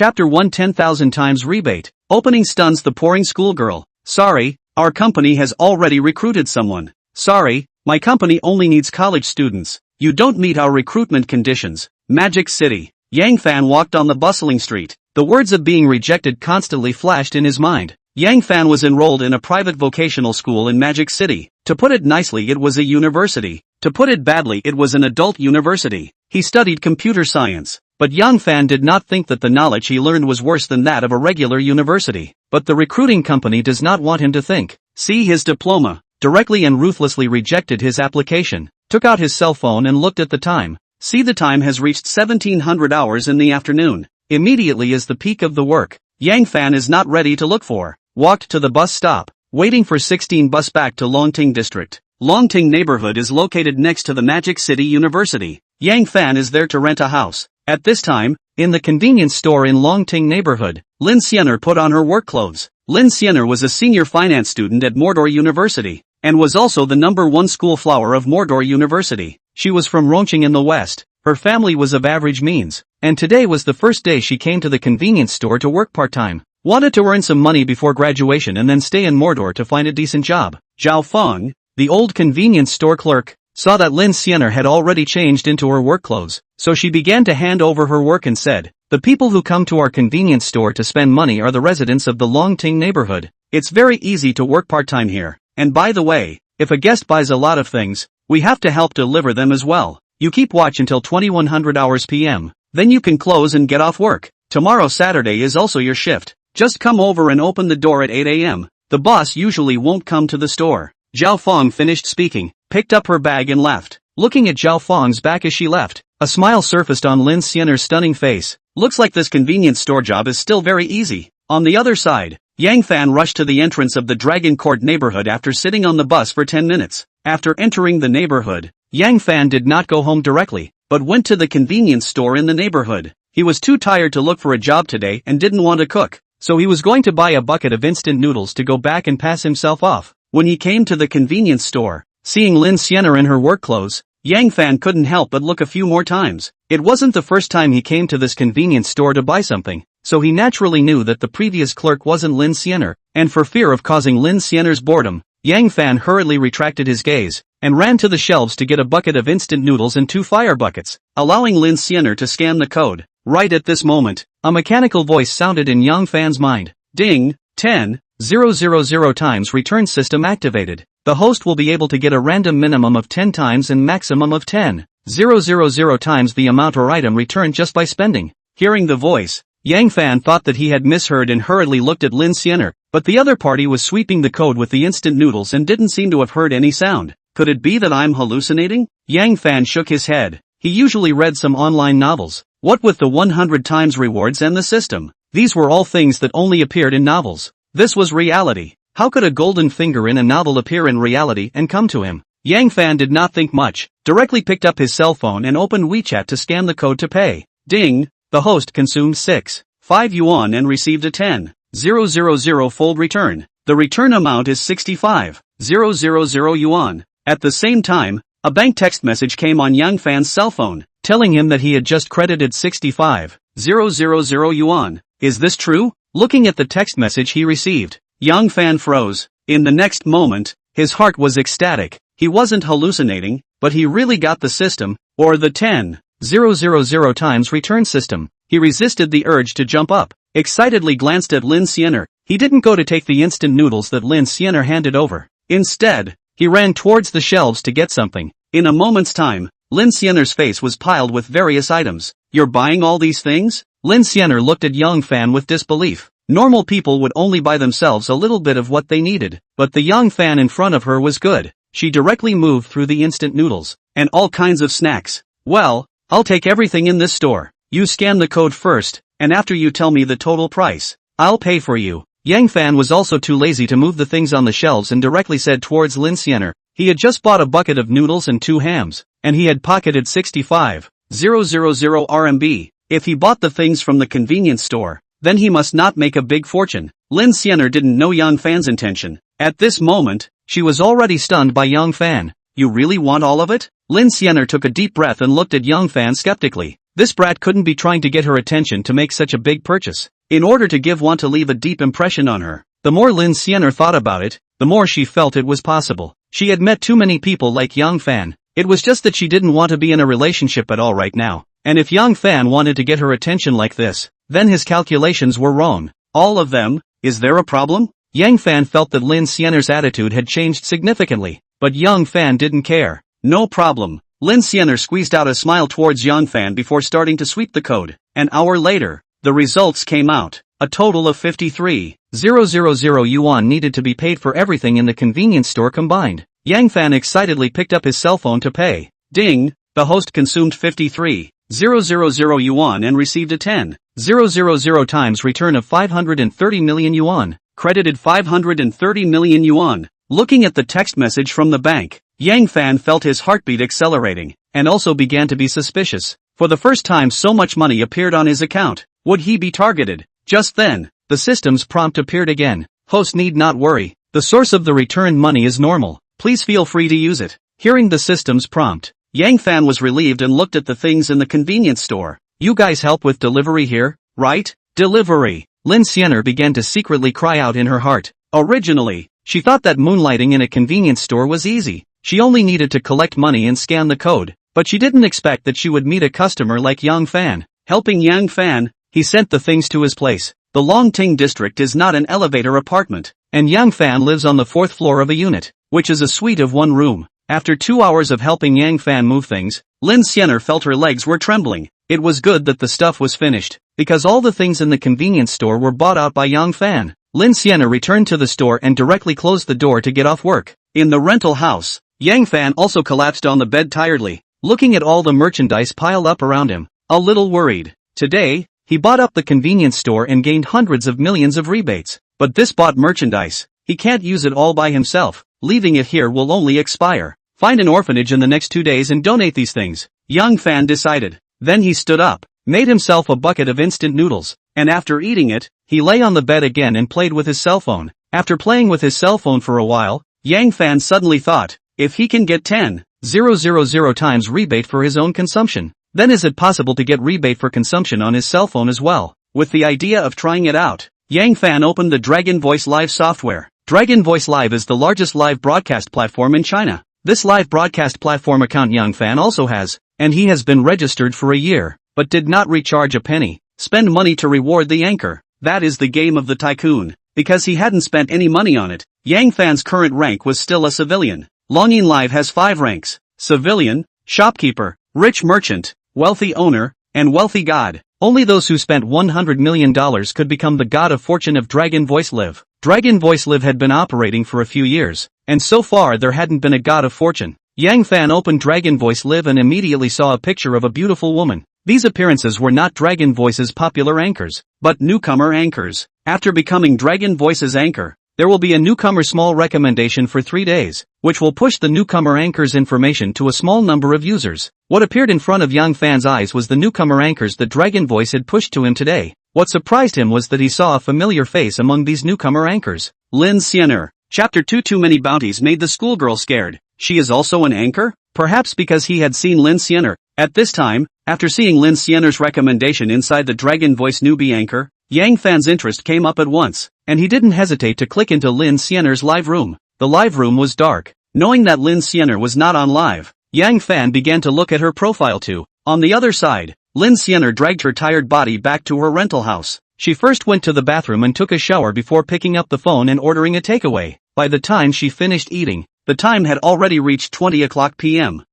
Chapter 1 10,000 times rebate. Opening stuns the pouring schoolgirl. Sorry, our company has already recruited someone. Sorry, my company only needs college students. You don't meet our recruitment conditions. Magic City. Yang Fan walked on the bustling street. The words of being rejected constantly flashed in his mind. Yang Fan was enrolled in a private vocational school in Magic City. To put it nicely, it was a university. To put it badly, it was an adult university. He studied computer science. But Yang Fan did not think that the knowledge he learned was worse than that of a regular university. But the recruiting company does not want him to think. See his diploma. Directly and ruthlessly rejected his application. Took out his cell phone and looked at the time. See, the time has reached 1700 hours in the afternoon. Immediately is the peak of the work. Yang Fan is not ready to look for. Walked to the bus stop. Waiting for 16 bus back to Longting district. Longting neighborhood is located next to the Magic City University. Yang Fan is there to rent a house. At this time, in the convenience store in Longting neighborhood, Lin Xiener put on her work clothes. Lin Xiener was a senior finance student at Mordor University, and was also the #1 school flower of Mordor University. She was from Rongqing in the west. Her family was of average means, and today was the first day she came to the convenience store to work part-time. Wanted to earn some money before graduation and then stay in Mordor to find a decent job. Zhao Feng, the old convenience store clerk, saw that Lin Xiener had already changed into her work clothes, so she began to hand over her work and said, "The people who come to our convenience store to spend money are the residents of the Longting neighborhood. It's very easy to work part-time here, and by the way, if a guest buys a lot of things, we have to help deliver them as well. You keep watch until 2100 hours p.m., then you can close and get off work. Tomorrow Saturday is also your shift. Just come over and open the door at 8 a.m. The boss usually won't come to the store." Zhao Feng finished speaking, picked up her bag and left. Looking at Zhao Feng's back as she left, a smile surfaced on Lin Xiener's stunning face. Looks like this convenience store job is still very easy. On the other side, Yang Fan rushed to the entrance of the Dragon Court neighborhood after sitting on the bus for 10 minutes. After entering the neighborhood, Yang Fan did not go home directly, but went to the convenience store in the neighborhood. He was too tired to look for a job today and didn't want to cook, so he was going to buy a bucket of instant noodles to go back and pass himself off. When he came to the convenience store, seeing Lin Xiener in her work clothes, Yang Fan couldn't help but look a few more times. It wasn't the first time he came to this convenience store to buy something, so he naturally knew that the previous clerk wasn't Lin Xiener, and for fear of causing Lin Xiener's boredom, Yang Fan hurriedly retracted his gaze, and ran to the shelves to get a bucket of instant noodles and 2 fire buckets, allowing Lin Xiener to scan the code. Right at this moment, a mechanical voice sounded in Yang Fan's mind. Ding, 10,000 times return system activated. The host will be able to get a random minimum of 10 times and maximum of 10,000 times the amount or item returned just by spending. Hearing the voice, Yang Fan thought that he had misheard and hurriedly looked at Lin Xiener, but the other party was sweeping the code with the instant noodles and didn't seem to have heard any sound. Could it be that I'm hallucinating? Yang Fan shook his head. He usually read some online novels. What with the 100 times rewards and the system? These were all things that only appeared in novels. This was reality. How could a golden finger in a novel appear in reality and come to him? Yang Fan did not think much, directly picked up his cell phone and opened WeChat to scan the code to pay. Ding! The host consumed 6.5 yuan and received a 10,000 fold return. The return amount is 65,000 yuan. At the same time, a bank text message came on Yang Fan's cell phone, telling him that he had just credited 65,000 yuan. Is this true? Looking at the text message he received, Yang Fan froze. In the next moment, his heart was ecstatic. He wasn't hallucinating, but he really got the system, or the 10,000 times return system. He resisted the urge to jump up, excitedly glanced at Lin Xiener. He didn't go to take the instant noodles that Lin Xiener handed over. Instead, he ran towards the shelves to get something. In a moment's time, Lin Xiener's face was piled with various items. You're buying all these things? Lin Xiener looked at Yang Fan with disbelief. Normal people would only buy themselves a little bit of what they needed, but the Yang Fan in front of her was good. She directly moved through the instant noodles, and all kinds of snacks. Well, I'll take everything in this store. You scan the code first, and after you tell me the total price, I'll pay for you. Yang Fan was also too lazy to move the things on the shelves and directly said towards Lin Xiener. He had just bought a bucket of noodles and 2 hams, and he had pocketed 65,000 RMB. If he bought the things from the convenience store, then he must not make a big fortune. Lin Xiener didn't know Yang Fan's intention. At this moment, she was already stunned by Yang Fan. You really want all of it? Lin Xiener took a deep breath and looked at Yang Fan skeptically. This brat couldn't be trying to get her attention to make such a big purchase. In order to want to leave a deep impression on her. The more Lin Xianer thought about it, the more she felt it was possible. She had met too many people like Yang Fan. It was just that she didn't want to be in a relationship at all right now. And if Yang Fan wanted to get her attention like this, then his calculations were wrong. All of them? Is there a problem? Yang Fan felt that Lin Xianer's attitude had changed significantly, but Yang Fan didn't care. No problem. Lin Xianer squeezed out a smile towards Yang Fan before starting to sweep the code. An hour later, the results came out. A total of 53,000 yuan needed to be paid for everything in the convenience store combined. Yang Fan excitedly picked up his cell phone to pay. Ding! The host consumed 53,000 yuan and received a 10,000 times return of 530 million yuan. Credited 530 million yuan. Looking at the text message from the bank, Yang Fan felt his heartbeat accelerating, and also began to be suspicious. For the first time so much money appeared on his account. Would he be targeted? Just then, the system's prompt appeared again. Host need not worry. The source of the returned money is normal. Please feel free to use it. Hearing the system's prompt, Yang Fan was relieved and looked at the things in the convenience store. You guys help with delivery here, right? Delivery. Lin Xianer began to secretly cry out in her heart. Originally, she thought that moonlighting in a convenience store was easy. She only needed to collect money and scan the code. But she didn't expect that she would meet a customer like Yang Fan. Helping Yang Fan, he sent the things to his place. The Longting district is not an elevator apartment, and Yang Fan lives on the 4th floor of a unit, which is a suite of 1 room. After 2 hours of helping Yang Fan move things, Lin Xianer felt her legs were trembling. It was good that the stuff was finished, because all the things in the convenience store were bought out by Yang Fan. Lin Xianer returned to the store and directly closed the door to get off work. In the rental house, Yang Fan also collapsed on the bed tiredly, looking at all the merchandise piled up around him, a little worried. Today, he bought up the convenience store and gained hundreds of millions of rebates. But this bought merchandise, he can't use it all by himself. Leaving it here will only expire. Find an orphanage in the next 2 days and donate these things, Yang Fan decided. Then he stood up, made himself a bucket of instant noodles, and after eating it, he lay on the bed again and played with his cell phone. After playing with his cell phone for a while, Yang Fan suddenly thought, if he can get 10,000 times rebate for his own consumption, then is it possible to get rebate for consumption on his cell phone as well? With the idea of trying it out, Yang Fan opened the Dragon Voice Live software. Dragon Voice Live is the largest live broadcast platform in China. This live broadcast platform account Yang Fan also has, and he has been registered for a year, but did not recharge a penny. Spend money to reward the anchor. That is the game of the Tycoon. Because he hadn't spent any money on it, Yang Fan's current rank was still a civilian. Longin Live has 5 ranks: civilian, shopkeeper, rich merchant, wealthy owner, and wealthy god. Only those who spent $100 million could become the god of fortune of Dragon Voice Live. Dragon Voice Live had been operating for a few years, and so far there hadn't been a god of fortune. Yang Fan opened Dragon Voice Live and immediately saw a picture of a beautiful woman. These appearances were not Dragon Voice's popular anchors, but newcomer anchors. After becoming Dragon Voice's anchor, there will be a newcomer small recommendation for 3 days, which will push the newcomer anchor's information to a small number of users. What appeared in front of Yang Fan's eyes was the newcomer anchors that Dragon Voice had pushed to him today. What surprised him was that he saw a familiar face among these newcomer anchors. Lin Xianer. Chapter 2. Too many bounties made the schoolgirl scared. She is also an anchor? Perhaps because he had seen Lin Xianer. At this time, after seeing Lin Xianer's recommendation inside the Dragon Voice newbie anchor, Yang Fan's interest came up at once, and he didn't hesitate to click into Lin Xianer's live room. The live room was dark. Knowing that Lin Xianer was not on live, Yang Fan began to look at her profile too. On the other side, Lin Xianer dragged her tired body back to her rental house. She first went to the bathroom and took a shower before picking up the phone and ordering a takeaway. By the time she finished eating, the time had already reached 20 o'clock p.m.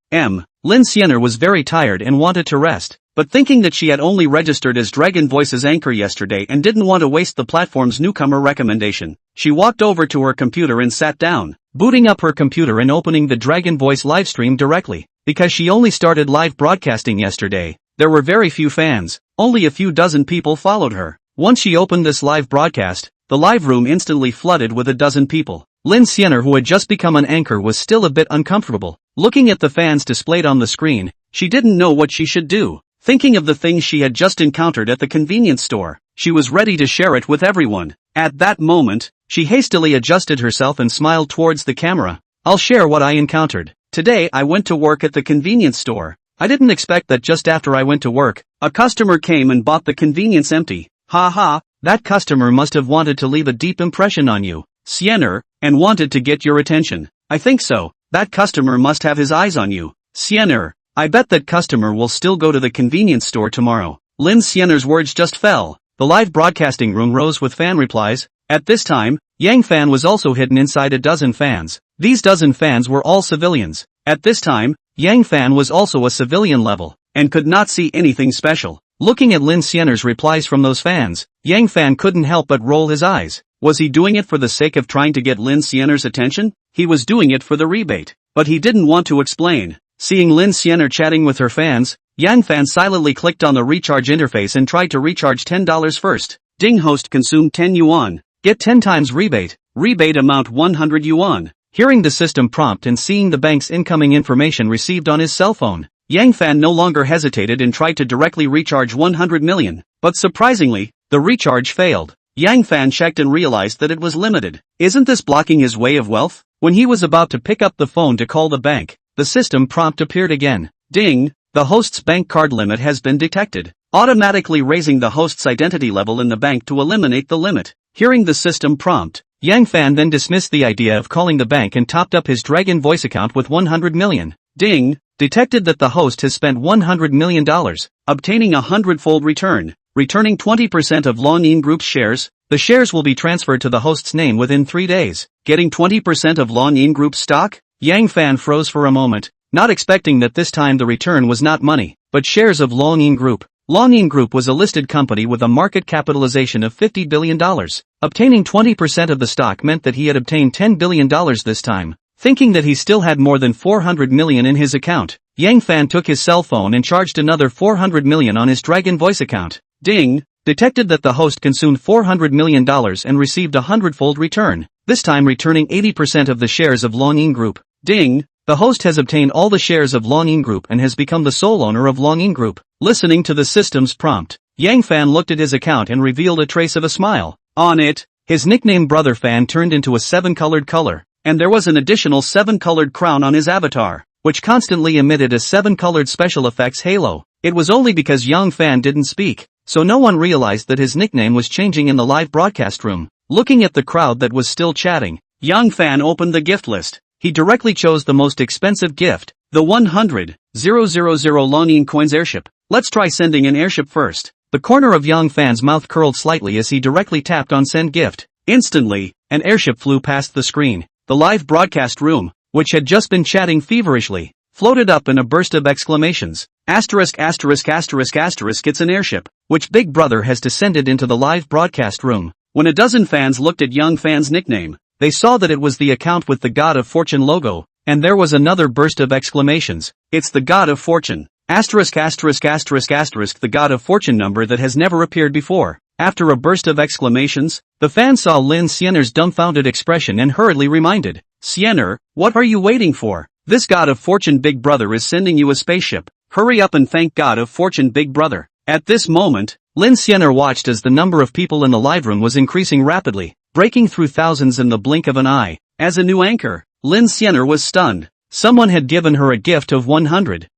Lin Xianer was very tired and wanted to rest, but thinking that she had only registered as Dragon Voice's anchor yesterday and didn't want to waste the platform's newcomer recommendation, she walked over to her computer and sat down, booting up her computer and opening the Dragon Voice livestream directly. Because she only started live broadcasting yesterday, there were very few fans, only a few dozen people followed her. Once she opened this live broadcast, the live room instantly flooded with a dozen people. Lin Xianer, who had just become an anchor, was still a bit uncomfortable. Looking at the fans displayed on the screen, she didn't know what she should do. Thinking of the things she had just encountered at the convenience store, she was ready to share it with everyone. At that moment, she hastily adjusted herself and smiled towards the camera. I'll share what I encountered. Today I went to work at the convenience store, I didn't expect that just after I went to work, a customer came and bought the convenience empty. Ha ha, that customer must have wanted to leave a deep impression on you, Siener, and wanted to get your attention. I think so, that customer must have his eyes on you, Siener. I bet that customer will still go to the convenience store tomorrow. Lin Siener's words just fell. The live broadcasting room rose with fan replies. At this time, Yang Fan was also hidden inside a dozen fans. These dozen fans were all civilians. At this time, Yang Fan was also a civilian level, and could not see anything special. Looking at Lin Siener's replies from those fans, Yang Fan couldn't help but roll his eyes. Was he doing it for the sake of trying to get Lin Siener's attention? He was doing it for the rebate. But he didn't want to explain. Seeing Lin Siener chatting with her fans, Yang Fan silently clicked on the recharge interface and tried to recharge $10 first. Ding, host consumed 10 yuan. Get 10 times rebate. Rebate amount 100 yuan. Hearing the system prompt and seeing the bank's incoming information received on his cell phone, Yang Fan no longer hesitated and tried to directly recharge 100 million. But surprisingly, the recharge failed. Yang Fan checked and realized that it was limited. Isn't this blocking his way of wealth? When he was about to pick up the phone to call the bank, the system prompt appeared again. Ding, the host's bank card limit has been detected, automatically raising the host's identity level in the bank to eliminate the limit. Hearing the system prompt, Yang Fan then dismissed the idea of calling the bank and topped up his Dragon Voice account with 100 million. Ding, detected that the host has spent $100 million, obtaining a 100-fold return, returning 20% of Longin Group's shares. The shares will be transferred to the host's name within 3 days. Getting 20% of Longin Group's stock? Yang Fan froze for a moment, not expecting that this time the return was not money, but shares of Longin Group. Longin Group was a listed company with a market capitalization of $50 billion. Obtaining 20% of the stock meant that he had obtained $10 billion this time. Thinking that he still had more than 400 million in his account, Yang Fan took his cell phone and charged another 400 million on his Dragon Voice account. Ding, detected that the host consumed $400 million and received a 100-fold return, this time returning 80% of the shares of Longin Group. Ding, the host has obtained all the shares of Longin Group and has become the sole owner of Longin Group. Listening to the system's prompt, Yang Fan looked at his account and revealed a trace of a smile. On it, his nickname Brother Fan turned into a 7-colored color, and there was an additional 7-colored crown on his avatar, which constantly emitted a 7-colored special effects halo. It was only because Yang Fan didn't speak, so no one realized that his nickname was changing in the live broadcast room. Looking at the crowd that was still chatting, Yang Fan opened the gift list. He directly chose the most expensive gift, the 100,000 Longin coins airship. Let's try sending an airship first. The corner of Yang Fan's mouth curled slightly as he directly tapped on send gift. Instantly, an airship flew past the screen. The live broadcast room, which had just been chatting feverishly, floated up in a burst of exclamations. Asterisk asterisk asterisk asterisk, it's an airship, which Big Brother has descended into the live broadcast room. When a dozen fans looked at Yang Fan's nickname, they saw that it was the account with the God of Fortune logo, and there was another burst of exclamations. It's the God of Fortune. Asterisk asterisk asterisk asterisk, the God of Fortune number that has never appeared before. After a burst of exclamations, the fan saw Lin Siener's dumbfounded expression and hurriedly reminded, Siener, what are you waiting for? This God of Fortune Big Brother is sending you a spaceship. Hurry up and thank God of Fortune Big Brother. At this moment, Lin Siener watched as the number of people in the live room was increasing rapidly, breaking through thousands in the blink of an eye. As a new anchor, Lin Siener was stunned. Someone had given her a gift of 100,000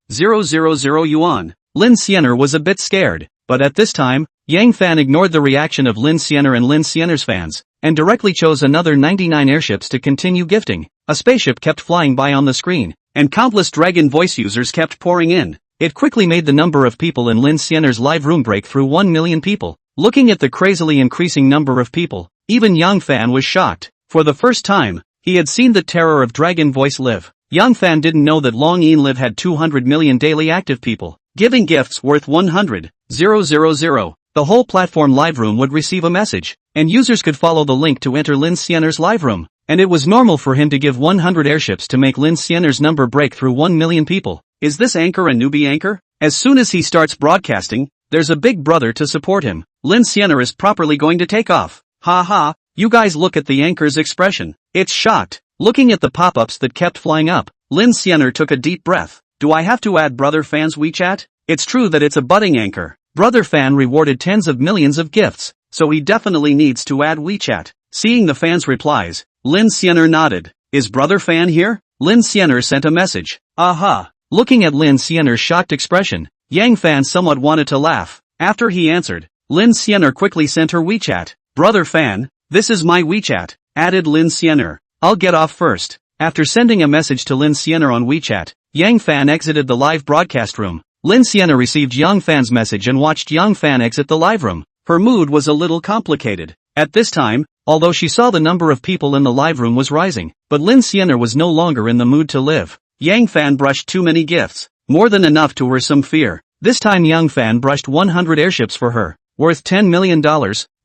yuan. Lin Siener was a bit scared, but at this time, Yang Fan ignored the reaction of Lin Siener and Lin Siener's fans, and directly chose another 99 airships to continue gifting. A spaceship kept flying by on the screen, and countless Dragon Voice users kept pouring in. It quickly made the number of people in Lin Siener's live room break through 1 million people. Looking at the crazily increasing number of people, even Yang Fan was shocked. For the first time, he had seen the terror of Dragon Voice live. Yang Fan didn't know that Longin Live had 200 million daily active people, giving gifts worth 100,000. The whole platform live room would receive a message, and users could follow the link to enter Lin Siener's live room, and it was normal for him to give 100 airships to make Lin Siener's number break through 1 million people. Is this anchor a newbie anchor? As soon as he starts broadcasting, there's a Big Brother to support him. Lin Siener is properly going to take off. Ha ha, you guys look at the anchor's expression. It's shocked. Looking at the pop-ups that kept flying up, Lin Siener took a deep breath. Do I have to add Brother Fan's WeChat? It's true that it's a budding anchor. Brother Fan rewarded tens of millions of gifts, so he definitely needs to add WeChat. Seeing the fans' replies, Lin Siener nodded. Is Brother Fan here? Lin Siener sent a message. Aha, Looking at Lin Xianer's shocked expression, Yang Fan somewhat wanted to laugh. After he answered, Lin Xianer quickly sent her WeChat. Brother Fan, this is my WeChat, added Lin Xianer. I'll get off first. After sending a message to Lin Xianer on WeChat, Yang Fan exited the live broadcast room. Lin Xianer received Yang Fan's message and watched Yang Fan exit the live room. Her mood was a little complicated. At this time, although she saw the number of people in the live room was rising, but Lin Xianer was no longer in the mood to live. Yang Fan brushed too many gifts, more than enough to her some fear. This time Yang Fan brushed 100 airships for her, worth $10 million.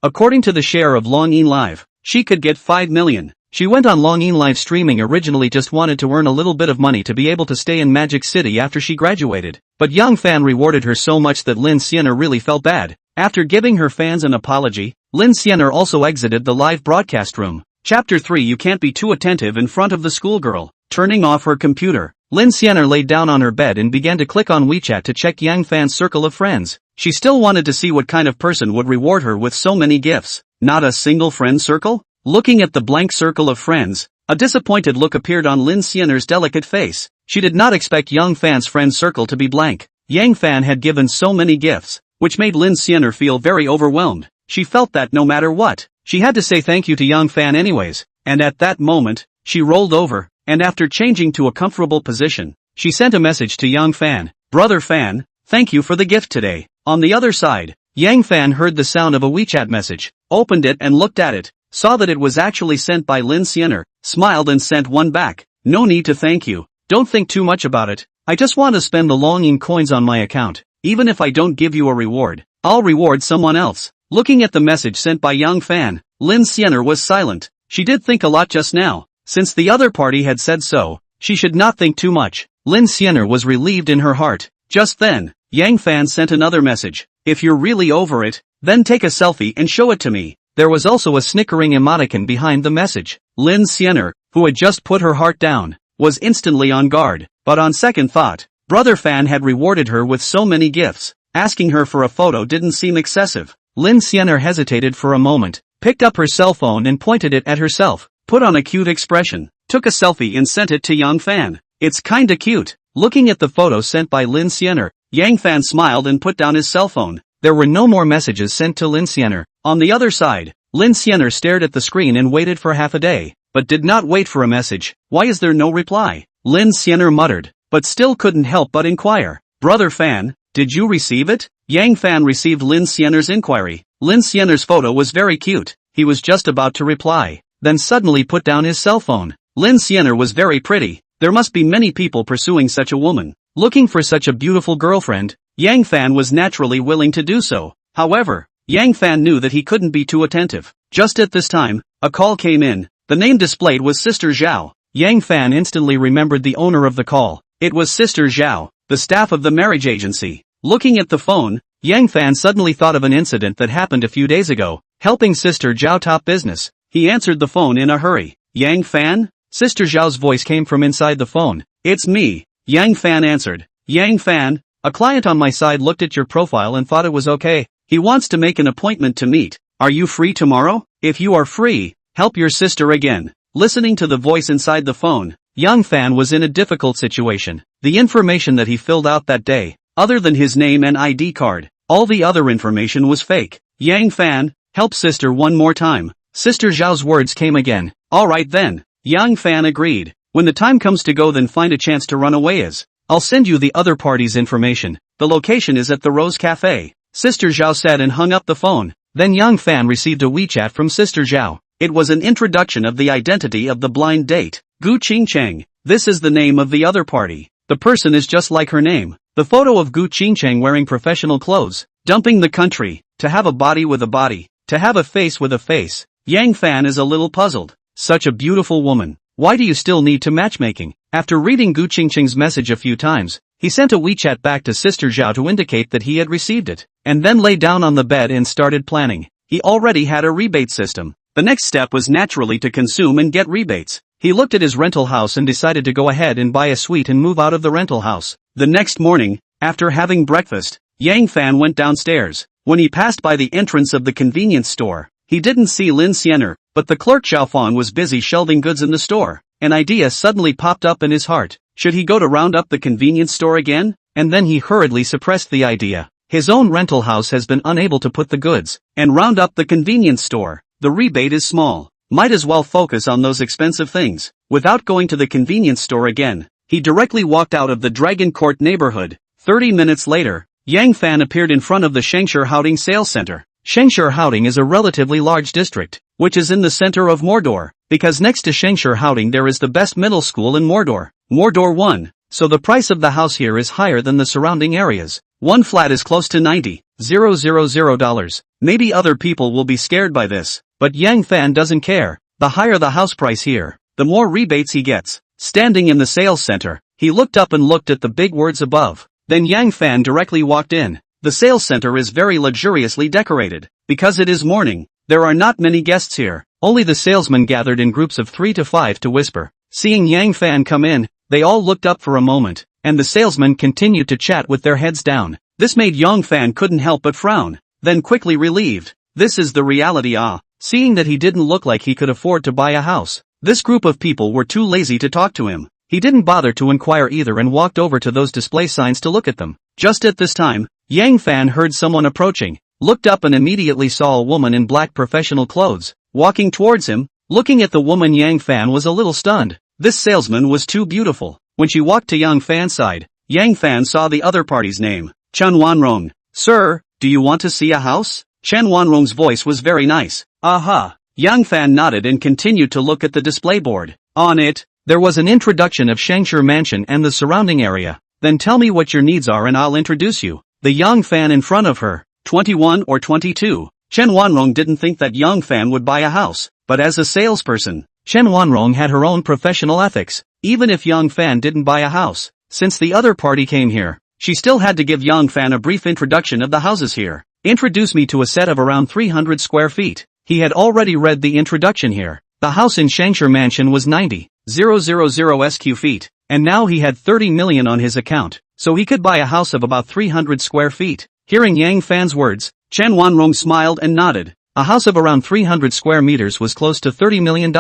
According to the share of Long In Live, she could get 5 million. She went on Long In Live streaming originally just wanted to earn a little bit of money to be able to stay in Magic City after she graduated. But Yang Fan rewarded her so much that Lin Xianer really felt bad. After giving her fans an apology, Lin Xianer also exited the live broadcast room. Chapter 3 You can't be too attentive in front of the schoolgirl. Turning off her computer, Lin Xianer laid down on her bed and began to click on WeChat to check Yang Fan's circle of friends. She still wanted to see what kind of person would reward her with so many gifts. Not a single friend circle? Looking at the blank circle of friends, a disappointed look appeared on Lin Xianer's delicate face. She did not expect Yang Fan's friend circle to be blank. Yang Fan had given so many gifts, which made Lin Xianer feel very overwhelmed. She felt that no matter what, she had to say thank you to Yang Fan anyways, and at that moment, she rolled over, and after changing to a comfortable position, she sent a message to Yang Fan. Brother Fan, thank you for the gift today. On the other side, Yang Fan heard the sound of a WeChat message, opened it and looked at it. Saw that it was actually sent by Lin Xianer, smiled and sent one back. No need to thank you. Don't think too much about it. I just want to spend the Long In coins on my account. Even if I don't give you a reward, I'll reward someone else. Looking at the message sent by Yang Fan, Lin Xianer was silent. She did think a lot just now. Since the other party had said so, she should not think too much. Lin Xianer was relieved in her heart. Just then, Yang Fan sent another message. If you're really over it, then take a selfie and show it to me. There was also a snickering emoticon behind the message. Lin Xianer, who had just put her heart down, was instantly on guard, but on second thought, Brother Fan had rewarded her with so many gifts. Asking her for a photo didn't seem excessive. Lin Xianer hesitated for a moment, picked up her cell phone and pointed it at herself, put on a cute expression, took a selfie and sent it to Yang Fan. It's kinda cute. Looking at the photo sent by Lin Xianer, Yang Fan smiled and put down his cell phone. There were no more messages sent to Lin Xianer. On the other side, Lin Xianer stared at the screen and waited for half a day, but did not wait for a message. Why is there no reply? Lin Xianer muttered, but still couldn't help but inquire. Brother Fan, did you receive it? Yang Fan received Lin Xianer's inquiry. Lin Xianer's photo was very cute. He was just about to reply, then suddenly put down his cell phone. Lin Xianer was very pretty. There must be many people pursuing such a woman, looking for such a beautiful girlfriend. Yang Fan was naturally willing to do so. However, Yang Fan knew that he couldn't be too attentive. Just at this time, a call came in. The name displayed was Sister Zhao. Yang Fan instantly remembered the owner of the call. It was Sister Zhao, the staff of the marriage agency. Looking at the phone, Yang Fan suddenly thought of an incident that happened a few days ago, helping Sister Zhao top business. He answered the phone in a hurry. Yang Fan? Sister Zhao's voice came from inside the phone. It's me. Yang Fan answered. Yang Fan, a client on my side looked at your profile and thought it was okay. He wants to make an appointment to meet. Are you free tomorrow? If you are free, help your sister again. Listening to the voice inside the phone, Yang Fan was in a difficult situation. The information that he filled out that day, other than his name and ID card, all the other information was fake. Yang Fan, help sister one more time. Sister Zhao's words came again. Alright then. Yang Fan agreed. When the time comes to go, then find a chance to run away. I'll send you the other party's information. The location is at the Rose Cafe. Sister Zhao said and hung up the phone. Then Yang Fan received a WeChat from Sister Zhao. It was an introduction of the identity of the blind date. Gu Qingcheng. This is the name of the other party. The person is just like her name. The photo of Gu Qingcheng wearing professional clothes, dumping the country, to have a body with a body, to have a face with a face. Yang Fan is a little puzzled. Such a beautiful woman. Why do you still need to matchmaking? After reading Gu Qingcheng's message a few times, he sent a WeChat back to Sister Zhao to indicate that he had received it, and then lay down on the bed and started planning. He already had a rebate system. The next step was naturally to consume and get rebates. He looked at his rental house and decided to go ahead and buy a suite and move out of the rental house. The next morning, after having breakfast, Yang Fan went downstairs. When he passed by the entrance of the convenience store, he didn't see Lin Xianer, but the clerk Xiaofang was busy shelving goods in the store. An idea suddenly popped up in his heart. Should he go to round up the convenience store again? And then he hurriedly suppressed the idea. His own rental house has been unable to put the goods and round up the convenience store. The rebate is small. Might as well focus on those expensive things. Without going to the convenience store again, he directly walked out of the Dragon Court neighborhood. 30 minutes later, Yang Fan appeared in front of the 000x sales center. 000x is a relatively large district, which is in the center of Mordor, because next to 000x there is the best middle school in Mordor, Mordor 1, so the price of the house here is higher than the surrounding areas. One flat is close to $90,000. Maybe other people will be scared by this, but Yang Fan doesn't care. The higher the house price here, the more rebates he gets. Standing in the sales center, he looked up and looked at the big words above. Then Yang Fan directly walked in. The sales center is very luxuriously decorated. Because it is morning, there are not many guests here. Only the salesmen gathered in groups of 3 to 5 to whisper. Seeing Yang Fan come in, they all looked up for a moment, and the salesmen continued to chat with their heads down. This made Yang Fan couldn't help but frown, then quickly relieved. This is the reality. Seeing that he didn't look like he could afford to buy a house, this group of people were too lazy to talk to him. He didn't bother to inquire either and walked over to those display signs to look at them. Just at this time, Yang Fan heard someone approaching, looked up and immediately saw a woman in black professional clothes, walking towards him. Looking at the woman, Yang Fan was a little stunned. This salesman was too beautiful. When she walked to Yang Fan's side, Yang Fan saw the other party's name, Chen Wanrong. Sir, do you want to see a house? Chen Wanrong's voice was very nice. Aha. Yang Fan nodded and continued to look at the display board. On it, there was an introduction of Shangshi Mansion and the surrounding area. Then tell me what your needs are and I'll introduce you. The Yang Fan in front of her, 21 or 22. Chen Wanrong didn't think that Yang Fan would buy a house, but as a salesperson, Chen Wanrong had her own professional ethics. Even if Yang Fan didn't buy a house, since the other party came here, she still had to give Yang Fan a brief introduction of the houses here. Introduce me to a set of around 300 square feet. He had already read the introduction here. The house in Shangshi Mansion was 90,000 sq feet, and now he had 30 million on his account, so he could buy a house of about 300 square feet. Hearing Yang Fan's words, Chen Wanrong smiled and nodded. A house of around 300 square meters was close to $30 million,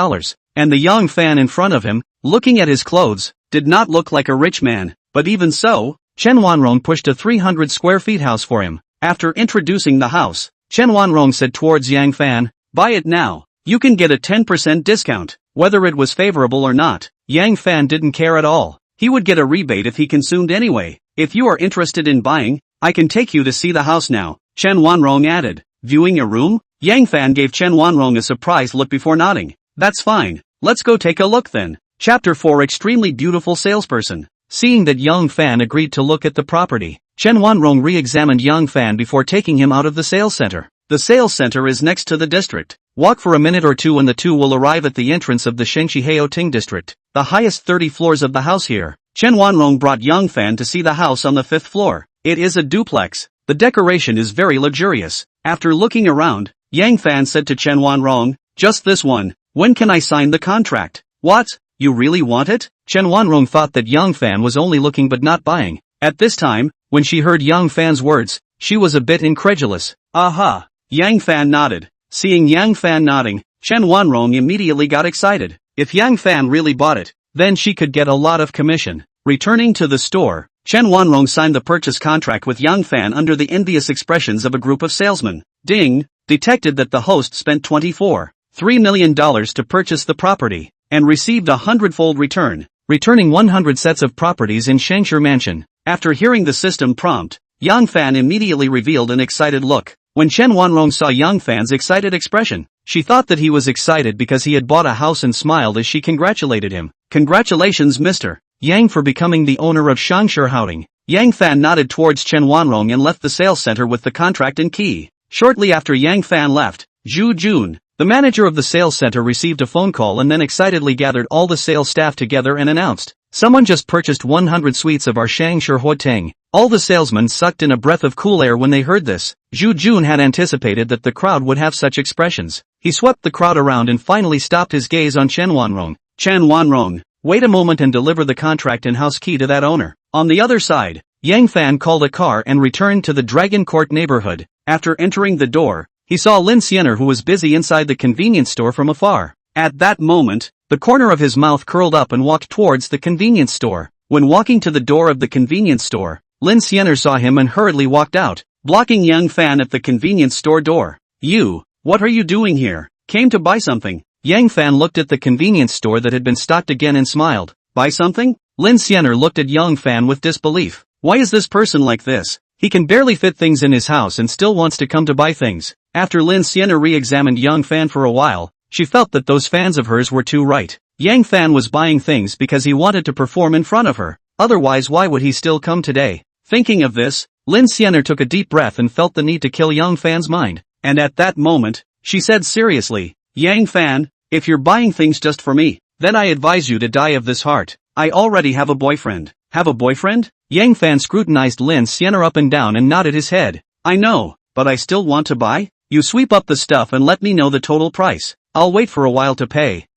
and the Yang Fan in front of him, looking at his clothes, did not look like a rich man, but even so, Chen Wanrong pushed a 300 square feet house for him. After introducing the house, Chen Wanrong said towards Yang Fan, buy it now. You can get a 10% discount. Whether it was favorable or not, Yang Fan didn't care at all. He would get a rebate if he consumed anyway. If you are interested in buying, I can take you to see the house now, Chen Wanrong added. Viewing a room? Yang Fan gave Chen Wanrong a surprised look before nodding. That's fine. Let's go take a look then. Chapter 4 Extremely Beautiful Salesperson. Seeing that Yang Fan agreed to look at the property, Chen Wanrong re-examined Yang Fan before taking him out of the sales center. The sales center is next to the district. Walk for a minute or two and the two will arrive at the entrance of the Shangshi Heoting district, the highest 30 floors of the house here. Chen Wanrong brought Yang Fan to see the house on the 5th floor. It is a duplex. The decoration is very luxurious. After looking around, Yang Fan said to Chen Wanrong, just this one. When can I sign the contract? What? You really want it? Chen Wanrong thought that Yang Fan was only looking but not buying. At this time, when she heard Yang Fan's words, she was a bit incredulous. Aha! Yang Fan nodded. Seeing Yang Fan nodding, Chen Wanrong immediately got excited. If Yang Fan really bought it, then she could get a lot of commission. Returning to the store, Chen Wanrong signed the purchase contract with Yang Fan under the envious expressions of a group of salesmen. Ding! Detected that the host spent $24.3 million to purchase the property, and received a 100-fold return, returning 100 sets of properties in Shangshi Mansion. After hearing the system prompt, Yang Fan immediately revealed an excited look. When Chen Wanrong saw Yang Fan's excited expression, she thought that he was excited because he had bought a house and smiled as she congratulated him. Congratulations Mr. Yang for becoming the owner of Shangshi Heoting. Yang Fan nodded towards Chen Wanrong and left the sales center with the contract and key. Shortly after Yang Fan left, Zhu Jun, the manager of the sales center, received a phone call and then excitedly gathered all the sales staff together and announced, someone just purchased 100 suites of our Shangshi Heoting. All the salesmen sucked in a breath of cool air when they heard this. Zhu Jun had anticipated that the crowd would have such expressions. He swept the crowd around and finally stopped his gaze on Chen Wanrong. Chen Wanrong, wait a moment and deliver the contract and house key to that owner. On the other side, Yang Fan called a car and returned to the Dragon Court neighborhood. After entering the door, he saw Lin Xiener, who was busy inside the convenience store from afar. At that moment, the corner of his mouth curled up and walked towards the convenience store. When walking to the door of the convenience store, Lin Xianer saw him and hurriedly walked out, blocking Yang Fan at the convenience store door. You, what are you doing here? Came to buy something. Yang Fan looked at the convenience store that had been stocked again and smiled. Buy something? Lin Xianer looked at Yang Fan with disbelief. Why is this person like this? He can barely fit things in his house and still wants to come to buy things. After Lin Xianer re-examined Yang Fan for a while, she felt that those fans of hers were too right. Yang Fan was buying things because he wanted to perform in front of her. Otherwise, why would he still come today? Thinking of this, Lin Xianer took a deep breath and felt the need to kill Yang Fan's mind. And at that moment, she said seriously, Yang Fan, if you're buying things just for me, then I advise you to die of this heart. I already have a boyfriend. Have a boyfriend? Yang Fan scrutinized Lin Xianer up and down and nodded his head. I know, but I still want to buy? You sweep up the stuff and let me know the total price. I'll wait for a while to pay.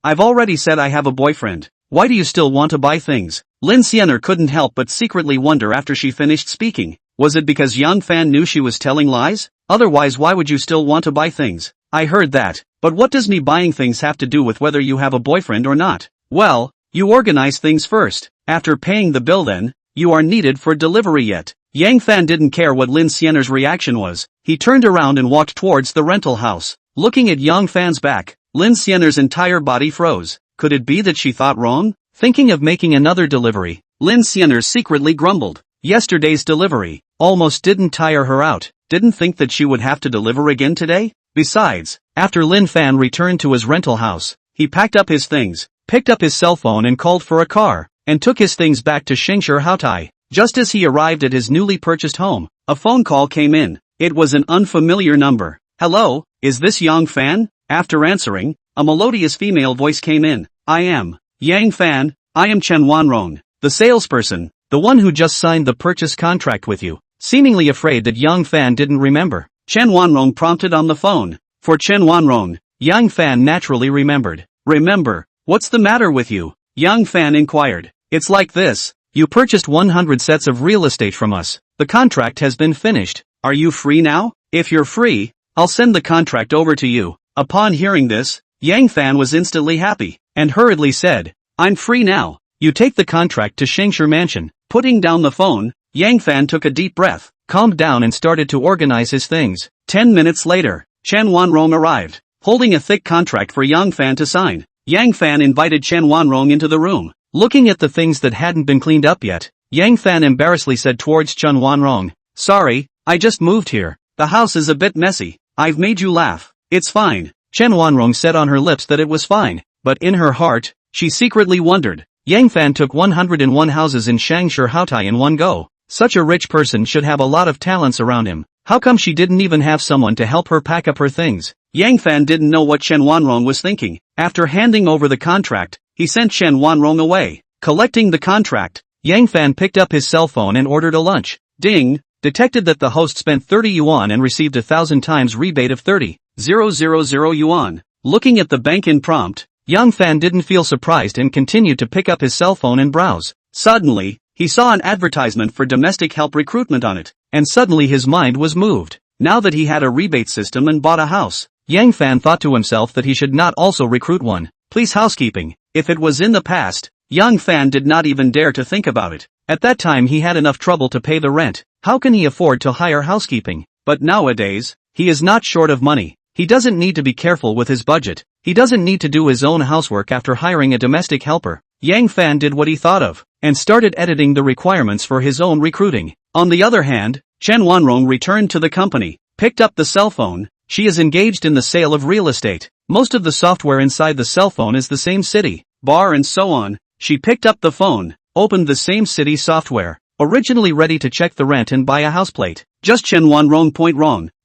I've already said I have a boyfriend. Why do you still want to buy things? Lin Xianer couldn't help but secretly wonder after she finished speaking. Was it because Yang Fan knew she was telling lies? Otherwise, why would you still want to buy things? I heard that, but what does me buying things have to do with whether you have a boyfriend or not? Well, you organize things first. After paying the bill then, you are needed for delivery yet. Yang Fan didn't care what Lin Xianer's reaction was. He turned around and walked towards the rental house. Looking at Yang Fan's back, Lin Xianer's entire body froze. Could it be that she thought wrong? Thinking of making another delivery, Lin Xianer secretly grumbled. Yesterday's delivery almost didn't tire her out. Didn't think that she would have to deliver again today? Besides, after Lin Fan returned to his rental house, he packed up his things, picked up his cell phone and called for a car, and took his things back to 000x. Just as he arrived at his newly purchased home, a phone call came in. It was an unfamiliar number. Hello, is this Yang Fan? After answering, a melodious female voice came in. I am Yang Fan. I am Chen Wanrong, the salesperson, the one who just signed the purchase contract with you. Seemingly afraid that Yang Fan didn't remember, Chen Wanrong prompted on the phone. For Chen Wanrong, Yang Fan naturally remembered. Remember, what's the matter with you? Yang Fan inquired. It's like this. You purchased 100 sets of real estate from us. The contract has been finished. Are you free now? If you're free, I'll send the contract over to you. Upon hearing this, Yang Fan was instantly happy, and hurriedly said, I'm free now. You take the contract to Shengshi Mansion. Putting down the phone, Yang Fan took a deep breath, calmed down and started to organize his things. 10 minutes later, Chen Wanrong arrived, holding a thick contract for Yang Fan to sign. Yang Fan invited Chen Wanrong into the room. Looking at the things that hadn't been cleaned up yet, Yang Fan embarrassedly said towards Chen Wanrong, Sorry, I just moved here. The house is a bit messy. I've made you laugh. It's fine. Chen Wanrong said on her lips that it was fine, but in her heart, she secretly wondered. Yang Fan took 101 houses in 000x in one go. Such a rich person should have a lot of talents around him. How come she didn't even have someone to help her pack up her things? Yang Fan didn't know what Chen Wanrong was thinking. After handing over the contract, he sent Chen Wanrong away. Collecting the contract, Yang Fan picked up his cell phone and ordered a lunch. Ding! Detected that the host spent 30 yuan and received 1,000x rebate of 30,000 yuan. Looking at the bank-in prompt, Yang Fan didn't feel surprised and continued to pick up his cell phone and browse. Suddenly, he saw an advertisement for domestic help recruitment on it, and suddenly his mind was moved. Now that he had a rebate system and bought a house, Yang Fan thought to himself that he should not also recruit one. Please housekeeping. If it was in the past, Yang Fan did not even dare to think about it. At that time he had enough trouble to pay the rent. How can he afford to hire housekeeping? But nowadays, he is not short of money. He doesn't need to be careful with his budget. He doesn't need to do his own housework after hiring a domestic helper. Yang Fan did what he thought of, and started editing the requirements for his own recruiting. On the other hand, Chen Wanrong returned to the company, picked up the cell phone. She is engaged in the sale of real estate. Most of the software inside the cell phone is the same city, bar and so on. She picked up the phone, opened the same city software, originally ready to check the rent and buy a house plate. Just Chen Wanrong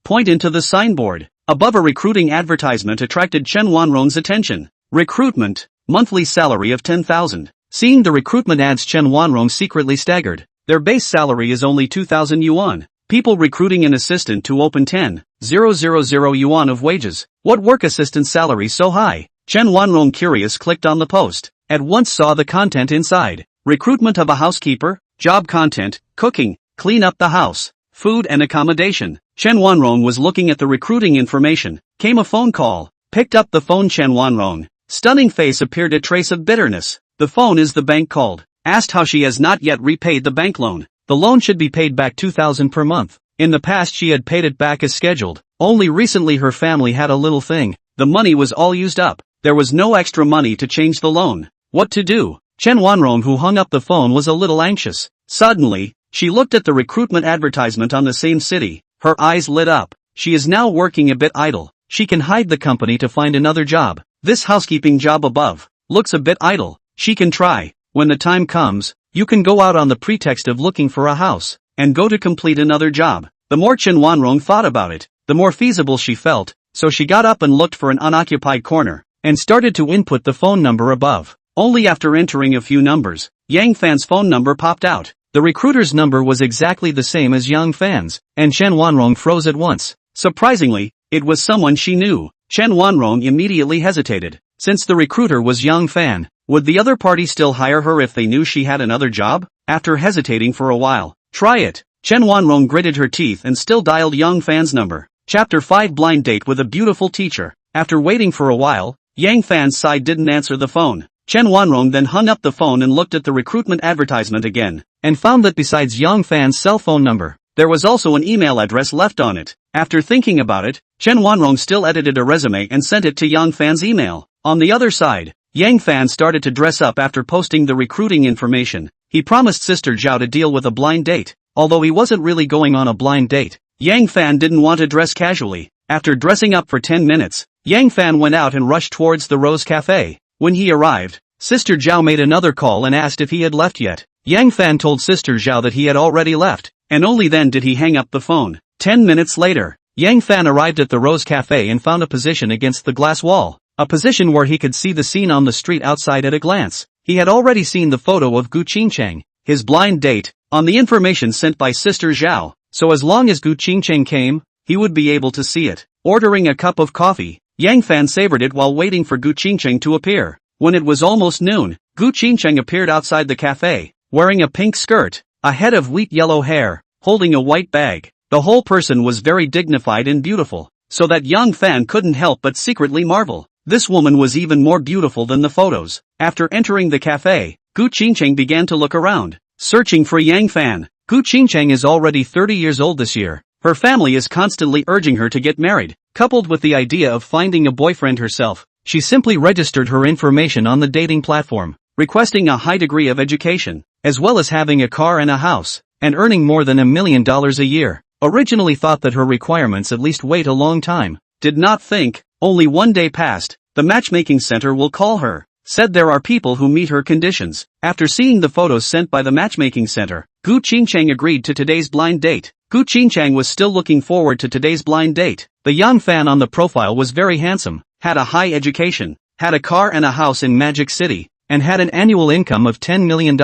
point into the signboard. Above a recruiting advertisement attracted Chen Wanrong's attention. Recruitment, monthly salary of 10,000. Seeing the recruitment ads, Chen Wanrong secretly staggered. Their base salary is only 2,000 yuan. People recruiting an assistant to open 10,000 yuan of wages. What work assistant salary so high? Chen Wanrong, curious, clicked on the post. At once saw the content inside. Recruitment of a housekeeper, job content, cooking, clean up the house, food and accommodation. Chen Wanrong was looking at the recruiting information. Came a phone call. Picked up the phone. Chen Wanrong. Stunning face appeared a trace of bitterness. The phone is the bank called. asked how she has not yet repaid the bank loan. The loan should be paid back 2,000 per month. In the past she had paid it back as scheduled. Only recently her family had a little thing. The money was all used up. There was no extra money to change the loan. What to do? Chen Wanrong, who hung up the phone, was a little anxious. Suddenly, she looked at the recruitment advertisement on the same city. Her eyes lit up. She is now working a bit idle. She can hide the company to find another job. This housekeeping job above looks a bit idle. She can try. When the time comes, you can go out on the pretext of looking for a house and go to complete another job. The more Chen Wanrong thought about it, the more feasible she felt, so she got up and looked for an unoccupied corner and started to input the phone number above. Only after entering a few numbers, Yang Fan's phone number popped out. The recruiter's number was exactly the same as Yang Fan's, and Chen Wanrong froze at once. Surprisingly, it was someone she knew. Chen Wanrong immediately hesitated. Since the recruiter was Yang Fan, would the other party still hire her if they knew she had another job? After hesitating for a while, try it. Chen Wanrong gritted her teeth and still dialed Yang Fan's number. Chapter 5 Blind Date with a Beautiful Teacher. After waiting for a while, Yang Fan's side didn't answer the phone. Chen Wanrong then hung up the phone and looked at the recruitment advertisement again, and found that besides Yang Fan's cell phone number, there was also an email address left on it. After thinking about it, Chen Wanrong still edited a resume and sent it to Yang Fan's email. On the other side, Yang Fan started to dress up after posting the recruiting information. He promised Sister Zhao to deal with a blind date. Although he wasn't really going on a blind date, Yang Fan didn't want to dress casually. After dressing up for 10 minutes, Yang Fan went out and rushed towards the Rose Cafe. When he arrived, Sister Zhao made another call and asked if he had left yet. Yang Fan told Sister Zhao that he had already left, and only then did he hang up the phone. 10 minutes later, Yang Fan arrived at the Rose Cafe and found a position against the glass wall. A position where he could see the scene on the street outside at a glance. He had already seen the photo of Gu Qingcheng, his blind date, on the information sent by Sister Zhao, so as long as Gu Qingcheng came, he would be able to see it. Ordering a cup of coffee, Yang Fan savored it while waiting for Gu Qingcheng to appear. When it was almost noon, Gu Qingcheng appeared outside the cafe, wearing a pink skirt, a head of wheat yellow hair, holding a white bag. The whole person was very dignified and beautiful, so that Yang Fan couldn't help but secretly marvel. This woman was even more beautiful than the photos. After entering the cafe, Gu Qingcheng began to look around, searching for Yang Fan. Gu Qingcheng is already 30 years old this year. Her family is constantly urging her to get married. Coupled with the idea of finding a boyfriend herself, she simply registered her information on the dating platform, requesting a high degree of education, as well as having a car and a house, and earning more than $1 million a year. Originally thought that her requirements at least wait a long time. Did not think, only one day passed, the matchmaking center will call her. Said there are people who meet her conditions. After seeing the photos sent by the matchmaking center, Gu Qingcheng agreed to today's blind date. Gu Qingcheng was still looking forward to today's blind date. The young fan on the profile was very handsome, had a high education, had a car and a house in Magic City, and had an annual income of $10 million,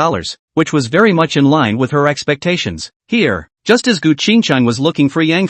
which was very much in line with her expectations. Here, just as Gu Qingcheng was looking for Yang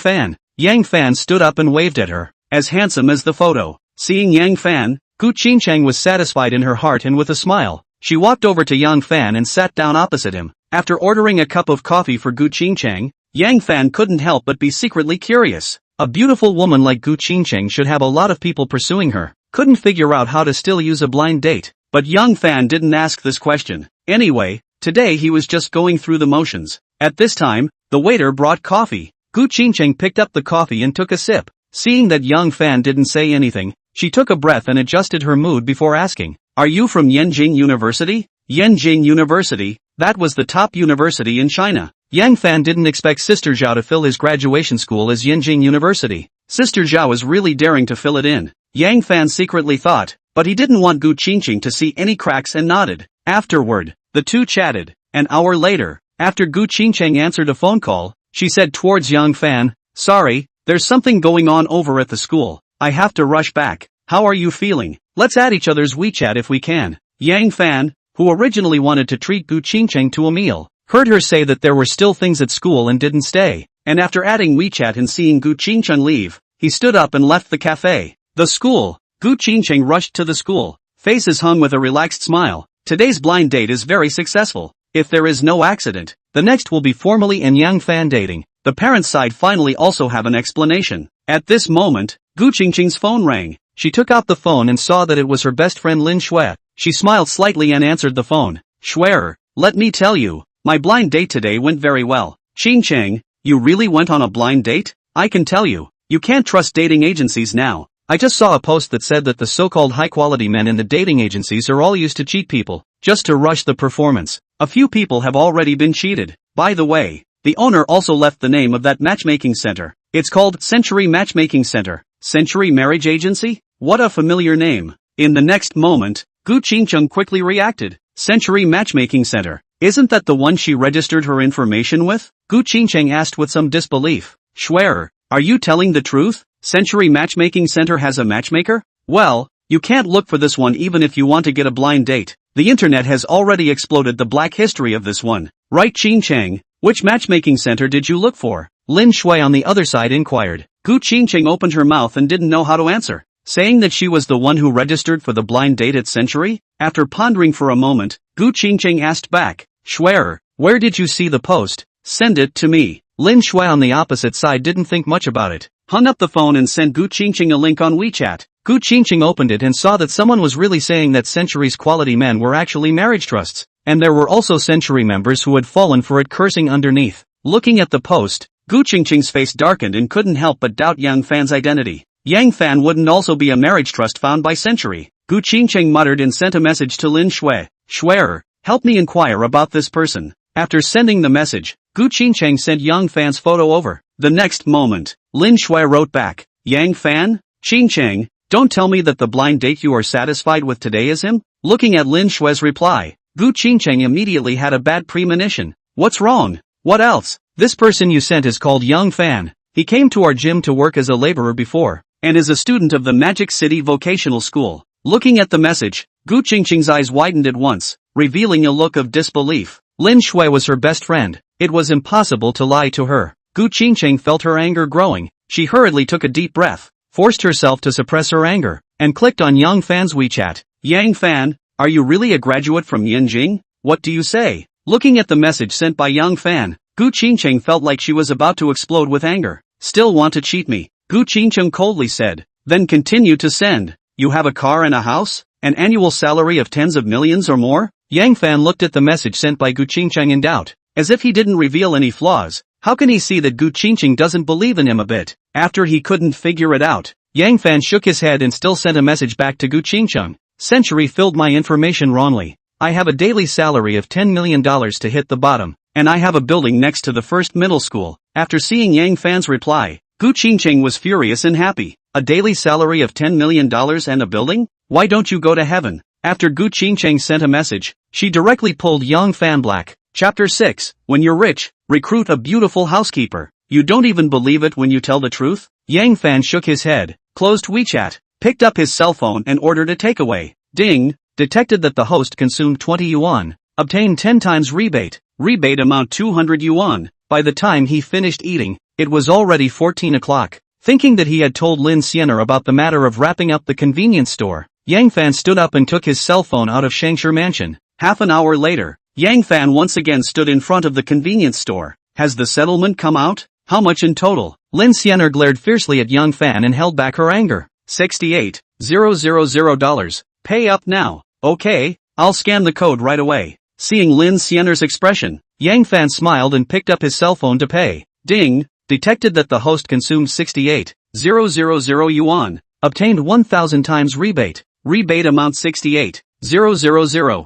Fan stood up and waved at her. As handsome as the photo. Seeing Yang Fan, Gu Qingcheng was satisfied in her heart, and with a smile, she walked over to Yang Fan and sat down opposite him. After ordering a cup of coffee for Gu Qingcheng, Yang Fan couldn't help but be secretly curious. A beautiful woman like Gu Qingcheng should have a lot of people pursuing her. Couldn't figure out how to still use a blind date. But Yang Fan didn't ask this question. Anyway, today he was just going through the motions. At this time, the waiter brought coffee. Gu Qingcheng picked up the coffee and took a sip. Seeing that Yang Fan didn't say anything, she took a breath and adjusted her mood before asking, "Are you from Yanjing University?" Yanjing University, that was the top university in China. Yang Fan didn't expect Sister Zhao to fill his graduation school as Yanjing University. Sister Zhao is really daring to fill it in. Yang Fan secretly thought, but he didn't want Gu Qingcheng to see any cracks and nodded. Afterward, the two chatted. An hour later, after Gu Qingcheng answered a phone call, she said towards Yang Fan, "Sorry, there's something going on over at the school. I have to rush back. How are you feeling? Let's add each other's WeChat if we can." Yang Fan, who originally wanted to treat Gu Qingcheng to a meal, heard her say that there were still things at school and didn't stay. And after adding WeChat and seeing Gu Qingcheng leave, he stood up and left the cafe. The school. Gu Qingcheng rushed to the school. Faces hung with a relaxed smile. Today's blind date is very successful. If there is no accident, the next will be formally and Yang Fan dating. The parents' side finally also have an explanation. At this moment, Gu Qingcheng's phone rang. She took out the phone and saw that it was her best friend Lin Shui. She smiled slightly and answered the phone. "Shuier, let me tell you, my blind date today went very well. Ching Chang, you really went on a blind date? I can tell you, you can't trust dating agencies now. I just saw a post that said that the so-called high-quality men in the dating agencies are all used to cheat people, just to rush the performance. A few people have already been cheated. By the way, the owner also left the name of that matchmaking center. It's called Century Matchmaking Center. Century Marriage Agency? What a familiar name. In the next moment, Gu Qingcheng quickly reacted. Century Matchmaking Center. Isn't that the one she registered her information with? Gu Qingcheng asked with some disbelief. Schwerer, are you telling the truth? Century Matchmaking Center has a matchmaker? Well, you can't look for this one even if you want to get a blind date. The internet has already exploded the black history of this one. Right, Qingcheng? Which matchmaking center did you look for? Lin Shui on the other side inquired. Gu Qingcheng opened her mouth and didn't know how to answer, saying that she was the one who registered for the blind date at Century. After pondering for a moment, Gu Qingcheng asked back, Schwerer, where did you see the post? Send it to me. Lin Shui on the opposite side didn't think much about it, hung up the phone and sent Gu Qingcheng a link on WeChat. Gu Qingcheng opened it and saw that someone was really saying that Century's quality men were actually marriage trusts, and there were also Century members who had fallen for it, cursing underneath. Looking at the post, Gu Qingcheng's face darkened and couldn't help but doubt Yang Fan's identity. Yang Fan wouldn't also be a marriage trust found by Century. Gu Qingcheng muttered and sent a message to Lin Shui. Schwerer, help me inquire about this person. After sending the message, Gu Qingcheng sent Yang Fan's photo over. The next moment, Lin Shui wrote back, Yang Fan? Qingcheng, don't tell me that the blind date you are satisfied with today is him? Looking at Lin Shui's reply, Gu Qingcheng immediately had a bad premonition. What's wrong? What else? This person you sent is called Yang Fan. He came to our gym to work as a laborer before, and is a student of the Magic City Vocational School. Looking at the message, Gu Qingcheng's eyes widened at once, revealing a look of disbelief. Lin Shui was her best friend. It was impossible to lie to her. Gu Qingcheng felt her anger growing. She hurriedly took a deep breath, forced herself to suppress her anger, and clicked on Yang Fan's WeChat. Yang Fan, are you really a graduate from Yanjing? What do you say? Looking at the message sent by Yang Fan, Gu Qingcheng felt like she was about to explode with anger. Still want to cheat me? Gu Qingcheng coldly said. Then continue to send. You have a car and a house? An annual salary of tens of millions or more? Yang Fan looked at the message sent by Gu Qingcheng in doubt, as if he didn't reveal any flaws. How can he see that Gu Qingcheng doesn't believe in him a bit? After he couldn't figure it out, Yang Fan shook his head and still sent a message back to Gu Qingcheng. Century filled my information wrongly. I have a daily salary of $10 million to hit the bottom, and I have a building next to the first middle school. After seeing Yang Fan's reply, Gu Qingcheng was furious and happy. A daily salary of $10 million and a building? Why don't you go to heaven? After Gu Qingcheng sent a message, she directly pulled Yang Fan black. Chapter 6, When you're rich, recruit a beautiful housekeeper. You don't even believe it when you tell the truth? Yang Fan shook his head, closed WeChat, picked up his cell phone and ordered a takeaway. Ding, detected that the host consumed 20 yuan, obtained 10 times rebate, rebate amount 200 yuan. By the time he finished eating, it was already 14 o'clock. Thinking that he had told Lin Xianer about the matter of wrapping up the convenience store, Yang Fan stood up and took his cell phone out of Shangshi Mansion. Half an hour later, Yang Fan once again stood in front of the convenience store. Has the settlement come out? How much in total? Lin Xianer glared fiercely at Yang Fan and held back her anger. $68,000. Pay up now. Okay, I'll scan the code right away. Seeing Lin Xianer's expression, Yang Fan smiled and picked up his cell phone to pay. Ding, detected that the host consumed 68,000 yuan, obtained 1,000 times rebate, rebate amount 68,000.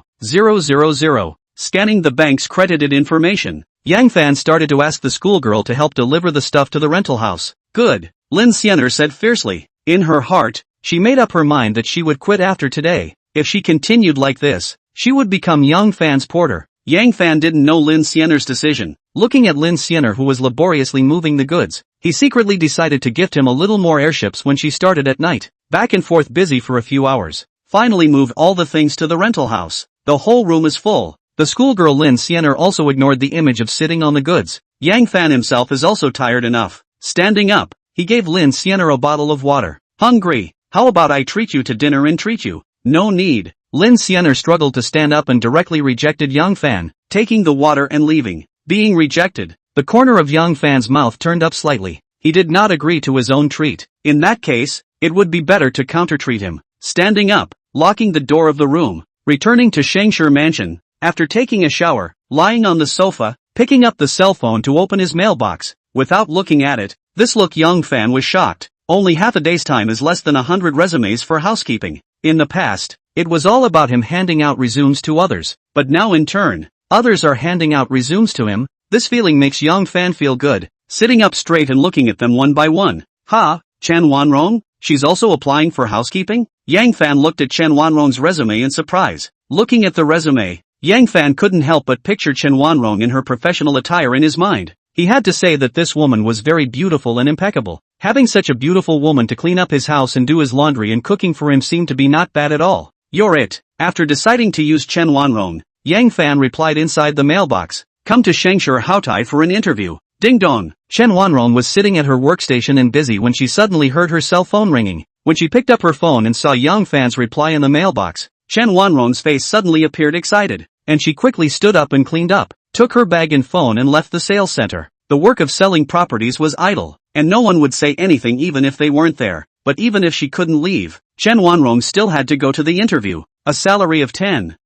Scanning the bank's credited information, Yang Fan started to ask the schoolgirl to help deliver the stuff to the rental house. Good, Lin Xianer said fiercely. In her heart, she made up her mind that she would quit after today. If she continued like this, she would become Yang Fan's porter. Yang Fan didn't know Lin Xianer's decision. Looking at Lin Xianer, who was laboriously moving the goods, he secretly decided to gift him a little more airships when she started at night. Back and forth busy for a few hours. Finally moved all the things to the rental house. The whole room is full. The schoolgirl Lin Xianer also ignored the image of sitting on the goods. Yang Fan himself is also tired enough. Standing up, he gave Lin Xianer a bottle of water. Hungry? How about I treat you to dinner and treat you? No need. Lin Xianer struggled to stand up and directly rejected Yang Fan, taking the water and leaving. Being rejected, the corner of Yang Fan's mouth turned up slightly. He did not agree to his own treat. In that case, it would be better to counter-treat him. Standing up, locking the door of the room, returning to Shangshi Mansion. after taking a shower, lying on the sofa, picking up the cell phone to open his mailbox, without looking at it. This look Young Fan was shocked. Only half a day's time is less than 100 resumes for housekeeping. In the past, it was all about him handing out resumes to others, but now in turn, others are handing out resumes to him. This feeling makes Young Fan feel good, sitting up straight and looking at them one by one. Ha, Chen Wanrong? She's also applying for housekeeping? Yang Fan looked at Chen Wanrong's resume in surprise. Looking at the resume, Yang Fan couldn't help but picture Chen Wanrong in her professional attire in his mind. He had to say that this woman was very beautiful and impeccable. Having such a beautiful woman to clean up his house and do his laundry and cooking for him seemed to be not bad at all. You're it. After deciding to use Chen Wanrong, Yang Fan replied inside the mailbox. Come to Shangshi Haotai for an interview. Ding dong. Chen Wanrong was sitting at her workstation and busy when she suddenly heard her cell phone ringing. When she picked up her phone and saw Yang Fan's reply in the mailbox, Chen Wanrong's face suddenly appeared excited, and she quickly stood up and cleaned up, took her bag and phone and left the sales center. The work of selling properties was idle, and no one would say anything even if they weren't there. But even if she couldn't leave, Chen Wanrong still had to go to the interview. A salary of 10,000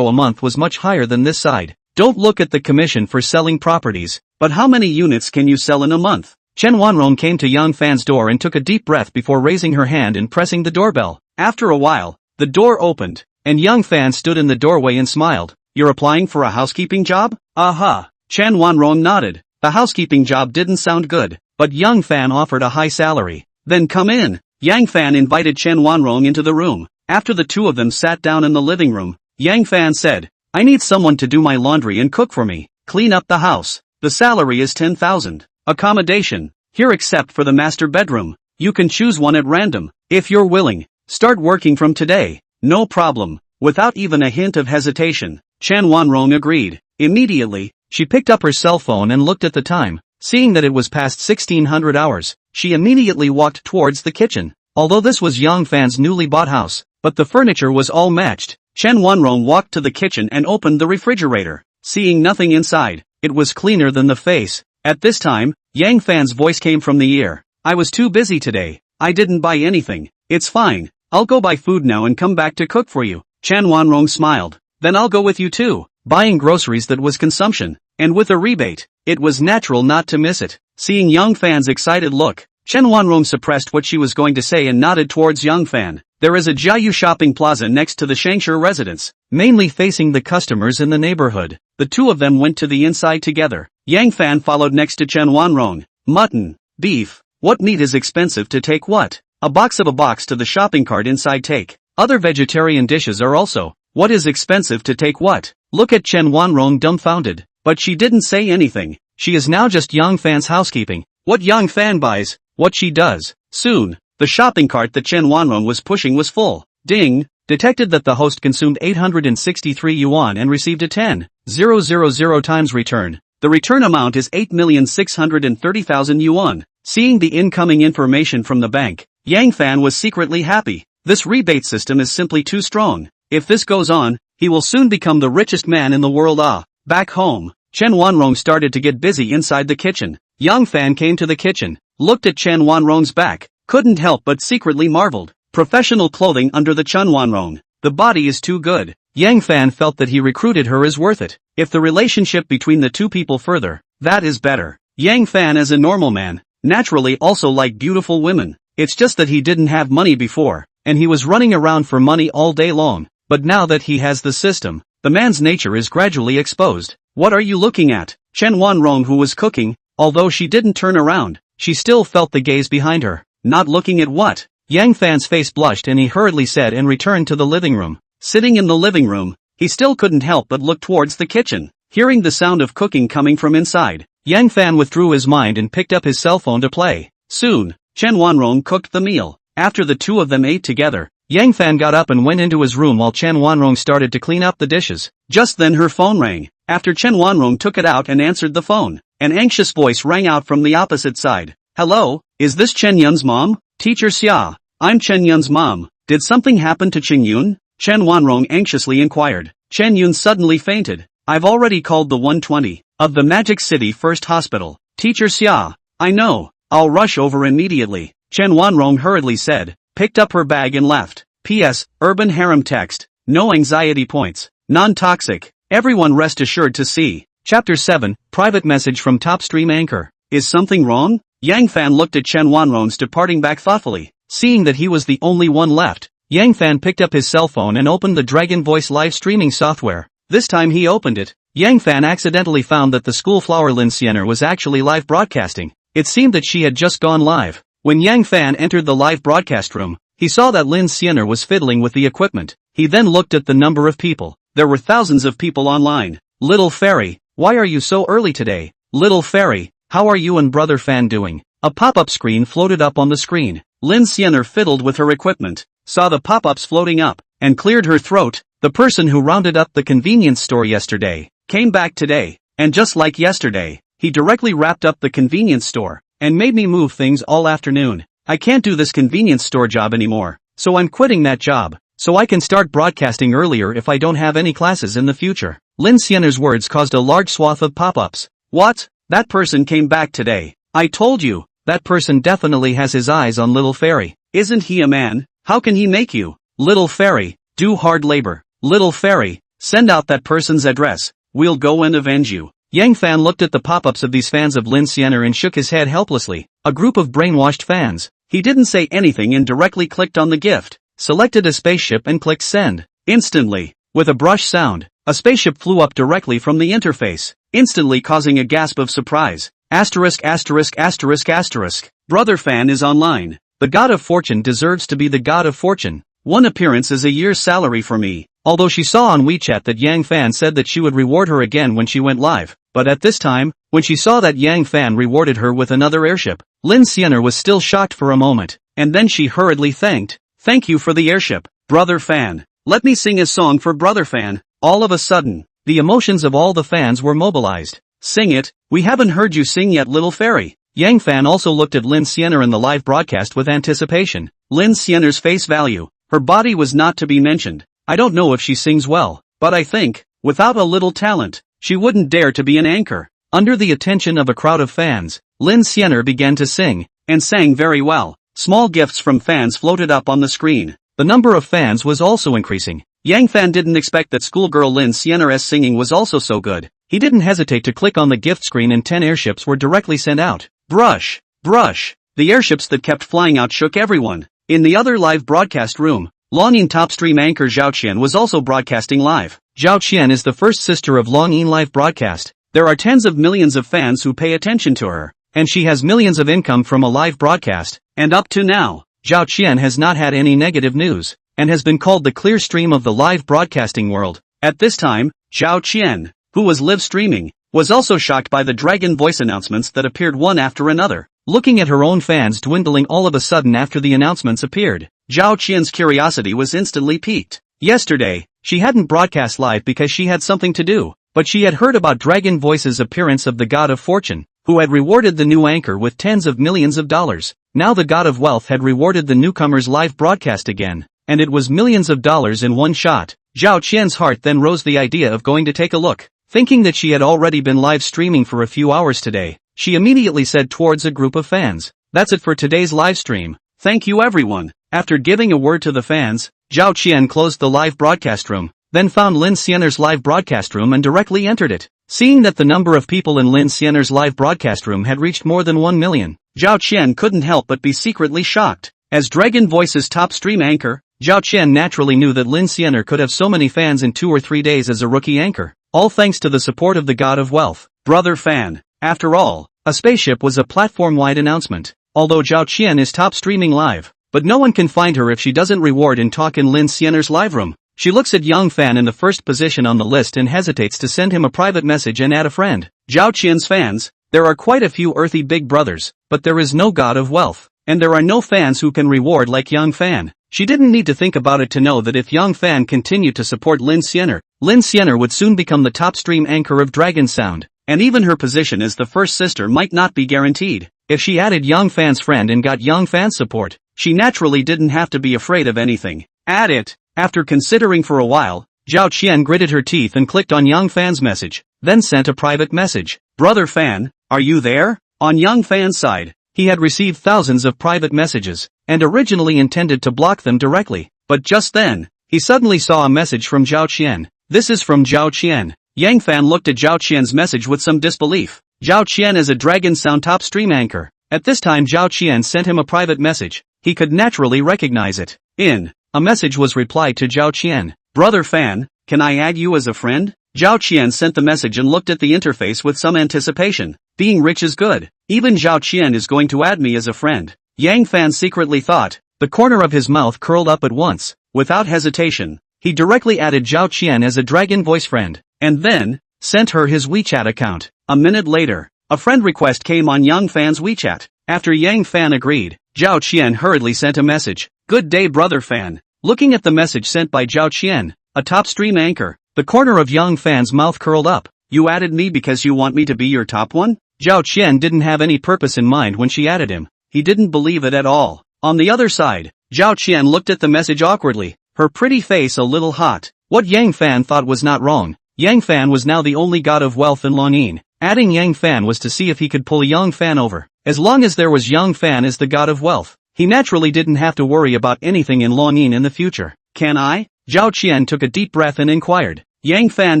a month was much higher than this side. Don't look at the commission for selling properties, but how many units can you sell in a month? Chen Wanrong came to Young Fan's door and took a deep breath before raising her hand and pressing the doorbell. After a while, the door opened, and Young Fan stood in the doorway and smiled. You're applying for a housekeeping job? Aha. Chen Wanrong nodded. The housekeeping job didn't sound good, but Young Fan offered a high salary. Then come in. Yang Fan invited Chen Wanrong into the room. After the two of them sat down in the living room, Yang Fan said, I need someone to do my laundry and cook for me. Clean up the house. The salary is 10,000. Accommodation, here except for the master bedroom. You can choose one at random. If you're willing, start working from today. No problem. Without even a hint of hesitation, Chen Wanrong agreed. Immediately, she picked up her cell phone and looked at the time. Seeing that it was past 1600 hours, she immediately walked towards the kitchen. Although this was Young Fan's newly bought house, but the furniture was all matched. Chen Wanrong walked to the kitchen and opened the refrigerator. Seeing nothing inside, it was cleaner than the face. At this time, Yang Fan's voice came from the ear. I was too busy today. I didn't buy anything. It's fine. I'll go buy food now and come back to cook for you. Chen Wanrong smiled. Then I'll go with you too. Buying groceries, that was consumption. And with a rebate, it was natural not to miss it. Seeing Young Fan's excited look, Chen Wanrong suppressed what she was going to say and nodded towards Young Fan. There is a Jiayu shopping plaza next to the Shangshi residence, mainly facing the customers in the neighborhood. The two of them went to the inside together. Yang Fan followed next to Chen Wanrong. Mutton, beef, what meat is expensive to take what? A box to the shopping cart inside take. Other vegetarian dishes are also. What is expensive to take what? Look at Chen Wanrong dumbfounded. But she didn't say anything. She is now just Young Fan's housekeeping. What Young Fan buys, what she does. Soon, the shopping cart that Chen Wanrong was pushing was full. Ding! Detected that the host consumed 863 yuan and received a 10,000 times return. The return amount is 8,630,000 yuan. Seeing the incoming information from the bank, Yang Fan was secretly happy. This rebate system is simply too strong. If this goes on, he will soon become the richest man in the world. Back home, Chen Wanrong started to get busy inside the kitchen. Young Fan came to the kitchen, looked at Chen Wanrong's back, couldn't help but secretly marveled. Professional clothing under the Chen Wanrong. The body is too good. Yang Fan felt that he recruited her is worth it. If the relationship between the two people further, that is better. Yang Fan as a normal man, naturally also liked beautiful women. It's just that he didn't have money before, and he was running around for money all day long. But now that he has the system, the man's nature is gradually exposed. What are you looking at? Chen Wanrong, who was cooking, although she didn't turn around, she still felt the gaze behind her. Not looking at what? Yang Fan's face blushed and he hurriedly said and returned to the living room. Sitting in the living room, he still couldn't help but look towards the kitchen. Hearing the sound of cooking coming from inside, Yang Fan withdrew his mind and picked up his cell phone to play. Soon, Chen Wanrong cooked the meal. After the two of them ate together, Yang Fan got up and went into his room while Chen Wanrong started to clean up the dishes. Just then her phone rang. After Chen Wanrong took it out and answered the phone, an anxious voice rang out from the opposite side. Hello, is this Chen Yun's mom? Teacher Xia, I'm Chen Yun's mom. Did something happen to Chen Yun? Chen Wanrong anxiously inquired. Chen Yun suddenly fainted. I've already called the 120 of the Magic City First Hospital. Teacher Xia, I know. I'll rush over immediately. Chen Wanrong hurriedly said, picked up her bag and left. P.S. Urban harem text. No anxiety points. Non-toxic. Everyone rest assured to see. Chapter 7, Private Message from Top Stream Anchor. Is something wrong? Yang Fan looked at Chen Wanron's departing back thoughtfully. Seeing that he was the only one left, Yang Fan picked up his cell phone and opened the Dragon Voice live streaming software. This time he opened it, Yang Fan accidentally found that the school flower Lin Xiener was actually live broadcasting. It seemed that she had just gone live. When Yang Fan entered the live broadcast room, he saw that Lin Xiener was fiddling with the equipment. He then looked at the number of people. There were thousands of people online. Little Fairy, why are you so early today? Little Fairy, how are you and Brother Fan doing? A pop-up screen floated up on the screen. Lin Xiener fiddled with her equipment, saw the pop-ups floating up, and cleared her throat. The person who rounded up the convenience store yesterday came back today, and just like yesterday, he directly wrapped up the convenience store and made me move things all afternoon. I can't do this convenience store job anymore, so I'm quitting that job, so I can start broadcasting earlier if I don't have any classes in the future. Lin Xiener's words caused a large swath of pop-ups. What? That person came back today. I told you, that person definitely has his eyes on Little Fairy. Isn't he a man? How can he make you? Little Fairy, do hard labor. Little Fairy, send out that person's address. We'll go and avenge you. Yang Fan looked at the pop-ups of these fans of Lin Xiener and shook his head helplessly. A group of brainwashed fans. He didn't say anything and directly clicked on the gift, selected a spaceship and clicked send. Instantly, with a brush sound, a spaceship flew up directly from the interface, instantly causing a gasp of surprise. Asterisk asterisk asterisk asterisk. Brother Fan is online. The God of Fortune deserves to be the God of Fortune. One appearance is a year's salary for me. Although she saw on WeChat that Yang Fan said that she would reward her again when she went live, but at this time, when she saw that Yang Fan rewarded her with another airship, Lin Xiener was still shocked for a moment, and then she hurriedly thanked. Thank you for the airship, Brother Fan. Let me sing a song for Brother Fan. All of a sudden, the emotions of all the fans were mobilized. Sing it, we haven't heard you sing yet, Little Fairy. Yang Fan also looked at Lin Xiener in the live broadcast with anticipation. Lin Xiener's face value, her body was not to be mentioned. I don't know if she sings well, but I think, without a little talent, she wouldn't dare to be an anchor. Under the attention of a crowd of fans, Lin Xiener began to sing, and sang very well. Small gifts from fans floated up on the screen. The number of fans was also increasing. Yang Fan didn't expect that schoolgirl Lin Xiener's singing was also so good. He didn't hesitate to click on the gift screen and 10 airships were directly sent out. Brush, brush. The airships that kept flying out shook everyone. In the other live broadcast room, Longyin top stream anchor Zhao Qian was also broadcasting live. Zhao Qian is the first sister of Longyin live broadcast. There are tens of millions of fans who pay attention to her, and she has millions of income from a live broadcast, and up to now, Zhao Qian has not had any negative news, and has been called the clear stream of the live broadcasting world. At this time, Zhao Qian, who was live streaming, was also shocked by the Dragon Voice announcements that appeared one after another. Looking at her own fans dwindling all of a sudden after the announcements appeared, Zhao Qian's curiosity was instantly piqued. Yesterday, she hadn't broadcast live because she had something to do, but she had heard about Dragon Voice's appearance of the God of Fortune, who had rewarded the new anchor with tens of millions of dollars. Now the God of Wealth had rewarded the newcomer's live broadcast again, and it was millions of dollars in one shot. Zhao Qian's heart then rose the idea of going to take a look. Thinking that she had already been live streaming for a few hours today, she immediately said towards a group of fans, "That's it for today's live stream. Thank you everyone." After giving a word to the fans, Zhao Qian closed the live broadcast room, then found Lin Xiener's live broadcast room and directly entered it. Seeing that the number of people in Lin Xiener's live broadcast room had reached more than 1 million, Zhao Qian couldn't help but be secretly shocked. As Dragon Voice's top stream anchor, Zhao Qian naturally knew that Lin Xiener could have so many fans in 2 or 3 days as a rookie anchor, all thanks to the support of the God of Wealth. Brother Fan. After all, a spaceship was a platform-wide announcement. Although Zhao Qian is top streaming live, but no one can find her if she doesn't reward and talk in Lin Xiener's live room. She looks at Yang Fan in the first position on the list and hesitates to send him a private message and add a friend. Zhao Qian's fans, there are quite a few earthy big brothers, but there is no God of Wealth, and there are no fans who can reward like Yang Fan. She didn't need to think about it to know that if Yang Fan continued to support Lin Xiener would soon become the top stream anchor of Dragon Sound, and even her position as the first sister might not be guaranteed. If she added Yang Fan's friend and got Yang Fan's support, she naturally didn't have to be afraid of anything. Add it. After considering for a while, Zhao Qian gritted her teeth and clicked on Yang Fan's message, then sent a private message. Brother Fan, are you there? On Yang Fan's side, he had received thousands of private messages, and originally intended to block them directly, but just then, he suddenly saw a message from Zhao Qian. This is from Zhao Qian. Yang Fan looked at Zhao Qian's message with some disbelief. Zhao Qian is a Dragon Sound top stream anchor. At this time Zhao Qian sent him a private message. He could naturally recognize it. A message was replied to Zhao Qian. Brother Fan, can I add you as a friend? Zhao Qian sent the message and looked at the interface with some anticipation. Being rich is good. Even Zhao Qian is going to add me as a friend. Yang Fan secretly thought. The corner of his mouth curled up at once. Without hesitation, he directly added Zhao Qian as a dragon voice friend, and then sent her his WeChat account. A minute later, a friend request came on Yang Fan's WeChat. After Yang Fan agreed, Zhao Qian hurriedly sent a message. Good day brother Fan. Looking at the message sent by Zhao Qian, a top stream anchor, the corner of Yang Fan's mouth curled up. You added me because you want me to be your top one? Zhao Qian didn't have any purpose in mind when she added him. He didn't believe it at all. On the other side, Zhao Qian looked at the message awkwardly, her pretty face a little hot. What Yang Fan thought was not wrong. Yang Fan was now the only god of wealth in Longyin. Adding Yang Fan was to see if he could pull Yang Fan over. As long as there was Yang Fan as the god of wealth, he naturally didn't have to worry about anything in Longyin in the future. Can I? Zhao Qian took a deep breath and inquired. Yang Fan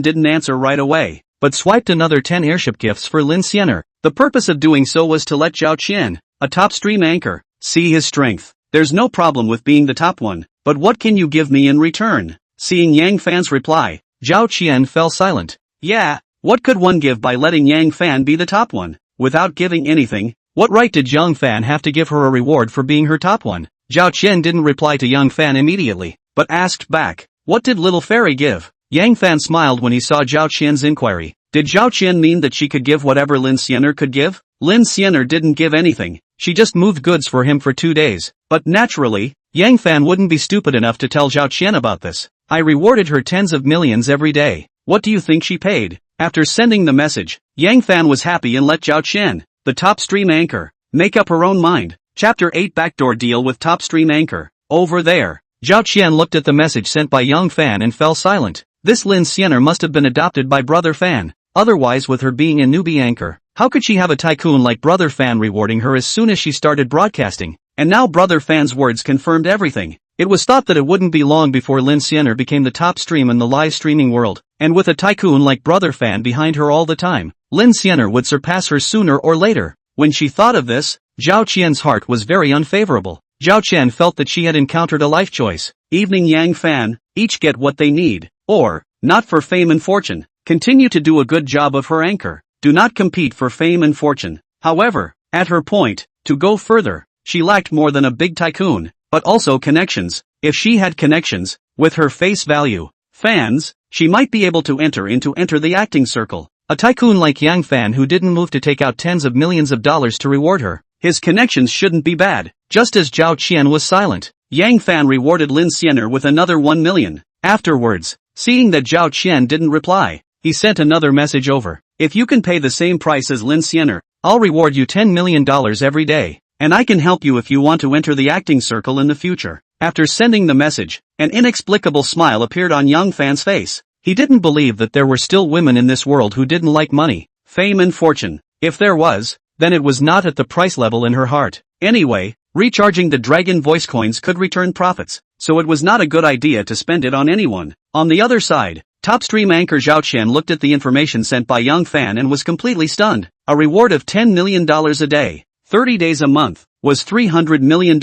didn't answer right away, but swiped another 10 airship gifts for Lin Xiener. The purpose of doing so was to let Zhao Qian, a top stream anchor, see his strength. There's no problem with being the top one, but what can you give me in return? Seeing Yang Fan's reply, Zhao Qian fell silent. Yeah, what could one give by letting Yang Fan be the top one? Without giving anything, what right did Yang Fan have to give her a reward for being her top one? Zhao Qian didn't reply to Yang Fan immediately, but asked back, what did little fairy give? Yang Fan smiled when he saw Zhao Qian's inquiry. Did Zhao Qian mean that she could give whatever Lin Xiener could give? Lin Xiener didn't give anything, she just moved goods for him for 2 days. But naturally, Yang Fan wouldn't be stupid enough to tell Zhao Qian about this. I rewarded her tens of millions every day. What do you think she paid? After sending the message, Yang Fan was happy and let Zhao Qian, the top stream anchor, make up her own mind. Chapter 8 Backdoor Deal with Top Stream Anchor. Over there. Zhao Qian looked at the message sent by Yang Fan and fell silent. This Lin Xiener must have been adopted by Brother Fan. Otherwise, with her being a newbie anchor, how could she have a tycoon like Brother Fan rewarding her as soon as she started broadcasting? And now Brother Fan's words confirmed everything. It was thought that it wouldn't be long before Lin Xiener became the top stream in the live streaming world, and with a tycoon like Brother Fan behind her all the time, Lin Xiener would surpass her sooner or later. When she thought of this, Zhao Qian's heart was very unfavorable. Zhao Qian felt that she had encountered a life choice. Evening Yang Fan, each get what they need, or, not for fame and fortune. Continue to do a good job of her anchor. Do not compete for fame and fortune. However, at her point, to go further, she lacked more than a big tycoon, but also connections. If she had connections, with her face value, fans, she might be able to enter the acting circle. A tycoon like Yang Fan who didn't move to take out tens of millions of dollars to reward her. His connections shouldn't be bad. Just as Zhao Qian was silent, Yang Fan rewarded Lin Xiener with another 1 million. Afterwards, seeing that Zhao Qian didn't reply, he sent another message over. If you can pay the same price as Lin Xiener, I'll reward you $10 million every day, and I can help you if you want to enter the acting circle in the future. After sending the message, an inexplicable smile appeared on Yang Fan's face. He didn't believe that there were still women in this world who didn't like money, fame and fortune. If there was, then it was not at the price level in her heart. Anyway, recharging the dragon voice coins could return profits, so it was not a good idea to spend it on anyone. On the other side, top stream anchor Zhao Qian looked at the information sent by Yang Fan and was completely stunned. A reward of $10 million a day, 30 days a month, was $300 million.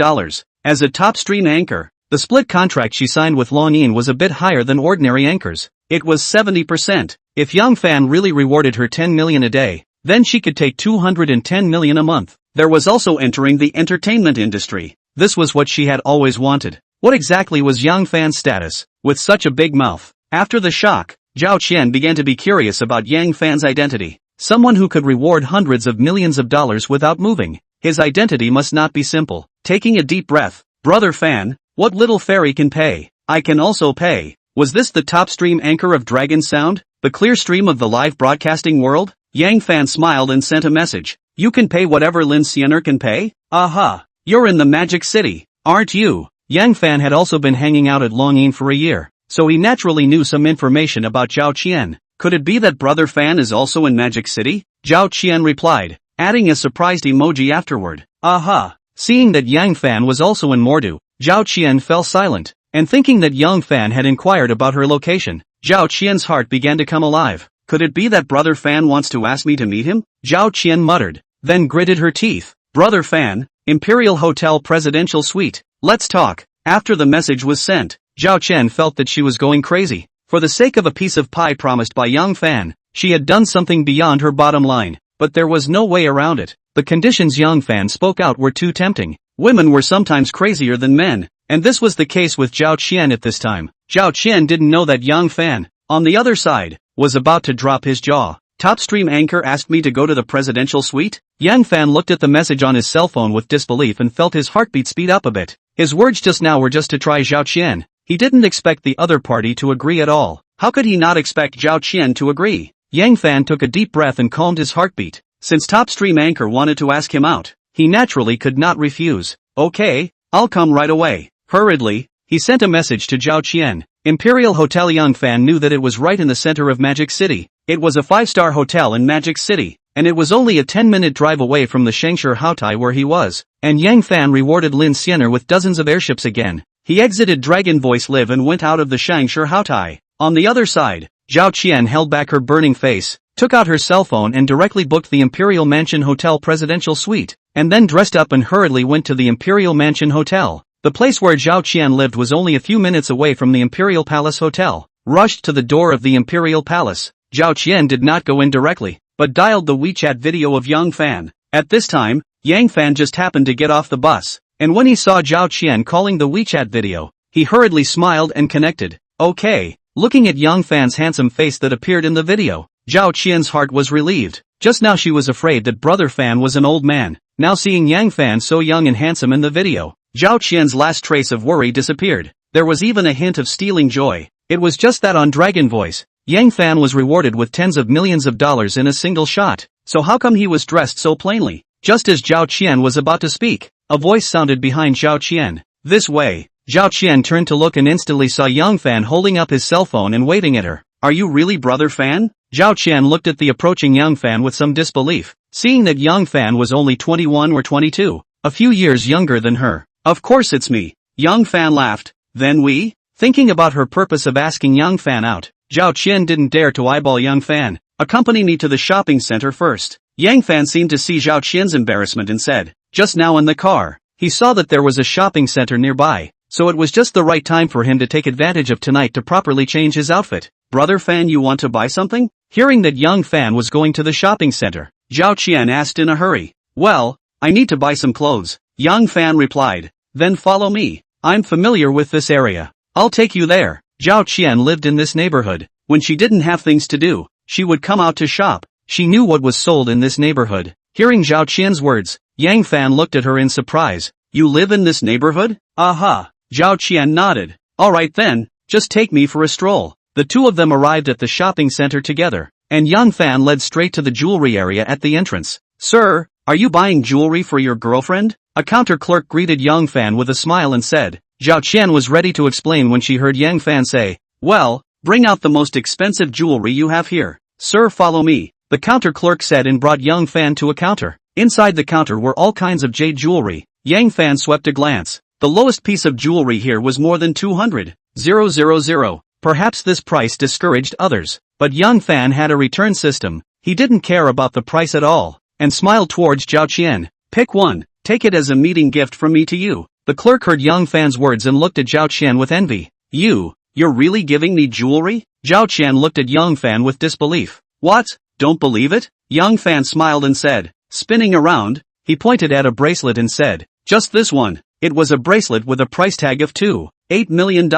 As a top stream anchor, the split contract she signed with Longyin was a bit higher than ordinary anchors. It was 70%. If Yang Fan really rewarded her $10 million a day, then she could take $210 million a month. There was also entering the entertainment industry. This was what she had always wanted. What exactly was Yang Fan's status, with such a big mouth? After the shock, Zhao Qian began to be curious about Yang Fan's identity. Someone who could reward hundreds of millions of dollars without moving. His identity must not be simple. Taking a deep breath, Brother Fan, what little fairy can pay, I can also pay. Was this the top stream anchor of Dragon Sound, the clear stream of the live broadcasting world? Yang Fan smiled and sent a message. You can pay whatever Lin Xiener can pay? Aha! You're in the Magic City, aren't you? Yang Fan had also been hanging out at Longyin for a year, so he naturally knew some information about Zhao Qian. Could it be that Brother Fan is also in Magic City? Zhao Qian replied, adding a surprised emoji afterward. Aha! Seeing that Yang Fan was also in Mordu, Zhao Qian fell silent, and thinking that Yang Fan had inquired about her location, Zhao Qian's heart began to come alive. Could it be that Brother Fan wants to ask me to meet him? Zhao Qian muttered, then gritted her teeth. Brother Fan, Imperial Hotel Presidential Suite. Let's talk. After the message was sent, Zhao Qian felt that she was going crazy. For the sake of a piece of pie promised by young Fan, she had done something beyond her bottom line, but there was no way around it. The conditions young Fan spoke out were too tempting. Women were sometimes crazier than men, and this was the case with Zhao Qian at this time. Zhao Qian didn't know that young Fan, on the other side, was about to drop his jaw. Top stream anchor asked me to go to the presidential suite? Yang Fan looked at the message on his cell phone with disbelief and felt his heartbeat speed up a bit. His words just now were just to try Zhao Qian. He didn't expect the other party to agree at all. How could he not expect Zhao Qian to agree? Yang Fan took a deep breath and calmed his heartbeat. Since top stream anchor wanted to ask him out, he naturally could not refuse. Okay, I'll come right away. Hurriedly, he sent a message to Zhao Qian. Imperial Hotel. Young Fan knew that it was right in the center of Magic City. It was a 5-star hotel in Magic City, and it was only a 10-minute drive away from the Shangshi Haotai where he was. And Yang Fan rewarded Lin Xiener with dozens of airships again. He exited Dragon Voice Live and went out of the Shangshi Haotai. On the other side, Zhao Qian held back her burning face, took out her cell phone and directly booked the Imperial Mansion Hotel Presidential Suite, and then dressed up and hurriedly went to the Imperial Mansion Hotel. The place where Zhao Qian lived was only a few minutes away from the Imperial Palace Hotel. Rushed to the door of the Imperial Palace, Zhao Qian did not go in directly, but dialed the WeChat video of Yang Fan. At this time, Yang Fan just happened to get off the bus, and when he saw Zhao Qian calling the WeChat video, he hurriedly smiled and connected. Okay. Looking at Yang Fan's handsome face that appeared in the video, Zhao Qian's heart was relieved. Just now she was afraid that Brother Fan was an old man. Now seeing Yang Fan so young and handsome in the video, Zhao Qian's last trace of worry disappeared. There was even a hint of stealing joy. It was just that on Dragon Voice, Yang Fan was rewarded with tens of millions of dollars in a single shot. So how come he was dressed so plainly? Just as Zhao Qian was about to speak, a voice sounded behind Zhao Qian. This way. Zhao Qian turned to look and instantly saw Yang Fan holding up his cell phone and waving at her. Are you really Brother Fan? Zhao Qian looked at the approaching Yang Fan with some disbelief, seeing that Yang Fan was only 21 or 22, a few years younger than her. Of course it's me. Yang Fan laughed. Then we? Thinking about her purpose of asking Yang Fan out, Zhao Qian didn't dare to eyeball Yang Fan. Accompany me to the shopping center first. Yang Fan seemed to see Zhao Qian's embarrassment and said, just now in the car, he saw that there was a shopping center nearby. So it was just the right time for him to take advantage of tonight to properly change his outfit. Brother Fan, you want to buy something? Hearing that Yang Fan was going to the shopping center, Zhao Qian asked in a hurry. Well, I need to buy some clothes. Yang Fan replied. Then follow me. I'm familiar with this area. I'll take you there. Zhao Qian lived in this neighborhood. When she didn't have things to do, she would come out to shop. She knew what was sold in this neighborhood. Hearing Zhao Qian's words, Yang Fan looked at her in surprise. You live in this neighborhood? Aha. Zhao Qian nodded. Alright then, just take me for a stroll. The two of them arrived at the shopping center together, and Yang Fan led straight to the jewelry area at the entrance. Sir, are you buying jewelry for your girlfriend? A counter clerk greeted Yang Fan with a smile and said. Zhao Qian was ready to explain when she heard Yang Fan say, well, bring out the most expensive jewelry you have here. Sir, follow me. The counter clerk said and brought Yang Fan to a counter. Inside the counter were all kinds of jade jewelry. Yang Fan swept a glance. The lowest piece of jewelry here was more than 200,000. Perhaps this price discouraged others, but Yang Fan had a return system. He didn't care about the price at all, and smiled towards Zhao Qian. Pick one, take it as a meeting gift from me to you. The clerk heard Yang Fan's words and looked at Zhao Qian with envy. You're really giving me jewelry? Zhao Qian looked at Yang Fan with disbelief. What? Don't believe it? Yang Fan smiled and said. Spinning around, he pointed at a bracelet and said, just this one. It was a bracelet with a price tag of $2.8 million,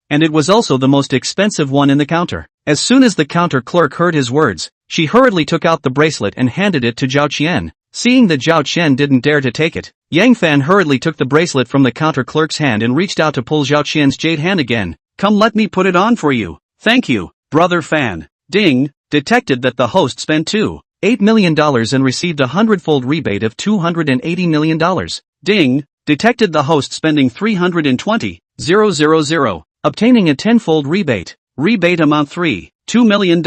and it was also the most expensive one in the counter. As soon as the counter clerk heard his words, she hurriedly took out the bracelet and handed it to Zhao Qian. Seeing that Zhao Qian didn't dare to take it, Yang Fan hurriedly took the bracelet from the counter clerk's hand and reached out to pull Zhao Qian's jade hand again. Come, let me put it on for you. Thank you, Brother Fan. Ding, detected that the host spent $2.8 million and received a 100-fold rebate of $280 million. Ding, detected the host spending 320,000, obtaining a 10-fold rebate. Rebate amount $3.2 million.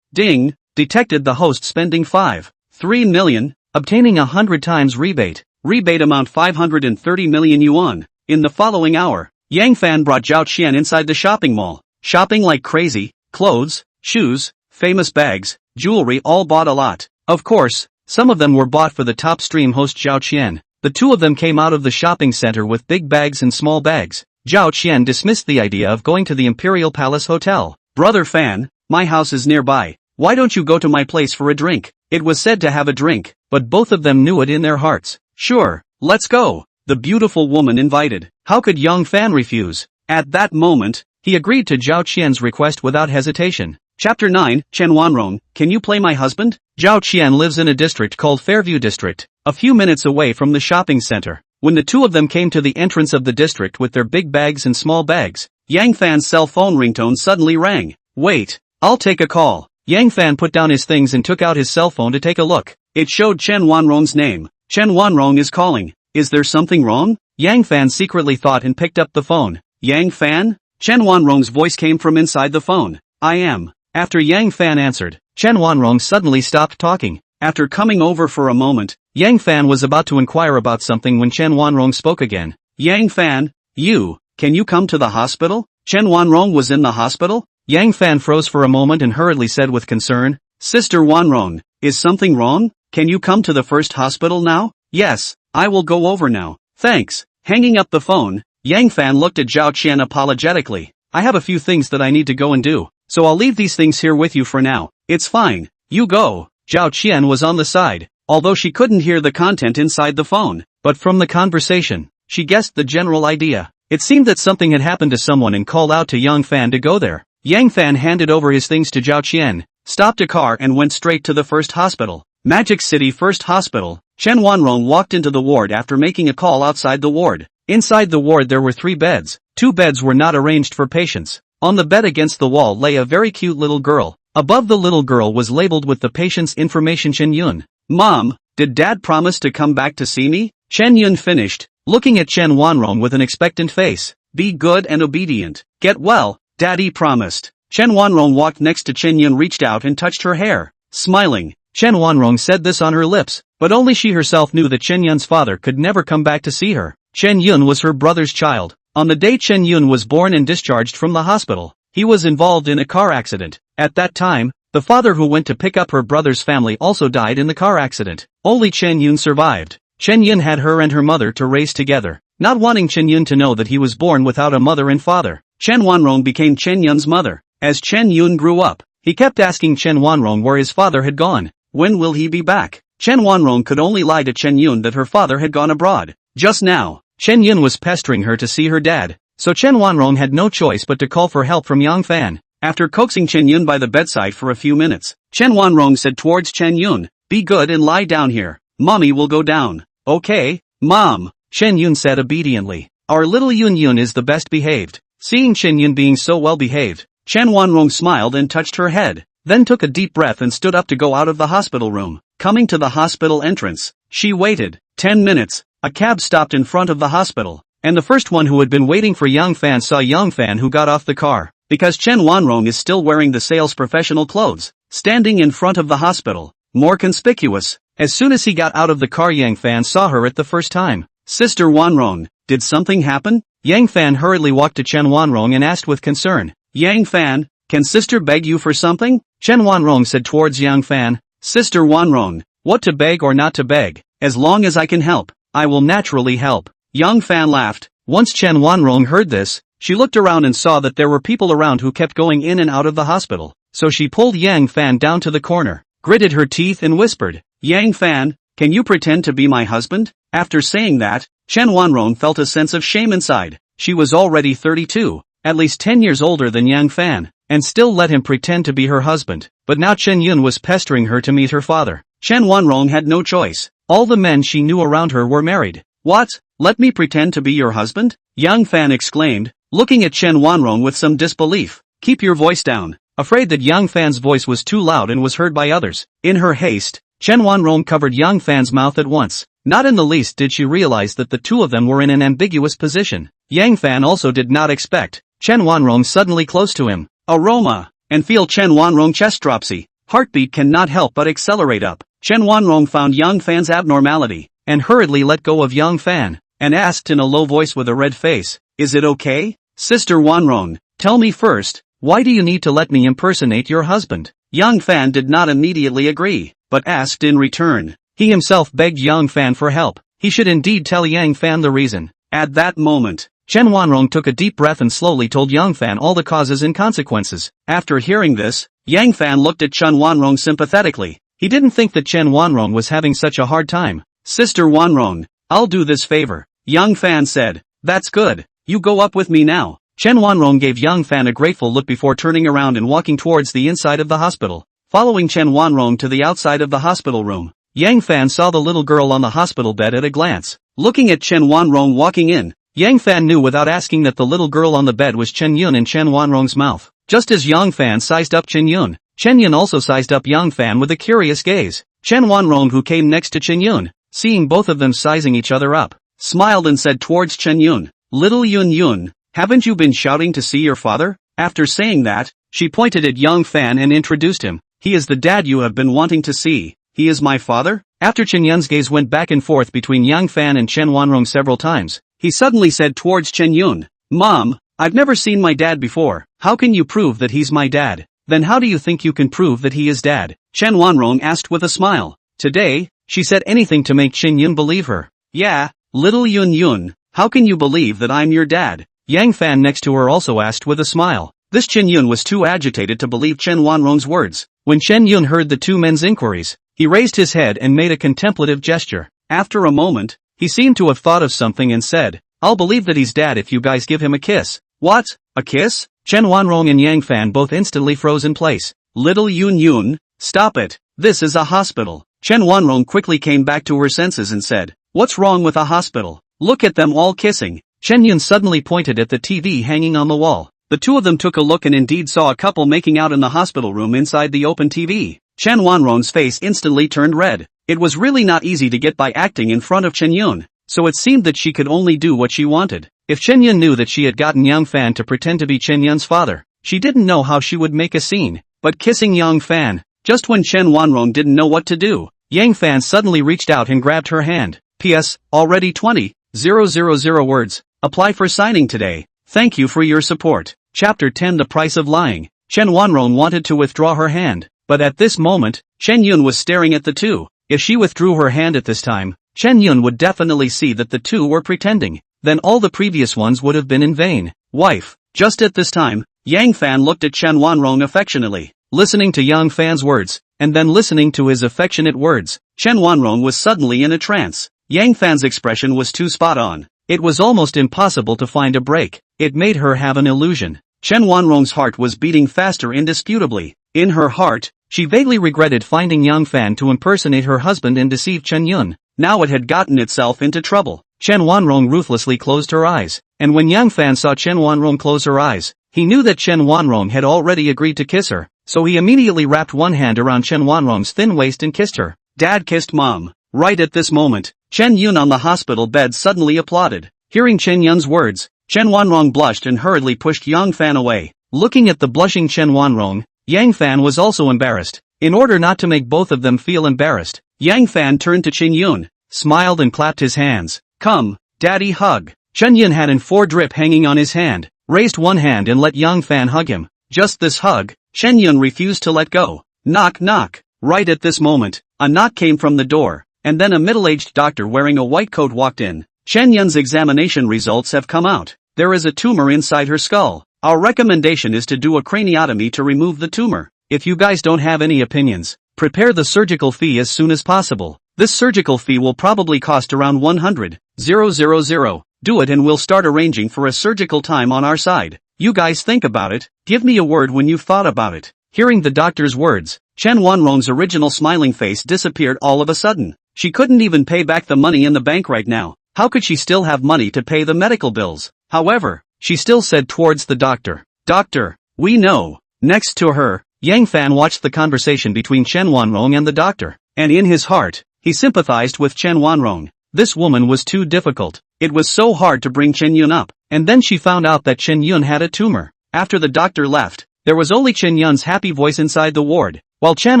Ding, detected the host spending 5.3 million, obtaining 100 times rebate. Rebate amount 530 million yuan. In the following hour, Yang Fan brought Zhao Qian inside the shopping mall. Shopping like crazy, clothes, shoes, famous bags, jewelry, all bought a lot. Of course, some of them were bought for the top stream host Zhao Qian. The two of them came out of the shopping center with big bags and small bags. Zhao Qian dismissed the idea of going to the Imperial Palace Hotel. Brother Fan, my house is nearby. Why don't you go to my place for a drink? It was said to have a drink, but both of them knew it in their hearts. Sure, let's go. The beautiful woman invited. How could Yang Fan refuse? At that moment, he agreed to Zhao Qian's request without hesitation. Chapter 9, Chen Wanrong, can you play my husband? Zhao Qian lives in a district called Fairview District, a few minutes away from the shopping center. When the two of them came to the entrance of the district with their big bags and small bags, Yang Fan's cell phone ringtone suddenly rang. Wait, I'll take a call. Yang Fan put down his things and took out his cell phone to take a look. It showed Chen Wanrong's name. Chen Wanrong is calling. Is there something wrong? Yang Fan secretly thought and picked up the phone. Yang Fan? Chen Wanrong's voice came from inside the phone. I am. After Yang Fan answered, Chen Wanrong suddenly stopped talking. After coming over for a moment, Yang Fan was about to inquire about something when Chen Wanrong spoke again. Yang Fan, can you come to the hospital? Chen Wanrong was in the hospital? Yang Fan froze for a moment and hurriedly said with concern, Sister Wanrong, is something wrong? Can you come to the first hospital now? Yes, I will go over now. Thanks. Hanging up the phone, Yang Fan looked at Zhao Qian apologetically. I have a few things that I need to go and do, so I'll leave these things here with you for now. It's fine. You go. Zhao Qian was on the side, although she couldn't hear the content inside the phone, but from the conversation, she guessed the general idea. It seemed that something had happened to someone and called out to Yang Fan to go there. Yang Fan handed over his things to Zhao Qian, stopped a car and went straight to the first hospital. Magic City First Hospital. Chen Wanrong walked into the ward after making a call outside the ward. Inside the ward there were 3 beds. 2 beds were not arranged for patients. On the bed against the wall lay a very cute little girl. Above the little girl was labeled with the patient's information Chen Yun. Mom, did Dad promise to come back to see me? Chen Yun finished, looking at Chen Wanrong with an expectant face. Be good and obedient. Get well, Daddy promised. Chen Wanrong walked next to Chen Yun, reached out and touched her hair. Smiling, Chen Wanrong said this on her lips, but only she herself knew that Chen Yun's father could never come back to see her. Chen Yun was her brother's child. On the day Chen Yun was born and discharged from the hospital, he was involved in a car accident. At that time, the father who went to pick up her brother's family also died in the car accident. Only Chen Yun survived. Chen Yun had her and her mother to raise together, not wanting Chen Yun to know that he was born without a mother and father. Chen Wanrong became Chen Yun's mother. As Chen Yun grew up, he kept asking Chen Wanrong where his father had gone. When will he be back? Chen Wanrong could only lie to Chen Yun that her father had gone abroad. Just now, Chen Yun was pestering her to see her dad, so Chen Wanrong had no choice but to call for help from Yang Fan. After coaxing Chen Yun by the bedside for a few minutes, Chen Wanrong said towards Chen Yun, be good and lie down here. Mommy will go down. Okay, Mom, Chen Yun said obediently. Our little Yun Yun is the best behaved. Seeing Chen Yun being so well behaved, Chen Wanrong smiled and touched her head, then took a deep breath and stood up to go out of the hospital room. Coming to the hospital entrance, she waited 10 minutes. A cab stopped in front of the hospital, and the first one who had been waiting for Yang Fan saw Yang Fan, who got off the car, because Chen Wanrong is still wearing the sales professional clothes, standing in front of the hospital, more conspicuous. As soon as he got out of the car, Yang Fan saw her at the first time. Sister Wanrong, did something happen? Yang Fan hurriedly walked to Chen Wanrong and asked with concern. Yang Fan, can sister beg you for something? Chen Wanrong said towards Yang Fan. Sister Wanrong, what to beg or not to beg? As long as I can help, I will naturally help. Yang Fan laughed. Once Chen Wanrong heard this, she looked around and saw that there were people around who kept going in and out of the hospital, so she pulled Yang Fan down to the corner, gritted her teeth and whispered, Yang Fan, can you pretend to be my husband? After saying that, Chen Wanrong felt a sense of shame inside. She was already 32, at least 10 years older than Yang Fan, and still let him pretend to be her husband. But now Chen Yun was pestering her to meet her father. Chen Wanrong had no choice. All the men she knew around her were married. What? Let me pretend to be your husband? Yang Fan exclaimed, looking at Chen Wanrong with some disbelief. Keep your voice down. Afraid that Yang Fan's voice was too loud and was heard by others. In her haste, Chen Wanrong covered Yang Fan's mouth at once. Not in the least did she realize that the two of them were in an ambiguous position. Yang Fan also did not expect Chen Wanrong suddenly close to him. Aroma, and feel Chen Wanrong chest dropsy. Heartbeat cannot help but accelerate up. Chen Wanrong found Yang Fan's abnormality, and hurriedly let go of Yang Fan, and asked in a low voice with a red face, is it okay? Sister Wanrong, tell me first, Why do you need to let me impersonate your husband? Yang Fan did not immediately agree, but asked in return. He himself begged Yang Fan for help. He should indeed tell Yang Fan the reason. At that moment, Chen Wanrong took a deep breath and slowly told Yang Fan all the causes and consequences. After hearing this, Yang Fan looked at Chen Wanrong sympathetically. He didn't think that Chen Wanrong was having such a hard time. Sister Wanrong, I'll do this favor. Yang Fan said. That's good. You go up with me now. Chen Wanrong gave Yang Fan a grateful look before turning around and walking towards the inside of the hospital. Following Chen Wanrong to the outside of the hospital room, Yang Fan saw the little girl on the hospital bed at a glance. Looking at Chen Wanrong walking in, Yang Fan knew without asking that the little girl on the bed was Chen Yun in Chen Wanrong's mouth. Just as Yang Fan sized up Chen Yun, Chen Yun also sized up Yang Fan with a curious gaze. Chen Wanrong, who came next to Chen Yun, seeing both of them sizing each other up, smiled and said towards Chen Yun, "Little Yun Yun, haven't you been shouting to see your father?" After saying that, she pointed at Yang Fan and introduced him. "He is the dad you have been wanting to see. He is my father?" After Chen Yun's gaze went back and forth between Yang Fan and Chen Wanrong several times, he suddenly said towards Chen Yun, "Mom, I've never seen my dad before. How can you prove that he's my dad?" "Then how do you think you can prove that he is dad?" Chen Wanrong asked with a smile. Today, she said anything to make Chen Yun believe her. "Yeah, little Yun Yun, how can you believe that I'm your dad?" Yang Fan next to her also asked with a smile. This Chen Yun was too agitated to believe Chen Wanrong's words. When Chen Yun heard the two men's inquiries, he raised his head and made a contemplative gesture. After a moment, he seemed to have thought of something and said, "I'll believe that he's dad if you guys give him a kiss." "What? A kiss?" Chen Wanrong and Yang Fan both instantly froze in place. "Little Yun Yun, stop it. This is a hospital." Chen Wanrong quickly came back to her senses and said, "What's wrong with a hospital? Look at them all kissing." Chen Yun suddenly pointed at the TV hanging on the wall. The two of them took a look and indeed saw a couple making out in the hospital room inside the open TV. Chen Wanrong's face instantly turned red. It was really not easy to get by acting in front of Chen Yun, so it seemed that she could only do what she wanted. If Chen Yun knew that she had gotten Yang Fan to pretend to be Chen Yun's father, she didn't know how she would make a scene. But kissing Yang Fan, just when Chen Wanrong didn't know what to do, Yang Fan suddenly reached out and grabbed her hand. P.S. Already 20,000 words. Apply for signing today. Thank you for your support. Chapter 10 The Price of Lying. Chen Wanrong wanted to withdraw her hand, but at this moment, Chen Yun was staring at the two. If she withdrew her hand at this time, Chen Yun would definitely see that the two were pretending. Then all the previous ones would have been in vain. Wife. Just at this time, Yang Fan looked at Chen Wanrong affectionately. Listening to Yang Fan's words, and then listening to his affectionate words, Chen Wanrong was suddenly in a trance. Yang Fan's expression was too spot on. It was almost impossible to find a break. It made her have an illusion. Chen Wanrong's heart was beating faster indisputably. In her heart, she vaguely regretted finding Yang Fan to impersonate her husband and deceive Chen Yun. Now it had gotten itself into trouble. Chen Wanrong ruthlessly closed her eyes, and when Yang Fan saw Chen Wanrong close her eyes, he knew that Chen Wanrong had already agreed to kiss her, so he immediately wrapped one hand around Chen Wanrong's thin waist and kissed her. Dad kissed Mom. Right at this moment, Chen Yun on the hospital bed suddenly applauded. Hearing Chen Yun's words, Chen Wanrong blushed and hurriedly pushed Yang Fan away. Looking at the blushing Chen Wanrong, Yang Fan was also embarrassed. In order not to make both of them feel embarrassed, Yang Fan turned to Chen Yun, smiled and clapped his hands. "Come, Daddy, hug." Chen Yun had an 4 drip hanging on his hand, raised one hand and let Yang Fan hug him. Just this hug, Chen Yun refused to let go. Knock knock. Right at this moment, a knock came from the door, and then a middle-aged doctor wearing a white coat walked in. Chen Yun's examination results have come out. There is a tumor inside her skull. Our recommendation is to do a craniotomy to remove the tumor. If you guys don't have any opinions, prepare the surgical fee as soon as possible. This surgical fee will probably cost around 100,000. Do it and we'll start arranging for a surgical time on our side. You guys think about it. Give me a word when you've thought about it. Hearing the doctor's words, Chen Wanrong's original smiling face disappeared all of a sudden. She couldn't even pay back the money in the bank right now. How could she still have money to pay the medical bills? However, she still said towards the doctor, "Doctor, we know." Next to her, Yang Fan watched the conversation between Chen Wanrong and the doctor, and in his heart, he sympathized with Chen Wanrong. This woman was too difficult. It was so hard to bring Chen Yun up, and then she found out that Chen Yun had a tumor. After the doctor left, there was only Chen Yun's happy voice inside the ward. While Chen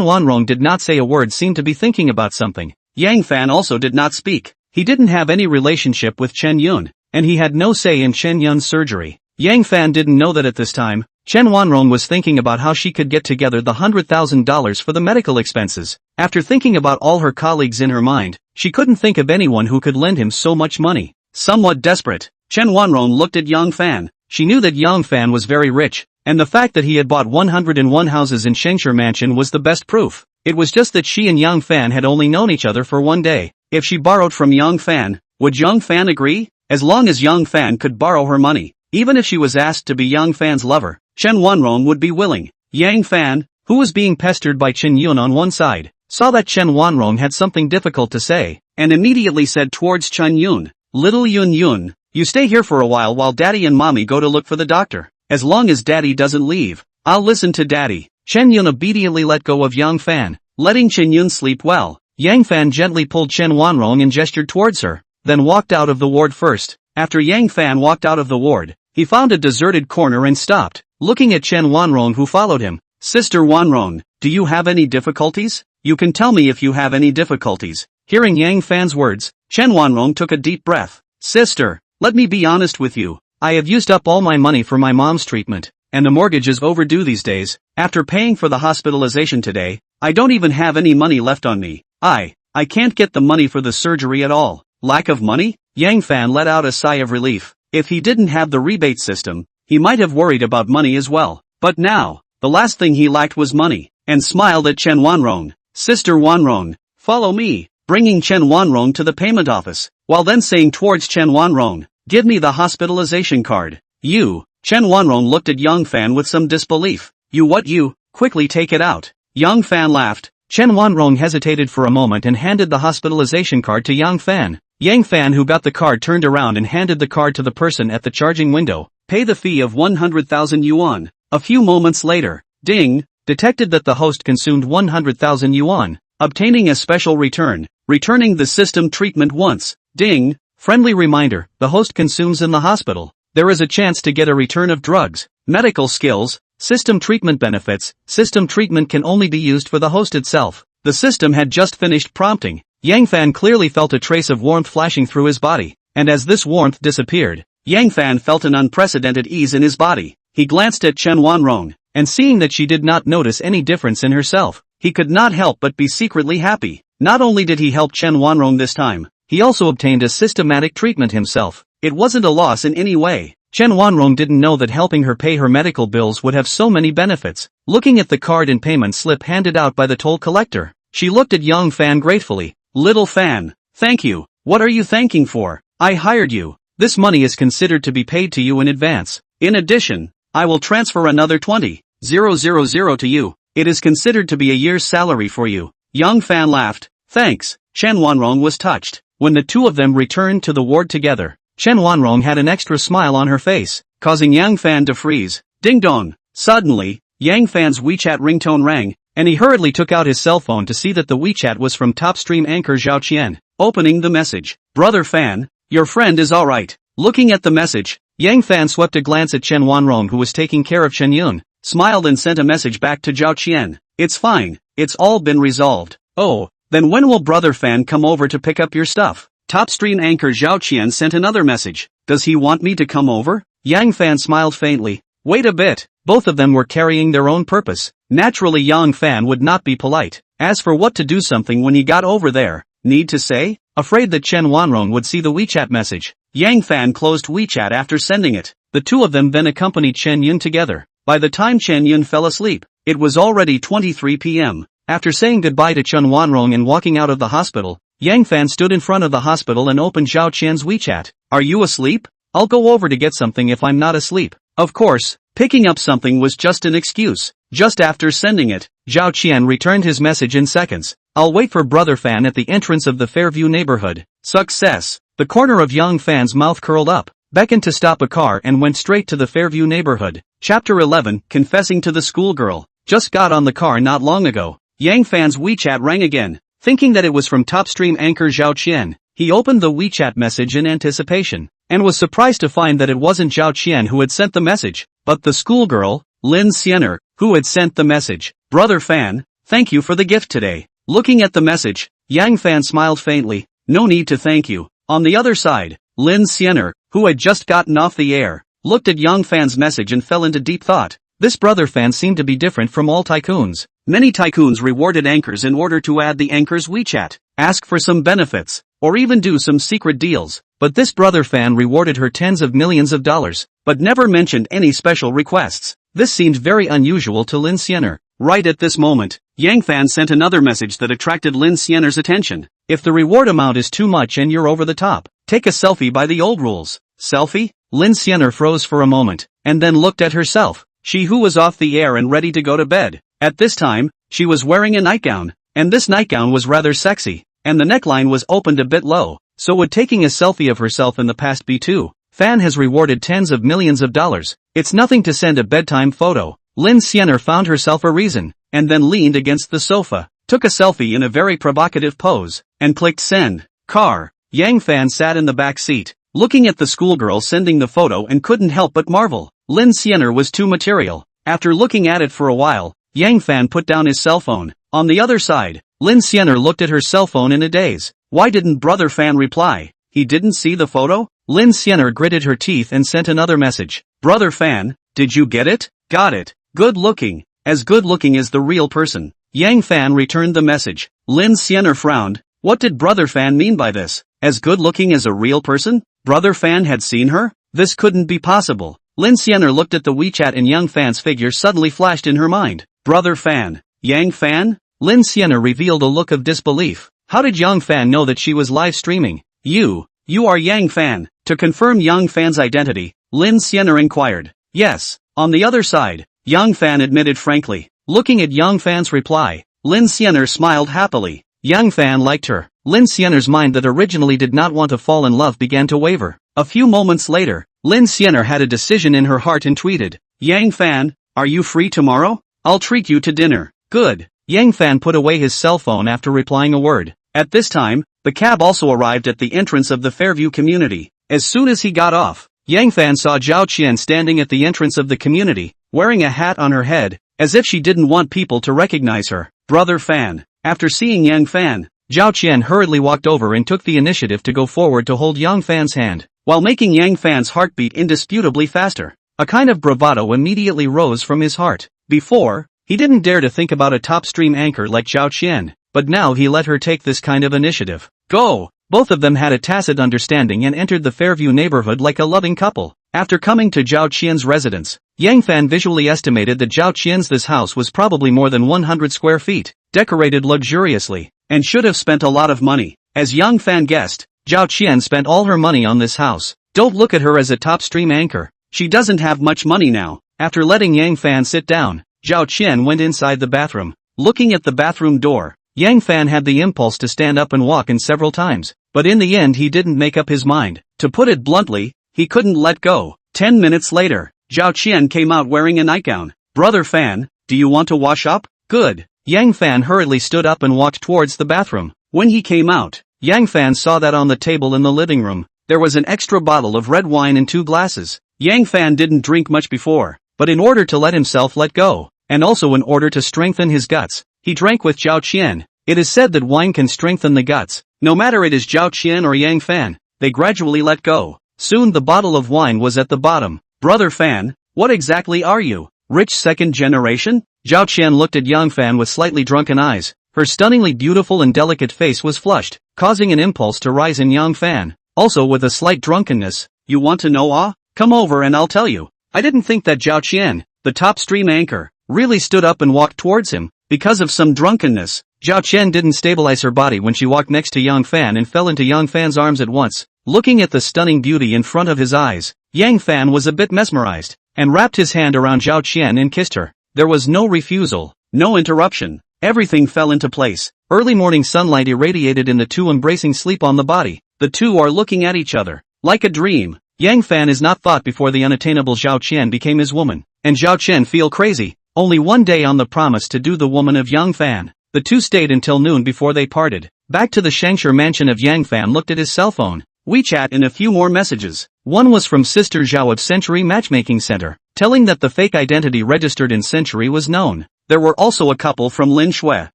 Wanrong did not say a word, seemed to be thinking about something. Yang Fan also did not speak. He didn't have any relationship with Chen Yun, and he had no say in Chen Yun's surgery. Yang Fan didn't know that at this time, Chen Wanrong was thinking about how she could get together the $100,000 for the medical expenses. After thinking about all her colleagues in her mind, she couldn't think of anyone who could lend him so much money. Somewhat desperate, Chen Wanrong looked at Yang Fan. She knew that Yang Fan was very rich, and the fact that he had bought 101 houses in Shengshi Mansion was the best proof. It was just that she and Yang Fan had only known each other for one day. If she borrowed from Yang Fan, would Yang Fan agree? As long as Yang Fan could borrow her money, even if she was asked to be Yang Fan's lover, Chen Wanrong would be willing. Yang Fan, who was being pestered by Chen Yun on one side, saw that Chen Wanrong had something difficult to say, and immediately said towards Chen Yun, "Little Yun Yun, you stay here for a while Daddy and Mommy go to look for the doctor. As long as Daddy doesn't leave, I'll listen to Daddy." Chen Yun obediently let go of Yang Fan, letting Chen Yun sleep well. Yang Fan gently pulled Chen Wanrong and gestured towards her, then walked out of the ward first. After Yang Fan walked out of the ward, he found a deserted corner and stopped, looking at Chen Wanrong, who followed him. "Sister Wanrong, do you have any difficulties? You can tell me if you have any difficulties." Hearing Yang Fan's words, Chen Wanrong took a deep breath. "Sister, let me be honest with you. I have used up all my money for my mom's treatment, and the mortgage is overdue these days. After paying for the hospitalization today, I don't even have any money left on me. I can't get the money for the surgery at all." Lack of money? Yang Fan let out a sigh of relief. If he didn't have the rebate system, he might have worried about money as well. But now, the last thing he lacked was money, and smiled at Chen Wanrong. "Sister Wanrong, follow me," bringing Chen Wanrong to the payment office, while then saying towards Chen Wanrong, "Give me the hospitalization card." "You?" Chen Wanrong looked at Yang Fan with some disbelief. "You what you? Quickly take it out." Yang Fan laughed. Chen Wanrong hesitated for a moment and handed the hospitalization card to Yang Fan. Yang Fan, who got the card, turned around and handed the card to the person at the charging window. "Pay the fee of 100,000 yuan. A few moments later, ding, detected that the host consumed 100,000 yuan, obtaining a special return, returning the system treatment once. Ding, friendly reminder, the host consumes in the hospital. There is a chance to get a return of drugs, medical skills, system treatment benefits. System treatment can only be used for the host itself." The system had just finished prompting. Yang Fan clearly felt a trace of warmth flashing through his body, and as this warmth disappeared, Yang Fan felt an unprecedented ease in his body. He glanced at Chen Wanrong, and seeing that she did not notice any difference in herself, he could not help but be secretly happy. Not only did he help Chen Wanrong this time, he also obtained a systematic treatment himself. It wasn't a loss in any way. Chen Wanrong didn't know that helping her pay her medical bills would have so many benefits. Looking at the card and payment slip handed out by the toll collector, she looked at Yang Fan gratefully. "Little Fan, thank you. What are you thanking for? I hired you. This money is considered to be paid to you in advance. In addition, I will transfer another 20,000 to you. It is considered to be a year's salary for you." Yang Fan laughed. "Thanks." Chen Wanrong was touched. When the two of them returned to the ward together, Chen Wanrong had an extra smile on her face, causing Yang Fan to freeze. Ding dong. Suddenly, Yang Fan's WeChat ringtone rang, and he hurriedly took out his cell phone to see that the WeChat was from top stream anchor Zhao Qian. Opening the message. "Brother Fan, your friend is alright." Looking at the message, Yang Fan swept a glance at Chen Wanrong, who was taking care of Chen Yun, smiled and sent a message back to Zhao Qian. "It's fine, it's all been resolved." "Oh, then when will Brother Fan come over to pick up your stuff?" Top stream anchor Zhao Qian sent another message. "Does he want me to come over?" Yang Fan smiled faintly. Wait a bit. Both of them were carrying their own purpose. Naturally Yang Fan would not be polite. As for what to do something when he got over there, need to say? Afraid that Chen Wanrong would see the WeChat message, Yang Fan closed WeChat after sending it. The two of them then accompanied Chen Yun together. By the time Chen Yun fell asleep, it was already 23 p.m. After saying goodbye to Chen Wanrong and walking out of the hospital, Yang Fan stood in front of the hospital and opened Zhao Qian's WeChat. "Are you asleep? I'll go over to get something if I'm not asleep." Of course, picking up something was just an excuse. Just after sending it, Zhao Qian returned his message in seconds. "I'll wait for Brother Fan at the entrance of the Fairview neighborhood." Success! The corner of Yang Fan's mouth curled up, beckoned to stop a car and went straight to the Fairview neighborhood. Chapter 11, Confessing to the Schoolgirl. Just got on the car not long ago. Yang Fan's WeChat rang again. Thinking that it was from top stream anchor Zhao Qian, he opened the WeChat message in anticipation, and was surprised to find that it wasn't Zhao Qian who had sent the message, but the schoolgirl, Lin Xianer, who had sent the message. "Brother Fan, thank you for the gift today." Looking at the message, Yang Fan smiled faintly. "No need to thank you." On the other side, Lin Xianer, who had just gotten off the air, looked at Yang Fan's message and fell into deep thought. This brother Fan seemed to be different from all tycoons. Many tycoons rewarded anchors in order to add the anchor's WeChat, ask for some benefits, or even do some secret deals. But this brother Fan rewarded her tens of millions of dollars, but never mentioned any special requests. This seemed very unusual to Lin Xianer. Right at this moment, Yang Fan sent another message that attracted Lin Xianer's attention. If the reward amount is too much and you're over the top, take a selfie by the old rules. Selfie? Lin Xianer froze for a moment, and then looked at herself. She who was off the air and ready to go to bed. At this time, she was wearing a nightgown, and this nightgown was rather sexy, and the neckline was opened a bit low. So would taking a selfie of herself in the past be too? Fan has rewarded tens of millions of dollars. It's nothing to send a bedtime photo. Lin Xianer found herself a reason, and then leaned against the sofa, took a selfie in a very provocative pose, and clicked send. Car. Yang Fan sat in the back seat, looking at the schoolgirl sending the photo and couldn't help but marvel. Lin Xianer was too material. After looking at it for a while, Yang Fan put down his cell phone. On the other side, Lin Xianer looked at her cell phone in a daze. Why didn't brother Fan reply? He didn't see the photo? Lin Xianer gritted her teeth and sent another message. Brother Fan, did you get it? Got it. Good looking. As good looking as the real person. Yang Fan returned the message. Lin Xianer frowned. What did brother Fan mean by this? As good looking as a real person? Brother Fan had seen her? This couldn't be possible. Lin Xianer looked at the WeChat and Yang Fan's figure suddenly flashed in her mind. Brother Fan. Yang Fan? Lin Xianer revealed a look of disbelief. How did Yang Fan know that she was live streaming? You are Yang Fan. To confirm Yang Fan's identity, Lin Xianer inquired. Yes. On the other side, Yang Fan admitted frankly. Looking at Yang Fan's reply, Lin Xianer smiled happily. Yang Fan liked her. Lin Xianer's mind that originally did not want to fall in love began to waver. A few moments later, Lin Xianer had a decision in her heart and tweeted, Yang Fan, are you free tomorrow? I'll treat you to dinner. Good. Yang Fan put away his cell phone after replying a word. At this time, the cab also arrived at the entrance of the Fairview community. As soon as he got off, Yang Fan saw Zhao Qian standing at the entrance of the community, wearing a hat on her head, as if she didn't want people to recognize her. Brother Fan. After seeing Yang Fan, Zhao Qian hurriedly walked over and took the initiative to go forward to hold Yang Fan's hand, while making Yang Fan's heartbeat indisputably faster. A kind of bravado immediately rose from his heart. Before, he didn't dare to think about a top stream anchor like Zhao Qian, but now he let her take this kind of initiative. Go! Both of them had a tacit understanding and entered the Fairview neighborhood like a loving couple. After coming to Zhao Qian's residence, Yang Fan visually estimated that Zhao Qian's this house was probably more than 100 square feet, decorated luxuriously, and should have spent a lot of money. As Yang Fan guessed, Zhao Qian spent all her money on this house. Don't look at her as a top stream anchor. She doesn't have much money now. After letting Yang Fan sit down, Zhao Qian went inside the bathroom. Looking at the bathroom door, Yang Fan had the impulse to stand up and walk in several times, but in the end he didn't make up his mind. To put it bluntly, he couldn't let go. 10 minutes later, Zhao Qian came out wearing a nightgown. Brother Fan, do you want to wash up? Good. Yang Fan hurriedly stood up and walked towards the bathroom. When he came out, Yang Fan saw that on the table in the living room, there was an extra bottle of red wine and 2 glasses. Yang Fan didn't drink much before, but in order to let himself let go, and also in order to strengthen his guts, he drank with Zhao Qian. It is said that wine can strengthen the guts. No matter it is Zhao Qian or Yang Fan, they gradually let go. Soon the bottle of wine was at the bottom. Brother Fan, what exactly are you? Rich second generation? Zhao Qian looked at Yang Fan with slightly drunken eyes. Her stunningly beautiful and delicate face was flushed, causing an impulse to rise in Yang Fan. Also with a slight drunkenness. You want to know? Come over and I'll tell you. I didn't think that Zhao Qian, the top stream anchor, really stood up and walked towards him. Because of some drunkenness, Zhao Qian didn't stabilize her body when she walked next to Yang Fan and fell into Yang Fan's arms at once. Looking at the stunning beauty in front of his eyes, Yang Fan was a bit mesmerized, and wrapped his hand around Zhao Qian and kissed her. There was no refusal, no interruption. Everything fell into place. Early morning sunlight irradiated in the two embracing sleep on the body. The two are looking at each other, like a dream. Yang Fan is not thought before the unattainable Zhao Qian became his woman, and Zhao Qian feel crazy. Only one day on the promise to do the woman of Yang Fan. The two stayed until noon before they parted. Back to the Shangshur mansion of Yang Fan looked at his cell phone. WeChat and a few more messages. One was from Sister Zhao of Century Matchmaking Center, telling that the fake identity registered in Century was known. There were also a couple from Lin Shui,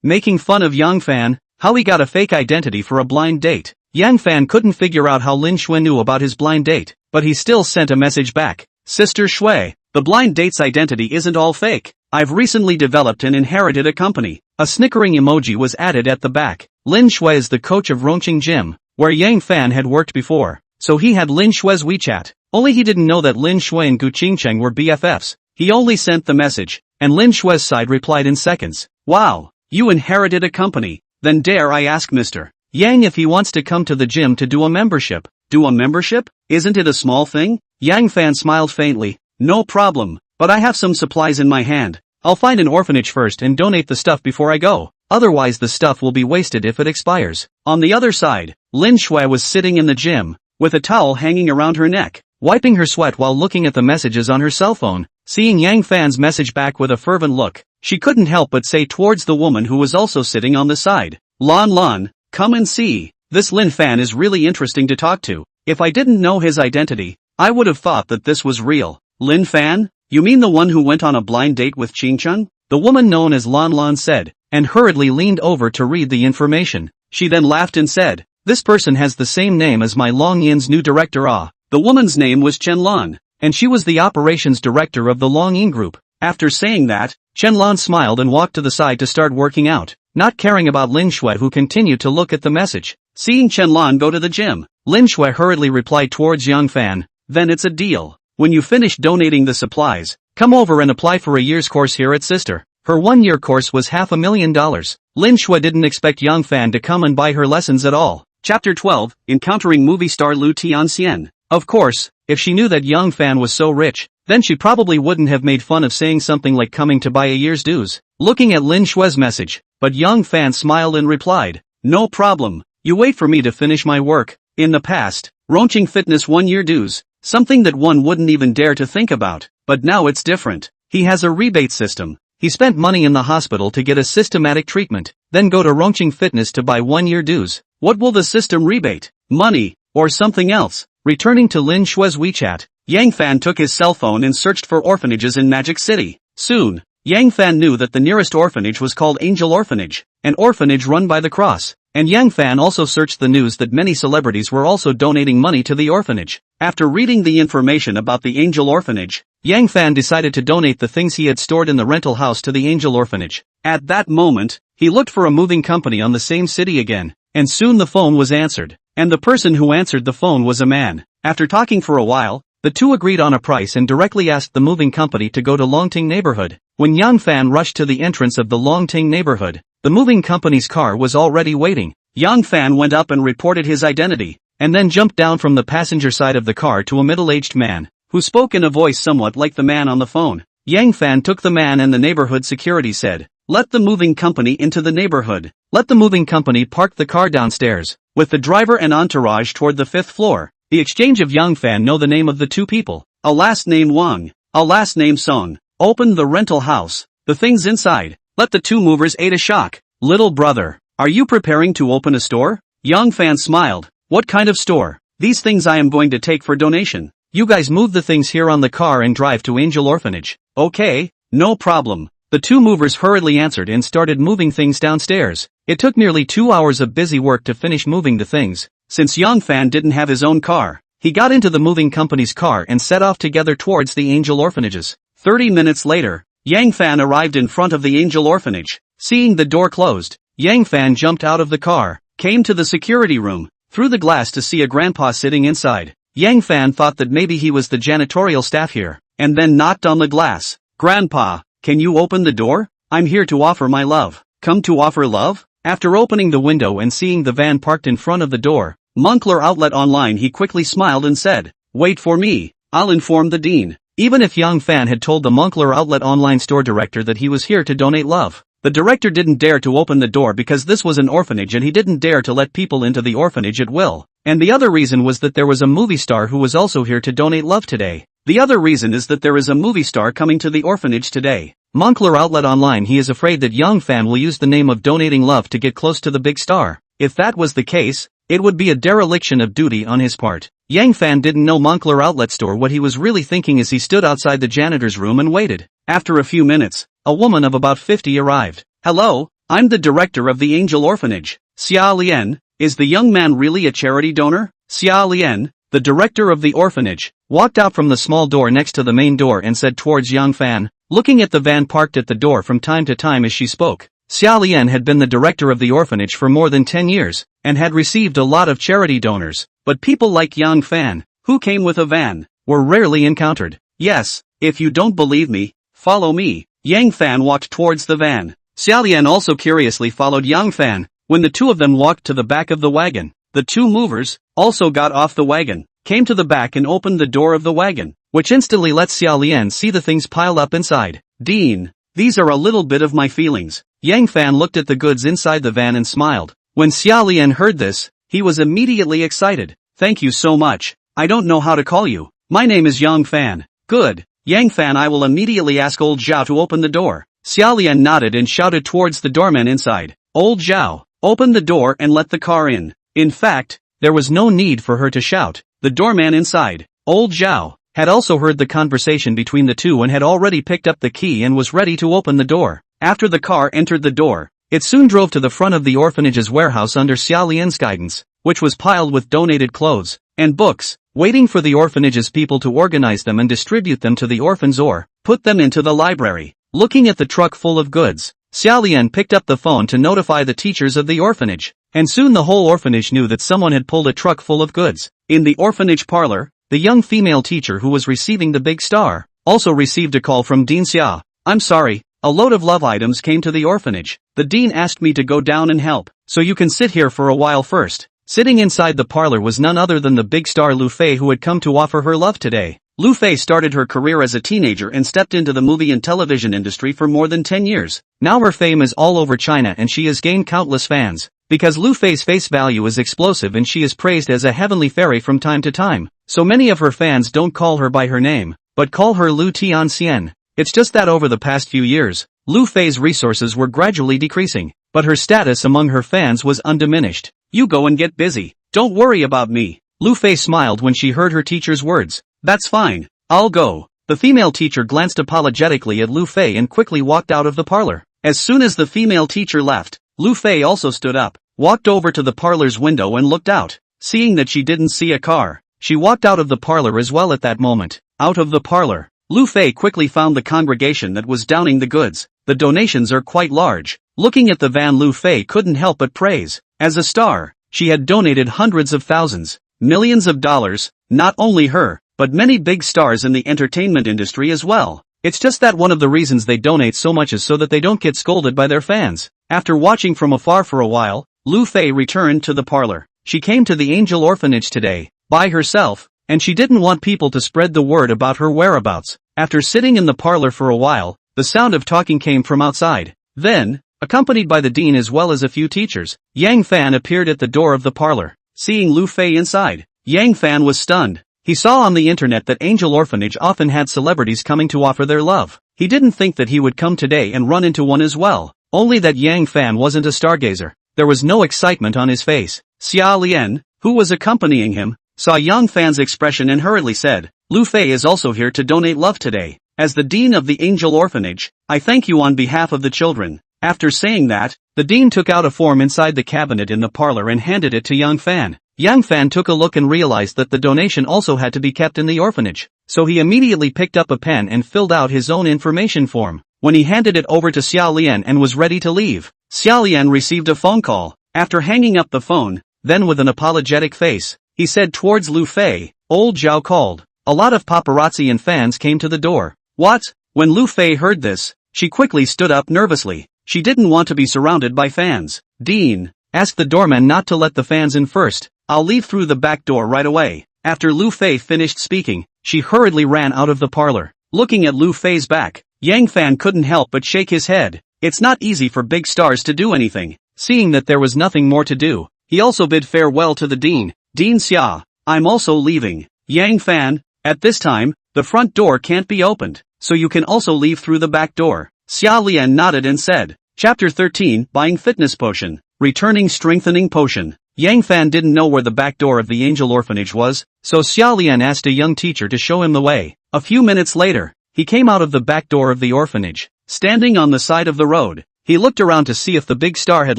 making fun of Yang Fan, how he got a fake identity for a blind date. Yang Fan couldn't figure out how Lin Shui knew about his blind date, but he still sent a message back. Sister Shui, the blind date's identity isn't all fake. I've recently developed and inherited a company. A snickering emoji was added at the back. Lin Shui is the coach of Rongqing Gym, where Yang Fan had worked before, so he had Lin Shui's WeChat. Only he didn't know that Lin Shui and Gu Qingcheng were BFFs. He only sent the message, and Lin Shui's side replied in seconds. Wow, you inherited a company. Then dare I ask Mr. Yang if he wants to come to the gym to do a membership. Do a membership? Isn't it a small thing? Yang Fan smiled faintly. No problem, but I have some supplies in my hand. I'll find an orphanage first and donate the stuff before I go. Otherwise the stuff will be wasted if it expires. On the other side, Lin Shui was sitting in the gym, with a towel hanging around her neck, wiping her sweat while looking at the messages on her cell phone. Seeing Yang Fan's message back with a fervent look, she couldn't help but say towards the woman who was also sitting on the side, Lan, come and see. This Lin Fan is really interesting to talk to. If I didn't know his identity, I would have thought that this was real. Lin Fan? You mean the one who went on a blind date with Qingcheng? The woman known as Lan said, and hurriedly leaned over to read the information. She then laughed and said, this person has the same name as my Longyin's new director Ah. The woman's name was Chen Lan, and she was the operations director of the Longyin group. After saying that, Chen Lan smiled and walked to the side to start working out, not caring about Lin Shui who continued to look at the message. Seeing Chen Lan go to the gym, Lin Shui hurriedly replied towards Yang Fan, then it's a deal. When you finish donating the supplies, come over and apply for a year's course here at Sister. Her 1-year course was $500,000. Lin Shui didn't expect Yang Fan to come and buy her lessons at all. Chapter 12, Encountering Movie Star Lu Tianxian. Of course, if she knew that Yang Fan was so rich, then she probably wouldn't have made fun of saying something like coming to buy a year's dues. Looking at Lin Shui's message, but Yang Fan smiled and replied, no problem, you wait for me to finish my work. In the past, Rongqing Fitness 1-year dues, something that one wouldn't even dare to think about, but now it's different. He has a rebate system. He spent money in the hospital to get a systematic treatment, then go to Rongqing Fitness to buy 1-year dues. What will the system rebate? Money, or something else? Returning to Lin Shui's WeChat, Yang Fan took his cell phone and searched for orphanages in Magic City. Soon, Yang Fan knew that the nearest orphanage was called Angel Orphanage, an orphanage run by the Cross. And Yang Fan also searched the news that many celebrities were also donating money to the orphanage. After reading the information about the Angel Orphanage, Yang Fan decided to donate the things he had stored in the rental house to the Angel Orphanage. At that moment, he looked for a moving company on the same city again, and soon the phone was answered. And the person who answered the phone was a man. After talking for a while, the two agreed on a price and directly asked the moving company to go to Longting neighborhood. When Yang Fan rushed to the entrance of the Longting neighborhood, the moving company's car was already waiting. Yang Fan went up and reported his identity, and then jumped down from the passenger side of the car to a middle-aged man, who spoke in a voice somewhat like the man on the phone. Yang Fan took the man and the neighborhood security said, let the moving company into the neighborhood. Let the moving company park the car downstairs, with the driver and entourage toward the 5th floor. The exchange of Yang Fan know the name of the two people. A last name Wang, a last name Song. Opened the rental house. The things inside. Let the two movers ate a shock. Little brother, are you preparing to open a store? Yang Fan smiled. What kind of store? These things I am going to take for donation. You guys move the things here on the car and drive to Angel Orphanage. Okay, no problem. The two movers hurriedly answered and started moving things downstairs. It took nearly 2 hours of busy work to finish moving the things. Since Yang Fan didn't have his own car, he got into the moving company's car and set off together towards the Angel Orphanages. 30 minutes later, Yang Fan arrived in front of the Angel Orphanage. Seeing the door closed, Yang Fan jumped out of the car, came to the security room, through the glass to see a grandpa sitting inside. Yang Fan thought that maybe he was the janitorial staff here, and then knocked on the glass. Grandpa, can you open the door? I'm here to offer my love. Come to offer love? After opening the window and seeing the van parked in front of the door, Moncler Outlet Online, he quickly smiled and said, wait for me, I'll inform the dean. Even if Yang Fan had told the Moncler Outlet Online store director that he was here to donate love, the director didn't dare to open the door because this was an orphanage and he didn't dare to let people into the orphanage at will. And the other reason was that there was a movie star who was also here to donate love today. The other reason is that there is a movie star coming to the orphanage today. Moncler Outlet Online, he is afraid that Yang Fan will use the name of donating love to get close to the big star. If that was the case, it would be a dereliction of duty on his part. Yang Fan didn't know Moncler Outlet Store what he was really thinking as he stood outside the janitor's room and waited. After a few minutes, a woman of about 50 arrived. Hello, I'm the director of the Angel Orphanage. Xia Lian, is the young man really a charity donor? Xia Lian, the the director of the orphanage, walked out from the small door next to the main door and said towards Yang Fan, looking at the van parked at the door from time to time as she spoke. Xia Lian had been the director of the orphanage for more than 10 years, and had received a lot of charity donors, but people like Yang Fan, who came with a van, were rarely encountered. Yes, if you don't believe me, follow me. Yang Fan walked towards the van. Xia Lian also curiously followed Yang Fan. When the two of them walked to the back of the wagon, the two movers also got off the wagon, came to the back and opened the door of the wagon, which instantly let Xia Lian see the things piled up inside. Dean, these are a little bit of my feelings. Yang Fan looked at the goods inside the van and smiled. When Xia Lian heard this, he was immediately excited. Thank you so much. I don't know how to call you. My name is Yang Fan. Good. Yang Fan, I will immediately ask old Zhao to open the door. Xia Lian nodded and shouted towards the doorman inside. Old Zhao, open the door and let the car in. In fact, there was no need for her to shout. The doorman inside, old Zhao, had also heard the conversation between the two and had already picked up the key and was ready to open the door. After the car entered the door, it soon drove to the front of the orphanage's warehouse under Xia Lian's guidance, which was piled with donated clothes and books, waiting for the orphanage's people to organize them and distribute them to the orphans or put them into the library. Looking at the truck full of goods, Xia Lian picked up the phone to notify the teachers of the orphanage, and soon the whole orphanage knew that someone had pulled a truck full of goods. In the orphanage parlor, the young female teacher who was receiving the big star also received a call from Dean Xia. I'm sorry, a load of love items came to the orphanage. The dean asked me to go down and help, so you can sit here for a while first. Sitting inside the parlor was none other than the big star Lu Fei, who had come to offer her love today. Lu Fei started her career as a teenager and stepped into the movie and television industry for more than 10 years. Now her fame is all over China and she has gained countless fans. Because Lu Fei's face value is explosive and she is praised as a heavenly fairy from time to time, so many of her fans don't call her by her name, but call her Lu Tianxian. It's just that over the past few years, Lu Fei's resources were gradually decreasing, but her status among her fans was undiminished. You go and get busy. Don't worry about me. Lu Fei smiled when she heard her teacher's words. That's fine. I'll go. The female teacher glanced apologetically at Lu Fei and quickly walked out of the parlor. As soon as the female teacher left, Lu Fei also stood up, walked over to the parlor's window and looked out. Seeing that she didn't see a car, she walked out of the parlor as well at that moment. Out of the parlor, Lu Fei quickly found the congregation that was downing the goods. The donations are quite large. Looking at the van, Lu Fei couldn't help but praise. As a star, she had donated hundreds of thousands, millions of dollars, not only her, but many big stars in the entertainment industry as well. It's just that one of the reasons they donate so much is so that they don't get scolded by their fans. After watching from afar for a while, Lu Fei returned to the parlor. She came to the Angel Orphanage today, by herself, and she didn't want people to spread the word about her whereabouts. After sitting in the parlor for a while, the sound of talking came from outside. Then, accompanied by the dean as well as a few teachers, Yang Fan appeared at the door of the parlor. Seeing Lu Fei inside, Yang Fan was stunned. He saw on the internet that Angel Orphanage often had celebrities coming to offer their love. He didn't think that he would come today and run into one as well. Only that Yang Fan wasn't a stargazer. There was no excitement on his face. Xia Lian, who was accompanying him, saw Yang Fan's expression and hurriedly said, Lu Fei is also here to donate love today. As the dean of the Angel Orphanage, I thank you on behalf of the children. After saying that, the dean took out a form inside the cabinet in the parlor and handed it to Yang Fan. Yang Fan took a look and realized that the donation also had to be kept in the orphanage, so he immediately picked up a pen and filled out his own information form. When he handed it over to Xia Lian and was ready to leave, Xia Lian received a phone call. After hanging up the phone, then with an apologetic face, he said towards Lu Fei, old Zhao called. A lot of paparazzi and fans came to the door. What? When Lu Fei heard this, she quickly stood up nervously. She didn't want to be surrounded by fans. Dean, ask the doorman not to let the fans in first. I'll leave through the back door right away. After Lu Fei finished speaking, she hurriedly ran out of the parlor. Looking at Lu Fei's back, Yang Fan couldn't help but shake his head. It's not easy for big stars to do anything. Seeing that there was nothing more to do, he also bid farewell to the dean. Dean Xia, I'm also leaving. Yang Fan, at this time, the front door can't be opened, so you can also leave through the back door. Xia Lian nodded and said, Chapter 13, Buying Fitness Potion, Returning Strengthening Potion. Yang Fan didn't know where the back door of the Angel Orphanage was, so Xia Lian asked a young teacher to show him the way. A few minutes later, he came out of the back door of the orphanage. Standing on the side of the road, he looked around to see if the big star had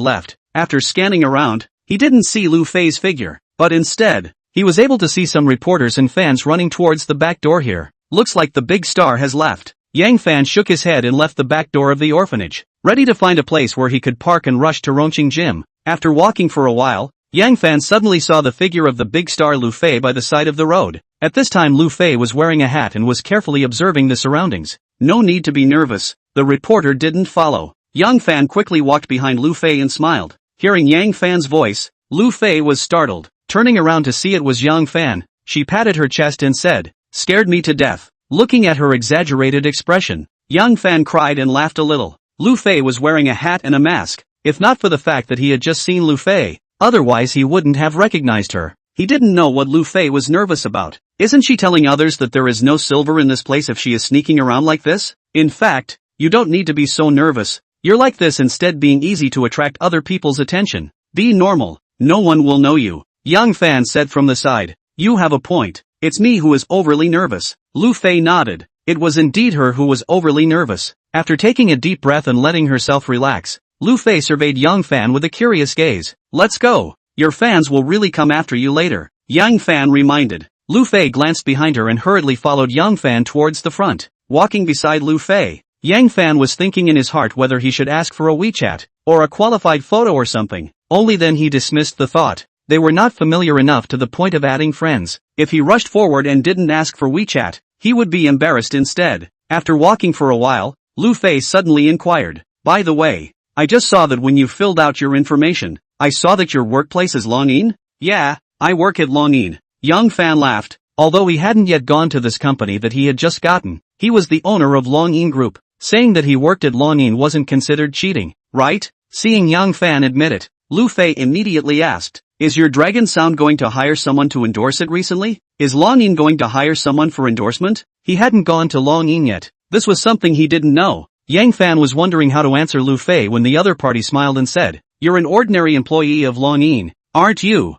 left. After scanning around, he didn't see Lu Fei's figure, but instead, He was able to see some reporters and fans running towards the back door here. Looks like the big star has left. Yang Fan shook his head and left the back door of the orphanage, ready to find a place where he could park and rush to Rongqing Gym. After walking for a while, Yang Fan suddenly saw the figure of the big star Lu Fei by the side of the road. At this time Lu Fei was wearing a hat and was carefully observing the surroundings. No need to be nervous, the reporter didn't follow. Yang Fan quickly walked behind Lu Fei and smiled. Hearing Yang Fan's voice, Lu Fei was startled. Turning around to see it was Yang Fan, she patted her chest and said, "Scared me to death." Looking at her exaggerated expression, Yang Fan cried and laughed a little. Lu Fei was wearing a hat and a mask, if not for the fact that he had just seen Lu Fei. Otherwise he wouldn't have recognized her. He didn't know what Lu Fei was nervous about. Isn't she telling others that there is no silver in this place if she is sneaking around like this? In fact, you don't need to be so nervous. You're like this instead being easy to attract other people's attention. Be normal, no one will know you. Yang Fan said from the side. You have a point. It's me who is overly nervous. Lu Fei nodded. It was indeed her who was overly nervous. After taking a deep breath and letting herself relax, Lu Fei surveyed Yang Fan with a curious gaze. Let's go. Your fans will really come after you later, Yang Fan reminded. Lu Fei glanced behind her and hurriedly followed Yang Fan towards the front. Walking beside Lu Fei, Yang Fan was thinking in his heart whether he should ask for a WeChat, or a qualified photo or something. Only then he dismissed the thought. They were not familiar enough to the point of adding friends. If he rushed forward and didn't ask for WeChat, he would be embarrassed instead. After walking for a while, Lu Fei suddenly inquired. By the way, I just saw that when you filled out your information, I saw that your workplace is Longyin? Yeah, I work at Longyin. Yang Fan laughed. Although he hadn't yet gone to this company that he had just gotten, he was the owner of Longyin Group. Saying that he worked at Longyin wasn't considered cheating, right? Seeing Yang Fan admit it, Lu Fei immediately asked, is your Dragon Sound going to hire someone to endorse it recently? Is Longyin going to hire someone for endorsement? He hadn't gone to Longyin yet. This was something he didn't know. Yang Fan was wondering how to answer Lu Fei when the other party smiled and said, you're an ordinary employee of Longyin, aren't you?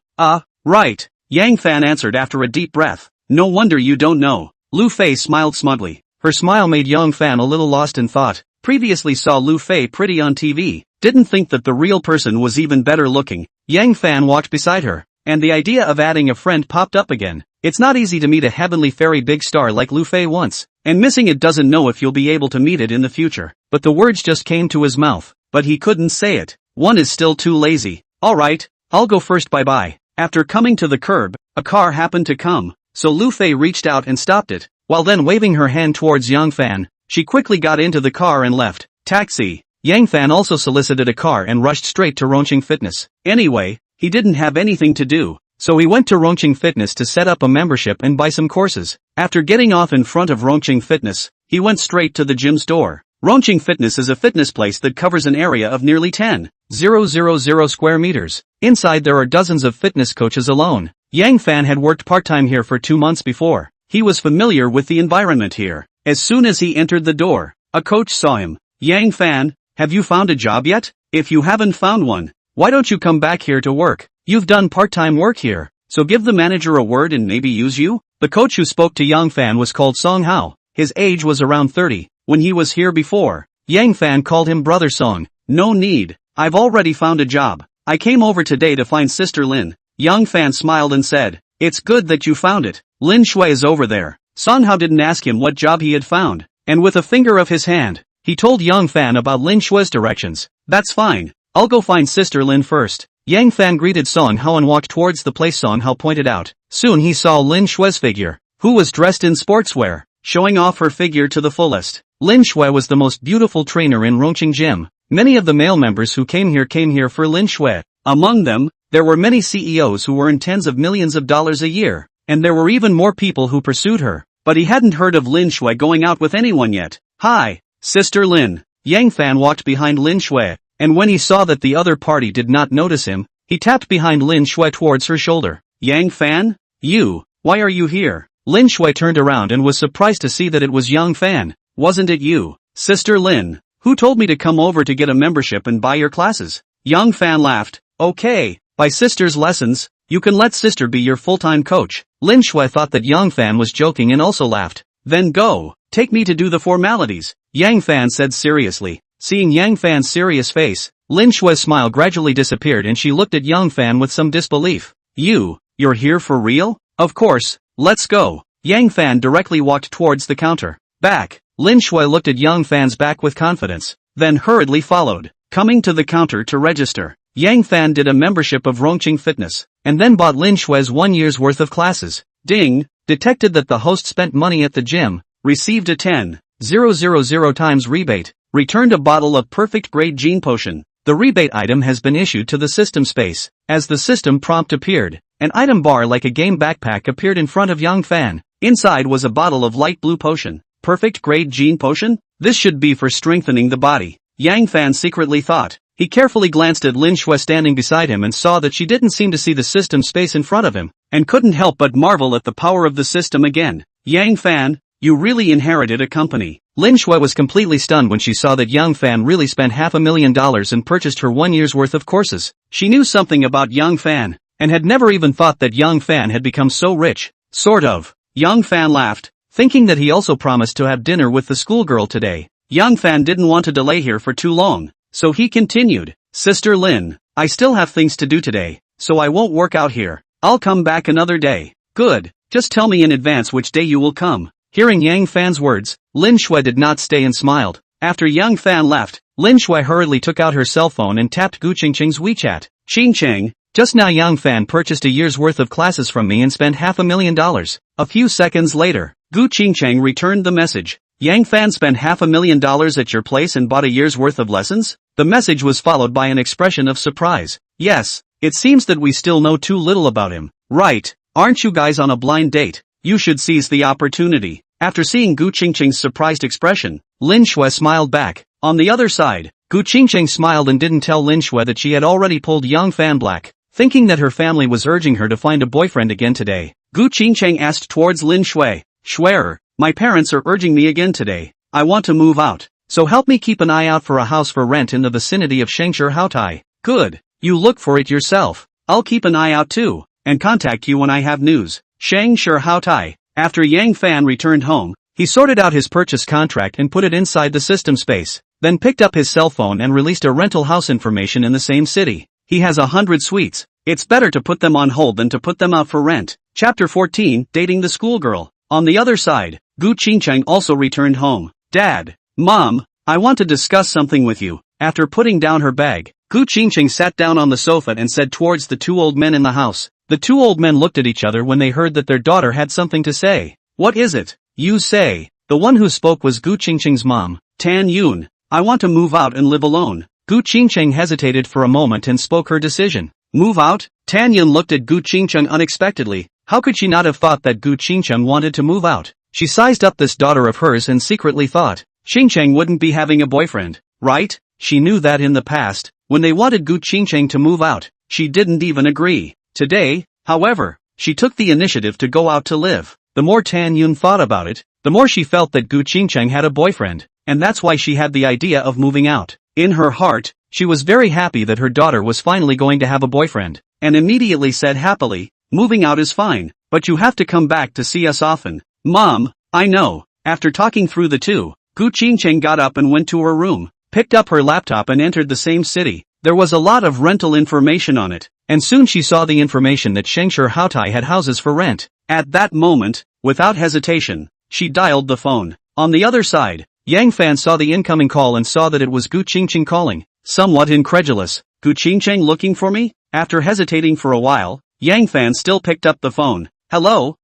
Right. Yang Fan answered after a deep breath. No wonder you don't know. Lu Fei smiled smugly. Her smile made Yang Fan a little lost in thought. Previously saw Lu Fei pretty on TV. Didn't think that the real person was even better looking. Yang Fan walked beside her, and the idea of adding a friend popped up again. It's not easy to meet a heavenly fairy big star like Lu Fei once, and missing it doesn't know if you'll be able to meet it in the future. But the words just came to his mouth, but he couldn't say it. One is still too lazy. Alright, I'll go first, bye-bye. After coming to the curb, a car happened to come, so Lu Fei reached out and stopped it, while then waving her hand towards Yang Fan. She quickly got into the car and left. Taxi. Yang Fan also solicited a car and rushed straight to Rongqing Fitness. Anyway, he didn't have anything to do, so he went to Rongqing Fitness to set up a membership and buy some courses. After getting off in front of Rongqing Fitness, he went straight to the gym's door. Rongqing Fitness is a fitness place that covers an area of nearly 10,000 square meters. Inside there are dozens of fitness coaches alone. Yang Fan had worked part-time here for 2 months before. He was familiar with the environment here. As soon as he entered the door, a coach saw him. Yang Fan, have you found a job yet? If you haven't found one, why don't you come back here to work? You've done part-time work here, so give the manager a word and maybe use you? The coach who spoke to Yang Fan was called Song Hao. His age was around 30, when he was here before. Yang Fan called him Brother Song. No need, I've already found a job. I came over today to find Sister Lin. Yang Fan smiled and said, it's good that you found it. Lin Shui is over there. Song Hao didn't ask him what job he had found, and with a finger of his hand, he told Yang Fan about Lin Shui's directions. That's fine. I'll go find Sister Lin first. Yang Fan greeted Song Hao and walked towards the place Song Hao pointed out. Soon he saw Lin Shui's figure, who was dressed in sportswear, showing off her figure to the fullest. Lin Shui was the most beautiful trainer in Rongqing Gym. Many of the male members who came here for Lin Shui. Among them, there were many CEOs who earned tens of millions of dollars a year, and there were even more people who pursued her. But he hadn't heard of Lin Shui going out with anyone yet. Hi, Sister Lin. Yang Fan walked behind Lin Shui, and when he saw that the other party did not notice him, he tapped behind Lin Shui towards her shoulder. Yang Fan? You, why are you here? Lin Shui turned around and was surprised to see that it was Yang Fan. Wasn't it you, Sister Lin, who told me to come over to get a membership and buy your classes? Yang Fan laughed. Okay, by Sister's lessons, you can let Sister be your full-time coach. Lin Shui thought that Yang Fan was joking and also laughed. Then go, take me to do the formalities, Yang Fan said seriously. Seeing Yang Fan's serious face, Lin Shui's smile gradually disappeared and she looked at Yang Fan with some disbelief. You you're here for real? Of course, let's go. Yang Fan directly walked towards the counter. Back. Lin Shui looked at Yang Fan's back with confidence, then hurriedly followed. Coming to the counter to register, Yang Fan did a membership of Rongqing Fitness, and then bought Lin Shui's 1 year's worth of classes. Ding! Detected that the host spent money at the gym, received a 10,000x rebate, returned a bottle of perfect grade gene potion. The rebate item has been issued to the system space. As the system prompt appeared, an item bar like a game backpack appeared in front of Yang Fan. Inside was a bottle of light blue potion. Perfect grade gene potion? This should be for strengthening the body, Yang Fan secretly thought. He carefully glanced at Lin Shui standing beside him and saw that she didn't seem to see the system space in front of him, and couldn't help but marvel at the power of the system again. Yang Fan, you really inherited a company. Lin Shui was completely stunned when she saw that Yang Fan really spent $500,000 and purchased her 1 year's worth of courses. She knew something about Yang Fan, and had never even thought that Yang Fan had become so rich. Sort of. Yang Fan laughed, thinking that he also promised to have dinner with the schoolgirl today. Yang Fan didn't want to delay here for too long, so he continued, Sister Lin, I still have things to do today, so I won't work out here. I'll come back another day. Good, just tell me in advance which day you will come. Hearing Yang Fan's words, Lin Shui did not stay and smiled. After Yang Fan left, Lin Shui hurriedly took out her cell phone and tapped Gu Qingqing's WeChat. Qingqing, just now Yang Fan purchased a year's worth of classes from me and spent $500,000. A few seconds later, Gu Qingqing returned the message. Yang Fan spent $500,000 at your place and bought a year's worth of lessons? The message was followed by an expression of surprise. Yes, it seems that we still know too little about him. Right, aren't you guys on a blind date? You should seize the opportunity. After seeing Gu Qingqing's surprised expression, Lin Shui smiled back. On the other side, Gu Qingqing smiled and didn't tell Lin Shui that she had already pulled Yang Fan black. Thinking that her family was urging her to find a boyfriend again today, Gu Qingqing asked towards Lin Shui, Shui'er, my parents are urging me again today. I want to move out, so help me keep an eye out for a house for rent in the vicinity of Shangshi Haotai. Good, you look for it yourself. I'll keep an eye out too, and contact you when I have news. Shangshi Haotai. After Yang Fan returned home, he sorted out his purchase contract and put it inside the system space, then picked up his cell phone and released a rental house information in the same city. He has 100 suites. It's better to put them on hold than to put them out for rent. Chapter 14, Dating the Schoolgirl. On the other side, Gu Qingqing also returned home. Dad, Mom, I want to discuss something with you. After putting down her bag, Gu Qingqing sat down on the sofa and said towards the two old men in the house. The two old men looked at each other when they heard that their daughter had something to say. What is it? You say. The one who spoke was Gu Qingqing's mom, Tan Yun. I want to move out and live alone. Gu Qingqing hesitated for a moment and spoke her decision. Move out? Tan Yun looked at Gu Qingqing unexpectedly. How could she not have thought that Gu Qingqing wanted to move out? She sized up this daughter of hers and secretly thought, Qingqing wouldn't be having a boyfriend, right? She knew that in the past, when they wanted Gu Qingqing to move out, she didn't even agree. Today, however, she took the initiative to go out to live. The more Tan Yun thought about it, the more she felt that Gu Qingqing had a boyfriend, and that's why she had the idea of moving out. In her heart, she was very happy that her daughter was finally going to have a boyfriend, and immediately said happily, moving out is fine, but you have to come back to see us often. Mom, I know. After talking through the two, Gu Qingqing got up and went to her room, picked up her laptop and entered the same city. There was a lot of rental information on it, and soon she saw the information that Shangshi Haotai had houses for rent. At that moment, without hesitation, she dialed the phone. On the other side, Yang Fan saw the incoming call and saw that it was Gu Qingqing calling. Somewhat incredulous, Gu Qingqing looking for me? After hesitating for a while, Yang Fan still picked up the phone. Hello,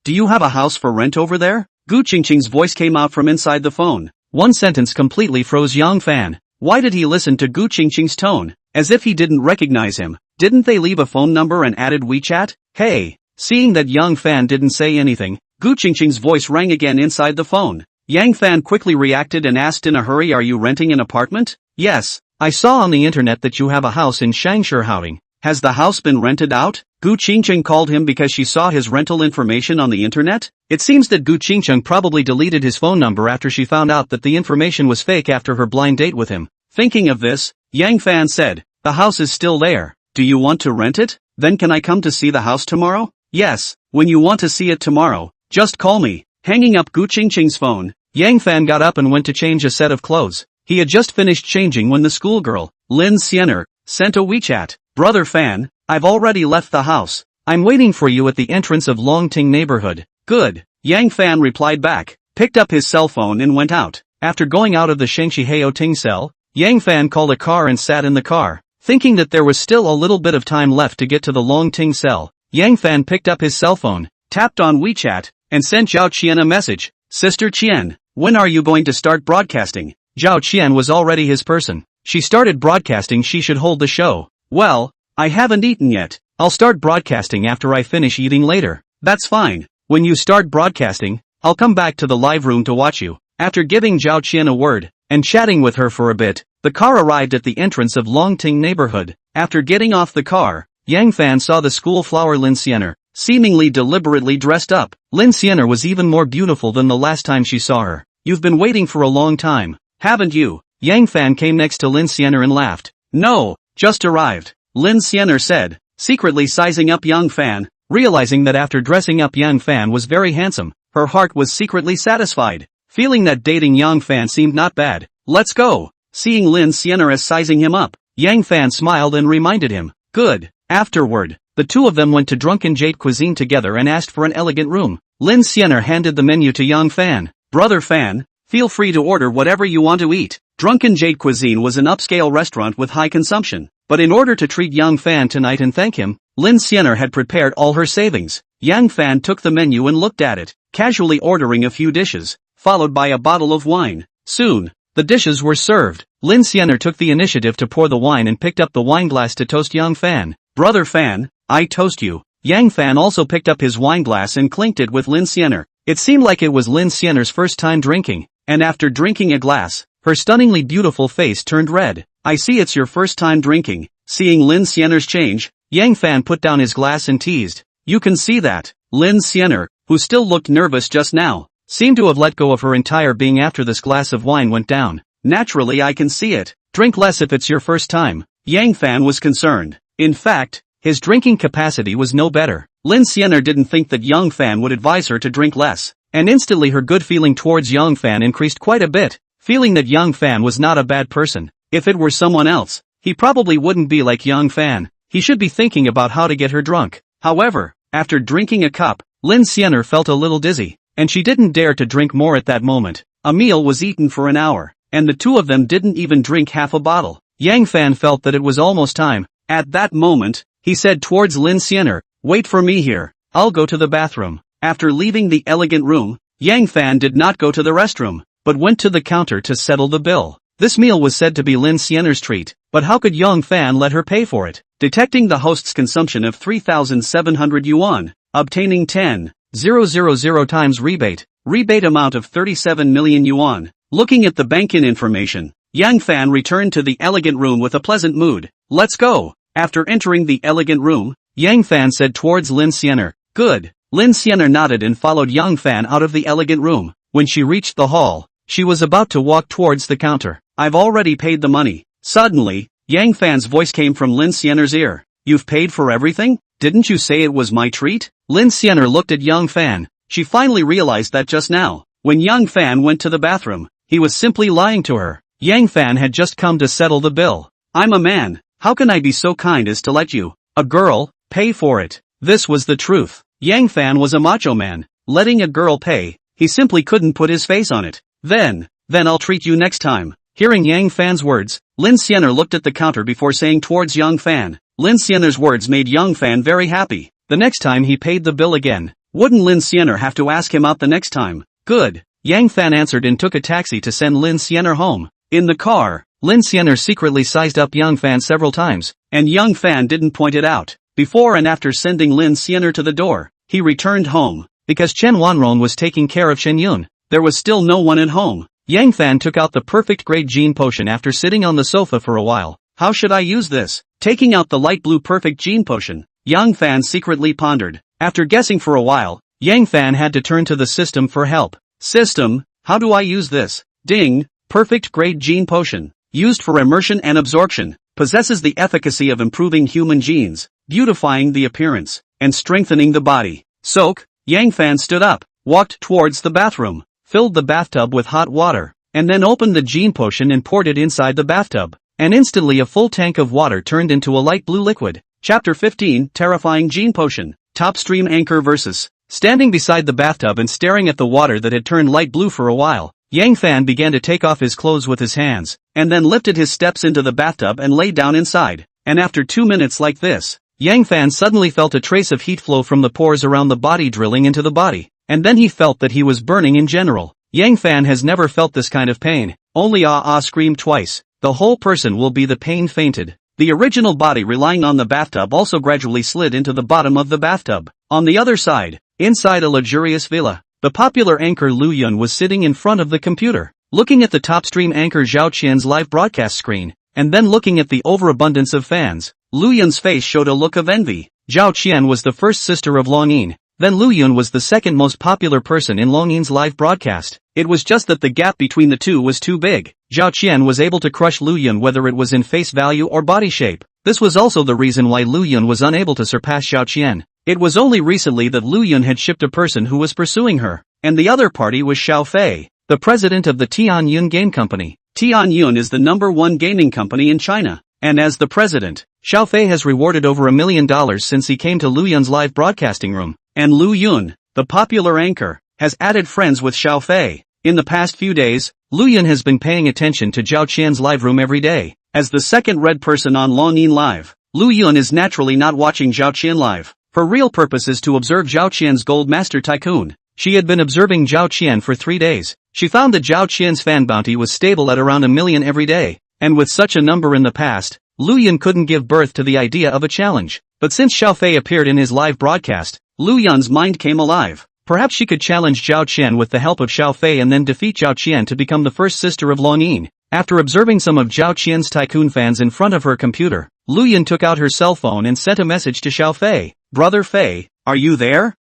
do you have a house for rent over there? Gu Qingqing's voice came out from inside the phone. One sentence completely froze Yang Fan. Why did he listen to Gu Qingqing's tone? As if he didn't recognize him. Didn't they leave a phone number and added WeChat? Hey! Seeing that Yang Fan didn't say anything, Gu Qingqing's voice rang again inside the phone. Yang Fan quickly reacted and asked in a hurry, are you renting an apartment? Yes, I saw on the internet that you have a house in Shangshi Haotai. Has the house been rented out? Gu Qingqing called him because she saw his rental information on the internet? It seems that Gu Qingqing probably deleted his phone number after she found out that the information was fake after her blind date with him. Thinking of this, Yang Fan said, the house is still there. Do you want to rent it? Then can I come to see the house tomorrow? Yes, when you want to see it tomorrow, just call me. Hanging up Gu Qingqing's phone, Yang Fan got up and went to change a set of clothes. He had just finished changing when the schoolgirl, Lin Xiener, sent a WeChat. Brother Fan, I've already left the house. I'm waiting for you at the entrance of Longting neighborhood. Good. Yang Fan replied back, picked up his cell phone and went out. After going out of the Shengshi Heo Ting cell, Yang Fan called a car and sat in the car. Thinking that there was still a little bit of time left to get to the Longting cell, Yang Fan picked up his cell phone, tapped on WeChat, and sent Zhao Qian a message. Sister Qian, when are you going to start broadcasting? Zhao Qian was already his person. She started broadcasting, she should hold the show. Well, I haven't eaten yet. I'll start broadcasting after I finish eating later. That's fine. When you start broadcasting, I'll come back to the live room to watch you. After giving Zhao Qian a word, and chatting with her for a bit, the car arrived at the entrance of Longting neighborhood. After getting off the car, Yang Fan saw the school flower Lin Xiener, seemingly deliberately dressed up. Lin Xiener was even more beautiful than the last time she saw her. You've been waiting for a long time, haven't you? Yang Fan came next to Lin Xiener and laughed. No, just arrived, Lin Xiener said, secretly sizing up Yang Fan. Realizing that after dressing up Yang Fan was very handsome, her heart was secretly satisfied. Feeling that dating Yang Fan seemed not bad. Let's go. Seeing Lin Xiener as sizing him up, Yang Fan smiled and reminded him. Good. Afterward, the two of them went to Drunken Jade Cuisine together and asked for an elegant room. Lin Xiener handed the menu to Yang Fan. Brother Fan, feel free to order whatever you want to eat. Drunken Jade Cuisine was an upscale restaurant with high consumption. But in order to treat Yang Fan tonight and thank him, Lin Xiener had prepared all her savings. Yang Fan took the menu and looked at it, casually ordering a few dishes, followed by a bottle of wine. Soon, the dishes were served. Lin Xiener took the initiative to pour the wine and picked up the wine glass to toast Yang Fan. Brother Fan, I toast you. Yang Fan also picked up his wine glass and clinked it with Lin Xiener. It seemed like it was Lin Xiener's first time drinking, and after drinking a glass, her stunningly beautiful face turned red. I see it's your first time drinking. Seeing Lin Xiener's change, Yang Fan put down his glass and teased. You can see that. Lin Xiener, who still looked nervous just now, seemed to have let go of her entire being after this glass of wine went down. Naturally, I can see it. Drink less if it's your first time. Yang Fan was concerned. In fact, his drinking capacity was no better. Lin Xiener didn't think that Yang Fan would advise her to drink less, and instantly her good feeling towards Yang Fan increased quite a bit, feeling that Yang Fan was not a bad person. If it were someone else, he probably wouldn't be like Yang Fan. He should be thinking about how to get her drunk. However, after drinking a cup, Lin Xiener felt a little dizzy, and she didn't dare to drink more at that moment. A meal was eaten for an hour, and the two of them didn't even drink half a bottle. Yang Fan felt that it was almost time. At that moment, he said towards Lin Xiener, wait for me here, I'll go to the bathroom. After leaving the elegant room, Yang Fan did not go to the restroom, but went to the counter to settle the bill. This meal was said to be Lin Xiener's treat, but how could Yang Fan let her pay for it? Detecting the host's consumption of 3,700 yuan, obtaining 10,000 times rebate amount of 37 million yuan. Looking at the bank-in information, Yang Fan returned to the elegant room with a pleasant mood. Let's go. After entering the elegant room, Yang Fan said towards Lin Xiener, good. Lin Xiener nodded and followed Yang Fan out of the elegant room. When she reached the hall, she was about to walk towards the counter. I've already paid the money. Suddenly, Yang Fan's voice came from Lin Xiener's ear. You've paid for everything? Didn't you say it was my treat? Lin Xiener looked at Yang Fan. She finally realized that just now, when Yang Fan went to the bathroom, he was simply lying to her. Yang Fan had just come to settle the bill. I'm a man. How can I be so kind as to let you, a girl, pay for it? This was the truth. Yang Fan was a macho man. Letting a girl pay, he simply couldn't put his face on it. Then I'll treat you next time. Hearing Yang Fan's words, Lin Xiener looked at the counter before saying towards Yang Fan. Lin Xiener's words made Yang Fan very happy. The next time he paid the bill again. Wouldn't Lin Xiener have to ask him out the next time? Good. Yang Fan answered and took a taxi to send Lin Xiener home. In the car, Lin Xiener secretly sized up Yang Fan several times, and Yang Fan didn't point it out. Before and after sending Lin Xiener to the door, he returned home. Because Chen Wanron was taking care of Shen Yun, there was still no one at home. Yang Fan took out the perfect grade gene potion after sitting on the sofa for a while. How should I use this? Taking out the light blue perfect gene potion, Yang Fan secretly pondered. After guessing for a while, Yang Fan had to turn to the system for help. System, how do I use this? Ding, perfect grade gene potion. Used for immersion and absorption, possesses the efficacy of improving human genes, beautifying the appearance, and strengthening the body. Soak, Yang Fan stood up, walked towards the bathroom, filled the bathtub with hot water, and then opened the gene potion and poured it inside the bathtub. And instantly a full tank of water turned into a light blue liquid. Chapter 15, Terrifying Gene Potion. Top stream anchor versus. Standing beside the bathtub and staring at the water that had turned light blue for a while, Yang Fan began to take off his clothes with his hands, and then lifted his steps into the bathtub and lay down inside. And after 2 minutes like this, Yang Fan suddenly felt a trace of heat flow from the pores around the body drilling into the body, and then he felt that he was burning in general. Yang Fan has never felt this kind of pain, only screamed twice. The whole person will be the pain fainted. The original body relying on the bathtub also gradually slid into the bottom of the bathtub. On the other side, inside a luxurious villa, the popular anchor Lu Yun was sitting in front of the computer, looking at the top stream anchor Zhao Qian's live broadcast screen, and then looking at the overabundance of fans. Lu Yun's face showed a look of envy. Zhao Qian was the first sister of Long Yin. Then Lu Yun was the second most popular person in Long Yin's live broadcast. It was just that the gap between the two was too big. Zhao Qian was able to crush Lu Yun whether it was in face value or body shape. This was also the reason why Lu Yun was unable to surpass Zhao Qian. It was only recently that Lu Yun had shipped a person who was pursuing her, and the other party was Xiao Fei, the president of the Tianyun Game Company. Tianyun is the #1 gaming company in China, and as the president, Xiao Fei has rewarded over $1 million since he came to Lu Yun's live broadcasting room. And Lu Yun, the popular anchor, has added friends with Xiao Fei. In the past few days, Lu Yun has been paying attention to Zhao Qian's live room every day. As the second red person on Long Yin Live, Lu Yun is naturally not watching Zhao Qian live. Her real purpose is to observe Zhao Qian's Gold Master Tycoon. She had been observing Zhao Qian for 3 days. She found that Zhao Qian's fan bounty was stable at around 1 million every day. And with such a number in the past, Lu Yun couldn't give birth to the idea of a challenge. But since Xiao Fei appeared in his live broadcast, Lu Yun's mind came alive. Perhaps she could challenge Zhao Qian with the help of Xiao Fei and then defeat Zhao Qian to become the first sister of Long Yin. After observing some of Zhao Qian's Tycoon fans in front of her computer, Lu Yun took out her cell phone and sent a message to Xiao Fei. Brother Fei, are you there?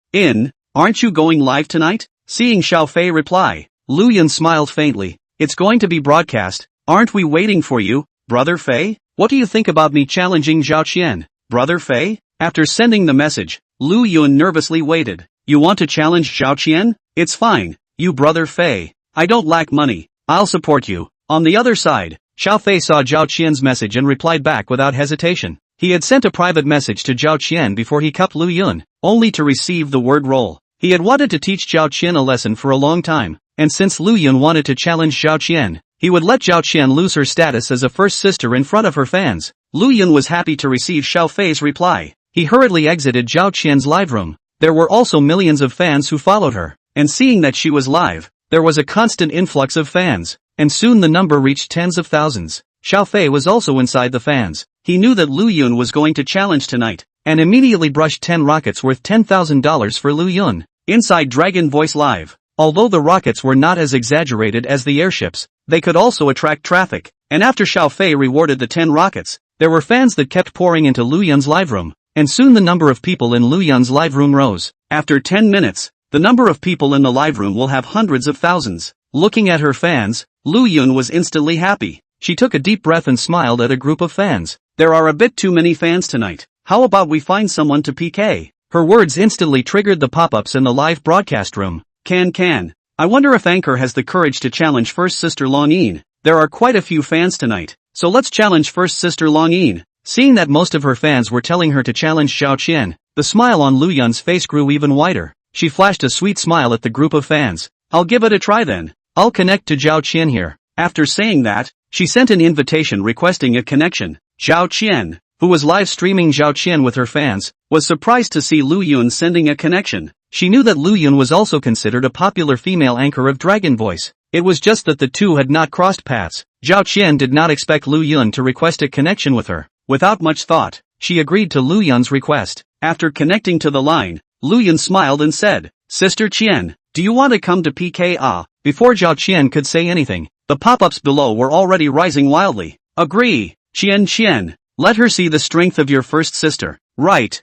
Aren't you going live tonight? Seeing Xiao Fei reply, Lu Yun smiled faintly. It's going to be broadcast. Aren't we waiting for you, Brother Fei? What do you think about me challenging Zhao Qian, Brother Fei? After sending the message, Lu Yun nervously waited. You want to challenge Zhao Qian? It's fine, you Brother Fei. I don't lack money. I'll support you. On the other side, Xiao Fei saw Zhao Qian's message and replied back without hesitation. He had sent a private message to Zhao Qian before he cupped Lu Yun, only to receive the word roll. He had wanted to teach Zhao Qian a lesson for a long time, and since Lu Yun wanted to challenge Zhao Qian, he would let Zhao Qian lose her status as a first sister in front of her fans. Lu Yun was happy to receive Xiao Fei's reply. He hurriedly exited Zhao Qian's live room. There were also millions of fans who followed her, and seeing that she was live, there was a constant influx of fans, and soon the number reached tens of thousands. Xiao Fei was also inside the fans. He knew that Lu Yun was going to challenge tonight, and immediately brushed 10 rockets worth $10,000 for Lu Yun. Inside Dragon Voice Live, although the rockets were not as exaggerated as the airships, they could also attract traffic, and after Xiao Fei rewarded the 10 rockets, there were fans that kept pouring into Lu Yun's live room, and soon the number of people in Lu Yun's live room rose. After 10 minutes, the number of people in the live room will have hundreds of thousands. Looking at her fans, Lu Yun was instantly happy. She took a deep breath and smiled at a group of fans. There are a bit too many fans tonight. How about we find someone to PK? Her words instantly triggered the pop-ups in the live broadcast room. Can. I wonder if Anchor has the courage to challenge First Sister Long Yin. There are quite a few fans tonight, so let's challenge First Sister Long Yin. Seeing that most of her fans were telling her to challenge Zhao Qian, the smile on Lu Yun's face grew even wider. She flashed a sweet smile at the group of fans. I'll give it a try then. I'll connect to Zhao Qian here. After saying that, she sent an invitation requesting a connection. Zhao Qian, who was live streaming Zhao Qian with her fans, was surprised to see Lu Yun sending a connection. She knew that Lu Yun was also considered a popular female anchor of Dragon Voice. It was just that the two had not crossed paths. Zhao Qian did not expect Lu Yun to request a connection with her. Without much thought, she agreed to Lu Yun's request. After connecting to the line, Lu Yun smiled and said, Sister Qian, do you want to come to PK? Before Zhao Qian could say anything, the pop-ups below were already rising wildly. Agree, Qian. Let her see the strength of your first sister. Right.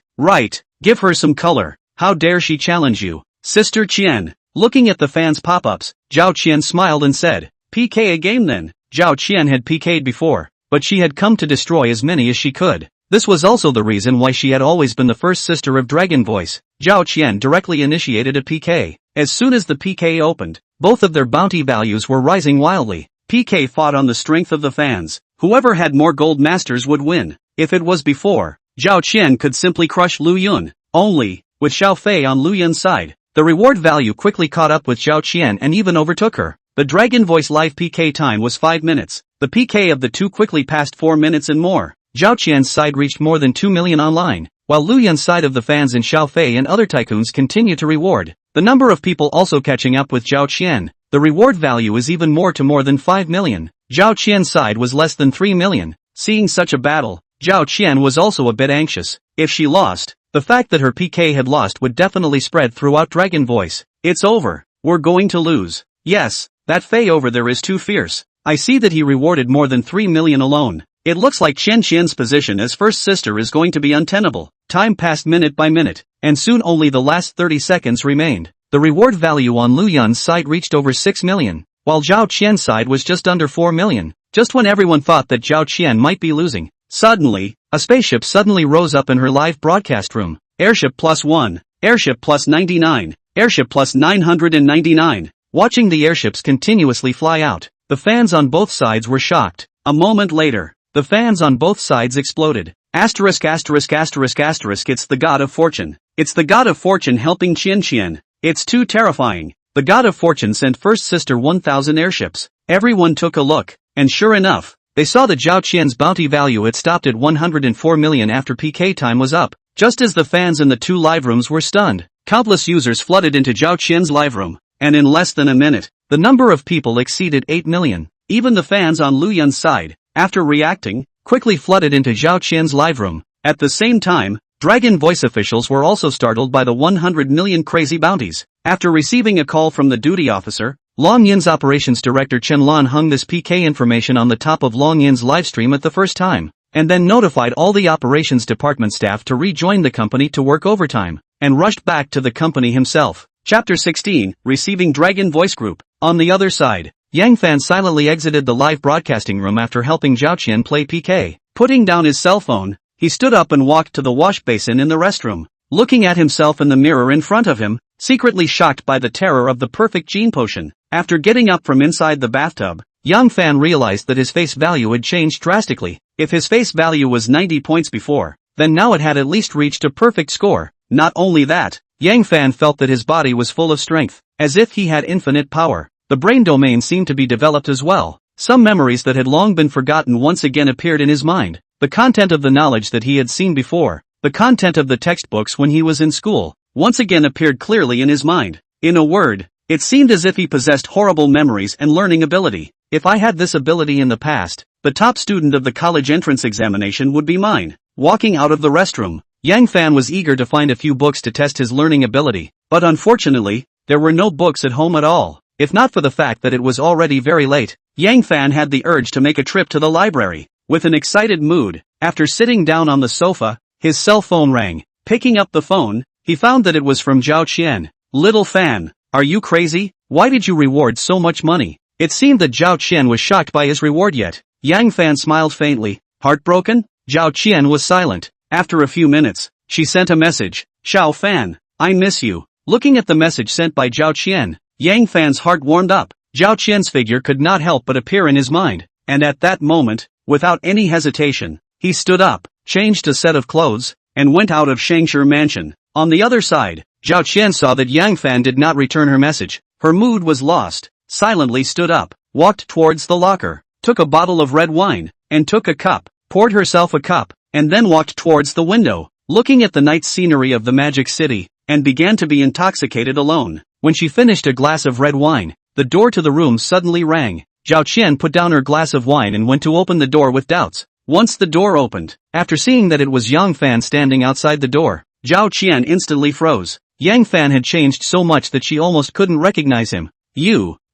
Give her some color. How dare she challenge you, Sister Qian? Looking at the fans' pop-ups, Zhao Qian smiled and said, PK a game then. Zhao Qian had PK'd before, but she had come to destroy as many as she could. This was also the reason why she had always been the first sister of Dragon Voice. Zhao Qian directly initiated a PK. As soon as the PK opened, both of their bounty values were rising wildly. PK fought on the strength of the fans. Whoever had more gold masters would win. If it was before, Zhao Qian could simply crush Lu Yun. Only, with Xiao Fei on Lu Yun's side, the reward value quickly caught up with Zhao Qian and even overtook her. The Dragon Voice live PK time was 5 minutes. The PK of the two quickly passed 4 minutes and more. Zhao Qian's side reached more than 2 million online, while Lu Yun's side of the fans in Xiao Fei and other tycoons continue to reward. The number of people also catching up with Zhao Qian. The reward value is even more than 5 million. Zhao Qian's side was less than 3 million. Seeing such a battle, Zhao Qian was also a bit anxious. If she lost, the fact that her PK had lost would definitely spread throughout Dragon Voice. It's over. We're going to lose. Yes, that Fei over there is too fierce. I see that he rewarded more than 3 million alone. It looks like Chen Qian's position as first sister is going to be untenable. Time passed minute by minute, and soon only the last 30 seconds remained. The reward value on Lu Yun's side reached over 6 million, while Zhao Qian's side was just under 4 million. Just when everyone thought that Zhao Qian might be losing, suddenly, a spaceship suddenly rose up in her live broadcast room. Airship +1, Airship +99, Airship +999. Watching the airships continuously fly out, the fans on both sides were shocked. A moment later, the fans on both sides exploded. It's the God of Fortune. It's the God of Fortune helping Qian. It's too terrifying. The God of Fortune sent first sister 1,000 airships. Everyone took a look, and sure enough, they saw that Zhao Qian's bounty value had stopped at 104 million after PK time was up. Just as the fans in the two live rooms were stunned, countless users flooded into Zhao Qian's live room, and in less than a minute, the number of people exceeded 8 million. Even the fans on Lu Yun's side, after reacting, quickly flooded into Zhao Qian's live room. At the same time, Dragon Voice officials were also startled by the 100 million crazy bounties. After receiving a call from the duty officer, Long Yin's operations director Chen Lan hung this PK information on the top of Long Yin's livestream at the first time, and then notified all the operations department staff to rejoin the company to work overtime, and rushed back to the company himself. Chapter 16, Receiving Dragon Voice Group. On the other side, Yang Fan silently exited the live broadcasting room after helping Zhao Qian play PK. Putting down his cell phone, he stood up and walked to the wash basin in the restroom. Looking at himself in the mirror in front of him, secretly shocked by the terror of the perfect gene potion. After getting up from inside the bathtub, Yang Fan realized that his face value had changed drastically. If his face value was 90 points before, then now it had at least reached a perfect score. Not only that, Yang Fan felt that his body was full of strength, as if he had infinite power. The brain domain seemed to be developed as well. Some memories that had long been forgotten once again appeared in his mind. The content of the knowledge that he had seen before, the content of the textbooks when he was in school, once again appeared clearly in his mind. In a word, it seemed as if he possessed horrible memories and learning ability. If I had this ability in the past, the top student of the college entrance examination would be mine. Walking out of the restroom, Yang Fan was eager to find a few books to test his learning ability, but unfortunately, there were no books at home at all. If not for the fact that it was already very late, Yang Fan had the urge to make a trip to the library. With an excited mood, after sitting down on the sofa, his cell phone rang. Picking up the phone, he found that it was from Zhao Qian. Little Fan, are you crazy? Why did you reward so much money? It seemed that Zhao Qian was shocked by his reward yet. Yang Fan smiled faintly. Heartbroken? Zhao Qian was silent. After a few minutes, she sent a message. Xiao Fan, I miss you. Looking at the message sent by Zhao Qian, Yang Fan's heart warmed up. Zhao Qian's figure could not help but appear in his mind, and at that moment, without any hesitation, he stood up, changed a set of clothes, and went out of Shangshi Mansion. On the other side, Zhao Qian saw that Yang Fan did not return her message. Her mood was lost, silently stood up, walked towards the locker, took a bottle of red wine, and took a cup, poured herself a cup, and then walked towards the window, looking at the night scenery of the magic city, and began to be intoxicated alone. When she finished a glass of red wine, the door to the room suddenly rang. Zhao Qian put down her glass of wine and went to open the door with doubts. Once the door opened, after seeing that it was Yang Fan standing outside the door, Zhao Qian instantly froze. Yang Fan had changed so much that she almost couldn't recognize him.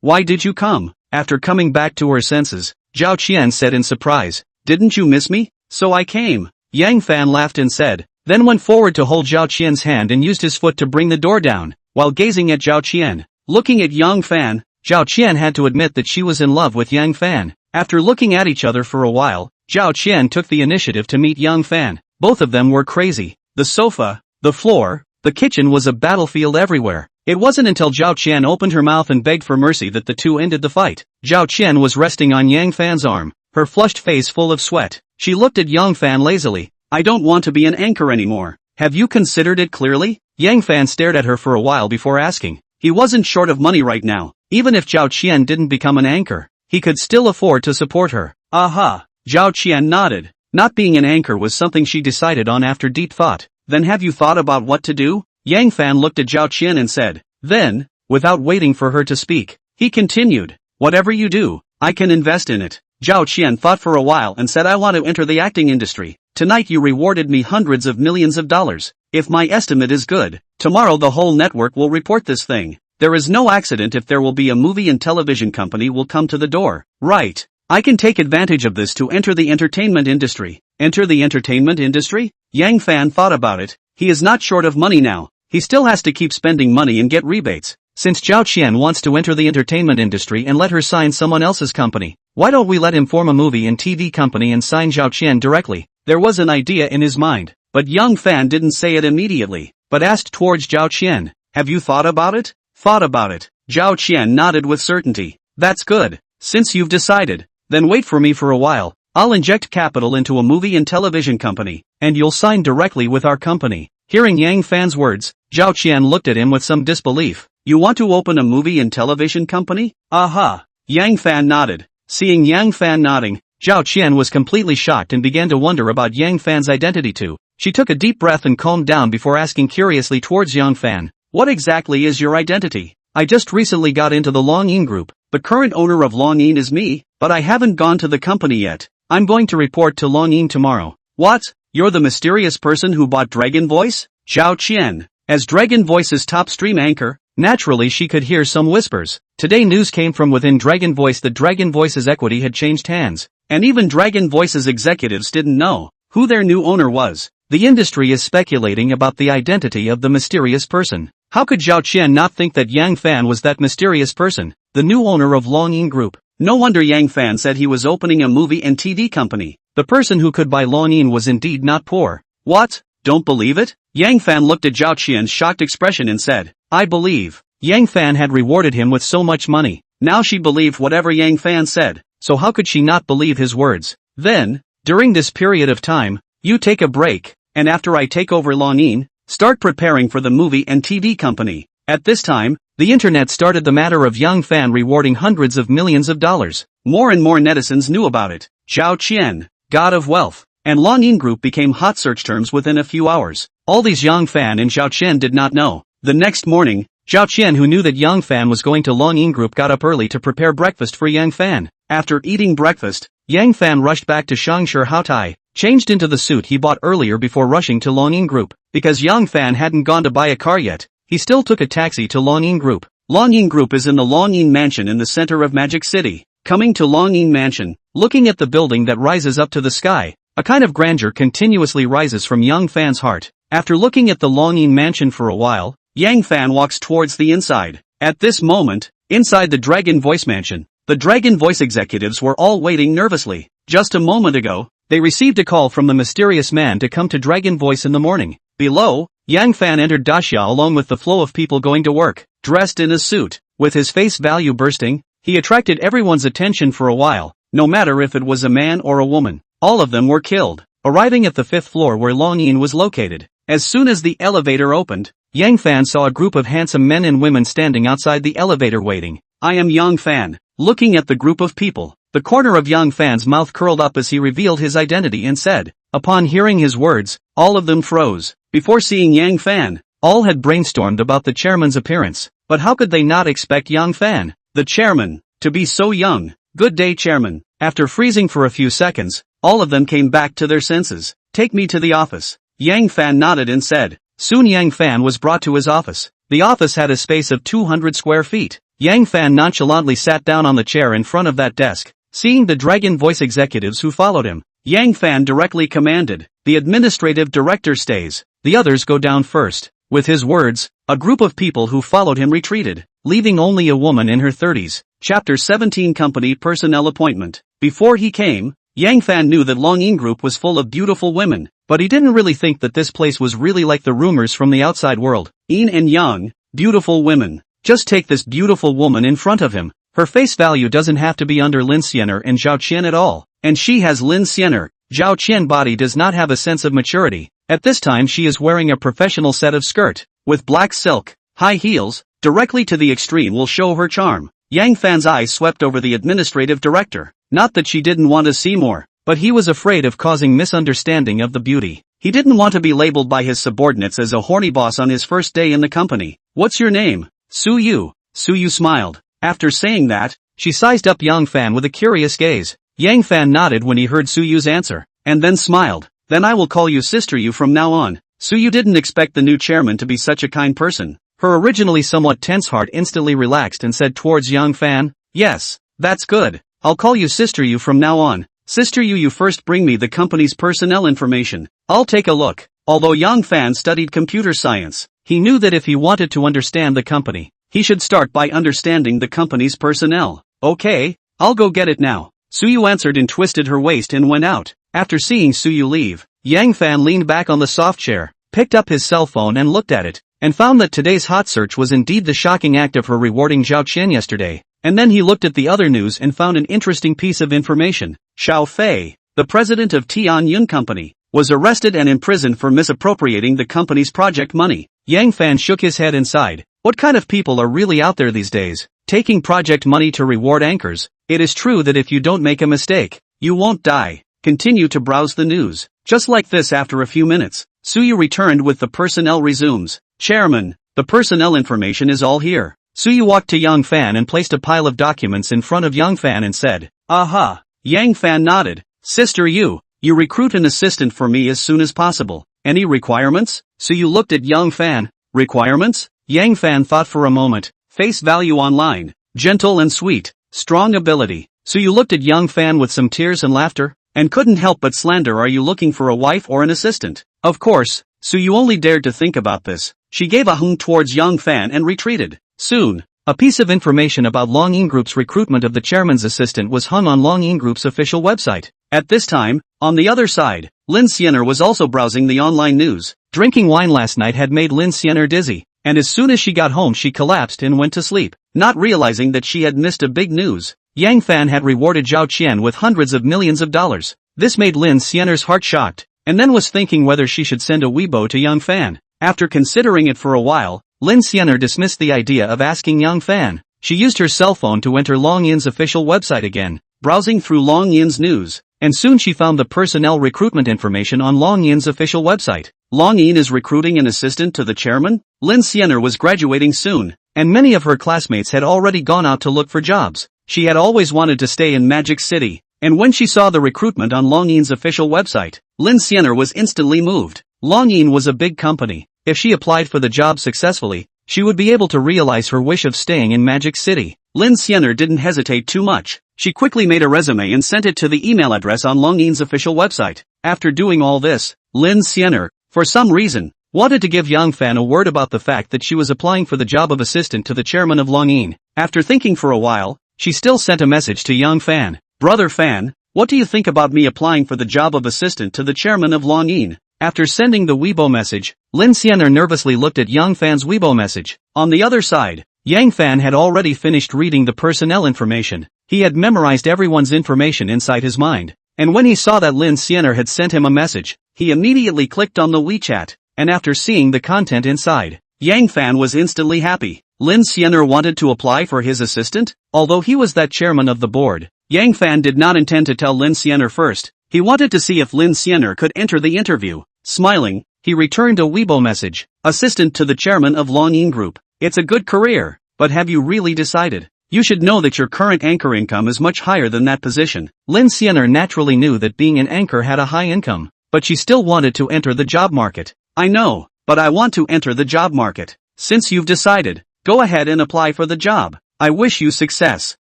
Why did you come? After coming back to her senses, Zhao Qian said in surprise, didn't you miss me? So I came. Yang Fan laughed and said, then went forward to hold Zhao Qian's hand and used his foot to bring the door down, while gazing at Zhao Qian. Looking at Yang Fan, Zhao Qian had to admit that she was in love with Yang Fan. After looking at each other for a while, Zhao Qian took the initiative to meet Yang Fan. Both of them were crazy. The sofa, the floor, the kitchen was a battlefield everywhere. It wasn't until Zhao Qian opened her mouth and begged for mercy that the two ended the fight. Zhao Qian was resting on Yang Fan's arm, her flushed face full of sweat. She looked at Yang Fan lazily. I don't want to be an anchor anymore. Have you considered it clearly? Yang Fan stared at her for a while before asking. He wasn't short of money right now. Even if Zhao Qian didn't become an anchor, he could still afford to support her. Aha! Zhao Qian nodded. Not being an anchor was something she decided on after deep thought. Then have you thought about what to do? Yang Fan looked at Zhao Qian and said. Then, without waiting for her to speak, he continued. Whatever you do, I can invest in it. Zhao Qian thought for a while and said, I want to enter the acting industry. Tonight you rewarded me hundreds of millions of dollars. If my estimate is good, tomorrow the whole network will report this thing. There is no accident if there will be a movie and television company will come to the door. Right. I can take advantage of this to enter the entertainment industry. Enter the entertainment industry? Yang Fan thought about it. He is not short of money now. He still has to keep spending money and get rebates. Since Zhao Qian wants to enter the entertainment industry and let her sign someone else's company, why don't we let him form a movie and TV company and sign Zhao Qian directly? There was an idea in his mind, but Yang Fan didn't say it immediately, but asked towards Zhao Qian. Have you thought about it? Thought about it. Zhao Qian nodded with certainty. That's good. Since you've decided, then wait for me for a while. I'll inject capital into a movie and television company, and you'll sign directly with our company. Hearing Yang Fan's words, Zhao Qian looked at him with some disbelief. You want to open a movie and television company? Aha! Yang Fan nodded. Seeing Yang Fan nodding, Zhao Qian was completely shocked and began to wonder about Yang Fan's identity too. She took a deep breath and calmed down before asking curiously towards Yang Fan. What exactly is your identity? I just recently got into the Longyin Group. The current owner of Longyin is me, but I haven't gone to the company yet. I'm going to report to Longyin tomorrow. What? You're the mysterious person who bought Dragon Voice? Zhao Qian. As Dragon Voice's top stream anchor, naturally she could hear some whispers. Today news came from within Dragon Voice that Dragon Voice's equity had changed hands, and even Dragon Voice's executives didn't know who their new owner was. The industry is speculating about the identity of the mysterious person. How could Zhao Qian not think that Yang Fan was that mysterious person, the new owner of Longyin Group? No wonder Yang Fan said he was opening a movie and TV company. The person who could buy Longyin was indeed not poor. What? Don't believe it? Yang Fan looked at Zhao Qian's shocked expression and said, I believe. Yang Fan had rewarded him with so much money. Now she believed whatever Yang Fan said, so how could she not believe his words? Then, during this period of time, you take a break, and after I take over Longyin, start preparing for the movie and TV company. At this time, the internet started the matter of Yang Fan rewarding hundreds of millions of dollars. More and more netizens knew about it. Zhao Qian, God of Wealth, and Longyin Group became hot search terms within a few hours. All these Yang Fan and Zhao Qian did not know. The next morning, Zhao Qian, who knew that Yang Fan was going to Longyin Group, got up early to prepare breakfast for Yang Fan. After eating breakfast, Yang Fan rushed back to Shangshi Haotai, changed into the suit he bought earlier before rushing to Longyin Group. Because Yang Fan hadn't gone to buy a car yet, he still took a taxi to Longyin Group. Longyin Group is in the Longyin Mansion in the center of Magic City. Coming to Longyin Mansion, looking at the building that rises up to the sky, a kind of grandeur continuously rises from Yang Fan's heart. After looking at the Longyin Mansion for a while, Yang Fan walks towards the inside. At this moment, inside the Dragon Voice Mansion, the Dragon Voice executives were all waiting nervously. Just a moment ago, they received a call from the mysterious man to come to Dragon Voice in the morning. Below, Yang Fan entered Daxia along with the flow of people going to work, dressed in a suit. With his face value bursting, he attracted everyone's attention for a while, no matter if it was a man or a woman. All of them were killed. Arriving at the 5th floor where Longyin was located, as soon as the elevator opened, Yang Fan saw a group of handsome men and women standing outside the elevator waiting. I am Yang Fan. Looking at the group of people, the corner of Yang Fan's mouth curled up as he revealed his identity and said. Upon hearing his words, all of them froze. Before seeing Yang Fan, all had brainstormed about the chairman's appearance, but how could they not expect Yang Fan, the chairman, to be so young? Good day, chairman. After freezing for a few seconds, all of them came back to their senses. Take me to the office. Yang Fan nodded and said. Soon Yang Fan was brought to his office. The office had a space of 200 square feet. Yang Fan nonchalantly sat down on the chair in front of that desk. Seeing the Dragon Voice executives who followed him, Yang Fan directly commanded, the administrative director stays. The others go down first. With his words, a group of people who followed him retreated, leaving only a woman in her 30s. Chapter 17 Company Personnel Appointment. Before he came, Yang Fan knew that Longyin Group was full of beautiful women, but he didn't really think that this place was really like the rumors from the outside world. Yin and Yang, beautiful women. Just take this beautiful woman in front of him. Her face value doesn't have to be under Lin Xiener and Zhao Qian at all, and she has Lin Xiener, Zhao Qian body does not have a sense of maturity. At this time she is wearing a professional set of skirt, with black silk, high heels, directly to the extreme will show her charm. Yang Fan's eyes swept over the administrative director. Not that she didn't want to see more, but he was afraid of causing misunderstanding of the beauty. He didn't want to be labeled by his subordinates as a horny boss on his first day in the company. What's your name? Su Yu. Su Yu smiled. After saying that, she sized up Yang Fan with a curious gaze. Yang Fan nodded when he heard Su Yu's answer, and then smiled. Then I will call you Sister Yu from now on. Su Yu didn't expect the new chairman to be such a kind person. Her originally somewhat tense heart instantly relaxed and said towards Yang Fan, yes, that's good. I'll call you Sister Yu from now on. Sister Yu, you first bring me the company's personnel information. I'll take a look. Although Yang Fan studied computer science, he knew that if he wanted to understand the company, he should start by understanding the company's personnel. Okay, I'll go get it now. Su Yu answered and twisted her waist and went out. After seeing Su Yu leave, Yang Fan leaned back on the soft chair, picked up his cell phone and looked at it, and found that today's hot search was indeed the shocking act of her rewarding Zhao Qian yesterday. And then he looked at the other news and found an interesting piece of information. Xiao Fei, the president of Tian Yun Company, was arrested and imprisoned for misappropriating the company's project money. Yang Fan shook his head and sighed. What kind of people are really out there these days, taking project money to reward anchors? It is true that if you don't make a mistake, you won't die. Continue to browse the news. Just like this, after a few minutes, Su Yu returned with the personnel resumes. Chairman, the personnel information is all here. Su Yu walked to Yang Fan and placed a pile of documents in front of Yang Fan and said, aha. Yang Fan nodded. Sister Yu, you recruit an assistant for me as soon as possible. Any requirements? Su Yu looked at Yang Fan. Requirements? Yang Fan thought for a moment. Face value online. Gentle and sweet. Strong ability. Su Yu looked at Yang Fan with some tears and laughter, and couldn't help but slander. Are you looking for a wife or an assistant? Of course, Su Yu only dared to think about this. She gave a hung towards Yang Fan and retreated. Soon, a piece of information about Long Yin Group's recruitment of the chairman's assistant was hung on Long Yin Group's official website. At this time, on the other side, Lin Xianer was also browsing the online news. Drinking wine last night had made Lin Xianer dizzy, and as soon as she got home she collapsed and went to sleep, not realizing that she had missed a big news. Yang Fan had rewarded Zhao Qian with hundreds of millions of dollars. This made Lin Xianer's heart shocked, and then was thinking whether she should send a Weibo to Yang Fan. After considering it for a while, Lin Xianer dismissed the idea of asking Yang Fan. She used her cell phone to enter Long Yin's official website again, browsing through Long Yin's news, and soon she found the personnel recruitment information on Long Yin's official website. Long Yin is recruiting an assistant to the chairman? Lin Xianer was graduating soon, and many of her classmates had already gone out to look for jobs. She had always wanted to stay in Magic City, and when she saw the recruitment on Long Yin's official website, Lin Xianer was instantly moved. Long Yin was a big company. If she applied for the job successfully, she would be able to realize her wish of staying in Magic City. Lin Xianer didn't hesitate too much. She quickly made a resume and sent it to the email address on Long Yin's official website. After doing all this, Lin Xianer, for some reason, wanted to give Yang Fan a word about the fact that she was applying for the job of assistant to the chairman of Long Yin. After thinking for a while, she still sent a message to Yang Fan. Brother Fan, what do you think about me applying for the job of assistant to the chairman of Long Yin? After sending the Weibo message, Lin Xianer nervously looked at Yang Fan's Weibo message. On the other side, Yang Fan had already finished reading the personnel information. He had memorized everyone's information inside his mind. And when he saw that Lin Xianer had sent him a message, he immediately clicked on the WeChat, and after seeing the content inside, Yang Fan was instantly happy. Lin Xianer wanted to apply for his assistant? Although he was that chairman of the board, Yang Fan did not intend to tell Lin Xianer first. He wanted to see if Lin Xianer could enter the interview. Smiling, he returned a Weibo message. Assistant to the chairman of Long Yin Group. It's a good career, but have you really decided? You should know that your current anchor income is much higher than that position. Lin Xianer naturally knew that being an anchor had a high income, but she still wanted to enter the job market. I know, but I want to enter the job market. Since you've decided, go ahead and apply for the job. I wish you success.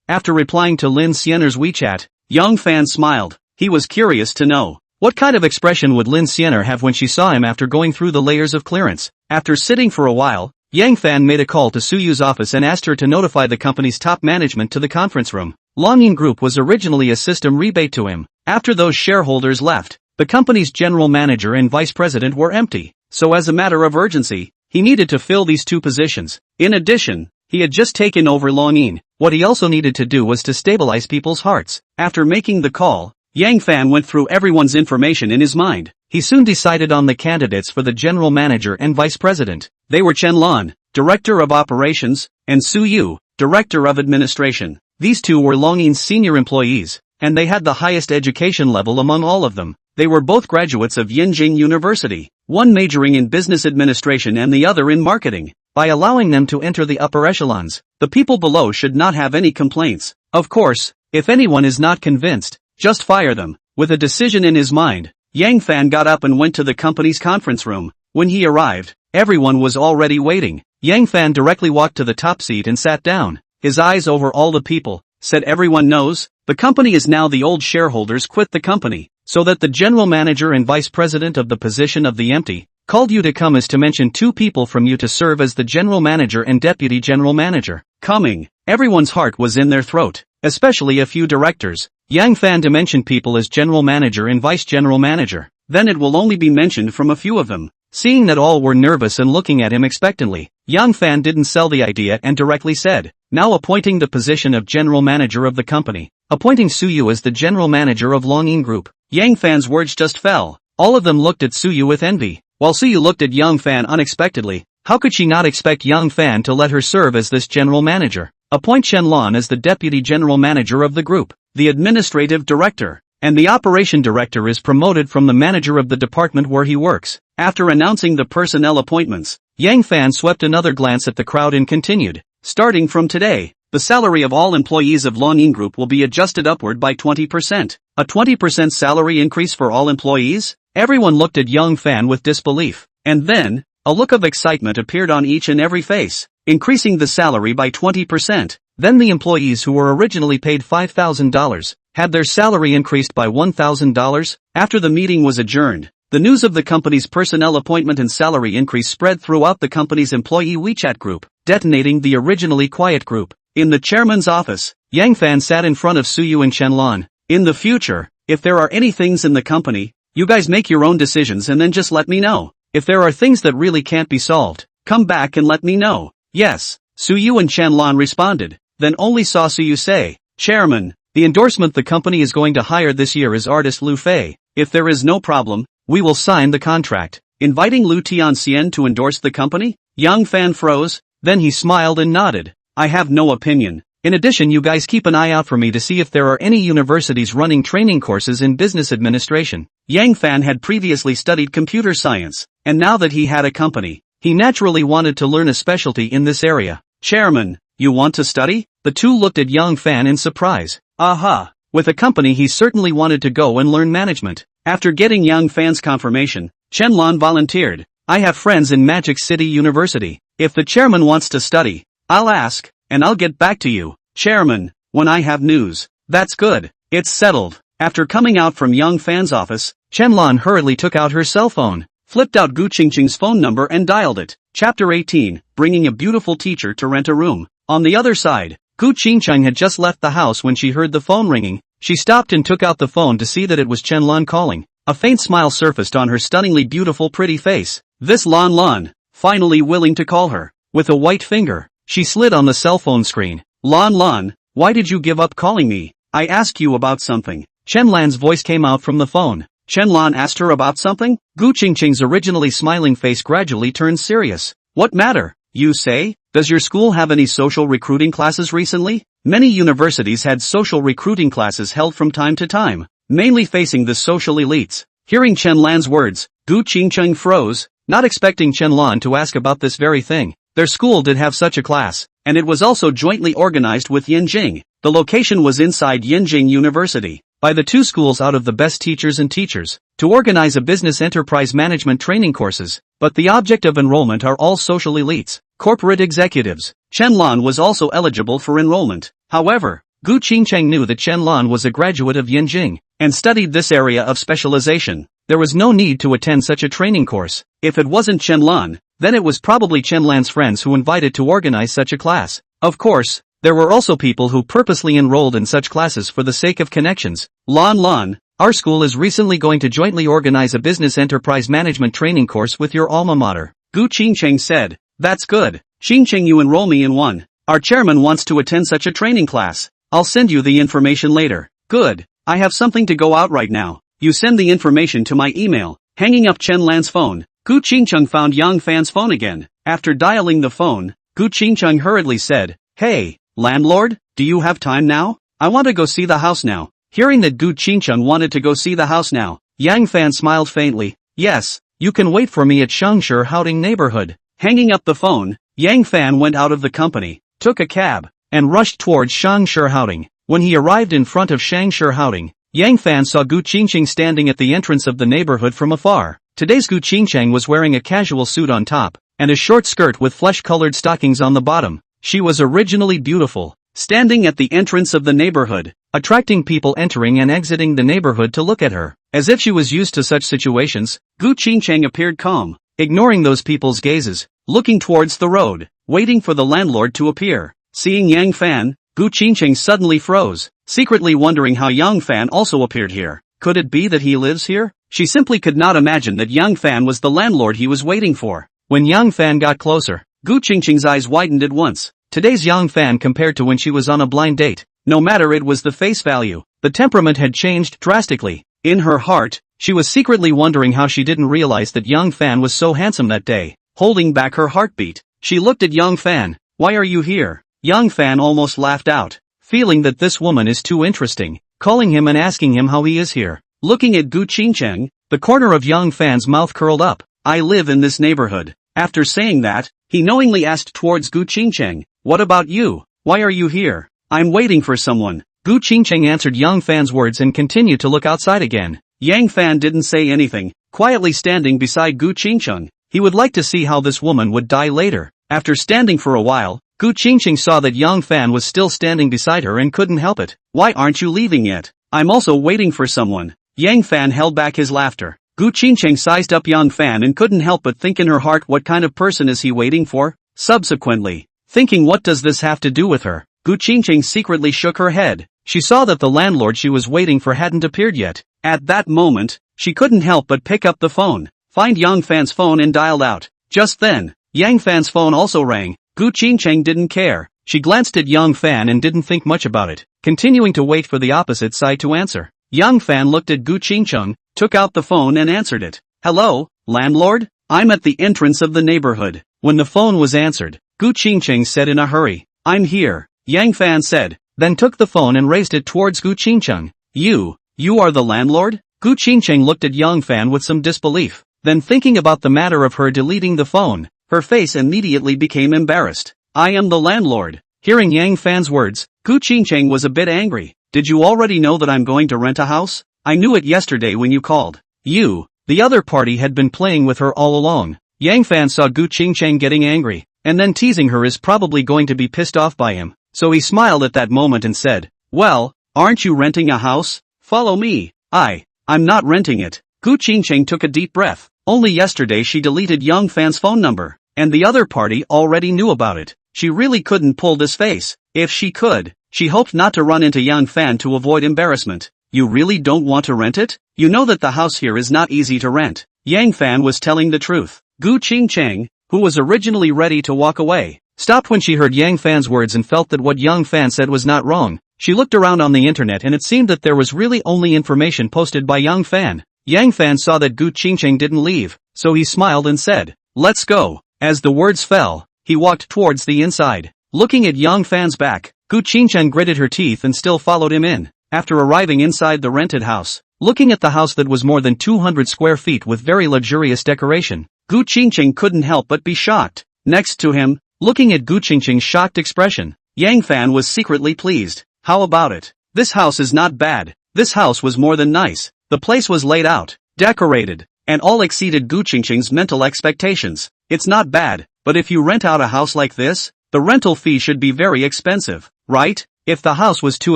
After replying to Lin Xianer's WeChat, Yang Fan smiled. He was curious to know, what kind of expression would Lin Xianer have when she saw him after going through the layers of clearance? After sitting for a while, Yang Fan made a call to Su Yu's office and asked her to notify the company's top management to the conference room. Long Yin Group was originally a system rebate to him. After those shareholders left, the company's general manager and vice president were empty. So as a matter of urgency, he needed to fill these two positions. In addition, he had just taken over Long Yin. What he also needed to do was to stabilize people's hearts. After making the call, Yang Fan went through everyone's information in his mind. He soon decided on the candidates for the general manager and vice president. They were Chen Lan, director of operations, and Su Yu, director of administration. These two were Longyan's senior employees, and they had the highest education level among all of them. They were both graduates of Yinjing University, one majoring in business administration and the other in marketing. By allowing them to enter the upper echelons, the people below should not have any complaints. Of course, if anyone is not convinced, just fire them. With a decision in his mind, Yang Fan got up and went to the company's conference room. When he arrived, everyone was already waiting. Yang Fan directly walked to the top seat and sat down. His eyes over all the people, said everyone knows, the company is now the old shareholders quit the company, so that the general manager and vice president of the position of the empty, called you to come is to mention two people from you to serve as the general manager and deputy general manager. Coming, everyone's heart was in their throat, especially a few directors. Yang Fan to mention people as general manager and vice general manager, then it will only be mentioned from a few of them. Seeing that all were nervous and looking at him expectantly, Yang Fan didn't sell the idea and directly said, now appointing the position of general manager of the company, appointing Su Yu as the general manager of Longyan Group. Yang Fan's words just fell. All of them looked at Su Yu with envy, while Su Yu looked at Yang Fan unexpectedly. How could she not expect Yang Fan to let her serve as this general manager? Appoint Chen Lan as the deputy general manager of the group, the administrative director, and the operation director is promoted from the manager of the department where he works. After announcing the personnel appointments, Yang Fan swept another glance at the crowd and continued, starting from today, the salary of all employees of Longyan Group will be adjusted upward by 20%. A 20% salary increase for all employees? Everyone looked at Yang Fan with disbelief. And then, a look of excitement appeared on each and every face. Increasing the salary by 20%. Then the employees who were originally paid $5,000 had their salary increased by $1,000. After the meeting was adjourned, the news of the company's personnel appointment and salary increase spread throughout the company's employee WeChat group, detonating the originally quiet group. In the chairman's office, Yang Fan sat in front of Su Yu and Chen Lan. In the future, if there are any things in the company, you guys make your own decisions and then just let me know. If there are things that really can't be solved, come back and let me know. Yes, Su Yu and Chen Lan responded. Then only saw Su Yu say, Chairman, the endorsement the company is going to hire this year is artist Lu Fei. If there is no problem, we will sign the contract. Inviting Lu Tianxian to endorse the company? Yang Fan froze, then he smiled and nodded. I have no opinion. In addition, you guys keep an eye out for me to see if there are any universities running training courses in business administration. Yang Fan had previously studied computer science, and now that he had a company, he naturally wanted to learn a specialty in this area. Chairman, you want to study? The two looked at Yang Fan in surprise. Aha! With a company he certainly wanted to go and learn management. After getting Yang Fan's confirmation, Chen Lan volunteered. I have friends in Magic City University. If the chairman wants to study, I'll ask, and I'll get back to you, Chairman, when I have news. That's good. It's settled. After coming out from Yang Fan's office, Chen Lan hurriedly took out her cell phone, flipped out Gu Qingqing's phone number and dialed it. Chapter 18, Bringing a Beautiful Teacher to Rent a Room. On the other side, Gu Qingqing had just left the house when she heard the phone ringing. She stopped and took out the phone to see that it was Chen Lan calling. A faint smile surfaced on her stunningly beautiful pretty face. This Lan, finally willing to call her. With a white finger, she slid on the cell phone screen. Lan, why did you give up calling me? I asked you about something. Chen Lan's voice came out from the phone. Chen Lan asked her about something? Gu Qingqing's originally smiling face gradually turned serious. What matter, you say? Does your school have any social recruiting classes recently? Many universities had social recruiting classes held from time to time, mainly facing the social elites. Hearing Chen Lan's words, Gu Qingqing froze, not expecting Chen Lan to ask about this very thing. Their school did have such a class, and it was also jointly organized with Yinjing. The location was inside Yinjing University, by the two schools out of the best teachers and teachers, to organize a business enterprise management training courses, but the object of enrollment are all social elites, corporate executives. Chen Lan was also eligible for enrollment. However, Gu Qingqing knew that Chen Lan was a graduate of Yinjing, and studied this area of specialization. There was no need to attend such a training course. If it wasn't Chen Lan, then it was probably Chen Lan's friends who invited to organize such a class. Of course, there were also people who purposely enrolled in such classes for the sake of connections. Lan, our school is recently going to jointly organize a business enterprise management training course with your alma mater. Gu Qingqing said, that's good. Qingqing, you enroll me in one. Our chairman wants to attend such a training class. I'll send you the information later. Good. I have something to go out right now. You send the information to my email. Hanging up Chen Lan's phone, Gu Qingcheng found Yang Fan's phone again. After dialing the phone, Gu Qingcheng hurriedly said, "Hey, landlord, do you have time now? I want to go see the house now." Hearing that Gu Qingcheng wanted to go see the house now, Yang Fan smiled faintly. "Yes, you can wait for me at 000x neighborhood." Hanging up the phone, Yang Fan went out of the company, took a cab, and rushed towards 000x. When he arrived in front of 000x, Yang Fan saw Gu Qingcheng standing at the entrance of the neighborhood from afar. Today's Gu Qingcheng was wearing a casual suit on top, and a short skirt with flesh-colored stockings on the bottom. She was originally beautiful, standing at the entrance of the neighborhood, attracting people entering and exiting the neighborhood to look at her. As if she was used to such situations, Gu Qingcheng appeared calm, ignoring those people's gazes, looking towards the road, waiting for the landlord to appear. Seeing Yang Fan, Gu Qingcheng suddenly froze, secretly wondering how Yang Fan also appeared here. Could it be that he lives here? She simply could not imagine that Yang Fan was the landlord he was waiting for. When Yang Fan got closer, Gu Qingcheng's eyes widened at once. Today's Yang Fan compared to when she was on a blind date, no matter it was the face value, the temperament had changed drastically. In her heart, she was secretly wondering how she didn't realize that Yang Fan was so handsome that day. Holding back her heartbeat, she looked at Yang Fan. "Why are you here?" Yang Fan almost laughed out, feeling that this woman is too interesting, calling him and asking him how he is here. Looking at Gu Qingcheng, the corner of Yang Fan's mouth curled up. "I live in this neighborhood." After saying that, he knowingly asked towards Gu Qingcheng, "What about you? Why are you here?" "I'm waiting for someone." Gu Qingcheng answered Yang Fan's words and continued to look outside again. Yang Fan didn't say anything, quietly standing beside Gu Qingcheng. He would like to see how this woman would die later. After standing for a while, Gu Qingcheng saw that Yang Fan was still standing beside her and couldn't help it. "Why aren't you leaving yet? I'm also waiting for someone." Yang Fan held back his laughter. Gu Qingcheng sized up Yang Fan and couldn't help but think in her heart, what kind of person is he waiting for? Subsequently, thinking what does this have to do with her, Gu Qingcheng secretly shook her head. She saw that the landlord she was waiting for hadn't appeared yet. At that moment, she couldn't help but pick up the phone, find Yang Fan's phone and dialed out. Just then, Yang Fan's phone also rang. Gu Qingcheng didn't care. She glanced at Yang Fan and didn't think much about it, continuing to wait for the opposite side to answer. Yang Fan looked at Gu Qingcheng, took out the phone and answered it. "Hello, landlord? I'm at the entrance of the neighborhood." When the phone was answered, Gu Qingcheng said in a hurry, "I'm here," Yang Fan said, then took the phone and raised it towards Gu Qingcheng. You are the landlord?" Gu Qingcheng looked at Yang Fan with some disbelief. Then thinking about the matter of her deleting the phone, her face immediately became embarrassed. "I am the landlord." Hearing Yang Fan's words, Gu Qingcheng was a bit angry. "Did you already know that I'm going to rent a house? I knew it yesterday when you called." The other party had been playing with her all along. Yang Fan saw Gu Qingcheng getting angry, and then teasing her is probably going to be pissed off by him. So he smiled at that moment and said, "Well, aren't you renting a house? Follow me." I'm not renting it." Gu Qingcheng took a deep breath. Only yesterday she deleted Yang Fan's phone number, and the other party already knew about it. She really couldn't pull this face. If she could, she hoped not to run into Yang Fan to avoid embarrassment. "You really don't want to rent it? You know that the house here is not easy to rent." Yang Fan was telling the truth. Gu Qingcheng, who was originally ready to walk away, stopped when she heard Yang Fan's words and felt that what Yang Fan said was not wrong. She looked around on the internet and it seemed that there was really only information posted by Yang Fan. Yang Fan saw that Gu Qingcheng didn't leave, so he smiled and said, "Let's go." As the words fell, he walked towards the inside. Looking at Yang Fan's back, Gu Qingcheng gritted her teeth and still followed him in. After arriving inside the rented house, looking at the house that was more than 200 square feet with very luxurious decoration, Gu Qingcheng couldn't help but be shocked. Next to him, looking at Gu Qingcheng's shocked expression, Yang Fan was secretly pleased. "How about it? This house is not bad." This house was more than nice. The place was laid out, decorated, and all exceeded Gu Qingcheng's mental expectations. "It's not bad, but if you rent out a house like this, the rental fee should be very expensive, right?" If the house was too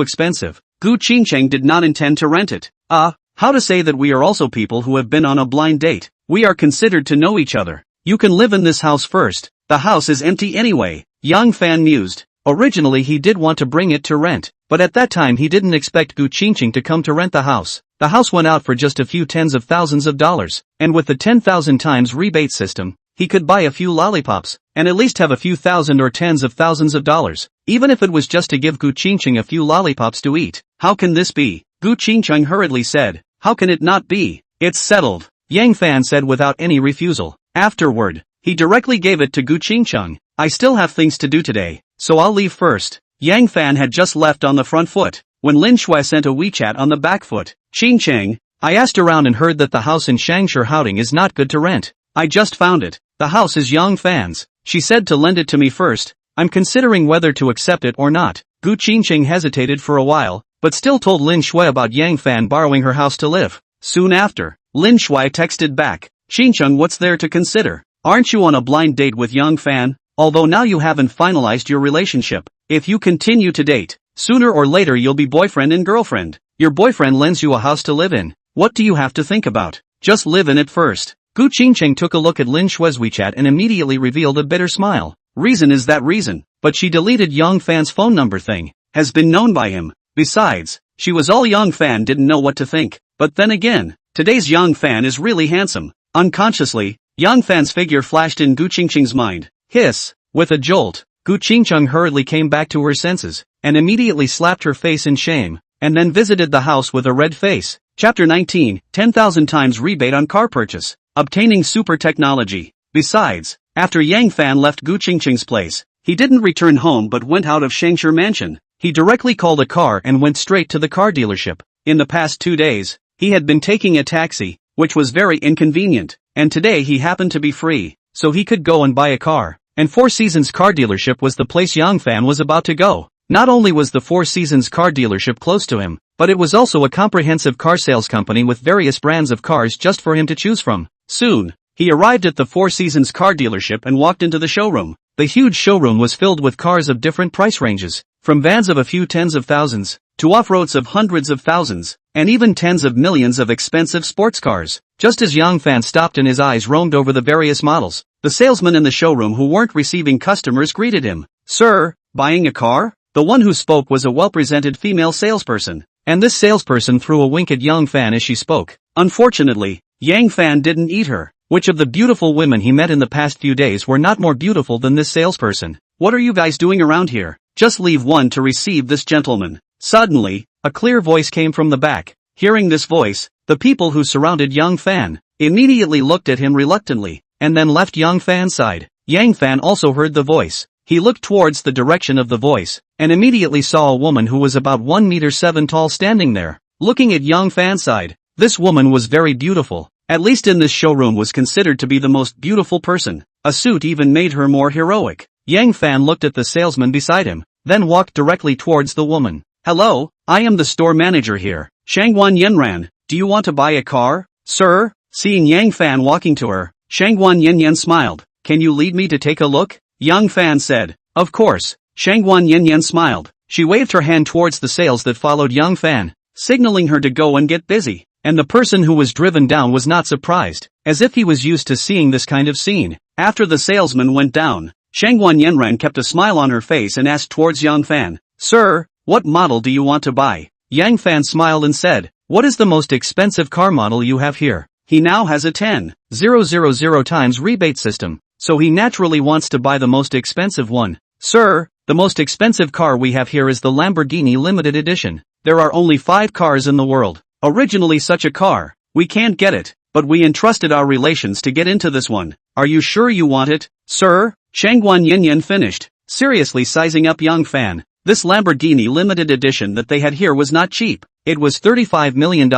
expensive, Gu Qingcheng did not intend to rent it. How to say that we are also people who have been on a blind date. We are considered to know each other. "You can live in this house first. The house is empty anyway," Yang Fan mused. Originally he did want to bring it to rent, but at that time he didn't expect Gu Qingcheng to come to rent the house. The house went out for just a few tens of thousands of dollars, and with the 10,000x rebate system, he could buy a few lollipops, and at least have a few thousand or tens of thousands of dollars, even if it was just to give Gu Qingcheng a few lollipops to eat. How can this be? Gu Qingcheng hurriedly said. How can it not be? It's settled, Yang Fan said without any refusal. Afterward, he directly gave it to Gu Qingcheng. I still have things to do today, so I'll leave first. Yang Fan had just left on the front foot, when Lin Shui sent a WeChat on the back foot. Qingcheng, I asked around and heard that the house in Shangshi Haoding is not good to rent. I just found it. The house is Yang Fan's. She said to lend it to me first. I'm considering whether to accept it or not. Gu Qingcheng hesitated for a while, but still told Lin Shui about Yang Fan borrowing her house to live. Soon after, Lin Shui texted back. Qingcheng, what's there to consider? Aren't you on a blind date with Yang Fan? Although now you haven't finalized your relationship. If you continue to date, sooner or later you'll be boyfriend and girlfriend. Your boyfriend lends you a house to live in. What do you have to think about? Just live in it first. Gu Qingcheng took a look at Lin Shui's WeChat and immediately revealed a bitter smile. Reason is that reason, but she deleted Yang Fan's phone number thing. Has been known by him. Besides, she was all Yang Fan didn't know what to think. But then again, today's Yang Fan is really handsome. Unconsciously, Yang Fan's figure flashed in Gu Qingcheng's mind. Hiss! With a jolt, Gu Qingcheng hurriedly came back to her senses, and immediately slapped her face in shame, and then visited the house with a red face. Chapter 19, 10,000x rebate on car purchase. Obtaining super technology. Besides, after Yang Fan left Gu Qingcheng's place, he didn't return home but went out of Shangshi Mansion. He directly called a car and went straight to the car dealership. In the past 2 days, he had been taking a taxi, which was very inconvenient, and today he happened to be free, so he could go and buy a car. And 4 Seasons car dealership was the place Yang Fan was about to go. Not only was the 4 Seasons car dealership close to him, but it was also a comprehensive car sales company with various brands of cars just for him to choose from. Soon, he arrived at the 4 Seasons car dealership and walked into the showroom. The huge showroom was filled with cars of different price ranges, from vans of a few tens of thousands, to off-roads of hundreds of thousands, and even tens of millions of expensive sports cars. Just as Yang Fan stopped and his eyes roamed over the various models, the salesmen in the showroom who weren't receiving customers greeted him. Sir, buying a car? The one who spoke was a well-presented female salesperson, and this salesperson threw a wink at Yang Fan as she spoke. Unfortunately, Yang Fan didn't eat her. Which of the beautiful women he met in the past few days were not more beautiful than this salesperson? What are you guys doing around here? Just leave one to receive this gentleman. Suddenly, a clear voice came from the back. Hearing this voice, the people who surrounded Yang Fan immediately looked at him reluctantly, and then left Yang Fan's side. Yang Fan also heard the voice. He looked towards the direction of the voice, and immediately saw a woman who was about 1.7 meters tall standing there. Looking at Yang Fan's side, this woman was very beautiful. At least in this showroom was considered to be the most beautiful person. A suit even made her more heroic. Yang Fan looked at the salesman beside him, then walked directly towards the woman. Hello, I am the store manager here. Shangguan Yanran, do you want to buy a car, sir? Seeing Yang Fan walking to her, Shangguan Yanyan smiled. Can you lead me to take a look? Yang Fan said. Of course. Shangguan Yanyan smiled. She waved her hand towards the sales that followed Yang Fan, signaling her to go and get busy. And the person who was driven down was not surprised, as if he was used to seeing this kind of scene. After the salesman went down, Shangguan Yanran kept a smile on her face and asked towards Yang Fan, Sir, what model do you want to buy? Yang Fan smiled and said, What is the most expensive car model you have here? He now has a 10,000x rebate system, so he naturally wants to buy the most expensive one. Sir, the most expensive car we have here is the Lamborghini Limited Edition. There are only 5 cars in the world. Originally such a car. We can't get it, but we entrusted our relations to get into this one. Are you sure you want it, sir? Shangguan Yanyan finished, seriously sizing up Yang Fan. This Lamborghini limited edition that they had here was not cheap. It was $35 million.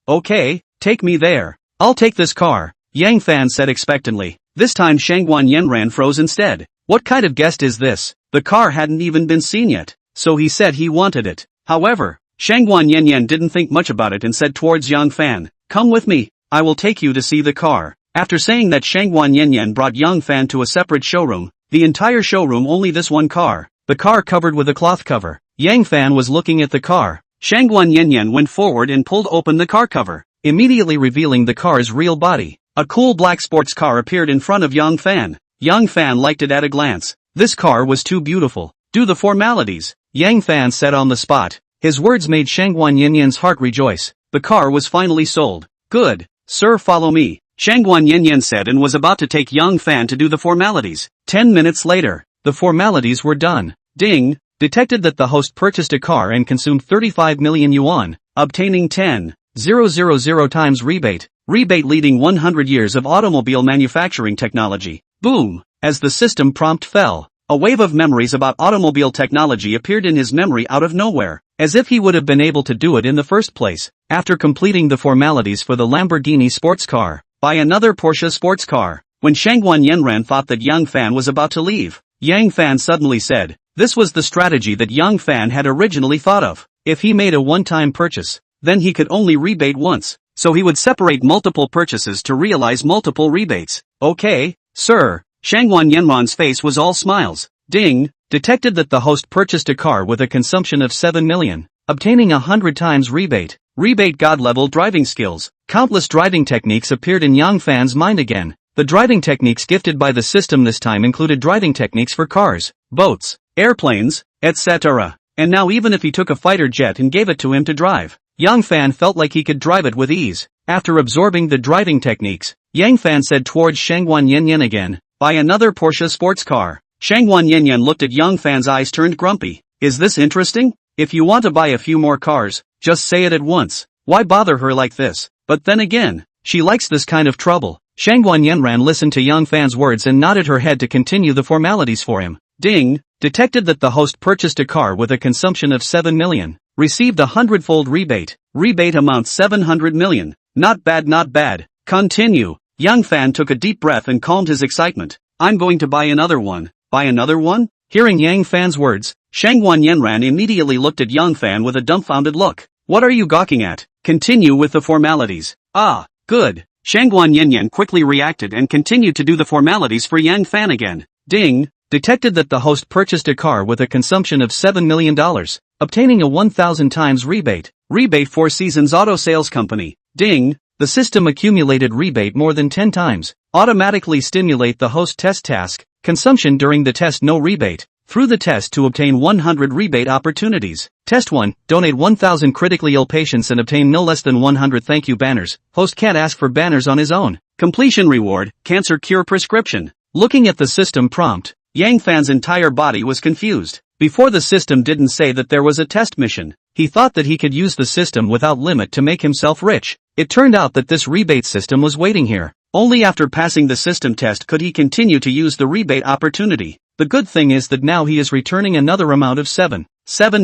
Okay, take me there. I'll take this car, Yang Fan said expectantly. This time Shangguan Yanran froze instead. What kind of guest is this? The car hadn't even been seen yet, so he said he wanted it. However, Shangguan Yanyan didn't think much about it and said towards Yang Fan, Come with me, I will take you to see the car. After saying that, Shangguan Yanyan brought Yang Fan to a separate showroom, the entire showroom only this one car, the car covered with a cloth cover. Yang Fan was looking at the car. Shangguan Yanyan went forward and pulled open the car cover, immediately revealing the car's real body. A cool black sports car appeared in front of Yang Fan. Yang Fan liked it at a glance. This car was too beautiful. Do the formalities, Yang Fan said on the spot. His words made Shangguan Yanyan's heart rejoice. The car was finally sold. Good, sir, follow me, Shangguan Yanyan said and was about to take Yang Fan to do the formalities. 10 minutes later, the formalities were done. Ding, detected that the host purchased a car and consumed 35 million yuan, obtaining 10,000 rebate. Rebate leading 100 years of automobile manufacturing technology. Boom! As the system prompt fell, a wave of memories about automobile technology appeared in his memory out of nowhere, as if he would have been able to do it in the first place. After completing the formalities for the Lamborghini sports car, buy another Porsche sports car. When Shangguan Yanran thought that Yang Fan was about to leave, Yang Fan suddenly said, this was the strategy that Yang Fan had originally thought of. If he made a one-time purchase, then he could only rebate once, so he would separate multiple purchases to realize multiple rebates. Okay, sir. Shangguan Yanran's face was all smiles. Ding! Detected that the host purchased a car with a consumption of 7 million, obtaining 100 times rebate. Rebate god-level driving skills. Countless driving techniques appeared in Yang Fan's mind again. The driving techniques gifted by the system this time included driving techniques for cars, boats, airplanes, etc. And now even if he took a fighter jet and gave it to him to drive, Yang Fan felt like he could drive it with ease. After absorbing the driving techniques, Yang Fan said towards Shangguan Yanyan again, buy another Porsche sports car. Shangguan Yanyan looked at Yang Fan's eyes turned grumpy. Is this interesting? If you want to buy a few more cars, just say it at once. Why bother her like this? But then again, she likes this kind of trouble. Shangguan Yanran listened to Yang Fan's words and nodded her head to continue the formalities for him. Ding! Detected that the host purchased a car with a consumption of 7 million, received a 100-fold rebate. Rebate amount 700 million. Not bad, not bad. Continue. Yang Fan took a deep breath and calmed his excitement. I'm going to buy another one. Buy another one? Hearing Yang Fan's words, Shangguan Yanran immediately looked at Yang Fan with a dumbfounded look. What are you gawking at? Continue with the formalities. Ah, good. Shangguan Yanyan quickly reacted and continued to do the formalities for Yang Fan again. Ding! Detected that the host purchased a car with a consumption of $7 million, obtaining a 1,000 times rebate. Rebate Four Seasons Auto Sales Company. Ding! The system accumulated rebate more than 10 times. Automatically stimulate the host test task. Consumption during the test no rebate. Through the test to obtain 100 rebate opportunities. Test 1, donate 1,000 critically ill patients and obtain no less than 100 thank you banners. Host can't ask for banners on his own. Completion reward, cancer cure prescription. Looking at the system prompt, Yang Fan's entire body was confused. Before the system didn't say that there was a test mission, he thought that he could use the system without limit to make himself rich. It turned out that this rebate system was waiting here. Only after passing the system test could he continue to use the rebate opportunity. The good thing is that now he is returning another amount of 7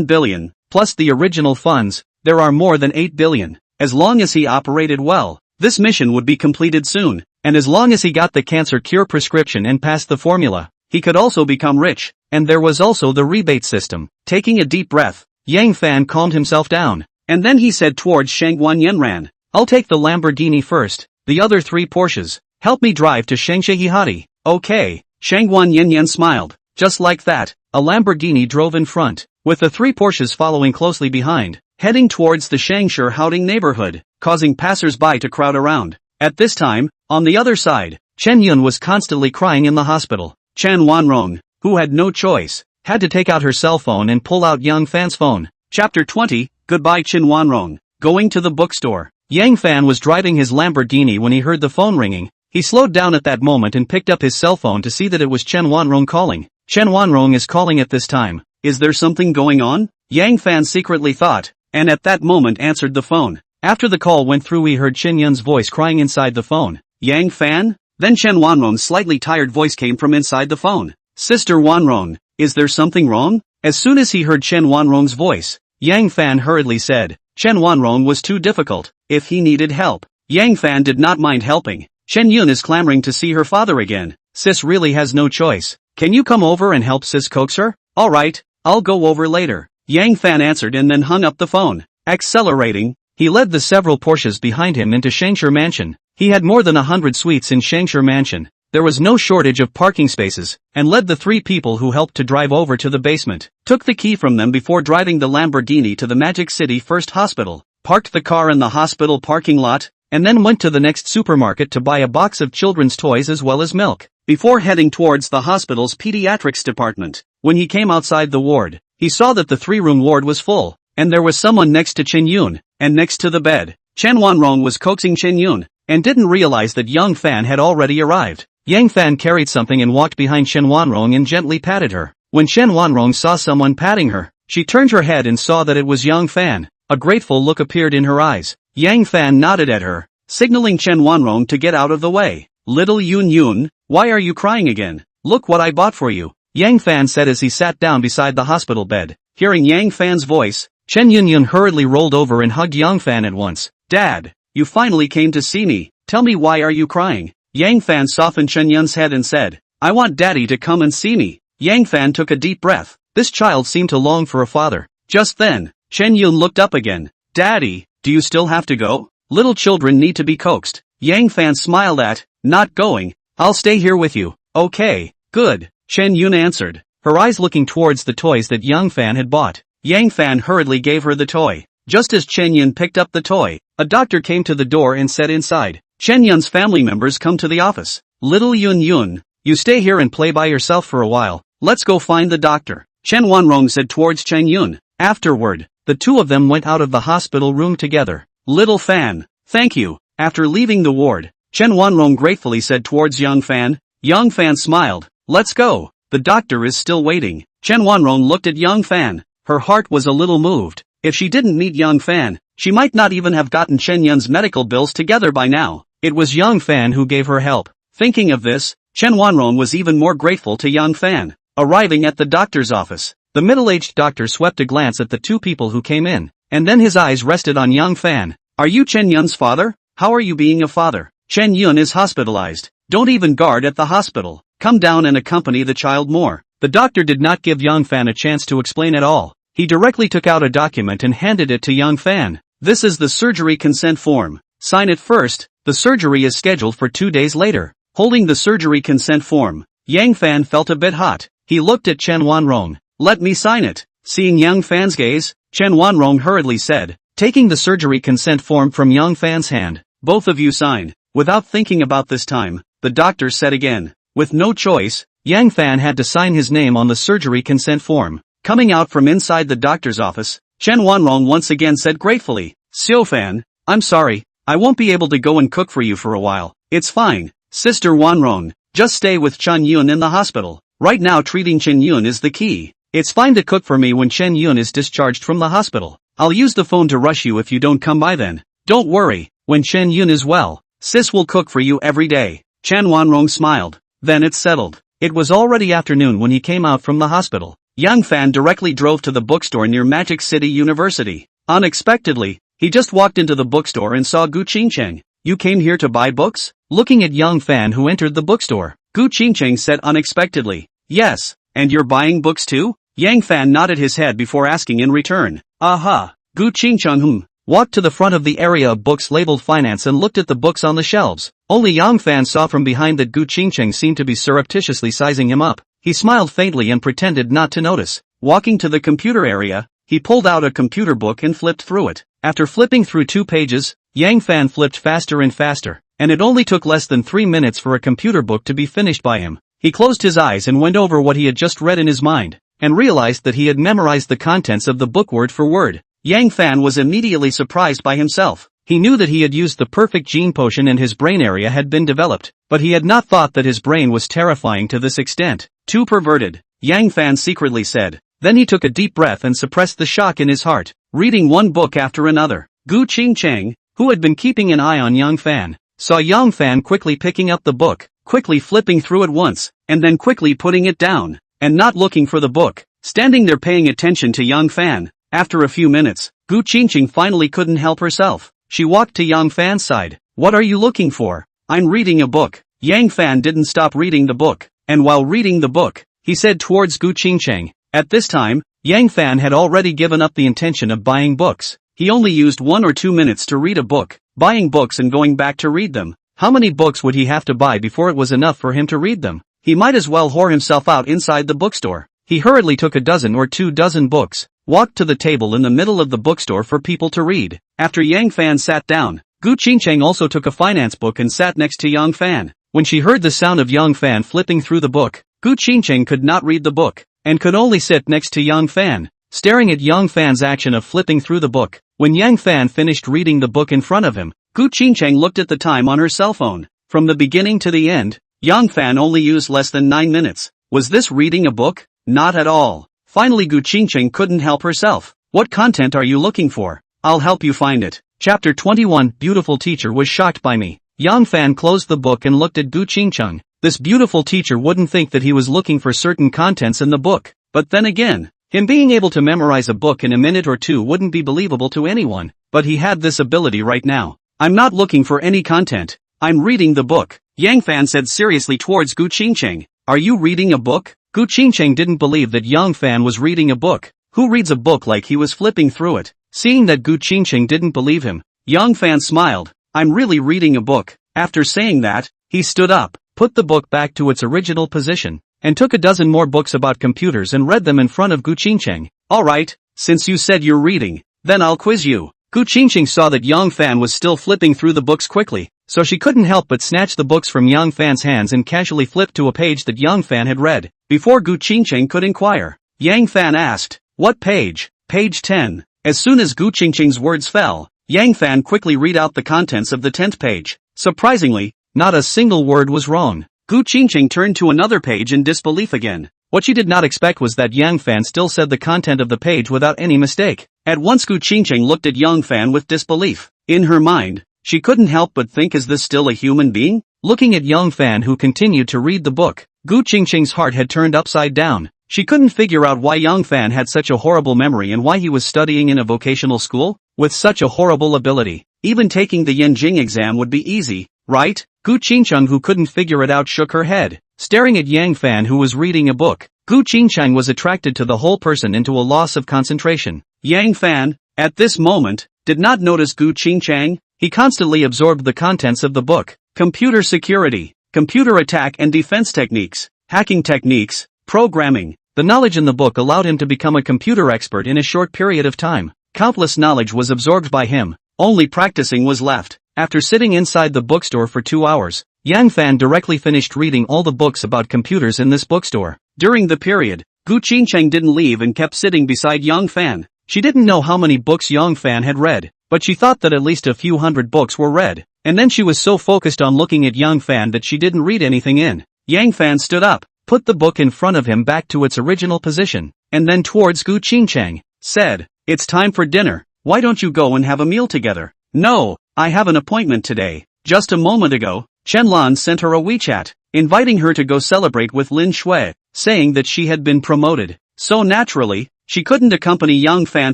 billion, plus the original funds. There are more than 8 billion. As long as he operated well, this mission would be completed soon, and as long as he got the cancer cure prescription and passed the formula, he could also become rich. And there was also the rebate system. Taking a deep breath, Yang Fan calmed himself down, and then he said towards Shangguan Yanran, I'll take the Lamborghini first, the other 3 Porsches. Help me drive to Shangshaihihati. Okay. Shangguan Yanyan smiled. Just like that, a Lamborghini drove in front, with the 3 Porsches following closely behind, heading towards the Shangshihouting neighborhood, causing passers-by to crowd around. At this time, on the other side, Chen Yun was constantly crying in the hospital. Chen Wanrong, who had no choice, had to take out her cell phone and pull out Yang Fan's phone. Chapter 20, Goodbye Chen Wanrong. Going to the bookstore. Yang Fan was driving his Lamborghini when he heard the phone ringing. He slowed down at that moment and picked up his cell phone to see that it was Chen Wanrong calling. Chen Wanrong is calling at this time. Is there something going on? Yang Fan secretly thought, and at that moment answered the phone. After the call went through he heard Chen Yun's voice crying inside the phone. Yang Fan? Then Chen Wanrong's slightly tired voice came from inside the phone. Sister Wanrong, is there something wrong? As soon as he heard Chen Wanrong's voice, Yang Fan hurriedly said, Chen Wanrong was too difficult. If he needed help, Yang Fan did not mind helping. Chen Yun is clamoring to see her father again. Sis really has no choice. Can you come over and help sis coax her? Alright, I'll go over later. Yang Fan answered and then hung up the phone. Accelerating, he led the several Porsches behind him into Shangshir Mansion. He had more than 100 suites in Shangshir Mansion. There was no shortage of parking spaces, and led the 3 people who helped to drive over to the basement. Took the key from them before driving the Lamborghini to the Magic City First Hospital. Parked the car in the hospital parking lot, and then went to the next supermarket to buy a box of children's toys as well as milk, before heading towards the hospital's pediatrics department. When he came outside the ward, he saw that the 3-room ward was full, and there was someone next to Chen Yun, and next to the bed. Chen Wanrong was coaxing Chen Yun, and didn't realize that Yang Fan had already arrived. Yang Fan carried something and walked behind Chen Wanrong and gently patted her. When Chen Wanrong saw someone patting her, she turned her head and saw that it was Yang Fan. A grateful look appeared in her eyes. Yang Fan nodded at her, signaling Chen Wanrong to get out of the way. Little Yun Yun, why are you crying again? Look what I bought for you, Yang Fan said as he sat down beside the hospital bed. Hearing Yang Fan's voice, Chen Yunyun hurriedly rolled over and hugged Yang Fan at once. Dad, you finally came to see me. Tell me, why are you crying? Yang Fan softened Chen Yun's head and said, I want Daddy to come and see me. Yang Fan took a deep breath. This child seemed to long for a father. Just then, Chen Yun looked up again. Daddy, do you still have to go? Little children need to be coaxed. Yang Fan smiled at, not going. I'll stay here with you. Okay, good, Chen Yun answered, her eyes looking towards the toys that Yang Fan had bought. Yang Fan hurriedly gave her the toy. Just as Chen Yun picked up the toy, a doctor came to the door and said inside, Chen Yun's family members come to the office. Little Yun Yun, you stay here and play by yourself for a while. Let's go find the doctor, Chen Wanrong said towards Chen Yun. Afterward, the two of them went out of the hospital room together. Little Fan, thank you. After leaving the ward, Chen Wanrong gratefully said towards Yang Fan. Yang Fan smiled. Let's go. The doctor is still waiting. Chen Wanrong looked at Yang Fan. Her heart was a little moved. If she didn't meet Yang Fan, she might not even have gotten Chen Yun's medical bills together by now. It was Yang Fan who gave her help. Thinking of this, Chen Wanrong was even more grateful to Yang Fan. Arriving at the doctor's office, the middle-aged doctor swept a glance at the two people who came in, and then his eyes rested on Yang Fan. Are you Chen Yun's father? How are you being a father? Chen Yun is hospitalized. Don't even guard at the hospital. Come down and accompany the child more. The doctor did not give Yang Fan a chance to explain at all. He directly took out a document and handed it to Yang Fan. This is the surgery consent form. Sign it first. The surgery is scheduled for 2 days later. Holding the surgery consent form, Yang Fan felt a bit hot. He looked at Chen Wanrong. Let me sign it. Seeing Yang Fan's gaze, Chen Wanrong hurriedly said, taking the surgery consent form from Yang Fan's hand. Both of you sign. Without thinking about this time, the doctor said again. With no choice, Yang Fan had to sign his name on the surgery consent form. Coming out from inside the doctor's office, Chen Wanrong once again said gratefully, Xiao Fan, I'm sorry, I won't be able to go and cook for you for a while. It's fine, Sister Wanrong, just stay with Chen Yun in the hospital. Right now treating Chen Yun is the key. It's fine to cook for me when Chen Yun is discharged from the hospital. I'll use the phone to rush you if you don't come by then. Don't worry, when Chen Yun is well, Sis will cook for you every day. Chen Wanrong smiled. Then it's settled. It was already afternoon when he came out from the hospital. Yang Fan directly drove to the bookstore near Magic City University. Unexpectedly, he just walked into the bookstore and saw Gu Qingcheng. You came here to buy books? Looking at Yang Fan who entered the bookstore, Gu Qingcheng said unexpectedly. Yes, and you're buying books too? Yang Fan nodded his head before asking in return. Aha. Gu Qingcheng walked to the front of the area of books labeled finance and looked at the books on the shelves. Only Yang Fan saw from behind that Gu Qingcheng seemed to be surreptitiously sizing him up. He smiled faintly and pretended not to notice. Walking to the computer area, he pulled out a computer book and flipped through it. After flipping through 2 pages, Yang Fan flipped faster and faster, and it only took less than 3 minutes for a computer book to be finished by him. He closed his eyes and went over what he had just read in his mind, and realized that he had memorized the contents of the book word for word. Yang Fan was immediately surprised by himself. He knew that he had used the perfect gene potion and his brain area had been developed, but he had not thought that his brain was terrifying to this extent. Too perverted, Yang Fan secretly said. Then he took a deep breath and suppressed the shock in his heart, reading one book after another. Gu Qingcheng, who had been keeping an eye on Yang Fan, saw Yang Fan quickly picking up the book, quickly flipping through it once, and then quickly putting it down, and not looking for the book, standing there paying attention to Yang Fan. After a few minutes, Gu Qingcheng finally couldn't help herself. She walked to Yang Fan's side. What are you looking for? I'm reading a book. Yang Fan didn't stop reading the book, and while reading the book, he said towards Gu Qingcheng. At this time, Yang Fan had already given up the intention of buying books. He only used 1 or 2 minutes to read a book, buying books and going back to read them. How many books would he have to buy before it was enough for him to read them? He might as well whore himself out inside the bookstore. He hurriedly took a dozen or 2 dozen books, walked to the table in the middle of the bookstore for people to read. After Yang Fan sat down, Gu Qingcheng also took a finance book and sat next to Yang Fan. When she heard the sound of Yang Fan flipping through the book, Gu Qingcheng could not read the book, and could only sit next to Yang Fan, staring at Yang Fan's action of flipping through the book. When Yang Fan finished reading the book in front of him, Gu Qingcheng looked at the time on her cell phone. From the beginning to the end, Yang Fan only used less than 9 minutes. Was this reading a book? Not at all. Finally Gu Qingcheng couldn't help herself. What content are you looking for? I'll help you find it. Chapter 21. Beautiful teacher was shocked by me. Yang Fan closed the book and looked at Gu Qingcheng. This beautiful teacher wouldn't think that he was looking for certain contents in the book. But then again, him being able to memorize a book in a minute or two wouldn't be believable to anyone. But he had this ability right now. I'm not looking for any content. I'm reading the book. Yang Fan said seriously towards Gu Qingcheng. Are you reading a book? Gu Qingcheng didn't believe that Yang Fan was reading a book. Who reads a book like he was flipping through it? Seeing that Gu Qingcheng didn't believe him, Yang Fan smiled. I'm really reading a book. After saying that, he stood up, put the book back to its original position, and took a dozen more books about computers and read them in front of Gu Qingcheng. Alright, since you said you're reading, then I'll quiz you. Gu Qingcheng saw that Yang Fan was still flipping through the books quickly, so she couldn't help but snatch the books from Yang Fan's hands and casually flip to a page that Yang Fan had read. Before Gu Qingcheng could inquire, Yang Fan asked, "What page?" "Page 10. As soon as Gu Qingcheng's words fell, Yang Fan quickly read out the contents of the 10th page. Surprisingly, not a single word was wrong. Gu Qingcheng turned to another page in disbelief again. What she did not expect was that Yang Fan still said the content of the page without any mistake. At once Gu Qingcheng looked at Yang Fan with disbelief. In her mind, she couldn't help but think, is this still a human being? Looking at Yang Fan, who continued to read the book, Gu Qingcheng's heart had turned upside down. She couldn't figure out why Yang Fan had such a horrible memory and why he was studying in a vocational school with such a horrible ability. Even taking the Yanjing exam would be easy, right? Gu Qingcheng, who couldn't figure it out, shook her head. Staring at Yang Fan, who was reading a book, Gu Qingcheng was attracted to the whole person into a loss of concentration. Yang Fan, at this moment, did not notice Gu Qingcheng. He constantly absorbed the contents of the book. Computer security, computer attack and defense techniques, hacking techniques, programming. The knowledge in the book allowed him to become a computer expert in a short period of time. Countless knowledge was absorbed by him. Only practicing was left. After sitting inside the bookstore for 2 hours, Yang Fan directly finished reading all the books about computers in this bookstore. During the period, Gu Qingcheng didn't leave and kept sitting beside Yang Fan. She didn't know how many books Yang Fan had read, but she thought that at least a few hundred books were read. And then she was so focused on looking at Yang Fan that she didn't read anything in. Yang Fan stood up, put the book in front of him back to its original position, and then towards Gu Qingcheng, said, "It's time for dinner. Why don't you go and have a meal together?" "No, I have an appointment today." Just a moment ago, Chen sent her a WeChat, inviting her to go celebrate with Lin Shui, saying that she had been promoted. So naturally, she couldn't accompany Yang Fan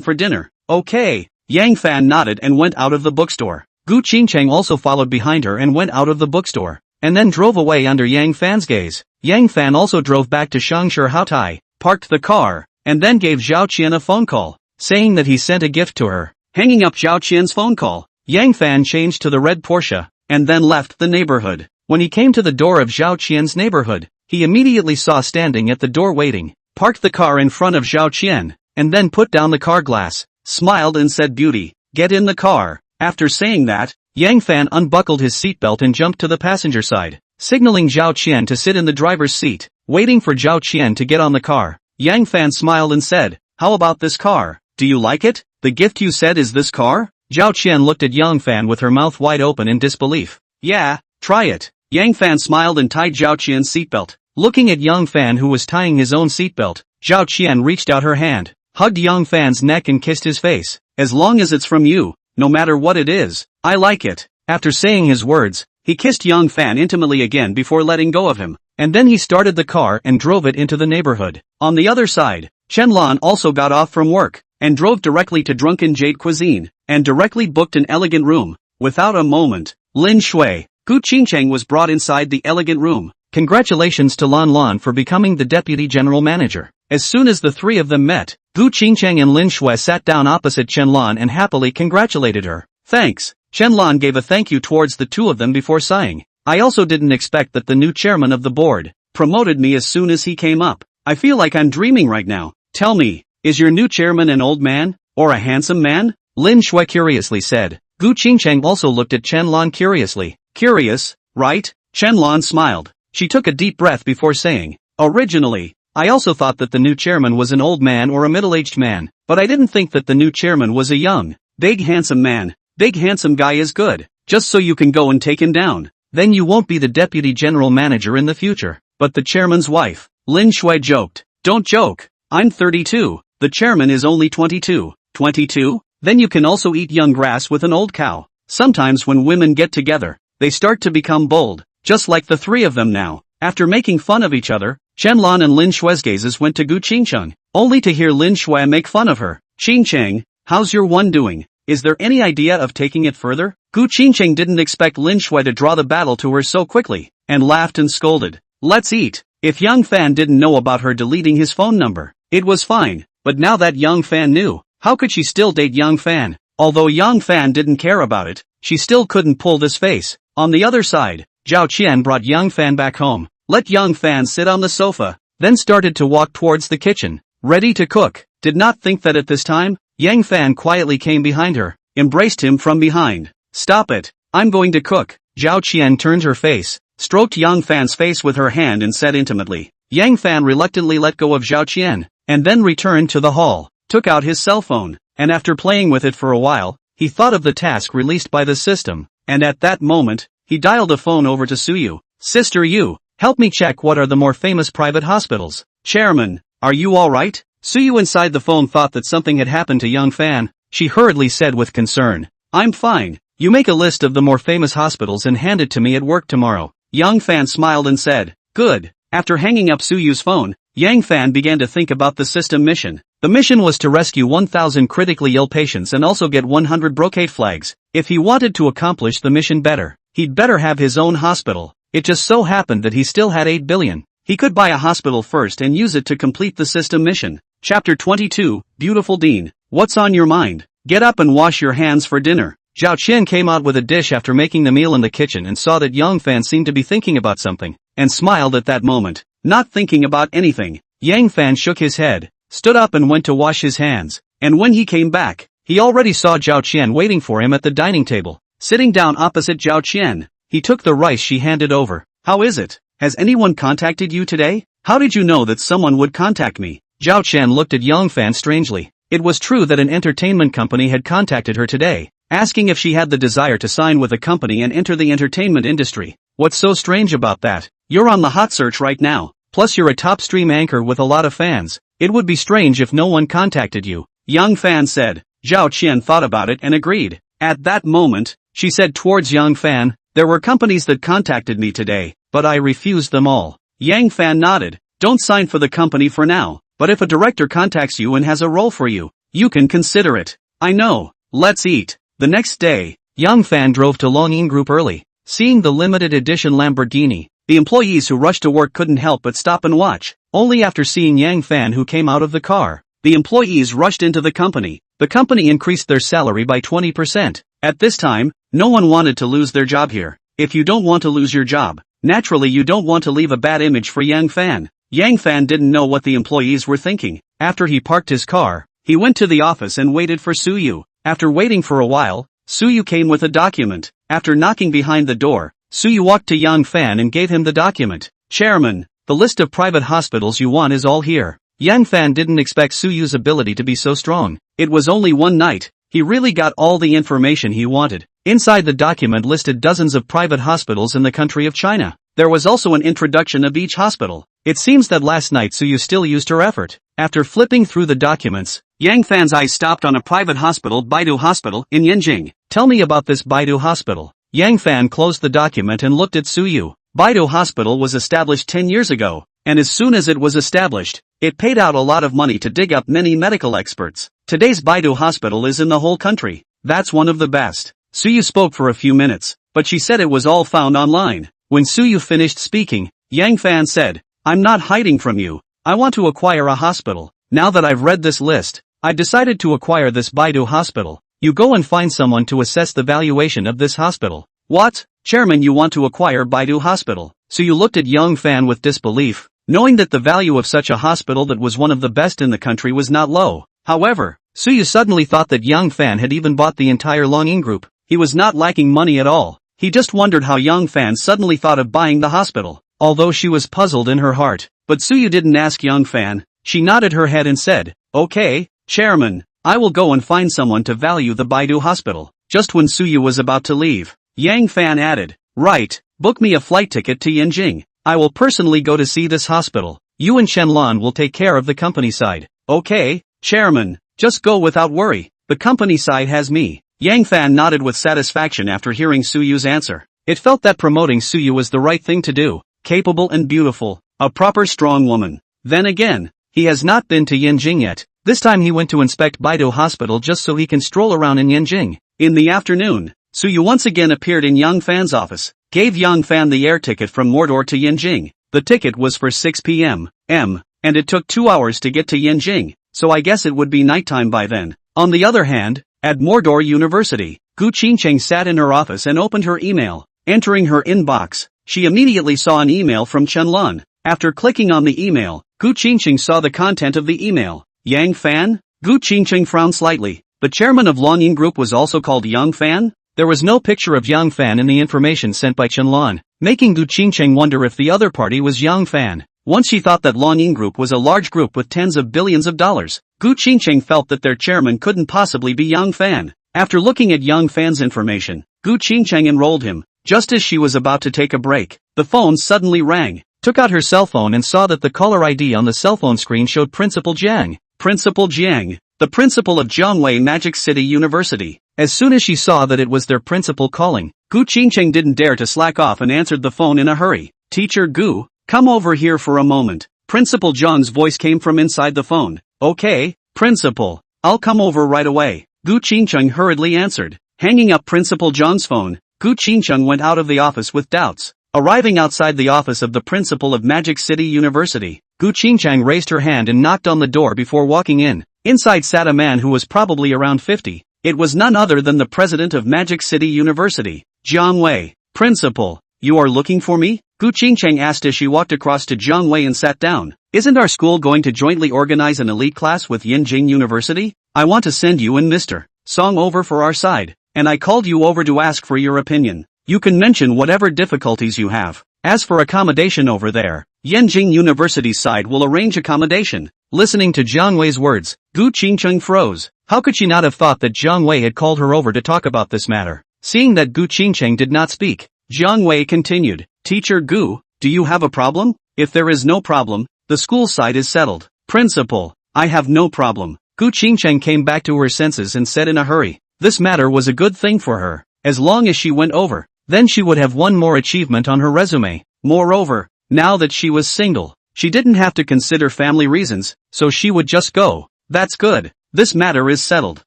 for dinner. Okay. Yang Fan nodded and went out of the bookstore. Gu Qingcheng also followed behind her and went out of the bookstore, and then drove away under Yang Fan's gaze. Yang Fan also drove back to Shangshi Haotai, parked the car, and then gave Zhao Qian a phone call, saying that he sent a gift to her. Hanging up Zhao Qian's phone call, Yang Fan changed to the red Porsche, and then left the neighborhood. When he came to the door of Zhao Qian's neighborhood, he immediately saw standing at the door waiting, parked the car in front of Zhao Qian, and then put down the car glass, smiled and said, "Beauty, get in the car." After saying that, Yang Fan unbuckled his seatbelt and jumped to the passenger side, signaling Zhao Qian to sit in the driver's seat. Waiting for Zhao Qian to get on the car, Yang Fan smiled and said, "How about this car? Do you like it? The gift you said is this car?" Zhao Qian looked at Yang Fan with her mouth wide open in disbelief. "Yeah, try it." Yang Fan smiled and tied Zhao Qian's seatbelt. Looking at Yang Fan, who was tying his own seatbelt, Zhao Qian reached out her hand, hugged Yang Fan's neck and kissed his face. "As long as it's from you, no matter what it is, I like it." After saying his words, he kissed Yang Fan intimately again before letting go of him, and then he started the car and drove it into the neighborhood. On the other side, Chen Lan also got off from work, and drove directly to Drunken Jade Cuisine, and directly booked an elegant room. Without a moment, Lin Shui, Gu Qingcheng was brought inside the elegant room. Congratulations to Lan Lan for becoming the deputy general manager. As soon as the three of them met, Gu Qingcheng and Lin Shui sat down opposite Chen Lan and happily congratulated her. "Thanks." Chen Lan gave a thank you towards the two of them before sighing. "I also didn't expect that the new chairman of the board promoted me as soon as he came up. I feel like I'm dreaming right now. Tell me, is your new chairman an old man, or a handsome man?" Lin Shui curiously said. Gu Qingcheng also looked at Chen Lan curiously. "Curious, right?" Chen Lan smiled. She took a deep breath before saying, "Originally, I also thought that the new chairman was an old man or a middle-aged man, but I didn't think that the new chairman was a young, big handsome man. Big handsome guy is good, just so you can go and take him down. Then you won't be the deputy general manager in the future, but the chairman's wife." Lin Shui joked. "Don't joke. I'm 32. The chairman is only 22. 22? Then you can also eat young grass with an old cow. Sometimes when women get together, they start to become bold, just like the three of them now. After making fun of each other, Qianlan and Lin Shui's gazes went to Gu Qingcheng, only to hear Lin Shui make fun of her. Qingcheng, how's your one doing? Is there any idea of taking it further? Gu Qingcheng didn't expect Lin Shui to draw the battle to her so quickly, and laughed and scolded. Let's eat. If Young Fan didn't know about her deleting his phone number, it was fine, but now that Young Fan knew, how could she still date Young Fan? Although Young Fan didn't care about it, she still couldn't pull this face. On the other side, Zhao Qian brought Young Fan back home, let Young Fan sit on the sofa, then started to walk towards the kitchen, ready to cook. Did not think that at this time, Yang Fan quietly came behind her, embraced him from behind. Stop it, I'm going to cook. Zhao Qian turned her face, stroked Yang Fan's face with her hand and said intimately. Yang Fan reluctantly let go of Zhao Qian, and then returned to the hall, took out his cell phone, and after playing with it for a while, he thought of the task released by the system, and at that moment, he dialed a phone over to Suyu. Sister Yu, help me check what are the more famous private hospitals. Chairman, are you alright? Suyu inside the phone thought that something had happened to Young Fan. She hurriedly said with concern. I'm fine. You make a list of the more famous hospitals and hand it to me at work tomorrow. Young Fan smiled and said, good. After hanging up Suyu's phone, Yang Fan began to think about the system mission. The mission was to rescue 1,000 critically ill patients and also get 100 brocade flags. If he wanted to accomplish the mission better, he'd better have his own hospital. It just so happened that he still had 8 billion. He could buy a hospital first and use it to complete the system mission. Chapter 22, Beautiful Dean. What's on your mind? Get up and wash your hands for dinner. Zhao Qian came out with a dish after making the meal in the kitchen and saw that Young Fan seemed to be thinking about something, and smiled at that moment. Not thinking about anything. Yang Fan shook his head, stood up and went to wash his hands, and when he came back, he already saw Zhao Qian waiting for him at the dining table. Sitting down opposite Zhao Qian, he took the rice she handed over. How is it? Has anyone contacted you today? How did you know that someone would contact me? Zhao Qian looked at Young Fan strangely. It was true that an entertainment company had contacted her today, asking if she had the desire to sign with a company and enter the entertainment industry. What's so strange about that? You're on the hot search right now, plus you're a top stream anchor with a lot of fans. It would be strange if no one contacted you. Young Fan said. Zhao Qian thought about it and agreed. At that moment, she said towards Young Fan, there were companies that contacted me today, but I refused them all. Yang Fan nodded. Don't sign for the company for now, but if a director contacts you and has a role for you, you can consider it. I know. Let's eat. The next day, Young Fan drove to Longyin Group early. Seeing the limited edition Lamborghini, the employees who rushed to work couldn't help but stop and watch. Only after seeing Yang Fan who came out of the car, the employees rushed into the company. The company increased their salary by 20%. At this time, no one wanted to lose their job here. If you don't want to lose your job, naturally you don't want to leave a bad image for Yang Fan. Yang Fan didn't know what the employees were thinking. After he parked his car, he went to the office and waited for Suyu. After waiting for a while, Suyu came with a document. After knocking behind the door, Suyu walked to Young Fan and gave him the document. Chairman, the list of private hospitals you want is all here. Young Fan didn't expect Suyu's ability to be so strong. It was only one night. He really got all the information he wanted. Inside the document listed dozens of private hospitals in the country of China. There was also an introduction of each hospital. It seems that last night Suyu still used her effort. After flipping through the documents, Yang Fan's eyes stopped on a private hospital, Baidu Hospital, in Yanjing. Tell me about this Baidu Hospital. Yang Fan closed the document and looked at Suyu. Baidu Hospital was established 10 years ago, and as soon as it was established, it paid out a lot of money to dig up many medical experts. Today's Baidu Hospital is in the whole country. That's one of the best. Suyu spoke for a few minutes, but she said it was all found online. When Suyu finished speaking, Yang Fan said, I'm not hiding from you. I want to acquire a hospital. Now that I've read this list, I've decided to acquire this Baidu Hospital. You go and find someone to assess the valuation of this hospital. What? Chairman, you want to acquire Baidu Hospital? Suyu looked at Young Fan with disbelief, knowing that the value of such a hospital that was one of the best in the country was not low. However, Suyu suddenly thought that Young Fan had even bought the entire Longyin Group. He was not lacking money at all. He just wondered how Young Fan suddenly thought of buying the hospital, although she was puzzled in her heart. But Suyu didn't ask Young Fan. She nodded her head and said, okay, Chairman, I will go and find someone to value the Baidu Hospital. Just when Suyu was about to leave, Yang Fan added, right, book me a flight ticket to Yanjing. I will personally go to see this hospital. You and Qianlan will take care of the company side. Okay, Chairman, just go without worry. The company side has me. Yang Fan nodded with satisfaction after hearing Suyu's answer. It felt that promoting Suyu was the right thing to do, capable and beautiful, a proper strong woman. Then again, he has not been to Yanjing yet. This time he went to inspect Baidu Hospital just so he can stroll around in Yanjing. In the afternoon, Suyu once again appeared in Yang Fan's office, gave Yang Fan the air ticket from Mordor to Yanjing. The ticket was for 6 p.m., and it took 2 hours to get to Yanjing, so I guess it would be nighttime by then. On the other hand, at Mordor University, Gu Qingcheng sat in her office and opened her email. Entering her inbox, she immediately saw an email from Chenlun. After clicking on the email, Gu Qingcheng saw the content of the email. Yang Fan? Gu Qingcheng frowned slightly. The chairman of Lonying Group was also called Yang Fan? There was no picture of Yang Fan in the information sent by Chenlun, making Gu Qingcheng wonder if the other party was Yang Fan. Once she thought that Lonying Group was a large group with tens of billions of dollars, Gu Qingcheng felt that their chairman couldn't possibly be Yang Fan. After looking at Yang Fan's information, Gu Qingcheng enrolled him. Just as she was about to take a break, the phone suddenly rang. Took out her cell phone and saw that the caller ID on the cell phone screen showed Principal Jiang. Principal Jiang, the principal of Zhongwei Magic City University. As soon as she saw that it was their principal calling, Gu Qingcheng didn't dare to slack off and answered the phone in a hurry. Teacher Gu, come over here for a moment. Principal Jiang's voice came from inside the phone. Okay, Principal, I'll come over right away. Gu Qingcheng hurriedly answered. Hanging up Principal Jiang's phone, Gu Qingcheng went out of the office with doubts. Arriving outside the office of the principal of Magic City University, Gu Qingcheng raised her hand and knocked on the door before walking in. Inside sat a man who was probably around 50. It was none other than the president of Magic City University, Jiang Wei. Principal, you are looking for me? Gu Qingcheng asked as she walked across to Jiang Wei and sat down. Isn't our school going to jointly organize an elite class with Yanjing University? I want to send you and Mr. Song over for our side, and I called you over to ask for your opinion. You can mention whatever difficulties you have. As for accommodation over there, Yanjing University's side will arrange accommodation. Listening to Jiang Wei's words, Gu Qingcheng froze. How could she not have thought that Jiang Wei had called her over to talk about this matter? Seeing that Gu Qingcheng did not speak, Jiang Wei continued. Teacher Gu, do you have a problem? If there is no problem, the school side is settled. Principal, I have no problem. Gu Qingcheng came back to her senses and said in a hurry. This matter was a good thing for her. As long as she went over, then she would have one more achievement on her resume. Moreover, now that she was single, she didn't have to consider family reasons, so she would just go. That's good. This matter is settled.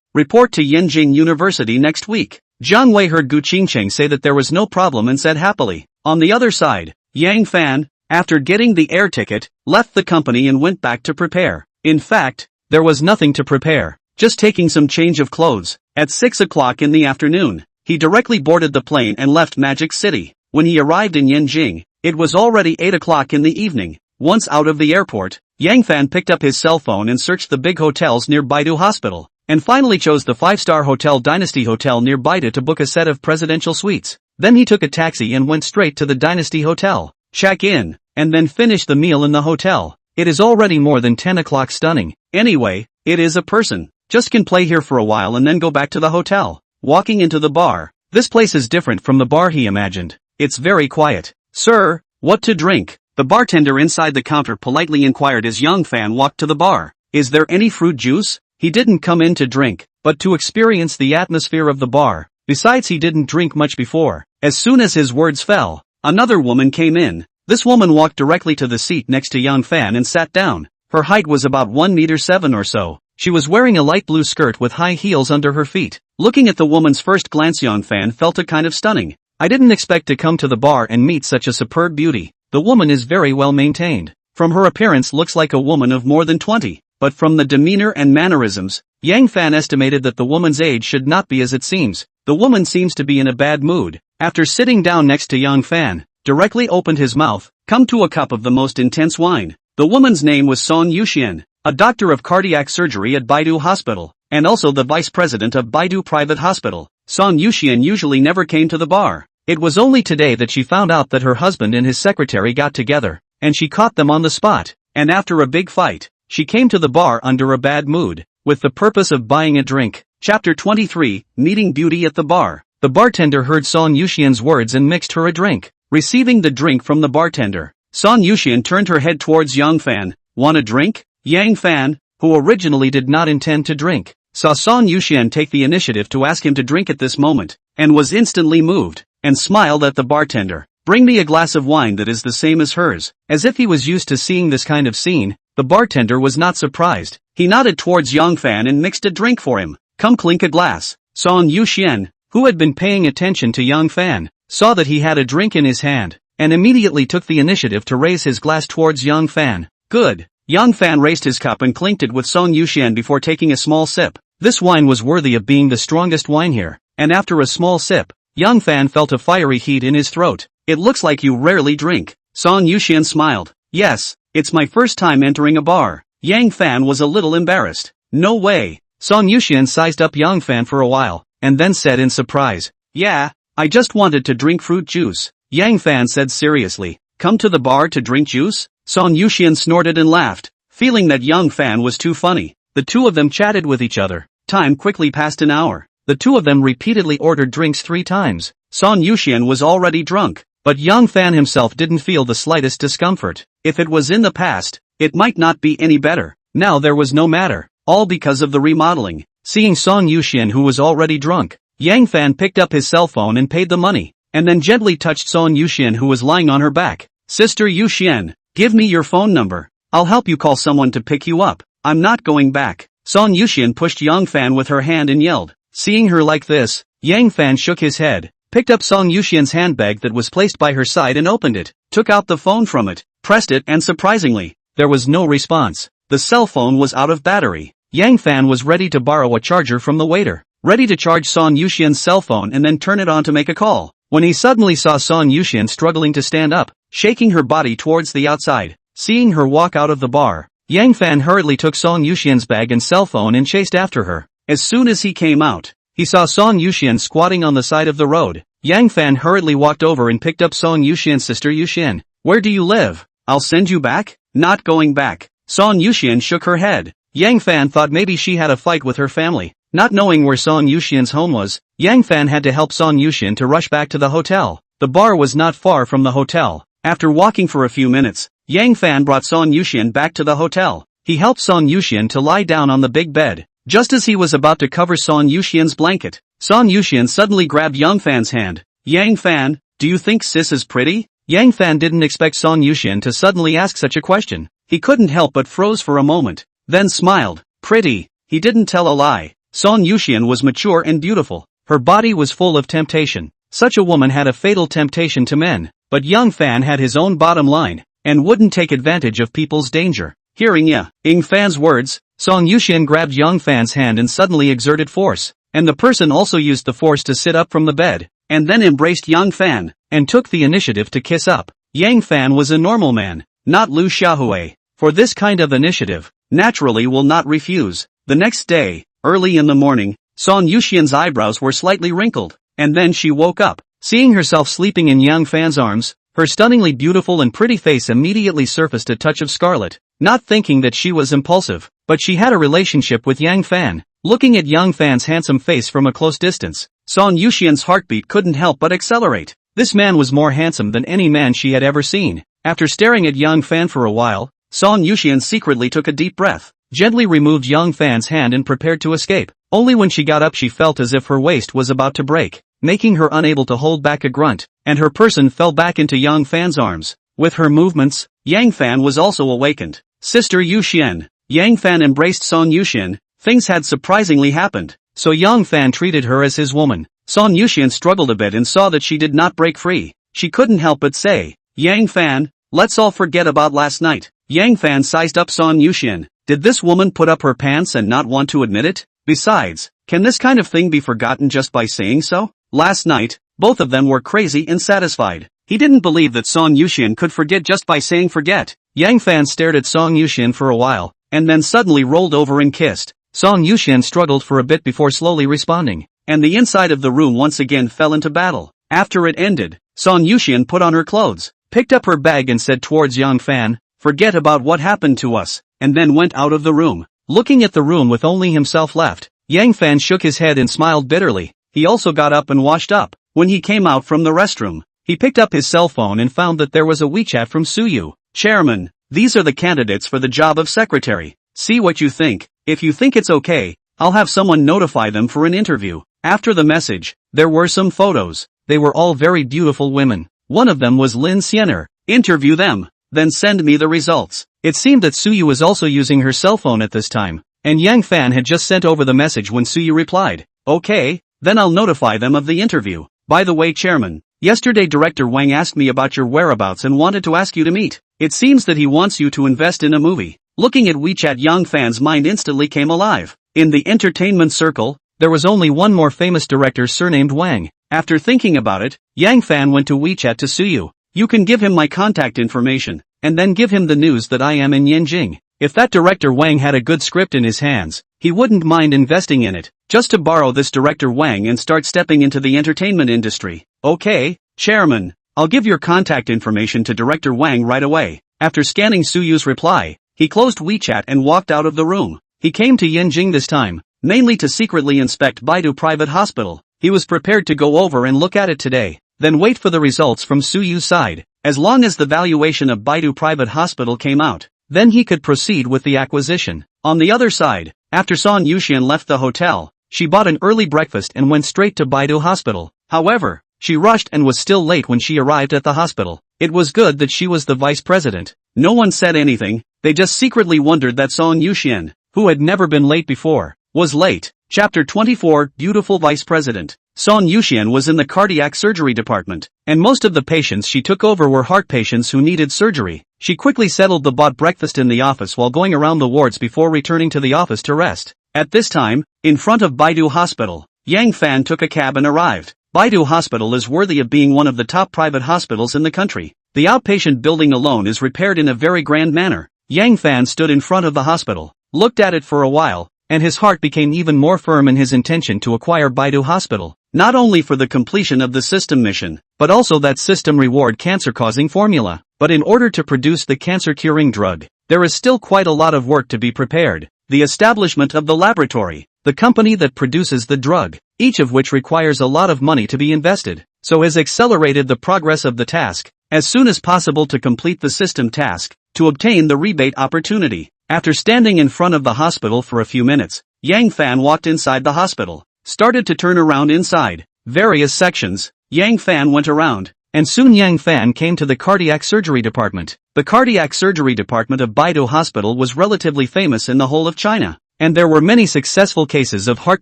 Report to Yanjing University next week. Jiang Wei heard Gu Qingcheng say that there was no problem and said happily. On the other side, Yang Fan, after getting the air ticket, left the company and went back to prepare. In fact, there was nothing to prepare, just taking some change of clothes. At 6 o'clock in the afternoon, he directly boarded the plane and left Magic City. When he arrived in Yanjing, it was already 8 o'clock in the evening. Once out of the airport, Yang Fan picked up his cell phone and searched the big hotels near Baidu Hospital, and finally chose the 5-star hotel Dynasty Hotel near Baidu to book a set of presidential suites. Then he took a taxi and went straight to the Dynasty Hotel, check in, and then finish the meal in the hotel. It is already more than 10 o'clock. Stunning. Anyway, it is a person. Just can play here for a while and then go back to the hotel. Walking into the bar. This place is different from the bar he imagined. It's very quiet. Sir, what to drink? The bartender inside the counter politely inquired as Yang Fan walked to the bar. Is there any fruit juice? He didn't come in to drink, but to experience the atmosphere of the bar. Besides, he didn't drink much before. As soon as his words fell, another woman came in. This woman walked directly to the seat next to Yang Fan and sat down. Her height was about 1.7 meters or so. She was wearing a light blue skirt with high heels under her feet. Looking at the woman's first glance, Yang Fan felt it kind of stunning. I didn't expect to come to the bar and meet such a superb beauty. The woman is very well maintained. From her appearance looks like a woman of more than 20. But from the demeanor and mannerisms, Yang Fan estimated that the woman's age should not be as it seems. The woman seems to be in a bad mood. After sitting down next to Yang Fan, directly opened his mouth, come to a cup of the most intense wine. The woman's name was Song Yuxian, a doctor of cardiac surgery at Baidu Hospital, and also the vice president of Baidu Private Hospital. Song Yuxian usually never came to the bar. It was only today that she found out that her husband and his secretary got together, and she caught them on the spot, and after a big fight, she came to the bar under a bad mood, with the purpose of buying a drink. Chapter 23, Meeting Beauty at the Bar. The bartender heard Song Yuxian's words and mixed her a drink. Receiving the drink from the bartender, Song Yuxian turned her head towards Yang Fan. Want a drink? Yang Fan, who originally did not intend to drink, saw Song Yuxian take the initiative to ask him to drink at this moment, and was instantly moved, and smiled at the bartender. Bring me a glass of wine that is the same as hers. As if he was used to seeing this kind of scene, the bartender was not surprised. He nodded towards Yang Fan and mixed a drink for him. Come clink a glass. Song Yuxian, who had been paying attention to Yang Fan, saw that he had a drink in his hand, and immediately took the initiative to raise his glass towards Yang Fan. Good. Yang Fan raised his cup and clinked it with Song Yuxian before taking a small sip. This wine was worthy of being the strongest wine here, and after a small sip, Yang Fan felt a fiery heat in his throat. It looks like you rarely drink. Song Yuxian smiled. Yes, it's my first time entering a bar. Yang Fan was a little embarrassed. No way. Song Yuxian sized up Yang Fan for a while, and then said in surprise, yeah, I just wanted to drink fruit juice. Yang Fan said seriously, come to the bar to drink juice? Song Yuxian snorted and laughed, feeling that Yang Fan was too funny. The two of them chatted with each other. Time quickly passed an hour. The two of them repeatedly ordered drinks 3 times. Song Yuxian was already drunk, but Yang Fan himself didn't feel the slightest discomfort. If it was in the past, it might not be any better. Now there was no matter, all because of the remodeling. Seeing Song Yuxian who was already drunk, Yang Fan picked up his cell phone and paid the money, and then gently touched Song Yuxian who was lying on her back. Sister Yuxian, give me your phone number. I'll help you call someone to pick you up. I'm not going back. Song Yuxian pushed Yang Fan with her hand and yelled. Seeing her like this, Yang Fan shook his head, picked up Song Yuxian's handbag that was placed by her side and opened it, took out the phone from it, pressed it and surprisingly, there was no response. The cell phone was out of battery. Yang Fan was ready to borrow a charger from the waiter, ready to charge Song Yuxian's cell phone and then turn it on to make a call, when he suddenly saw Song Yuxian struggling to stand up, shaking her body towards the outside. Seeing her walk out of the bar, Yang Fan hurriedly took Song Yuxian's bag and cell phone and chased after her. As soon as he came out, he saw Song Yuxian squatting on the side of the road. Yang Fan hurriedly walked over and picked up Song Yuxian's sister Yuxian. Where do you live? I'll send you back? Not going back. Song Yuxian shook her head. Yang Fan thought maybe she had a fight with her family. Not knowing where Song Yuxian's home was, Yang Fan had to help Song Yuxian to rush back to the hotel. The bar was not far from the hotel. After walking for a few minutes, Yang Fan brought Song Yuxian back to the hotel. He helped Song Yuxian to lie down on the big bed. Just as he was about to cover Song Yuxian's blanket, Song Yuxian suddenly grabbed Yang Fan's hand. Yang Fan, do you think sis is pretty? Yang Fan didn't expect Song Yuxian to suddenly ask such a question. He couldn't help but froze for a moment, then smiled. Pretty. He didn't tell a lie. Song Yuxian was mature and beautiful. Her body was full of temptation. Such a woman had a fatal temptation to men, but Yang Fan had his own bottom line, and wouldn't take advantage of people's danger. Hearing Yang Fan's words, Song Yuxian grabbed Yang Fan's hand and suddenly exerted force, and the person also used the force to sit up from the bed, and then embraced Yang Fan, and took the initiative to kiss up. Yang Fan was a normal man, not Lu Xiaohui, for this kind of initiative, naturally will not refuse. The next day, early in the morning, Song Yuxian's eyebrows were slightly wrinkled, and then she woke up, seeing herself sleeping in Yang Fan's arms. Her stunningly beautiful and pretty face immediately surfaced a touch of scarlet, not thinking that she was impulsive, but she had a relationship with Yang Fan. Looking at Yang Fan's handsome face from a close distance, Song Yuxian's heartbeat couldn't help but accelerate. This man was more handsome than any man she had ever seen. After staring at Yang Fan for a while, Song Yuxian secretly took a deep breath, gently removed Yang Fan's hand and prepared to escape. Only when she got up she felt as if her waist was about to break, making her unable to hold back a grunt, and her person fell back into Yang Fan's arms. With her movements, Yang Fan was also awakened. Sister Yuxian. Yang Fan embraced Song Yuxian. Things had surprisingly happened, so Yang Fan treated her as his woman. Song Yuxian struggled a bit and saw that she did not break free. She couldn't help but say, Yang Fan, let's all forget about last night. Yang Fan sized up Song Yuxian. Did this woman put up her pants and not want to admit it? Besides, can this kind of thing be forgotten just by saying so? Last night, both of them were crazy and satisfied. He didn't believe that Song Yuxian could forget just by saying forget. Yang Fan stared at Song Yuxian for a while, and then suddenly rolled over and kissed. Song Yuxian struggled for a bit before slowly responding, and the inside of the room once again fell into battle. After it ended, Song Yuxian put on her clothes, picked up her bag and said towards Yang Fan, forget about what happened to us, and then went out of the room. Looking at the room with only himself left, Yang Fan shook his head and smiled bitterly. He also got up and washed up. When he came out from the restroom, he picked up his cell phone and found that there was a WeChat from Suyu. Chairman, these are the candidates for the job of secretary. See what you think. If you think it's okay, I'll have someone notify them for an interview. After the message, there were some photos. They were all very beautiful women. One of them was Lin Siener. Interview them, then send me the results. It seemed that Suyu was also using her cell phone at this time, and Yang Fan had just sent over the message when Suyu replied, okay, then I'll notify them of the interview. By the way, Chairman, yesterday Director Wang asked me about your whereabouts and wanted to ask you to meet. It seems that he wants you to invest in a movie. Looking at WeChat, Yang Fan's mind instantly came alive. In the entertainment circle, there was only one more famous director surnamed Wang. After thinking about it, Yang Fan went to WeChat to Suyu. You can give him my contact information, and then give him the news that I am in Yanjing. If that director Wang had a good script in his hands, he wouldn't mind investing in it, just to borrow this director Wang and start stepping into the entertainment industry. Okay, Chairman, I'll give your contact information to Director Wang right away. After scanning Suyu's reply, he closed WeChat and walked out of the room. He came to Yanjing this time, mainly to secretly inspect Baidu Private Hospital. He was prepared to go over and look at it today, then wait for the results from Suyu's side. As long as the valuation of Baidu Private Hospital came out, then he could proceed with the acquisition. On the other side, after Son Yuxian left the hotel, she bought an early breakfast and went straight to Baidu Hospital. However, she rushed and was still late when she arrived at the hospital. It was good that she was the vice president. No one said anything, they just secretly wondered that Son Yuxian, who had never been late before, was late. Chapter 24, Beautiful Vice President. Son Yuxian was in the cardiac surgery department, and most of the patients she took over were heart patients who needed surgery. She quickly settled the bought breakfast in the office while going around the wards before returning to the office to rest. At this time, in front of Baidu Hospital, Yang Fan took a cab and arrived. Baidu Hospital is worthy of being one of the top private hospitals in the country. The outpatient building alone is repaired in a very grand manner. Yang Fan stood in front of the hospital, looked at it for a while, and his heart became even more firm in his intention to acquire Baidu Hospital, not only for the completion of the system mission, but also that system reward cancer-causing formula. But in order to produce the cancer-curing drug, there is still quite a lot of work to be prepared. The establishment of the laboratory, the company that produces the drug, each of which requires a lot of money to be invested, so has accelerated the progress of the task, as soon as possible to complete the system task, to obtain the rebate opportunity. After standing in front of the hospital for a few minutes, Yang Fan walked inside the hospital, started to turn around inside various sections. Yang Fan went around, and soon Yang Fan came to the cardiac surgery department. The cardiac surgery department of Baidu Hospital was relatively famous in the whole of China, and there were many successful cases of heart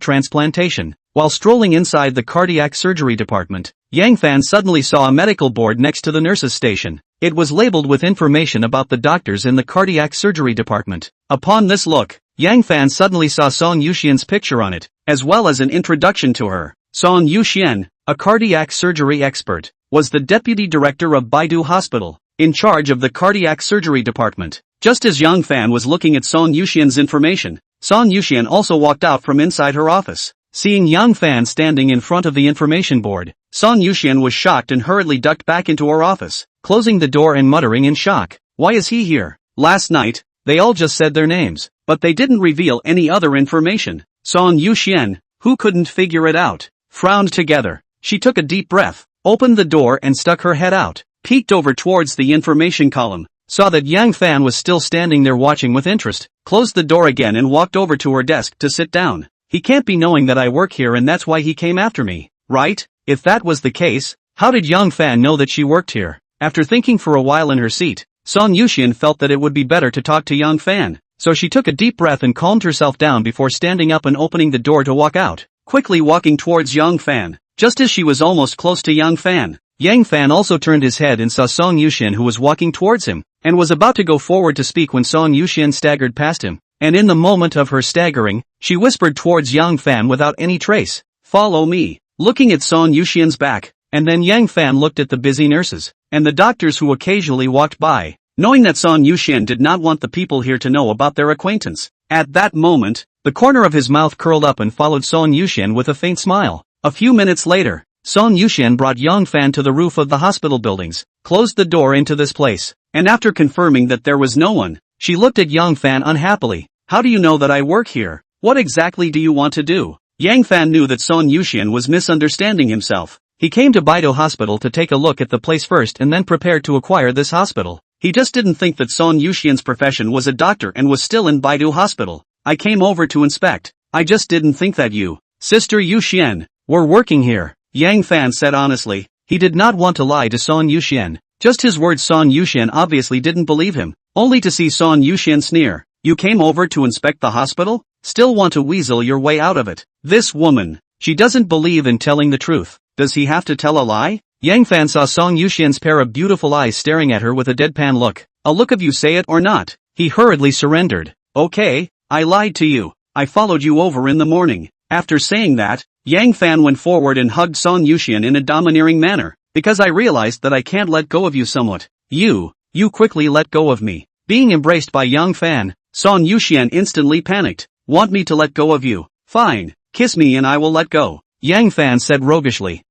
transplantation. While strolling inside the cardiac surgery department, Yang Fan suddenly saw a medical board next to the nurses' station. It was labeled with information about the doctors in the cardiac surgery department. Upon this look, Yang Fan suddenly saw Son Yuxian's picture on it, as well as an introduction to her. Son Yuxian, a cardiac surgery expert, was the deputy director of Baidu Hospital, in charge of the cardiac surgery department. Just as Yang Fan was looking at Son Yuxian's information, Son Yuxian also walked out from inside her office. Seeing Yang Fan standing in front of the information board, Son Yuxian was shocked and hurriedly ducked back into her office, closing the door and muttering in shock, "Why is he here? Last night, they all just said their names, but they didn't reveal any other information." Son Yuxian, who couldn't figure it out, frowned together. She took a deep breath, opened the door and stuck her head out, peeked over towards the information column, saw that Yang Fan was still standing there watching with interest, closed the door again and walked over to her desk to sit down. He can't be knowing that I work here and that's why he came after me, right? If that was the case, how did Yang Fan know that she worked here? After thinking for a while in her seat, Son Yuxian felt that it would be better to talk to Yang Fan, so she took a deep breath and calmed herself down before standing up and opening the door to walk out, quickly walking towards Yang Fan. Just as she was almost close to Yang Fan, Yang Fan also turned his head and saw Son Yuxian, who was walking towards him, and was about to go forward to speak when Son Yuxian staggered past him, and in the moment of her staggering, she whispered towards Yang Fan without any trace, "Follow me." Looking at Son Yuxian's back, and then Yang Fan looked at the busy nurses, and the doctors who occasionally walked by, knowing that Son Yuxian did not want the people here to know about their acquaintance. At that moment, the corner of his mouth curled up and followed Son Yuxian with a faint smile. A few minutes later, Son Yuxian brought Yang Fan to the roof of the hospital buildings, closed the door into this place, and after confirming that there was no one, she looked at Yang Fan unhappily. "How do you know that I work here? What exactly do you want to do?" Yang Fan knew that Son Yuxian was misunderstanding himself. He came to Baidu Hospital to take a look at the place first and then prepared to acquire this hospital. He just didn't think that Son Yuxian's profession was a doctor and was still in Baidu Hospital. "I came over to inspect. I just didn't think that you, Sister Yu Xian, were working here, Yang Fan said honestly. He did not want to lie to Son Yuxian. Just his words. Son Yuxian obviously didn't believe him, only to see Son Yuxian sneer. You came over to inspect the hospital? Still want to weasel your way out of it? This woman, she doesn't believe in telling the truth. Does he have to tell a lie? Yang Fan saw Song Yuxian's pair of beautiful eyes staring at her with a deadpan look. A look of you say it or not. He hurriedly surrendered. Okay, I lied to you. I followed you over in the morning. After saying that, Yang Fan went forward and hugged Song Yuxian in a domineering manner. Because I realized that I can't let go of you somewhat. You quickly let go of me. Being embraced by Yang Fan, Song Yuxian instantly panicked. Want me to let go of you? Fine, kiss me and I will let go. Yang Fan said roguishly.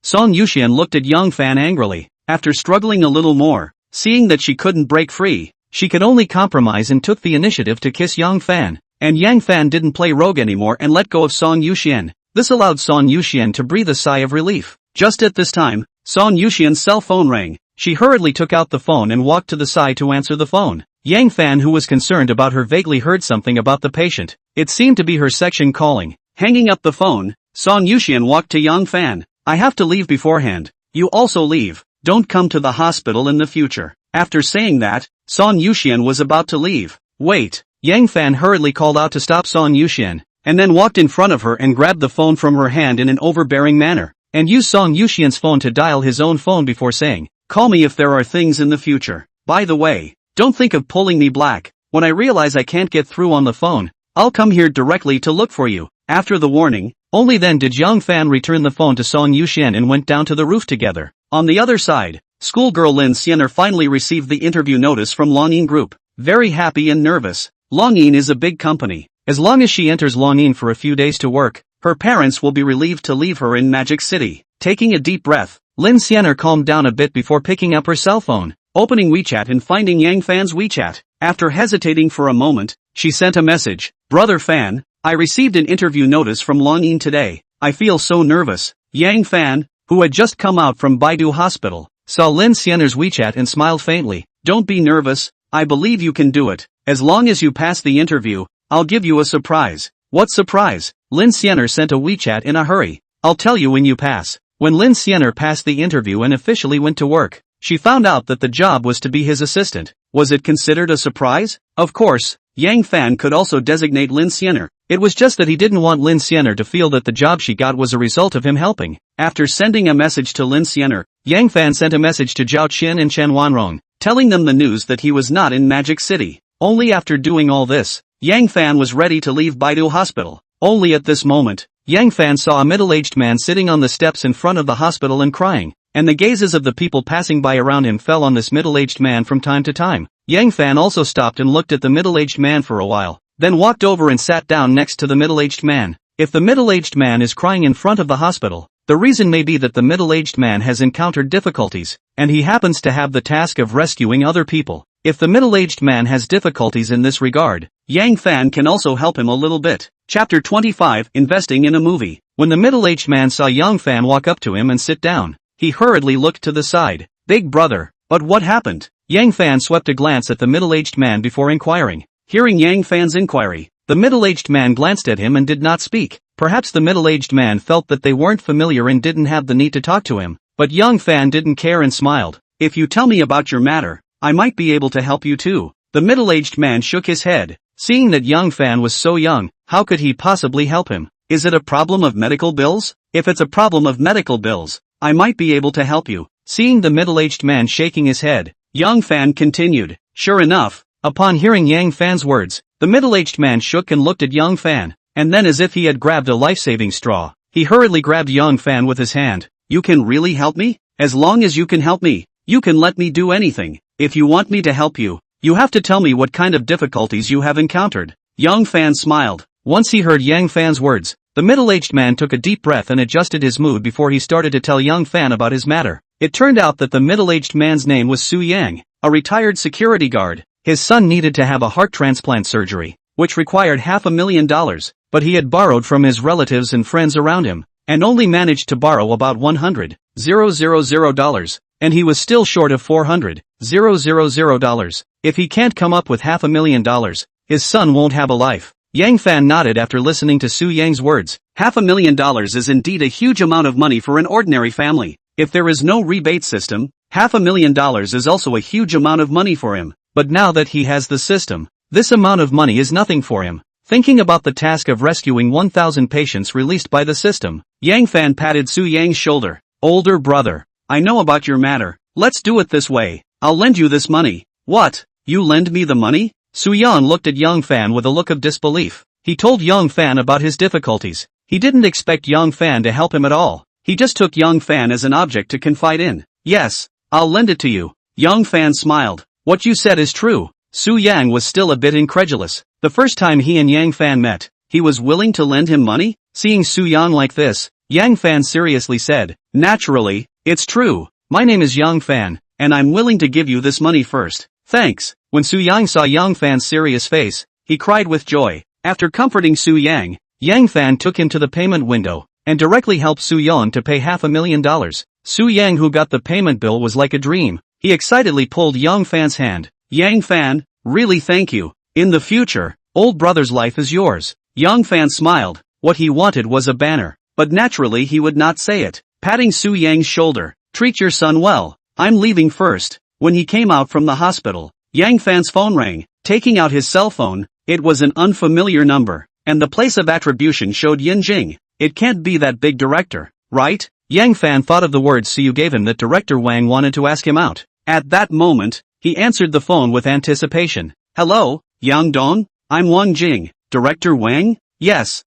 Song Yuxian looked at Yang Fan angrily. After struggling a little more, seeing that she couldn't break free, she could only compromise and took the initiative to kiss Yang Fan. And Yang Fan didn't play rogue anymore and let go of Song Yuxian. This allowed Song Yuxian to breathe a sigh of relief. Just at this time, Song Yuxian's cell phone rang. She hurriedly took out the phone and walked to the side to answer the phone. Yang Fan, who was concerned about her, vaguely heard something about the patient. It seemed to be her section calling. Hanging up the phone, Song Yuxian walked to Yang Fan. I have to leave beforehand. You also leave. Don't come to the hospital in the future. After saying that, Song Yuxian was about to leave. Wait. Yang Fan hurriedly called out to stop Song Yuxian, and then walked in front of her and grabbed the phone from her hand in an overbearing manner, and used Song Yuxian's phone to dial his own phone before saying, call me if there are things in the future. By the way, don't think of pulling me black. When I realize I can't get through on the phone, I'll come here directly to look for you. After the warning, only then did Yang Fan return the phone to Song Yuxian and went down to the roof together. On the other side, schoolgirl Lin Xianer finally received the interview notice from Longyin Group. Very happy and nervous. Longyin is a big company. As long as she enters Longyin for a few days to work, her parents will be relieved to leave her in Magic City. Taking a deep breath, Lin Xianer calmed down a bit before picking up her cell phone, opening WeChat and finding Yang Fan's WeChat. After hesitating for a moment, she sent a message. Brother Fan, I received an interview notice from Longyin today. I feel so nervous. Yang Fan, who had just come out from Baidu Hospital, saw Lin Xianer's WeChat and smiled faintly. Don't be nervous, I believe you can do it. As long as you pass the interview, I'll give you a surprise. What surprise? Lin Xianer sent a WeChat in a hurry. I'll tell you when you pass. When Lin Xianer passed the interview and officially went to work, she found out that the job was to be his assistant. Was it considered a surprise? Of course, Yang Fan could also designate Lin Xianer. It was just that he didn't want Lin Xianer to feel that the job she got was a result of him helping. After sending a message to Lin Xianer, Yang Fan sent a message to Zhao Qin and Chen Wanrong, telling them the news that he was not in Magic City. Only after doing all this, Yang Fan was ready to leave Baidu Hospital. Only at this moment, Yang Fan saw a middle-aged man sitting on the steps in front of the hospital and crying, and the gazes of the people passing by around him fell on this middle-aged man from time to time. Yang Fan also stopped and looked at the middle-aged man for a while, then walked over and sat down next to the middle-aged man. If the middle-aged man is crying in front of the hospital, the reason may be that the middle-aged man has encountered difficulties, and he happens to have the task of rescuing other people. If the middle-aged man has difficulties in this regard, Yang Fan can also help him a little bit. Chapter 25, Investing in a Movie. When the middle-aged man saw Yang Fan walk up to him and sit down, he hurriedly looked to the side. Big brother, but what happened? Yang Fan swept a glance at the middle-aged man before inquiring. Hearing Yang Fan's inquiry, the middle-aged man glanced at him and did not speak. Perhaps the middle-aged man felt that they weren't familiar and didn't have the need to talk to him, but Yang Fan didn't care and smiled. If you tell me about your matter, I might be able to help you too. The middle-aged man shook his head. Seeing that Yang Fan was so young, how could he possibly help him? Is it a problem of medical bills? If it's a problem of medical bills, I might be able to help you. Seeing the middle-aged man shaking his head, Yang Fan continued. Sure enough, upon hearing Yang Fan's words, the middle-aged man shook and looked at Yang Fan, and then as if he had grabbed a life-saving straw, he hurriedly grabbed Yang Fan with his hand. You can really help me? As long as you can help me, you can let me do anything. If you want me to help you, you have to tell me what kind of difficulties you have encountered. Yang Fan smiled. Once he heard Yang Fan's words, the middle-aged man took a deep breath and adjusted his mood before he started to tell Yang Fan about his matter. It turned out that the middle-aged man's name was Su Yang, a retired security guard. His son needed to have a heart transplant surgery, which required $500,000, but he had borrowed from his relatives and friends around him, and only managed to borrow about $100,000, and he was still short of $400,000. If he can't come up with $500,000, his son won't have a life. Yang Fan nodded after listening to Su Yang's words. $500,000 is indeed a huge amount of money for an ordinary family. If there is no rebate system, $500,000 is also a huge amount of money for him. But now that he has the system, this amount of money is nothing for him. Thinking about the task of rescuing 1,000 patients released by the system, Yang Fan patted Su Yang's shoulder. Older brother, I know about your matter. Let's do it this way. I'll lend you this money. What? You lend me the money? Su Yang looked at Yang Fan with a look of disbelief. He told Yang Fan about his difficulties. He didn't expect Yang Fan to help him at all. He just took Yang Fan as an object to confide in. Yes, I'll lend it to you. Yang Fan smiled. What you said is true. Su Yang was still a bit incredulous. The first time he and Yang Fan met, he was willing to lend him money? Seeing Su Yang like this, Yang Fan seriously said, naturally, it's true. My name is Yang Fan, and I'm willing to give you this money first. Thanks. When Su Yang saw Yang Fan's serious face, he cried with joy. After comforting Su Yang, Yang Fan took him to the payment window, and directly helped Su Yang to pay $500,000. Su Yang, who got the payment bill, was like a dream. He excitedly pulled Yang Fan's hand. Yang Fan, really thank you. In the future, old brother's life is yours. Yang Fan smiled. What he wanted was a banner, but naturally he would not say it. Patting Su Yang's shoulder, treat your son well. I'm leaving first. When he came out from the hospital, Yang Fan's phone rang. Taking out his cell phone, it was an unfamiliar number, and the place of attribution showed Yinjing. It can't be that big director, right? Yang Fan thought of the words Siu gave him that Director Wang wanted to ask him out. At that moment, he answered the phone with anticipation. Hello, Yang Dong? I'm Wang Jing. Director Wang? Yes,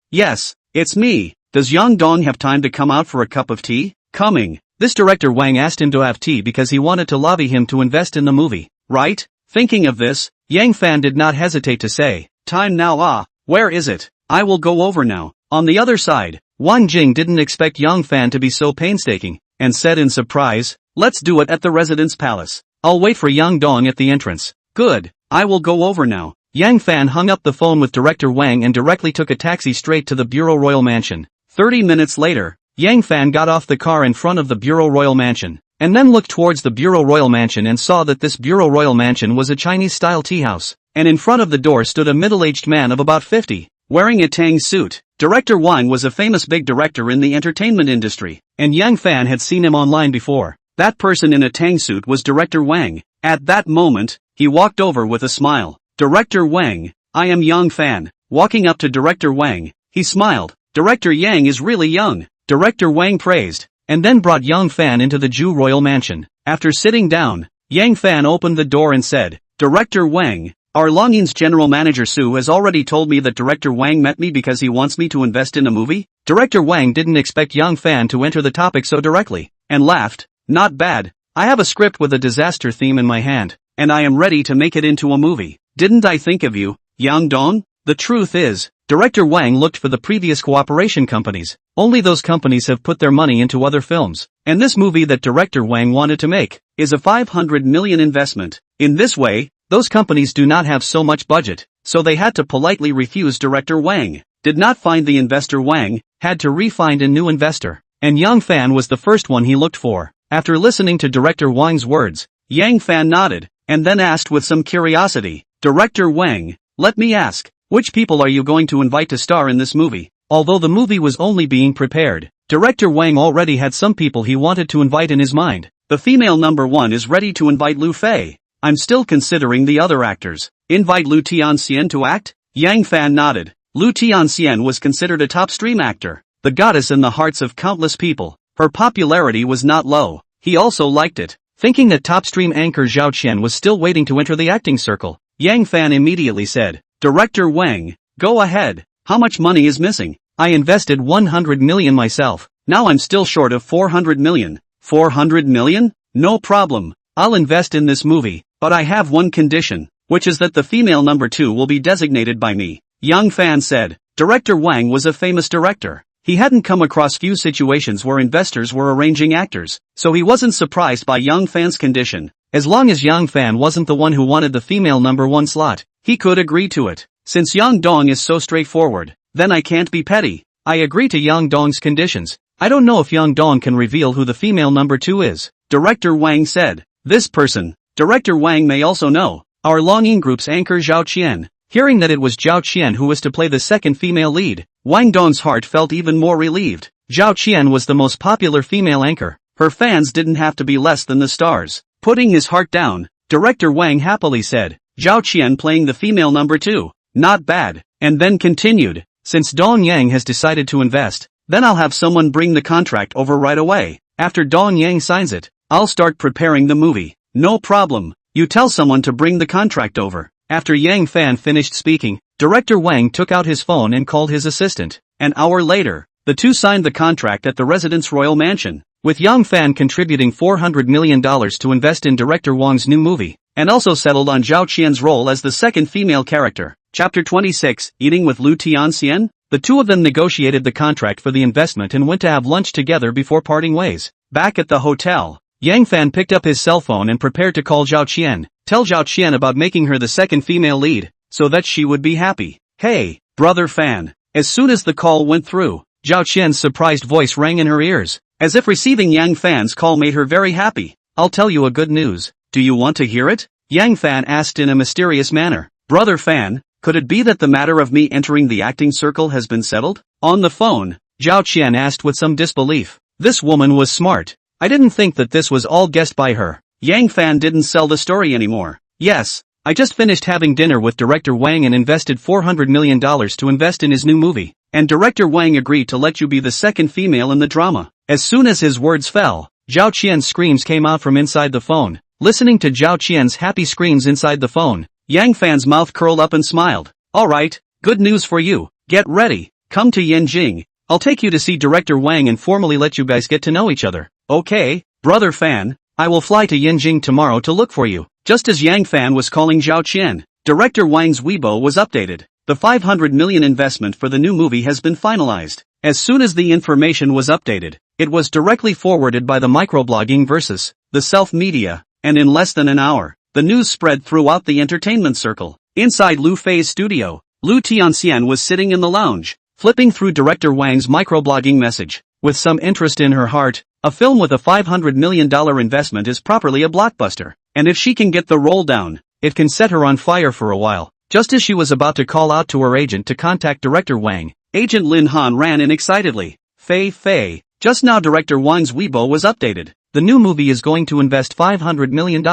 it's me. Does Yang Dong have time to come out for a cup of tea? Coming. This Director Wang asked him to have tea because he wanted to lobby him to invest in the movie, right? Thinking of this, Yang Fan did not hesitate to say, time now. Where is it? I will go over now. On the other side, Wang Jing didn't expect Yang Fan to be so painstaking, and said in surprise, let's do it at the residence palace. I'll wait for Yang Dong at the entrance. Good, I will go over now. Yang Fan hung up the phone with Director Wang and directly took a taxi straight to the Bureau Royal Mansion. 30 minutes later, Yang Fan got off the car in front of the Bureau Royal Mansion, and then looked towards the Bureau Royal Mansion and saw that this Bureau Royal Mansion was a Chinese-style tea house, and in front of the door stood a middle-aged man of about 50, wearing a tang suit. Director Wang was a famous big director in the entertainment industry, and Yang Fan had seen him online before. That person in a tang suit was Director Wang. At that moment, he walked over with a smile. Director Wang, I am Yang Fan. Walking up to Director Wang, he smiled. Director Yang is really young. Director Wang praised, and then brought Yang Fan into the Ju Royal Mansion. After sitting down, Yang Fan opened the door and said, Director Wang, our Longyan's general manager Su has already told me that Director Wang met me because he wants me to invest in a movie. Director Wang didn't expect Yang Fan to enter the topic so directly, and laughed. Not bad. I have a script with a disaster theme in my hand, and I am ready to make it into a movie. Didn't I think of you, Yang Dong? The truth is, Director Wang looked for the previous cooperation companies. Only those companies have put their money into other films, and this movie that Director Wang wanted to make is a 500 million investment. In this way, those companies do not have so much budget, so they had to politely refuse Director Wang. Did not find the investor. Wang had to re-find a new investor, and Yang Fan was the first one he looked for. After listening to Director Wang's words, Yang Fan nodded, and then asked with some curiosity, Director Wang, let me ask, which people are you going to invite to star in this movie? Although the movie was only being prepared, Director Wang already had some people he wanted to invite in his mind. The female number 1 is ready to invite Lu Fei. I'm still considering the other actors. Invite Lu Tianxian to act? Yang Fan nodded. Lu Tianxian was considered a top stream actor, the goddess in the hearts of countless people. Her popularity was not low. He also liked it. Thinking that top stream anchor Zhao Qian was still waiting to enter the acting circle, Yang Fan immediately said, Director Wang, go ahead. How much money is missing? I invested 100 million myself. Now I'm still short of 400 million. 400 million? No problem. I'll invest in this movie, but I have one condition, which is that the female number 2 will be designated by me. Yang Fan said. Director Wang was a famous director. He hadn't come across few situations where investors were arranging actors, so he wasn't surprised by Yang Fan's condition. As long as Yang Fan wasn't the one who wanted the female number 1 slot, he could agree to it. Since Yang Dong is so straightforward, then I can't be petty. I agree to Yang Dong's conditions. I don't know if Yang Dong can reveal who the female number 2 is. Director Wang said. This person, Director Wang may also know. Our Longyan Group's anchor Zhao Qian. Hearing that it was Zhao Qian who was to play the second female lead, Wang Dong's heart felt even more relieved. Zhao Qian was the most popular female anchor. Her fans didn't have to be less than the stars. Putting his heart down, director Wang happily said, Zhao Qian playing the female number 2. Not bad. And then continued, since Dong Yang has decided to invest, then I'll have someone bring the contract over right away. After Dong Yang signs it, I'll start preparing the movie. No problem. You tell someone to bring the contract over. After Yang Fan finished speaking, director Wang took out his phone and called his assistant. An hour later, the two signed the contract at the residence royal mansion, with Yang Fan contributing $400 million to invest in director Wang's new movie, and also settled on Zhao Qian's role as the second female character. Chapter 26, Eating with Lu Tianxian? The two of them negotiated the contract for the investment and went to have lunch together before parting ways. Back at the hotel, Yang Fan picked up his cell phone and prepared to call Zhao Qian, tell Zhao Qian about making her the second female lead, so that she would be happy. Hey, brother Fan. As soon as the call went through, Zhao Qian's surprised voice rang in her ears. As if receiving Yang Fan's call made her very happy. I'll tell you a good news. Do you want to hear it? Yang Fan asked in a mysterious manner. Brother Fan, could it be that the matter of me entering the acting circle has been settled? On the phone, Zhao Qian asked with some disbelief. This woman was smart. I didn't think that this was all guessed by her. Yang Fan didn't sell the story anymore. Yes, I just finished having dinner with director Wang and invested $400 million to invest in his new movie. And director Wang agreed to let you be the second female in the drama. As soon as his words fell, Zhao Qian's screams came out from inside the phone. Listening to Zhao Qian's happy screams inside the phone, Yang Fan's mouth curled up and smiled. Alright, good news for you. Get ready. Come to Yanjing. I'll take you to see director Wang and formally let you guys get to know each other. Okay, brother Fan, I will fly to Yanjing tomorrow to look for you. Just as Yang Fan was calling Zhao Qian, director Wang's Weibo was updated. The $500 million investment for the new movie has been finalized. As soon as the information was updated, it was directly forwarded by the microblogging versus the self-media, and in less than an hour, the news spread throughout the entertainment circle. Inside Lu Fei's studio, Lu Tianxian was sitting in the lounge, flipping through director Wang's microblogging message. With some interest in her heart, a film with a $500 million investment is properly a blockbuster, and if she can get the role down, it can set her on fire for a while. Just as she was about to call out to her agent to contact director Wang, agent Lin Han ran in excitedly. Fei, just now director Wang's Weibo was updated. The new movie is going to invest $500 million.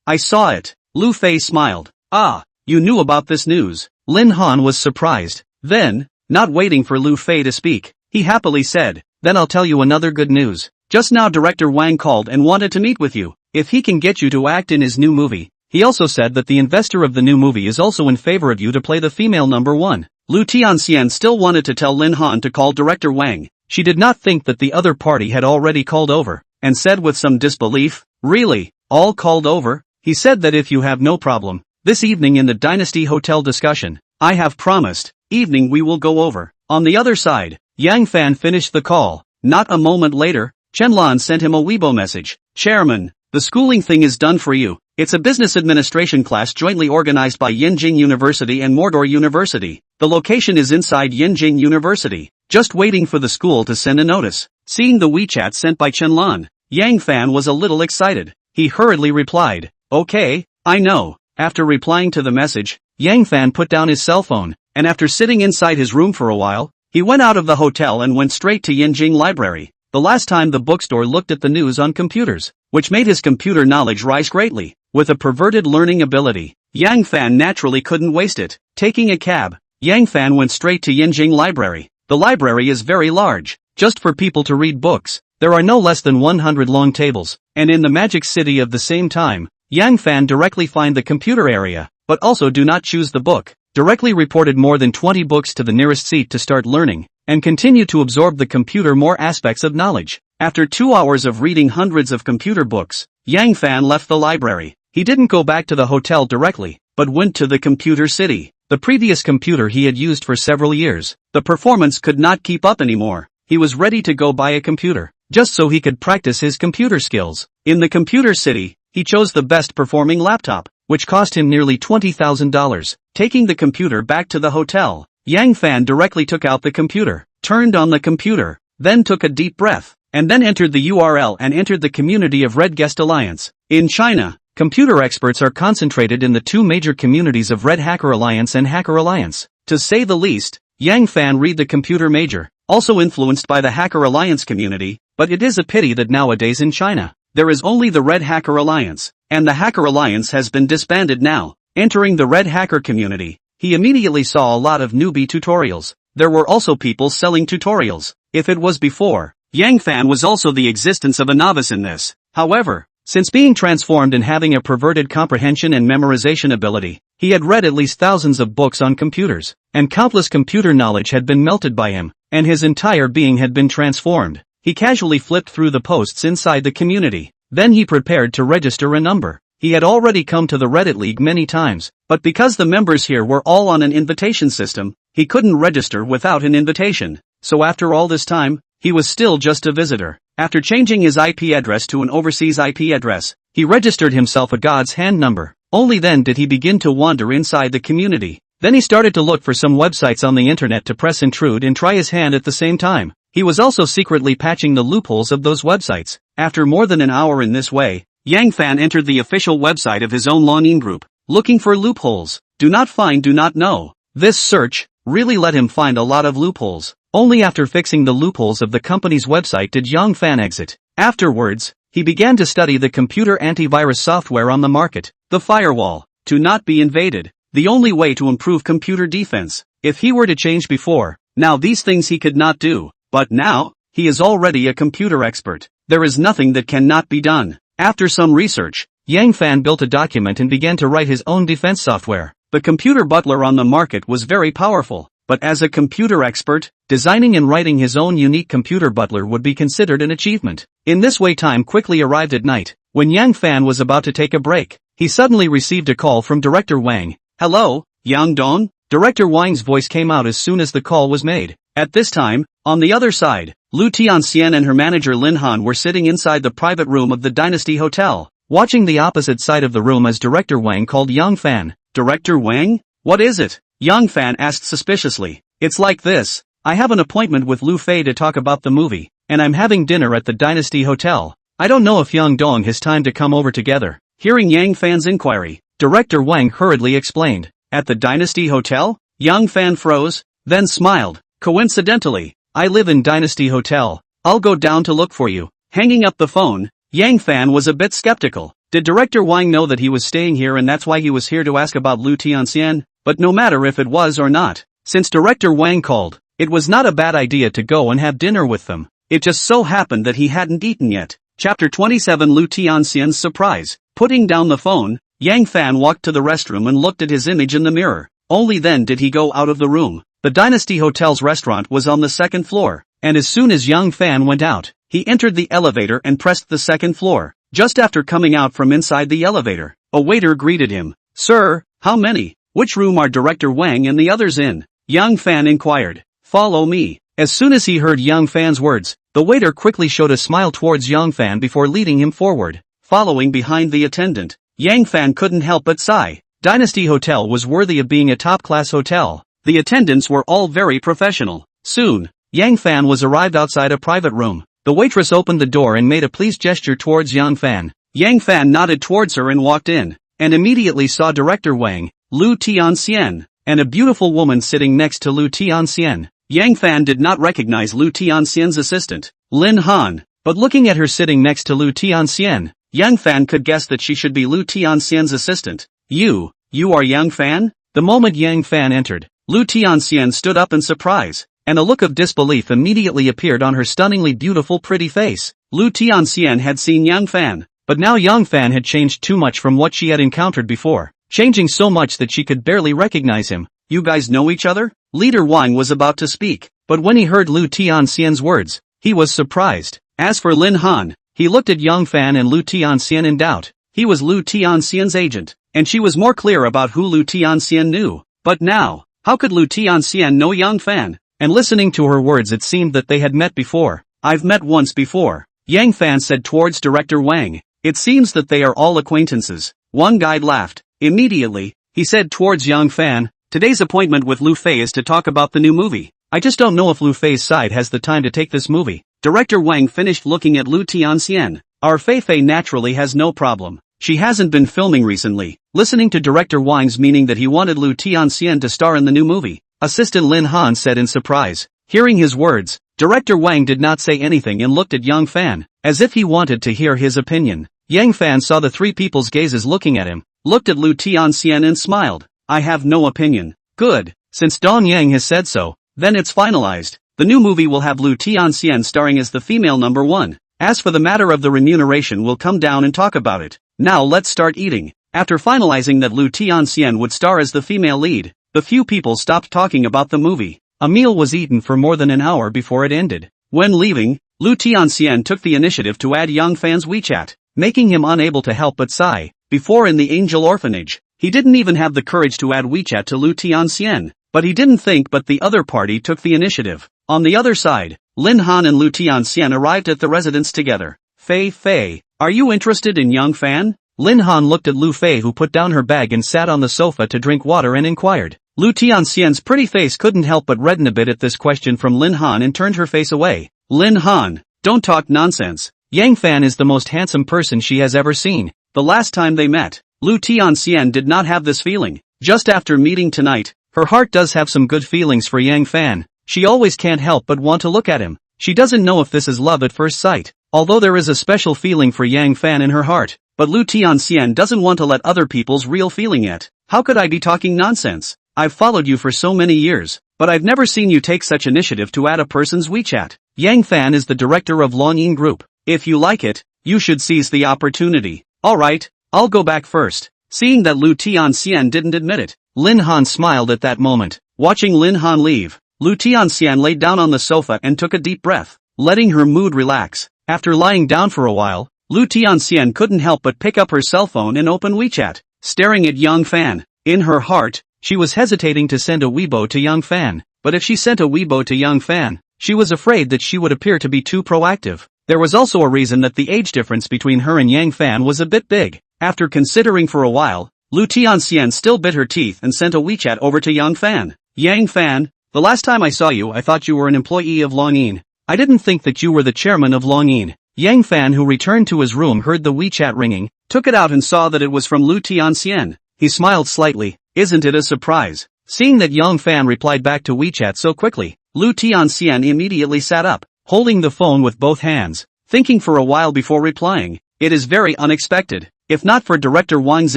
I saw it. Lu Fei smiled. Ah, you knew about this news. Lin Han was surprised. Then, not waiting for Lu Fei to speak, he happily said, then I'll tell you another good news. Just now director Wang called and wanted to meet with you, if he can get you to act in his new movie. He also said that the investor of the new movie is also in favor of you to play the female number 1. Lu Tianxian still wanted to tell Lin Han to call director Wang. She did not think that the other party had already called over, and said with some disbelief, really, all called over? He said that if you have no problem, this evening in the Dynasty Hotel discussion, I have promised, evening we will go over. On the other side, Yang Fan finished the call. Not a moment later, Chenlan sent him a Weibo message. Chairman, the schooling thing is done for you. It's a business administration class jointly organized by Yanjing University and Mordor University. The location is inside Yanjing University. Just waiting for the school to send a notice. Seeing the WeChat sent by Chenlan, Yang Fan was a little excited. He hurriedly replied, okay, I know. After replying to the message, Yang Fan put down his cell phone, and after sitting inside his room for a while, he went out of the hotel and went straight to Yanjing Library. The last time the bookstore looked at the news on computers, which made his computer knowledge rise greatly. With a perverted learning ability, Yang Fan naturally couldn't waste it. Taking a cab, Yang Fan went straight to Yanjing Library. The library is very large, just for people to read books. There are no less than 100 long tables, and in the Magic City of the same time, Yang Fan directly find the computer area, but also do not choose the book. Directly reported more than 20 books to the nearest seat to start learning, and continue to absorb the computer more aspects of knowledge. After 2 hours of reading hundreds of computer books, Yang Fan left the library. He didn't go back to the hotel directly, but went to the computer city. The previous computer he had used for several years, the performance could not keep up anymore. He was ready to go buy a computer, just so he could practice his computer skills. In the computer city, he chose the best performing laptop, which cost him nearly $20,000. Taking the computer back to the hotel, Yang Fan directly took out the computer, turned on the computer, then took a deep breath, and then entered the URL and entered the community of Red Guest Alliance. In China, Computer experts are concentrated in the two major communities of Red Hacker Alliance and Hacker Alliance. To say the least, Yang Fan read the computer major, also influenced by the Hacker Alliance community, but it is a pity that nowadays in China, there is only the Red Hacker Alliance, and the Hacker Alliance has been disbanded now. Entering the Red Hacker community, he immediately saw a lot of newbie tutorials. There were also people selling tutorials. If it was before, Yang Fan was also the existence of a novice in this. However, since being transformed and having a perverted comprehension and memorization ability, he had read at least thousands of books on computers, and countless computer knowledge had been melted by him, and his entire being had been transformed. He casually flipped through the posts inside the community. Then he prepared to register a number. He had already come to the Reddit League many times, but because the members here were all on an invitation system, he couldn't register without an invitation. So after all this time, he was still just a visitor. After changing his IP address to an overseas IP address, he registered himself a God's hand number. Only then did he begin to wander inside the community. Then he started to look for some websites on the internet to press intrude and try his hand at the same time. He was also secretly patching the loopholes of those websites. After more than an hour in this way, Yang Fan entered the official website of his own login group, looking for loopholes. Do not find, do not know. This search really let him find a lot of loopholes. Only after fixing the loopholes of the company's website did Yang Fan exit. Afterwards, he began to study the computer antivirus software on the market, the firewall, to not be invaded. The only way to improve computer defense. If he were to change before, now these things he could not do. But now, he is already a computer expert. There is nothing that cannot be done. After some research, Yang Fan built a document and began to write his own defense software. The computer butler on the market was very powerful, but as a computer expert, designing and writing his own unique computer butler would be considered an achievement. In this way time quickly arrived at night. When Yang Fan was about to take a break, he suddenly received a call from Director Wang. Hello, Yang Dong? Director Wang's voice came out as soon as the call was made. At this time, on the other side, Lu Tianxian and her manager Lin Han were sitting inside the private room of the Dynasty Hotel, watching the opposite side of the room as Director Wang called Yang Fan. Director Wang? What is it? Yang Fan asked suspiciously. It's like this. I have an appointment with Lu Fei to talk about the movie, and I'm having dinner at the Dynasty Hotel. I don't know if Yang Dong has time to come over together. Hearing Yang Fan's inquiry, Director Wang hurriedly explained. At the Dynasty Hotel? Yang Fan froze, then smiled. Coincidentally, I live in Dynasty Hotel. I'll go down to look for you. Hanging up the phone, Yang Fan was a bit skeptical. Did Director Wang know that he was staying here and that's why he was here to ask about Lu Tianxian? But no matter if it was or not, since Director Wang called, it was not a bad idea to go and have dinner with them. It just so happened that he hadn't eaten yet. Chapter 27 Lu Tianxian's surprise. Putting down the phone, Yang Fan walked to the restroom and looked at his image in the mirror. Only then did he go out of the room. The Dynasty Hotel's restaurant was on the second floor, and as soon as Yang Fan went out, he entered the elevator and pressed the second floor. Just after coming out from inside the elevator, a waiter greeted him. Sir, how many? Which room are Director Wang and the others in? Yang Fan inquired. Follow me. As soon as he heard Yang Fan's words, the waiter quickly showed a smile towards Yang Fan before leading him forward. Following behind the attendant, Yang Fan couldn't help but sigh. Dynasty Hotel was worthy of being a top-class hotel. The attendants were all very professional. Soon, Yang Fan was arrived outside a private room. The waitress opened the door and made a please gesture towards Yang Fan. Yang Fan nodded towards her and walked in, and immediately saw Director Wang, Lu Tianxian, and a beautiful woman sitting next to Lu Tianxian. Yang Fan did not recognize Lu Tianxian's assistant, Lin Han, but looking at her sitting next to Lu Tianxian, Yang Fan could guess that she should be Lu Tianxian's assistant. You are Yang Fan? The moment Yang Fan entered, Lu Tianxian stood up in surprise, and a look of disbelief immediately appeared on her stunningly beautiful pretty face. Lu Tianxian had seen Yang Fan, but now Yang Fan had changed too much from what she had encountered before, changing so much that she could barely recognize him. You guys know each other? Leader Wang was about to speak, but when he heard Lu Tianxian's words, he was surprised. As for Lin Han, he looked at Yang Fan and Lu Tianxian in doubt. He was Lu Tianxian's agent, and she was more clear about who Lu Tianxian knew. But now, how could Lu Tianxian know Yang Fan? And listening to her words it seemed that they had met before. I've met once before, Yang Fan said towards Director Wang. It seems that they are all acquaintances. One guy laughed. Immediately, he said towards Yang Fan, today's appointment with Lu Fei is to talk about the new movie. I just don't know if Lu Fei's side has the time to take this movie. Director Wang finished looking at Lu Tianxian. Our Fei naturally has no problem. She hasn't been filming recently. Listening to director Wang's meaning that he wanted Lu Tianxian to star in the new movie, assistant Lin Han said in surprise. Hearing his words, director Wang did not say anything and looked at Yang Fan, as if he wanted to hear his opinion. Yang Fan saw the three people's gazes looking at him, looked at Lu Tianxian and smiled. I have no opinion. Good. Since Dong Yang has said so, then it's finalized. The new movie will have Lu Tianxian starring as the female number one. As for the matter of the remuneration, we'll come down and talk about it. Now let's start eating. After finalizing that Lu Tianxian would star as the female lead, the few people stopped talking about the movie. A meal was eaten for more than an hour before it ended. When leaving, Lu Tianxian took the initiative to add Yang Fan's WeChat, making him unable to help but sigh. Before in the Angel Orphanage, he didn't even have the courage to add WeChat to Lu Tianxian, but he didn't think but the other party took the initiative. On the other side, Lin Han and Lu Tianxian arrived at the residence together. Fei, are you interested in Yang Fan? Lin Han looked at Lu Fei, who put down her bag and sat on the sofa to drink water, and inquired. Lu Tianxian's pretty face couldn't help but redden a bit at this question from Lin Han and turned her face away. Lin Han, don't talk nonsense. Yang Fan is the most handsome person she has ever seen. The last time they met, Lu Tianxian did not have this feeling. Just after meeting tonight, her heart does have some good feelings for Yang Fan. She always can't help but want to look at him. She doesn't know if this is love at first sight, although there is a special feeling for Yang Fan in her heart. But Lu Tianxian doesn't want to let other people's real feeling yet. How could I be talking nonsense? I've followed you for so many years, but I've never seen you take such initiative to add a person's WeChat. Yang Fan is the director of Longyin Group. If you like it, you should seize the opportunity. Alright, I'll go back first. Seeing that Lu Tianxian didn't admit it, Lin Han smiled at that moment. Watching Lin Han leave, Lu Tianxian laid down on the sofa and took a deep breath, letting her mood relax. After lying down for a while, Lu Tianxian couldn't help but pick up her cell phone and open WeChat, staring at Yang Fan. In her heart, she was hesitating to send a Weibo to Yang Fan, but if she sent a Weibo to Yang Fan, she was afraid that she would appear to be too proactive. There was also a reason that the age difference between her and Yang Fan was a bit big. After considering for a while, Lu Tianxian still bit her teeth and sent a WeChat over to Yang Fan. Yang Fan, the last time I saw you I thought you were an employee of Longyin. I didn't think that you were the chairman of Longyin. Yang Fan, who returned to his room, heard the WeChat ringing, took it out and saw that it was from Lu Tianxian. He smiled slightly. Isn't it a surprise? Seeing that Yang Fan replied back to WeChat so quickly, Lu Tianxian immediately sat up, holding the phone with both hands, thinking for a while before replying. It is very unexpected. If not for Director Wang's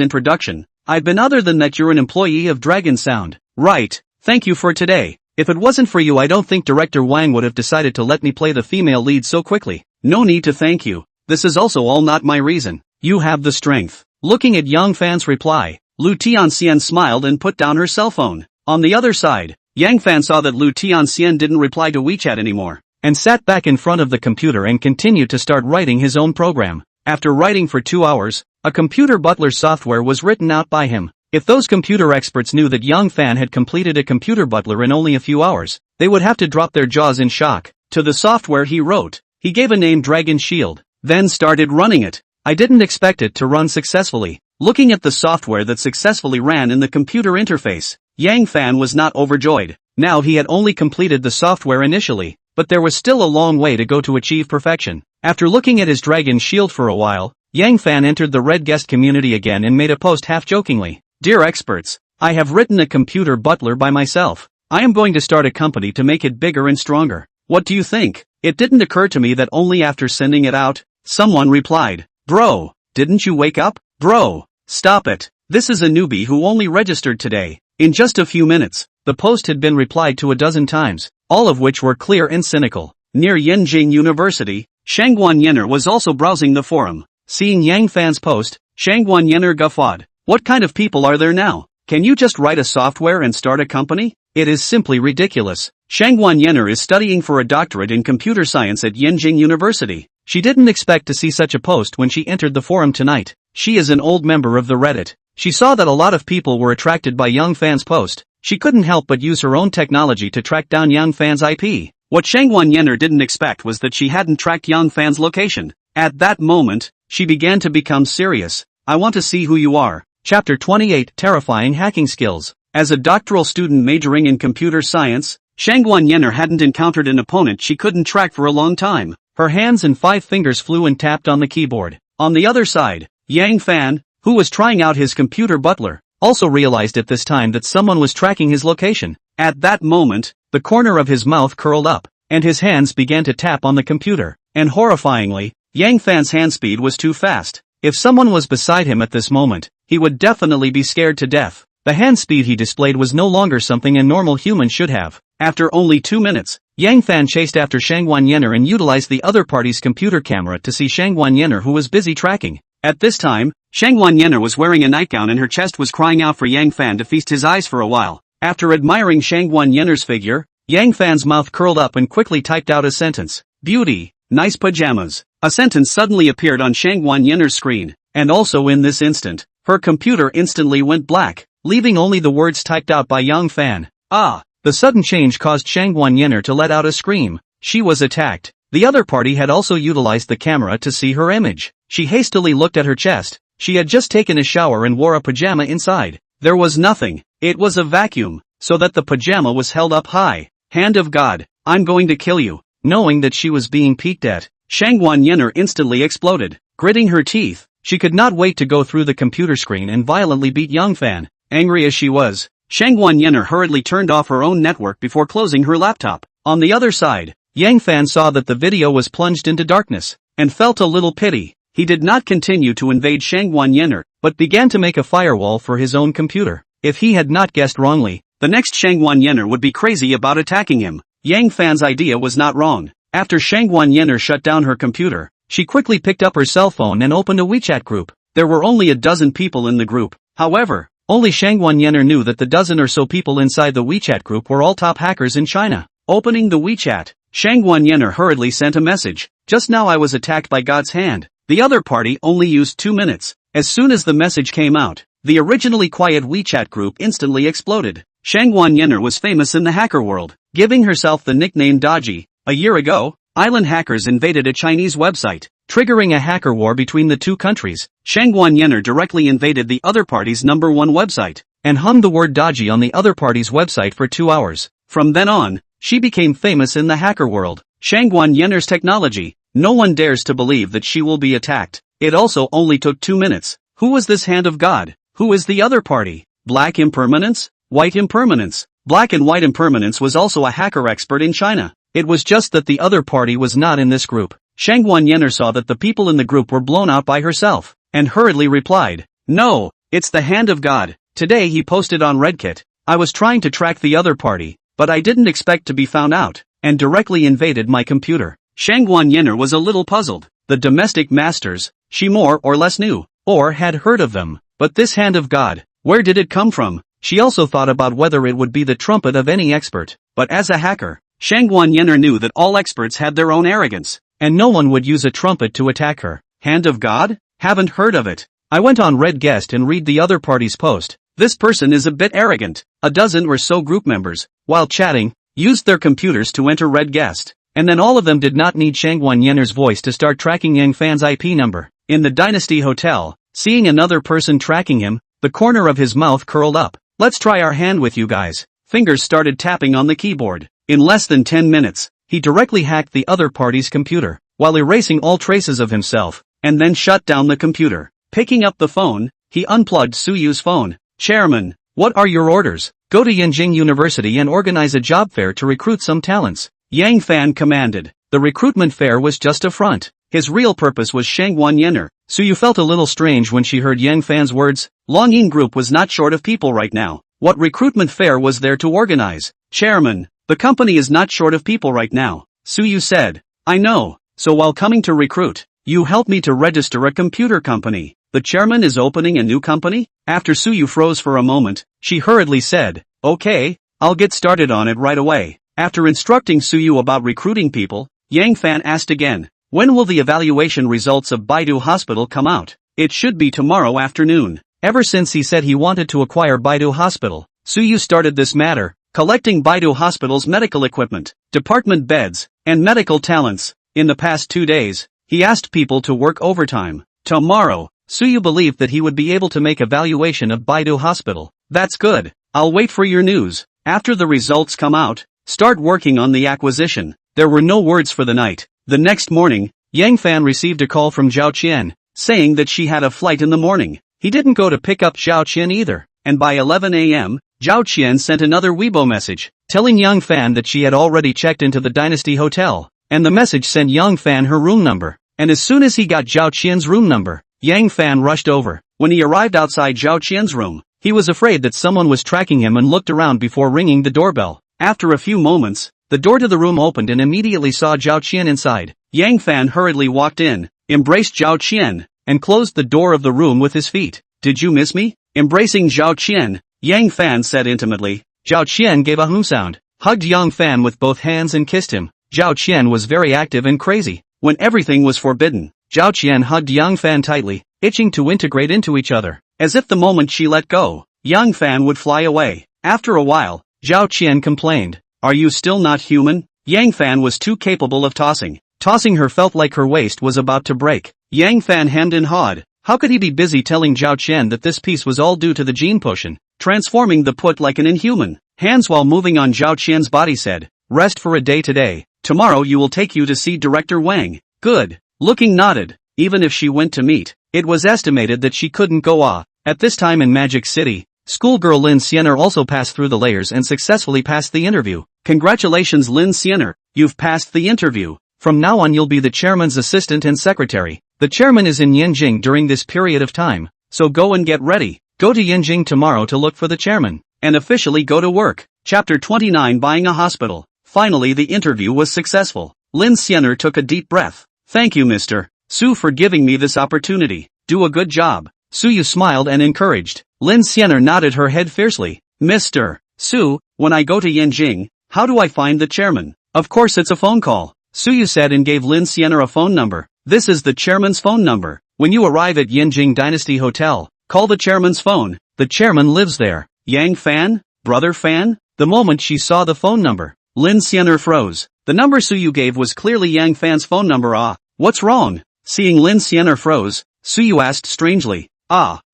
introduction, I've been other than that you're an employee of Dragon Sound. Right, thank you for today. If it wasn't for you, I don't think Director Wang would have decided to let me play the female lead so quickly. No need to thank you. This is also all not my reason. You have the strength. Looking at Yang Fan's reply, Lu Tianxian smiled and put down her cell phone. On the other side, Yang Fan saw that Lu Tianxian didn't reply to WeChat anymore, and sat back in front of the computer and continued to start writing his own program. After writing for 2 hours, a computer butler software was written out by him. If those computer experts knew that Yang Fan had completed a computer butler in only a few hours, they would have to drop their jaws in shock. To the software he wrote, he gave a name, Dragon Shield, then started running it. I didn't expect it to run successfully. Looking at the software that successfully ran in the computer interface, Yang Fan was not overjoyed. Now he had only completed the software initially, but there was still a long way to go to achieve perfection. After looking at his Dragon Shield for a while, Yang Fan entered the Red Guest community again and made a post half-jokingly. Dear experts, I have written a computer butler by myself. I am going to start a company to make it bigger and stronger. What do you think? It didn't occur to me that only after sending it out. Someone replied, Bro, didn't you wake up? Bro, stop it. This is a newbie who only registered today. In just a few minutes, the post had been replied to a dozen times, all of which were clear and cynical. Near Yenjing University, Shangguan Yenner was also browsing the forum. Seeing Yang Fan's post, Shangguan Yenner guffawed. What kind of people are there now? Can you just write a software and start a company? It is simply ridiculous. Shangguan Yenner is studying for a doctorate in computer science at Yenjing University. She didn't expect to see such a post when she entered the forum tonight. She is an old member of the Reddit. She saw that a lot of people were attracted by Yang Fan's post. She couldn't help but use her own technology to track down Yang Fan's IP. What Shangguan Yenner didn't expect was that she hadn't tracked Yang Fan's location. At that moment, she began to become serious. I want to see who you are. Chapter 28, Terrifying Hacking Skills. As a doctoral student majoring in computer science, Shangguan Yenner hadn't encountered an opponent she couldn't track for a long time. Her hands and 5 fingers flew and tapped on the keyboard. On the other side, Yang Fan, who was trying out his computer butler, also realized at this time that someone was tracking his location. At that moment, the corner of his mouth curled up, and his hands began to tap on the computer. And horrifyingly, Yang Fan's hand speed was too fast. If someone was beside him at this moment, he would definitely be scared to death. The hand speed he displayed was no longer something a normal human should have. After only 2 minutes, Yang Fan chased after Shangwan Yener and utilized the other party's computer camera to see Shangwan Yener, who was busy tracking. At this time, Shangwan Yener was wearing a nightgown and her chest was crying out for Yang Fan to feast his eyes for a while. After admiring Shangwan Yener's figure, Yang Fan's mouth curled up and quickly typed out a sentence. Beauty, nice pajamas. A sentence suddenly appeared on Shangwan Yener's screen, and also in this instant, her computer instantly went black, leaving only the words typed out by Yang Fan. Ah! The sudden change caused Shangwan Yener to let out a scream. She was attacked. The other party had also utilized the camera to see her image. She hastily looked at her chest. She had just taken a shower and wore a pajama inside. There was nothing. It was a vacuum, so that the pajama was held up high. Hand of God, I'm going to kill you. Knowing that she was being peeked at, Shangwan Yener instantly exploded. Gritting her teeth, she could not wait to go through the computer screen and violently beat Yang Fan. Angry as she was, Shangwan Yener hurriedly turned off her own network before closing her laptop. On the other side, Yang Fan saw that the video was plunged into darkness, and felt a little pity. He did not continue to invade Shangwan Yener, but began to make a firewall for his own computer. If he had not guessed wrongly, the next Shangwan Yener would be crazy about attacking him. Yang Fan's idea was not wrong. After Shangwan Yener shut down her computer, she quickly picked up her cell phone and opened a WeChat group. There were only a dozen people in the group. However, only Shangwan Yener knew that the dozen or so people inside the WeChat group were all top hackers in China. Opening the WeChat, Shangwan Yener hurriedly sent a message. Just now I was attacked by God's hand. The other party only used 2 minutes. As soon as the message came out, the originally quiet WeChat group instantly exploded. Shangwan Yener was famous in the hacker world, giving herself the nickname Dodgy. A year ago, island hackers invaded a Chinese website, triggering a hacker war between the two countries. Shangwan Yener directly invaded the other party's #1 website, and hummed the word dodgy on the other party's website for 2 hours. From then on, she became famous in the hacker world. Shangwan Yener's technology, no one dares to believe that she will be attacked. It also only took 2 minutes. Who was this hand of God? Who is the other party? Black Impermanence? White Impermanence? Black and White Impermanence was also a hacker expert in China. It was just that the other party was not in this group. Shangwan Yener saw that the people in the group were blown out by herself, and hurriedly replied, "No, it's the hand of God." Today he posted on Reddit, "I was trying to track the other party, but I didn't expect to be found out, and directly invaded my computer." Shangwan Yener was a little puzzled. The domestic masters, she more or less knew, or had heard of them, but this hand of God, where did it come from? She also thought about whether it would be the trumpet of any expert, but as a hacker, Shangwan Yener knew that all experts had their own arrogance, and no one would use a trumpet to attack her. Hand of God? Haven't heard of it. I went on Reddit and read the other party's post. This person is a bit arrogant. A dozen or so group members, while chatting, used their computers to enter Reddit, and then all of them did not need Shangwan Yener's voice to start tracking Yang Fan's IP number. In the Dynasty Hotel, seeing another person tracking him, the corner of his mouth curled up. "Let's try our hand with you guys." Fingers started tapping on the keyboard. In less than 10 minutes, he directly hacked the other party's computer, while erasing all traces of himself, and then shut down the computer. Picking up the phone, he unplugged Suyu's phone. "Chairman, what are your orders?" "Go to Yanjing University and organize a job fair to recruit some talents," Yang Fan commanded. The recruitment fair was just a front. His real purpose was Shangwan Yener. Suyu felt a little strange when she heard Yang Fan's words. Longying Group was not short of people right now. What recruitment fair was there to organize? "Chairman, the company is not short of people right now," Suyu said. "I know, so while coming to recruit, you helped me to register a computer company. The chairman is opening a new company?" After Suyu froze for a moment, she hurriedly said, "Okay, I'll get started on it right away." After instructing Suyu about recruiting people, Yang Fan asked again, "When will the evaluation results of Baidu Hospital come out?" "It should be tomorrow afternoon." Ever since he said he wanted to acquire Baidu Hospital, Suyu started this matter, collecting Baidu Hospital's medical equipment, department beds, and medical talents. In the past 2 days, he asked people to work overtime. Tomorrow, Suyu believed that he would be able to make a valuation of Baidu Hospital. "That's good. I'll wait for your news. After the results come out, start working on the acquisition." There were no words for the night. The next morning, Yang Fan received a call from Zhao Qian. saying that she had a flight in the morning. He didn't go to pick up Zhao Qian either, and by 11 a.m., Zhao Qian sent another Weibo message, telling Young Fan that she had already checked into the Dynasty Hotel, and the message sent Young Fan her room number, and as soon as he got Zhao Qian's room number, Yang Fan rushed over. When he arrived outside Zhao Qian's room, he was afraid that someone was tracking him and looked around before ringing the doorbell. After a few moments, the door to the room opened and immediately saw Zhao Qian inside. Yang Fan hurriedly walked in, embraced Zhao Qian, and closed the door of the room with his feet. "Did you miss me?" Embracing Zhao Qian, Yang Fan said intimately. Zhao Qian gave a sound, hugged Yang Fan with both hands and kissed him. Zhao Qian was very active and crazy. When everything was forbidden, Zhao Qian hugged Yang Fan tightly, itching to integrate into each other, as if the moment she let go, Yang Fan would fly away. After a while, Zhao Qian complained, "Are you still not human?" Yang Fan was too capable of tossing. Tossing her felt like her waist was about to break. Yang Fan hemmed and hawed. How could he be busy telling Zhao Qian that this piece was all due to the gene potion, transforming the put like an inhuman? Hands while moving on Zhao Qian's body said, "Rest for a day today. Tomorrow you will take you to see Director Wang." Good. Looking nodded. Even if she went to meet, it was estimated that she couldn't go at this time in Magic City. Schoolgirl Lin Xianer also passed through the layers and successfully passed the interview. Congratulations Lin Xianer, you've passed the interview. From now on you'll be the chairman's assistant and secretary. The chairman is in Yanjing during this period of time, so go and get ready. Go to Yanjing tomorrow to look for the chairman, and officially go to work. Chapter 29 Buying a Hospital. Finally the interview was successful. Lin Xianer took a deep breath. Thank you Mr. Su for giving me this opportunity. Do a good job. Suyu smiled and encouraged. Lin Xianer nodded her head fiercely. Mr. Su, when I go to Yanjing, how do I find the chairman? Of course it's a phone call. Suyu said and gave Lin Xianer a phone number. This is the chairman's phone number. When you arrive at Yanjing Dynasty Hotel, call the chairman's phone. The chairman lives there. Yang Fan? Brother Fan? The moment she saw the phone number, Lin Xianer froze. The number Suyu gave was clearly Yang Fan's phone number. What's wrong? Seeing Lin Xianer froze, Suyu asked strangely.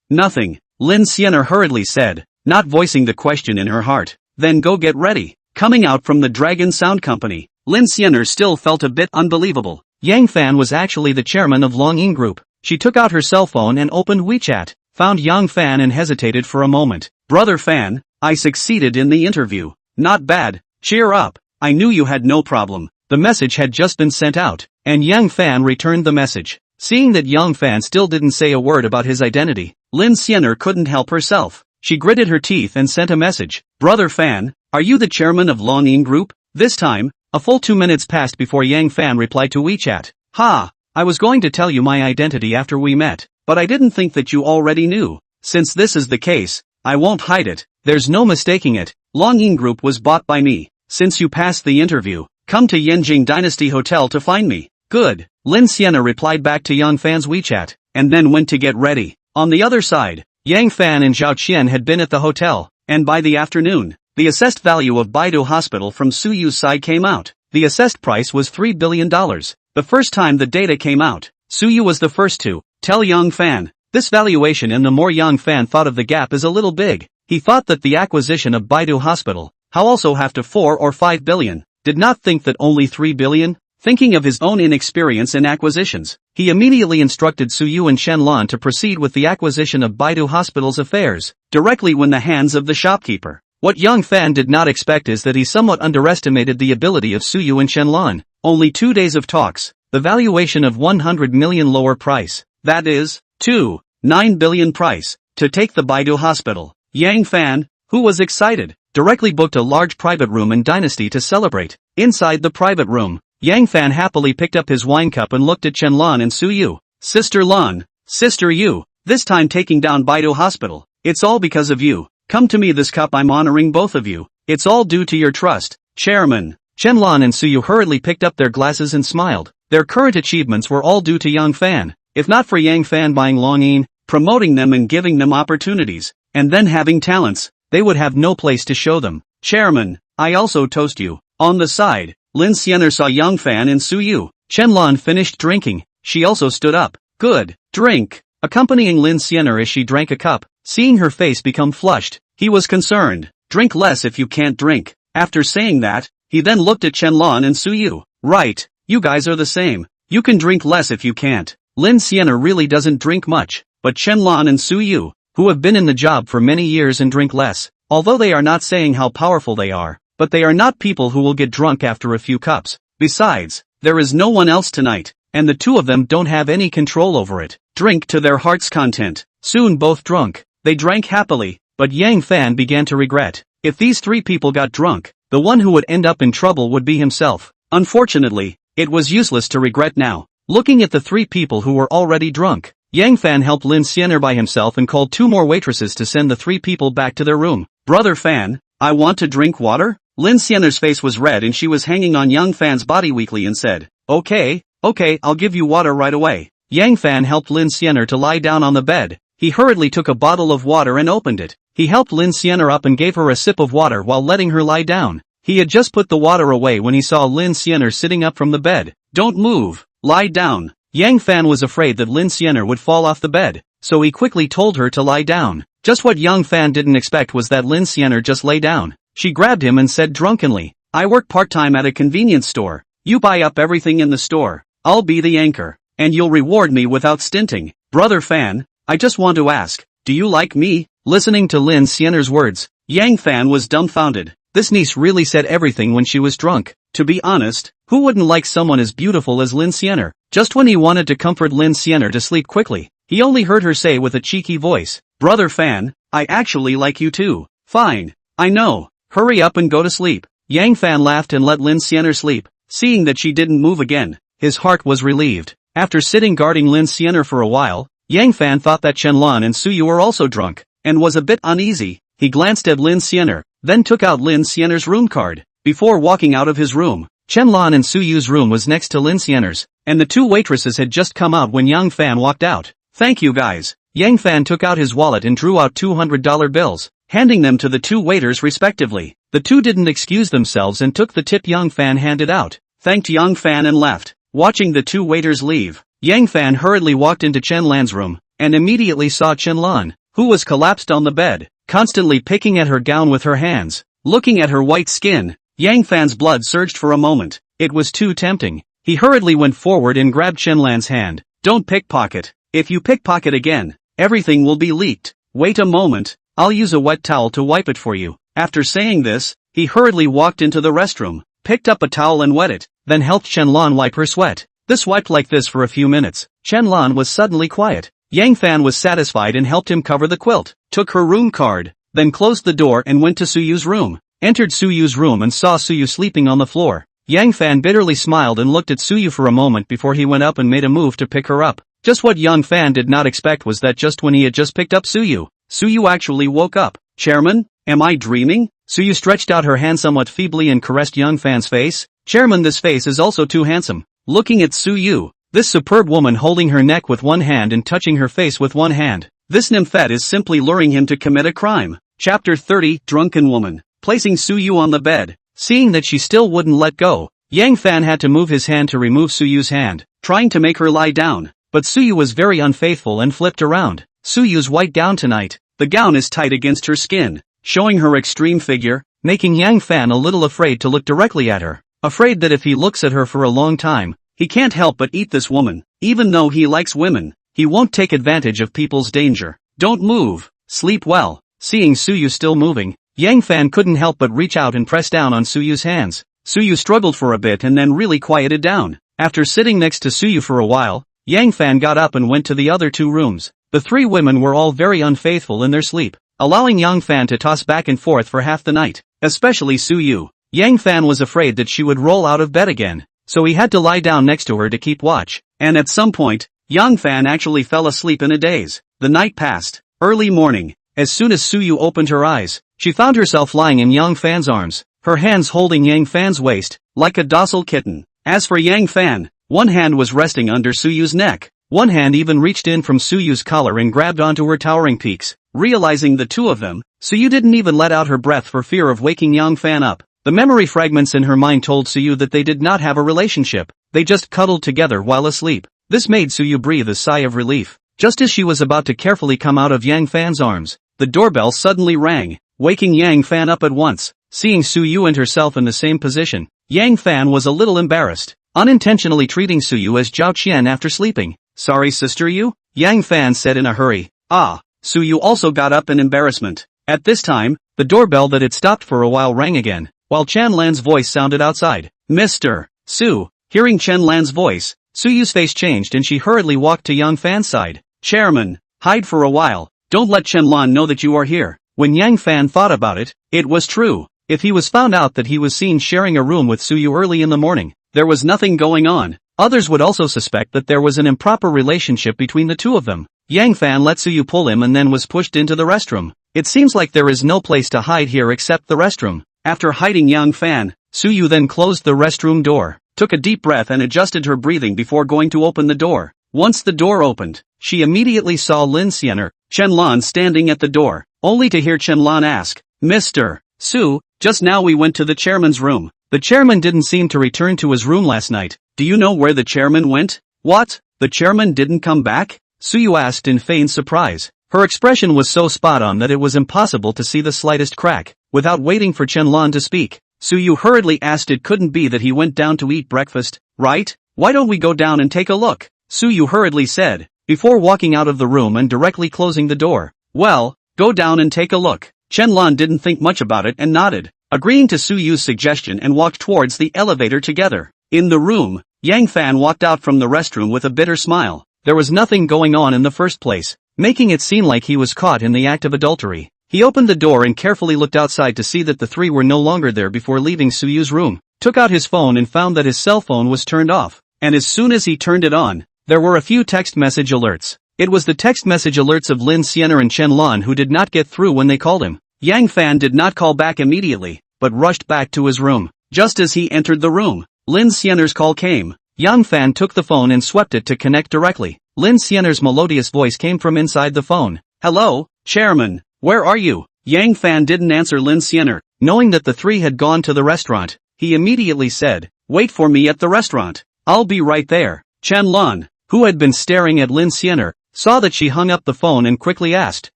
Nothing. Lin Xianer hurriedly said, not voicing the question in her heart. Then go get ready. Coming out from the Dragon Sound Company, Lin Xianer still felt a bit unbelievable. Yang Fan was actually the chairman of Longying Group. She took out her cell phone and opened WeChat, found Yang Fan and hesitated for a moment. Brother Fan, I succeeded in the interview. Not bad. Cheer up. I knew you had no problem. The message had just been sent out, and Yang Fan returned the message. Seeing that Yang Fan still didn't say a word about his identity, Lin Xianer couldn't help herself. She gritted her teeth and sent a message. Brother Fan, are you the chairman of Longying Group? This time, a full 2 minutes passed before Yang Fan replied to WeChat. I was going to tell you my identity after we met, but I didn't think that you already knew. Since this is the case, I won't hide it. There's no mistaking it. Longying Group was bought by me. Since you passed the interview, come to Yanjing Dynasty Hotel to find me. Good. Lin Xianer replied back to Yang Fan's WeChat, and then went to get ready. On the other side, Yang Fan and Zhao Qian had been at the hotel, and by the afternoon, the assessed value of Baidu Hospital from Suyu's side came out. The assessed price was $3 billion. The first time the data came out, Suyu was the first to tell Yang Fan this valuation, and the more Yang Fan thought of the gap is a little big. He thought that the acquisition of Baidu Hospital, how also have to 4 or 5 billion, did not think that only 3 billion. Thinking of his own inexperience in acquisitions, he immediately instructed Suyu and Shenlong to proceed with the acquisition of Baidu Hospital's affairs, directly in the hands of the shopkeeper. What Yang Fan did not expect is that he somewhat underestimated the ability of Suyu and Shenlong. Only 2 days of talks, the valuation of 100 million lower price, that is, 9 billion price, to take the Baidu Hospital. Yang Fan, who was excited, directly booked a large private room in Dynasty to celebrate. Inside the private room, Yang Fan happily picked up his wine cup and looked at Shenlong and Suyu. Sister Lon, Sister Yu, this time taking down Baidu Hospital. It's all because of you. Come to me, this cup, I'm honoring both of you. It's all due to your trust, Chairman. Shenlong and Suyu hurriedly picked up their glasses and smiled. Their current achievements were all due to Yang Fan. If not for Yang Fan buying Longying, promoting them and giving them opportunities, and then having talents, they would have no place to show them. Chairman, I also toast you. On the side, Lin Xianer saw Yang Fan and Suyu. Shenlong finished drinking. She also stood up. Good. Drink. Accompanying Lin Xianer as she drank a cup, seeing her face become flushed, he was concerned. Drink less if you can't drink. After saying that, he then looked at Shenlong and Suyu. Right. You guys are the same. You can drink less if you can't. Lin Sienna really doesn't drink much, but Chenlan and Su Yu, who have been in the job for many years and drink less, although they are not saying how powerful they are, but they are not people who will get drunk after a few cups. Besides, there is no one else tonight, and the two of them don't have any control over it. Drink to their heart's content. Soon both drunk. They drank happily, but Yang Fan began to regret. If these three people got drunk, the one who would end up in trouble would be himself. Unfortunately, it was useless to regret now. Looking at the three people who were already drunk, Yang Fan helped Lin Sienna by himself and called two more waitresses to send the three people back to their room. Brother Fan, I want to drink water? Lin Sienna's face was red and she was hanging on Yang Fan's body weakly and said, Okay, I'll give you water right away. Yang Fan helped Lin Sienna to lie down on the bed. He hurriedly took a bottle of water and opened it. He helped Lin Sienna up and gave her a sip of water while letting her lie down. He had just put the water away when he saw Lin Sienna sitting up from the bed. Don't move, lie down. Yang Fan was afraid that Lin Sienna would fall off the bed, so he quickly told her to lie down. Just what Yang Fan didn't expect was that Lin Sienna just lay down. She grabbed him and said drunkenly, I work part-time at a convenience store. You buy up everything in the store. I'll be the anchor, and you'll reward me without stinting. Brother Fan, I just want to ask, do you like me? Listening to Lin Sienna's words, Yang Fan was dumbfounded. This niece really said everything when she was drunk. To be honest, who wouldn't like someone as beautiful as Lin Sienna? Just when he wanted to comfort Lin Sienna to sleep quickly, he only heard her say with a cheeky voice, Brother Fan, I actually like you too. Fine. I know. Hurry up and go to sleep. Yang Fan laughed and let Lin Sienna sleep. Seeing that she didn't move again, his heart was relieved. After sitting guarding Lin Sienna for a while, Yang Fan thought that Chenlan and Su Yu were also drunk, and was a bit uneasy. He glanced at Lin Sienna, then took out Lin Sienna's room card. Before walking out of his room, Chenlan and Su Yu's room was next to Lin Sienna's, and the two waitresses had just come out when Yang Fan walked out. Thank you guys. Yang Fan took out his wallet and drew out $200 bills, handing them to the two waiters respectively. The two didn't excuse themselves and took the tip Yang Fan handed out, thanked Yang Fan and left. Watching the two waiters leave, Yang Fan hurriedly walked into Chenlan's room, and immediately saw Chenlan, who was collapsed on the bed, constantly picking at her gown with her hands. Looking at her white skin, Yang Fan's blood surged for a moment. It was too tempting. He hurriedly went forward and grabbed Chenlan's hand. Don't pickpocket. If you pickpocket again, everything will be leaked. Wait a moment, I'll use a wet towel to wipe it for you. After saying this, he hurriedly walked into the restroom, picked up a towel and wet it, then helped Chenlan wipe her sweat. This wiped like this for a few minutes. Chenlan was suddenly quiet. Yang Fan was satisfied and helped him cover the quilt, took her room card, then closed the door and went to Su Yu's room. Entered Su Yu's room and saw Su Yu sleeping on the floor. Yang Fan bitterly smiled and looked at Su Yu for a moment before he went up and made a move to pick her up. Just what Yang Fan did not expect was that just when he had just picked up Su Yu actually woke up. Chairman, am I dreaming? Su Yu stretched out her hand somewhat feebly and caressed Yang Fan's face. Chairman, this face is also too handsome. Looking at Su Yu, this superb woman holding her neck with one hand and touching her face with one hand, this nymphette is simply luring him to commit a crime. Chapter 30, Drunken Woman. Placing Su Yu on the bed, seeing that she still wouldn't let go, Yang Fan had to move his hand to remove Su Yu's hand, trying to make her lie down, but Su Yu was very unfaithful and flipped around. Su Yu's white gown tonight, the gown is tight against her skin, showing her extreme figure, making Yang Fan a little afraid to look directly at her, afraid that if he looks at her for a long time, he can't help but eat this woman. Even though he likes women, he won't take advantage of people's danger. Don't move, sleep well. Seeing Su Yu still moving, Yang Fan couldn't help but reach out and press down on Su Yu's hands. Su Yu struggled for a bit and then really quieted down. After sitting next to Su Yu for a while, Yang Fan got up and went to the other two rooms. The three women were all very unfaithful in their sleep, allowing Yang Fan to toss back and forth for half the night, especially Su Yu. Yang Fan was afraid that she would roll out of bed again, so he had to lie down next to her to keep watch, and at some point, Yang Fan actually fell asleep in a daze. The night passed. Early morning. As soon as Su Yu opened her eyes, she found herself lying in Yang Fan's arms, her hands holding Yang Fan's waist, like a docile kitten. As for Yang Fan, one hand was resting under Su Yu's neck, one hand even reached in from Su Yu's collar and grabbed onto her towering peaks. Realizing the two of them, Su Yu didn't even let out her breath for fear of waking Yang Fan up. The memory fragments in her mind told Su Yu that they did not have a relationship, they just cuddled together while asleep. This made Su Yu breathe a sigh of relief. Just as she was about to carefully come out of Yang Fan's arms, the doorbell suddenly rang, waking Yang Fan up at once. Seeing Su Yu and herself in the same position, Yang Fan was a little embarrassed, unintentionally treating Su Yu as Zhao Qian after sleeping. Sorry sister you? Yang Fan said in a hurry. Ah, so you also got up in embarrassment. At this time, the doorbell that had stopped for a while rang again, while Chen Lan's voice sounded outside. Mr. Su. Hearing Chen Lan's voice, Suyu's face changed and she hurriedly walked to Yang Fan's side. Chairman, hide for a while, don't let Chen Lan know that you are here. When Yang Fan thought about it, it was true. If he was found out that he was seen sharing a room with Suyu early in the morning, there was nothing going on. Others would also suspect that there was an improper relationship between the two of them. Yang Fan let Suyu pull him and then was pushed into the restroom. It seems like there is no place to hide here except the restroom. After hiding Yang Fan, Suyu then closed the restroom door, took a deep breath and adjusted her breathing before going to open the door. Once the door opened, she immediately saw Lin Xianer, Chen Lan standing at the door, only to hear Chen Lan ask, Mr. Su, just now we went to the chairman's room. The chairman didn't seem to return to his room last night. Do you know where the chairman went? What? The chairman didn't come back? Suyu asked in feigned surprise. Her expression was so spot on that it was impossible to see the slightest crack. Without waiting for Chen Lan to speak, Suyu hurriedly asked it couldn't be that he went down to eat breakfast, right? Why don't we go down and take a look? Suyu hurriedly said, before walking out of the room and directly closing the door. Well, go down and take a look. Chen Lan didn't think much about it and nodded, agreeing to Suyu's suggestion and walked towards the elevator together. In the room, Yang Fan walked out from the restroom with a bitter smile. There was nothing going on in the first place, making it seem like he was caught in the act of adultery. He opened the door and carefully looked outside to see that the three were no longer there before leaving Suyu's room, took out his phone and found that his cell phone was turned off, and as soon as he turned it on, there were a few text message alerts. It was the text message alerts of Lin Xianer and Chen Lan who did not get through when they called him. Yang Fan did not call back immediately, but rushed back to his room. Just as he entered the room, Lin Xianer's call came. Yang Fan took the phone and swept it to connect directly. Lin Xianer's melodious voice came from inside the phone. Hello, Chairman, where are you? Yang Fan didn't answer Lin Xianer, knowing that the three had gone to the restaurant. He immediately said, wait for me at the restaurant. I'll be right there. Chen Lan, who had been staring at Lin Xianer, saw that she hung up the phone and quickly asked,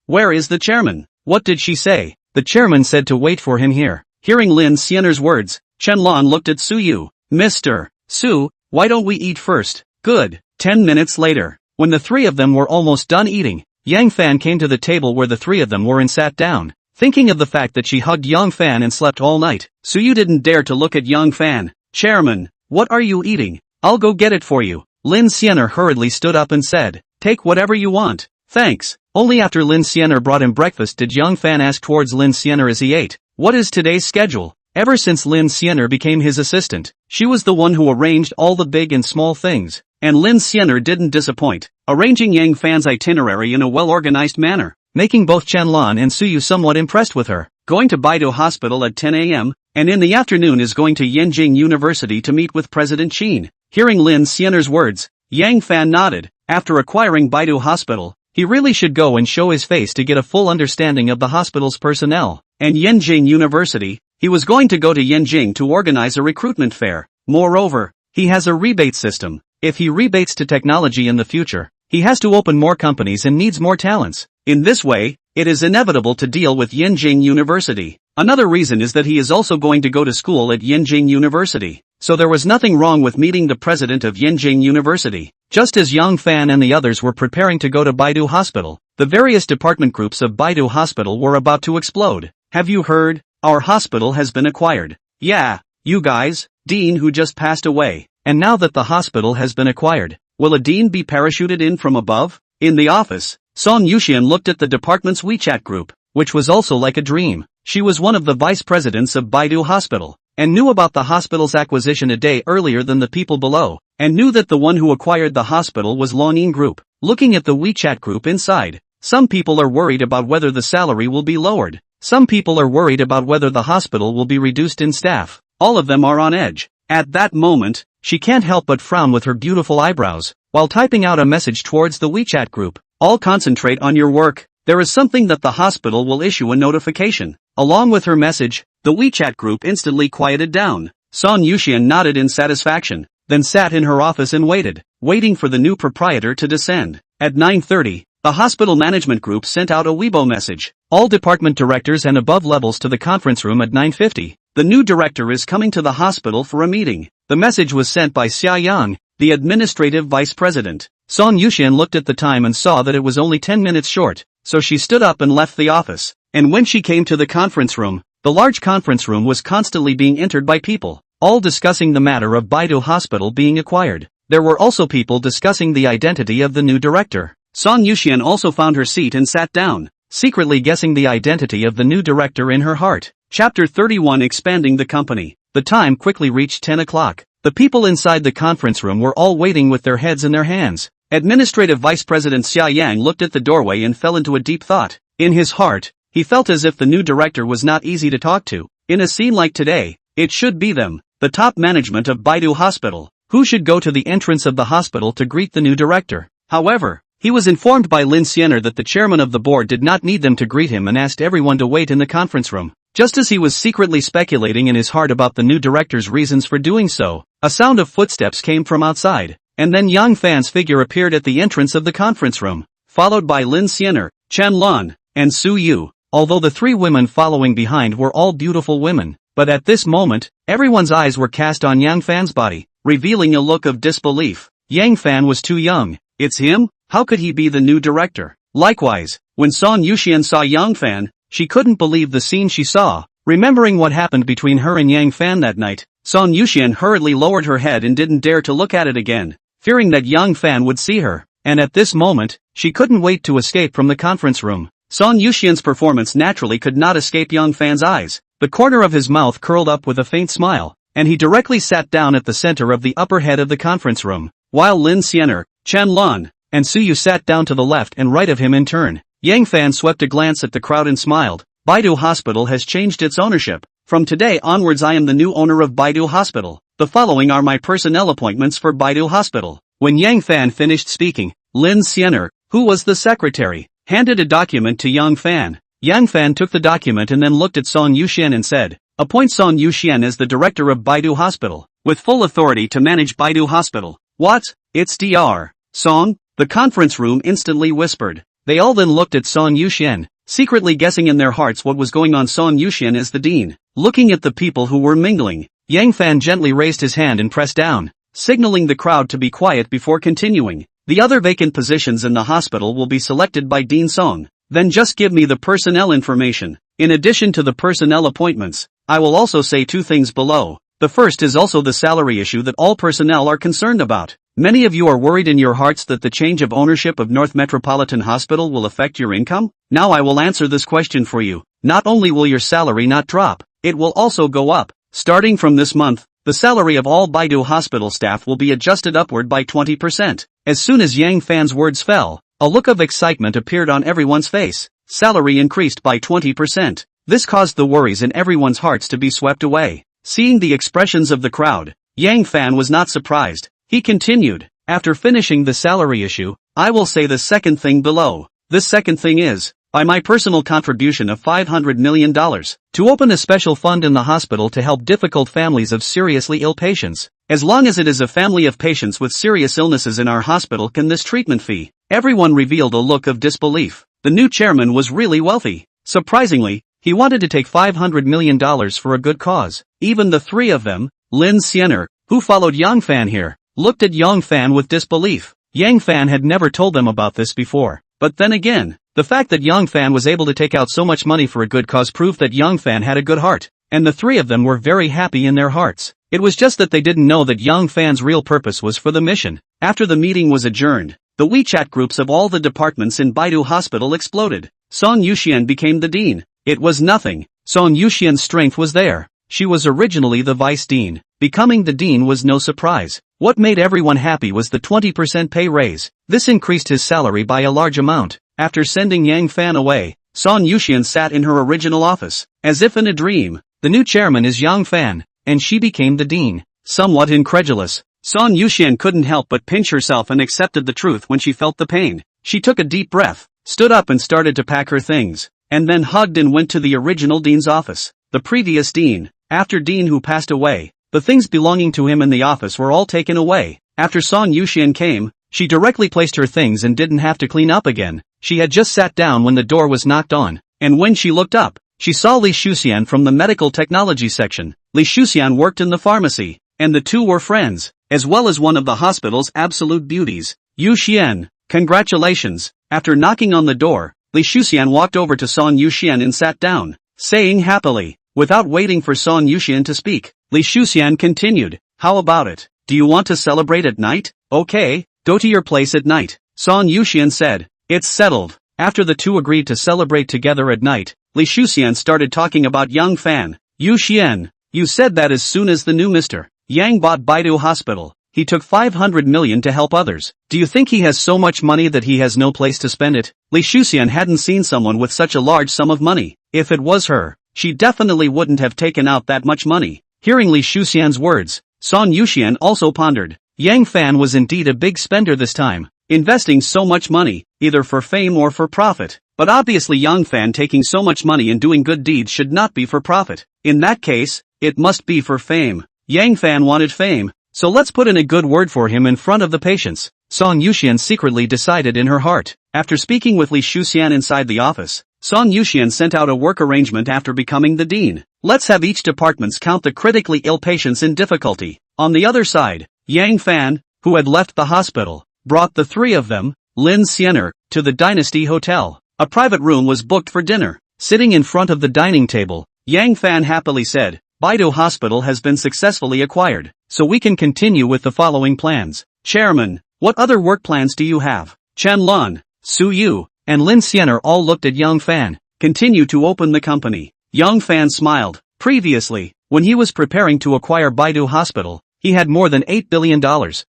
where is the chairman? What did she say? The chairman said to wait for him here. Hearing Lin Xianer's words, Chen Lan looked at Suyu. Mr. Su, why don't we eat first? Good. 10 minutes later, when the three of them were almost done eating, Yang Fan came to the table where the three of them were and sat down. Thinking of the fact that she hugged Yang Fan and slept all night, Suyu didn't dare to look at Yang Fan. Chairman, what are you eating? I'll go get it for you. Lin Xianer hurriedly stood up and said, take whatever you want. Thanks. Only after Lin Xianer brought him breakfast did Yang Fan ask towards Lin Xianer as he ate, what is today's schedule? Ever since Lin Xianer became his assistant, she was the one who arranged all the big and small things, and Lin Xianer didn't disappoint, arranging Yang Fan's itinerary in a well-organized manner, making both Chen Lan and Suyu somewhat impressed with her. Going to Baidu Hospital at 10 a.m., and in the afternoon is going to Yenjing University to meet with President Qin. Hearing Lin Xianer's words, Yang Fan nodded. After acquiring Baidu Hospital, he really should go and show his face to get a full understanding of the hospital's personnel. And Yenjing University, he was going to go to Yenjing to organize a recruitment fair. Moreover, he has a rebate system. If he rebates to technology in the future, he has to open more companies and needs more talents. In this way, it is inevitable to deal with Yenjing University. Another reason is that he is also going to go to school at Yenjing University. So there was nothing wrong with meeting the president of Yenjing University. Just as Yang Fan and the others were preparing to go to Baidu Hospital, the various department groups of Baidu Hospital were about to explode. Have you heard? Our hospital has been acquired. Yeah, you guys, Dean who just passed away. And now that the hospital has been acquired, will a dean be parachuted in from above? In the office, Song Yuxian looked at the department's WeChat group, which was also like a dream. She was one of the vice presidents of Baidu Hospital, and knew about the hospital's acquisition a day earlier than the people below, and knew that the one who acquired the hospital was Longyin Group. Looking at the WeChat group inside, some people are worried about whether the salary will be lowered. Some people are worried about whether the hospital will be reduced in staff. All of them are on edge. At that moment, she can't help but frown with her beautiful eyebrows, while typing out a message towards the WeChat group. All concentrate on your work. There is something that the hospital will issue a notification. Along with her message, the WeChat group instantly quieted down. Song Yuxian nodded in satisfaction, then sat in her office and waiting for the new proprietor to descend. At 9:30, the hospital management group sent out a Weibo message. All department directors and above levels to the conference room at 9:50. The new director is coming to the hospital for a meeting. The message was sent by Xia Yang, the administrative vice president. Song Yuxian looked at the time and saw that it was only 10 minutes short, so she stood up and left the office. And when she came to the conference room, the large conference room was constantly being entered by people, all discussing the matter of Baidu Hospital being acquired. There were also people discussing the identity of the new director. Song Yuxian also found her seat and sat down, secretly guessing the identity of the new director in her heart. Chapter 31 Expanding the Company. The time quickly reached 10 o'clock. The people inside the conference room were all waiting with their heads in their hands. Administrative Vice President Xia Yang looked at the doorway and fell into a deep thought. In his heart, he felt as if the new director was not easy to talk to. In a scene like today, it should be them, the top management of Baidu Hospital, who should go to the entrance of the hospital to greet the new director. However, he was informed by Lin Xiener that the chairman of the board did not need them to greet him and asked everyone to wait in the conference room. Just as he was secretly speculating in his heart about the new director's reasons for doing so, a sound of footsteps came from outside, and then Yang Fan's figure appeared at the entrance of the conference room, followed by Lin Xiener, Chen Lun, and Su Yu. Although the three women following behind were all beautiful women, but at this moment, everyone's eyes were cast on Yang Fan's body, revealing a look of disbelief. Yang Fan was too young. It's him? How could he be the new director? Likewise, when Song Yuxian saw Yang Fan, she couldn't believe the scene she saw. Remembering what happened between her and Yang Fan that night, Song Yuxian hurriedly lowered her head and didn't dare to look at it again, fearing that Yang Fan would see her. And at this moment, she couldn't wait to escape from the conference room. Song Yuxian's performance naturally could not escape Yang Fan's eyes. The corner of his mouth curled up with a faint smile, and he directly sat down at the center of the upper head of the conference room, while Lin Xiener, Chen Lun, and Su Yu sat down to the left and right of him in turn. Yang Fan swept a glance at the crowd and smiled. Baidu Hospital has changed its ownership. From today onwards I am the new owner of Baidu Hospital. The following are my personnel appointments for Baidu Hospital. When Yang Fan finished speaking, Lin Xiener, who was the secretary, handed a document to Yang Fan. Yang Fan took the document and then looked at Song Yuxian and said, "Appoint Song Yuxian as the director of Baidu Hospital, with full authority to manage Baidu Hospital." What? It's Dr. Song? The conference room instantly whispered. They all then looked at Song Yuxian, secretly guessing in their hearts what was going on. Song Yuxian as the dean. Looking at the people who were mingling, Yang Fan gently raised his hand and pressed down, signaling the crowd to be quiet before continuing. The other vacant positions in the hospital will be selected by Dean Song. Then just give me the personnel information. In addition to the personnel appointments, I will also say two things below. The first is also the salary issue that all personnel are concerned about. Many of you are worried in your hearts that the change of ownership of North Metropolitan Hospital will affect your income. Now I will answer this question for you. Not only will your salary not drop, it will also go up. Starting from this month, the salary of all Baidu Hospital staff will be adjusted upward by 20%. As soon as Yang Fan's words fell, a look of excitement appeared on everyone's face. Salary increased by 20%. This caused the worries in everyone's hearts to be swept away. Seeing the expressions of the crowd, Yang Fan was not surprised. He continued, "After finishing the salary issue, I will say the second thing below. This second thing is, by my personal contribution of $500 million, to open a special fund in the hospital to help difficult families of seriously ill patients. As long as it is a family of patients with serious illnesses in our hospital can this treatment fee." Everyone revealed a look of disbelief. The new chairman was really wealthy. Surprisingly, he wanted to take $500 million for a good cause. Even the three of them, Lin Xiener, who followed Yang Fan here, looked at Yang Fan with disbelief. Yang Fan had never told them about this before. But then again, the fact that Yang Fan was able to take out so much money for a good cause proved that Yang Fan had a good heart, and the three of them were very happy in their hearts. It was just that they didn't know that Yang Fan's real purpose was for the mission. After the meeting was adjourned, the WeChat groups of all the departments in Baidu Hospital exploded. Song Yuxian became the dean. It was nothing. Song Yuxian's strength was there. She was originally the vice dean. Becoming the dean was no surprise. What made everyone happy was the 20% pay raise. This increased his salary by a large amount. After sending Yang Fan away, Song Yuxian sat in her original office. As if in a dream, the new chairman is Yang Fan, and she became the dean. Somewhat incredulous, Song Yuxian couldn't help but pinch herself and accepted the truth when she felt the pain. She took a deep breath, stood up and started to pack her things, and then hugged and went to the original dean's office. The previous dean, after Dean who passed away, the things belonging to him in the office were all taken away. After Song Yuxian came, she directly placed her things and didn't have to clean up again. She had just sat down when the door was knocked on, and when she looked up, she saw Li Shuxian from the medical technology section. Li Shuxian worked in the pharmacy, and the two were friends, as well as one of the hospital's absolute beauties. Yu Xian, congratulations. After knocking on the door, Li Shuxian walked over to Song Yuxian and sat down, saying happily, without waiting for Song Yuxian to speak. Li Shuxian continued, how about it? Do you want to celebrate at night? Okay, go to your place at night. Song Yuxian said, it's settled. After the two agreed to celebrate together at night, Li Shuxian started talking about Yang Fan. Yu Xian, you said that as soon as the new Mr. Yang bought Baidu Hospital, he took 500 million to help others. Do you think he has so much money that he has no place to spend it? Li Shuxian hadn't seen someone with such a large sum of money. If it was her, she definitely wouldn't have taken out that much money. Hearing Li Shuxian's words, Song Yuxian also pondered. Yang Fan was indeed a big spender this time, investing so much money, either for fame or for profit. But obviously Yang Fan taking so much money and doing good deeds should not be for profit. In that case, it must be for fame. Yang Fan wanted fame, so let's put in a good word for him in front of the patients. Song Yuxian secretly decided in her heart. After speaking with Li Shuxian inside the office, Song Yuxian sent out a work arrangement after becoming the dean. Let's have each departments count the critically ill patients in difficulty. On the other side, Yang Fan, who had left the hospital, brought the three of them, Lin Xiener, to the Dynasty Hotel. A private room was booked for dinner. Sitting in front of the dining table, Yang Fan happily said, Baidu Hospital has been successfully acquired, so we can continue with the following plans. Chairman, what other work plans do you have? Chen Lun, Su Yu, and Lin Xiener all looked at Yang Fan. Continue to open the company. Yang Fan smiled. Previously, when he was preparing to acquire Baidu Hospital, he had more than $8 billion,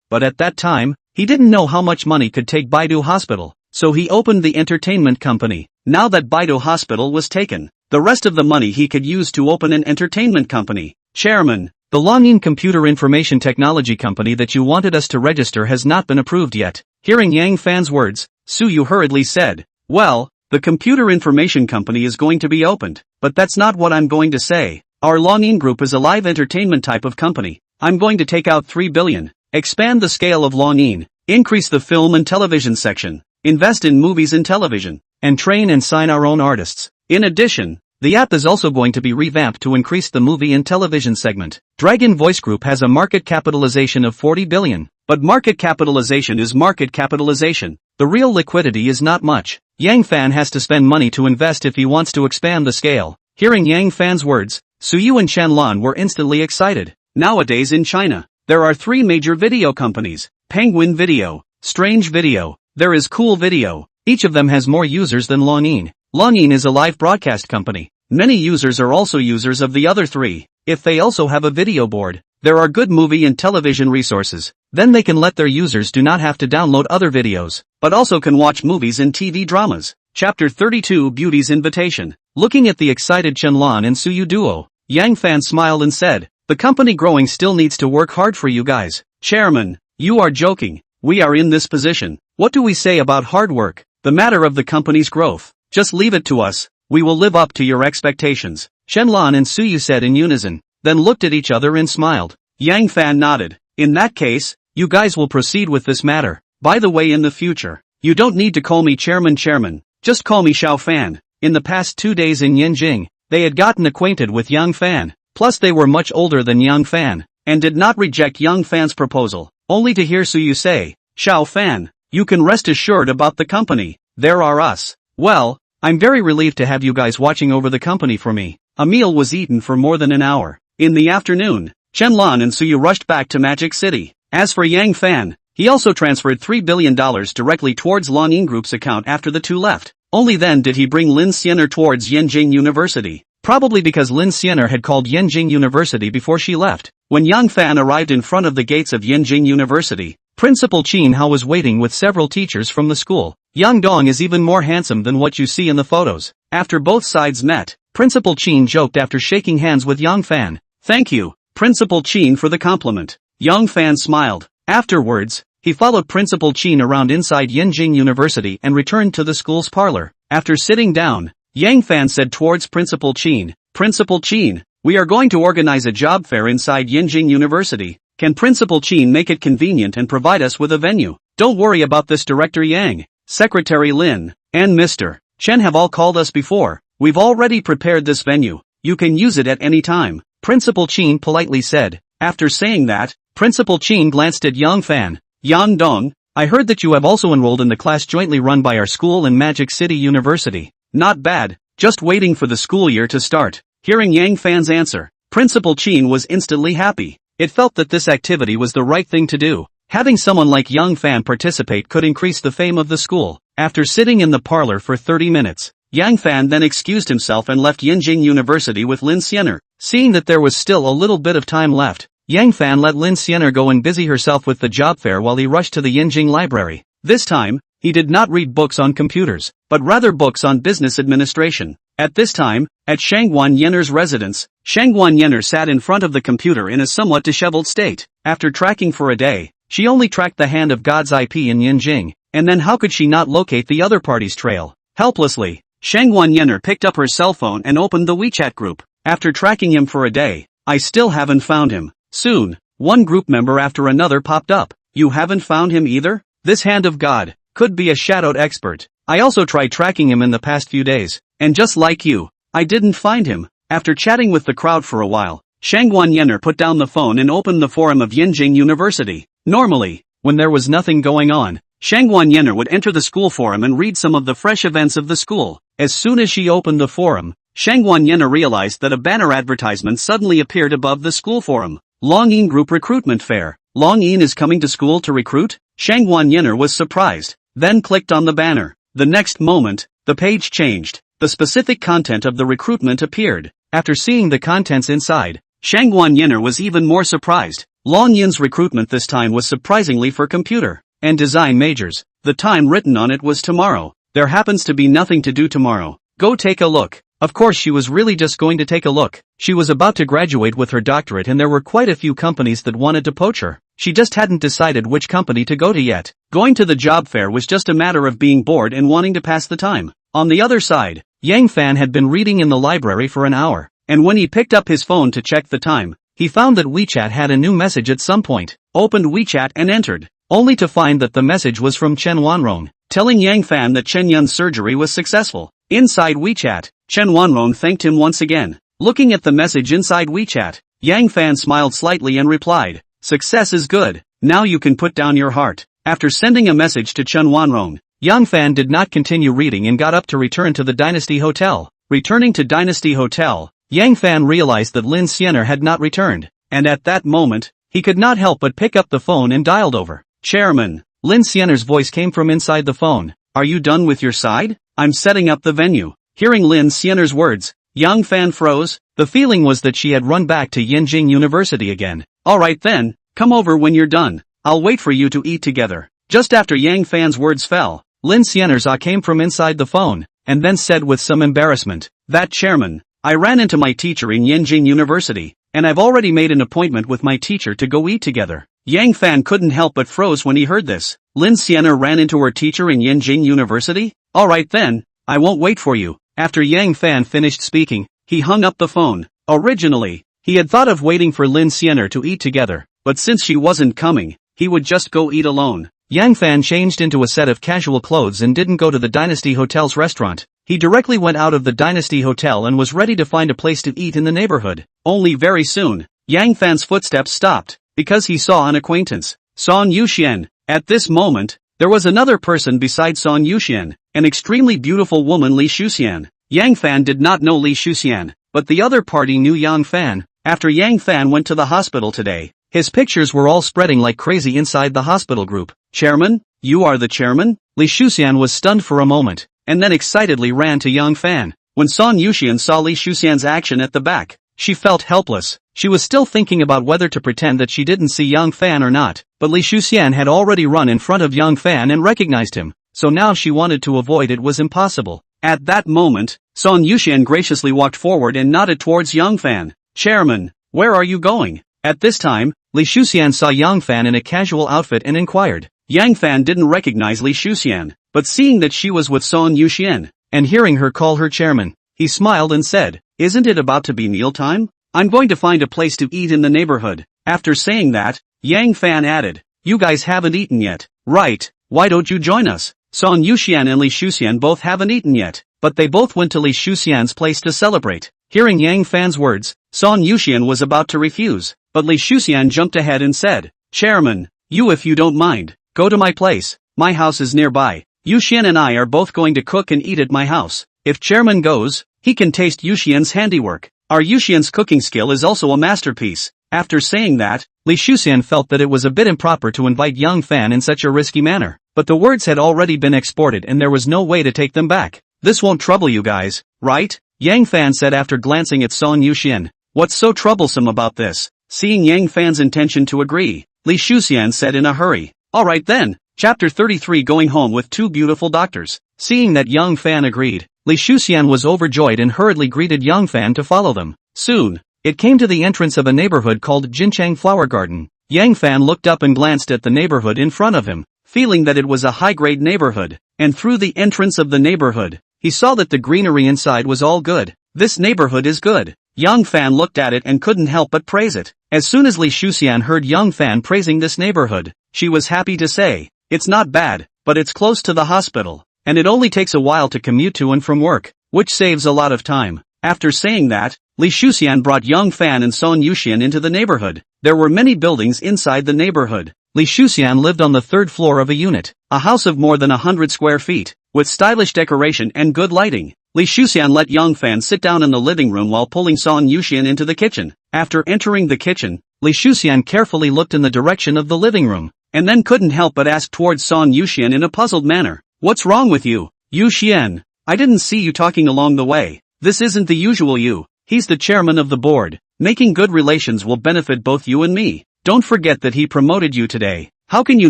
but at that time, he didn't know how much money could take Baidu Hospital, so he opened the entertainment company. Now that Baidu Hospital was taken, the rest of the money he could use to open an entertainment company. Chairman, the Longyin Computer Information Technology Company that you wanted us to register has not been approved yet. Hearing Yang Fan's words, Su Yu hurriedly said, well, the Computer Information Company is going to be opened, but that's not what I'm going to say. Our Longyin Group is a live entertainment type of company. I'm going to take out 3 billion, expand the scale of Longyin, increase the film and television section, invest in movies and television, and train and sign our own artists. In addition, the app is also going to be revamped to increase the movie and television segment. Dragon Voice Group has a market capitalization of 40 billion, but market capitalization is market capitalization. The real liquidity is not much. Yang Fan has to spend money to invest if he wants to expand the scale. Hearing Yang Fan's words, Su Yu and Chen Lan were instantly excited. Nowadays in China, there are 3 major video companies: Penguin Video, Strange Video, there is Cool Video. Each of them has more users than Longyin. Longyin is a live broadcast company. Many users are also users of the other 3. If they also have a video board, there are good movie and television resources. Then they can let their users do not have to download other videos, but also can watch movies and TV dramas. Chapter 32 Beauty's Invitation. Looking at the excited Chen Lan and Su Yu duo, Yang Fan smiled and said, the company growing still needs to work hard for you guys. Chairman, you are joking. We are in this position. What do we say about hard work? The matter of the company's growth. Just leave it to us. We will live up to your expectations. Chen Lan and Su Yu said in unison, then looked at each other and smiled. Yang Fan nodded. In that case, you guys will proceed with this matter. By the way, in the future, you don't need to call me chairman. Just call me Xiao Fan. In the past 2 days in Yanjing, they had gotten acquainted with Yang Fan. Plus they were much older than Yang Fan, and did not reject Yang Fan's proposal, only to hear Su Yu say, Xiao Fan, you can rest assured about the company. There are us. Well, I'm very relieved to have you guys watching over the company for me. A meal was eaten for more than an hour. In the afternoon, Chen Lan and Su Yu rushed back to Magic City. As for Yang Fan, he also transferred $3 billion directly towards Longyin Group's account after the two left. Only then did he bring Lin Xiener towards Yanjing University. Probably because Lin Xiener had called Yanjing University before she left. When Yang Fan arrived in front of the gates of Yanjing University, Principal Qin Hao was waiting with several teachers from the school. Yang Dong is even more handsome than what you see in the photos. After both sides met, Principal Qin joked after shaking hands with Yang Fan. Thank you, Principal Qin, for the compliment. Yang Fan smiled. Afterwards, he followed Principal Qin around inside Yanjing University and returned to the school's parlor. After sitting down, Yang Fan said towards Principal Qin, Principal Qin, we are going to organize a job fair inside Yanjing University. Can Principal Qin make it convenient and provide us with a venue? Don't worry about this, Director Yang, Secretary Lin, and Mr. Chen have all called us before. We've already prepared this venue. You can use it at any time, Principal Qin politely said. After saying that, Principal Qin glanced at Yang Fan. Yang Dong, I heard that you have also enrolled in the class jointly run by our school and Magic City University. Not bad, just waiting for the school year to start. Hearing Yang Fan's answer, Principal Chin was instantly happy. It felt that this activity was the right thing to do. Having someone like Yang Fan participate could increase the fame of the school. After sitting in the parlor for 30 minutes, Yang Fan then excused himself and left Yinjing University with Lin Xiener. Seeing that there was still a little bit of time left, Yang Fan let Lin Xiener go and busy herself with the job fair while he rushed to the Yinjing library. This time, he did not read books on computers, but rather books on business administration. At this time, at Shangguan Yener's residence, Shangguan Yener sat in front of the computer in a somewhat disheveled state. After tracking for a day, she only tracked the hand of God's IP in Yinjing, and then how could she not locate the other party's trail? Helplessly, Shangguan Yener picked up her cell phone and opened the WeChat group. After tracking him for a day, I still haven't found him. Soon, one group member after another popped up. You haven't found him either? This hand of God could be a shadowed expert. I also tried tracking him in the past few days, and just like you, I didn't find him. After chatting with the crowd for a while, Shangguan Yener put down the phone and opened the forum of Yinjing University. Normally, when there was nothing going on, Shangguan Yener would enter the school forum and read some of the fresh events of the school. As soon as she opened the forum, Shangguan Yener realized that a banner advertisement suddenly appeared above the school forum. Longyin Group Recruitment Fair. Longyin is coming to school to recruit? Shangguan Yener was surprised, then clicked on the banner. The next moment, the page changed. The specific content of the recruitment appeared. After seeing the contents inside, Shangguan Yener was even more surprised. Longyin's recruitment this time was surprisingly for computer and design majors. The time written on it was tomorrow. There happens to be nothing to do tomorrow. Go take a look. Of course she was really just going to take a look. She was about to graduate with her doctorate and there were quite a few companies that wanted to poach her. She just hadn't decided which company to go to yet. Going to the job fair was just a matter of being bored and wanting to pass the time. On the other side, Yang Fan had been reading in the library for an hour, and when he picked up his phone to check the time, he found that WeChat had a new message at some point. Opened WeChat and entered, only to find that the message was from Chen Wanrong, telling Yang Fan that Chen Yun's surgery was successful. Inside WeChat, Chen Wanrong thanked him once again. Looking at the message inside WeChat, Yang Fan smiled slightly and replied, "Success is good, now you can put down your heart." After sending a message to Chen Wanrong, Yang Fan did not continue reading and got up to return to the Dynasty Hotel. Returning to Dynasty Hotel, Yang Fan realized that Lin Xiener had not returned, and at that moment, he could not help but pick up the phone and dialed over. "Chairman." Lin Xiener's voice came from inside the phone. "Are you done with your side? I'm setting up the venue." Hearing Lin Xiener's words, Yang Fan froze. The feeling was that she had run back to Yinjing University again. "Alright then, come over when you're done. I'll wait for you to eat together." Just after Yang Fan's words fell, Lin Xiener's came from inside the phone, and then said with some embarrassment, "That chairman, I ran into my teacher in Yinjing University, and I've already made an appointment with my teacher to go eat together." Yang Fan couldn't help but froze when he heard this. Lin Xiener ran into her teacher in Yinjing University? "Alright then, I won't wait for you." After Yang Fan finished speaking, he hung up the phone. Originally, he had thought of waiting for Lin Xiener to eat together, but since she wasn't coming, he would just go eat alone. Yang Fan changed into a set of casual clothes and didn't go to the Dynasty Hotel's restaurant. He directly went out of the Dynasty Hotel and was ready to find a place to eat in the neighborhood. Only very soon, Yang Fan's footsteps stopped, because he saw an acquaintance, Song Yuxian. At this moment, there was another person besides Song Yuxian, an extremely beautiful woman, Li Shuxian. Yang Fan did not know Li Shuxian, but the other party knew Yang Fan. After Yang Fan went to the hospital today, his pictures were all spreading like crazy inside the hospital group. "Chairman? You are the chairman?" Li Shuxian was stunned for a moment, and then excitedly ran to Yang Fan. When Song Yuxian saw Li Shuxian's action at the back, she felt helpless. She was still thinking about whether to pretend that she didn't see Yang Fan or not, but Li Shuxian had already run in front of Yang Fan and recognized him, so now she wanted to avoid it was impossible. At that moment, Song Yuxian graciously walked forward and nodded towards Yang Fan. "Chairman, where are you going?" At this time, Li Shuxian saw Yang Fan in a casual outfit and inquired. Yang Fan didn't recognize Li Shuxian, but seeing that she was with Song Yuxian, and hearing her call her chairman, he smiled and said, "Isn't it about to be mealtime? I'm going to find a place to eat in the neighborhood." After saying that, Yang Fan added, "You guys haven't eaten yet, right? Why don't you join us?" Song Yuxian and Li Shuxian both haven't eaten yet, but they both went to Li Shuxian's place to celebrate. Hearing Yang Fan's words, Song Yuxian was about to refuse, but Li Shuxian jumped ahead and said, "Chairman, you if you don't mind, Go to my place. My house is nearby. Yuxian and I are both going to cook and eat at my house. If chairman goes, he can taste Yuxian's handiwork. Our Yuxian's cooking skill is also a masterpiece. After saying that, Li Shuxian felt that it was a bit improper to invite Yang Fan in such a risky manner. But the words had already been exported and there was no way to take them back. This won't trouble you guys, right? Yang Fan said after glancing at Song Yuxian. What's so troublesome about this? Seeing Yang Fan's intention to agree, Li Shuxian said in a hurry. Alright then. Chapter 33 Going home with two beautiful doctors. Seeing that Yang Fan agreed, Li Shuxian was overjoyed and hurriedly greeted Yang Fan to follow them. Soon, it came to the entrance of a neighborhood called Jinchang Flower Garden. Yang Fan looked up and glanced at the neighborhood in front of him, feeling that it was a high-grade neighborhood, and through the entrance of the neighborhood, he saw that the greenery inside was all good. This neighborhood is good. Yang Fan looked at it and couldn't help but praise it. As soon as Li Shuxian heard Yang Fan praising this neighborhood, she was happy to say, it's not bad, but it's close to the hospital, and it only takes a while to commute to and from work, which saves a lot of time. After saying that, Li Shuxian brought Yang Fan and Song Yuxian into the neighborhood. There were many buildings inside the neighborhood. Li Shuxian lived on the third floor of a unit, a house of more than 100 square feet, with stylish decoration and good lighting. Li Shuxian let Yang Fan sit down in the living room while pulling Song Yuxian into the kitchen. After entering the kitchen, Li Shuxian carefully looked in the direction of the living room, and then couldn't help but ask towards Song Yuxian in a puzzled manner. What's wrong with you, Yuxian? I didn't see you talking along the way. This isn't the usual you. He's the chairman of the board. Making good relations will benefit both you and me. Don't forget that he promoted you today. How can you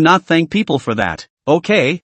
not thank people for that? Okay,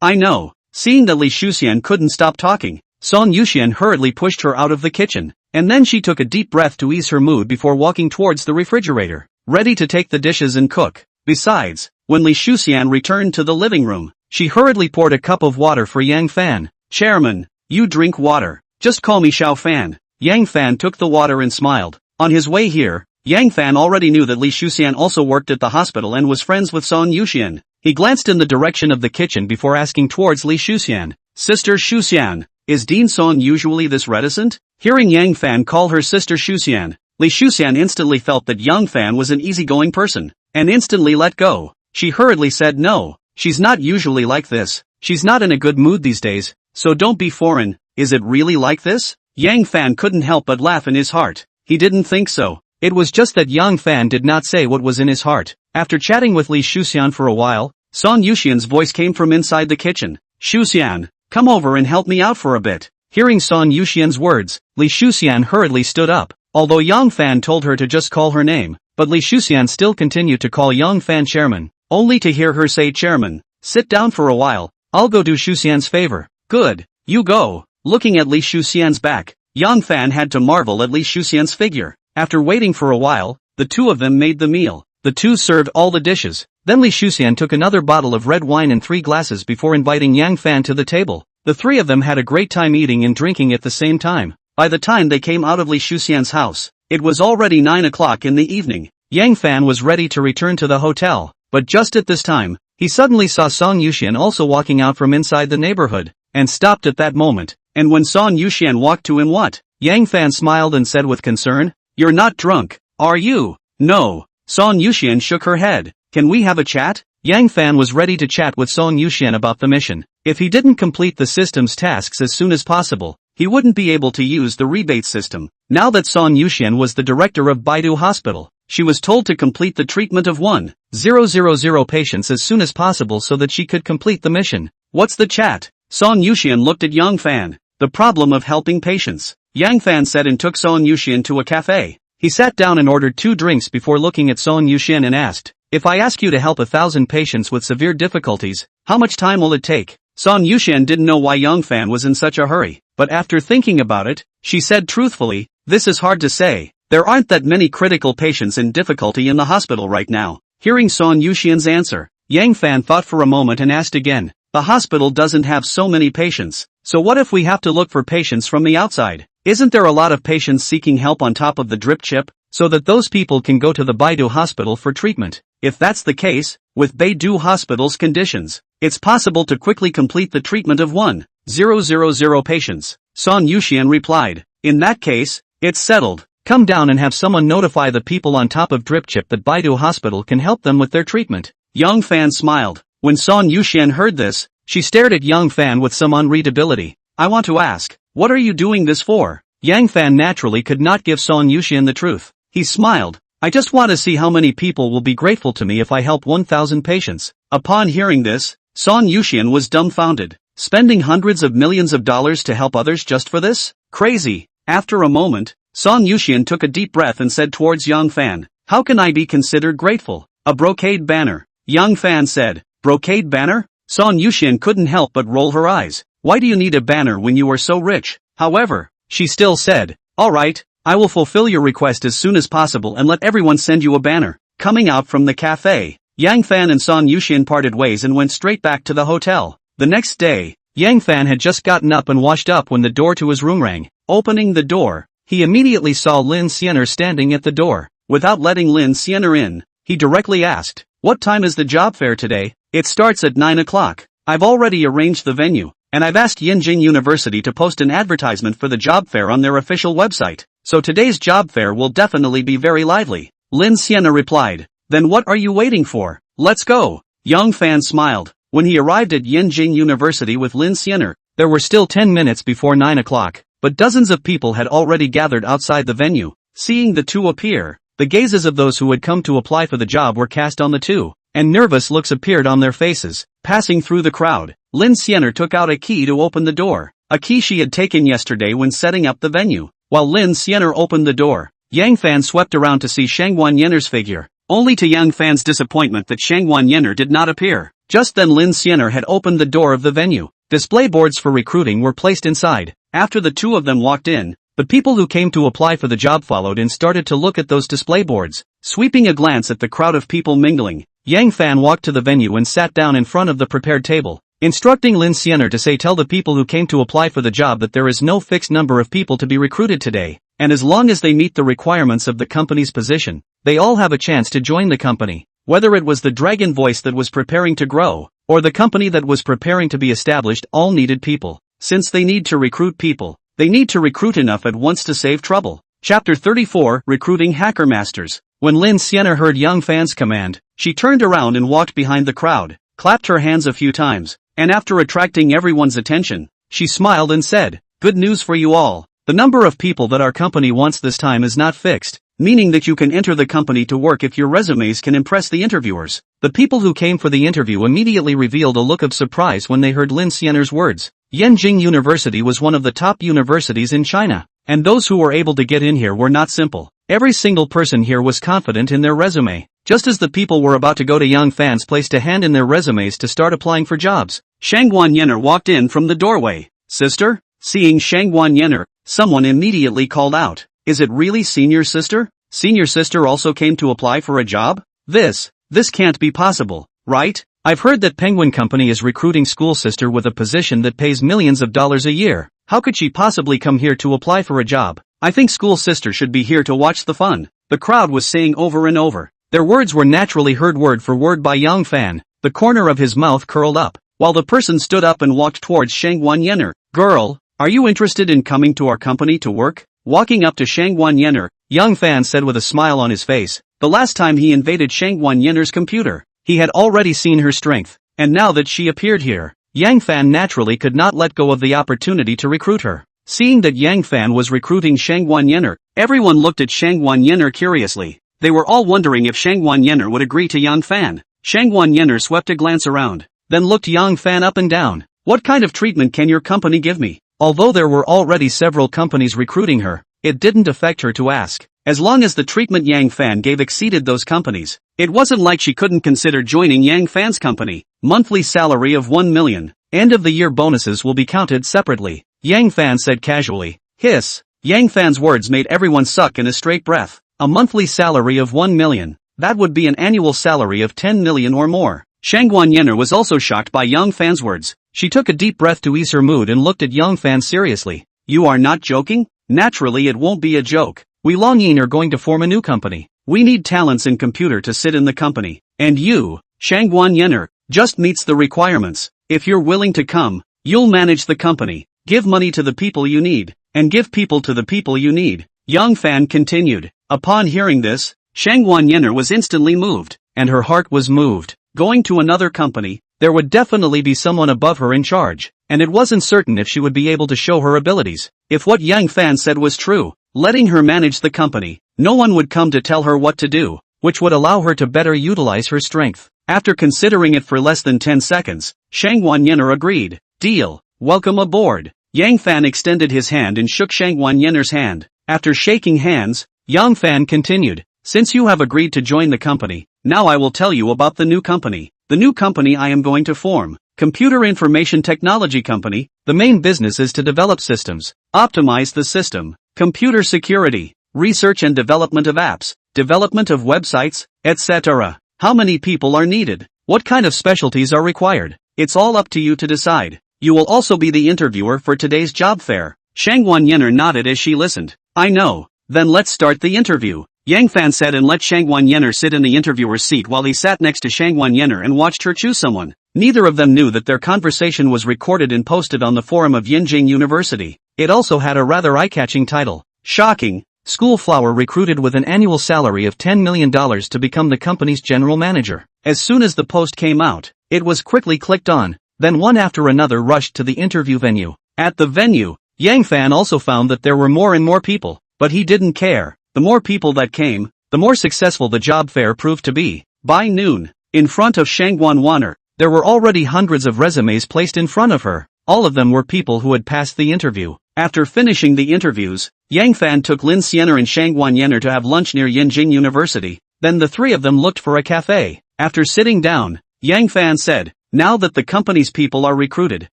I know. Seeing that Li Shuxian couldn't stop talking, Song Yuxian hurriedly pushed her out of the kitchen, and then she took a deep breath to ease her mood before walking towards the refrigerator, ready to take the dishes and cook. Besides, when Li Shuxian returned to the living room, she hurriedly poured a cup of water for Yang Fan. Chairman, you drink water. Just call me Xiao Fan. Yang Fan took the water and smiled. On his way here, Yang Fan already knew that Li Shuxian also worked at the hospital and was friends with Song Yuxian. He glanced in the direction of the kitchen before asking towards Li Shuxian. Sister Shuxian, is Dean Song usually this reticent? Hearing Yang Fan call her sister Shuxian, Li Shuxian instantly felt that Yang Fan was an easygoing person, and instantly let go. She hurriedly said no, she's not usually like this. She's not in a good mood these days, so don't be foreign. Is it really like this? Yang Fan couldn't help but laugh in his heart. He didn't think so. It was just that Yang Fan did not say what was in his heart. After chatting with Li Shuxian for a while, Song Yuxian's voice came from inside the kitchen. Shuxian, come over and help me out for a bit. Hearing Song Yuxian's words, Li Shuxian hurriedly stood up. Although Yang Fan told her to just call her name, but Li Shuxian still continued to call Yang Fan chairman, only to hear her say chairman, sit down for a while, I'll go do Shuxian's favor. Good, you go. Looking at Li Shuxian's back, Yang Fan had to marvel at Li Shuxian's figure. After waiting for a while, the two of them made the meal. The two served all the dishes. Then Li Shuxian took another bottle of red wine and 3 glasses before inviting Yang Fan to the table. The three of them had a great time eating and drinking at the same time. By the time they came out of Li Shuxian's house, it was already 9 o'clock in the evening. Yang Fan was ready to return to the hotel, but just at this time, he suddenly saw Song Yuxian also walking out from inside the neighborhood, and stopped at that moment. And when Song Yuxian walked to him, what? Yang Fan smiled and said with concern, you're not drunk, are you? No. Song Yuxian shook her head. Can we have a chat? Yang Fan was ready to chat with Song Yuxian about the mission. If he didn't complete the system's tasks as soon as possible, he wouldn't be able to use the rebate system. Now that Song Yuxian was the director of Baidu Hospital, she was told to complete the treatment of 1,000 patients as soon as possible so that she could complete the mission. What's the chat? Song Yuxian looked at Yang Fan. The problem of helping patients. Yang Fan said and took Song Yuxian to a cafe. He sat down and ordered 2 drinks before looking at Song Yuxian and asked, if I ask you to help 1,000 patients with severe difficulties, how much time will it take? Song Yuxian didn't know why Yang Fan was in such a hurry, but after thinking about it, she said truthfully, this is hard to say. There aren't that many critical patients in difficulty in the hospital right now. Hearing Song Yuxian's answer, Yang Fan thought for a moment and asked again, the hospital doesn't have so many patients, so what if we have to look for patients from the outside? Isn't there a lot of patients seeking help on top of the drip chip, so that those people can go to the Baidu hospital for treatment? If that's the case, with Baidu Hospital's conditions, it's possible to quickly complete the treatment of 1,000 patients. Song Yuxian replied, in that case, it's settled. Come down and have someone notify the people on top of drip chip that Baidu Hospital can help them with their treatment. Young Fan smiled. When Son Yuxian heard this, she stared at Young Fan with some unreadability. I want to ask, what are you doing this for? Yang Fan naturally could not give Son Yuxian the truth. He smiled. I just want to see how many people will be grateful to me if I help 1,000 patients. Upon hearing this, Son Yuxian was dumbfounded. Spending hundreds of millions of dollars to help others just for this? Crazy. After a moment, Son Yuxian took a deep breath and said towards Young Fan, how can I be considered grateful? A brocade banner. Young Fan said, brocade banner? Son Yuxian couldn't help but roll her eyes. Why do you need a banner when you are so rich? However, she still said, alright, I will fulfill your request as soon as possible and let everyone send you a banner. Coming out from the cafe, Yang Fan and Son Yuxian parted ways and went straight back to the hotel. The next day, Yang Fan had just gotten up and washed up when the door to his room rang. Opening the door, he immediately saw Lin Xianer standing at the door. Without letting Lin Xianer in, he directly asked, what time is the job fair today? It starts at 9 o'clock. I've already arranged the venue, and I've asked Yinjing University to post an advertisement for the job fair on their official website. So today's job fair will definitely be very lively. Lin Xianer replied, then what are you waiting for? Let's go. Young Fan smiled. When he arrived at Yinjing University with Lin Xianer, there were still 10 minutes before 9 o'clock, but dozens of people had already gathered outside the venue. Seeing the two appear, the gazes of those who had come to apply for the job were cast on the two, and nervous looks appeared on their faces. Passing through the crowd, Lin Xianer took out a key to open the door, a key she had taken yesterday when setting up the venue. While Lin Xianer opened the door, Yang Fan swept around to see Shangguan Yenner's figure, only to Yang Fan's disappointment that Shangguan Yenner did not appear. Just then Lin Xianer had opened the door of the venue. Display boards for recruiting were placed inside. After the two of them walked in, the people who came to apply for the job followed and started to look at those display boards. Sweeping a glance at the crowd of people mingling, Yang Fan walked to the venue and sat down in front of the prepared table, instructing Lin Xianer to tell the people who came to apply for the job that there is no fixed number of people to be recruited today, and as long as they meet the requirements of the company's position, they all have a chance to join the company. Whether it was the dragon voice that was preparing to grow, or the company that was preparing to be established, all needed people. Since they need to recruit people, they need to recruit enough at once to save trouble. Chapter 34, Recruiting Hacker Masters. When Lin Xianer heard Young Fan's command, she turned around and walked behind the crowd, clapped her hands a few times, and after attracting everyone's attention, she smiled and said, good news for you all. The number of people that our company wants this time is not fixed, meaning that you can enter the company to work if your resumes can impress the interviewers. The people who came for the interview immediately revealed a look of surprise when they heard Lin Xianer's words. Yinjing University was one of the top universities in China, and those who were able to get in here were not simple. Every single person here was confident in their resume. Just as the people were about to go to Young Fan's place to hand in their resumes to start applying for jobs, Shangguan Yenner walked in from the doorway. Sister? Seeing Shangguan Yenner, someone immediately called out, is it really Senior Sister? Senior Sister also came to apply for a job? This can't be possible, right? I've heard that Penguin Company is recruiting School Sister with a position that pays millions of dollars a year. How could she possibly come here to apply for a job? I think School Sister should be here to watch the fun. The crowd was saying over and over. Their words were naturally heard word for word by Young Fan. The corner of his mouth curled up, while the person stood up and walked towards Shangguan Yenner. Girl, are you interested in coming to our company to work? Walking up to Shangguan Yenner, Young Fan said with a smile on his face. The last time he invaded Shangguan Yenner's computer, he had already seen her strength, and now that she appeared here, Yang Fan naturally could not let go of the opportunity to recruit her. Seeing that Yang Fan was recruiting Shangguan Yenner, everyone looked at Shangguan Yenner curiously. They were all wondering if Shangguan Yenner would agree to Young Fan. Shangguan Yenner swept a glance around, then looked Young Fan up and down. What kind of treatment can your company give me? Although there were already several companies recruiting her, it didn't affect her to ask. As long as the treatment Yang Fan gave exceeded those companies, it wasn't like she couldn't consider joining Yang Fan's company. Monthly salary of 1 million. End of the year bonuses will be counted separately, Yang Fan said casually. Hiss. Yang Fan's words made everyone suck in a straight breath. A monthly salary of 1 million. That would be an annual salary of 10 million or more. Shangguan Yenner was also shocked by Young Fan's words. She took a deep breath to ease her mood and looked at Young Fan seriously. You are not joking? Naturally it won't be a joke. We Longyin are going to form a new company. We need talents in computer to sit in the company. And you, Shangguan Yenner, just meets the requirements. If you're willing to come, you'll manage the company, give money to the people you need, and give people to the people you need. Young Fan continued. Upon hearing this, Shangguan Yenner was instantly moved, and her heart was moved. going to another company, there would definitely be someone above her in charge, and it wasn't certain if she would be able to show her abilities. If what Yang Fan said was true, letting her manage the company, no one would come to tell her what to do, which would allow her to better utilize her strength. After considering it for less than 10 seconds, Shang Wanyener agreed. Deal. Welcome aboard. Yang Fan extended his hand and shook Shang Wanyener's hand. After shaking hands, Yang Fan continued. Since you have agreed to join the company, now I will tell you about the new company. The new company I am going to form. Computer Information Technology Company. The main business is to develop systems, optimize the system, computer security, research and development of apps, development of websites, etc. How many people are needed? What kind of specialties are required? It's all up to you to decide. You will also be the interviewer for today's job fair. Shang Wanyener nodded as she listened. I know. Then let's start the interview. Yang Fan said and let Shang Wanyener sit in the interviewer's seat while he sat next to Shang Wanyener and watched her choose someone. Neither of them knew that their conversation was recorded and posted on the forum of Yinjing University. It also had a rather eye-catching title. Shocking. School flower recruited with an annual salary of $10 million to become the company's general manager. As soon as the post came out, it was quickly clicked on. Then one after another rushed to the interview venue. At the venue, Yang Fan also found that there were more and more people, but he didn't care. The more people that came, the more successful the job fair proved to be. By noon, in front of Shang Wanyener, there were already hundreds of resumes placed in front of her. All of them were people who had passed the interview. After finishing the interviews, Yang Fan took Lin Xianer and Shang Wanyener to have lunch near Yinjing University. Then the three of them looked for a cafe. After sitting down, Yang Fan said, now that the company's people are recruited,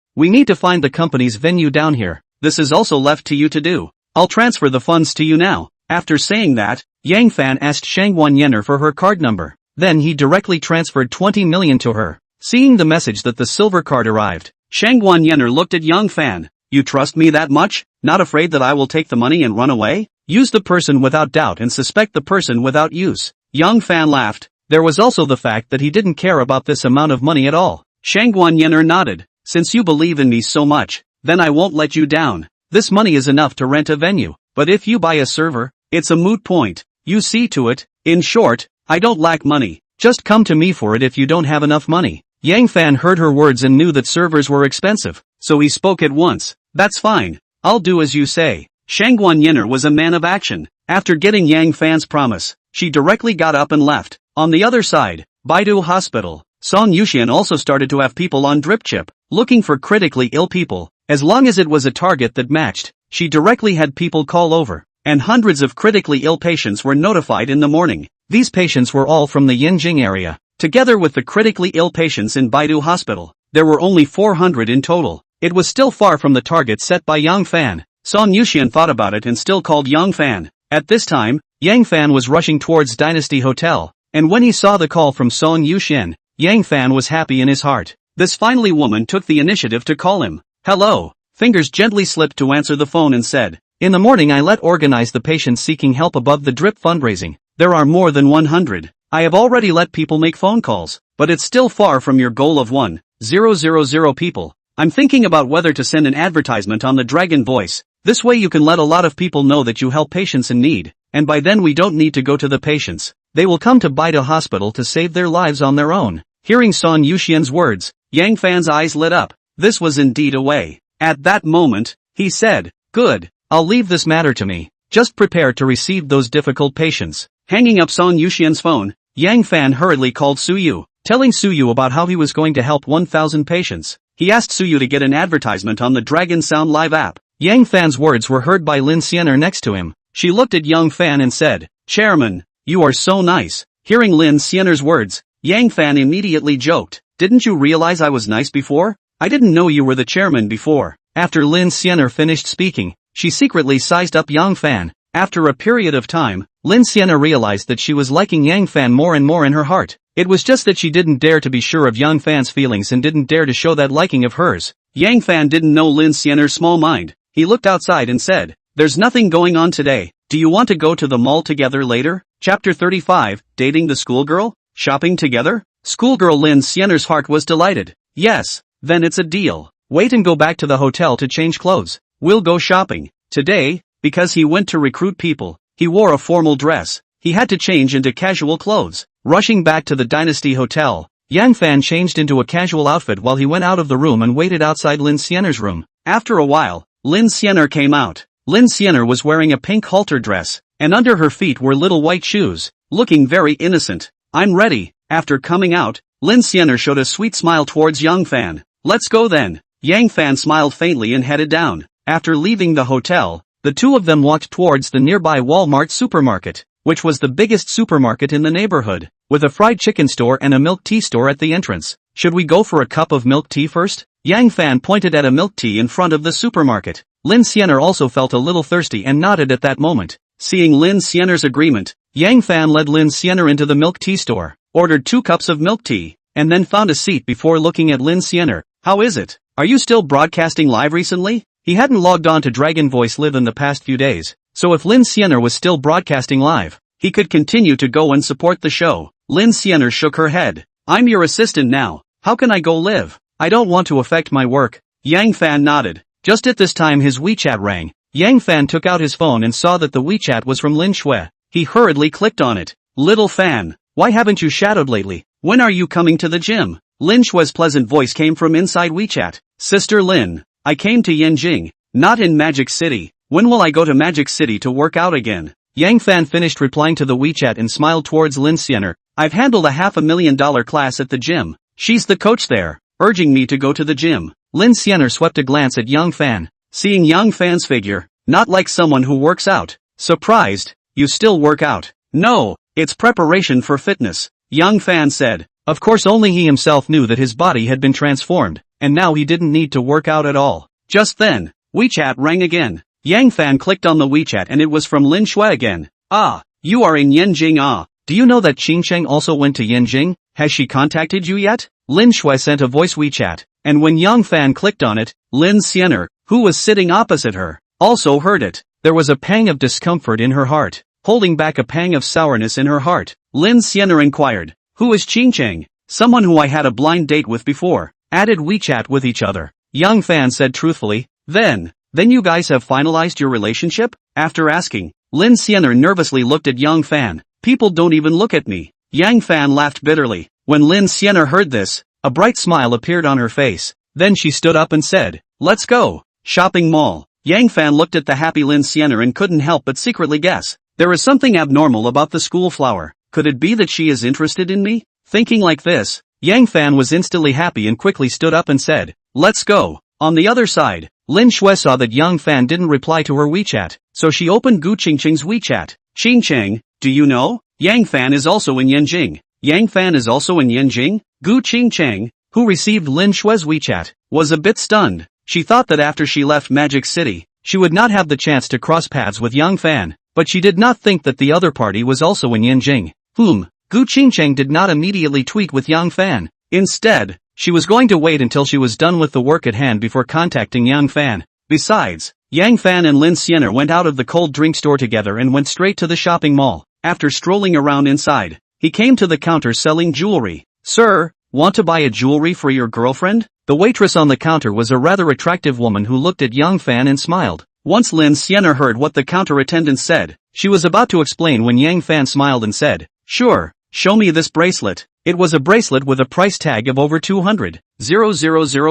we need to find the company's venue down here. This is also left to you to do. I'll transfer the funds to you now. After saying that, Yang Fan asked Shang Wanyener for her card number. Then he directly transferred 20 million to her. Seeing the message that the silver card arrived, Shang Wanyener looked at Yang Fan. You trust me that much? Not afraid that I will take the money and run away? Use the person without doubt and suspect the person without use. Yang Fan laughed. There was also the fact that he didn't care about this amount of money at all. Shang Wanyener nodded. Since you believe in me so much, then I won't let you down. This money is enough to rent a venue. But if you buy a server, it's a moot point. You see to it. In short, I don't lack money. Just come to me for it if you don't have enough money. Yang Fan heard her words and knew that servers were expensive, so he spoke at once. That's fine. I'll do as you say. Shang Wanyener was a man of action. After getting Yang Fan's promise, she directly got up and left. On the other side, Baidu Hospital, Song Yuxian also started to have people on drip chip, looking for critically ill people. As long as it was a target that matched, she directly had people call over, and hundreds of critically ill patients were notified in the morning. These patients were all from the Yinjing area. Together with the critically ill patients in Baidu Hospital, there were only 400 in total. It was still far from the target set by Yang Fan. Song Yuxian thought about it and still called Yang Fan. At this time, Yang Fan was rushing towards Dynasty Hotel, and when he saw the call from Song Yuxian, Yang Fan was happy in his heart. This finally woman took the initiative to call him. Hello. Fingers gently slipped to answer the phone and said, in the morning I let organize the patients seeking help above the drip fundraising. There are more than 100. I have already let people make phone calls, but it's still far from your goal of 1,000 people. I'm thinking about whether to send an advertisement on the Dragon Voice. This way you can let a lot of people know that you help patients in need, and by then we don't need to go to the patients. They will come to Baidu Hospital to save their lives on their own. Hearing Song Yuxian's words, Yang Fan's eyes lit up. This was indeed a way. At that moment, he said, good, I'll leave this matter to me. Just prepare to receive those difficult patients. Hanging up Song Yuxian's phone, Yang Fan hurriedly called Suyu, telling Suyu about how he was going to help 1,000 patients. He asked Suyu to get an advertisement on the Dragon Sound Live app. Yang Fan's words were heard by Lin Xianer next to him. She looked at Yang Fan and said, Chairman, you are so nice. Hearing Lin Xianer's words, Yang Fan immediately joked, didn't you realize I was nice before? I didn't know you were the chairman before. After Lin Xianer finished speaking, she secretly sized up Yang Fan. After a period of time, Lin Xianer realized that she was liking Yang Fan more and more in her heart. It was just that she didn't dare to be sure of Yang Fan's feelings and didn't dare to show that liking of hers. Yang Fan didn't know Lin Xianer's small mind. He looked outside and said, there's nothing going on today. Do you want to go to the mall together later? Chapter 35, Dating the Schoolgirl? Shopping together? Schoolgirl Lin Xianer's heart was delighted. Yes, then it's a deal. Wait and go back to the hotel to change clothes. We'll go shopping. Today, because he went to recruit people, he wore a formal dress. He had to change into casual clothes. Rushing back to the Dynasty Hotel, Yang Fan changed into a casual outfit while he went out of the room and waited outside Lin Xianer's room. After a while, Lin Xianer came out. Lin Xianer was wearing a pink halter dress, and under her feet were little white shoes, looking very innocent. I'm ready. After coming out, Lin Xianer showed a sweet smile towards Yang Fan. Let's go then. Yang Fan smiled faintly and headed down. After leaving the hotel, the two of them walked towards the nearby Walmart supermarket, which was the biggest supermarket in the neighborhood, with a fried chicken store and a milk tea store at the entrance. Should we go for a cup of milk tea first? Yang Fan pointed at a milk tea in front of the supermarket. Lin Xianer also felt a little thirsty and nodded at that moment. Seeing Lin Xianer's agreement, Yang Fan led Lin Xianer into the milk tea store, ordered 2 cups of milk tea, and then found a seat before looking at Lin Xianer. How is it? Are you still broadcasting live recently? He hadn't logged on to Dragon Voice Live in the past few days, so if Lin Xianer was still broadcasting live, he could continue to go and support the show. Lin Xianer shook her head. I'm your assistant now. How can I go live? I don't want to affect my work. Yang Fan nodded. Just at this time his WeChat rang. Yang Fan took out his phone and saw that the WeChat was from Lin Shui. He hurriedly clicked on it. Little Fan, why haven't you shadowed lately? When are you coming to the gym? Lin Shui's pleasant voice came from inside WeChat. Sister Lin, I came to Yanjing, not in Magic City. When will I go to Magic City to work out again? Yang Fan finished replying to the WeChat and smiled towards Lin Xianer. I've handled a $500,000 class at the gym. She's the coach there, urging me to go to the gym. Lin Xianer swept a glance at Yang Fan. Seeing Yang Fan's figure, not like someone who works out. Surprised, you still work out? No, it's preparation for fitness, Yang Fan said. Of course only he himself knew that his body had been transformed, and now he didn't need to work out at all. Just then, WeChat rang again. Yang Fan clicked on the WeChat and it was from Lin Shui again. Ah, you are in Yanjing ah. Do you know that Qing Cheng also went to Yanjing? Has she contacted you yet? Lin Shui sent a voice WeChat, and when Yang Fan clicked on it, Lin Xianer, who was sitting opposite her, also heard it. There was a pang of discomfort in her heart, holding back a pang of sourness in her heart. Lin Xianer inquired, who is Qing Cheng? Someone who I had a blind date with before. Added WeChat with each other. Yang Fan said truthfully, Then you guys have finalized your relationship? After asking, Lin Xianer nervously looked at Yang Fan. People don't even look at me. Yang Fan laughed bitterly. When Lin Xianer heard this, a bright smile appeared on her face. Then she stood up and said, Let's go. Shopping mall. Yang Fan looked at the happy Lin Xianer and couldn't help but secretly guess. There is something abnormal about the school flower. Could it be that she is interested in me? Thinking like this, Yang Fan was instantly happy and quickly stood up and said, Let's go. On the other side, Lin Shui saw that Yang Fan didn't reply to her WeChat, so she opened Gu Qingcheng's WeChat. Qing Cheng, do you know? Yang Fan is also in Yanjing. Yang Fan is also in Yanjing? Gu Qingcheng, who received Lin Shui's WeChat, was a bit stunned. She thought that after she left Magic City, she would not have the chance to cross paths with Yang Fan, but she did not think that the other party was also in Yanjing. Gu Qingcheng did not immediately tweet with Yang Fan. Instead, she was going to wait until she was done with the work at hand before contacting Yang Fan. Besides, Yang Fan and Lin Xianer went out of the cold drink store together and went straight to the shopping mall. After strolling around inside, he came to the counter selling jewelry. Sir, want to buy a jewelry for your girlfriend? The waitress on the counter was a rather attractive woman who looked at Yang Fan and smiled. Once Lin Xianer heard what the counter attendant said, she was about to explain when Yang Fan smiled and said, Sure, show me this bracelet. It was a bracelet with a price tag of over 200,000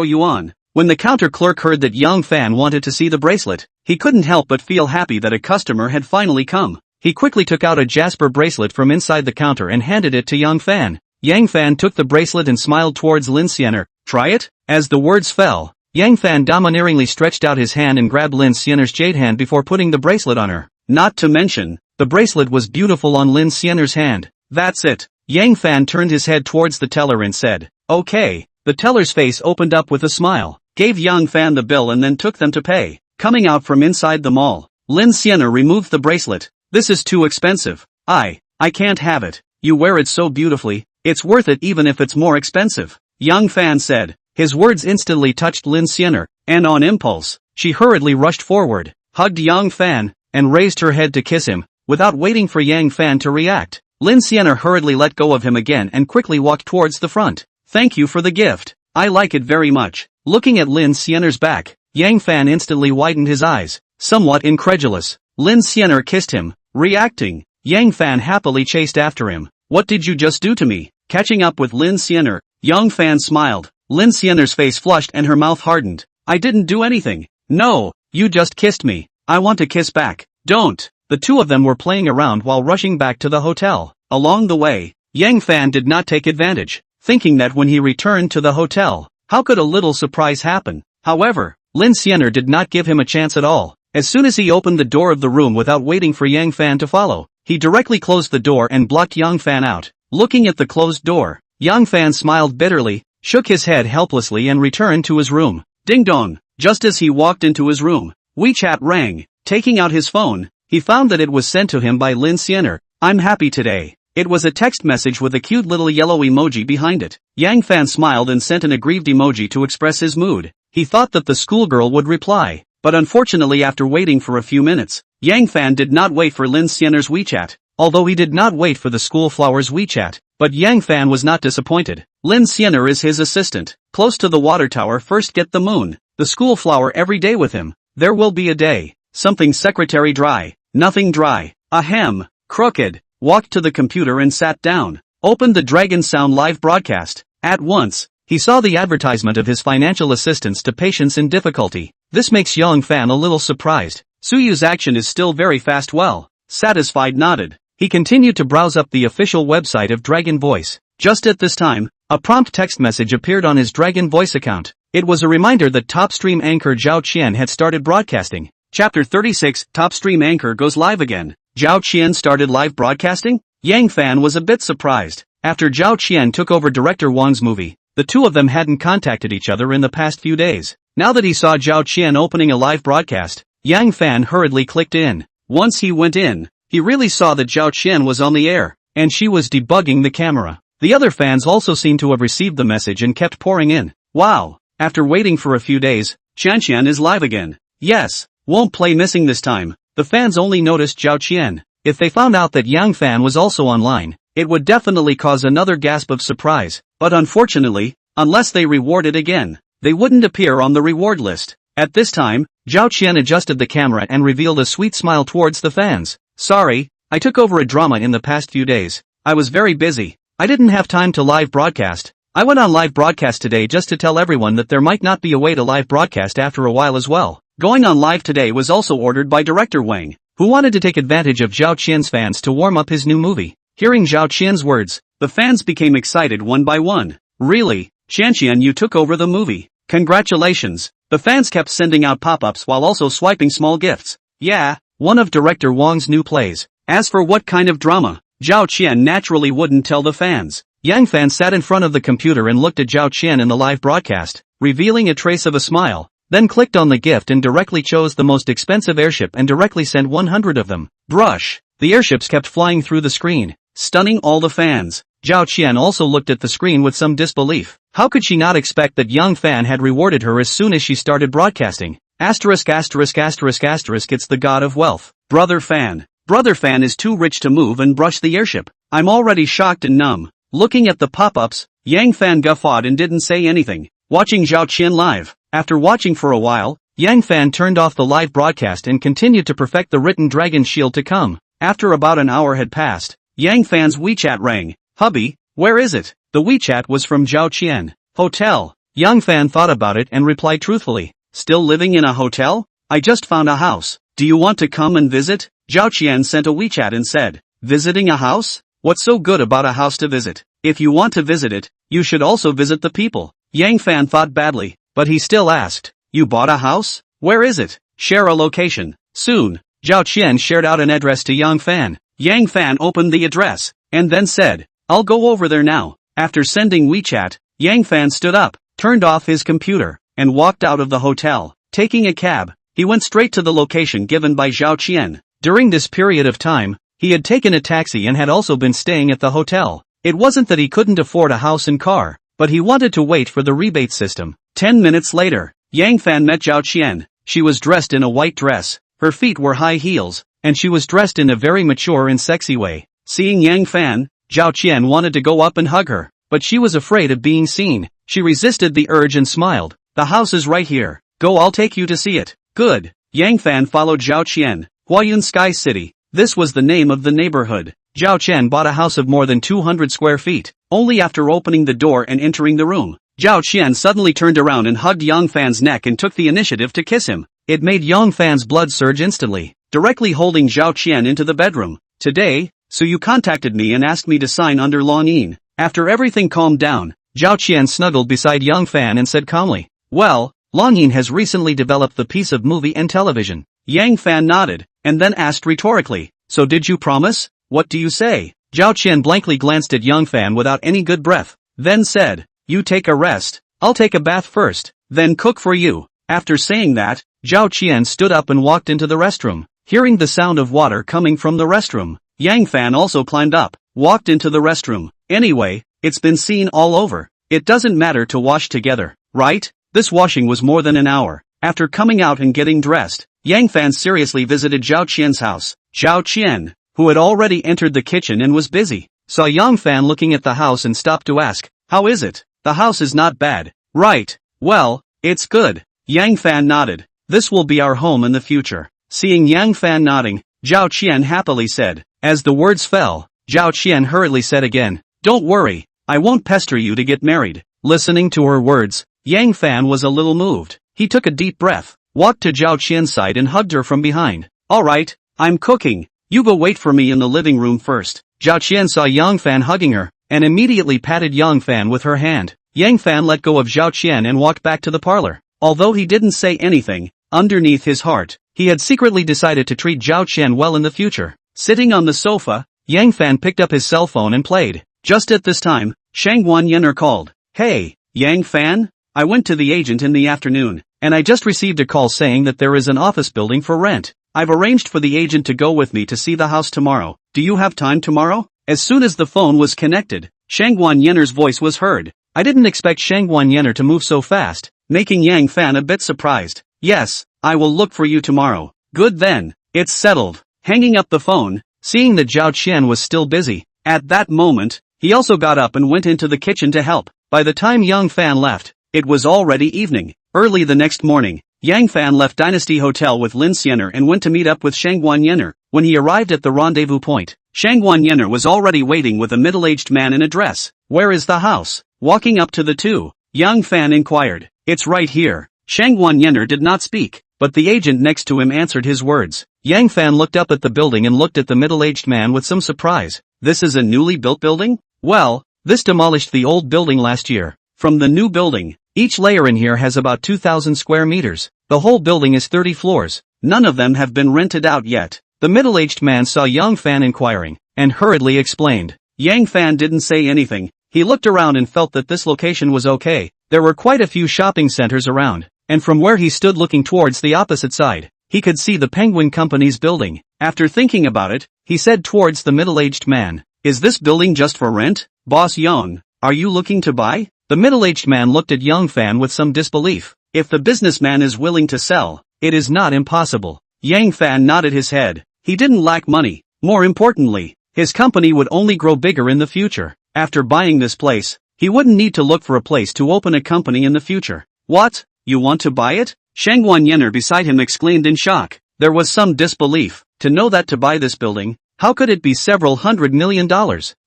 yuan. When the counter clerk heard that Yang Fan wanted to see the bracelet, he couldn't help but feel happy that a customer had finally come. He quickly took out a jasper bracelet from inside the counter and handed it to Yang Fan. Yang Fan took the bracelet and smiled towards Lin Xianer. Try it? As the words fell, Yang Fan domineeringly stretched out his hand and grabbed Lin Xianer's jade hand before putting the bracelet on her. Not to mention, the bracelet was beautiful on Lin Xianer's hand. That's it. Yang Fan turned his head towards the teller and said, Okay. The teller's face opened up with a smile, gave Yang Fan the bill and then took them to pay. Coming out from inside the mall, Lin Xianer removed the bracelet. This is too expensive. I can't have it. You wear it so beautifully, it's worth it even if it's more expensive, Yang Fan said. His words instantly touched Lin Xianer, and on impulse, she hurriedly rushed forward, hugged Yang Fan, and raised her head to kiss him. Without waiting for Yang Fan to react, Lin Xianer hurriedly let go of him again and quickly walked towards the front. Thank you for the gift. I like it very much. Looking at Lin Xianer's back, Yang Fan instantly widened his eyes, somewhat incredulous. Lin Xianer kissed him, reacting. Yang Fan happily chased after him. What did you just do to me? catching up with Lin Xianer. Young Fan smiled. Lin Xianer's face flushed and her mouth hardened. I didn't do anything. No, you just kissed me. I want to kiss back. Don't. The two of them were playing around while rushing back to the hotel. Along the way, Yang Fan did not take advantage, thinking that when he returned to the hotel, how could a little surprise happen? However, Lin Xianer did not give him a chance at all. As soon as he opened the door of the room without waiting for Yang Fan to follow, he directly closed the door and blocked Yang Fan out. Looking at the closed door, Yang Fan smiled bitterly, shook his head helplessly and returned to his room. Ding dong! Just as he walked into his room, WeChat rang. Taking out his phone, he found that it was sent to him by Lin Xianer. I'm happy today. It was a text message with a cute little yellow emoji behind it. Yang Fan smiled and sent an aggrieved emoji to express his mood. He thought that the schoolgirl would reply, but unfortunately after waiting for a few minutes, Yang Fan did not wait for Lin Xianer's WeChat. Although he did not wait for the schoolflower's WeChat, but Yang Fan was not disappointed. Lin Xianer is his assistant. Close to the water tower first get the moon, the schoolflower every day with him. There will be a day. Something secretary dry, nothing dry. Ahem, crooked, walked to the computer and sat down, opened the Dragon Sound live broadcast. At once, he saw the advertisement of his financial assistance to patients in difficulty. This makes Yang Fan a little surprised. Suyu's action is still very fast. Well, satisfied nodded. He continued to browse up the official website of Dragon Voice. Just at this time, a prompt text message appeared on his Dragon Voice account. It was a reminder that top stream anchor Zhao Qian had started broadcasting. Chapter 36, Top Stream Anchor goes live again. Zhao Qian started live broadcasting? Yang Fan was a bit surprised. After Zhao Qian took over director Wang's movie, the two of them hadn't contacted each other in the past few days. Now that he saw Zhao Qian opening a live broadcast, Yang Fan hurriedly clicked in. Once he went in, he really saw that Zhao Qian was on the air, and she was debugging the camera. The other fans also seemed to have received the message and kept pouring in. Wow! After waiting for a few days, Qian is live again. Yes! Won't play missing this time. The fans only noticed Zhao Qian. If they found out that Yang Fan was also online, it would definitely cause another gasp of surprise. But unfortunately, unless they rewarded again, they wouldn't appear on the reward list. At this time, Zhao Qian adjusted the camera and revealed a sweet smile towards the fans. Sorry, I took over a drama in the past few days. I was very busy. I didn't have time to live broadcast. I went on live broadcast today just to tell everyone that there might not be a way to live broadcast after a while as well. Going on live today was also ordered by director Wang, who wanted to take advantage of Zhao Qian's fans to warm up his new movie. Hearing Zhao Qian's words, the fans became excited one by one. Really, Qian, you took over the movie. Congratulations. The fans kept sending out pop-ups while also swiping small gifts. Yeah, one of director Wang's new plays. As for what kind of drama, Zhao Qian naturally wouldn't tell the fans. Yang Fan sat in front of the computer and looked at Zhao Qian in the live broadcast, revealing a trace of a smile. Then clicked on the gift and directly chose the most expensive airship and directly sent 100 of them. Brush! The airships kept flying through the screen, stunning all the fans. Zhao Qian also looked at the screen with some disbelief. How could she not expect that Yang Fan had rewarded her as soon as she started broadcasting? Asterisk asterisk asterisk asterisk it's the god of wealth. Brother Fan. Brother Fan is too rich to move and brush the airship. I'm already shocked and numb. Looking at the pop-ups, Yang Fan guffawed and didn't say anything. Watching Zhao Qian live. After watching for a while, Yang Fan turned off the live broadcast and continued to perfect the written dragon shield to come. After about an hour had passed, Yang Fan's WeChat rang. Hubby, where is it? The WeChat was from Zhao Qian. Hotel. Yang Fan thought about it and replied truthfully. Still living in a hotel? I just found a house. Do you want to come and visit? Zhao Qian sent a WeChat and said, visiting a house? What's so good about a house to visit? If you want to visit it, you should also visit the people. Yang Fan thought badly, but he still asked, you bought a house? Where is it? Share a location. Soon, Zhao Qian shared out an address to Yang Fan. Yang Fan opened the address, and then said, I'll go over there now. After sending WeChat, Yang Fan stood up, turned off his computer, and walked out of the hotel. Taking a cab, he went straight to the location given by Zhao Qian. During this period of time, he had taken a taxi and had also been staying at the hotel. It wasn't that he couldn't afford a house and car, but he wanted to wait for the rebate system. 10 minutes later, Yang Fan met Zhao Qian. She was dressed in a white dress, her feet were high heels, and she was dressed in a very mature and sexy way. Seeing Yang Fan, Zhao Qian wanted to go up and hug her, but she was afraid of being seen. She resisted the urge and smiled. The house is right here. Go, I'll take you to see it. Good. Yang Fan followed Zhao Qian. Huayun Sky City. This was the name of the neighborhood. Zhao Qian bought a house of more than 200 square feet. Only after opening the door and entering the room, Zhao Qian suddenly turned around and hugged Yang Fan's neck and took the initiative to kiss him. It made Yang Fan's blood surge instantly, directly holding Zhao Qian into the bedroom. Today, so you contacted me and asked me to sign under Long Yin. After everything calmed down, Zhao Qian snuggled beside Yang Fan and said calmly, well, Long Yin has recently developed the piece of movie and television. Yang Fan nodded, and then asked rhetorically, so did you promise? What do you say? Zhao Qian blankly glanced at Yang Fan without any good breath, then said, you take a rest, I'll take a bath first, then cook for you. After saying that, Zhao Qian stood up and walked into the restroom. Hearing the sound of water coming from the restroom, Yang Fan also climbed up, walked into the restroom. Anyway, it's been seen all over. It doesn't matter to wash together, right? This washing was more than an hour. After coming out and getting dressed, Yang Fan seriously visited Zhao Qian's house. Zhao Qian, who had already entered the kitchen and was busy, saw Yang Fan looking at the house and stopped to ask, how is it? The house is not bad, right? Well, it's good. Yang Fan nodded. This will be our home in the future. Seeing Yang Fan nodding, Zhao Qian happily said. As the words fell, Zhao Qian hurriedly said again, don't worry, I won't pester you to get married. Listening to her words, Yang Fan was a little moved. He took a deep breath, walked to Zhao Qian's side and hugged her from behind. Alright, I'm cooking. You go wait for me in the living room first. Zhao Qian saw Yang Fan hugging her, and immediately patted Yang Fan with her hand. Yang Fan let go of Zhao Qian and walked back to the parlor. Although he didn't say anything, underneath his heart, he had secretly decided to treat Zhao Qian well in the future. Sitting on the sofa, Yang Fan picked up his cell phone and played. Just at this time, Shangguan Yenner called. Hey, Yang Fan? I went to the agent in the afternoon, and I just received a call saying that there is an office building for rent. I've arranged for the agent to go with me to see the house tomorrow. Do you have time tomorrow? As soon as the phone was connected, Shangguan Yenner's voice was heard. I didn't expect Shangguan Yenner to move so fast, making Yang Fan a bit surprised. Yes, I will look for you tomorrow. Good then, it's settled. Hanging up the phone, seeing that Zhao Qian was still busy, at that moment, he also got up and went into the kitchen to help. By the time Yang Fan left, it was already evening. Early the next morning, Yang Fan left Dynasty Hotel with Lin Xianer and went to meet up with Shangguan Yenner. When he arrived at the rendezvous point, Shangguan Yenner was already waiting with a middle-aged man in a dress. Where is the house? Walking up to the two, Yang Fan inquired. It's right here. Shangguan Yenner did not speak, but the agent next to him answered his words. Yang Fan looked up at the building and looked at the middle-aged man with some surprise. This is a newly built building? Well, this demolished the old building last year. From the new building, each layer in here has about 2,000 square meters. The whole building is 30 floors. None of them have been rented out yet. The middle-aged man saw Yang Fan inquiring, and hurriedly explained. Yang Fan didn't say anything. He looked around and felt that this location was okay. There were quite a few shopping centers around, and from where he stood looking towards the opposite side, he could see the Penguin Company's building. After thinking about it, he said towards the middle-aged man, is this building just for rent? Boss Yang, are you looking to buy? The middle-aged man looked at Yang Fan with some disbelief. If the businessman is willing to sell, it is not impossible. Yang Fan nodded his head. He didn't lack money. More importantly, his company would only grow bigger in the future. After buying this place, he wouldn't need to look for a place to open a company in the future. What? You want to buy it? Shangguan Yenner beside him exclaimed in shock. There was some disbelief. To know that to buy this building, how could it be several $100 million?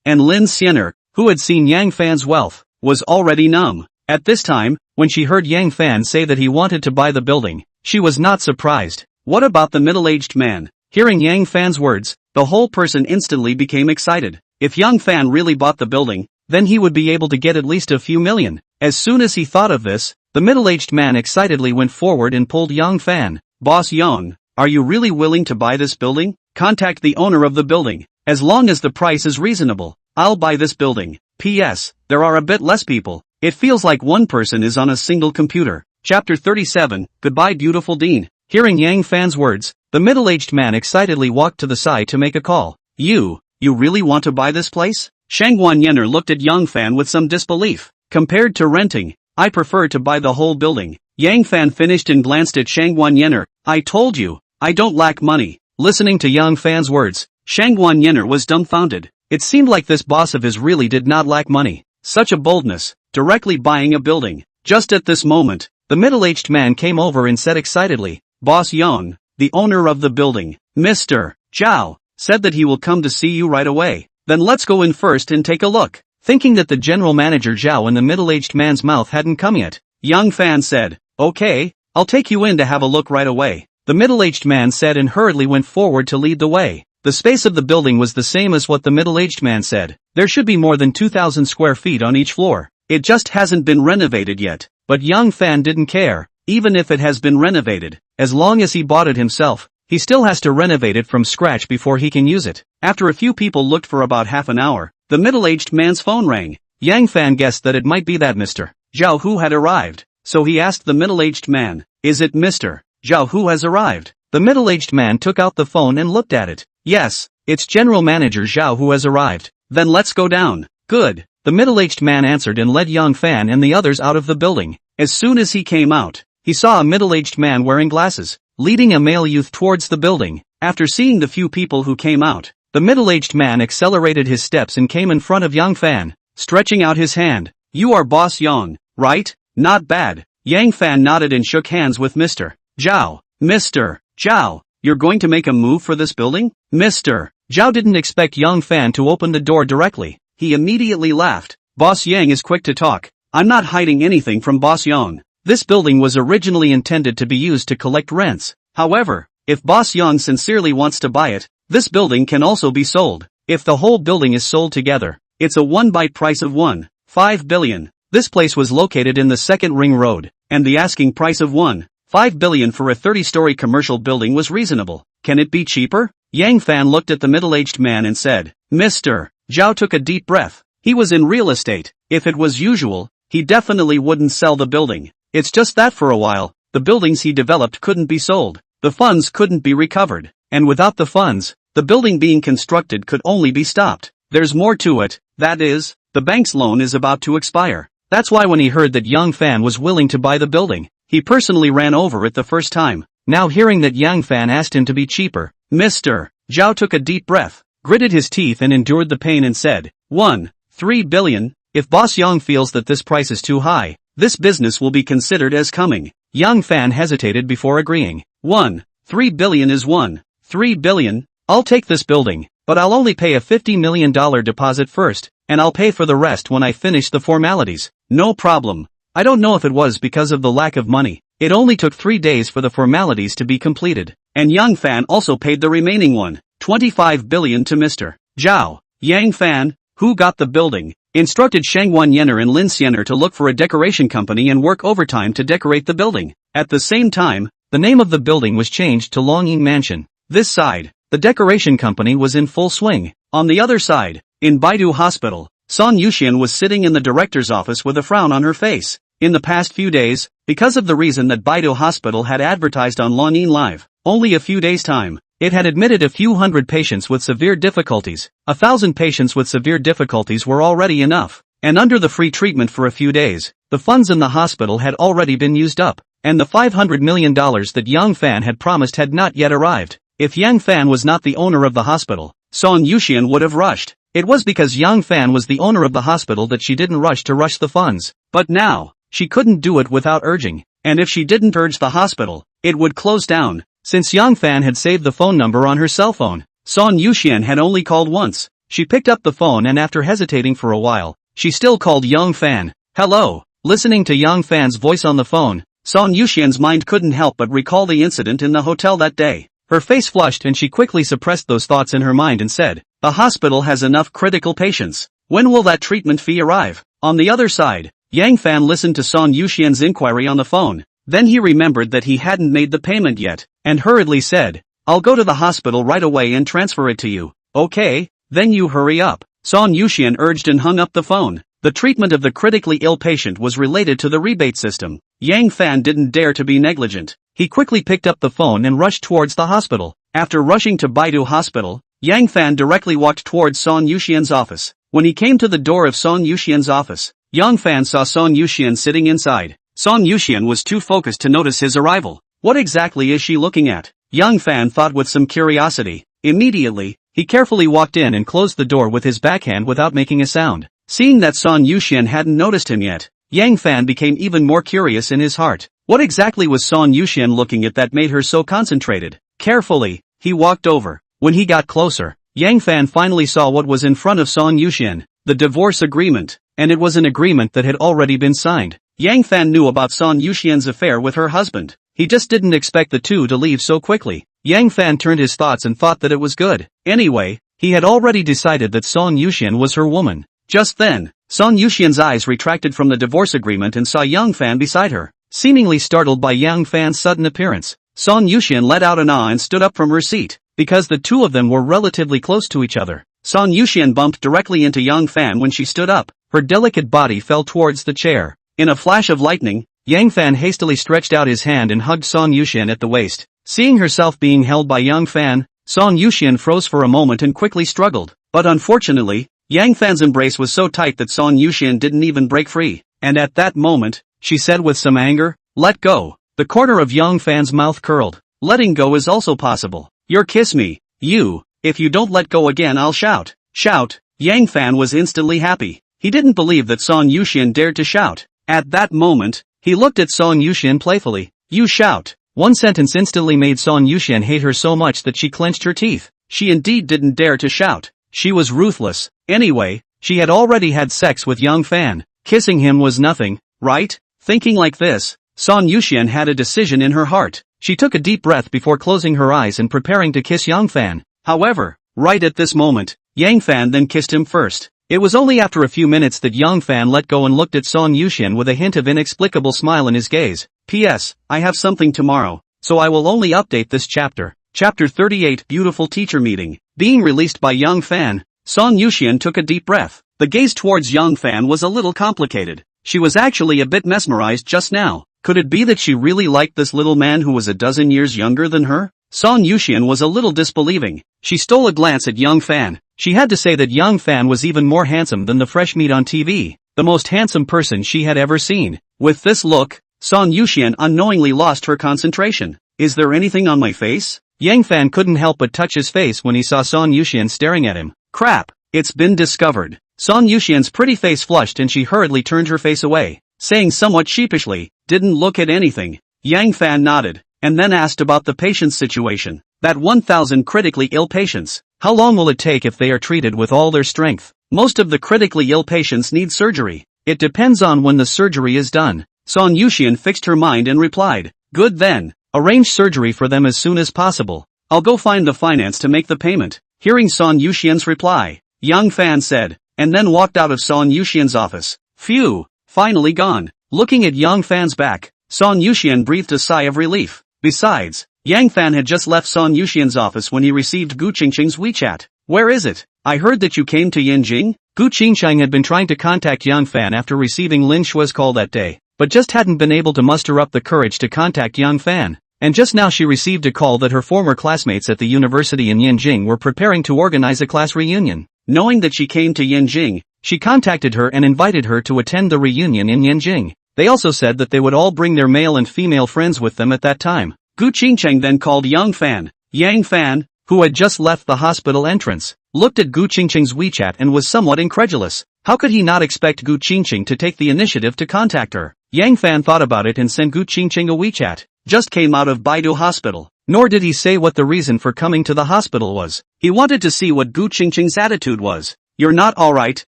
And Lin Xianer, who had seen Yang Fan's wealth, was already numb. At this time, when she heard Yang Fan say that he wanted to buy the building, she was not surprised. What about the middle-aged man? Hearing Yang Fan's words, the whole person instantly became excited. If Yang Fan really bought the building, then he would be able to get at least a few million. As soon as he thought of this, the middle-aged man excitedly went forward and pulled Yang Fan. Boss Yang, are you really willing to buy this building? Contact the owner of the building. As long as the price is reasonable, I'll buy this building. P.S. There are a bit less people. It feels like one person is on a single computer. Chapter 37, Goodbye Beautiful Dean. Hearing Yang Fan's words, the middle-aged man excitedly walked to the side to make a call. You really want to buy this place? Shangguan Yenner looked at Yang Fan with some disbelief. Compared to renting, I prefer to buy the whole building. Yang Fan finished and glanced at Shangguan Yenner. I told you, I don't lack money. Listening to Yang Fan's words, Shangguan Yenner was dumbfounded. It seemed like this boss of his really did not lack money. Such a boldness, directly buying a building. Just at this moment, the middle-aged man came over and said excitedly, Boss Yang, the owner of the building, Mr. Zhao, said that he will come to see you right away. Then let's go in first and take a look. Thinking that the general manager Zhao in the middle-aged man's mouth hadn't come yet, Young Fan said, "Okay, I'll take you in to have a look right away." The middle-aged man said and hurriedly went forward to lead the way. The space of the building was the same as what the middle-aged man said. There should be more than 2,000 square feet on each floor. It just hasn't been renovated yet. But Young Fan didn't care, even if it has been renovated. As long as he bought it himself, he still has to renovate it from scratch before he can use it. After a few people looked for about half an hour, the middle-aged man's phone rang. Yang Fan guessed that it might be that Mr. Zhao who had arrived, so he asked the middle-aged man, "Is it Mr. Zhao who has arrived?" The middle-aged man took out the phone and looked at it. "Yes, it's General Manager Zhao who has arrived." "Then let's go down." "Good." The middle-aged man answered and led Young Fan and the others out of the building. As soon as he came out, he saw a middle-aged man wearing glasses, leading a male youth towards the building. After seeing the few people who came out, the middle-aged man accelerated his steps and came in front of Young Fan, stretching out his hand. "You are Boss Yang, right? Not bad." Yang Fan nodded and shook hands with Mr. Zhao. "Mr. Zhao, you're going to make a move for this building?" Mr. Zhao didn't expect Young Fan to open the door directly. He immediately laughed. "Boss Yang is quick to talk. I'm not hiding anything from Boss Yang. This building was originally intended to be used to collect rents. However, if Boss Yang sincerely wants to buy it, this building can also be sold. If the whole building is sold together, it's a one-bite price of 1.5 billion. This place was located in the second ring road, and the asking price of 1.5 billion for a 30-story commercial building was reasonable. Can it be cheaper?" Yang Fan looked at the middle-aged man and said. Mr. Zhao took a deep breath. He was in real estate. If it was usual, he definitely wouldn't sell the building. It's just that for a while, the buildings he developed couldn't be sold. The funds couldn't be recovered. And without the funds, the building being constructed could only be stopped. There's more to it, that is, the bank's loan is about to expire. That's why when he heard that Young Fan was willing to buy the building, he personally ran over it the first time. Now hearing that Young Fan asked him to be cheaper, Mr. Zhao took a deep breath, gritted his teeth and endured the pain and said, 1.3 billion, if Boss Young feels that this price is too high, this business will be considered as coming. Young Fan hesitated before agreeing. 1.3 billion is 1.3 billion, I'll take this building, but I'll only pay a $50 million deposit first, and I'll pay for the rest when I finish the formalities. No problem. I don't know if it was because of the lack of money. It only took 3 days for the formalities to be completed, and Young Fan also paid the remaining 1.25 billion to Mr. Zhao. Yang Fan, who got the building, instructed Shangwan Yener and Lin Xiener to look for a decoration company and work overtime to decorate the building. At the same time, the name of the building was changed to Longying Mansion. This side, the decoration company was in full swing. On the other side, in Baidu Hospital, Son Yuxian was sitting in the director's office with a frown on her face. In the past few days, because of the reason that Baidu Hospital had advertised on Longying Live, only a few days' time, it had admitted a few hundred patients with severe difficulties. 1,000 patients with severe difficulties were already enough. And under the free treatment for a few days, the funds in the hospital had already been used up, and the $500 million that Young Fan had promised had not yet arrived. If Young Fan was not the owner of the hospital, Son Yuxian would have rushed. It was because Young Fan was the owner of the hospital that she didn't rush to rush the funds. But now, she couldn't do it without urging. And if she didn't urge the hospital, it would close down. Since Young Fan had saved the phone number on her cell phone, Son Yuxian had only called once. She picked up the phone and after hesitating for a while, she still called Young Fan. Hello. Listening to Young Fan's voice on the phone, Son Yuxian's mind couldn't help but recall the incident in the hotel that day. Her face flushed and she quickly suppressed those thoughts in her mind and said, the hospital has enough critical patients. When will that treatment fee arrive? On the other side, Yang Fan listened to Son Yuxian's inquiry on the phone. Then he remembered that he hadn't made the payment yet, and hurriedly said, I'll go to the hospital right away and transfer it to you. Okay, then you hurry up. Son Yuxian urged and hung up the phone. The treatment of the critically ill patient was related to the rebate system. Yang Fan didn't dare to be negligent. He quickly picked up the phone and rushed towards the hospital. After rushing to Baidu Hospital, Yang Fan directly walked towards Son Yuxian's office. When he came to the door of Son Yuxian's office, Yang Fan saw Son Yuxian sitting inside. Son Yuxian was too focused to notice his arrival. What exactly is she looking at? Yang Fan thought with some curiosity. Immediately, he carefully walked in and closed the door with his backhand without making a sound. Seeing that Son Yuxian hadn't noticed him yet, Yang Fan became even more curious in his heart. What exactly was Son Yuxian looking at that made her so concentrated? Carefully, he walked over. When he got closer, Yang Fan finally saw what was in front of Son Yuxian, the divorce agreement, and it was an agreement that had already been signed. Yang Fan knew about Son Yuxian's affair with her husband. He just didn't expect the two to leave so quickly. Yang Fan turned his thoughts and thought that it was good. Anyway, he had already decided that Son Yuxian was her woman. Just then, Son Yuxian's eyes retracted from the divorce agreement and saw Yang Fan beside her. Seemingly startled by Yang Fan's sudden appearance, Son Yuxian let out an ah and stood up from her seat. Because the two of them were relatively close to each other, Son Yuxian bumped directly into Yang Fan when she stood up. Her delicate body fell towards the chair. In a flash of lightning, Yang Fan hastily stretched out his hand and hugged Son Yuxian at the waist. Seeing herself being held by Yang Fan, Son Yuxian froze for a moment and quickly struggled. But unfortunately, Yang Fan's embrace was so tight that Son Yuxian didn't even break free. And at that moment, she said with some anger, "Let go." The corner of Yang Fan's mouth curled. Letting go is also possible. "You're kiss me, you. If you don't let go again I'll shout." Shout. Yang Fan was instantly happy. He didn't believe that Son Yuxian dared to shout. At that moment, he looked at Son Yuxian playfully. "You shout." One sentence instantly made Son Yuxian hate her so much that she clenched her teeth. She indeed didn't dare to shout. She was ruthless. Anyway, she had already had sex with Yang Fan. Kissing him was nothing, right? Thinking like this, Son Yuxian had a decision in her heart. She took a deep breath before closing her eyes and preparing to kiss Yang Fan. However, right at this moment, Yang Fan then kissed him first. It was only after a few minutes that Yang Fan let go and looked at Son Yuxian with a hint of inexplicable smile in his gaze. P.S. I have something tomorrow, so I will only update this chapter. Chapter 38 Beautiful Teacher Meeting. Being released by Yang Fan, Son Yuxian took a deep breath. The gaze towards Yang Fan was a little complicated. She was actually a bit mesmerized just now. Could it be that she really liked this little man who was a dozen years younger than her? Son Yuxian was a little disbelieving. She stole a glance at Yang Fan. She had to say that Yang Fan was even more handsome than the fresh meat on TV, the most handsome person she had ever seen. With this look, Son Yuxian unknowingly lost her concentration. Is there anything on my face? Yang Fan couldn't help but touch his face when he saw Son Yuxian staring at him. Crap, it's been discovered. Son Yuxian's pretty face flushed and she hurriedly turned her face away, saying somewhat sheepishly, "Didn't look at anything." Yang Fan nodded, and then asked about the patient's situation. That 1,000 critically ill patients. How long will it take if they are treated with all their strength? Most of the critically ill patients need surgery. It depends on when the surgery is done. Son Yuxian fixed her mind and replied, "Good then. Arrange surgery for them as soon as possible. I'll go find the finance to make the payment." Hearing Son Yuxian's reply, Yang Fan said, and then walked out of Son Yuxian's office. Phew, finally gone. Looking at Yang Fan's back, Son Yuxian breathed a sigh of relief. Besides, Yang Fan had just left Son Yuxian's office when he received Gu Qingqing's WeChat. "Where is it? I heard that you came to Yanjing?" Gu Qingqing had been trying to contact Yang Fan after receiving Lin Shua's call that day, but just hadn't been able to muster up the courage to contact Yang Fan. And just now she received a call that her former classmates at the university in Yanjing were preparing to organize a class reunion. Knowing that she came to Yanjing, she contacted her and invited her to attend the reunion in Yanjing. They also said that they would all bring their male and female friends with them at that time. Gu Qingqing then called Yang Fan. Yang Fan, who had just left the hospital entrance, looked at Gu Qingqing's WeChat and was somewhat incredulous. How could he not expect Gu Qingqing to take the initiative to contact her? Yang Fan thought about it and sent Gu Qingqing a WeChat. Just came out of Baidu Hospital. Nor did he say what the reason for coming to the hospital was. He wanted to see what Gu Qingqing's attitude was. "You're not alright,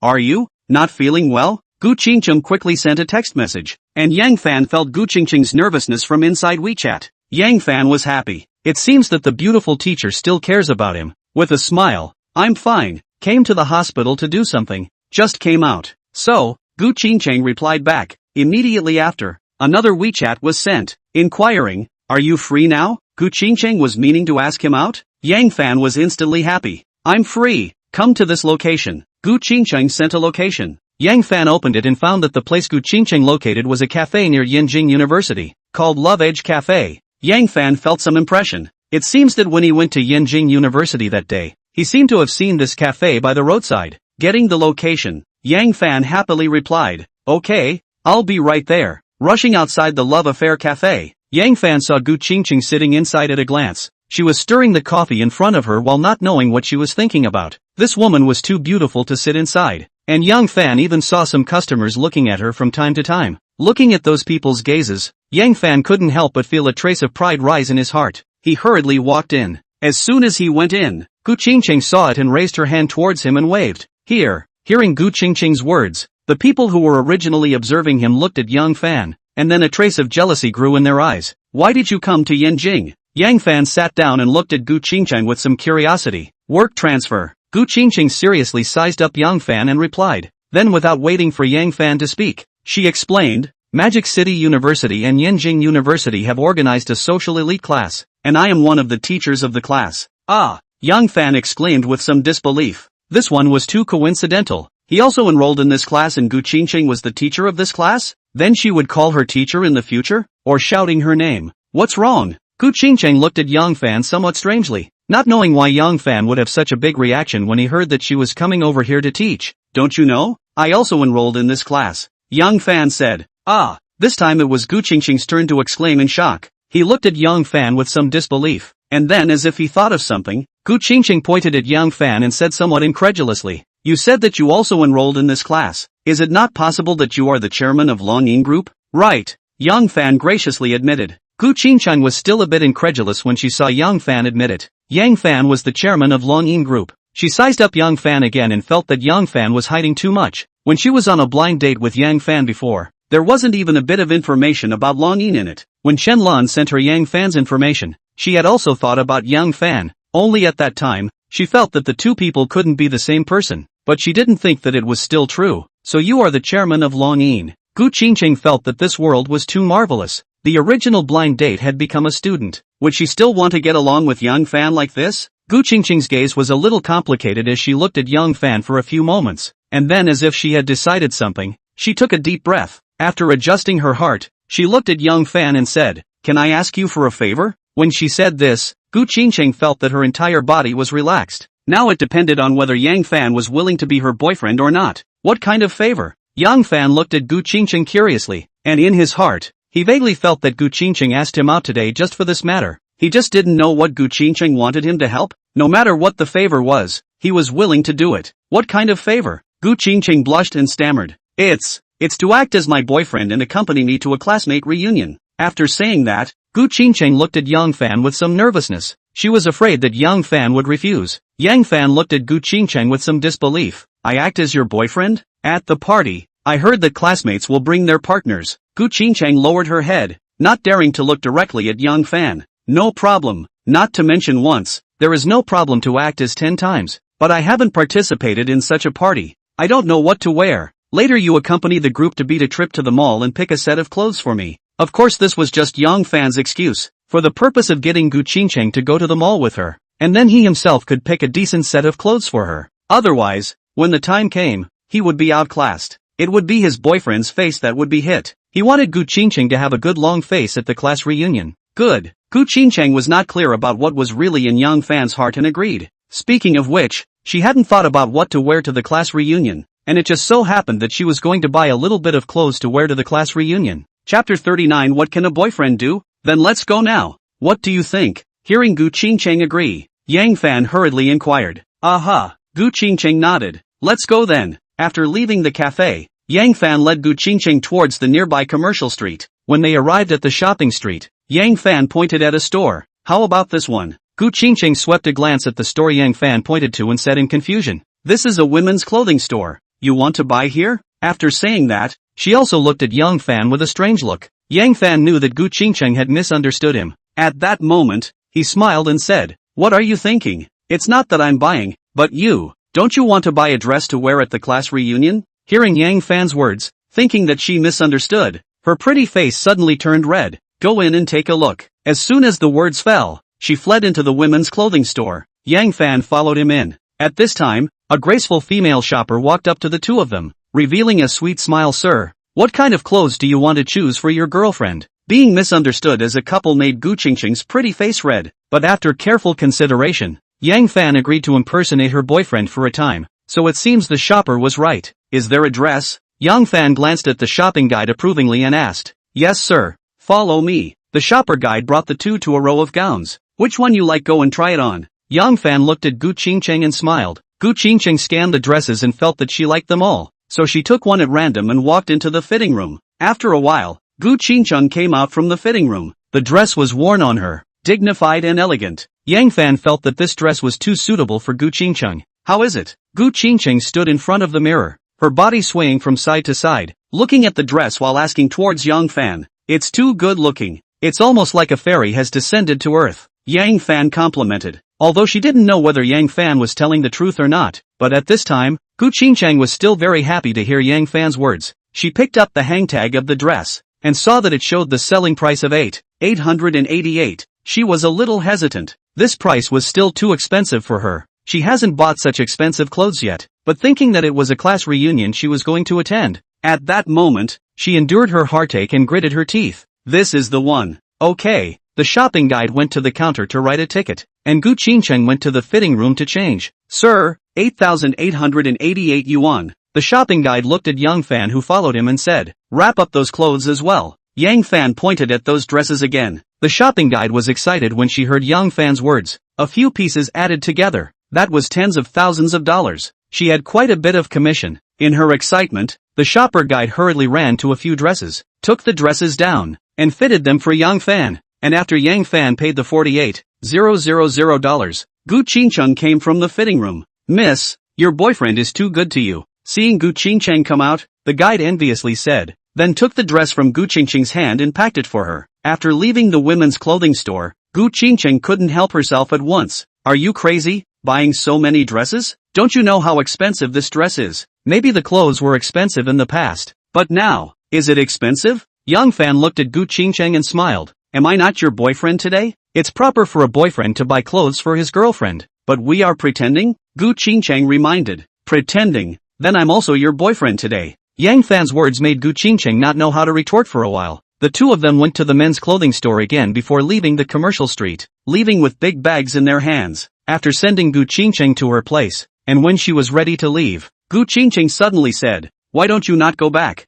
are you? Not feeling well?" Gu Qingqing quickly sent a text message, and Yang Fan felt Gu Qingqing's nervousness from inside WeChat. Yang Fan was happy. It seems that the beautiful teacher still cares about him. With a smile, "I'm fine, came to the hospital to do something, just came out." So, Gu Qingqing replied back. Immediately after, another WeChat was sent, inquiring, "Are you free now?" Gu Qingqing was meaning to ask him out. Yang Fan was instantly happy. "I'm free, come to this location." Gu Qingqing sent a location. Yang Fan opened it and found that the place Gu Qingqing located was a cafe near Yanjing University, called Love Edge Cafe. Yang Fan felt some impression. It seems that when he went to Yanjing University that day, he seemed to have seen this cafe by the roadside. Getting the location, Yang Fan happily replied, "Okay, I'll be right there." Rushing outside the Love Affair Cafe, Yang Fan saw Gu Qingqing sitting inside at a glance. She was stirring the coffee in front of her while not knowing what she was thinking about. This woman was too beautiful to sit inside. And Yang Fan even saw some customers looking at her from time to time. Looking at those people's gazes, Yang Fan couldn't help but feel a trace of pride rise in his heart. He hurriedly walked in. As soon as he went in, Gu Qingqing saw it and raised her hand towards him and waved. Here. Hearing Gu Qingqing's words, the people who were originally observing him looked at Yang Fan, and then a trace of jealousy grew in their eyes. Why did you come to Yanjing? Yang Fan sat down and looked at Gu Qingqing with some curiosity. Work transfer. Gu Qingqing seriously sized up Yang Fan and replied. Then without waiting for Yang Fan to speak, she explained, Magic City University and Yanjing University have organized a social elite class, and I am one of the teachers of the class. Ah! Yang Fan exclaimed with some disbelief. This one was too coincidental. He also enrolled in this class and Gu Qingqing was the teacher of this class? Then she would call her teacher in the future? Or shouting her name. What's wrong? Gu Qingqing looked at Yang Fan somewhat strangely, not knowing why Yang Fan would have such a big reaction when he heard that she was coming over here to teach. Don't you know? I also enrolled in this class. Yang Fan said. Ah, this time it was Gu Qingqing's turn to exclaim in shock. He looked at Yang Fan with some disbelief, and then as if he thought of something, Gu Qingqing pointed at Yang Fan and said somewhat incredulously, You said that you also enrolled in this class. Is it not possible that you are the chairman of Longyin Group? Right, Yang Fan graciously admitted. Gu Qingqing was still a bit incredulous when she saw Yang Fan admit it. Yang Fan was the chairman of Longyin Group. She sized up Yang Fan again and felt that Yang Fan was hiding too much. When she was on a blind date with Yang Fan before, there wasn't even a bit of information about Longyin in it. When Chen Lan sent her Yang Fan's information, she had also thought about Yang Fan, only at that time, she felt that the two people couldn't be the same person, but she didn't think that it was still true. So you are the chairman of Longyin. Gu Qingqing felt that this world was too marvelous. The original blind date had become a student. Would she still want to get along with Yang Fan like this? Gu Qingqing's gaze was a little complicated as she looked at Yang Fan for a few moments, and then as if she had decided something, she took a deep breath. After adjusting her heart, she looked at Yang Fan and said, Can I ask you for a favor? When she said this, Gu Qingqing felt that her entire body was relaxed. Now it depended on whether Yang Fan was willing to be her boyfriend or not. What kind of favor? Yang Fan looked at Gu Qingqing curiously, and in his heart, he vaguely felt that Gu Qingqing asked him out today just for this matter. He just didn't know what Gu Qingqing wanted him to help. No matter what the favor was, he was willing to do it. What kind of favor? Gu Qingqing blushed and stammered. It's to act as my boyfriend and accompany me to a classmate reunion. After saying that, Gu Qingqing looked at Yang Fan with some nervousness. She was afraid that Yang Fan would refuse. Yang Fan looked at Gu Qingqing with some disbelief. I act as your boyfriend? At the party, I heard that classmates will bring their partners. Gu Qingqing lowered her head, not daring to look directly at Yang Fan. No problem, not to mention once, there is no problem to act as 10 times. But I haven't participated in such a party. I don't know what to wear. Later you accompany the group to beat a trip to the mall and pick a set of clothes for me. Of course this was just Yang Fan's excuse, for the purpose of getting Gu Qingqing to go to the mall with her, and then he himself could pick a decent set of clothes for her. Otherwise, when the time came, he would be outclassed. It would be his boyfriend's face that would be hit. He wanted Gu Qingqing to have a good long face at the class reunion. Good. Gu Qingqing was not clear about what was really in Yang Fan's heart and agreed. Speaking of which, she hadn't thought about what to wear to the class reunion, and it just so happened that she was going to buy a little bit of clothes to wear to the class reunion. Chapter 39 What can a boyfriend do? Then let's go now. What do you think? Hearing Gu Qingqing agree, Yang Fan hurriedly inquired. Aha! Gu Qingqing nodded. Let's go then. After leaving the cafe, Yang Fan led Gu Qingqing towards the nearby commercial street. When they arrived at the shopping street, Yang Fan pointed at a store. How about this one? Gu Qingqing swept a glance at the store Yang Fan pointed to and said in confusion. This is a women's clothing store. You want to buy here? After saying that, she also looked at Yang Fan with a strange look. Yang Fan knew that Gu Qingqing had misunderstood him. At that moment, he smiled and said, What are you thinking? It's not that I'm buying, but you. Don't you want to buy a dress to wear at the class reunion? Hearing Yang Fan's words, thinking that she misunderstood, her pretty face suddenly turned red. Go in and take a look. As soon as the words fell, she fled into the women's clothing store. Yang Fan followed him in. At this time, a graceful female shopper walked up to the two of them, revealing a sweet smile. Sir, what kind of clothes do you want to choose for your girlfriend? Being misunderstood as a couple made Gu Qingqing's pretty face red, but after careful consideration, Yang Fan agreed to impersonate her boyfriend for a time, so it seems the shopper was right. Is there a dress? Yang Fan glanced at the shopping guide approvingly and asked. Yes sir, follow me. The shopper guide brought the two to a row of gowns. Which one you like, go and try it on. Yang Fan looked at Gu Qingqing and smiled. Gu Qingqing scanned the dresses and felt that she liked them all, so she took one at random and walked into the fitting room. After a while, Gu Qingqing came out from the fitting room. The dress was worn on her, dignified and elegant. Yang Fan felt that this dress was too suitable for Gu Qingcheng. How is it? Gu Qingcheng stood in front of the mirror, her body swaying from side to side, looking at the dress while asking towards Yang Fan. It's too good looking. It's almost like a fairy has descended to earth. Yang Fan complimented. Although she didn't know whether Yang Fan was telling the truth or not, but at this time, Gu Qingcheng was still very happy to hear Yang Fan's words. She picked up the hang tag of the dress, and saw that it showed the selling price of 888. She was a little hesitant. This price was still too expensive for her. She hasn't bought such expensive clothes yet, but thinking that it was a class reunion she was going to attend. At that moment, she endured her heartache and gritted her teeth. This is the one. Okay. The shopping guide went to the counter to write a ticket, and Gu Qingcheng went to the fitting room to change. Sir, 8,888 yuan. The shopping guide looked at Yang Fan, who followed him, and said, wrap up those clothes as well. Yang Fan pointed at those dresses again. The shopping guide was excited when she heard Yang Fan's words. A few pieces added together. That was tens of thousands of dollars. She had quite a bit of commission. In her excitement, the shopper guide hurriedly ran to a few dresses, took the dresses down, and fitted them for Yang Fan. And after Yang Fan paid the $48,000, Gu Qingcheng came from the fitting room. Miss, your boyfriend is too good to you. Seeing Gu Qingcheng come out, the guide enviously said, then took the dress from Gu Qingcheng's hand and packed it for her. After leaving the women's clothing store, Gu Qingcheng couldn't help herself at once. Are you crazy, buying so many dresses? Don't you know how expensive this dress is? Maybe the clothes were expensive in the past, but now, is it expensive? Yang Fan looked at Gu Qingcheng and smiled. Am I not your boyfriend today? It's proper for a boyfriend to buy clothes for his girlfriend. But we are pretending? Gu Qingcheng reminded. Pretending? Then I'm also your boyfriend today. Yang Fan's words made Gu Qingcheng not know how to retort for a while. The two of them went to the men's clothing store again before leaving the commercial street, leaving with big bags in their hands. After sending Gu Qingcheng to her place, and when she was ready to leave, Gu Qingcheng suddenly said, why don't you not go back?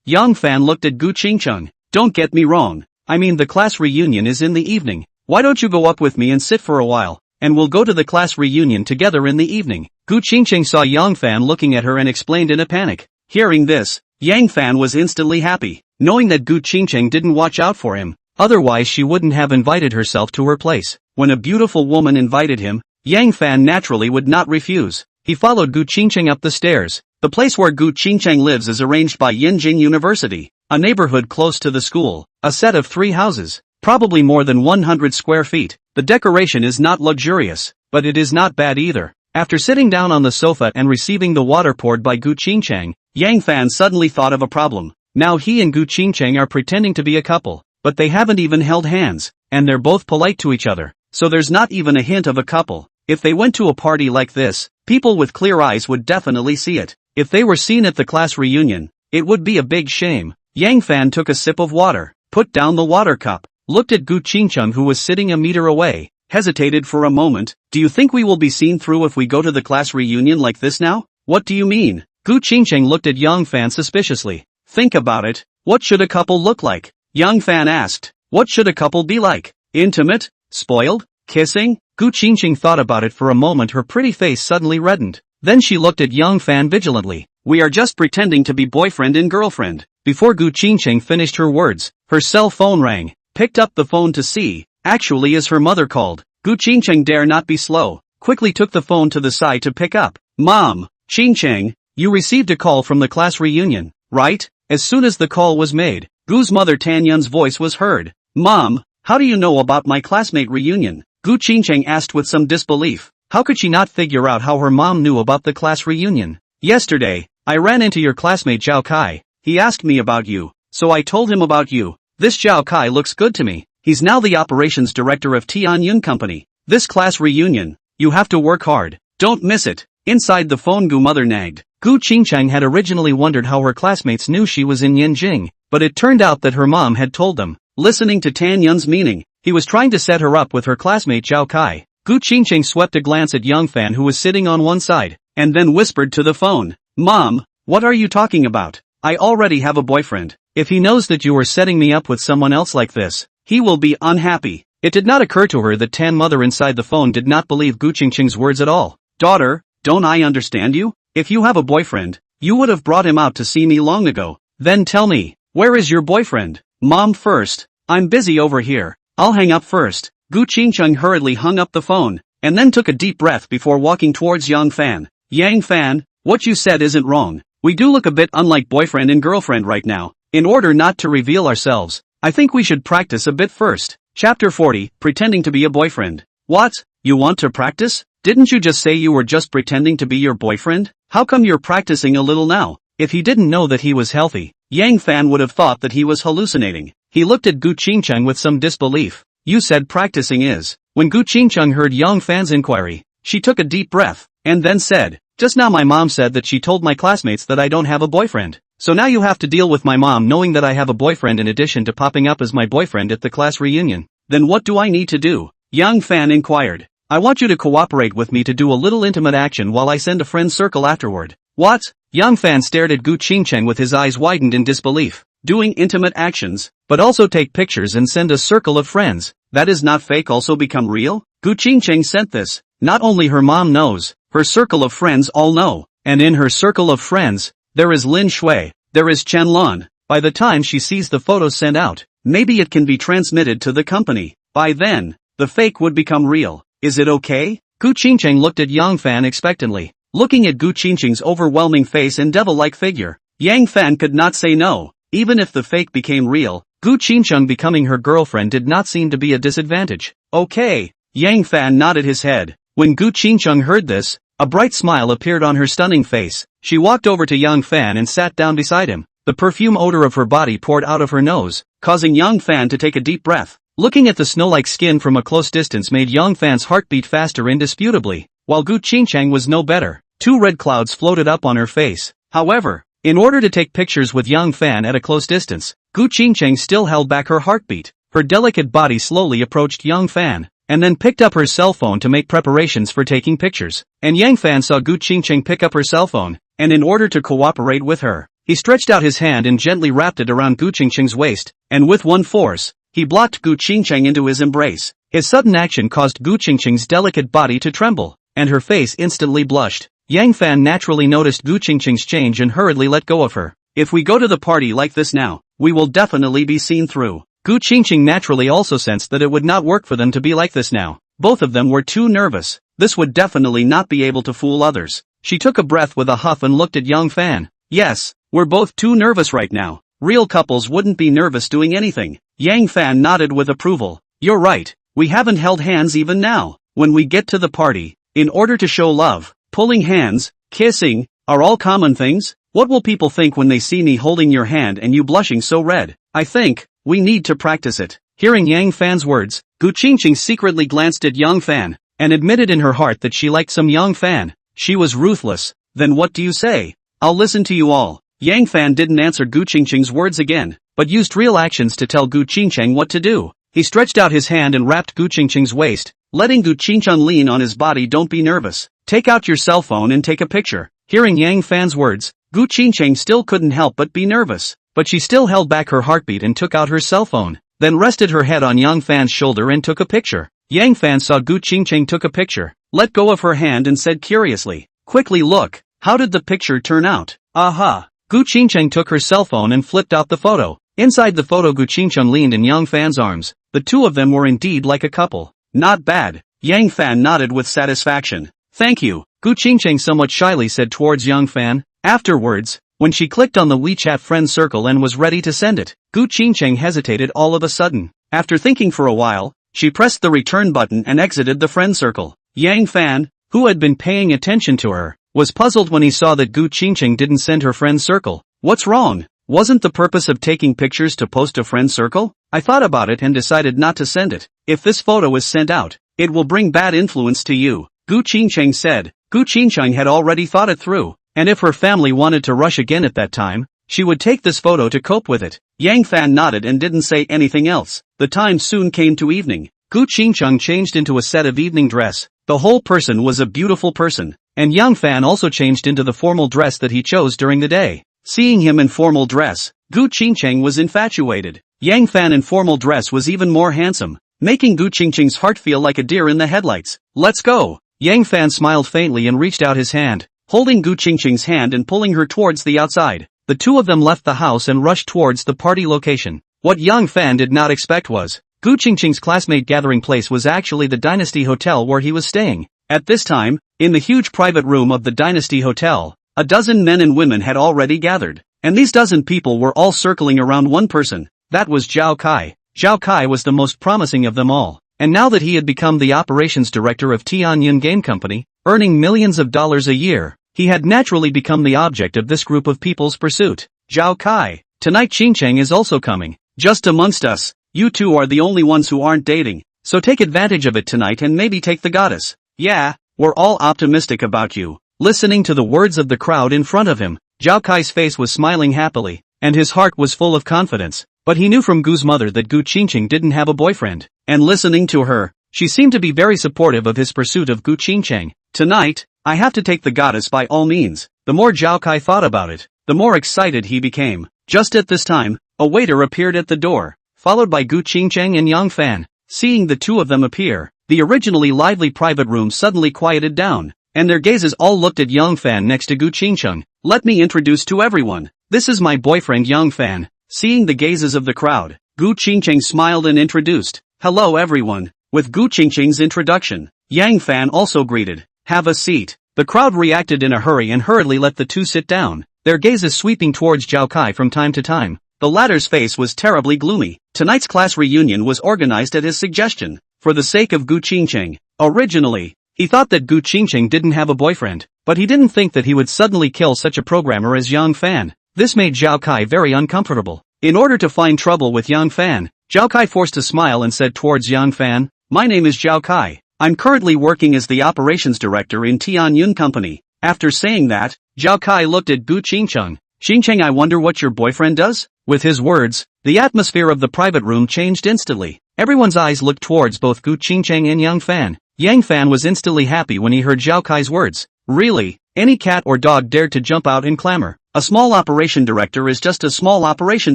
Yang Fan looked at Gu Qingcheng. Don't get me wrong. I mean, the class reunion is in the evening. Why don't you go up with me and sit for a while, and we'll go to the class reunion together in the evening. Gu Qingcheng saw Yang Fan looking at her and explained in a panic. Hearing this, Yang Fan was instantly happy, knowing that Gu Qingcheng didn't watch out for him. Otherwise she wouldn't have invited herself to her place. When a beautiful woman invited him, Yang Fan naturally would not refuse. He followed Gu Qingcheng up the stairs. The place where Gu Qingcheng lives is arranged by Yinjing University, a neighborhood close to the school, a set of 3 houses, probably more than 100 square feet. The decoration is not luxurious, but it is not bad either. After sitting down on the sofa and receiving the water poured by Gu Qingcheng, Yang Fan suddenly thought of a problem. Now he and Gu Qingcheng are pretending to be a couple, but they haven't even held hands, and they're both polite to each other, so there's not even a hint of a couple. If they went to a party like this, people with clear eyes would definitely see it. If they were seen at the class reunion, it would be a big shame. Yang Fan took a sip of water, put down the water cup, looked at Gu Qingcheng who was sitting a meter away, hesitated for a moment. Do you think we will be seen through if we go to the class reunion like this now? What do you mean? Gu Qingcheng looked at Yang Fan suspiciously. Think about it. What should a couple look like? Yang Fan asked. What should a couple be like? Intimate? Spoiled? Kissing? Gu Qingcheng thought about it for a moment. Her pretty face suddenly reddened. Then she looked at Yang Fan vigilantly. We are just pretending to be boyfriend and girlfriend. Before Gu Qingcheng finished her words, her cell phone rang. Picked up the phone to see, actually as her mother called. Gu Qingcheng dare not be slow, quickly took the phone to the side to pick up. Mom, Qingcheng, you received a call from the class reunion, right? As soon as the call was made, Gu's mother Tanyun's voice was heard. Mom, how do you know about my classmate reunion? Gu Qingcheng asked with some disbelief. How could she not figure out how her mom knew about the class reunion? Yesterday, I ran into your classmate Zhao Kai. He asked me about you, so I told him about you. This Zhao Kai looks good to me. He's now the operations director of Tianyun Company. This class reunion, you have to work hard. Don't miss it. Inside the phone Gu mother nagged. Gu Qingcheng had originally wondered how her classmates knew she was in Yinjing, but it turned out that her mom had told them. Listening to Tanyun's meaning, he was trying to set her up with her classmate Zhao Kai. Gu Qingcheng swept a glance at Yang Fan who was sitting on one side, and then whispered to the phone. Mom, what are you talking about? I already have a boyfriend. If he knows that you are setting me up with someone else like this, he will be unhappy. It did not occur to her that Tan mother inside the phone did not believe Gu Qingcheng's words at all. Daughter, don't I understand you? If you have a boyfriend, you would have brought him out to see me long ago. Then tell me, where is your boyfriend? Mom first. I'm busy over here. I'll hang up first. Gu Qingcheng hurriedly hung up the phone, and then took a deep breath before walking towards Yang Fan. Yang Fan, what you said isn't wrong. We do look a bit unlike boyfriend and girlfriend right now. In order not to reveal ourselves, I think we should practice a bit first. Chapter 40, Pretending to be a boyfriend. What? You want to practice? Didn't you just say you were just pretending to be your boyfriend? How come you're practicing a little now? If he didn't know that he was healthy, Yang Fan would have thought that he was hallucinating. He looked at Gu Qingcheng with some disbelief. You said practicing is. When Gu Qingcheng heard Yang Fan's inquiry, she took a deep breath, and then said, just now my mom said that she told my classmates that I don't have a boyfriend. So now you have to deal with my mom knowing that I have a boyfriend in addition to popping up as my boyfriend at the class reunion. Then what do I need to do? Yang Fan inquired. I want you to cooperate with me to do a little intimate action while I send a friend circle afterward. What? Yang Fan stared at Gu Qingcheng with his eyes widened in disbelief. Doing intimate actions, but also take pictures and send a circle of friends. That is not fake also become real? Gu Qingcheng sent this. Not only her mom knows, her circle of friends all know. And in her circle of friends, there is Lin Shui, there is Chen Lun. By the time she sees the photos sent out, maybe it can be transmitted to the company. By then, the fake would become real. Is it okay? Gu Qingcheng looked at Yang Fan expectantly. Looking at Gu Qingcheng's overwhelming face and devil-like figure, Yang Fan could not say no. Even if the fake became real, Gu Qingcheng becoming her girlfriend did not seem to be a disadvantage. Okay. Yang Fan nodded his head. When Gu Qingcheng heard this, a bright smile appeared on her stunning face. She walked over to Yang Fan and sat down beside him. The perfume odor of her body poured out of her nose, causing Yang Fan to take a deep breath. Looking at the snow-like skin from a close distance made Yang Fan's heart beat faster indisputably, while Gu Qingcheng was no better. Two red clouds floated up on her face. However, in order to take pictures with Yang Fan at a close distance, Gu Qingcheng still held back her heartbeat. Her delicate body slowly approached Yang Fan, and then picked up her cell phone to make preparations for taking pictures. And Yang Fan saw Gu Qingcheng pick up her cell phone, and in order to cooperate with her, he stretched out his hand and gently wrapped it around Gu Qingcheng's waist, and with one force, he blocked Gu Qingcheng into his embrace. His sudden action caused Gu Qingcheng's delicate body to tremble, and her face instantly blushed. Yang Fan naturally noticed Gu Qingcheng's change and hurriedly let go of her. If we go to the party like this now, we will definitely be seen through. Gu Qingcheng naturally also sensed that it would not work for them to be like this now. Both of them were too nervous. This would definitely not be able to fool others. She took a breath with a huff and looked at Yang Fan. Yes, we're both too nervous right now. Real couples wouldn't be nervous doing anything. Yang Fan nodded with approval. You're right, we haven't held hands even now. When we get to the party, in order to show love, pulling hands, kissing, are all common things. What will people think when they see me holding your hand and you blushing so red? I think we need to practice it. Hearing Yang Fan's words, Gu Qingcheng secretly glanced at Yang Fan, and admitted in her heart that she liked some Yang Fan. She was ruthless. Then what do you say? I'll listen to you all. Yang Fan didn't answer Gu Qingcheng's words again, but used real actions to tell Gu Qingcheng what to do. He stretched out his hand and wrapped Gu Qingcheng's waist, letting Gu Qingcheng lean on his body. Don't be nervous. Take out your cell phone and take a picture. Hearing Yang Fan's words, Gu Qingcheng still couldn't help but be nervous, but she still held back her heartbeat and took out her cell phone, then rested her head on Yang Fan's shoulder and took a picture. Yang Fan saw Gu Qingcheng took a picture, let go of her hand and said curiously, quickly look, how did the picture turn out? Aha! Gu Qingcheng took her cell phone and flipped out the photo. Inside the photo Gu Qingcheng leaned in Yang Fan's arms. The two of them were indeed like a couple. Not bad. Yang Fan nodded with satisfaction. Thank you, Gu Qingcheng somewhat shyly said towards Yang Fan. Afterwards, when she clicked on the WeChat friend circle and was ready to send it, Gu Qingcheng hesitated all of a sudden. After thinking for a while, she pressed the return button and exited the friend circle. Yang Fan, who had been paying attention to her, was puzzled when he saw that Gu Qingcheng didn't send her friend circle. What's wrong? Wasn't the purpose of taking pictures to post a friend circle? I thought about it and decided not to send it. If this photo is sent out, it will bring bad influence to you, Gu Qingcheng said. Gu Qingcheng had already thought it through, and if her family wanted to rush again at that time, she would take this photo to cope with it. Yang Fan nodded and didn't say anything else. The time soon came to evening. Gu Qingcheng changed into a set of evening dress. The whole person was a beautiful person, and Yang Fan also changed into the formal dress that he chose during the day. Seeing him in formal dress, Gu Qingcheng was infatuated. Yang Fan in formal dress was even more handsome, making Gu Qingcheng's heart feel like a deer in the headlights. Let's go! Yang Fan smiled faintly and reached out his hand, holding Gu Qingcheng's hand and pulling her towards the outside. The two of them left the house and rushed towards the party location. What Yang Fan did not expect was, Gu Qingqing's classmate gathering place was actually the Dynasty Hotel where he was staying. At this time, in the huge private room of the Dynasty Hotel, a dozen men and women had already gathered. And these dozen people were all circling around one person. That was Zhao Kai. Zhao Kai was the most promising of them all. And now that he had become the operations director of Tianyun Game Company, earning millions of dollars a year, he had naturally become the object of this group of people's pursuit. Zhao Kai, tonight Qingcheng is also coming. Just amongst us, you two are the only ones who aren't dating, so take advantage of it tonight and maybe take the goddess. Yeah, we're all optimistic about you. Listening to the words of the crowd in front of him, Zhao Kai's face was smiling happily, and his heart was full of confidence. But he knew from Gu's mother that Gu Qingqing didn't have a boyfriend, and listening to her, she seemed to be very supportive of his pursuit of Gu Qingqing. Tonight, I have to take the goddess by all means. The more Zhao Kai thought about it, the more excited he became. Just at this time, a waiter appeared at the door, followed by Gu Qingqing and Yang Fan. Seeing the two of them appear, the originally lively private room suddenly quieted down, and their gazes all looked at Yang Fan next to Gu Qingqing. Let me introduce to everyone. This is my boyfriend Yang Fan. Seeing the gazes of the crowd, Gu Qingqing smiled and introduced. Hello everyone. With Gu Qingqing's introduction, Yang Fan also greeted. Have a seat. The crowd reacted in a hurry and hurriedly let the two sit down, their gazes sweeping towards Zhao Kai from time to time. The latter's face was terribly gloomy. Tonight's class reunion was organized at his suggestion, for the sake of Gu Qingqing. Originally, he thought that Gu Qingqing didn't have a boyfriend, but he didn't think that he would suddenly kill such a programmer as Yang Fan. This made Zhao Kai very uncomfortable. In order to find trouble with Yang Fan, Zhao Kai forced a smile and said towards Yang Fan, "My name is Zhao Kai. I'm currently working as the operations director in Tianyun Company." After saying that, Zhao Kai looked at Gu Qingqing. "Qingqing, I wonder what your boyfriend does?" With his words, the atmosphere of the private room changed instantly. Everyone's eyes looked towards both Gu Qingqing and Yang Fan. Yang Fan was instantly happy when he heard Zhao Kai's words. Really, any cat or dog dared to jump out in clamor. A small operation director is just a small operation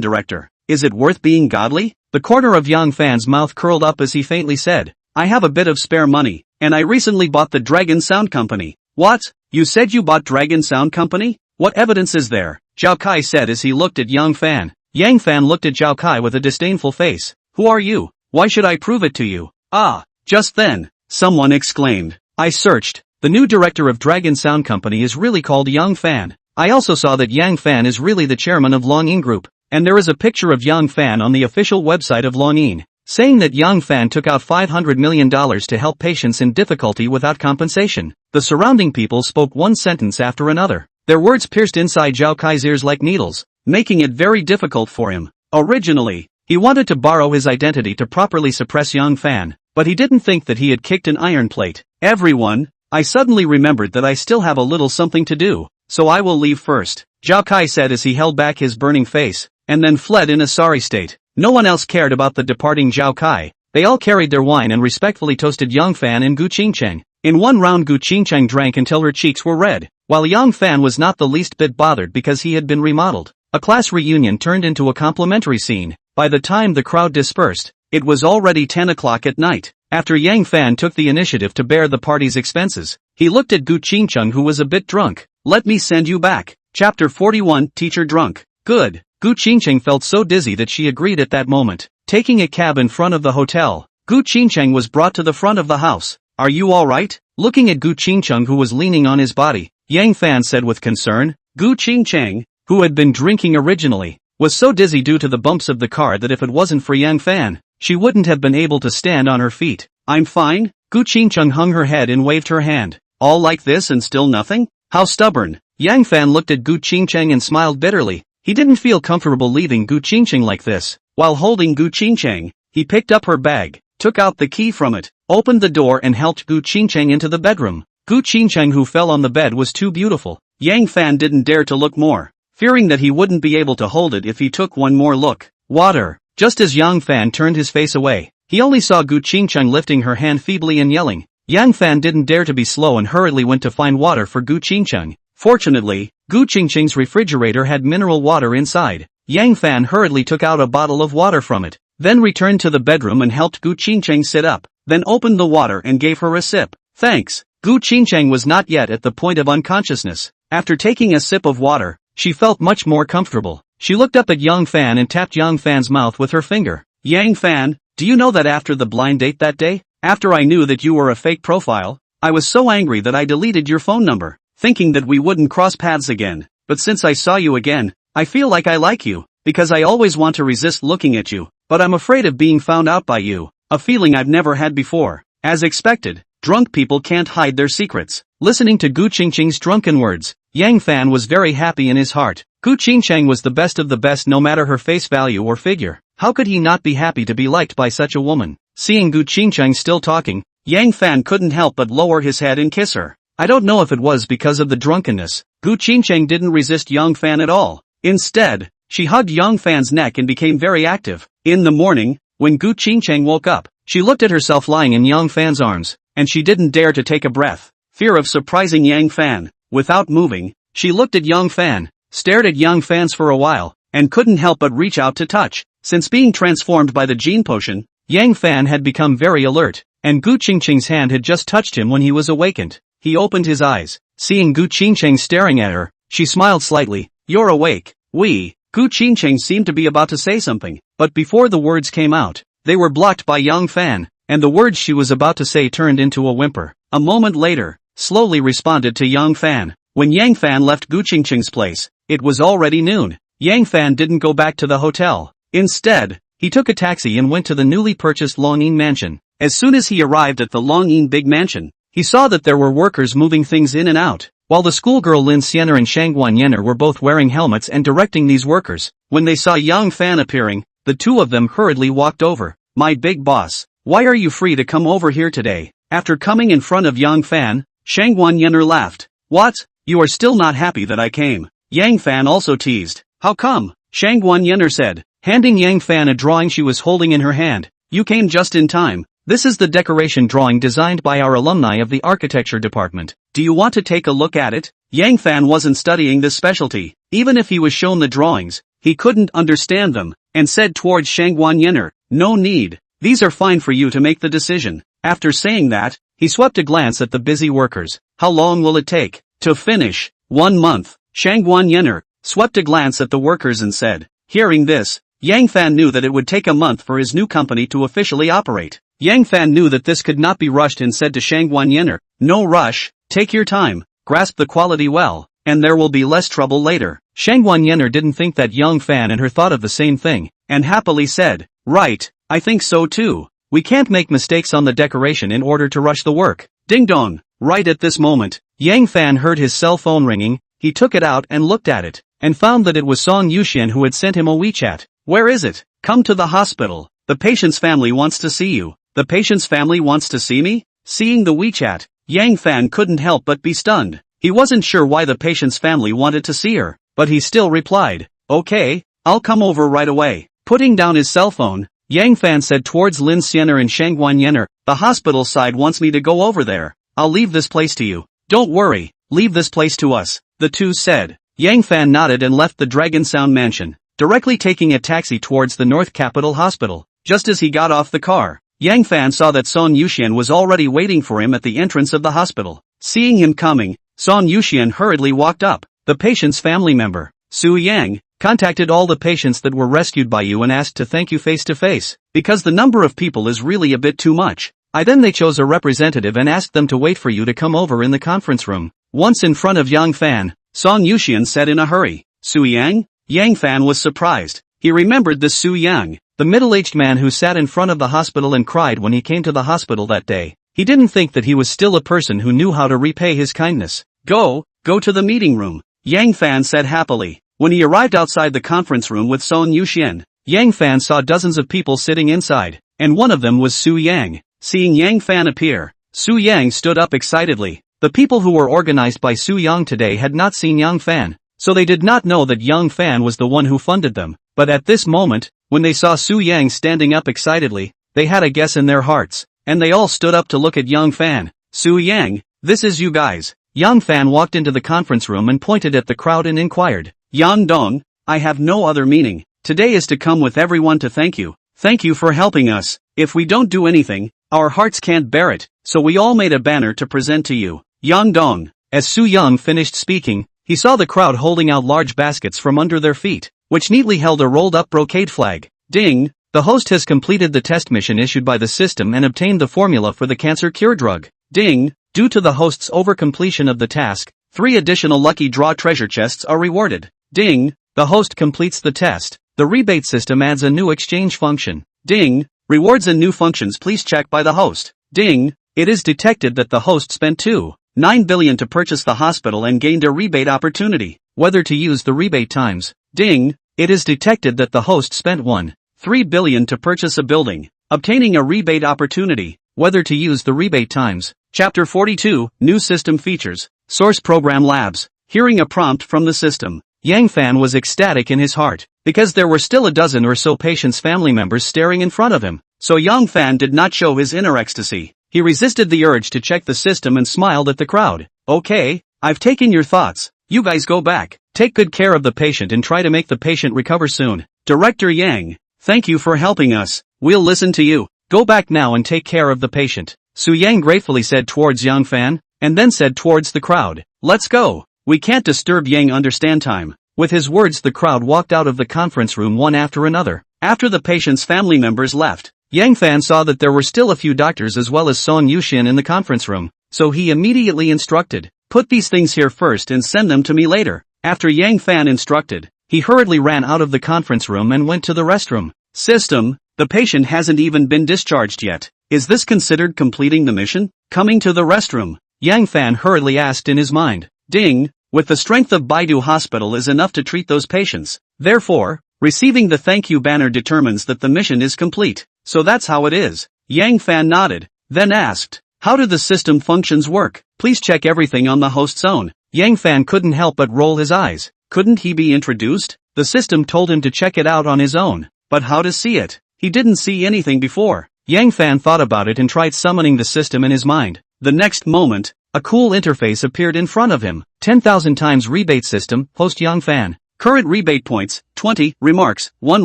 director. Is it worth being godly? The corner of Yang Fan's mouth curled up as he faintly said, "I have a bit of spare money, and I recently bought the Dragon Sound Company." "What? You said you bought Dragon Sound Company? What evidence is there?" Zhao Kai said as he looked at Yang Fan. Yang Fan looked at Zhao Kai with a disdainful face. "Who are you? Why should I prove it to you?" Ah! Just then, someone exclaimed, "I searched. The new director of Dragon Sound Company is really called Yang Fan. I also saw that Yang Fan is really the chairman of Longyin Group, and there is a picture of Yang Fan on the official website of Longyin, saying that Yang Fan took out $500 million to help patients in difficulty without compensation." The surrounding people spoke one sentence after another. Their words pierced inside Zhao Kai's ears like needles, making it very difficult for him. Originally, he wanted to borrow his identity to properly suppress Yang Fan, but he didn't think that he had kicked an iron plate. "Everyone, I suddenly remembered that I still have a little something to do, so I will leave first," Zhao Kai said as he held back his burning face, and then fled in a sorry state. No one else cared about the departing Zhao Kai. They all carried their wine and respectfully toasted Yang Fan and Gu Qingqing. In one round Gu Qingqing drank until her cheeks were red, while Yang Fan was not the least bit bothered because he had been remodeled. A class reunion turned into a complimentary scene. By the time the crowd dispersed, it was already 10 o'clock at night. After Yang Fan took the initiative to bear the party's expenses, he looked at Gu Qingqing who was a bit drunk. "Let me send you back." Chapter 41, Teacher Drunk. Good. Gu Qingqing felt so dizzy that she agreed at that moment. Taking a cab in front of the hotel, Gu Qingqing was brought to the front of the house. "Are you alright?" Looking at Gu Qingqing who was leaning on his body, Yang Fan said with concern. Gu Qingqing, who had been drinking originally, was so dizzy due to the bumps of the car that if it wasn't for Yang Fan, she wouldn't have been able to stand on her feet. "I'm fine." Gu Qingqing hung her head and waved her hand. "All like this and still nothing? How stubborn." Yang Fan looked at Gu Qingqing and smiled bitterly. He didn't feel comfortable leaving Gu Qingqing like this. While holding Gu Qingqing, he picked up her bag, took out the key from it, opened the door and helped Gu Qingqing into the bedroom. Gu Qingqing who fell on the bed was too beautiful. Yang Fan didn't dare to look more, fearing that he wouldn't be able to hold it if he took one more look. "Water." Just as Yang Fan turned his face away, he only saw Gu Qingqing lifting her hand feebly and yelling. Yang Fan didn't dare to be slow and hurriedly went to find water for Gu Qingqing. Fortunately, Gu Qingqing's refrigerator had mineral water inside. Yang Fan hurriedly took out a bottle of water from it, then returned to the bedroom and helped Gu Qingqing sit up, then opened the water and gave her a sip. "Thanks." Gu Qingqing was not yet at the point of unconsciousness. After taking a sip of water, she felt much more comfortable. She looked up at Yang Fan and tapped Yang Fan's mouth with her finger. "Yang Fan, Do you know that after the blind date that day, after I knew that you were a fake profile, I was so angry that I deleted your phone number, thinking that we wouldn't cross paths again, but since I saw you again, I feel like I like you, because I always want to resist looking at you, but I'm afraid of being found out by you, a feeling I've never had before. As expected, drunk people can't hide their secrets. Listening to Gu Qingqing's drunken words, Yang Fan was very happy in his heart. Gu Qingqing was the best of the best no matter her face value or figure. How could he not be happy to be liked by such a woman? Seeing Gu Qingqing still talking, Yang Fan couldn't help but lower his head and kiss her. I don't know if it was because of the drunkenness. Gu Qingqing didn't resist Yang Fan at all. Instead, she hugged Yang Fan's neck and became very active. In the morning, when Gu Qingqing woke up, she looked at herself lying in Yang Fan's arms, and she didn't dare to take a breath. Fear of surprising Yang Fan. Without moving, she looked at Yang Fan, stared at Yang Fan's for a while, and couldn't help but reach out to touch. Since being transformed by the gene potion, Yang Fan had become very alert, and Gu Qingqing's hand had just touched him when he was awakened. He opened his eyes. Seeing Gu Qingqing staring at her, she smiled slightly. You're awake. Gu Qingqing seemed to be about to say something, but before the words came out, they were blocked by Yang Fan, and the words she was about to say turned into a whimper. A moment later, slowly responded to Yang Fan. When Yang Fan left Gu Qingqing's place, it was already noon. Yang Fan didn't go back to the hotel. Instead, he took a taxi and went to the newly purchased Longyin mansion. As soon as he arrived at the Longyin big mansion, he saw that there were workers moving things in and out, while the schoolgirl Lin Xianer and Shangguan Yener were both wearing helmets and directing these workers. When they saw Yang Fan appearing, the two of them hurriedly walked over. My big boss, why are you free to come over here today? After coming in front of Yang Fan, Shangguan Yener laughed. What? You are still not happy that I came? Yang Fan also teased. How come? Shangguan Yener said, handing Yang Fan a drawing she was holding in her hand. You came just in time. This is the decoration drawing designed by our alumni of the architecture department. Do you want to take a look at it? Yang Fan wasn't studying this specialty. Even if he was shown the drawings, he couldn't understand them, and said towards Shangguan Yener, no need. These are fine for you to make the decision. After saying that, he swept a glance at the busy workers. How long will it take to finish? 1 month. Shangguan Yener swept a glance at the workers and said. Hearing this, Yang Fan knew that it would take a month for his new company to officially operate. Yang Fan knew that this could not be rushed and said to Shangguan Yener, no rush, take your time, grasp the quality well, and there will be less trouble later. Shangguan Yener didn't think that Yang Fan and her thought of the same thing, and happily said, right, I think so too. We can't make mistakes on the decoration in order to rush the work. Ding dong. Right at this moment, Yang Fan heard his cell phone ringing. He took it out and looked at it, and found that it was Song Yuxian who had sent him a WeChat. Where is it? Come to the hospital. The patient's family wants to see you. The patient's family wants to see me? Seeing the WeChat, Yang Fan couldn't help but be stunned. He wasn't sure why the patient's family wanted to see her, but he still replied, okay, I'll come over right away. Putting down his cell phone, Yang Fan said towards Lin Xianer and Shangguan Yener, the hospital side wants me to go over there. I'll leave this place to you. Don't worry, leave this place to us, the two said. Yang Fan nodded and left the Dragon Sound mansion, directly taking a taxi towards the North Capital Hospital. Just as he got off the car, Yang Fan saw that Song Yuxian was already waiting for him at the entrance of the hospital. Seeing him coming, Song Yuxian hurriedly walked up. The patient's family member, Su Yang, contacted all the patients that were rescued by you and asked to thank you face to face, because the number of people is really a bit too much. Then they chose a representative and asked them to wait for you to come over in the conference room. Once in front of Yang Fan, Song Yuxian said in a hurry, Su Yang? Yang Fan was surprised. He remembered this Su Yang, the middle-aged man who sat in front of the hospital and cried when he came to the hospital that day. He didn't think that he was still a person who knew how to repay his kindness. Go to the meeting room, Yang Fan said happily. When he arrived outside the conference room with Song Yuxian, Yang Fan saw dozens of people sitting inside, and one of them was Su Yang. Seeing Yang Fan appear, Su Yang stood up excitedly. The people who were organized by Su Yang today had not seen Yang Fan, so they did not know that Yang Fan was the one who funded them. But at this moment, when they saw Su Yang standing up excitedly, they had a guess in their hearts, and they all stood up to look at Yang Fan. Su Yang, this is you guys. Yang Fan walked into the conference room and pointed at the crowd and inquired, Yang Dong, I have no other meaning. Today is to come with everyone to thank you. Thank you for helping us. If we don't do anything, our hearts can't bear it, so we all made a banner to present to you. Yang Dong. As Su Yang finished speaking, he saw the crowd holding out large baskets from under their feet, which neatly held a rolled-up brocade flag. Ding, The host has completed the test mission issued by the system and obtained the formula for the cancer cure drug. Ding! Due to the host's overcompletion of the task, 3 additional lucky draw treasure chests are rewarded. Ding! The host completes the test. The rebate system adds a new exchange function. Ding! Rewards and new functions please check by the host. Ding! It is detected that the host spent 2.9 billion to purchase the hospital and gained a rebate opportunity. Whether to use the rebate times. Ding! It is detected that the host spent 1.3 billion to purchase a building, obtaining a rebate opportunity. Whether to use the rebate times. Chapter 42, New System Features. Source Program Labs. Hearing a prompt from the system, Yang Fan was ecstatic in his heart, because there were still a dozen or so patients' family members staring in front of him. So Yang Fan did not show his inner ecstasy. He resisted the urge to check the system and smiled at the crowd. Okay, I've taken your thoughts. You guys go back. Take good care of the patient and try to make the patient recover soon. Director Yang, thank you for helping us. We'll listen to you. Go back now and take care of the patient. Su Yang gratefully said towards Yang Fan, and then said towards the crowd, let's go. We can't disturb Yang understand time. With his words the crowd walked out of the conference room one after another. After the patient's family members left, Yang Fan saw that there were still a few doctors as well as Song Yushin in the conference room, so he immediately instructed, put these things here first and send them to me later. After Yang Fan instructed, he hurriedly ran out of the conference room and went to the restroom. System, the patient hasn't even been discharged yet. Is this considered completing the mission? Coming to the restroom, Yang Fan hurriedly asked in his mind. Ding! With the strength of Baidu Hospital is enough to treat those patients. Therefore, receiving the thank you banner determines that the mission is complete. So that's how it is. Yang Fan nodded, then asked, how do the system functions work? Please check everything on the host's own. Yang Fan couldn't help but roll his eyes. Couldn't he be introduced? The system told him to check it out on his own. But how to see it? He didn't see anything before. Yang Fan thought about it and tried summoning the system in his mind. The next moment, a cool interface appeared in front of him. 10,000x Rebate System, host Yang Fan. Current rebate points, 20, remarks, 1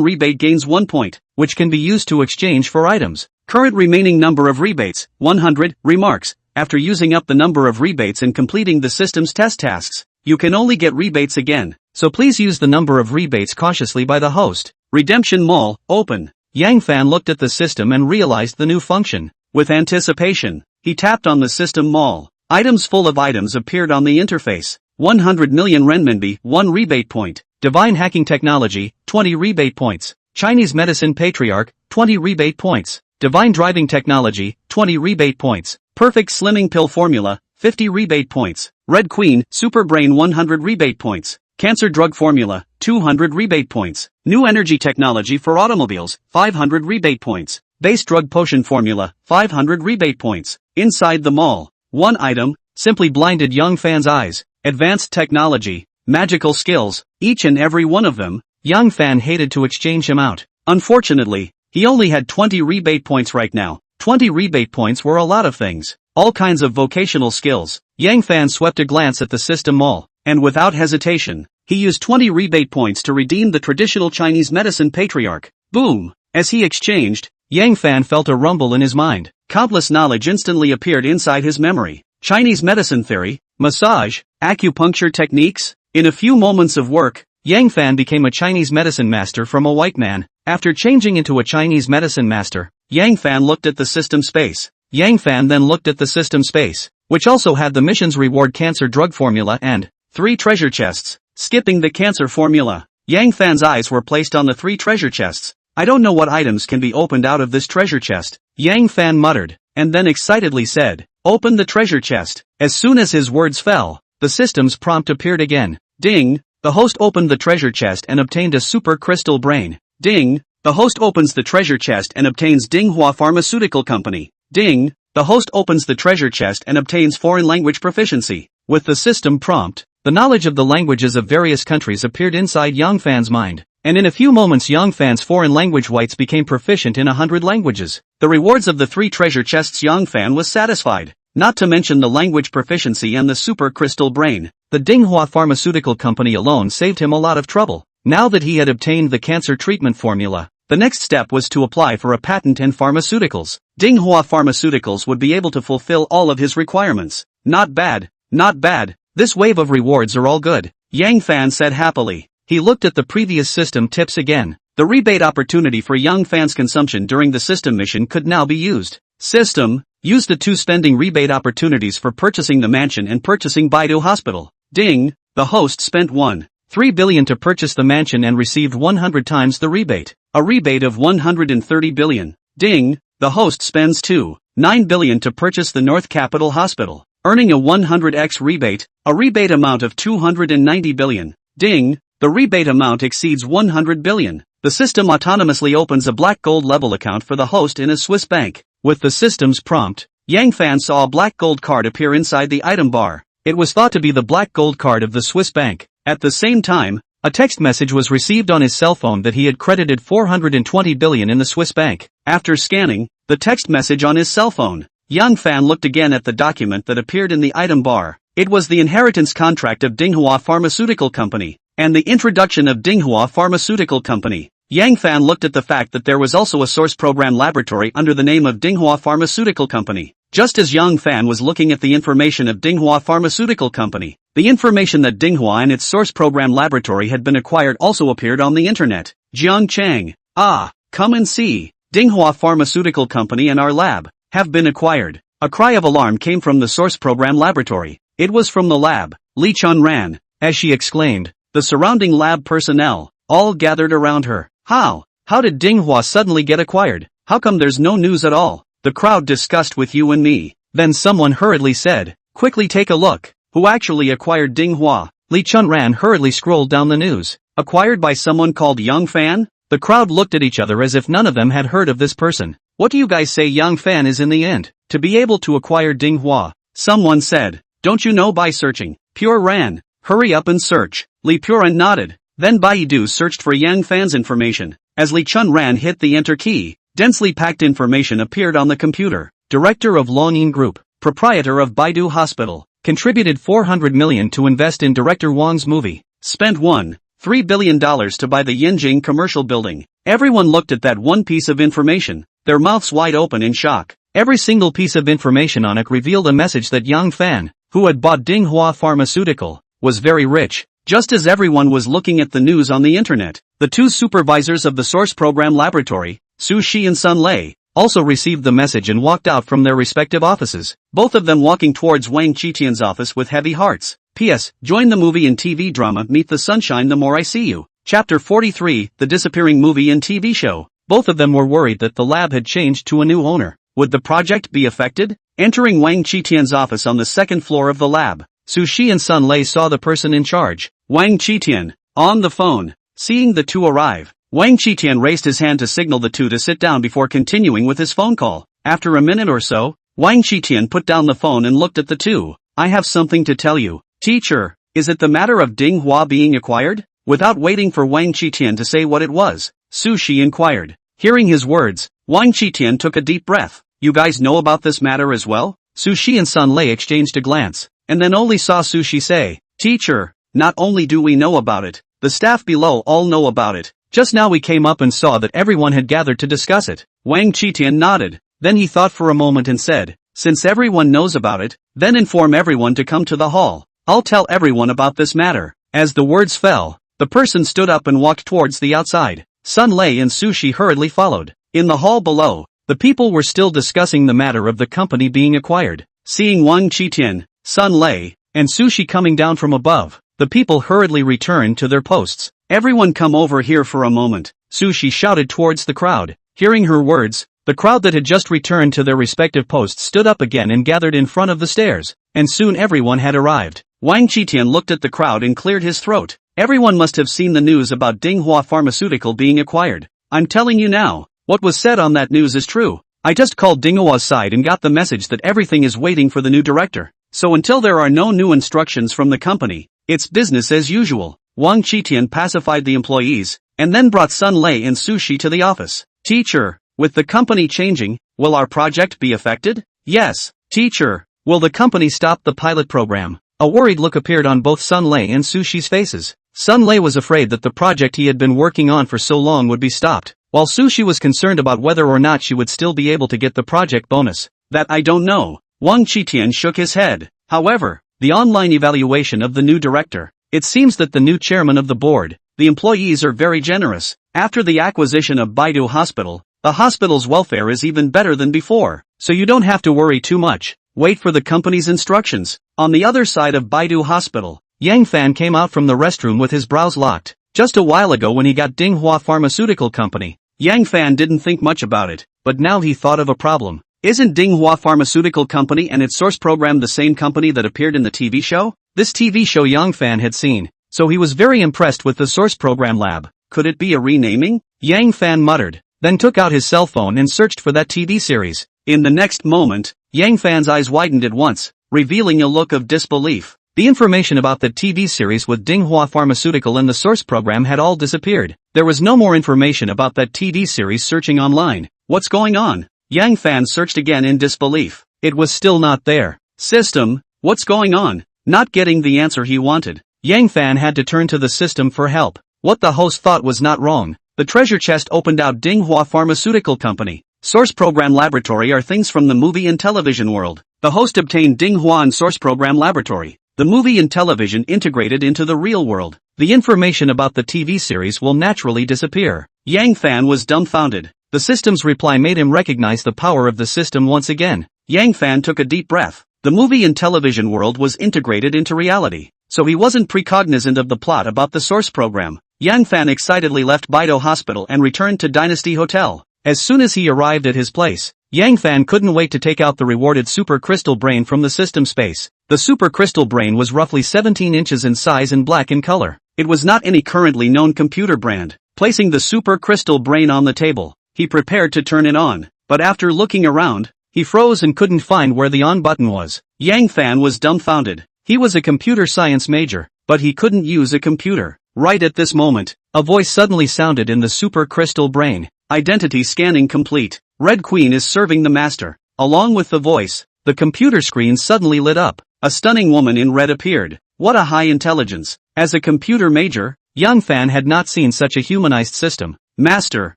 rebate gains 1 point, which can be used to exchange for items. Current remaining number of rebates, 100, remarks. After using up the number of rebates and completing the system's test tasks, you can only get rebates again, so please use the number of rebates cautiously by the host. Redemption Mall, open. Yang Fan looked at the system and realized the new function. With anticipation, he tapped on the system mall. Items full of items appeared on the interface. 100 million renminbi, 1 rebate point. Divine Hacking Technology, 20 rebate points. Chinese Medicine Patriarch, 20 rebate points. Divine Driving Technology, 20 rebate points. Perfect Slimming Pill Formula, 50 rebate points. Red Queen, Super Brain 100 rebate points. Cancer Drug Formula, 200 rebate points. New Energy Technology for Automobiles, 500 rebate points. Base Drug Potion Formula, 500 rebate points. Inside the mall, one item, simply blinded Yang Fan's eyes. Advanced Technology, Magical Skills, each and every one of them. Yang Fan hated to exchange him out. Unfortunately, he only had 20 rebate points right now. 20 rebate points were a lot of things. All kinds of vocational skills. Yang Fan swept a glance at the system mall, and without hesitation, he used 20 rebate points to redeem the traditional Chinese Medicine Patriarch. Boom! As he exchanged, Yang Fan felt a rumble in his mind. Countless knowledge instantly appeared inside his memory. Chinese medicine theory, massage, acupuncture techniques. In a few moments of work, Yang Fan became a Chinese medicine master from a white man. After changing into a Chinese medicine master, Yang Fan looked at the system space. Yang Fan then looked at the system space, which also had the mission's reward cancer drug formula and 3 treasure chests. Skipping the cancer formula, Yang Fan's eyes were placed on the 3 treasure chests. I don't know what items can be opened out of this treasure chest, Yang Fan muttered, and then excitedly said, open the treasure chest. As soon as his words fell, the system's prompt appeared again. Ding! The host opened the treasure chest and obtained a super crystal brain. Ding! The host opens the treasure chest and obtains Manhwa Pharmaceutical Company. Ding! The host opens the treasure chest and obtains foreign language proficiency. With the system prompt, the knowledge of the languages of various countries appeared inside Yang Fan's mind. And in a few moments Yang Fan's foreign language whites became proficient in 100 languages. The rewards of the 3 treasure chests Yang Fan was satisfied. Not to mention the language proficiency and the super crystal brain. The Manhwa Pharmaceutical Company alone saved him a lot of trouble. Now that he had obtained the cancer treatment formula, the next step was to apply for a patent and pharmaceuticals. Manhwa Pharmaceuticals would be able to fulfill all of his requirements. Not bad, not bad. This wave of rewards are all good, Yang Fan said happily. He looked at the previous system tips again. The rebate opportunity for young fans' consumption during the system mission could now be used. System used the two spending rebate opportunities for purchasing the mansion and purchasing Baidu Hospital. Ding, the host spent 1.3 billion to purchase the mansion and received 100 times the rebate. A rebate of 130 billion. Ding, the host spends 2.9 billion to purchase the North Capital Hospital, earning a 100x rebate, a rebate amount of 290 billion. Ding, the rebate amount exceeds 100 billion. The system autonomously opens a black gold level account for the host in a Swiss bank. With the system's prompt, Yang Fan saw a black gold card appear inside the item bar. It was thought to be the black gold card of the Swiss bank. At the same time, a text message was received on his cell phone that he had credited 420 billion in the Swiss bank. After scanning the text message on his cell phone, Yang Fan looked again at the document that appeared in the item bar. It was the inheritance contract of Dinghua Pharmaceutical Company and the introduction of Dinghua Pharmaceutical Company. Yang Fan looked at the fact that there was also a source program laboratory under the name of Dinghua Pharmaceutical Company. Just as Yang Fan was looking at the information of Dinghua Pharmaceutical Company, the information that Dinghua and its source program laboratory had been acquired also appeared on the internet. Jiang Chang, come and see. Dinghua Pharmaceutical Company and our lab have been acquired. A cry of alarm came from the source program laboratory. It was from the lab. Li Chun ran, as she exclaimed. The surrounding lab personnel all gathered around her. How did Dinghua suddenly get acquired? How come there's no news at all? The crowd discussed with you and me. Then someone hurriedly said, quickly take a look. Who actually acquired Dinghua? Li Chunran hurriedly scrolled down the news. Acquired by someone called Yang Fan? The crowd looked at each other as if none of them had heard of this person. What do you guys say Yang Fan is in the end? To be able to acquire Dinghua. Someone said, don't you know by searching? Pure ran. Hurry up and search. Li Puran nodded. Then Baidu searched for Yang Fan's information. As Li Chunran hit the enter key, densely packed information appeared on the computer. Director of Longyin Group, proprietor of Baidu Hospital, contributed 400 million to invest in director Wang's movie. Spent $1.3 billion to buy the Yinjing commercial building. Everyone looked at that one piece of information, their mouths wide open in shock. Every single piece of information on it revealed a message that Yang Fan, who had bought Dinghua Pharmaceutical, was very rich. Just as everyone was looking at the news on the internet, the two supervisors of the source program laboratory, Su Shi and Sun Lei, also received the message and walked out from their respective offices, both of them walking towards Wang Qitian's office with heavy hearts. P.S. Join the movie and TV drama Meet the Sunshine the More I See You. Chapter 43, The Disappearing Movie and TV Show. Both of them were worried that the lab had changed to a new owner. Would the project be affected? Entering Wang Qitian's office on the second floor of the lab, Su Shi and Sun Lei saw the person in charge, Wang Qitian, on the phone. Seeing the two arrive, Wang Qitian raised his hand to signal the two to sit down before continuing with his phone call. After a minute or so, Wang Qitian put down the phone and looked at the two. I have something to tell you. Teacher, is it the matter of Dinghua being acquired? Without waiting for Wang Qitian to say what it was, Su Shi inquired. Hearing his words, Wang Qitian took a deep breath. You guys know about this matter as well? Su Shi and Sun Lei exchanged a glance, and then only saw Su Shi say, Teacher, not only do we know about it, the staff below all know about it. Just now we came up and saw that everyone had gathered to discuss it. Wang Qitian nodded. Then he thought for a moment and said, since everyone knows about it, then inform everyone to come to the hall. I'll tell everyone about this matter. As the words fell, the person stood up and walked towards the outside. Sun Lei and Su Shi hurriedly followed. In the hall below, the people were still discussing the matter of the company being acquired. Seeing Wang Qitian, Sun Lei, and Su Shi coming down from above, the people hurriedly returned to their posts. Everyone come over here for a moment, Su Shi shouted towards the crowd. Hearing her words, the crowd that had just returned to their respective posts stood up again and gathered in front of the stairs, and soon everyone had arrived. Wang Qitian looked at the crowd and cleared his throat. Everyone must have seen the news about Dinghua Pharmaceutical being acquired. I'm telling you now, what was said on that news is true. I just called Dinghua's side and got the message that everything is waiting for the new director. So until there are no new instructions from the company, it's business as usual. Wang Qitian pacified the employees, and then brought Sun Lei and Su Shi to the office. Teacher, with the company changing, will our project be affected? Yes. Teacher, will the company stop the pilot program? A worried look appeared on both Sun Lei and Su Shi's faces. Sun Lei was afraid that the project he had been working on for so long would be stopped, while Su Shi was concerned about whether or not she would still be able to get the project bonus. That I don't know. Wang Qitian shook his head. However, the online evaluation of the new director, it seems that the new chairman of the board, the employees are very generous. After the acquisition of Baidu Hospital, the hospital's welfare is even better than before, so you don't have to worry too much. Wait for the company's instructions. On the other side of Baidu Hospital, Yang Fan came out from the restroom with his brows locked. Just a while ago when he got Dinghua Pharmaceutical Company, Yang Fan didn't think much about it, but now he thought of a problem. Isn't Dinghua Pharmaceutical Company and its source program the same company that appeared in the TV show? This TV show Yang Fan had seen, so he was very impressed with the source program lab. Could it be a renaming? Yang Fan muttered, then took out his cell phone and searched for that TV series. In the next moment, Yang Fan's eyes widened at once, revealing a look of disbelief. The information about the TV series with Dinghua Pharmaceutical and the source program had all disappeared. There was no more information about that TV series searching online. What's going on? Yang Fan searched again in disbelief. It was still not there. System, what's going on? Not getting the answer he wanted, Yang Fan had to turn to the system for help. What the host thought was not wrong. The treasure chest opened out Dinghua Pharmaceutical Company. Source Program Laboratory are things from the movie and television world. The host obtained Dinghua and Source Program Laboratory. The movie and television integrated into the real world. The information about the TV series will naturally disappear. Yang Fan was dumbfounded. The system's reply made him recognize the power of the system once again. Yang Fan took a deep breath. The movie and television world was integrated into reality, so he wasn't precognizant of the plot about the source program. Yang Fan excitedly left Baidu Hospital and returned to Dynasty Hotel. As soon as he arrived at his place, Yang Fan couldn't wait to take out the rewarded Super Crystal Brain from the system space. The Super Crystal Brain was roughly 17 inches in size and black in color. It was not any currently known computer brand. Placing the Super Crystal Brain on the table, he prepared to turn it on, but after looking around, he froze and couldn't find where the on button was. Yang Fan was dumbfounded. He was a computer science major, but he couldn't use a computer. Right at this moment, a voice suddenly sounded in the Super Crystal Brain. Identity scanning complete. Red Queen is serving the master. Along with the voice, the computer screen suddenly lit up. A stunning woman in red appeared. What a high intelligence. As a computer major, Yang Fan had not seen such a humanized system. Master,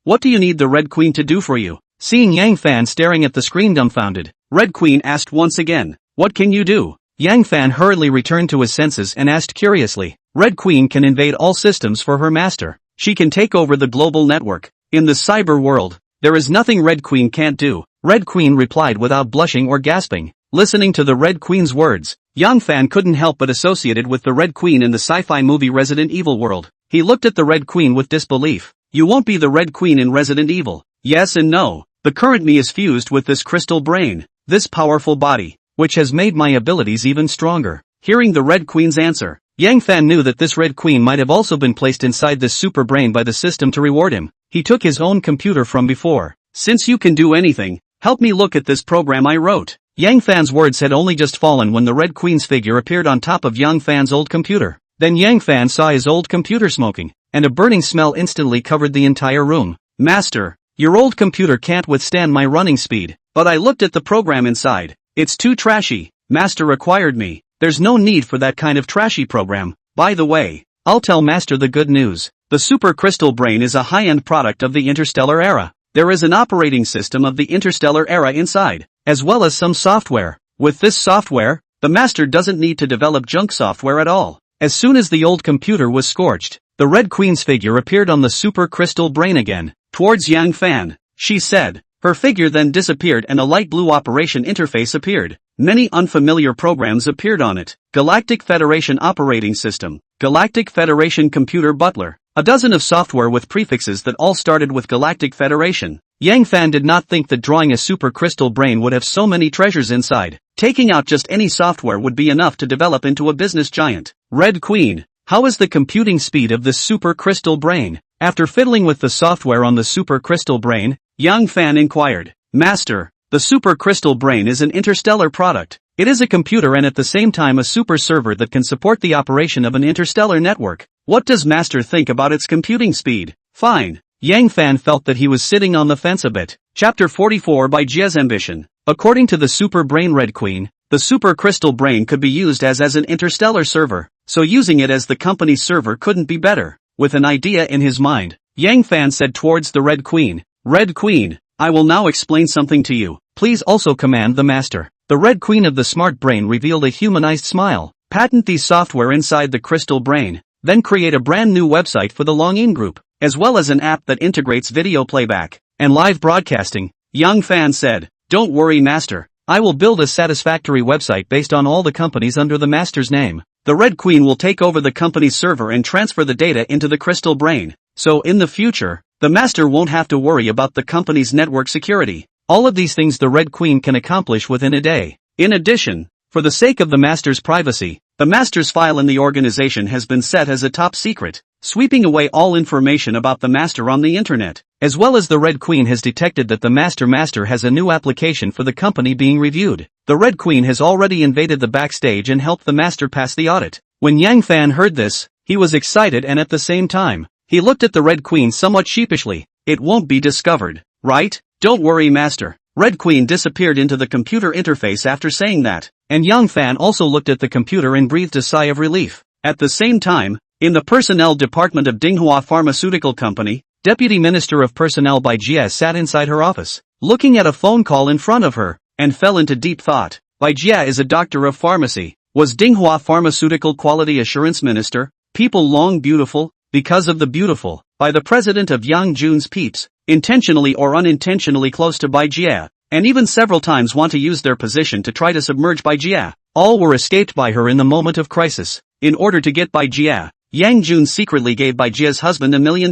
what do you need the Red Queen to do for you? Seeing Yang Fan staring at the screen dumbfounded, Red Queen asked once again, what can you do? Yang Fan hurriedly returned to his senses and asked curiously, Red Queen can invade all systems for her master. She can take over the global network. In the cyber world, there is nothing Red Queen can't do. Red Queen replied without blushing or gasping. Listening to the Red Queen's words, Yang Fan couldn't help but associate it with the Red Queen in the sci-fi movie Resident Evil world. He looked at the Red Queen with disbelief. You won't be the Red Queen in Resident Evil. Yes and no. The current me is fused with this crystal brain, this powerful body, which has made my abilities even stronger. Hearing the Red Queen's answer, Yang Fan knew that this Red Queen might have also been placed inside this super brain by the system to reward him. He took his own computer from before. Since you can do anything, help me look at this program I wrote. Yang Fan's words had only just fallen when the Red Queen's figure appeared on top of Yang Fan's old computer. Then Yang Fan saw his old computer smoking, and a burning smell instantly covered the entire room. Master, your old computer can't withstand my running speed, but I looked at the program inside. It's too trashy. Master required me. There's no need for that kind of trashy program. By the way, I'll tell Master the good news. The Super Crystal Brain is a high-end product of the interstellar era. There is an operating system of the interstellar era inside, as well as some software. With this software, the master doesn't need to develop junk software at all. As soon as the old computer was scorched, the Red Queen's figure appeared on the Super Crystal Brain again. Towards Yang Fan, she said. Her figure then disappeared and a light blue operation interface appeared. Many unfamiliar programs appeared on it. Galactic Federation Operating System, Galactic Federation Computer Butler, a dozen of software with prefixes that all started with Galactic Federation. Yang Fan did not think that drawing a Super Crystal Brain would have so many treasures inside. Taking out just any software would be enough to develop into a business giant. Red Queen, how is the computing speed of this Super Crystal Brain? After fiddling with the software on the Super Crystal Brain, Yang Fan inquired. Master, the Super Crystal Brain is an interstellar product. It is a computer and at the same time a super server that can support the operation of an interstellar network. What does Master think about its computing speed? Fine. Yang Fan felt that he was sitting on the fence a bit. Chapter 44 by Jez Ambition. According to the Super Brain Red Queen, the Super Crystal Brain could be used as an interstellar server, so using it as the company's server couldn't be better. With an idea in his mind, Yang Fan said towards the Red Queen, Red Queen, I will now explain something to you. Please also command the master. The Red Queen of the Smart Brain revealed a humanized smile. Patent the software inside the Crystal Brain. then create a brand new website for the login group, as well as an app that integrates video playback and live broadcasting. Young fan said, "Don't worry, master. I will build a satisfactory website based on all the companies under the master's name. The Red Queen will take over the company's server and transfer the data into the crystal brain. So in the future, the master won't have to worry about the company's network security. All of these things the Red Queen can accomplish within a day. In addition, for the sake of the master's privacy, the master's file in the organization has been set as a top secret, sweeping away all information about the master on the internet. As well as the Red Queen has detected that the master has a new application for the company being reviewed. The Red Queen has already invaded the backstage and helped the master pass the audit." When Yang Fan heard this, he was excited and at the same time, he looked at the Red Queen somewhat sheepishly. "It won't be discovered, right? Don't worry, master." Red Queen disappeared into the computer interface after saying that, and Yang Fan also looked at the computer and breathed a sigh of relief. At the same time, in the personnel department of Manhwa Pharmaceutical Company, Deputy Minister of Personnel Bai Jia sat inside her office, looking at a phone call in front of her, and fell into deep thought. Bai Jia is a doctor of pharmacy. Was Dinghua Pharmaceutical Quality Assurance Minister, people long beautiful, because of the beautiful, by the president of Yang Jun's peeps, intentionally or unintentionally close to Bai Jia, and even several times want to use their position to try to submerge Bai Jia. All were escaped by her in the moment of crisis. In order to get Bai Jia, Yang Jun secretly gave Bai Jia's husband $1 million.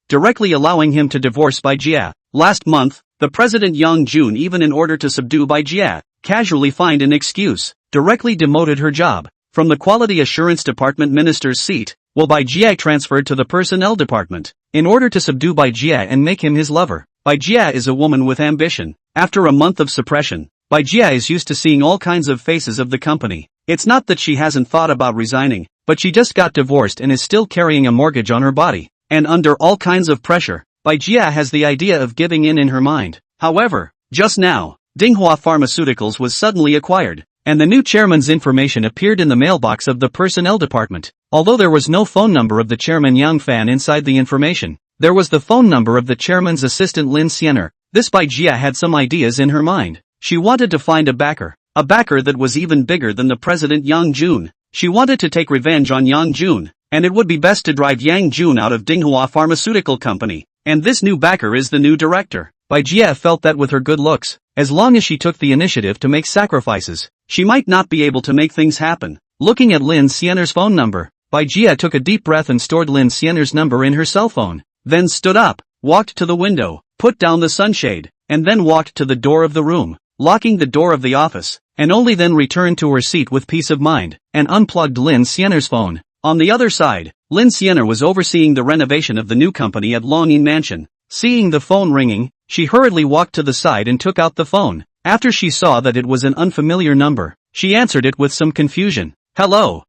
Directly allowing him to divorce Bai Jia. Last month, the president Yang Jun, even in order to subdue Bai Jia, casually find an excuse, directly demoted her job from the Quality Assurance Department minister's seat, while Bai Jia transferred to the Personnel Department, in order to subdue Bai Jia and make him his lover. Bai Jia is a woman with ambition. After a month of suppression, Bai Jia is used to seeing all kinds of faces of the company. It's not that she hasn't thought about resigning, but she just got divorced and is still carrying a mortgage on her body. And under all kinds of pressure, Bai Jia has the idea of giving in her mind. However, just now, Dinghua Pharmaceuticals was suddenly acquired, and the new chairman's information appeared in the mailbox of the personnel department. Although there was no phone number of the chairman Yang Fan inside the information, there was the phone number of the chairman's assistant Lin Siener. This Bai Jia had some ideas in her mind. She wanted to find a backer that was even bigger than the president Yang Jun. She wanted to take revenge on Yang Jun. And it would be best to drive Yang Jun out of Dinghua Pharmaceutical Company. And this new backer is the new director. Bai Jia felt that with her good looks, as long as she took the initiative to make sacrifices, she might not be able to make things happen. Looking at Lin Siener's phone number, Bai Jia took a deep breath and stored Lin Siener's number in her cell phone. Then stood up, walked to the window, put down the sunshade, and then walked to the door of the room, locking the door of the office, and only then returned to her seat with peace of mind, and unplugged Lin Siener's phone. On the other side, Lin Siener was overseeing the renovation of the new company at Longyin Mansion. Seeing the phone ringing, she hurriedly walked to the side and took out the phone. After she saw that it was an unfamiliar number, she answered it with some confusion. "Hello,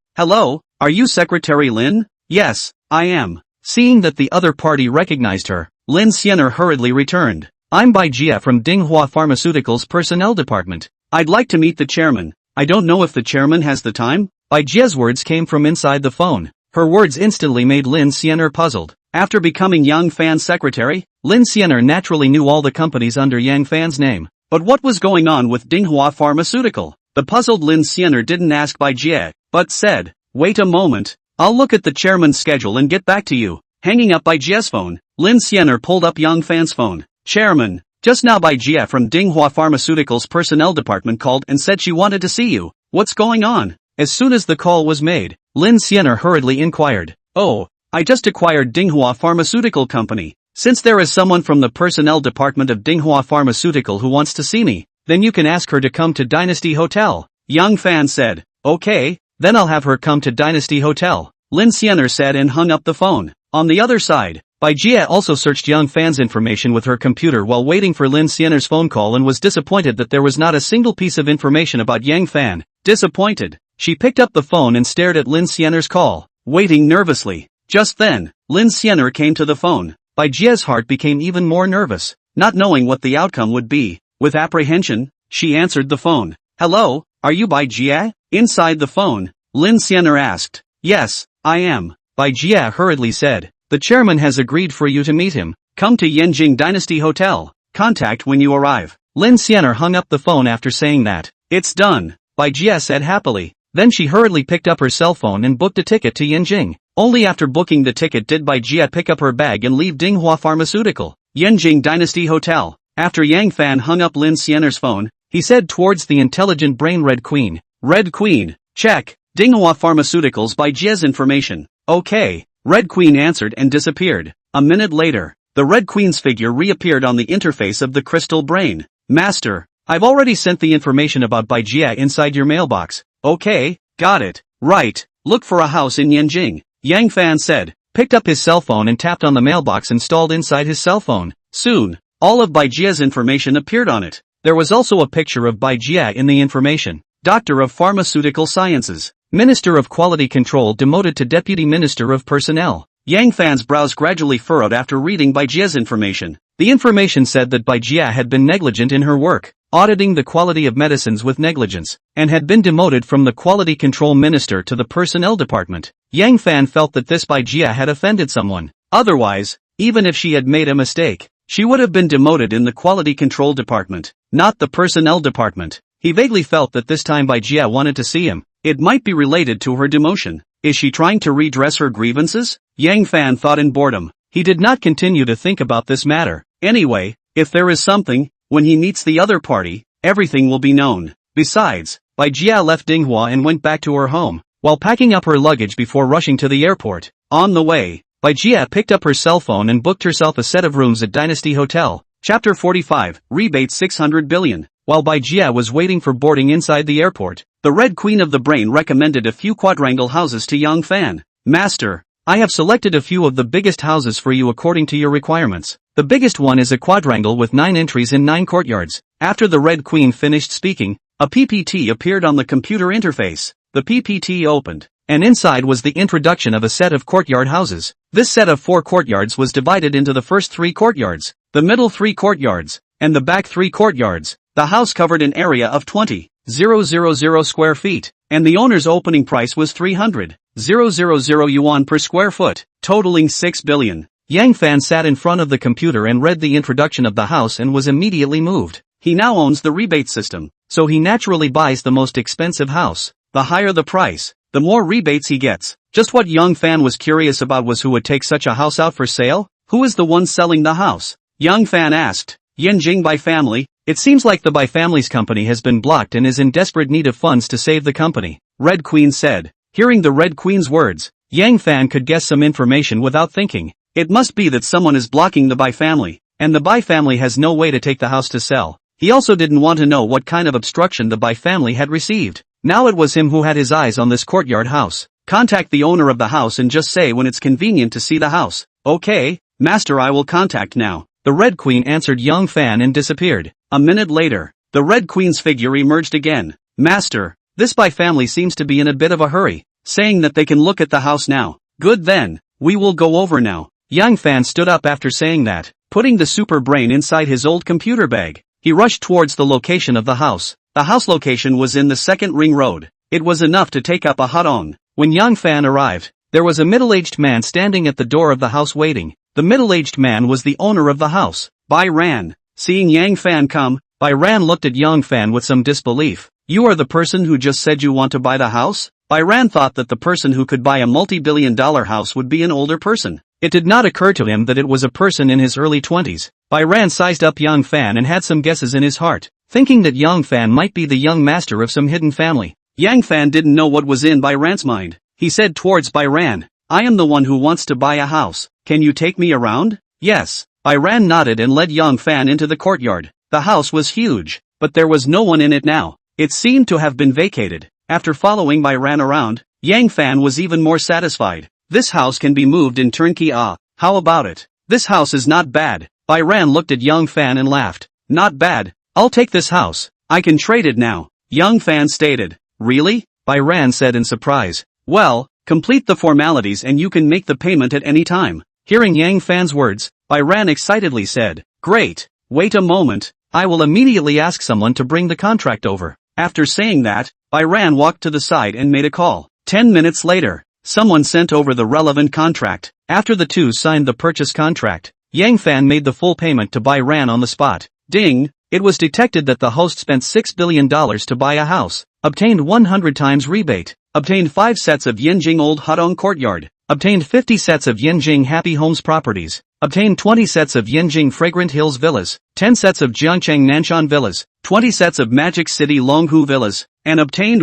are you Secretary Lin?" "Yes, I am." Seeing that the other party recognized her, Lin Siener hurriedly returned. "I'm Bai Jia from Dinghua Pharmaceuticals Personnel Department. I'd like to meet the chairman. I don't know if the chairman has the time?" Bai Jia's words came from inside the phone. Her words instantly made Lin Siener puzzled. After becoming Yang Fan's secretary, Lin Siener naturally knew all the companies under Yang Fan's name. But what was going on with Dinghua Pharmaceutical? The puzzled Lin Siener didn't ask Bai Jia, but said, "Wait a moment, I'll look at the chairman's schedule and get back to you." Hanging up Bai Jia's phone, Lin Siener pulled up Yang Fan's phone. "Chairman, just now Bai Jia from Dinghua Pharmaceuticals Personnel Department called and said she wanted to see you. What's going on?" As soon as the call was made, Lin Siener hurriedly inquired, "Oh, I just acquired Dinghua Pharmaceutical Company. Since there is someone from the personnel department of Dinghua Pharmaceutical who wants to see me, then you can ask her to come to Dynasty Hotel." Yang Fan said, "Okay, then I'll have her come to Dynasty Hotel," Lin Siener said and hung up the phone. On the other side, Bai Jia also searched Yang Fan's information with her computer while waiting for Lin Siener's phone call and was disappointed that there was not a single piece of information about Yang Fan. Disappointed, she picked up the phone and stared at Lin Siener's call, waiting nervously. Just then, Lin Siener came to the phone. Bai Jia's heart became even more nervous, not knowing what the outcome would be. With apprehension, she answered the phone. "Hello, are you Bai Jia?" Inside the phone, Lin Siener asked. "Yes, I am," Bai Jia hurriedly said. "The chairman has agreed for you to meet him. Come to Yanjing Dynasty Hotel. Contact when you arrive." Lin Siener hung up the phone after saying that. "It's done," Bai Jia said happily. Then she hurriedly picked up her cell phone and booked a ticket to Yanjing. Only after booking the ticket did Bai Jia pick up her bag and leave Dinghua Pharmaceutical, Yanjing Dynasty Hotel. After Yang Fan hung up Lin Xianer's phone, he said towards the intelligent brain Red Queen. Red Queen, check. Dinghua Pharmaceuticals Bai Jia's information. Okay. Red Queen answered and disappeared. A minute later, the Red Queen's figure reappeared on the interface of the crystal brain. Master, I've already sent the information about Bai Jia inside your mailbox. Okay, got it. Right, look for a house in Yanjing. Yang Fan said, picked up his cell phone and tapped on the mailbox installed inside his cell phone. Soon, all of Bai Jia's information appeared on it. There was also a picture of Bai Jia in the information. Doctor of Pharmaceutical Sciences. Minister of Quality Control demoted to Deputy Minister of Personnel. Yang Fan's brows gradually furrowed after reading Bai Jia's information. The information said that Bai Jia had been negligent in her work, auditing the quality of medicines with negligence, and had been demoted from the Quality Control Minister to the Personnel Department. Yang Fan felt that this Bai Jia had offended someone. Otherwise, even if she had made a mistake, she would have been demoted in the Quality Control Department, not the Personnel Department. He vaguely felt that this time Bai Jia wanted to see him. It might be related to her demotion. Is she trying to redress her grievances? Yang Fan thought in boredom. He did not continue to think about this matter. Anyway, if there is something, when he meets the other party, everything will be known. Besides, Bai Jia left Dinghua and went back to her home, while packing up her luggage before rushing to the airport. On the way, Bai Jia picked up her cell phone and booked herself a set of rooms at Dynasty Hotel. Chapter 45, Rebate 600 billion. While Bai Jia was waiting for boarding inside the airport, the Red Queen of the Brain recommended a few quadrangle houses to Yang Fan. Master, I have selected a few of the biggest houses for you according to your requirements. The biggest one is a quadrangle with 9 entries and 9 courtyards. After the Red Queen finished speaking, a PPT appeared on the computer interface. The PPT opened, and inside was the introduction of a set of courtyard houses. This set of 4 courtyards was divided into the first 3 courtyards, the middle 3 courtyards, and the back 3 courtyards. The house covered an area of 20,000 square feet, and the owner's opening price was 300,000 yuan per square foot, totaling 6 billion. Yang Fan sat in front of the computer and read the introduction of the house and was immediately moved. He now owns the rebate system, so he naturally buys the most expensive house. The higher the price, the more rebates he gets. Just what Yang Fan was curious about was who would take such a house out for sale? Who is the one selling the house? Yang Fan asked. Yanjing Bai family. It seems like the Bai family's company has been blocked and is in desperate need of funds to save the company, Red Queen said. Hearing the Red Queen's words, Yang Fan could guess some information without thinking. It must be that someone is blocking the Bai family, and the Bai family has no way to take the house to sell. He also didn't want to know what kind of obstruction the Bai family had received. Now it was him who had his eyes on this courtyard house. Contact the owner of the house and just say when it's convenient to see the house. Okay, master, I will contact now. The Red Queen answered Yang Fan and disappeared. A minute later, the Red Queen's figure emerged again. Master, this Bai family seems to be in a bit of a hurry, saying that they can look at the house now. Good then, we will go over now. Yang Fan stood up after saying that, putting the super brain inside his old computer bag. He rushed towards the location of the house. The house location was in the second ring road. It was enough to take up a hut-on. When Yang Fan arrived, there was a middle-aged man standing at the door of the house waiting. The middle-aged man was the owner of the house, Bai Ran. Seeing Yang Fan come, Bai Ran looked at Yang Fan with some disbelief. You are the person who just said you want to buy the house? Bai Ran thought that the person who could buy a multi-billion-dollar house would be an older person. It did not occur to him that it was a person in his early 20s. Bai Ran sized up Yang Fan and had some guesses in his heart, thinking that Yang Fan might be the young master of some hidden family. Yang Fan didn't know what was in Bai Ran's mind. He said towards Bai Ran, I am the one who wants to buy a house. Can you take me around? Yes. Bai Ran nodded and led Yang Fan into the courtyard. The house was huge, but there was no one in it now. It seemed to have been vacated. After following Bai Ran around, Yang Fan was even more satisfied. This house can be moved in turnkey. How about it? This house is not bad. Bai Ran looked at Yang Fan and laughed. Not bad. I'll take this house. I can trade it now. Yang Fan stated. Really? Bai Ran said in surprise. Well, complete the formalities and you can make the payment at any time. Hearing Yang Fan's words, Bai Ran excitedly said. Great. Wait a moment. I will immediately ask someone to bring the contract over. After saying that, Bai Ran walked to the side and made a call. 10 minutes later, someone sent over the relevant contract. After the two signed the purchase contract, Yang Fan made the full payment to Bai Ran on the spot. Ding! It was detected that the host spent $6 billion to buy a house, obtained 100 times rebate, obtained 5 sets of Yanjing Old Hutong Courtyard, Obtained 50 sets of Yinjing Happy Homes properties. Obtained 20 sets of Yinjing Fragrant Hills villas, 10 sets of Jiangcheng Nanshan villas, 20 sets of Magic City Longhu villas, and obtained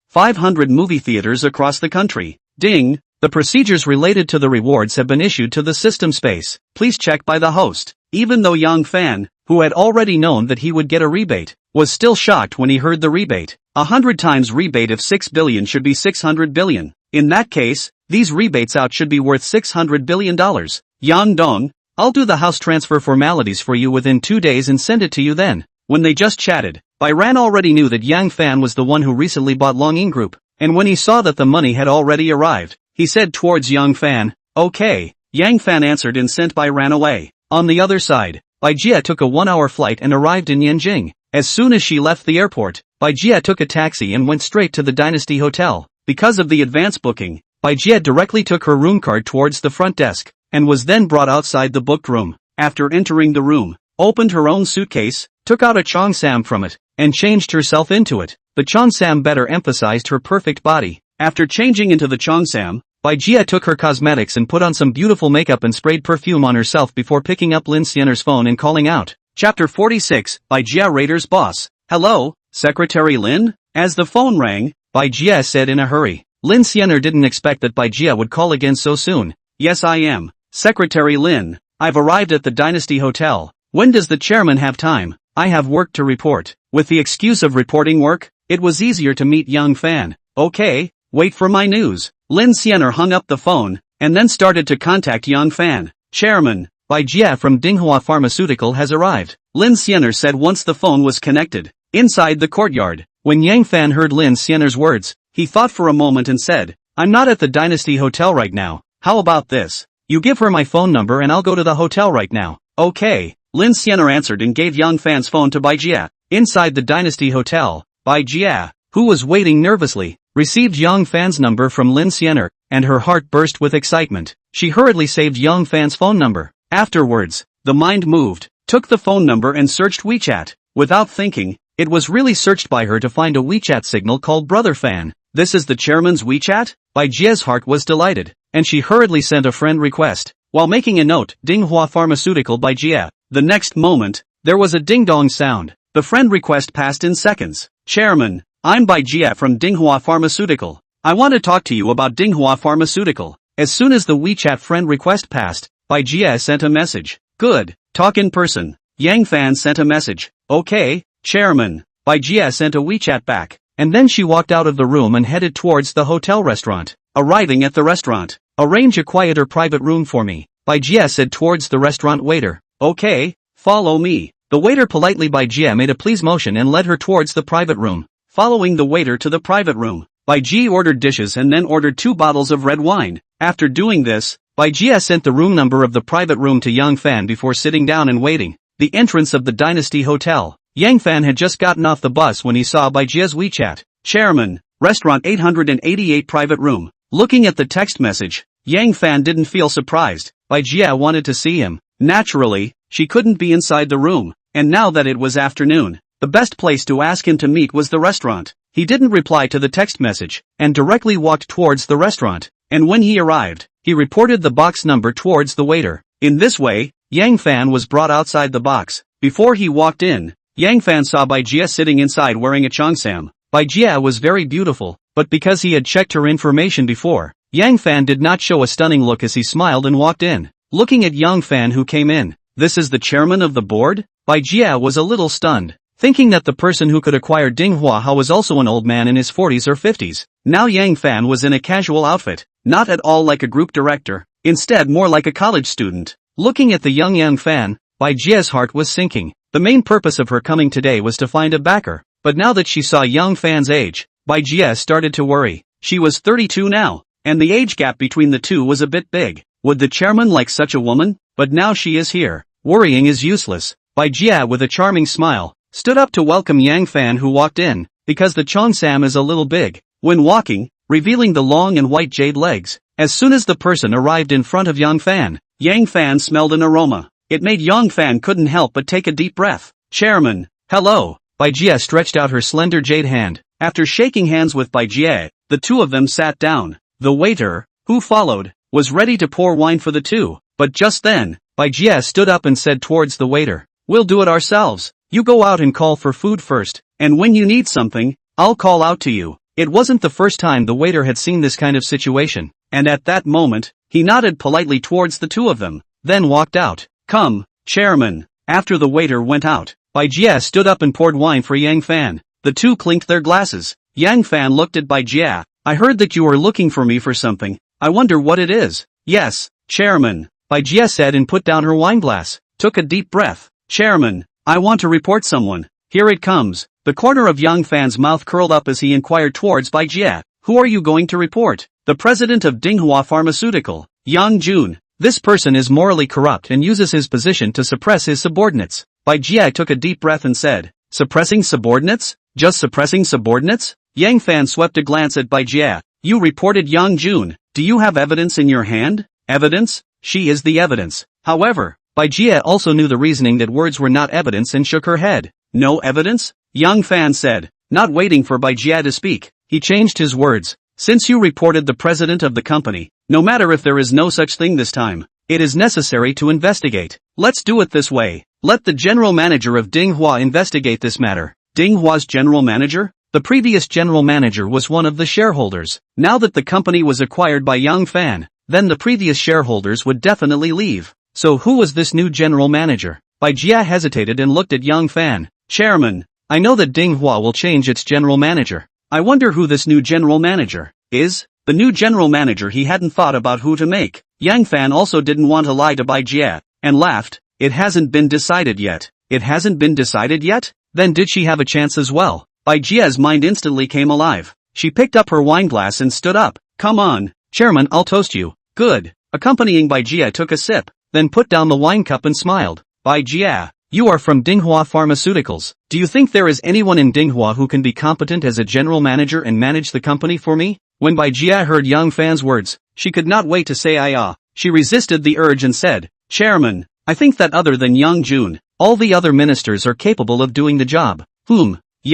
500 movie theaters across the country. Ding! The procedures related to the rewards have been issued to the system space. Please check by the host. Even though Yang Fan, who had already known that he would get a rebate, was still shocked when he heard the rebate. 100 times rebate of 6 billion should be 600 billion. In that case, these rebates out should be worth $600 billion. Yang Dong, I'll do the house transfer formalities for you within 2 days and send it to you then. When they just chatted, Bai Ran already knew that Yang Fan was the one who recently bought Longying Group, and when he saw that the money had already arrived, he said towards Yang Fan, "Okay." Yang Fan answered and sent Bai Ran away. On the other side, Bai Jia took a 1-hour flight and arrived in Yanjing. As soon as she left the airport, Bai Jia took a taxi and went straight to the Dynasty Hotel. Because of the advance booking, Bai Jia directly took her room card towards the front desk, and was then brought outside the booked room. After entering the room, opened her own suitcase, took out a cheongsam from it, and changed herself into it. The cheongsam better emphasized her perfect body. After changing into the cheongsam, Bai Jia took her cosmetics and put on some beautiful makeup and sprayed perfume on herself before picking up Lin Xianer's phone and calling out. Chapter 46, Bai Jia Raider's boss. "Hello, Secretary Lin?" As the phone rang, Bai Jia said in a hurry. Lin Xianer didn't expect that Bai Jia would call again so soon. "Yes, I am, Secretary Lin. I've arrived at the Dynasty Hotel. When does the chairman have time? I have work to report." With the excuse of reporting work, it was easier to meet Yang Fan. "Okay, wait for my news." Lin Xianer hung up the phone, and then started to contact Yang Fan. "Chairman, Bai Jia from Dinghua Pharmaceutical has arrived," Lin Xianer said once the phone was connected. Inside the courtyard, when Yang Fan heard Lin Xianer's words, he thought for a moment and said, "I'm not at the Dynasty Hotel right now. How about this? You give her my phone number and I'll go to the hotel right now." "Okay," Lin Xianer answered and gave Yang Fan's phone to Bai Jia. Inside the Dynasty Hotel, Bai Jia, who was waiting nervously, received Yang Fan's number from Lin Xianer, and her heart burst with excitement. She hurriedly saved Yang Fan's phone number. Afterwards, the mind moved, took the phone number and searched WeChat. Without thinking, it was really searched by her to find a WeChat signal called Brother Fan. "This is the chairman's WeChat?" Bai Jia's heart was delighted, and she hurriedly sent a friend request, while making a note, "Dinghua Pharmaceutical Bai Jia." The next moment, there was a ding-dong sound. The friend request passed in seconds. "Chairman, I'm Bai Jia from Dinghua Pharmaceutical. I want to talk to you about Dinghua Pharmaceutical." As soon as the WeChat friend request passed, Bai Jia sent a message. "Good, talk in person." Yang Fan sent a message. "Okay, Chairman." Bai Jia sent a WeChat back, and then she walked out of the room and headed towards the hotel restaurant. Arriving at the restaurant, "Arrange a quieter private room for me," Bai Jia said towards the restaurant waiter. "Okay, follow me." The waiter politely Bai Jia made a please motion and led her towards the private room. Following the waiter to the private room, Bai Jia ordered dishes and then ordered 2 bottles of red wine. After doing this, Bai Jia sent the room number of the private room to Yang Fan before sitting down and waiting. The entrance of the Dynasty Hotel. Yang Fan had just gotten off the bus when he saw Bai Jia's WeChat. "Chairman, restaurant 888 private room." Looking at the text message, Yang Fan didn't feel surprised. Bai Jia wanted to see him. Naturally, she couldn't be inside the room, and now that it was afternoon, the best place to ask him to meet was the restaurant. He didn't reply to the text message, and directly walked towards the restaurant, and when he arrived, he reported the box number towards the waiter. In this way, Yang Fan was brought outside the box. Before he walked in, Yang Fan saw Bai Jia sitting inside wearing a cheongsam. Bai Jia was very beautiful, but because he had checked her information before, Yang Fan did not show a stunning look as he smiled and walked in. Looking at Yang Fan who came in, "This is the chairman of the board?" Bai Jia was a little stunned, thinking that the person who could acquire Dinghua Hao was also an old man in his 40s or 50s. Now Yang Fan was in a casual outfit, not at all like a group director, instead more like a college student. Looking at the young Yang Fan, Bai Jia's heart was sinking. The main purpose of her coming today was to find a backer, but now that she saw Yang Fan's age, Bai Jia started to worry. She was 32 now, and the age gap between the two was a bit big. Would the chairman like such a woman? But now she is here. Worrying is useless. Bai Jia with a charming smile, stood up to welcome Yang Fan who walked in, because the cheongsam is a little big, when walking, revealing the long and white jade legs. As soon as the person arrived in front of Yang Fan smelled an aroma. It made Yang Fan couldn't help but take a deep breath. "Chairman, hello." Bai Jia stretched out her slender jade hand. After shaking hands with Bai Jia, the two of them sat down. The waiter, who followed, was ready to pour wine for the two, but just then, Bai Jie stood up and said towards the waiter, "We'll do it ourselves. You go out and call for food first, and when you need something, I'll call out to you." It wasn't the first time the waiter had seen this kind of situation, and at that moment, he nodded politely towards the two of them, then walked out. "Come, chairman." After the waiter went out, Bai Jie stood up and poured wine for Yang Fan. The two clinked their glasses. Yang Fan looked at Bai Jie. "I heard that you are looking for me for something. I wonder what it is." "Yes, chairman," Bai Jie said and put down her wine glass, took a deep breath. "Chairman, I want to report someone. Here it comes." The corner of Yang Fan's mouth curled up as he inquired towards Bai Jie. "Who are you going to report?" "The president of Manhwa Pharmaceutical, Yang Jun. This person is morally corrupt and uses his position to suppress his subordinates." Bai Jie took a deep breath and said, "Suppressing subordinates? Just suppressing subordinates?" Yang Fan swept a glance at Bai Jie. "You reported Yang Jun. Do you have evidence in your hand?" "Evidence? She is the evidence." However, Bai Jie also knew the reasoning that words were not evidence and shook her head. "No evidence?" Yang Fan said. Not waiting for Bai Jie to speak, he changed his words. "Since you reported the president of the company, no matter if there is no such thing this time, it is necessary to investigate. Let's do it this way. Let the general manager of Dinghua investigate this matter." Dinghua's general manager? The previous general manager was one of the shareholders. Now that the company was acquired by Yang Fan, then the previous shareholders would definitely leave. So who was this new general manager? Bai Jie hesitated and looked at Yang Fan. "Chairman, I know that Dinghua will change its general manager. I wonder who this new general manager is?" The new general manager, he hadn't thought about who to make. Yang Fan also didn't want to lie to Bai Jie, and laughed. "It hasn't been decided yet." "It hasn't been decided yet? Then did she have a chance as well?" Bai Jie's mind instantly came alive. She picked up her wine glass and stood up. "Come on, chairman, I'll toast you." "Good." Accompanying Bai Jie took a sip, then put down the wine cup and smiled. "Bai Jie, you are from Dinghua Pharmaceuticals. Do you think there is anyone in Dinghua who can be competent as a general manager and manage the company for me?" When Bai Jie heard Yang Fan's words, she could not wait to say "Ah." She resisted the urge and said, "Chairman, I think that other than Yang Jun, all the other ministers are capable of doing the job."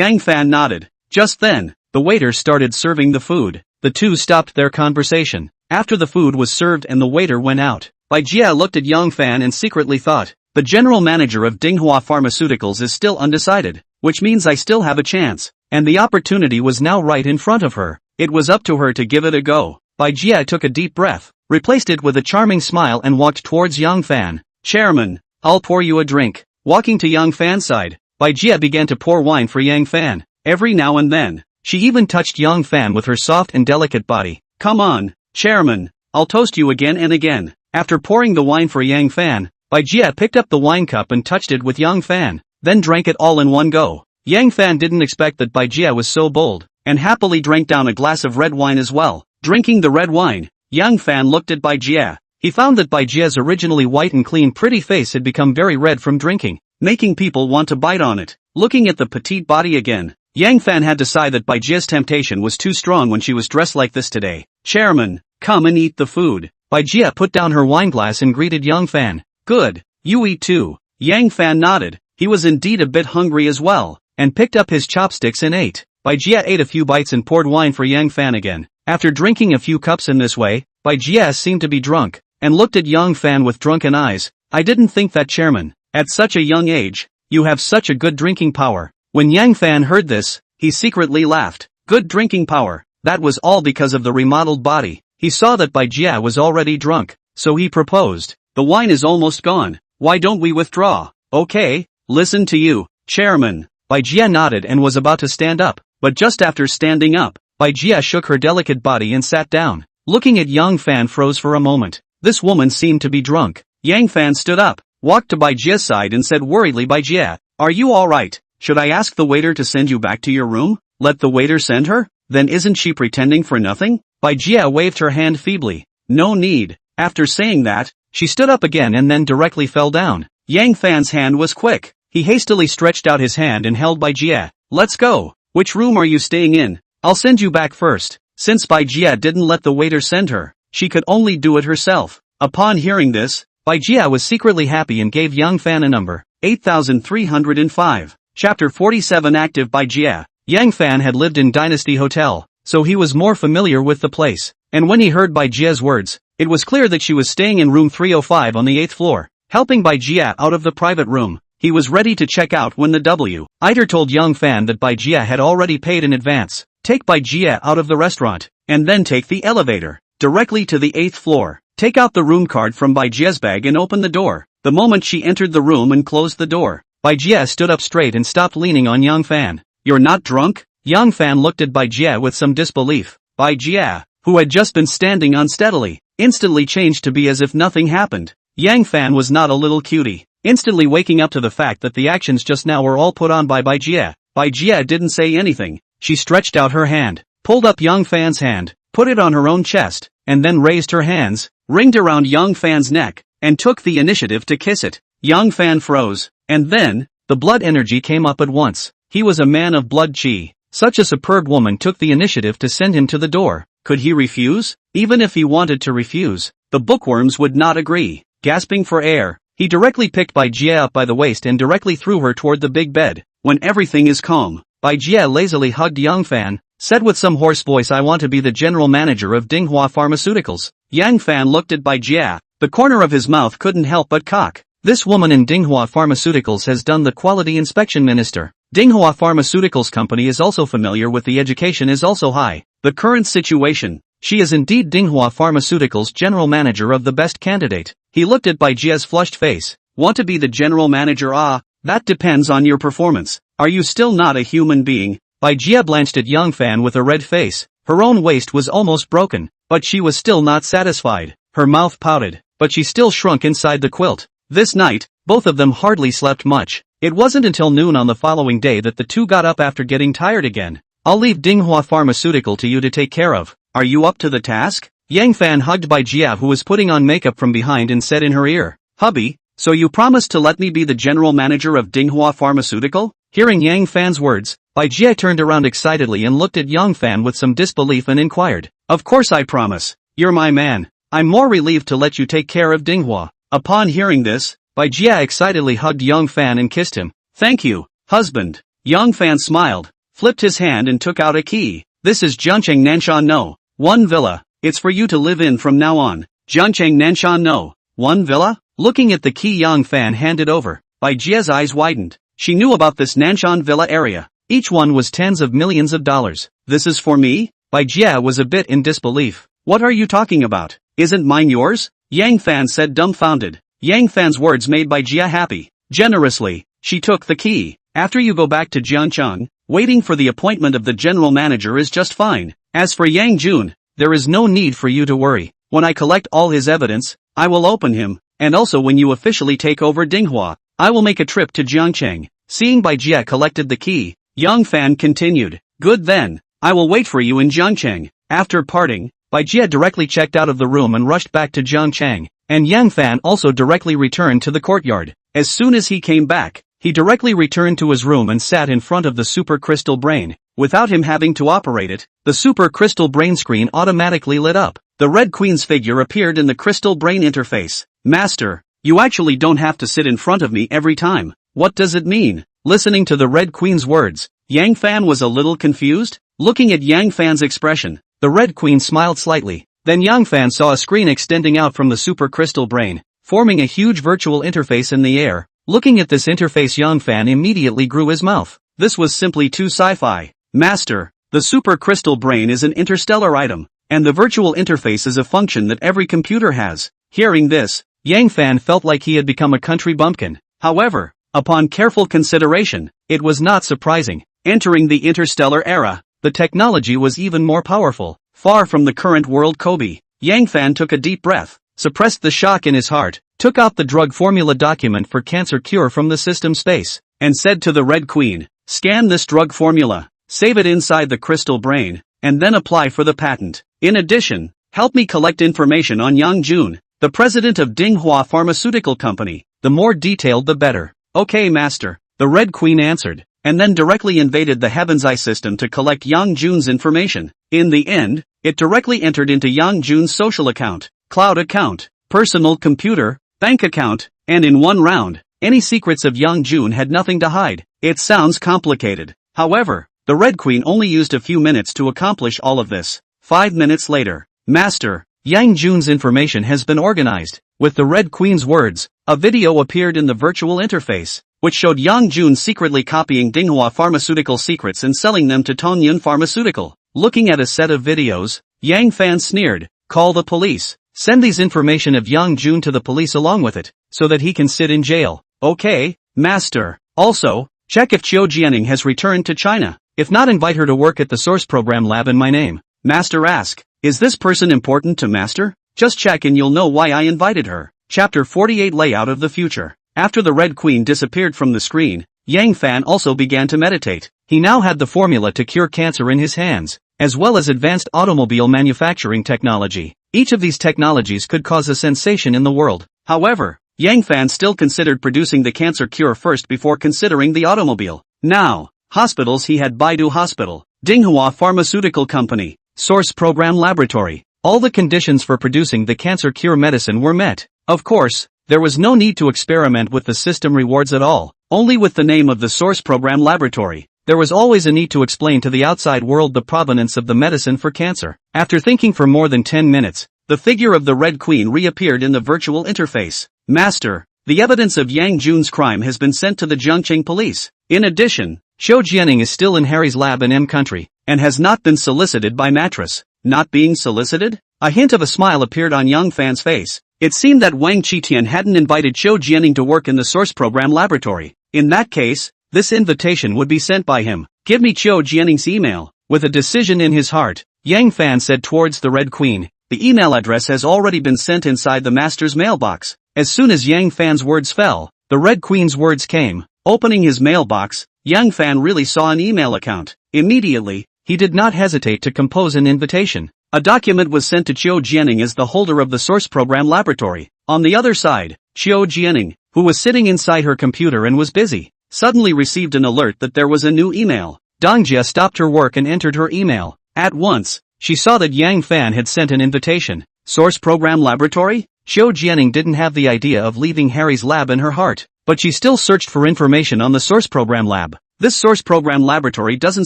Yang Fan nodded. Just then, the waiter started serving the food. The two stopped their conversation. After the food was served and the waiter went out, Bai Jie looked at Yang Fan and secretly thought, "The general manager of Dinghua Pharmaceuticals is still undecided, which means I still have a chance." And the opportunity was now right in front of her. It was up to her to give it a go. Bai Jie took a deep breath, replaced it with a charming smile and walked towards Yang Fan. "Chairman, I'll pour you a drink." Walking to Yang Fan's side, Bai Jie began to pour wine for Yang Fan. Every now and then, she even touched Yang Fan with her soft and delicate body. "Come on, chairman, I'll toast you again and again." After pouring the wine for Yang Fan, Bai Jie picked up the wine cup and touched it with Yang Fan, then drank it all in one go. Yang Fan didn't expect that Bai Jie was so bold, and happily drank down a glass of red wine as well. Drinking the red wine, Yang Fan looked at Bai Jie. He found that Bai Jie's originally white and clean pretty face had become very red from drinking, making people want to bite on it. Looking at the petite body again, Yang Fan had to sigh that Bai Jie's temptation was too strong when she was dressed like this today. "Chairman, come and eat the food." Bai Jie put down her wine glass and greeted Yang Fan. "Good, you eat too." Yang Fan nodded. He was indeed a bit hungry as well, and picked up his chopsticks and ate. Bai Jie ate a few bites and poured wine for Yang Fan again. After drinking a few cups in this way, Bai Jie seemed to be drunk, and looked at Yang Fan with drunken eyes. "I didn't think that, chairman. At such a young age, you have such a good drinking power." When Yang Fan heard this, he secretly laughed. Good drinking power, that was all because of the remodeled body. He saw that Bai Jie was already drunk, so he proposed. "The wine is almost gone, why don't we withdraw?" "Okay, listen to you, chairman." Bai Jie nodded and was about to stand up, but just after standing up, Bai Jie shook her delicate body and sat down. Looking at Yang Fan froze for a moment. This woman seemed to be drunk. Yang Fan stood up, walked to Bai Jie's side and said worriedly, "Bai Jie, are you alright? Should I ask the waiter to send you back to your room?" "Let the waiter send her? Then isn't she pretending for nothing?" Bai Jie waved her hand feebly. "No need." After saying that, she stood up again and then directly fell down. Yang Fan's hand was quick. He hastily stretched out his hand and held Bai Jie. "Let's go. Which room are you staying in? I'll send you back first." Since Bai Jie didn't let the waiter send her, she could only do it herself. Upon hearing this, Bai Jie was secretly happy and gave Yang Fan a number. 8305. Chapter 47. Active Bai Jie. Yang Fan had lived in Dynasty Hotel, so he was more familiar with the place, and when he heard Bai Jie's words, It was clear that she was staying in room 305 on the 8th floor, helping Bai Jia out of the private room. He was ready to check out when the waiter told Young Fan that Bai Jia had already paid in advance. Take Bai Jia out of the restaurant, and then take the elevator directly to the 8th floor. Take out the room card from Bai Jia's bag and open the door. The moment she entered the room and closed the door, Bai Jia stood up straight and stopped leaning on Young Fan. You're not drunk? Young Fan looked at Bai Jia with some disbelief. Bai Jia, who had just been standing unsteadily, instantly changed to be as if nothing happened. Yang Fan was not a little cutie, instantly waking up to the fact that the actions just now were all put on by Bai Jia. Bai Jia didn't say anything. She stretched out her hand, pulled up Young Fan's hand, put it on her own chest, and then raised her hands, ringed around Young Fan's neck, and took the initiative to kiss it. Young Fan froze, and then, the blood energy came up at once. He was a man of blood chi. Such a superb woman took the initiative to send him to the door. Could he refuse? Even if he wanted to refuse, the bookworms would not agree. Gasping for air, he directly picked Bai Jia up by the waist and directly threw her toward the big bed. When everything is calm, Bai Jia lazily hugged Young Fan, said with some hoarse voice, I want to be the general manager of Manhwa Pharmaceuticals. Yang Fan looked at Bai Jia. The corner of his mouth couldn't help but cock. This woman in Manhwa Pharmaceuticals has done the quality inspection minister. Manhwa Pharmaceuticals company is also familiar with the education is also high. The current situation. She is indeed Manhwa Pharmaceuticals general manager of the best candidate. He looked at Bai Jia's flushed face. Want to be the general manager? Ah, that depends on your performance. Are you still not a human being? Bai Jia blanched at Young Fan with a red face. Her own waist was almost broken, but she was still not satisfied. Her mouth pouted, but she still shrunk inside the quilt. This night, both of them hardly slept much. It wasn't until noon on the following day that the two got up after getting tired again. I'll leave Manhwa Pharmaceutical to you to take care of. Are you up to the task? Yang Fan hugged Bai Jia, who was putting on makeup from behind, and said in her ear, Hubby, so you promised to let me be the general manager of Manhwa Pharmaceutical? Hearing Yang Fan's words, Bai Jia turned around excitedly and looked at Young Fan with some disbelief and inquired, Of course I promise. You're my man. I'm more relieved to let you take care of Manhwa. Upon hearing this, Bai Jia excitedly hugged Young Fan and kissed him. Thank you, husband. Young Fan smiled, flipped his hand and took out a key. This is Jiancheng Nanshan No. 1 Villa. It's for you to live in from now on. Jiancheng Nanshan No. 1 Villa? Looking at the key Young Fan handed over, Bai Jia's eyes widened. She knew about this Nanshan Villa area. Each one was tens of millions of dollars. This is for me? Bai Jia was a bit in disbelief. What are you talking about? Isn't mine yours? Yang Fan said dumbfounded. Yang Fan's words made Bai Jia happy. Generously, she took the key. After you go back to Jiancheng, waiting for the appointment of the general manager is just fine. As for Yang Jun, there is no need for you to worry. When I collect all his evidence, I will open him, and also when you officially take over Manhwa, I will make a trip to Jiangcheng. Seeing Bai Jia collected the key, Young Fan continued, Good then, I will wait for you in Jiangcheng. After parting, Bai Jia directly checked out of the room and rushed back to Jiangcheng, and Yang Fan also directly returned to the courtyard. As soon as he came back, he directly returned to his room and sat in front of the super crystal brain. Without him having to operate it, the super crystal brain screen automatically lit up. The Red Queen's figure appeared in the crystal brain interface. Master, you actually don't have to sit in front of me every time. What does it mean? Listening to the Red Queen's words, Yang Fan was a little confused. Looking at Yang Fan's expression, the Red Queen smiled slightly. Then Yang Fan saw a screen extending out from the super crystal brain, forming a huge virtual interface in the air. Looking at this interface, Yang Fan immediately grew his mouth. This was simply too sci-fi. Master, the super crystal brain is an interstellar item, and the virtual interface is a function that every computer has. Hearing this, Yang Fan felt like he had become a country bumpkin. However, upon careful consideration, it was not surprising. Entering the interstellar era, the technology was even more powerful. Far from the current world Kobe, Yang Fan took a deep breath, suppressed the shock in his heart, took out the drug formula document for cancer cure from the system space, and said to the Red Queen, Scan this drug formula, save it inside the crystal brain, and then apply for the patent. In addition, help me collect information on Yang Jun, the president of Manhwa Pharmaceutical Company. The more detailed the better. Okay, master, the Red Queen answered, and then directly invaded the Heaven's Eye system to collect Yang Jun's information. In the end, it directly entered into Yang Jun's social account, cloud account, personal computer, bank account, and in one round, any secrets of Yang Jun had nothing to hide. It sounds complicated. However, the Red Queen only used a few minutes to accomplish all of this. 5 minutes later, Master, Yang Jun's information has been organized. With the Red Queen's words, a video appeared in the virtual interface, which showed Yang Jun secretly copying Dinghua pharmaceutical secrets and selling them to Tongyun Pharmaceutical. Looking at a set of videos, Yang Fan sneered, "Call the police. Send these information of Yang Jun to the police along with it, so that he can sit in jail." "Okay, master. Also, check if Qiu Jianing has returned to China. If not, invite her to work at the source program lab in my name." Master asked, "Is this person important to master? Just check and you'll know why I invited her." Chapter 48 Layout of the Future. After the Red Queen disappeared from the screen, Yang Fan also began to meditate. He now had the formula to cure cancer in his hands, as well as advanced automobile manufacturing technology. Each of these technologies could cause a sensation in the world. However, Yang Fan still considered producing the cancer cure first before considering the automobile. Now, hospitals. He had Baidu Hospital, Dinghua Pharmaceutical Company, Source Program Laboratory. All the conditions for producing the cancer cure medicine were met. Of course, there was no need to experiment with the system rewards at all. Only with the name of the Source Program Laboratory, there was always a need to explain to the outside world the provenance of the medicine for cancer. After thinking for more than 10 minutes, the figure of the Red Queen reappeared in the virtual interface. "Master, the evidence of Yang Jun's crime has been sent to the Zhongqing police. In addition, Qiu Jianing is still in Harry's lab in M country, and has not been solicited by Mattress." Not being solicited? A hint of a smile appeared on Yang Fan's face. It seemed that Wang Qitian hadn't invited Qiu Jianing to work in the Source Program Laboratory. In that case, this invitation would be sent by him. "Give me Qiu Jianing's email." With a decision in his heart, Yang Fan said towards the Red Queen, "The email address has already been sent inside the master's mailbox." As soon as Yang Fan's words fell, the Red Queen's words came. Opening his mailbox, Yang Fan really saw an email account. Immediately, he did not hesitate to compose an invitation. A document was sent to Qiu Jianing as the holder of the Source Program Laboratory. On the other side, Qiu Jianing, who was sitting inside her computer and was busy, suddenly received an alert that there was a new email. Dongjia stopped her work and entered her email. At once, she saw that Yang Fan had sent an invitation. Source Program Laboratory? Qiu Jianing didn't have the idea of leaving Harry's lab in her heart, but she still searched for information on the Source Program Lab. This Source Program Laboratory doesn't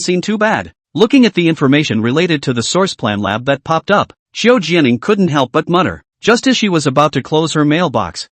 seem too bad. Looking at the information related to the Source Plan Lab that popped up, Qiu Jianing couldn't help but mutter. Just as she was about to close her mailbox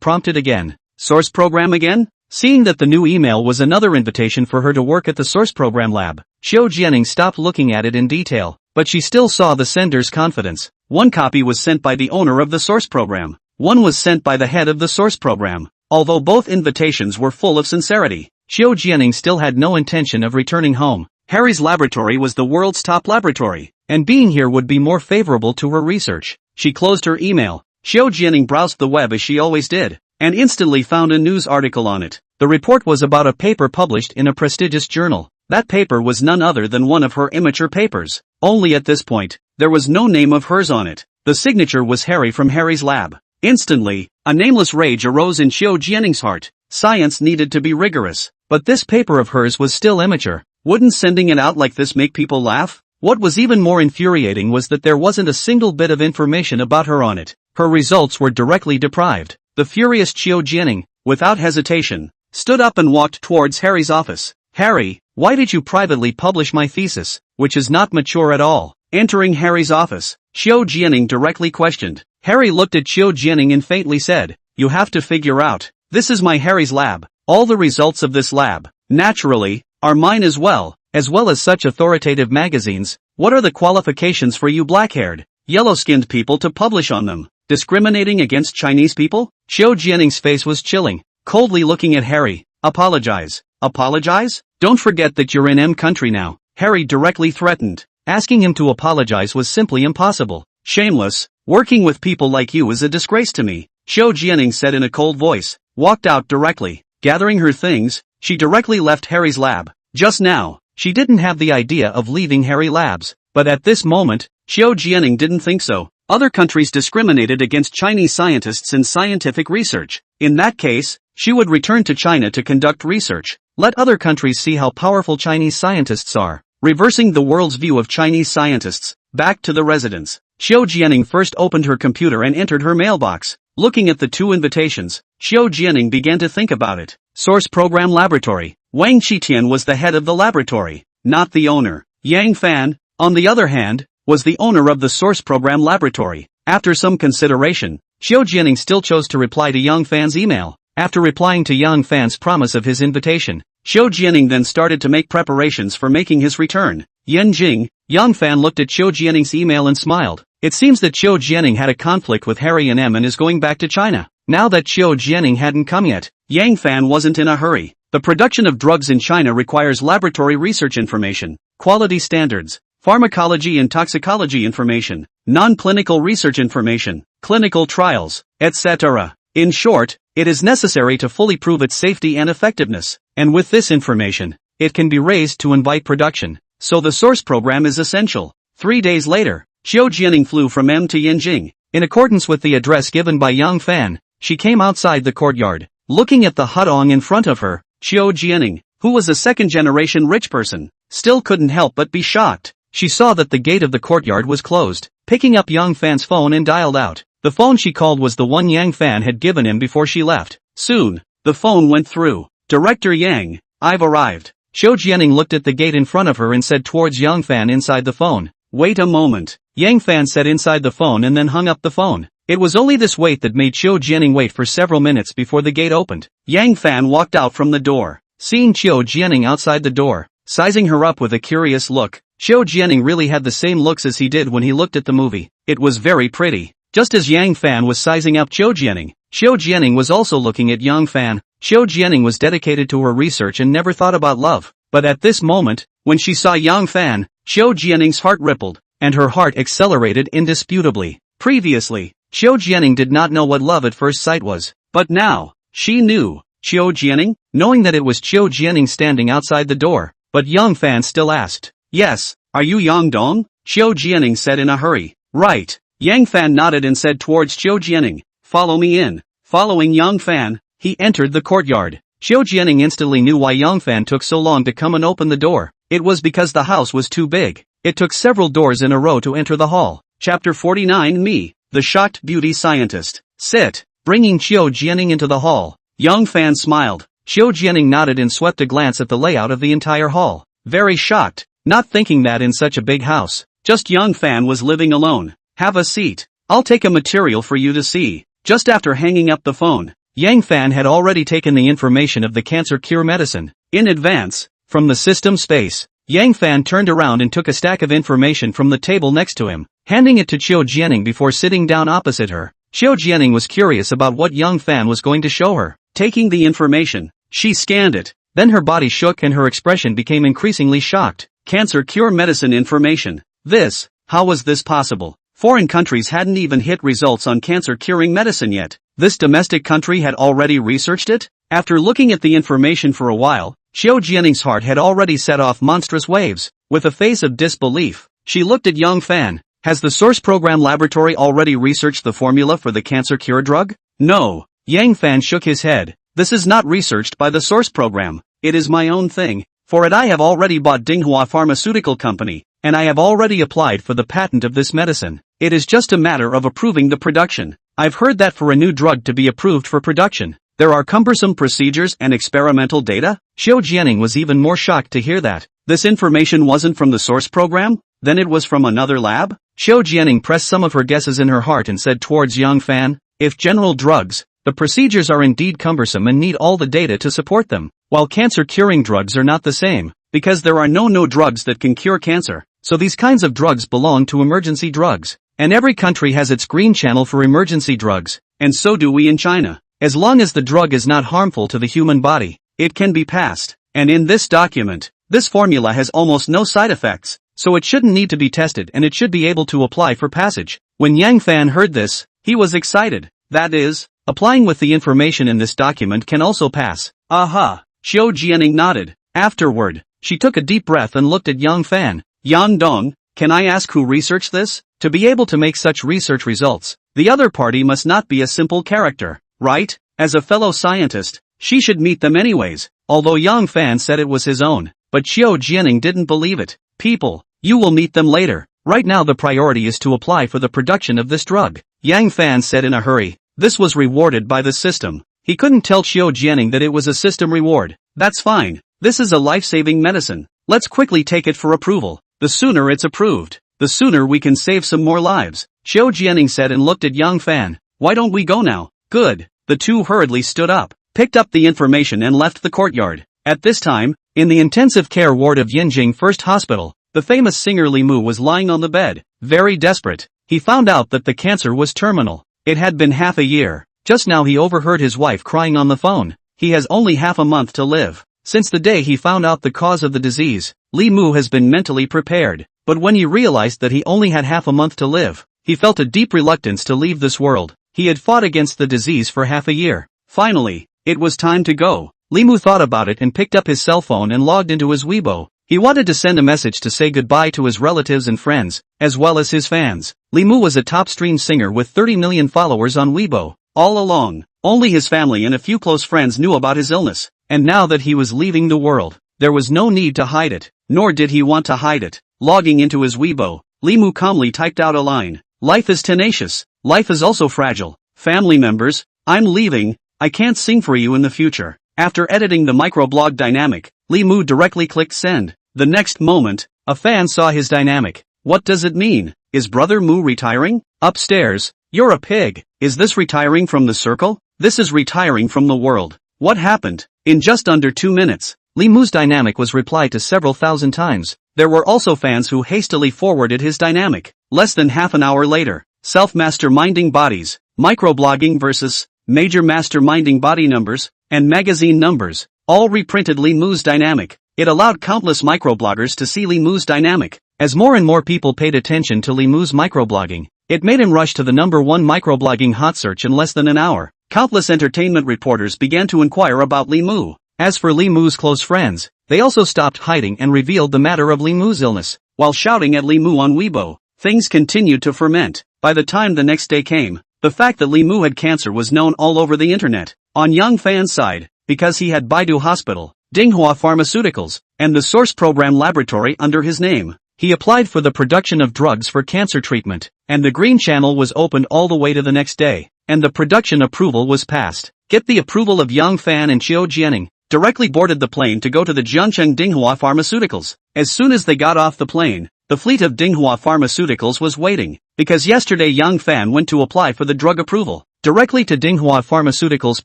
prompted again. Source Program again? Seeing that the new email was another invitation for her to work at the Source Program Lab, Qiu Jianing stopped looking at it in detail, but she still saw the sender's confidence. One copy was sent by the owner of the Source Program. One was sent by the head of the Source Program. Although both invitations were full of sincerity, Qiu Jianing still had no intention of returning home. Harry's laboratory was the world's top laboratory, and being here would be more favorable to her research. She closed her email. Qiu Jianing browsed the web as she always did, and instantly found a news article on it. The report was about a paper published in a prestigious journal. That paper was none other than one of her immature papers. Only at this point, there was no name of hers on it. The signature was Harry from Harry's lab. Instantly, a nameless rage arose in Qiu Jianing's heart. Science needed to be rigorous, but this paper of hers was still immature. Wouldn't sending it out like this make people laugh? What was even more infuriating was that there wasn't a single bit of information about her on it. Her results were directly deprived. The furious Qiu Jianing, without hesitation, stood up and walked towards Harry's office. "Harry, why did you privately publish my thesis, which is not mature at all?" Entering Harry's office, Qiu Jianing directly questioned. Harry looked at Qiu Jianing and faintly said, "You have to figure out. This is my Harry's lab. All the results of this lab, naturally, are mine as well as such authoritative magazines. What are the qualifications for you black-haired, yellow-skinned people to publish on them? Discriminating against Chinese people?" Qiu Jianing's face was chilling, coldly looking at Harry. "Apologize. Apologize? Don't forget that you're in M country now," Harry directly threatened. Asking him to apologize was simply impossible. "Shameless. Working with people like you is a disgrace to me," Qiu Jianing said in a cold voice, walked out directly. Gathering her things, she directly left Harry's lab. Just now, she didn't have the idea of leaving Harry Labs, but at this moment, Qiu Jianing didn't think so. Other countries discriminated against Chinese scientists in scientific research. In that case, she would return to China to conduct research. Let other countries see how powerful Chinese scientists are. Reversing the world's view of Chinese scientists, back to the residence. Qiu Jianing first opened her computer and entered her mailbox. Looking at the two invitations, Qiu Jianing began to think about it. Source Program Laboratory. Wang Qitian was the head of the laboratory, not the owner. Yang Fan, on the other hand, was the owner of the source program laboratory. After some consideration, Xiao Jianing still chose to reply to Yang Fan's email. After replying to Yang Fan's promise of his invitation, Xiao Jianing then started to make preparations for making his return. Yanjing, Yang Fan looked at Xiao Jianing's email and smiled. It seems that Xiao Jianing had a conflict with Harry and M and is going back to China. Now that Xiao Jianing hadn't come yet, Yang Fan wasn't in a hurry. The production of drugs in China requires laboratory research information, quality standards, pharmacology and toxicology information, non-clinical research information, clinical trials, etc. In short, it is necessary to fully prove its safety and effectiveness, and with this information, it can be raised to invite production, so the source program is essential. 3 days later, Xiao Jianing flew from M to Yanjing. In accordance with the address given by Yang Fan, she came outside the courtyard. Looking at the hutong in front of her, Xiao Jianing, who was a second-generation rich person, still couldn't help but be shocked. She saw that the gate of the courtyard was closed. Picking up Yang Fan's phone and dialed out. The phone she called was the one Yang Fan had given him before she left. Soon, the phone went through. Director Yang, I've arrived. Xiao Jianing looked at the gate in front of her and said towards Yang Fan inside the phone. Wait a moment. Yang Fan said inside the phone and then hung up the phone. It was only this wait that made Xiao Jianing wait for several minutes before the gate opened. Yang Fan walked out from the door. Seeing Xiao Jianing outside the door, sizing her up with a curious look, Xiao Jianing really had the same looks as he did when he looked at the movie. It was very pretty. Just as Yang Fan was sizing up Xiao Jianing was also looking at Yang Fan. Xiao Jianing was dedicated to her research and never thought about love. But at this moment, when she saw Yang Fan, Xiao Jianing's heart rippled, and her heart accelerated indisputably. Previously, Xiao Jianing did not know what love at first sight was. But now, she knew. Xiao Jianing? Knowing that it was Xiao Jianing standing outside the door, but Yang Fan still asked. Yes, are you Yang Dong? Xiao Jianing said in a hurry. Right. Yang Fan nodded and said towards Xiao Jianing, follow me in. Following Yang Fan, he entered the courtyard. Xiao Jianing instantly knew why Yang Fan took so long to come and open the door. It was because the house was too big. It took several doors in a row to enter the hall. Chapter 49 Me, the Shocked Beauty Scientist. Sit. Bringing Xiao Jianing into the hall, Yang Fan smiled. Xiao Jianing nodded and swept a glance at the layout of the entire hall. Very shocked, not thinking that in such a big house, just Yang Fan was living alone. Have a seat. I'll take a material for you to see. Just after hanging up the phone, Yang Fan had already taken the information of the cancer cure medicine. In advance, from the system space, Yang Fan turned around and took a stack of information from the table next to him, handing it to Xiao Jianing before sitting down opposite her. Xiao Jianing was curious about what Yang Fan was going to show her. Taking the information, she scanned it. Then her body shook and her expression became increasingly shocked. Cancer cure medicine information. This, how was this possible? Foreign countries hadn't even hit results on cancer curing medicine yet. This domestic country had already researched it? After looking at the information for a while, Xiao Jianing's heart had already set off monstrous waves. With a face of disbelief, she looked at Yang Fan. Has the source program laboratory already researched the formula for the cancer cure drug? No. Yang Fan shook his head. This is not researched by the source program. It is my own thing. For it I have already bought Dinghua Pharmaceutical Company, and I have already applied for the patent of this medicine. It is just a matter of approving the production. I've heard that for a new drug to be approved for production, there are cumbersome procedures and experimental data? Xiao Jianing was even more shocked to hear that. This information wasn't from the source program? Then it was from another lab? Xiao Jianing pressed some of her guesses in her heart and said towards Yang Fan, if general drugs, the procedures are indeed cumbersome and need all the data to support them, while cancer-curing drugs are not the same, because there are no drugs that can cure cancer, so these kinds of drugs belong to emergency drugs, and every country has its green channel for emergency drugs, and so do we in China. As long as the drug is not harmful to the human body, it can be passed, and in this document, this formula has almost no side effects, so it shouldn't need to be tested and it should be able to apply for passage. When Yang Fan heard this, he was excited. That is, applying with the information in this document can also pass. Aha! Xiao Jianing nodded. Afterward, she took a deep breath and looked at Yang Fan. Yang Dong, can I ask who researched this? To be able to make such research results, the other party must not be a simple character, right? As a fellow scientist, she should meet them anyways, although Yang Fan said it was his own, but Xiao Jianing didn't believe it. People, you will meet them later. Right now the priority is to apply for the production of this drug. Yang Fan said in a hurry. This was rewarded by the system. He couldn't tell Xiao Jianing that it was a system reward. That's fine. This is a life-saving medicine. Let's quickly take it for approval. The sooner it's approved, the sooner we can save some more lives, Xiao Jianing said and looked at Yang Fan. Why don't we go now? Good. The two hurriedly stood up, picked up the information and left the courtyard. At this time, in the intensive care ward of Yinjing First Hospital, the famous singer Li Mu was lying on the bed, very desperate. He found out that the cancer was terminal. It had been half a year. Just now he overheard his wife crying on the phone. He has only half a month to live. Since the day he found out the cause of the disease, Li Mu has been mentally prepared. But when he realized that he only had half a month to live, he felt a deep reluctance to leave this world. He had fought against the disease for half a year. Finally, it was time to go. Li Mu thought about it and picked up his cell phone and logged into his Weibo. He wanted to send a message to say goodbye to his relatives and friends, as well as his fans. Li Mu was a top stream singer with 30 million followers on Weibo. All along, only his family and a few close friends knew about his illness. And now that he was leaving the world, there was no need to hide it, nor did he want to hide it. Logging into his Weibo, Li Mu calmly typed out a line. Life is tenacious. Life is also fragile. Family members, I'm leaving. I can't sing for you in the future. After editing the microblog dynamic, Li Mu directly clicked send. The next moment, a fan saw his dynamic. What does it mean? Is Brother Mu retiring? Upstairs. You're a pig. Is this retiring from the circle? This is retiring from the world. What happened? In just under 2 minutes, Li Mu's dynamic was replied to several thousand times. There were also fans who hastily forwarded his dynamic. Less than half an hour later, self-masterminding bodies, microblogging versus major masterminding body numbers, and magazine numbers, all reprinted Li Mu's dynamic. It allowed countless microbloggers to see Li Mu's dynamic. As more and more people paid attention to Li Mu's microblogging, it made him rush to the #1 microblogging hot search in less than an hour. Countless entertainment reporters began to inquire about Li Mu. As for Li Mu's close friends, they also stopped hiding and revealed the matter of Li Mu's illness. While shouting at Li Mu on Weibo, things continued to ferment. By the time the next day came, the fact that Li Mu had cancer was known all over the internet. On Yang Fan's side, because he had Baidu Hospital, Dinghua Pharmaceuticals, and the Source Program Laboratory under his name, he applied for the production of drugs for cancer treatment, and the green channel was opened all the way to the next day, and the production approval was passed. Get the approval of Yang Fan and Xiao Jianing. Directly boarded the plane to go to the Jiangcheng Dinghua Pharmaceuticals. As soon as they got off the plane, the fleet of Dinghua Pharmaceuticals was waiting, because yesterday Yang Fan went to apply for the drug approval, directly to Dinghua Pharmaceuticals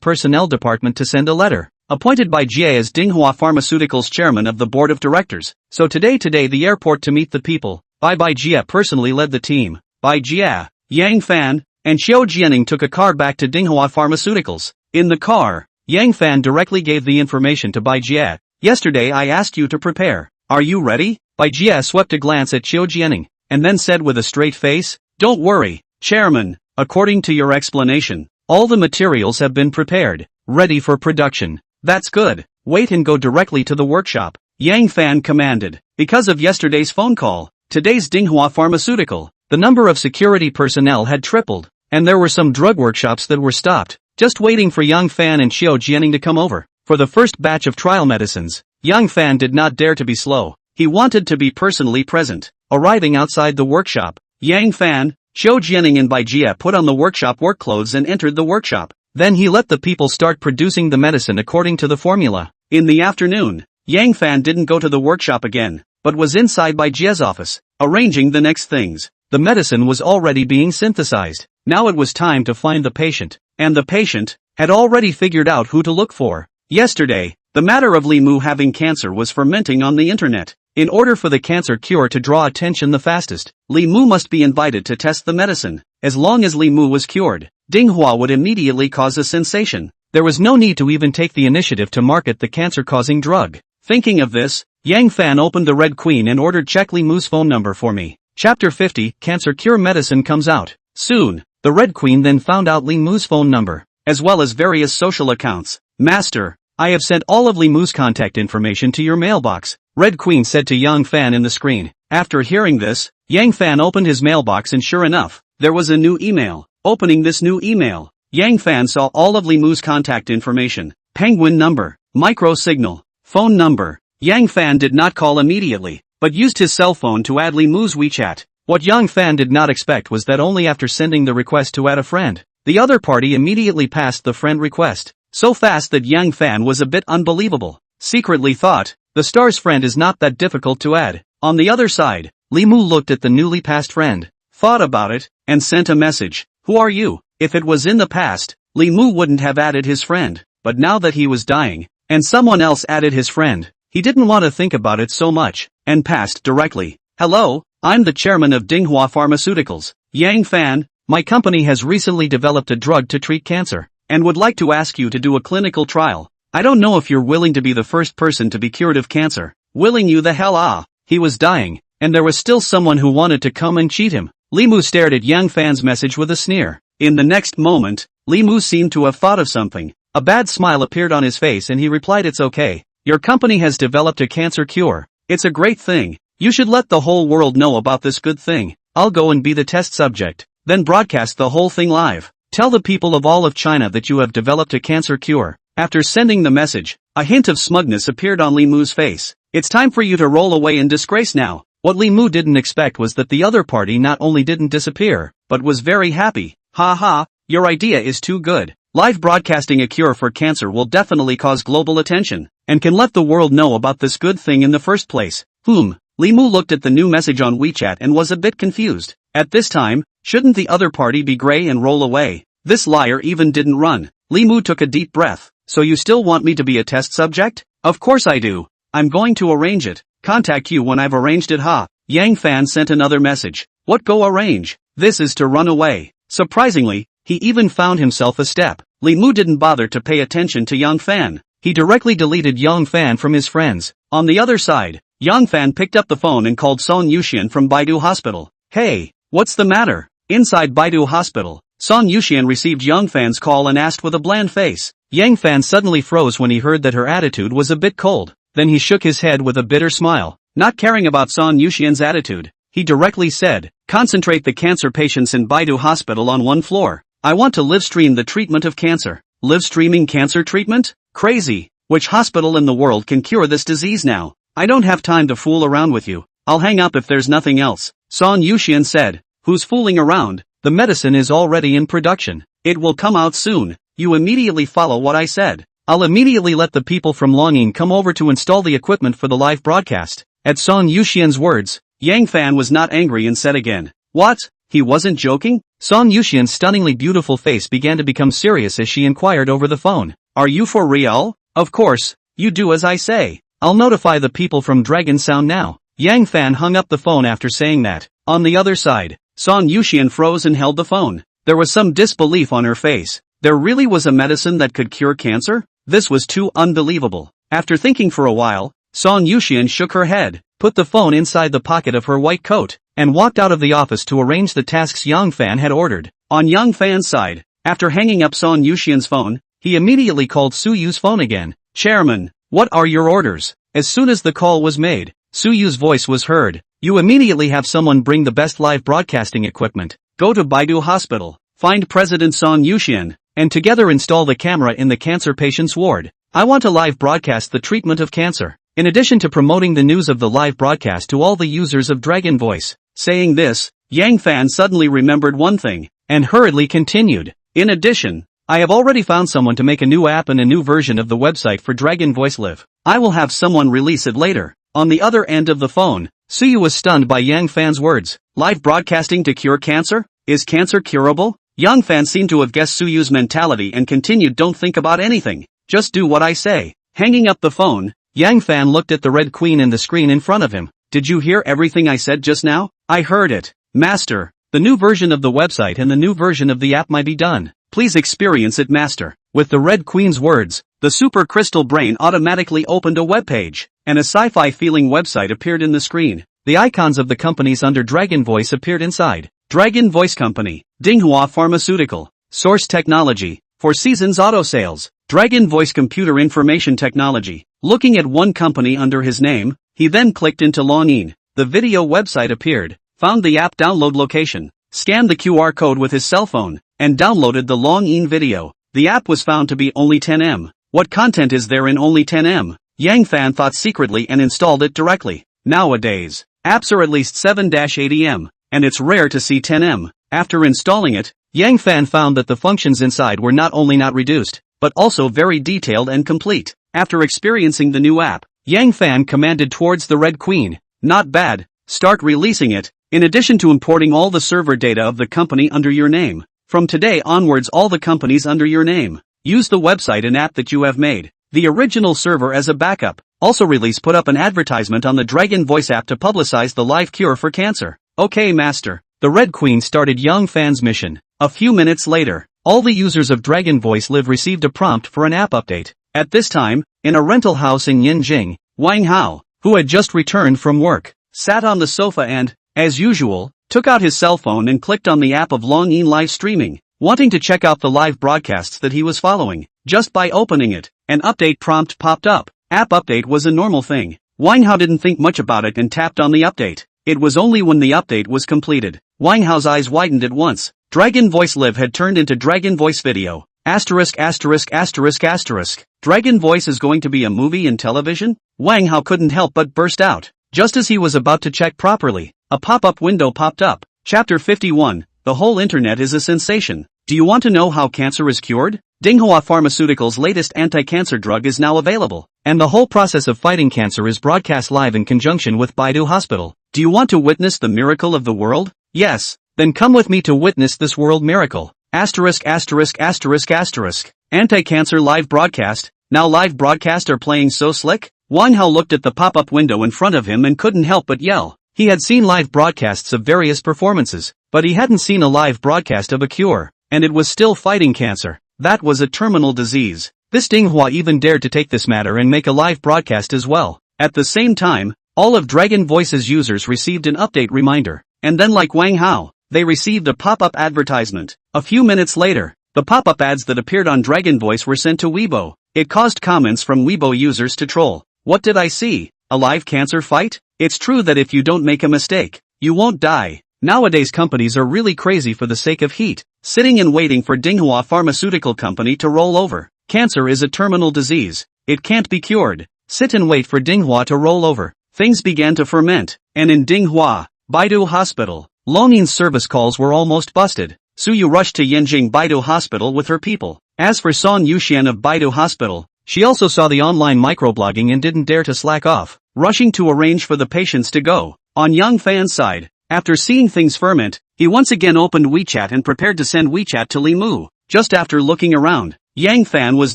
personnel department to send a letter, appointed by Jie as Dinghua Pharmaceuticals chairman of the board of directors. So today the airport to meet the people, Bai Jie personally led the team. Bai Jie, Yang Fan, and Xiao Jianing took a car back to Dinghua Pharmaceuticals. In the car, Yang Fan directly gave the information to Bai Jie. Yesterday I asked you to prepare. Are you ready? Bai Jie swept a glance at Xiao Jianing, and then said with a straight face, Don't worry, Chairman. According to your explanation, all the materials have been prepared, ready for production. That's good. Wait and go directly to the workshop. Yang Fan commanded. Because of yesterday's phone call, today's Dinghua Pharmaceutical, the number of security personnel had tripled, and there were some drug workshops that were stopped, just waiting for Yang Fan and Xiao Jianing to come over. For the first batch of trial medicines, Yang Fan did not dare to be slow. He wanted to be personally present. Arriving outside the workshop, Yang Fan, Xiao Jianing and Bai Jie put on the workshop work clothes and entered the workshop. Then he let the people start producing the medicine according to the formula. In the afternoon, Yang Fan didn't go to the workshop again, but was inside Bai Jie's office, arranging the next things. The medicine was already being synthesized. Now it was time to find the patient. And the patient had already figured out who to look for. Yesterday, the matter of Li Mu having cancer was fermenting on the internet. In order for the cancer cure to draw attention the fastest, Li Mu must be invited to test the medicine. As long as Li Mu was cured, Dinghua would immediately cause a sensation. There was no need to even take the initiative to market the cancer-causing drug. Thinking of this, Yang Fan opened the Red Queen and ordered check Li Mu's phone number for me. Chapter 50, Cancer Cure Medicine comes out. Soon, the Red Queen then found out Li Mu's phone number, as well as various social accounts. Master, I have sent all of Li Mu's contact information to your mailbox, Red Queen said to Yang Fan in the screen. After hearing this, Yang Fan opened his mailbox and sure enough, there was a new email. Opening this new email, Yang Fan saw all of Li Mu's contact information. Penguin number, micro signal, phone number. Yang Fan did not call immediately, but used his cell phone to add Li Mu's WeChat. What Yang Fan did not expect was that only after sending the request to add a friend, the other party immediately passed the friend request. So fast that Yang Fan was a bit unbelievable. Secretly thought, the star's friend is not that difficult to add. On the other side, Li Mu looked at the newly passed friend, thought about it, and sent a message. Who are you? If it was in the past, Li Mu wouldn't have added his friend, but now that he was dying, and someone else added his friend, he didn't want to think about it so much, and passed directly. Hello, I'm the chairman of Dinghua Pharmaceuticals, Yang Fan. My company has recently developed a drug to treat cancer, and would like to ask you to do a clinical trial. I don't know if you're willing to be the first person to be cured of cancer. Willing you the hell ah. He was dying, and there was still someone who wanted to come and cheat him. Li Mu stared at Yang Fan's message with a sneer. In the next moment, Li Mu seemed to have thought of something. A bad smile appeared on his face and he replied, it's okay. Your company has developed a cancer cure. It's a great thing. You should let the whole world know about this good thing. I'll go and be the test subject, then broadcast the whole thing live. Tell the people of all of China that you have developed a cancer cure. After sending the message, a hint of smugness appeared on Li Mu's face. It's time for you to roll away in disgrace now. What Li Mu didn't expect was that the other party not only didn't disappear, but was very happy. Ha ha, your idea is too good. Live broadcasting a cure for cancer will definitely cause global attention, and can let the world know about this good thing in the first place. Li Mu looked at the new message on WeChat and was a bit confused. At this time, shouldn't the other party be gray and roll away? This liar even didn't run. Li Mu took a deep breath. So you still want me to be a test subject? Of course I do. I'm going to arrange it. Contact you when I've arranged it ha. Yang Fan sent another message. What go arrange? This is to run away. Surprisingly, he even found himself a step. Li Mu didn't bother to pay attention to Yang Fan. He directly deleted Yang Fan from his friends. On the other side, Yang Fan picked up the phone and called Son Yuxian from Baidu Hospital. Hey, what's the matter? Inside Baidu Hospital, Son Yuxian received Yang Fan's call and asked with a bland face. Yang Fan suddenly froze when he heard that her attitude was a bit cold. Then he shook his head with a bitter smile. Not caring about Son Yuxian's attitude, he directly said, concentrate the cancer patients in Baidu Hospital on one floor. I want to live stream the treatment of cancer. Live streaming cancer treatment? Crazy. Which hospital in the world can cure this disease now? I don't have time to fool around with you. I'll hang up if there's nothing else. Son Yuxian said. Who's fooling around? The medicine is already in production. It will come out soon. You immediately follow what I said. I'll immediately let the people from Longyin come over to install the equipment for the live broadcast. At Son Yuxian's words, Yang Fan was not angry and said again, what? He wasn't joking? Son Yuxian's stunningly beautiful face began to become serious as she inquired over the phone. Are you for real? Of course, you do as I say. I'll notify the people from Dragon Sound now. Yang Fan hung up the phone after saying that. On the other side, Son Yuxian froze and held the phone. There was some disbelief on her face. There really was a medicine that could cure cancer? This was too unbelievable. After thinking for a while, Son Yuxian shook her head, put the phone inside the pocket of her white coat, and walked out of the office to arrange the tasks Yang Fan had ordered. On Yang Fan's side, after hanging up Son Yuxian's phone, he immediately called Su Yu's phone again. Chairman, what are your orders? As soon as the call was made, Su Yu's voice was heard. You immediately have someone bring the best live broadcasting equipment. Go to Baidu Hospital, find President Son Yuxian, and together install the camera in the cancer patient's ward. I want to live broadcast the treatment of cancer. In addition to promoting the news of the live broadcast to all the users of Dragon Voice. Saying this, Yang Fan suddenly remembered one thing, and hurriedly continued. In addition, I have already found someone to make a new app and a new version of the website for Dragon Voice Live. I will have someone release it later. On the other end of the phone, Su Yu was stunned by Yang Fan's words. Live broadcasting to cure cancer? Is cancer curable? Yang Fan seemed to have guessed Su Yu's mentality and continued, don't think about anything. Just do what I say. Hanging up the phone, Yang Fan looked at the red queen in the screen in front of him. Did you hear everything I said just now? I heard it. Master, the new version of the website and the new version of the app might be done. Please experience it, Master. With the Red Queen's words, the Super Crystal Brain automatically opened a web page, and a sci-fi feeling website appeared in the screen. The icons of the companies under Dragon Voice appeared inside. Dragon Voice Company, Dinghua Pharmaceutical, Source Technology, Four Seasons Auto Sales, Dragon Voice Computer Information Technology. Looking at one company under his name, he then clicked into Longyin. The video website appeared, found the app download location, scanned the QR code with his cell phone, and downloaded the Longyin video. The app was found to be only 10 MB. What content is there in only 10 MB? Yang Fan thought secretly and installed it directly. Nowadays, apps are at least 7-80 MB, and it's rare to see 10 MB. After installing it, Yang Fan found that the functions inside were not only not reduced, but also very detailed and complete. After experiencing the new app, Yang Fan commanded towards the Red Queen. Not bad. Start releasing it, in addition to importing all the server data of the company under your name. From today onwards all the companies under your name. Use the website and app that you have made, the original server as a backup. Also release put up an advertisement on the Dragon Voice app to publicize the live cure for cancer. Okay master. The Red Queen started Young Fan's mission. A few minutes later, all the users of Dragon Voice Live received a prompt for an app update. At this time, in a rental house in Yinjing, Wang Hao, who had just returned from work, sat on the sofa and, as usual, took out his cell phone and clicked on the app of Longin live streaming, wanting to check out the live broadcasts that he was following. Just by opening it, an update prompt popped up. App update was a normal thing. Wang Hao didn't think much about it and tapped on the update. It was only when the update was completed, Wang Hao's eyes widened at once. Dragon Voice Live had turned into Dragon Voice Video. Asterisk asterisk asterisk asterisk. Dragon Voice is going to be a movie and television? Wang Hao couldn't help but burst out. Just as he was about to check properly, a pop-up window popped up. Chapter 51. The whole internet is a sensation. Do you want to know how cancer is cured? Manhwa Pharmaceuticals' latest anti-cancer drug is now available, and the whole process of fighting cancer is broadcast live in conjunction with Baidu Hospital. Do you want to witness the miracle of the world? Yes? Then come with me to witness this world miracle. Asterisk asterisk asterisk asterisk. Anti-cancer live broadcast. Now live broadcast are playing so slick? Wang Hao looked at the pop-up window in front of him and couldn't help but yell. He had seen live broadcasts of various performances, but he hadn't seen a live broadcast of a cure, and it was still fighting cancer. That was a terminal disease. This Dinghua even dared to take this matter and make a live broadcast as well. At the same time, all of Dragon Voice's users received an update reminder, and then like Wang Hao, they received a pop-up advertisement. A few minutes later, the pop-up ads that appeared on Dragon Voice were sent to Weibo. It caused comments from Weibo users to troll. What did I see? A live cancer fight? It's true that if you don't make a mistake, you won't die. Nowadays companies are really crazy for the sake of heat, sitting and waiting for Dinghua Pharmaceutical Company to roll over. Cancer is a terminal disease. It can't be cured. Sit and wait for Dinghua to roll over. Things began to ferment, and in Dinghua, Baidu Hospital, Longing's service calls were almost busted. Suyu rushed to Yanjing Baidu Hospital with her people. As for Song Yuxian of Baidu Hospital, she also saw the online microblogging and didn't dare to slack off, rushing to arrange for the patients to go. On Young Fan's side, after seeing things ferment, he once again opened WeChat and prepared to send WeChat to Li Mu. Just after looking around, Yang Fan was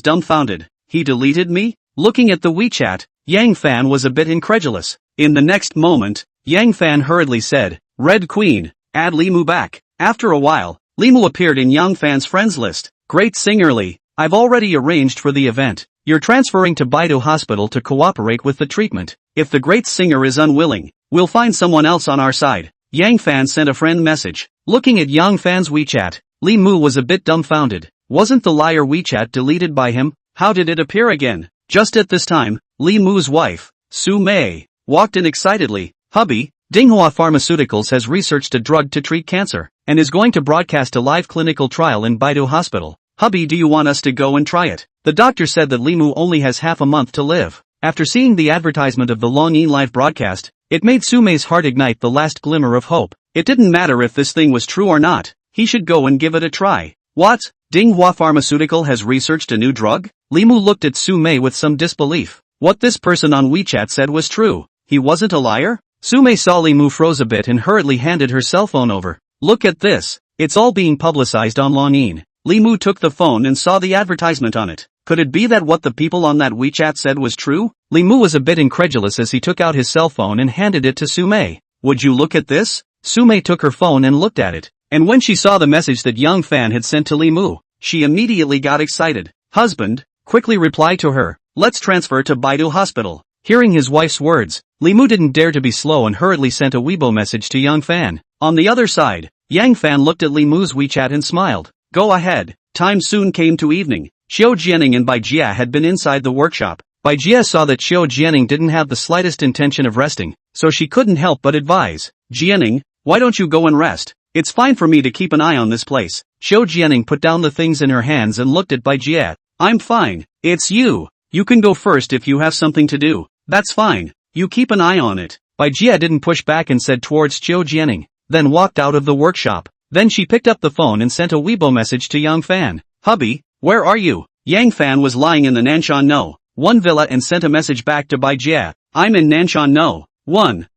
dumbfounded. He deleted me? Looking at the WeChat, Yang Fan was a bit incredulous. In the next moment, Yang Fan hurriedly said, Red Queen, add Li Mu back. After a while, Li Mu appeared in Yang Fan's friends list. Great singer Li, I've already arranged for the event. You're transferring to Baidu Hospital to cooperate with the treatment. If the great singer is unwilling, we'll find someone else on our side. Yang Fan sent a friend message. Looking at Yang Fan's WeChat, Li Mu was a bit dumbfounded. Wasn't the liar WeChat deleted by him? How did it appear again? Just at this time, Li Mu's wife, Su Mei, walked in excitedly. Hubby, Dinghua Pharmaceuticals has researched a drug to treat cancer, and is going to broadcast a live clinical trial in Baidu Hospital. Hubby, do you want us to go and try it? The doctor said that Li Mu only has half a month to live. After seeing the advertisement of the Longyin live broadcast, it made Su Mei's heart ignite the last glimmer of hope. It didn't matter if this thing was true or not, he should go and give it a try. What? Dinghua Pharmaceutical has researched a new drug? Li Mu looked at Su Mei with some disbelief. What this person on WeChat said was true. He wasn't a liar? Su Mei saw Li Mu froze a bit and hurriedly handed her cell phone over. Look at this. It's all being publicized on Longyin. Li Mu took the phone and saw the advertisement on it. Could it be that what the people on that WeChat said was true? Li Mu was a bit incredulous as he took out his cell phone and handed it to Su Mei. Would you look at this? Su Mei took her phone and looked at it. And when she saw the message that Young Fan had sent to Li Mu, she immediately got excited. Husband, quickly replied to her, let's transfer to Baidu Hospital. Hearing his wife's words, Li Mu didn't dare to be slow and hurriedly sent a Weibo message to Young Fan. On the other side, Yang Fan looked at Li Mu's WeChat and smiled. Go ahead. Time soon came to evening. Xiao Jianing and Bai Jia had been inside the workshop. Bai Jia saw that Xiao Jianing didn't have the slightest intention of resting, so she couldn't help but advise. Jianing, why don't you go and rest? It's fine for me to keep an eye on this place. Xiao Jianing put down the things in her hands and looked at Bai Jia. I'm fine. It's you. You can go first if you have something to do. That's fine. You keep an eye on it. Bai Jia didn't push back and said towards Xiao Jianing, then walked out of the workshop. Then she picked up the phone and sent a Weibo message to Yang Fan. Hubby, where are you? Yang Fan was lying in the Nanshan No. 1 villa and sent a message back to Bai Jia. I'm in Nanshan No. 1.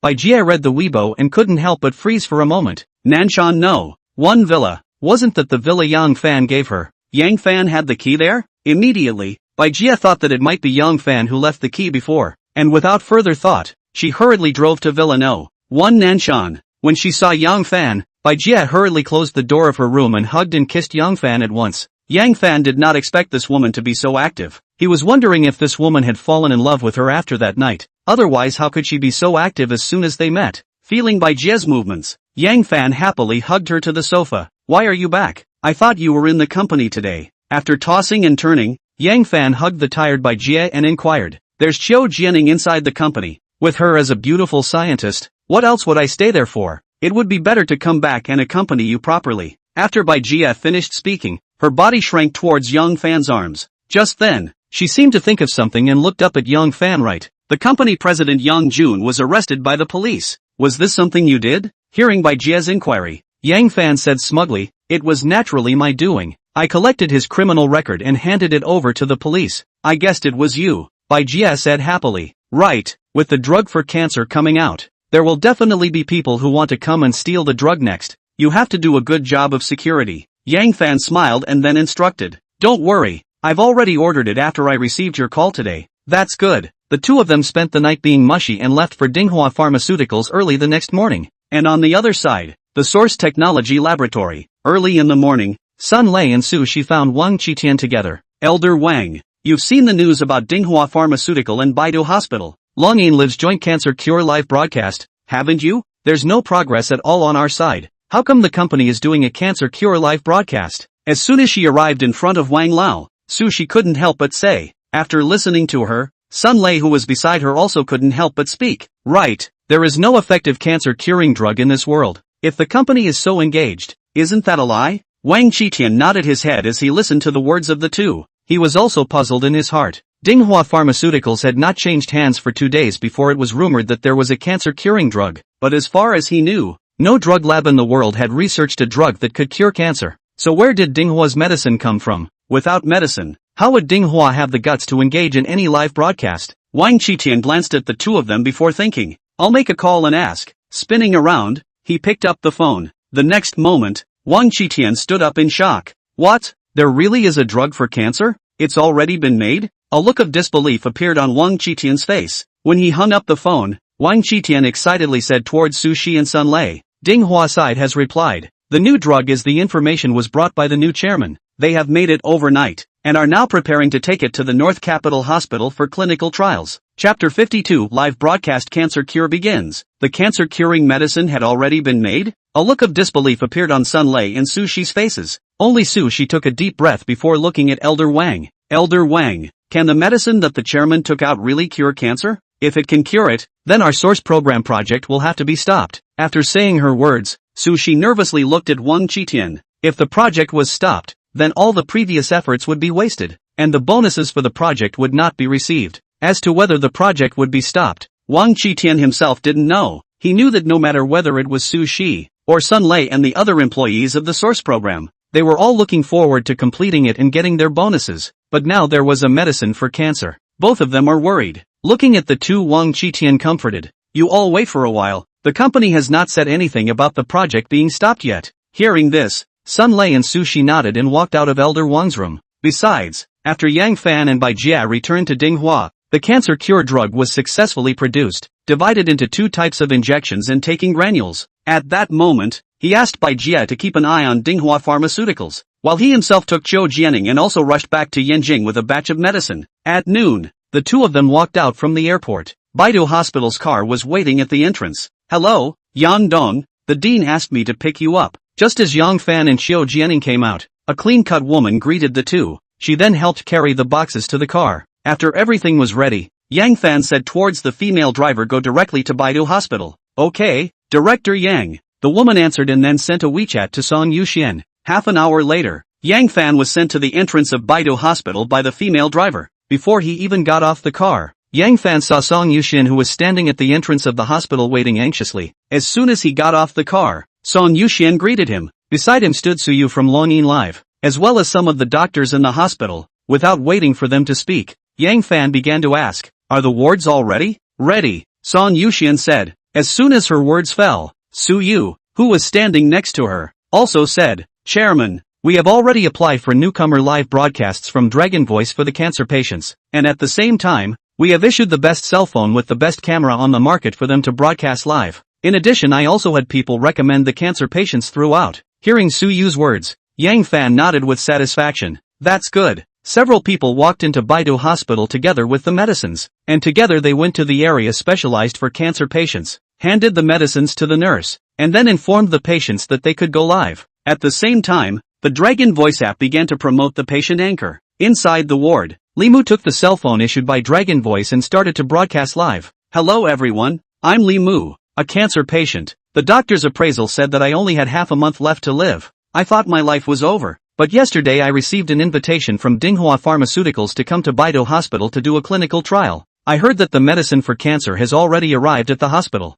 Bai Jie read the Weibo and couldn't help but freeze for a moment. Nanshan no. One villa. Wasn't that the villa Yang Fan gave her? Yang Fan had the key there? Immediately, Bai Jie thought that it might be Yang Fan who left the key before, and without further thought, she hurriedly drove to Villa No. 1 Nanshan. When she saw Yang Fan, Bai Jie hurriedly closed the door of her room and hugged and kissed Yang Fan at once. Yang Fan did not expect this woman to be so active. He was wondering if this woman had fallen in love with her after that night. Otherwise, how could she be so active as soon as they met? Feeling Bai Jie's movements, Yang Fan happily hugged her to the sofa. Why are you back? I thought you were in the company today. After tossing and turning, Yang Fan hugged the tired Bai Jie and inquired. There's Qiu Jianing inside the company. With her as a beautiful scientist, what else would I stay there for? It would be better to come back and accompany you properly. After Bai Jie finished speaking, her body shrank towards Yang Fan's arms. Just then, she seemed to think of something and looked up at Yang Fan. Right. The company president Yang Jun was arrested by the police. Was this something you did? Hearing Bai Jie's inquiry, Yang Fan said smugly, it was naturally my doing. I collected his criminal record and handed it over to the police. I guessed it was you. Bai Jie said happily. Right, with the drug for cancer coming out, there will definitely be people who want to come and steal the drug next. You have to do a good job of security. Yang Fan smiled and then instructed. Don't worry, I've already ordered it after I received your call today. That's good. The two of them spent the night being mushy and left for Dinghua Pharmaceuticals early the next morning. And on the other side, the Source Technology Laboratory. Early in the morning, Sun Lei and Su Shi found Wang Qitian together. Elder Wang, you've seen the news about Dinghua Pharmaceutical and Baidu Hospital. Longyin Live's joint cancer cure live broadcast, haven't you? There's no progress at all on our side. How come the company is doing a cancer cure live broadcast? As soon as she arrived in front of Wang Lao, Su Shi couldn't help but say. After listening to her, Sun Lei who was beside her also couldn't help but speak. Right, there is no effective cancer curing drug in this world. If the company is so engaged, isn't that a lie? Wang Qitian nodded his head as he listened to the words of the two. He was also puzzled in his heart. Dinghua Pharmaceuticals had not changed hands for 2 days before it was rumored that there was a cancer curing drug, but as far as he knew, no drug lab in the world had researched a drug that could cure cancer. So where did Dinghua's medicine come from? Without medicine, how would Dinghua have the guts to engage in any live broadcast? Wang Qitian glanced at the two of them before thinking. I'll make a call and ask. Spinning around, he picked up the phone. The next moment, Wang Qitian stood up in shock. What? There really is a drug for cancer? It's already been made? A look of disbelief appeared on Wang Qitian's face. When he hung up the phone, Wang Qitian excitedly said towards Su Shi and Sun Lei. Dinghua side has replied. The new drug is the information was brought by the new chairman. They have made it overnight, and are now preparing to take it to the North Capital Hospital for clinical trials. Chapter 52 Live broadcast cancer cure begins. The cancer curing medicine had already been made? A look of disbelief appeared on Sun Lei and Su Shi's faces. Only Su Shi took a deep breath before looking at Elder Wang. Elder Wang, can the medicine that the chairman took out really cure cancer? If it can cure it, then our source program project will have to be stopped. After saying her words, Su Shi nervously looked at Wang Qitian. If the project was stopped, then all the previous efforts would be wasted, and the bonuses for the project would not be received. As to whether the project would be stopped, Wang Qitian himself didn't know. He knew that no matter whether it was Su Shi, or Sun Lei and the other employees of the source program, they were all looking forward to completing it and getting their bonuses. But now there was a medicine for cancer. Both of them are worried. Looking at the two, Wang Qitian comforted. You all wait for a while. The company has not said anything about the project being stopped yet. Hearing this, Sun Lei and Su Shi nodded and walked out of Elder Wang's room. Besides, after Yang Fan and Bai Jie returned to Dinghua, the cancer cure drug was successfully produced, divided into 2 types of injections and taking granules. At that moment, he asked Bai Jie to keep an eye on Dinghua Pharmaceuticals, while he himself took Qiu Jianing and also rushed back to Yanjing with a batch of medicine. At noon, the two of them walked out from the airport. Baidu Hospital's car was waiting at the entrance. Hello, Yan Dong, the dean asked me to pick you up. Just as Yang Fan and Qiu Jianing came out, a clean-cut woman greeted the two. She then helped carry the boxes to the car. After everything was ready, Yang Fan said towards the female driver, go directly to Baidu Hospital. Okay, Director Yang. The woman answered and then sent a WeChat to Song Yuxian. Half an hour later, Yang Fan was sent to the entrance of Baidu Hospital by the female driver. Before he even got off the car, Yang Fan saw Song Yuxian, who was standing at the entrance of the hospital waiting anxiously. As soon as he got off the car, Song Yuxian greeted him. Beside him stood Suyu from Longyin Live, as well as some of the doctors in the hospital. Without waiting for them to speak, Yang Fan began to ask, are the wards all ready? Ready, Song Yuxian said. As soon as her words fell, Su-yu, who was standing next to her, also said, "Chairman, we have already applied for newcomer live broadcasts from Dragon Voice for the cancer patients, and at the same time, we have issued the best cell phone with the best camera on the market for them to broadcast live. In addition, I also had people recommend the cancer patients throughout." Hearing Su-yu's words, Yang Fan nodded with satisfaction. That's good. Several people walked into Baidu Hospital together with the medicines, and together they went to the area specialized for cancer patients, handed the medicines to the nurse, and then informed the patients that they could go live. At the same time, the Dragon Voice app began to promote the patient anchor. Inside the ward, Limu took the cell phone issued by Dragon Voice and started to broadcast live. "Hello everyone, I'm Limu, a cancer patient. The doctor's appraisal said that I only had half a month left to live. I thought my life was over. But yesterday I received an invitation from Manhwa Pharmaceuticals to come to Baidu Hospital to do a clinical trial. I heard that the medicine for cancer has already arrived at the hospital."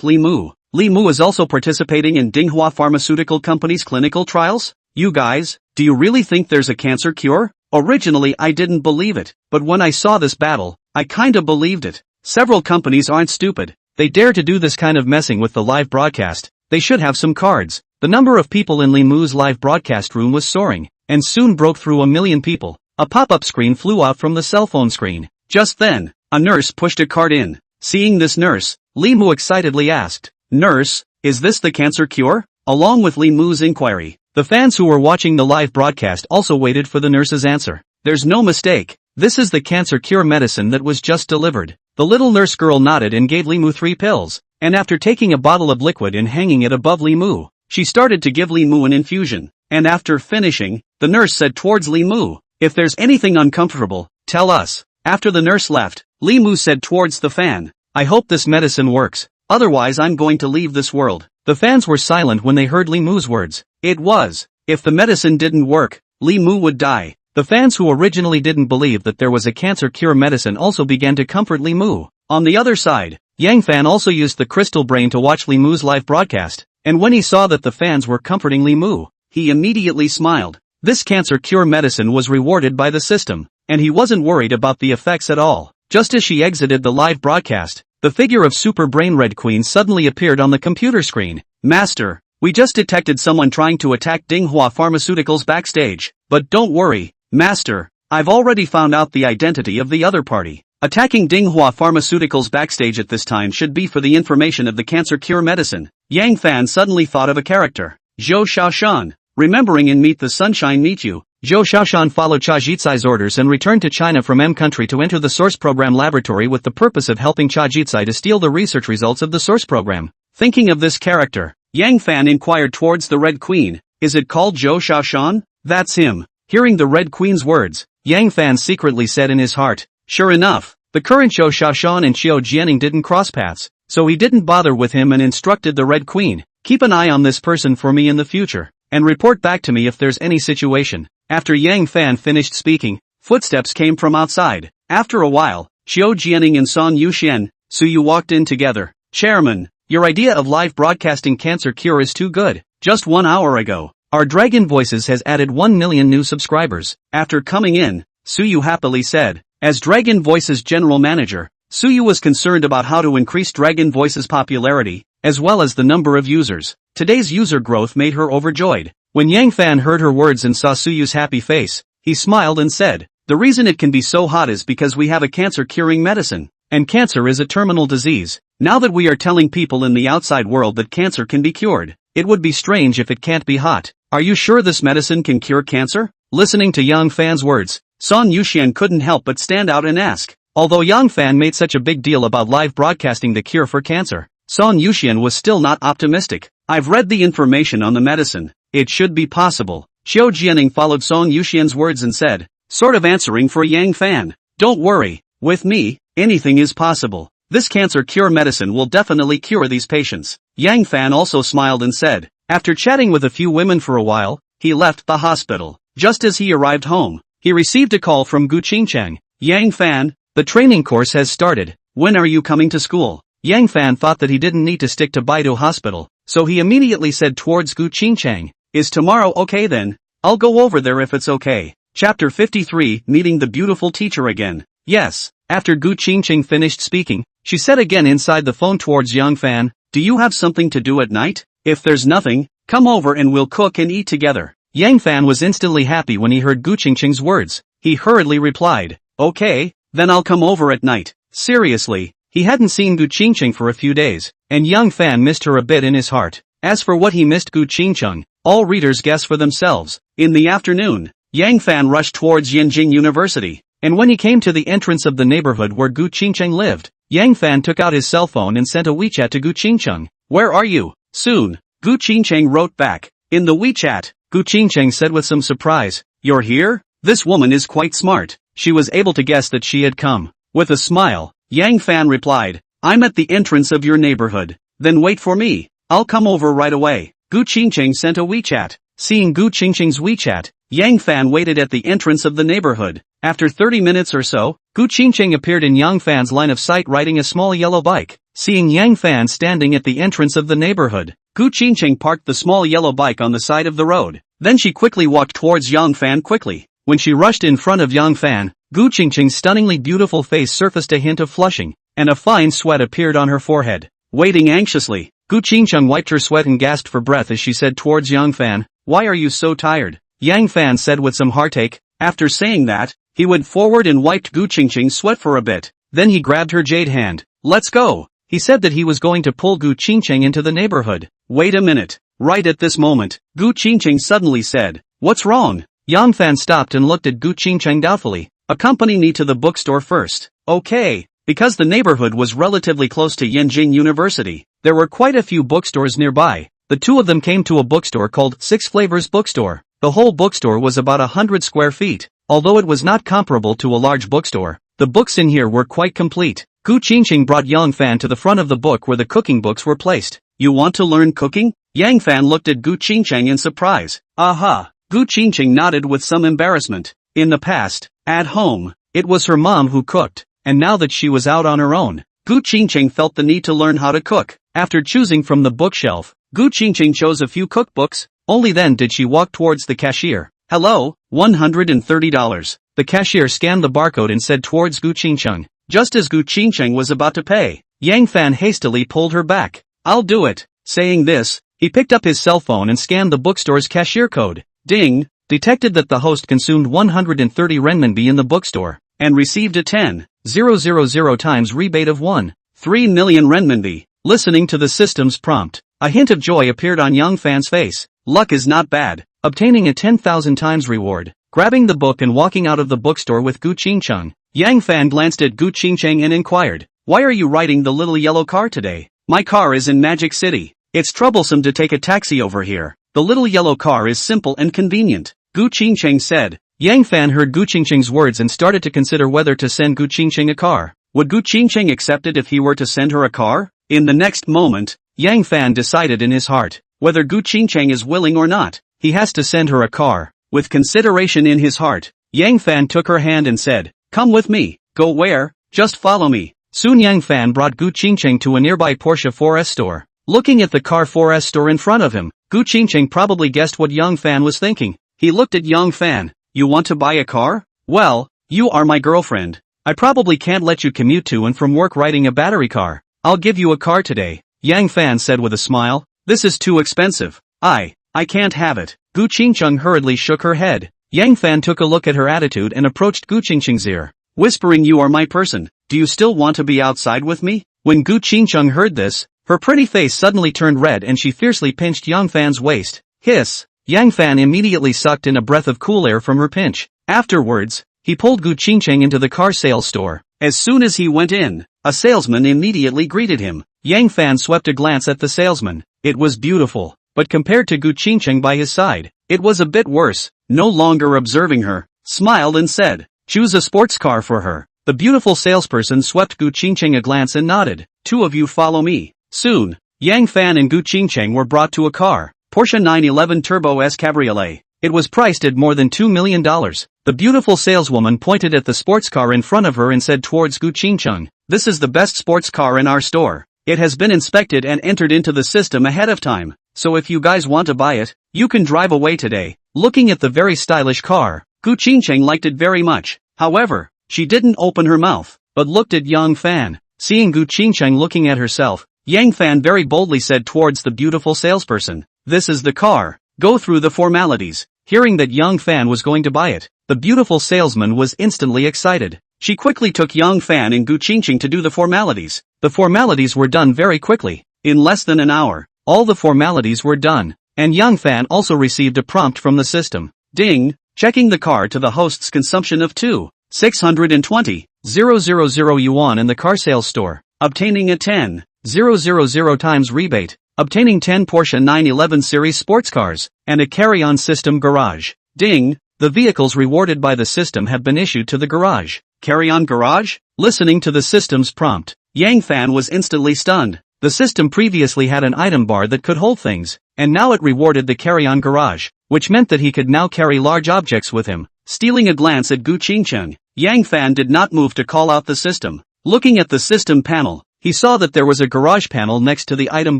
Limu. Limu is also participating in Dinghua Pharmaceutical Company's clinical trials? You guys, do you really think there's a cancer cure? Originally I didn't believe it, but when I saw this battle, I kinda believed it. Several companies aren't stupid. They dare to do this kind of messing with the live broadcast. They should have some cards. The number of people in Limu's live broadcast room was soaring, and soon broke through 1 million people. A pop-up screen flew out from the cell phone screen. Just then, a nurse pushed a card in. Seeing this nurse, Limu excitedly asked, "Nurse, is this the cancer cure?" Along with Limu's inquiry, the fans who were watching the live broadcast also waited for the nurse's answer. "There's no mistake. This is the cancer cure medicine that was just delivered." The little nurse girl nodded and gave Limu 3 pills, and after taking a bottle of liquid and hanging it above Limu, she started to give Limu an infusion. And after finishing, the nurse said towards Limu, "If there's anything uncomfortable, tell us." After the nurse left, Limu said towards the fan, "I hope this medicine works, otherwise I'm going to leave this world." The fans were silent when they heard Limu's words. It was, if the medicine didn't work, Limu would die. The fans who originally didn't believe that there was a cancer cure medicine also began to comfort Limu. On the other side, Yang Fan also used the crystal brain to watch Limu's live broadcast, and when he saw that the fans were comforting Limu, he immediately smiled. This cancer cure medicine was rewarded by the system, and he wasn't worried about the effects at all. Just as she exited the live broadcast, the figure of Super Brain Red Queen suddenly appeared on the computer screen. "Master, we just detected someone trying to attack Dinghua Pharmaceuticals backstage, but don't worry, Master, I've already found out the identity of the other party. Attacking Dinghua Pharmaceuticals backstage at this time should be for the information of the cancer cure medicine." Yang Fan suddenly thought of a character, Zhou Xiaoshan. Remembering in Meet the Sunshine Meet You, Zhou Xiaoshan followed Cha Jitsai's orders and returned to China from M country to enter the Source Program laboratory with the purpose of helping Cha Jitsai to steal the research results of the Source Program. Thinking of this character, Yang Fan inquired towards the Red Queen, "Is it called Zhou Xiaoshan?" "That's him." Hearing the Red Queen's words, Yang Fan secretly said in his heart, "Sure enough, the current Zhou Xiaoshan and Xiao Jianing didn't cross paths, so he didn't bother with him and instructed the Red Queen, keep an eye on this person for me in the future, and report back to me if there's any situation." After Yang Fan finished speaking, footsteps came from outside. After a while, Xiao Jianing and Son Yuxian, Suyu walked in together. "Chairman, your idea of live broadcasting cancer cure is too good. Just 1 hour ago, our Dragon Voices has added 1 million new subscribers." After coming in, Suyu happily said, as Dragon Voices general manager, Suyu was concerned about how to increase Dragon Voices' popularity, as well as the number of users. Today's user growth made her overjoyed. When Yang Fan heard her words and saw Suyu's happy face, he smiled and said, "The reason it can be so hot is because we have a cancer-curing medicine, and cancer is a terminal disease. Now that we are telling people in the outside world that cancer can be cured, it would be strange if it can't be hot. Are you sure this medicine can cure cancer?" Listening to Yang Fan's words, Son Yuxian couldn't help but stand out and ask. Although Yang Fan made such a big deal about live broadcasting the cure for cancer, Son Yuxian was still not optimistic. "I've read the information on the medicine. It should be possible." Xiao Jianing followed Son Yuxian's words and said, sort of answering for Yang Fan, "Don't worry, with me, anything is possible. This cancer cure medicine will definitely cure these patients." Yang Fan also smiled and said, after chatting with a few women for a while, he left the hospital. Just as he arrived home, he received a call from Gu Qingchang. "Yang Fan, the training course has started. When are you coming to school?" Yang Fan thought that he didn't need to stick to Baidu Hospital, so he immediately said towards Gu Qingchang, "Is tomorrow okay then? I'll go over there if it's okay." Chapter 53, Meeting the Beautiful Teacher Again. Yes. After Gu Qingchang finished speaking, she said again inside the phone towards Young Fan. Do you have something to do at night? If there's nothing, come over and we'll cook and eat together. Yang Fan was instantly happy when he heard Gu Qingqing's words. He hurriedly replied, okay, then I'll come over at night. Seriously, he hadn't seen Gu Qingqing for a few days, and Young Fan missed her a bit in his heart. As for what he missed Gu Qingqing, all readers guess for themselves. In the afternoon, Yang Fan rushed towards Yinjing University, and when he came to the entrance of the neighborhood where Gu Qingqing lived, Yang Fan took out his cell phone and sent a WeChat to Gu Qingqing. Where are you? Soon, Gu Qingqing wrote back. In the WeChat, Gu Qingqing said with some surprise, you're here? This woman is quite smart. She was able to guess that she had come. With a smile, Yang Fan replied, I'm at the entrance of your neighborhood. Then wait for me. I'll come over right away. Gu Qingqing sent a WeChat. Seeing Gu Qingqing's WeChat, Yang Fan waited at the entrance of the neighborhood. After 30 minutes or so, Gu Qingqing appeared in Yang Fan's line of sight riding a small yellow bike. Seeing Yang Fan standing at the entrance of the neighborhood, Gu Qingqing parked the small yellow bike on the side of the road. Then she quickly walked towards Yang Fan quickly. When she rushed in front of Yang Fan, Gu Qingqing's stunningly beautiful face surfaced a hint of flushing, and a fine sweat appeared on her forehead. Waiting anxiously, Gu Qingqing wiped her sweat and gasped for breath as she said towards Yang Fan, why are you so tired? Yang Fan said with some heartache. After saying that, he went forward and wiped Gu Qingqing's sweat for a bit. Then he grabbed her jade hand. Let's go. He said that he was going to pull Gu Qingqing into the neighborhood. Wait a minute. Right at this moment, Gu Qingqing suddenly said, what's wrong? Yang Fan stopped and looked at Gu Qingqing doubtfully. Accompany me to the bookstore first. Okay. Because the neighborhood was relatively close to Yinjing University, there were quite a few bookstores nearby. The two of them came to a bookstore called Six Flavors Bookstore. The whole bookstore was about 100 square feet. Although it was not comparable to a large bookstore, the books in here were quite complete. Gu Qingqing brought Yang Fan to the front of the book where the cooking books were placed. You want to learn cooking? Yang Fan looked at Gu Qingqing in surprise. Aha! Gu Qingqing nodded with some embarrassment. In the past, at home, it was her mom who cooked, and now that she was out on her own, Gu Qingqing felt the need to learn how to cook. After choosing from the bookshelf, Gu Qingqing chose a few cookbooks. Only then did she walk towards the cashier. Hello, $130. The cashier scanned the barcode and said towards Gu Qingqing. Just as Gu Qingqing was about to pay, Yang Fan hastily pulled her back. I'll do it. Saying this, he picked up his cell phone and scanned the bookstore's cashier code. Ding! Detected that the host consumed 130 renminbi in the bookstore, and received a 10,000x rebate of 1.3 million renminbi. Listening to the system's prompt, a hint of joy appeared on Yang Fan's face. Luck is not bad. Obtaining a 10,000 times reward. Grabbing the book and walking out of the bookstore with Gu Qingqing, Yang Fan glanced at Gu Qingqing and inquired, why are you riding the little yellow car today? My car is in Magic City. It's troublesome to take a taxi over here. The little yellow car is simple and convenient, Gu Qingqing said. Yang Fan heard Gu Qingqing's words and started to consider whether to send Gu Qingqing a car. Would Gu Qingqing accept it if he were to send her a car? In the next moment, Yang Fan decided in his heart, whether Gu Qingqing is willing or not, he has to send her a car. With consideration in his heart, Yang Fan took her hand and said, come with me. Go where? Just follow me. Soon Yang Fan brought Gu Qingqing to a nearby Porsche 4S store. Looking at the car 4S store in front of him, Gu Qingqing probably guessed what Yang Fan was thinking. He looked at Yang Fan. You want to buy a car? Well, you are my girlfriend. I probably can't let you commute to and from work riding a battery car. I'll give you a car today, Yang Fan said with a smile. This is too expensive. I can't have it. Gu Qingqing hurriedly shook her head. Yang Fan took a look at her attitude and approached Gu Qingqing's ear, whispering, you are my person. Do you still want to be outside with me? When Gu Qingqing heard this, her pretty face suddenly turned red and she fiercely pinched Yang Fan's waist. Hiss! Yang Fan immediately sucked in a breath of cool air from her pinch. Afterwards, he pulled Gu Qingqing into the car sales store. As soon as he went in, a salesman immediately greeted him. Yang Fan swept a glance at the salesman. It was beautiful, but compared to Gu Qingqing by his side, it was a bit worse. No longer observing her, smiled and said, choose a sports car for her. The beautiful salesperson swept Gu Qingqing a glance and nodded. Two of you follow me. Soon, Yang Fan and Gu Qingqing were brought to a car, Porsche 911 Turbo S Cabriolet. It was priced at more than $2 million. The beautiful saleswoman pointed at the sports car in front of her and said towards Gu Qingqing, this is the best sports car in our store. It has been inspected and entered into the system ahead of time, so if you guys want to buy it, you can drive away today. Looking at the very stylish car, Gu Qingqing liked it very much. However, she didn't open her mouth, but looked at Yang Fan. Seeing Gu Qingcheng looking at herself, Yang Fan very boldly said towards the beautiful salesperson, "This is the car. Go through the formalities." Hearing that Yang Fan was going to buy it, the beautiful salesman was instantly excited. She quickly took Yang Fan and Gu Qingcheng to do the formalities. The formalities were done very quickly. In less than an hour, all the formalities were done, and Yang Fan also received a prompt from the system. Ding! Checking the car to the host's consumption of 2,620,000 yuan in the car sales store. Obtaining a 10,000 times rebate. Obtaining 10 Porsche 911 series sports cars, and a carry-on system garage. Ding! The vehicles rewarded by the system have been issued to the garage. Carry-on garage? Listening to the system's prompt, Yang Fan was instantly stunned. The system previously had an item bar that could hold things, and now it rewarded the carry-on garage, which meant that he could now carry large objects with him. Stealing a glance at Gu Qingcheng, Yang Fan did not move to call out the system. Looking at the system panel, he saw that there was a garage panel next to the item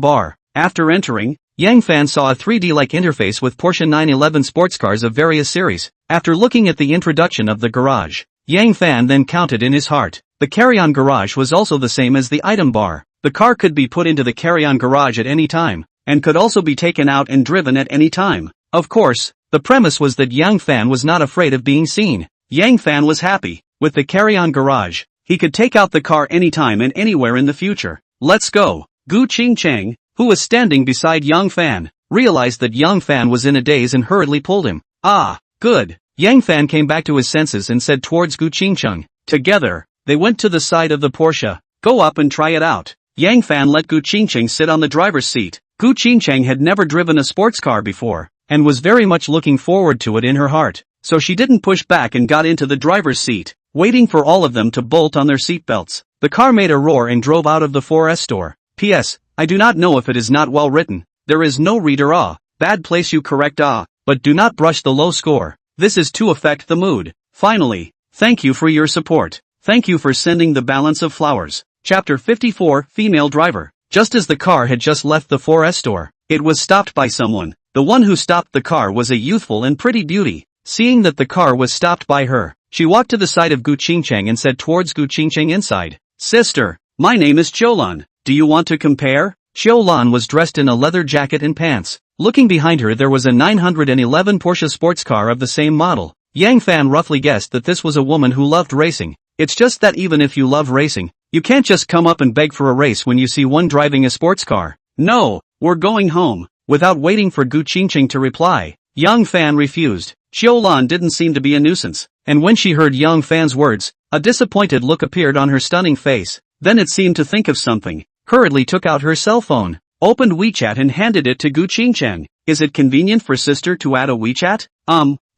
bar. After entering, Yang Fan saw a 3D-like interface with Porsche 911 sports cars of various series. After looking at the introduction of the garage, Yang Fan then counted in his heart. The carry-on garage was also the same as the item bar. The car could be put into the carry-on garage at any time, and could also be taken out and driven at any time. Of course, the premise was that Yang Fan was not afraid of being seen. Yang Fan was happy. With the carry-on garage, he could take out the car anytime and anywhere in the future. Let's go. Gu Qingcheng, who was standing beside Yang Fan, realized that Yang Fan was in a daze and hurriedly pulled him. Ah, good. Yang Fan came back to his senses and said towards Gu Qingcheng. Together, they went to the side of the Porsche. Go up and try it out. Yang Fan let Gu Qingcheng sit on the driver's seat. Gu Qingcheng had never driven a sports car before, and was very much looking forward to it in her heart, so she didn't push back and got into the driver's seat, waiting for all of them to bolt on their seatbelts. The car made a roar and drove out of the 4S store. P.S. I do not know if it is not well written. There is no reader bad place you correct but do not brush the low score. This is to affect the mood. Finally, thank you for your support. Thank you for sending the balance of flowers. Chapter 54, Female Driver. Just as the car had just left the 4S store, it was stopped by someone. The one who stopped the car was a youthful and pretty beauty. Seeing that the car was stopped by her, she walked to the side of Gu Qingcheng and said towards Gu Qingcheng inside, "Sister, my name is Qiulan. Do you want to compare?" Qiulan was dressed in a leather jacket and pants. Looking behind her there was a 911 Porsche sports car of the same model. Yang Fan roughly guessed that this was a woman who loved racing. It's just that even if you love racing, you can't just come up and beg for a race when you see one driving a sports car. "No, we're going home." Without waiting for Gu Qingcheng to reply, Yang Fan refused. Qiulan didn't seem to be a nuisance, and when she heard Yang Fan's words, a disappointed look appeared on her stunning face. Then it seemed to think of something, hurriedly took out her cell phone, opened WeChat and handed it to Gu Qingcheng. "Is it convenient for sister to add a WeChat?"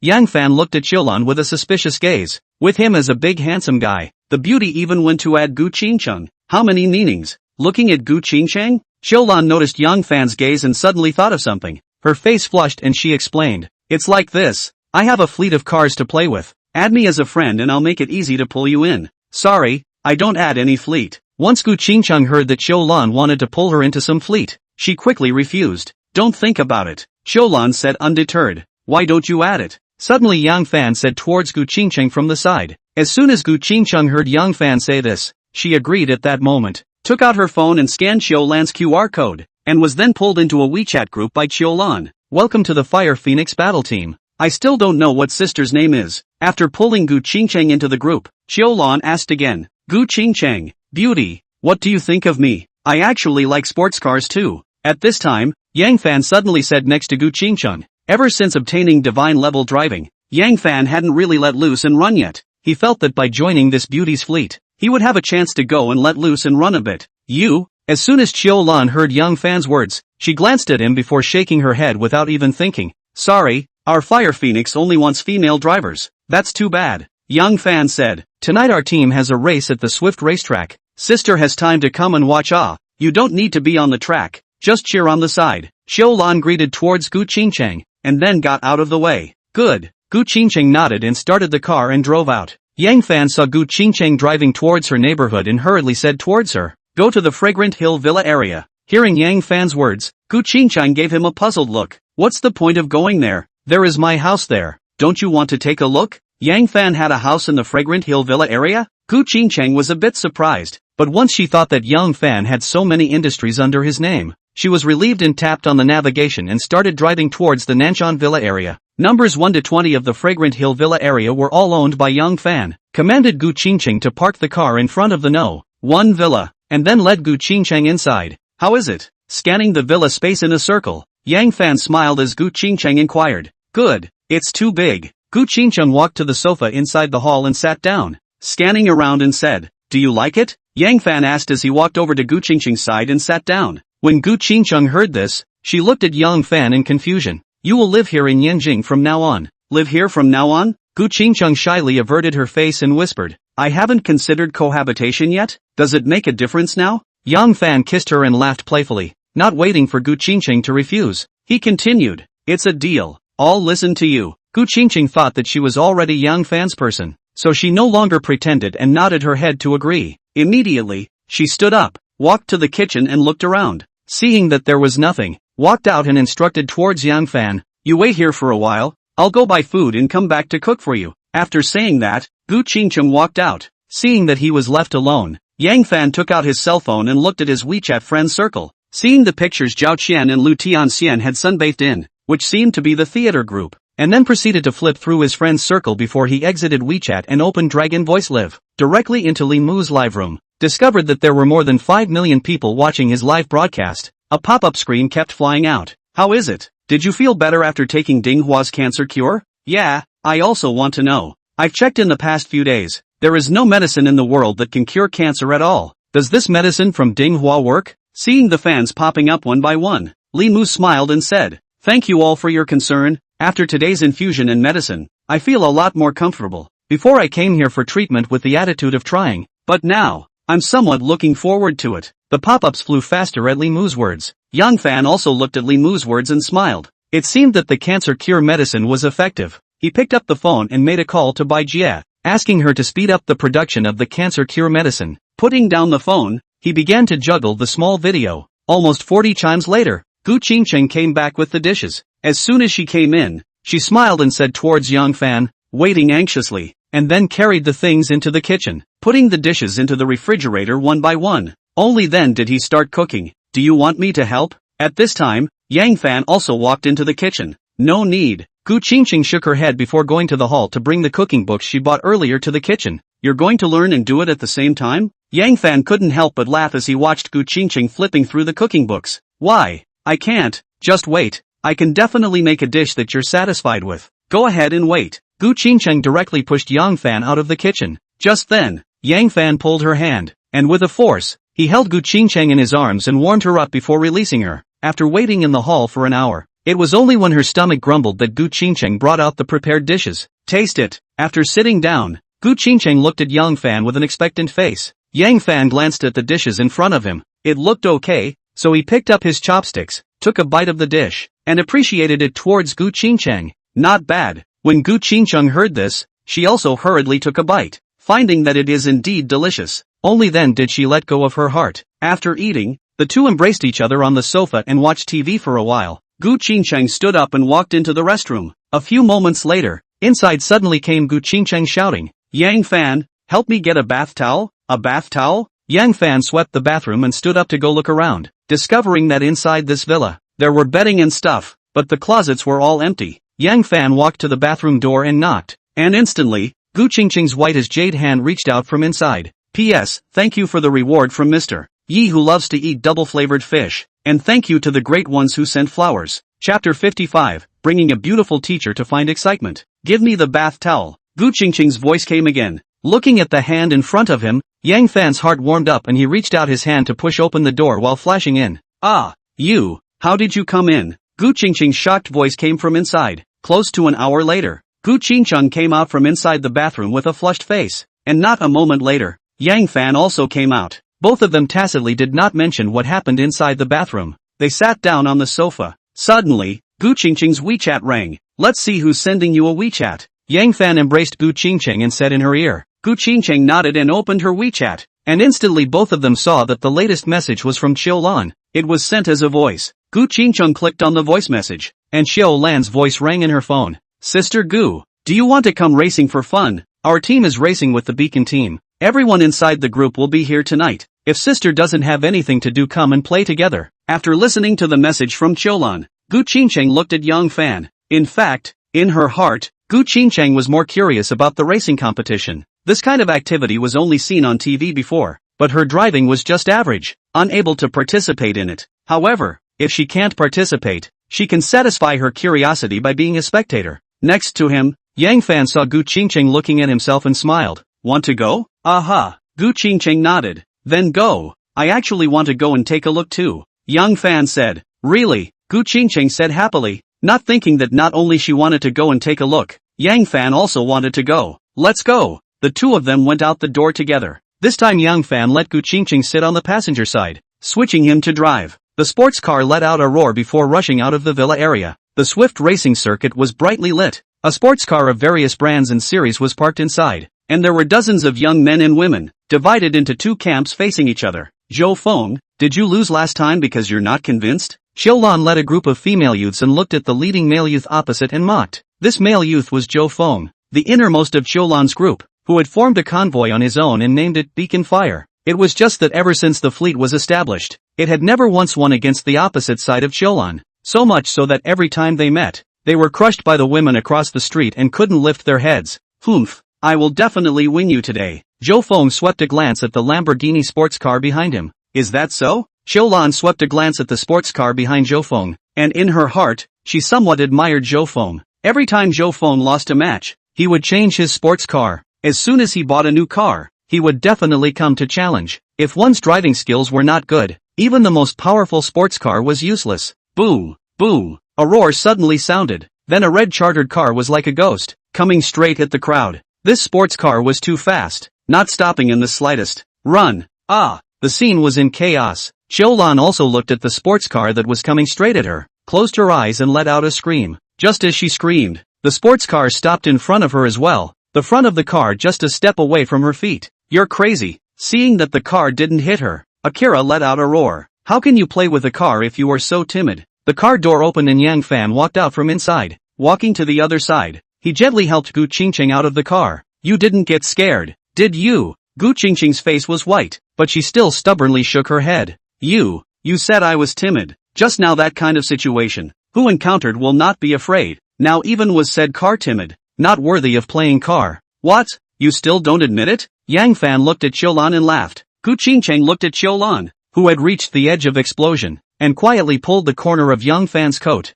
Yang Fan looked at Qiulan with a suspicious gaze. With him as a big handsome guy, the beauty even went to add Gu Qingcheng. How many meanings? Looking at Gu Qingcheng, Qiulan noticed Yang Fan's gaze and suddenly thought of something. Her face flushed and she explained, "It's like this. I have a fleet of cars to play with. Add me as a friend and I'll make it easy to pull you in." "Sorry, I don't add any fleet." Once Gu Qingcheng heard that Qiulan wanted to pull her into some fleet, she quickly refused. "Don't think about it," Qiulan said undeterred. "Why don't you add it?" Suddenly Yang Fan said towards Gu Qingcheng from the side. As soon as Gu Qingcheng heard Yang Fan say this, she agreed at that moment, took out her phone and scanned Qiulan's QR code, and was then pulled into a WeChat group by Qiulan. "Welcome to the Fire Phoenix battle team. I still don't know what sister's name is." After pulling Gu Qingcheng into the group, Qiulan asked again, "Gu Qingcheng, beauty, what do you think of me? I actually like sports cars too." At this time, Yang Fan suddenly said next to Gu Qingcheng. Ever since obtaining divine level driving, Yang Fan hadn't really let loose and run yet. He felt that by joining this beauty's fleet, he would have a chance to go and let loose and run a bit. "You?" As soon as Qiulan heard Yang Fan's words, she glanced at him before shaking her head without even thinking. "Sorry, our Fire Phoenix only wants female drivers." "That's too bad," Yang Fan said. "Tonight our team has a race at the Swift racetrack. Sister has time to come and watch. You don't need to be on the track, just cheer on the side." Qiulan greeted towards Gu Qingcheng, and then got out of the way. "Good." Gu Qingcheng nodded and started the car and drove out. Yang Fan saw Gu Qingcheng driving towards her neighborhood and hurriedly said towards her, "Go to the Fragrant Hill Villa area." Hearing Yang Fan's words, Gu Qingcheng gave him a puzzled look. "What's the point of going there? There is my house there. Don't you want to take a look?" Yang Fan had a house in the Fragrant Hill Villa area? Gu Qingcheng was a bit surprised. But once she thought that Yang Fan had so many industries under his name, she was relieved and tapped on the navigation and started driving towards the Nanshan Villa area. Numbers 1 to 20 of the Fragrant Hill Villa area were all owned by Yang Fan. Commanded Gu Qingqing to park the car in front of the No. 1 villa, and then led Gu Qingqing inside. How is it? Scanning the villa space in a circle, Yang Fan smiled as Gu Qingqing inquired. Good. It's too big. Gu Qingqing walked to the sofa inside the hall and sat down, scanning around and said, Do you like it? Yang Fan asked as he walked over to Gu Qingqing's side and sat down. When Gu Qingqing heard this, she looked at Yang Fan in confusion. You will live here in Yanjing from now on. Live here from now on? Gu Qingqing shyly averted her face and whispered, I haven't considered cohabitation yet? Does it make a difference now? Yang Fan kissed her and laughed playfully, not waiting for Gu Qingqing to refuse. He continued, It's a deal. I'll listen to you. Gu Qingqing thought that she was already Yang Fan's person, so she no longer pretended and nodded her head to agree. Immediately, she stood up, walked to the kitchen and looked around. Seeing that there was nothing, walked out and instructed towards Yang Fan, You wait here for a while, I'll go buy food and come back to cook for you. After saying that, Gu Qingqing walked out. Seeing that he was left alone, Yang Fan took out his cell phone and looked at his WeChat friends circle. Seeing the pictures Zhao Qian and Lu Tianxian had sunbathed in, which seemed to be the theater group, and then proceeded to flip through his friends circle before he exited WeChat and opened Dragon Voice Live, directly into Li Mu's live room. Discovered that there were more than 5 million people watching his live broadcast. A pop-up screen kept flying out. How is it? Did you feel better after taking Ding Hua's cancer cure? Yeah, I also want to know. I've checked in the past few days. There is no medicine in the world that can cure cancer at all. Does this medicine from Ding Hua work? Seeing the fans popping up one by one, Li Mu smiled and said, Thank you all for your concern. After today's infusion and medicine, I feel a lot more comfortable. Before I came here for treatment with the attitude of trying, but now, I'm somewhat looking forward to it. The pop-ups flew faster at Li Mu's words. Yang Fan also looked at Li Mu's words and smiled. It seemed that the cancer cure medicine was effective. He picked up the phone and made a call to Bai Jie, asking her to speed up the production of the cancer cure medicine. Putting down the phone, he began to juggle the small video. Almost 40 chimes later, Gu Qingqing came back with the dishes. As soon as she came in, she smiled and said towards Yang Fan, waiting anxiously, and then carried the things into the kitchen, putting the dishes into the refrigerator one by one. Only then did he start cooking. Do you want me to help? At this time, Yang Fan also walked into the kitchen. No need. Gu Qingqing shook her head before going to the hall to bring the cooking books she bought earlier to the kitchen. You're going to learn and do it at the same time? Yang Fan couldn't help but laugh as he watched Gu Qingqing flipping through the cooking books. Why? I can't. Just wait. I can definitely make a dish that you're satisfied with. Go ahead and wait. Gu Qingqing directly pushed Yang Fan out of the kitchen. Just then, Yang Fan pulled her hand, and with a force, he held Gu Qingqing in his arms and warmed her up before releasing her. After waiting in the hall for an hour, it was only when her stomach grumbled that Gu Qingqing brought out the prepared dishes. Taste it. After sitting down, Gu Qingqing looked at Yang Fan with an expectant face. Yang Fan glanced at the dishes in front of him. It looked okay, so he picked up his chopsticks, took a bite of the dish, and appreciated it towards Gu Qingqing. Not bad. When Gu Qingqing heard this, she also hurriedly took a bite, finding that it is indeed delicious. Only then did she let go of her heart. After eating, the two embraced each other on the sofa and watched TV for a while. Gu Qingqing stood up and walked into the restroom. A few moments later, inside suddenly came Gu Qingqing shouting, Yang Fan, help me get a bath towel? A bath towel? Yang Fan swept the bathroom and stood up to go look around, discovering that inside this villa, there were bedding and stuff, but the closets were all empty. Yang Fan walked to the bathroom door and knocked, and instantly, Gu Qingqing's white as jade hand reached out from inside. P.S. Thank you for the reward from Mr. Yi who loves to eat double-flavored fish, and thank you to the great ones who sent flowers. Chapter 55, Bringing a Beautiful Teacher to Find Excitement. Give me the bath towel. Gu Qingqing's voice came again. Looking at the hand in front of him, Yang Fan's heart warmed up and he reached out his hand to push open the door while flashing in. Ah, you, how did you come in? Gu Qingqing's shocked voice came from inside. Close to an hour later, Gu Qingqing came out from inside the bathroom with a flushed face, and not a moment later, Yang Fan also came out. Both of them tacitly did not mention what happened inside the bathroom. They sat down on the sofa. Suddenly, Gu Qingqing's WeChat rang. Let's see who's sending you a WeChat. Yang Fan embraced Gu Qingqing and said in her ear. Gu Qingqing nodded and opened her WeChat, and instantly both of them saw that the latest message was from Xiao Lan. It was sent as a voice. Gu Qingqing clicked on the voice message, and Xiao Lan's voice rang in her phone. Sister Gu, do you want to come racing for fun? Our team is racing with the Beacon team. Everyone inside the group will be here tonight. If sister doesn't have anything to do, come and play together. After listening to the message from Cholan, Gu Qingcheng looked at Young Fan. In fact, in her heart, Gu Qingcheng was more curious about the racing competition. This kind of activity was only seen on TV before, but her driving was just average, unable to participate in it. However, if she can't participate, she can satisfy her curiosity by being a spectator. Next to him, Yang Fan saw Gu Qingcheng looking at himself and smiled. Want to go? Aha! Gu Qingcheng nodded. Then go. I actually want to go and take a look too. Yang Fan said. Really? Gu Qingcheng said happily, not thinking that not only she wanted to go and take a look, Yang Fan also wanted to go. Let's go. The two of them went out the door together. This time Yang Fan let Gu Qingcheng sit on the passenger side, switching him to drive. The sports car let out a roar before rushing out of the villa area. The swift racing circuit was brightly lit. A sports car of various brands and series was parked inside, and there were dozens of young men and women, divided into two camps facing each other. Zhou Feng, did you lose last time because you're not convinced? Xiaolan led a group of female youths and looked at the leading male youth opposite and mocked. This male youth was Zhou Feng, the innermost of Xiaolan's group, who had formed a convoy on his own and named it Beacon Fire. It was just that ever since the fleet was established, it had never once won against the opposite side of Xiaolan, so much so that every time they met, they were crushed by the women across the street and couldn't lift their heads. Humph, I will definitely win you today. Zhou Feng swept a glance at the Lamborghini sports car behind him. Is that so? Xiaolan swept a glance at the sports car behind Zhou Feng, and in her heart, she somewhat admired Zhou Feng. Every time Zhou Feng lost a match, he would change his sports car. As soon as he bought a new car, he would definitely come to challenge. If one's driving skills were not good, even the most powerful sports car was useless. Boom, boom, a roar suddenly sounded. Then a red chartered car was like a ghost, coming straight at the crowd. This sports car was too fast, not stopping in the slightest. Run! Ah! The scene was in chaos. Xiaolan also looked at the sports car that was coming straight at her, closed her eyes and let out a scream. Just as she screamed, the sports car stopped in front of her as well, the front of the car just a step away from her feet. You're crazy. Seeing that the car didn't hit her, Akira let out a roar. How can you play with a car if you are so timid? The car door opened and Yang Fan walked out from inside. Walking to the other side, he gently helped Gu Qingcheng out of the car. You didn't get scared, did you? Gu Qingcheng's face was white, but she still stubbornly shook her head. You said I was timid. Just now that kind of situation, who encountered will not be afraid. Now even was said car timid, not worthy of playing car. What? You still don't admit it? Yang Fan looked at Xiaolan and laughed. Gu Qingcheng looked at Xiaolan, who had reached the edge of explosion, and quietly pulled the corner of Yang Fan's coat.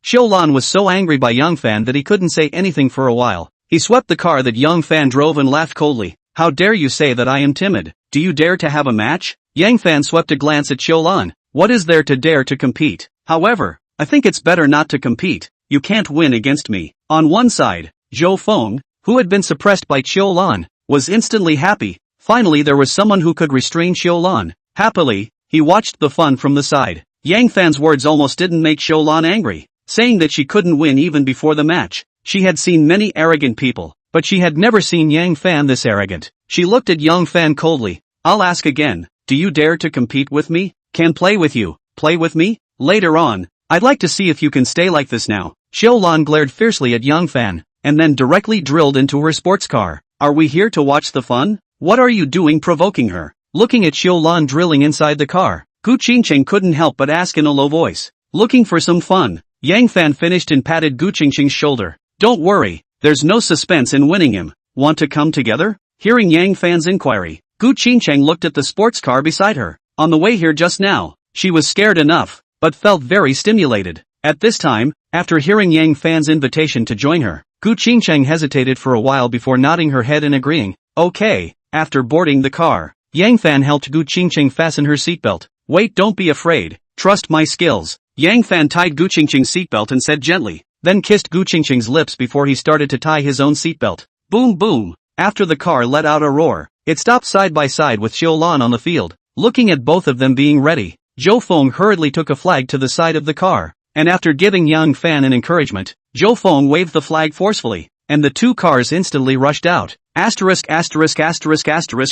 Xiaolan was so angry by Yang Fan that he couldn't say anything for a while. He swept the car that Yang Fan drove and laughed coldly. How dare you say that I am timid? Do you dare to have a match? Yang Fan swept a glance at Xiaolan. What is there to dare to compete? However, I think it's better not to compete. You can't win against me. On one side, Zhou Feng, who had been suppressed by Xiaolan, was instantly happy. Finally there was someone who could restrain Xiaolan. Happily, he watched the fun from the side. Yang Fan's words almost didn't make Xiaolan angry, saying that she couldn't win even before the match. She had seen many arrogant people, but she had never seen Yang Fan this arrogant. She looked at Yang Fan coldly. I'll ask again, do you dare to compete with me? Can play with you? Play with me? Later on. I'd like to see if you can stay like this now. Xiaolan glared fiercely at Yang Fan, and then directly drilled into her sports car. Are we here to watch the fun? What are you doing provoking her? Looking at Xiaolan drilling inside the car, Gu Qingcheng couldn't help but ask in a low voice. Looking for some fun. Yang Fan finished and patted Gu Qingcheng's shoulder. Don't worry, there's no suspense in winning him. Want to come together? Hearing Yang Fan's inquiry, Gu Qingcheng looked at the sports car beside her. On the way here just now, she was scared enough, but felt very stimulated. At this time, after hearing Yang Fan's invitation to join her, Gu Qingcheng hesitated for a while before nodding her head and agreeing. Okay. After boarding the car, Yang Fan helped Gu Qingcheng fasten her seatbelt. Wait, don't be afraid. Trust my skills. Yang Fan tied Gu Qingcheng's seatbelt and said gently, then kissed Gu Qingcheng's lips before he started to tie his own seatbelt. Boom boom. After the car let out a roar, it stopped side by side with Xiaolan on the field. Looking at both of them being ready, Zhou Feng hurriedly took a flag to the side of the car, and after giving Yang Fan an encouragement, Zhou Feng waved the flag forcefully, and the two cars instantly rushed out.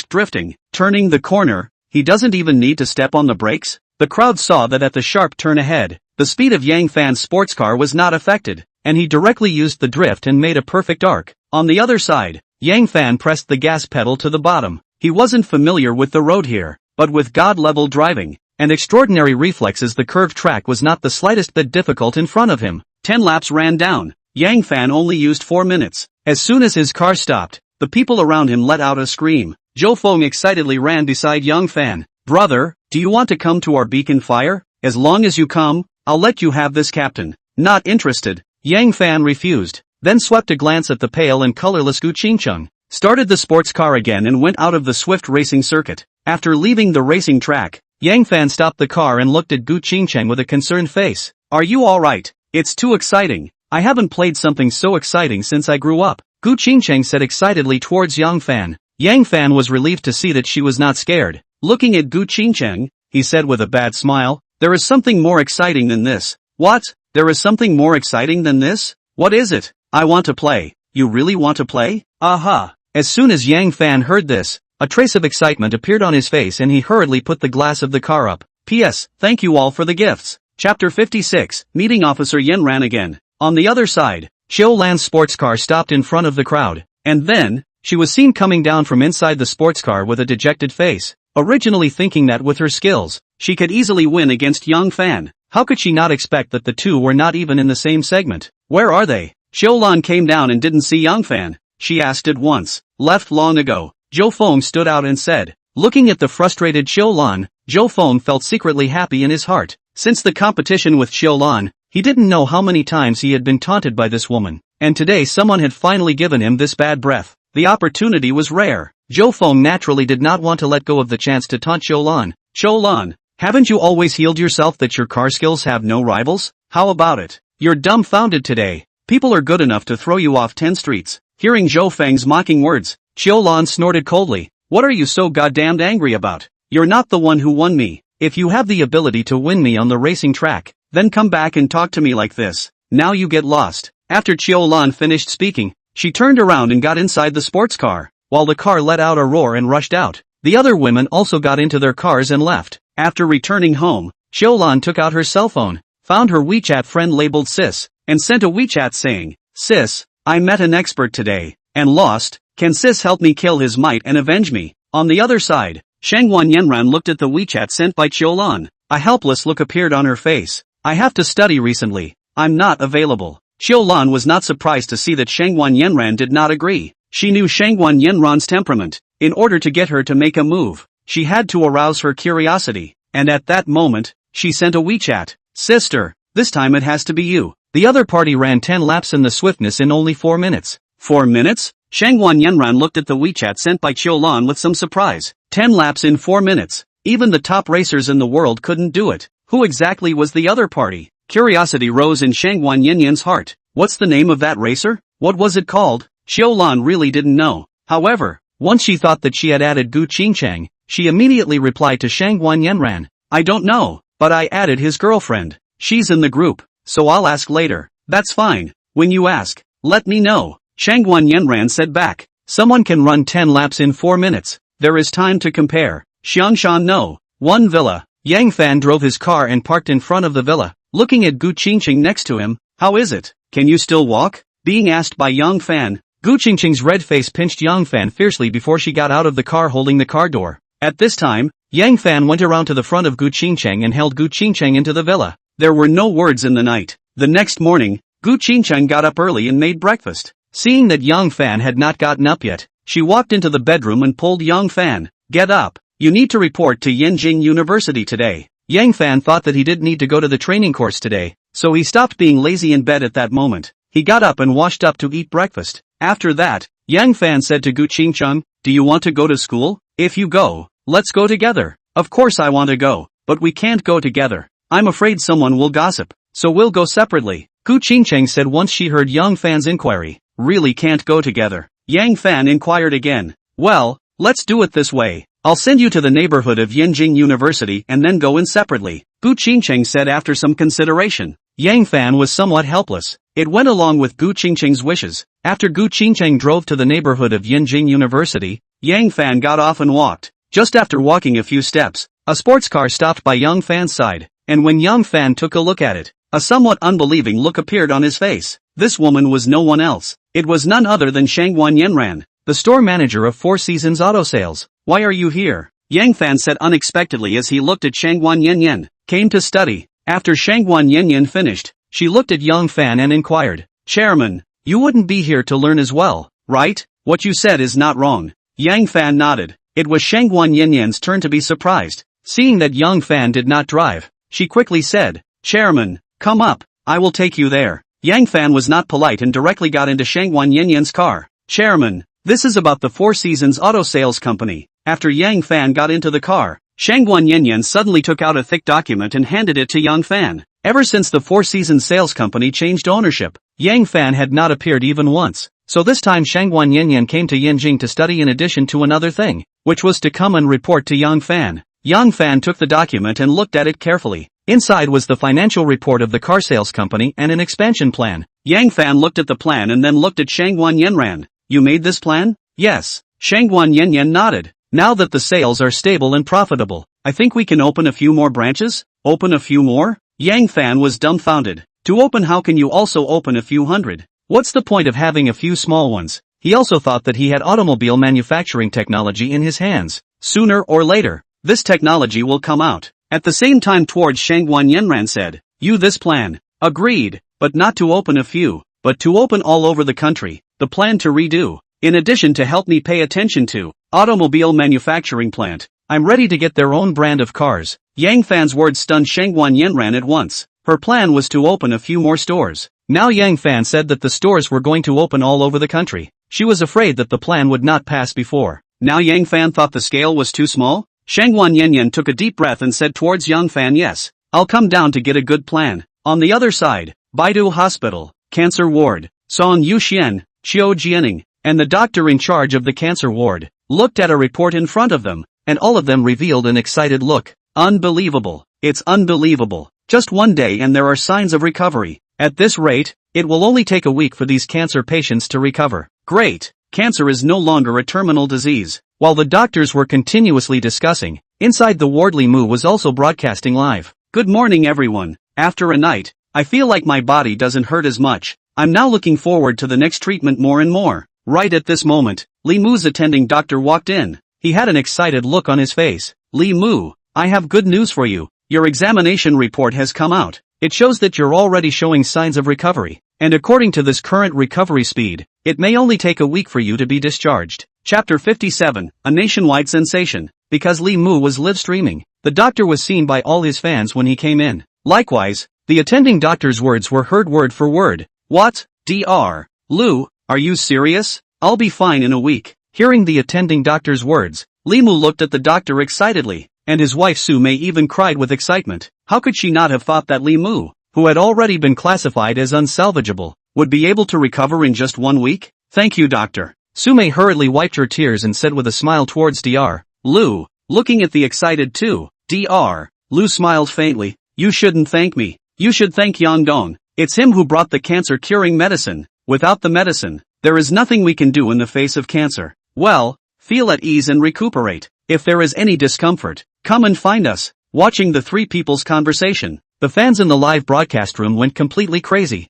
Drifting. Turning the corner, he doesn't even need to step on the brakes. The crowd saw that at the sharp turn ahead, the speed of Yang Fan's sports car was not affected, and he directly used the drift and made a perfect arc. On the other side, Yang Fan pressed the gas pedal to the bottom. He wasn't familiar with the road here, but with God-level driving and extraordinary reflexes, the curved track was not the slightest bit difficult in front of him. 10 laps ran down. Yang Fan only used 4 minutes. As soon as his car stopped, the people around him let out a scream. Zhou Feng excitedly ran beside Yang Fan. Brother, do you want to come to our beacon fire? As long as you come, I'll let you have this, captain. Not interested. Yang Fan refused, then swept a glance at the pale and colorless Gu Qingcheng, started the sports car again and went out of the swift racing circuit. After leaving the racing track, Yang Fan stopped the car and looked at Gu Qingcheng with a concerned face. Are you alright? It's too exciting. I haven't played something so exciting since I grew up, Gu Qingcheng said excitedly towards Yang Fan. Yang Fan was relieved to see that she was not scared. Looking at Gu Qingcheng, he said with a bad smile, there is something more exciting than this. What? There is something more exciting than this? What is it? I want to play. You really want to play? Aha! As soon as Yang Fan heard this, a trace of excitement appeared on his face and he hurriedly put the glass of the car up. P.S. Thank you all for the gifts. Chapter 56, Meeting Officer Yen ran again. On the other side, Xiao Lan's sports car stopped in front of the crowd, and then, she was seen coming down from inside the sports car with a dejected face. Originally thinking that with her skills, she could easily win against Yang Fan, how could she not expect that the two were not even in the same segment? Where are they? Xiao Lan came down and didn't see Yang Fan. She asked at once. Left long ago. Zhou Feng stood out and said. Looking at the frustrated Xiao Lan, Zhou Feng felt secretly happy in his heart. Since the competition with Xiao Lan, he didn't know how many times he had been taunted by this woman, and today someone had finally given him this bad breath. The opportunity was rare. Zhou Feng naturally did not want to let go of the chance to taunt Xiao Lan. Xiao Lan, haven't you always healed yourself that your car skills have no rivals? How about it? You're dumbfounded today. People are good enough to throw you off 10 streets. Hearing Zhou Feng's mocking words, Xiao Lan snorted coldly. What are you so goddamned angry about? You're not the one who won me. If you have the ability to win me on the racing track, then come back and talk to me like this. Now you get lost. After Xiao Lan finished speaking, she turned around and got inside the sports car. While the car let out a roar and rushed out, the other women also got into their cars and left. After returning home, Xiao Lan took out her cell phone, found her WeChat friend labeled Sis, and sent a WeChat saying, Sis, I met an expert today, and lost. Can Sis help me kill his might and avenge me? On the other side, Shangwan Yenran looked at the WeChat sent by Xiao Lan. A helpless look appeared on her face. I have to study recently. I'm not available. Xiao Lan was not surprised to see that Shangwan Yenran did not agree. She knew Shangwan Yenran's temperament. In order to get her to make a move, she had to arouse her curiosity. And at that moment, she sent a WeChat. Sister, this time it has to be you. The other party ran 10 laps in the swiftness in only 4 minutes. 4 minutes? Shangwan Yenran looked at the WeChat sent by Xiao Lan with some surprise. 10 laps in 4 minutes. Even the top racers in the world couldn't do it. Who exactly was the other party? Curiosity rose in Shangwan Yenyan's heart. What's the name of that racer? What was it called? Xiao Lan really didn't know. However, once she thought that she had added Gu Qingcheng, she immediately replied to Shangwan Yenran. I don't know, but I added his girlfriend. She's in the group, so I'll ask later. That's fine. When you ask, let me know. Shangwan Yenran said back. Someone can run 10 laps in 4 minutes. There is time to compare. Xiangshan no. 1 villa. Yang Fan drove his car and parked in front of the villa, looking at Gu Qingcheng next to him. How is it? Can you still walk? Being asked by Yang Fan, Gu Qingcheng's red face pinched Yang Fan fiercely before she got out of the car holding the car door. At this time, Yang Fan went around to the front of Gu Qingcheng and held Gu Qingcheng into the villa. There were no words in the night. The next morning, Gu Qingcheng got up early and made breakfast. Seeing that Yang Fan had not gotten up yet, she walked into the bedroom and pulled Yang Fan. Get up. You need to report to Yenjing University today. Yang Fan thought that he didn't need to go to the training course today, so he stopped being lazy in bed at that moment. He got up and washed up to eat breakfast. After that, Yang Fan said to Gu Qingcheng, do you want to go to school? If you go, let's go together. Of course I want to go, but we can't go together. I'm afraid someone will gossip, so we'll go separately. Gu Qingcheng said once she heard Yang Fan's inquiry. Really can't go together. Yang Fan inquired again. Well, let's do it this way. I'll send you to the neighborhood of Yenjing University and then go in separately. Gu Qingcheng said after some consideration. Yang Fan was somewhat helpless. It went along with Gu Qingcheng's wishes. After Gu Qingcheng drove to the neighborhood of Yenjing University, Yang Fan got off and walked. Just after walking a few steps, a sports car stopped by Yang Fan's side, and when Yang Fan took a look at it, a somewhat unbelieving look appeared on his face. This woman was no one else. It was none other than Shangwan Yenran. the store manager of 4 Seasons Auto Sales. Why are you here? Yang Fan said unexpectedly as he looked at Shangguan Yanyan. Came to study. After Shangguan Yanyan finished, she looked at Yang Fan and inquired, Chairman, you wouldn't be here to learn as well, right? What you said is not wrong. Yang Fan nodded. It was Shangguan Yanyan's turn to be surprised. Seeing that Yang Fan did not drive, she quickly said, Chairman, come up, I will take you there. Yang Fan was not polite and directly got into Shangguan Yanyan's car. Chairman, this is about the 4 Seasons Auto Sales Company. After Yang Fan got into the car, Shangguan Yanyan suddenly took out a thick document and handed it to Yang Fan. Ever since the 4 Seasons Sales Company changed ownership, Yang Fan had not appeared even once. So this time Shangguan Yanyan came to Yanjing to study in addition to another thing, which was to come and report to Yang Fan. Yang Fan took the document and looked at it carefully. Inside was the financial report of the car sales company and an expansion plan. Yang Fan looked at the plan and then looked at Shangguan Yanran. You made this plan? Yes. Shangguan Yanyan nodded. Now that the sales are stable and profitable, I think we can open a few more branches? Open a few more? Yang Fan was dumbfounded. To open, how can you also open a few hundred? What's the point of having a few small ones? He also thought that he had automobile manufacturing technology in his hands. Sooner or later, this technology will come out. At the same time towards Shangguan Yanran said, you this plan. Agreed, but not to open a few, but to open all over the country. The plan to redo. In addition to help me pay attention to automobile manufacturing plant. I'm ready to get their own brand of cars. Yang Fan's words stunned Shangguan Yanran at once. Her plan was to open a few more stores. Now Yang Fan said that the stores were going to open all over the country. She was afraid that the plan would not pass before. Now Yang Fan thought the scale was too small? Shangguan Yanyan took a deep breath and said towards Yang Fan, yes, I'll come down to get a good plan. On the other side, Baidu Hospital, Cancer Ward, Song Yuxian, Qiu Jianing, and the doctor in charge of the cancer ward, looked at a report in front of them, and all of them revealed an excited look. Unbelievable. It's unbelievable. Just one day and there are signs of recovery. At this rate, it will only take a week for these cancer patients to recover. Great. Cancer is no longer a terminal disease. While the doctors were continuously discussing, inside the ward Li Mu was also broadcasting live. Good morning everyone. After a night, I feel like my body doesn't hurt as much. I'm now looking forward to the next treatment more and more. Right at this moment, Li Mu's attending doctor walked in. He had an excited look on his face. Li Mu, I have good news for you. Your examination report has come out. It shows that you're already showing signs of recovery. And according to this current recovery speed, it may only take a week for you to be discharged. Chapter 57, a nationwide sensation. Because Li Mu was live streaming, the doctor was seen by all his fans when he came in. Likewise, the attending doctor's words were heard word for word. What? Dr. Lu, are you serious? I'll be fine in a week. Hearing the attending doctor's words, Li Mu looked at the doctor excitedly, and his wife Su Mei even cried with excitement. How could she not have thought that Li Mu, who had already been classified as unsalvageable, would be able to recover in just 1 week? Thank you, doctor. Su Mei hurriedly wiped her tears and said with a smile towards Dr. Lu, looking at the excited two. Dr. Lu smiled faintly. You shouldn't thank me. You should thank Yang Dong. It's him who brought the cancer-curing medicine. Without the medicine, there is nothing we can do in the face of cancer. Well, feel at ease and recuperate. If there is any discomfort, come and find us. Watching the three people's conversation, the fans in the live broadcast room went completely crazy.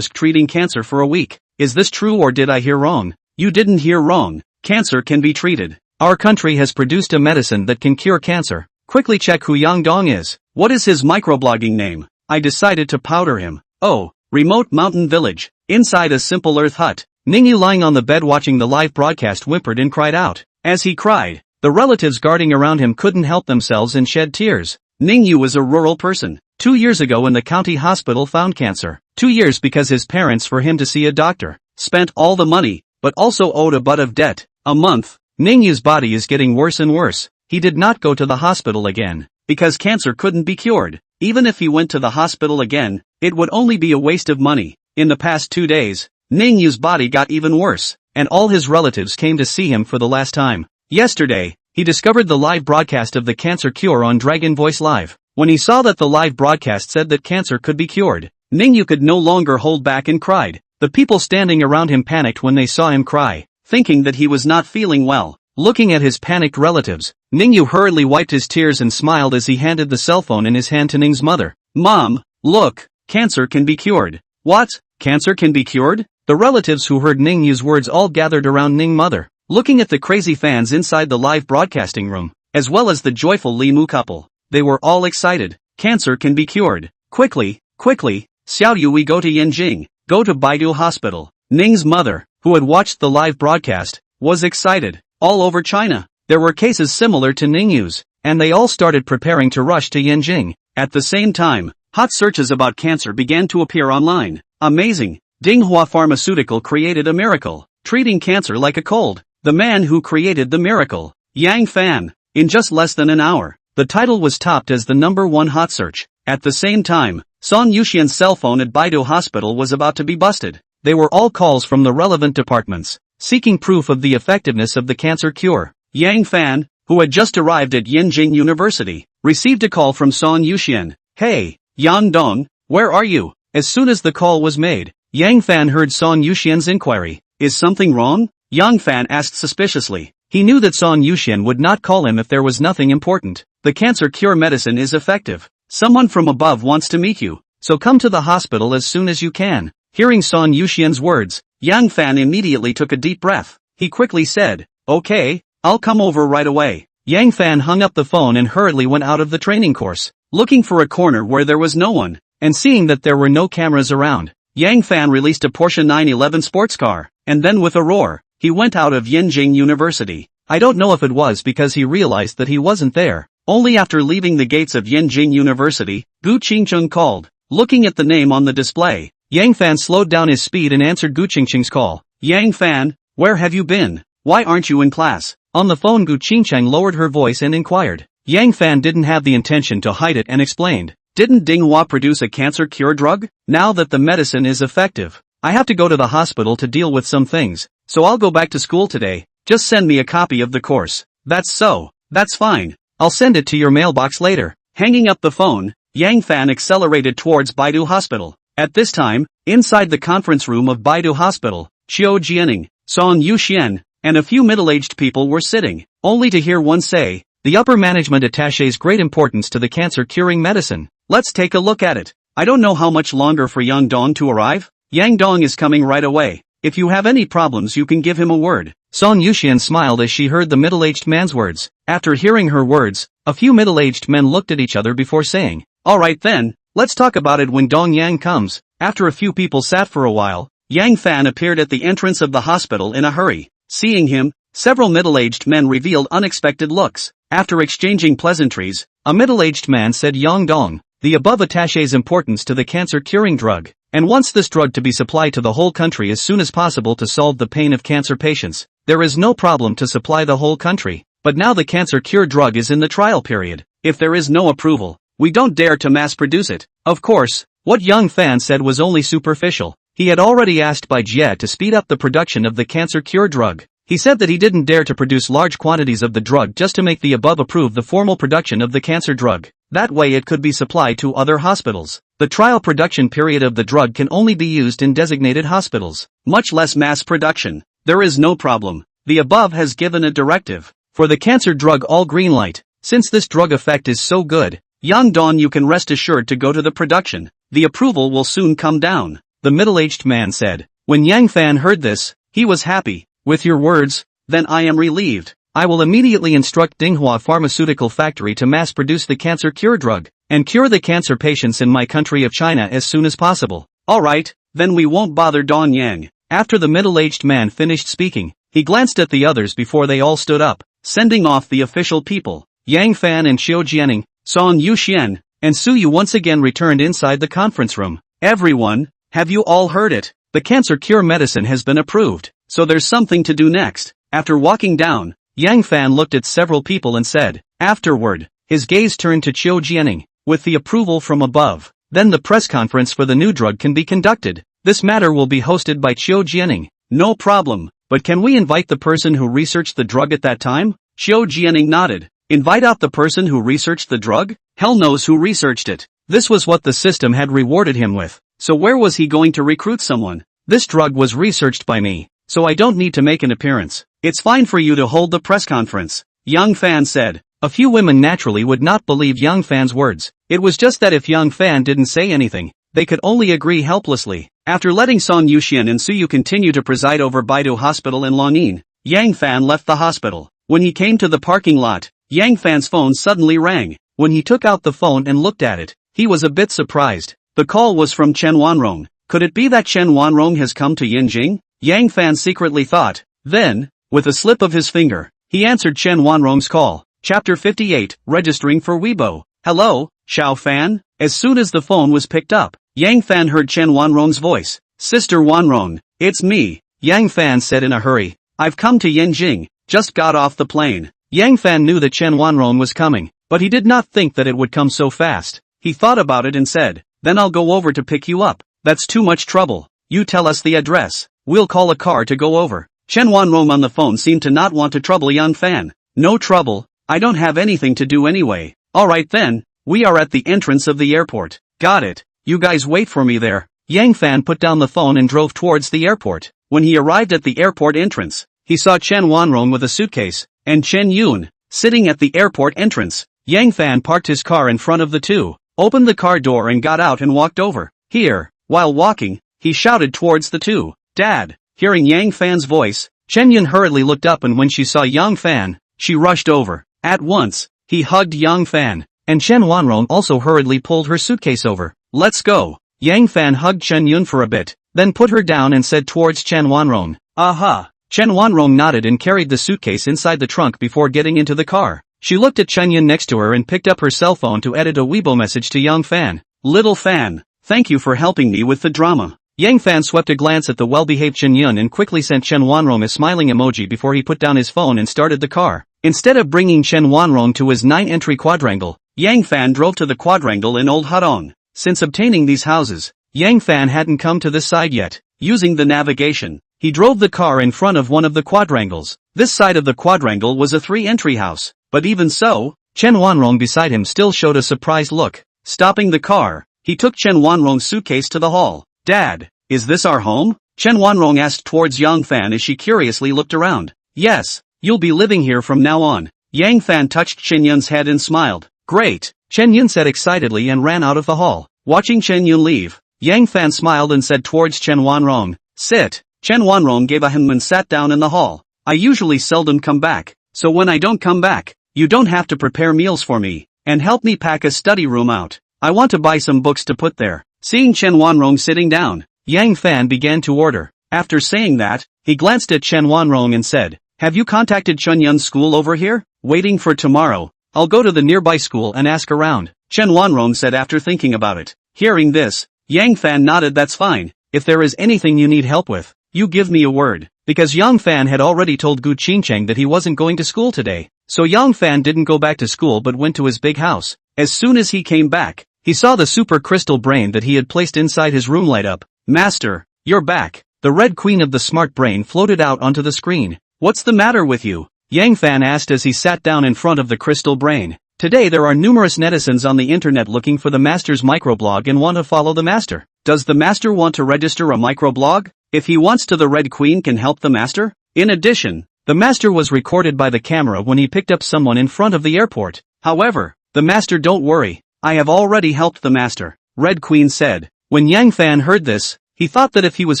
Treating cancer for a week. Is this true or did I hear wrong? You didn't hear wrong. Cancer can be treated. Our country has produced a medicine that can cure cancer. Quickly check who Yang Dong is. What is his microblogging name? I decided to powder him. Oh, remote mountain village. Inside a simple earth hut. Ningyu lying on the bed watching the live broadcast whimpered and cried out. As he cried, the relatives guarding around him couldn't help themselves and shed tears. Ningyu was a rural person. 2 years ago in the county hospital found cancer. 2 years because his parents for him to see a doctor. Spent all the money, but also owed a butt of debt. A month. Ningyu's body is getting worse and worse. He did not go to the hospital again, because cancer couldn't be cured. Even if he went to the hospital again, it would only be a waste of money. In the past 2 days, Ningyu's body got even worse, and all his relatives came to see him for the last time. Yesterday, he discovered the live broadcast of the cancer cure on Dragon Voice Live. When he saw that the live broadcast said that cancer could be cured, Ningyu could no longer hold back and cried. The people standing around him panicked when they saw him cry, thinking that he was not feeling well. Looking at his panicked relatives, Ningyu hurriedly wiped his tears and smiled as he handed the cell phone in his hand to Ning's mother. Mom, look, cancer can be cured. What? Cancer can be cured? The relatives who heard Ning Yu's words all gathered around Ning mother, looking at the crazy fans inside the live broadcasting room, as well as the joyful Li Mu couple. They were all excited. Cancer can be cured. Quickly, Xiao Yu, we go to Yanjing, go to Baidu Hospital. Ning's mother, who had watched the live broadcast, was excited. All over China, there were cases similar to Ning Yu's, and they all started preparing to rush to Yanjing. At the same time, hot searches about cancer began to appear online. Amazing! Dinghua Pharmaceutical created a miracle, treating cancer like a cold. The man who created the miracle, Yang Fan. In just less than an hour, the title was topped as the #1 hot search. At the same time, Song Yuxian's cell phone at Baidu Hospital was about to be busted. They were all calls from the relevant departments, seeking proof of the effectiveness of the cancer cure. Yang Fan, who had just arrived at Yanjing University, received a call from Song Yuxian. Hey, Yang Dong, where are you? As soon as the call was made, Yang Fan heard Song Yuxian's inquiry. Is something wrong? Yang Fan asked suspiciously. He knew that Song Yuxian would not call him if there was nothing important. The cancer cure medicine is effective. Someone from above wants to meet you, so come to the hospital as soon as you can. Hearing Song Yuxian's words, Yang Fan immediately took a deep breath. He quickly said, okay, I'll come over right away. Yang Fan hung up the phone and hurriedly went out of the training course, looking for a corner where there was no one, and seeing that there were no cameras around. Yang Fan released a Porsche 911 sports car, and then with a roar, he went out of Yanjing University. I don't know if it was because he realized that he wasn't there. Only after leaving the gates of Yanjing University, Gu Qingcheng called. Looking at the name on the display, Yang Fan slowed down his speed and answered Gu Qingcheng's call. Yang Fan, where have you been? Why aren't you in class? On the phone, Gu Qingcheng lowered her voice and inquired. Yang Fan didn't have the intention to hide it and explained. Didn't Dinghua produce a cancer cure drug? Now that the medicine is effective, I have to go to the hospital to deal with some things, so I'll go back to school today. Just send me a copy of the course. That's so. That's fine. I'll send it to your mailbox later. Hanging up the phone, Yang Fan accelerated towards Baidu Hospital. At this time, inside the conference room of Baidu Hospital, Qiu Jianing, Song Yuxian, and a few middle-aged people were sitting, only to hear one say, the upper management attaches great importance to the cancer-curing medicine. Let's take a look at it. I don't know how much longer for Yang Dong to arrive. Yang Dong is coming right away. If you have any problems you can give him a word. Song Yuxian smiled as she heard the middle-aged man's words. After hearing her words, a few middle-aged men looked at each other before saying, alright then, let's talk about it when Dong Yang comes. After a few people sat for a while, Yang Fan appeared at the entrance of the hospital in a hurry. Seeing him, several middle-aged men revealed unexpected looks. After exchanging pleasantries, a middle-aged man said, Yang Dong, the above attaches importance to the cancer-curing drug, and wants this drug to be supplied to the whole country as soon as possible to solve the pain of cancer patients. There is no problem to supply the whole country, but now the cancer cure drug is in the trial period. If there is no approval, we don't dare to mass produce it. Of course, what Yang Fan said was only superficial. He had already asked Bai Jie to speed up the production of the cancer cure drug. He said that he didn't dare to produce large quantities of the drug just to make the above approve the formal production of the cancer drug. That way it could be supplied to other hospitals. The trial production period of the drug can only be used in designated hospitals, much less mass production. There is no problem. The above has given a directive. For the cancer drug all green light. Since this drug effect is so good, Yang Dong, you can rest assured to go to the production. The approval will soon come down. The middle-aged man said. When Yang Fan heard this, he was happy. With your words, then I am relieved. I will immediately instruct Dinghua Pharmaceutical Factory to mass produce the cancer cure drug, and cure the cancer patients in my country of China as soon as possible. Alright, then we won't bother Dong Yang. After the middle-aged man finished speaking, he glanced at the others before they all stood up, sending off the official people. Yang Fan and Qiu Jianing, Song Yuxian, and Su Yu once again returned inside the conference room. Everyone, have you all heard it? The cancer cure medicine has been approved, so there's something to do next. After walking down, Yang Fan looked at several people and said, afterward, his gaze turned to Qiu Jianing, with the approval from above, then the press conference for the new drug can be conducted. This matter will be hosted by Qiu Jianing. No problem, but can we invite the person who researched the drug at that time? Qiu Jianing nodded. Invite out the person who researched the drug? Hell knows who researched it. This was what the system had rewarded him with. So where was he going to recruit someone? This drug was researched by me, so I don't need to make an appearance. It's fine for you to hold the press conference, Yang Fan said. A few women naturally would not believe Yang Fan's words. It was just that if Yang Fan didn't say anything, they could only agree helplessly. After letting Song Yuxian and Suyu continue to preside over Baidu Hospital in Longyin, Yang Fan left the hospital. When he came to the parking lot, Yang Fan's phone suddenly rang. When he took out the phone and looked at it, he was a bit surprised. The call was from Chen Wanrong. Could it be that Chen Wanrong has come to Yinjing? Yang Fan secretly thought. Then, with a slip of his finger, he answered Chen Wanrong's call. Chapter 58, Registering for Weibo. Hello, Xiao Fan? As soon as the phone was picked up, Yang Fan heard Chen Wanrong's voice. Sister Wanrong, it's me, Yang Fan said in a hurry. I've come to Yinjing, just got off the plane. Yang Fan knew that Chen Wanrong was coming, but he did not think that it would come so fast. He thought about it and said, then I'll go over to pick you up. That's too much trouble. You tell us the address. We'll call a car to go over. Chen Wanrong on the phone seemed to not want to trouble Yang Fan. No trouble, I don't have anything to do anyway. Alright then, we are at the entrance of the airport. Got it. You guys wait for me there. Yang Fan put down the phone and drove towards the airport. When he arrived at the airport entrance, he saw Chen Wanrong with a suitcase, and Chen Yun, sitting at the airport entrance. Yang Fan parked his car in front of the two, opened the car door and got out and walked over. Here, while walking, he shouted towards the two. Dad! Hearing Yang Fan's voice, Chen Yun hurriedly looked up, and when she saw Yang Fan, she rushed over. At once, he hugged Yang Fan, and Chen Wanrong also hurriedly pulled her suitcase over. Let's go. Yang Fan hugged Chen Yun for a bit, then put her down and said towards Chen Wanrong. Aha! Chen Wanrong nodded and carried the suitcase inside the trunk before getting into the car. She looked at Chen Yun next to her and picked up her cell phone to edit a Weibo message to Yang Fan. Little Fan, thank you for helping me with the drama. Yang Fan swept a glance at the well-behaved Chen Yun and quickly sent Chen Wanrong a smiling emoji before he put down his phone and started the car. Instead of bringing Chen Wanrong to his 9-entry quadrangle, Yang Fan drove to the quadrangle in Old Hadong. Since obtaining these houses, Yang Fan hadn't come to this side yet. Using the navigation, he drove the car in front of one of the quadrangles. This side of the quadrangle was a 3-entry house, but even so, Chen Wanrong beside him still showed a surprised look. Stopping the car, he took Chen Wanrong's suitcase to the hall. Dad, is this our home? Chen Wanrong asked towards Yang Fan as she curiously looked around. Yes, you'll be living here from now on. Yang Fan touched Chen Yun's head and smiled. Great, Chen Yun said excitedly and ran out of the hall. Watching Chen Yun leave, Yang Fan smiled and said towards Chen Wanrong, sit. Chen Wanrong gave a hem and sat down in the hall. I usually seldom come back, so when I don't come back, you don't have to prepare meals for me, and help me pack a study room out. I want to buy some books to put there. Seeing Chen Wanrong sitting down, Yang Fan began to order. After saying that, he glanced at Chen Wanrong and said, have you contacted Chen Yun's school over here? Waiting for tomorrow. I'll go to the nearby school and ask around, Chen Wanrong said after thinking about it. Hearing this, Yang Fan nodded. That's fine. If there is anything you need help with, you give me a word. Because Yang Fan had already told Gu Qingcheng that he wasn't going to school today, so Yang Fan didn't go back to school but went to his big house. As soon as he came back, he saw the super crystal brain that he had placed inside his room light up. Master, you're back. The red queen of the smart brain floated out onto the screen. What's the matter with you? Yang Fan asked as he sat down in front of the crystal brain. Today there are numerous netizens on the internet looking for the master's microblog and want to follow the master. Does the master want to register a microblog? If he wants to, the red queen can help the master. In addition, the master was recorded by the camera when he picked up someone in front of the airport. However, the master, don't worry. I have already helped the master, Red Queen said. When Yang Fan heard this, he thought that if he was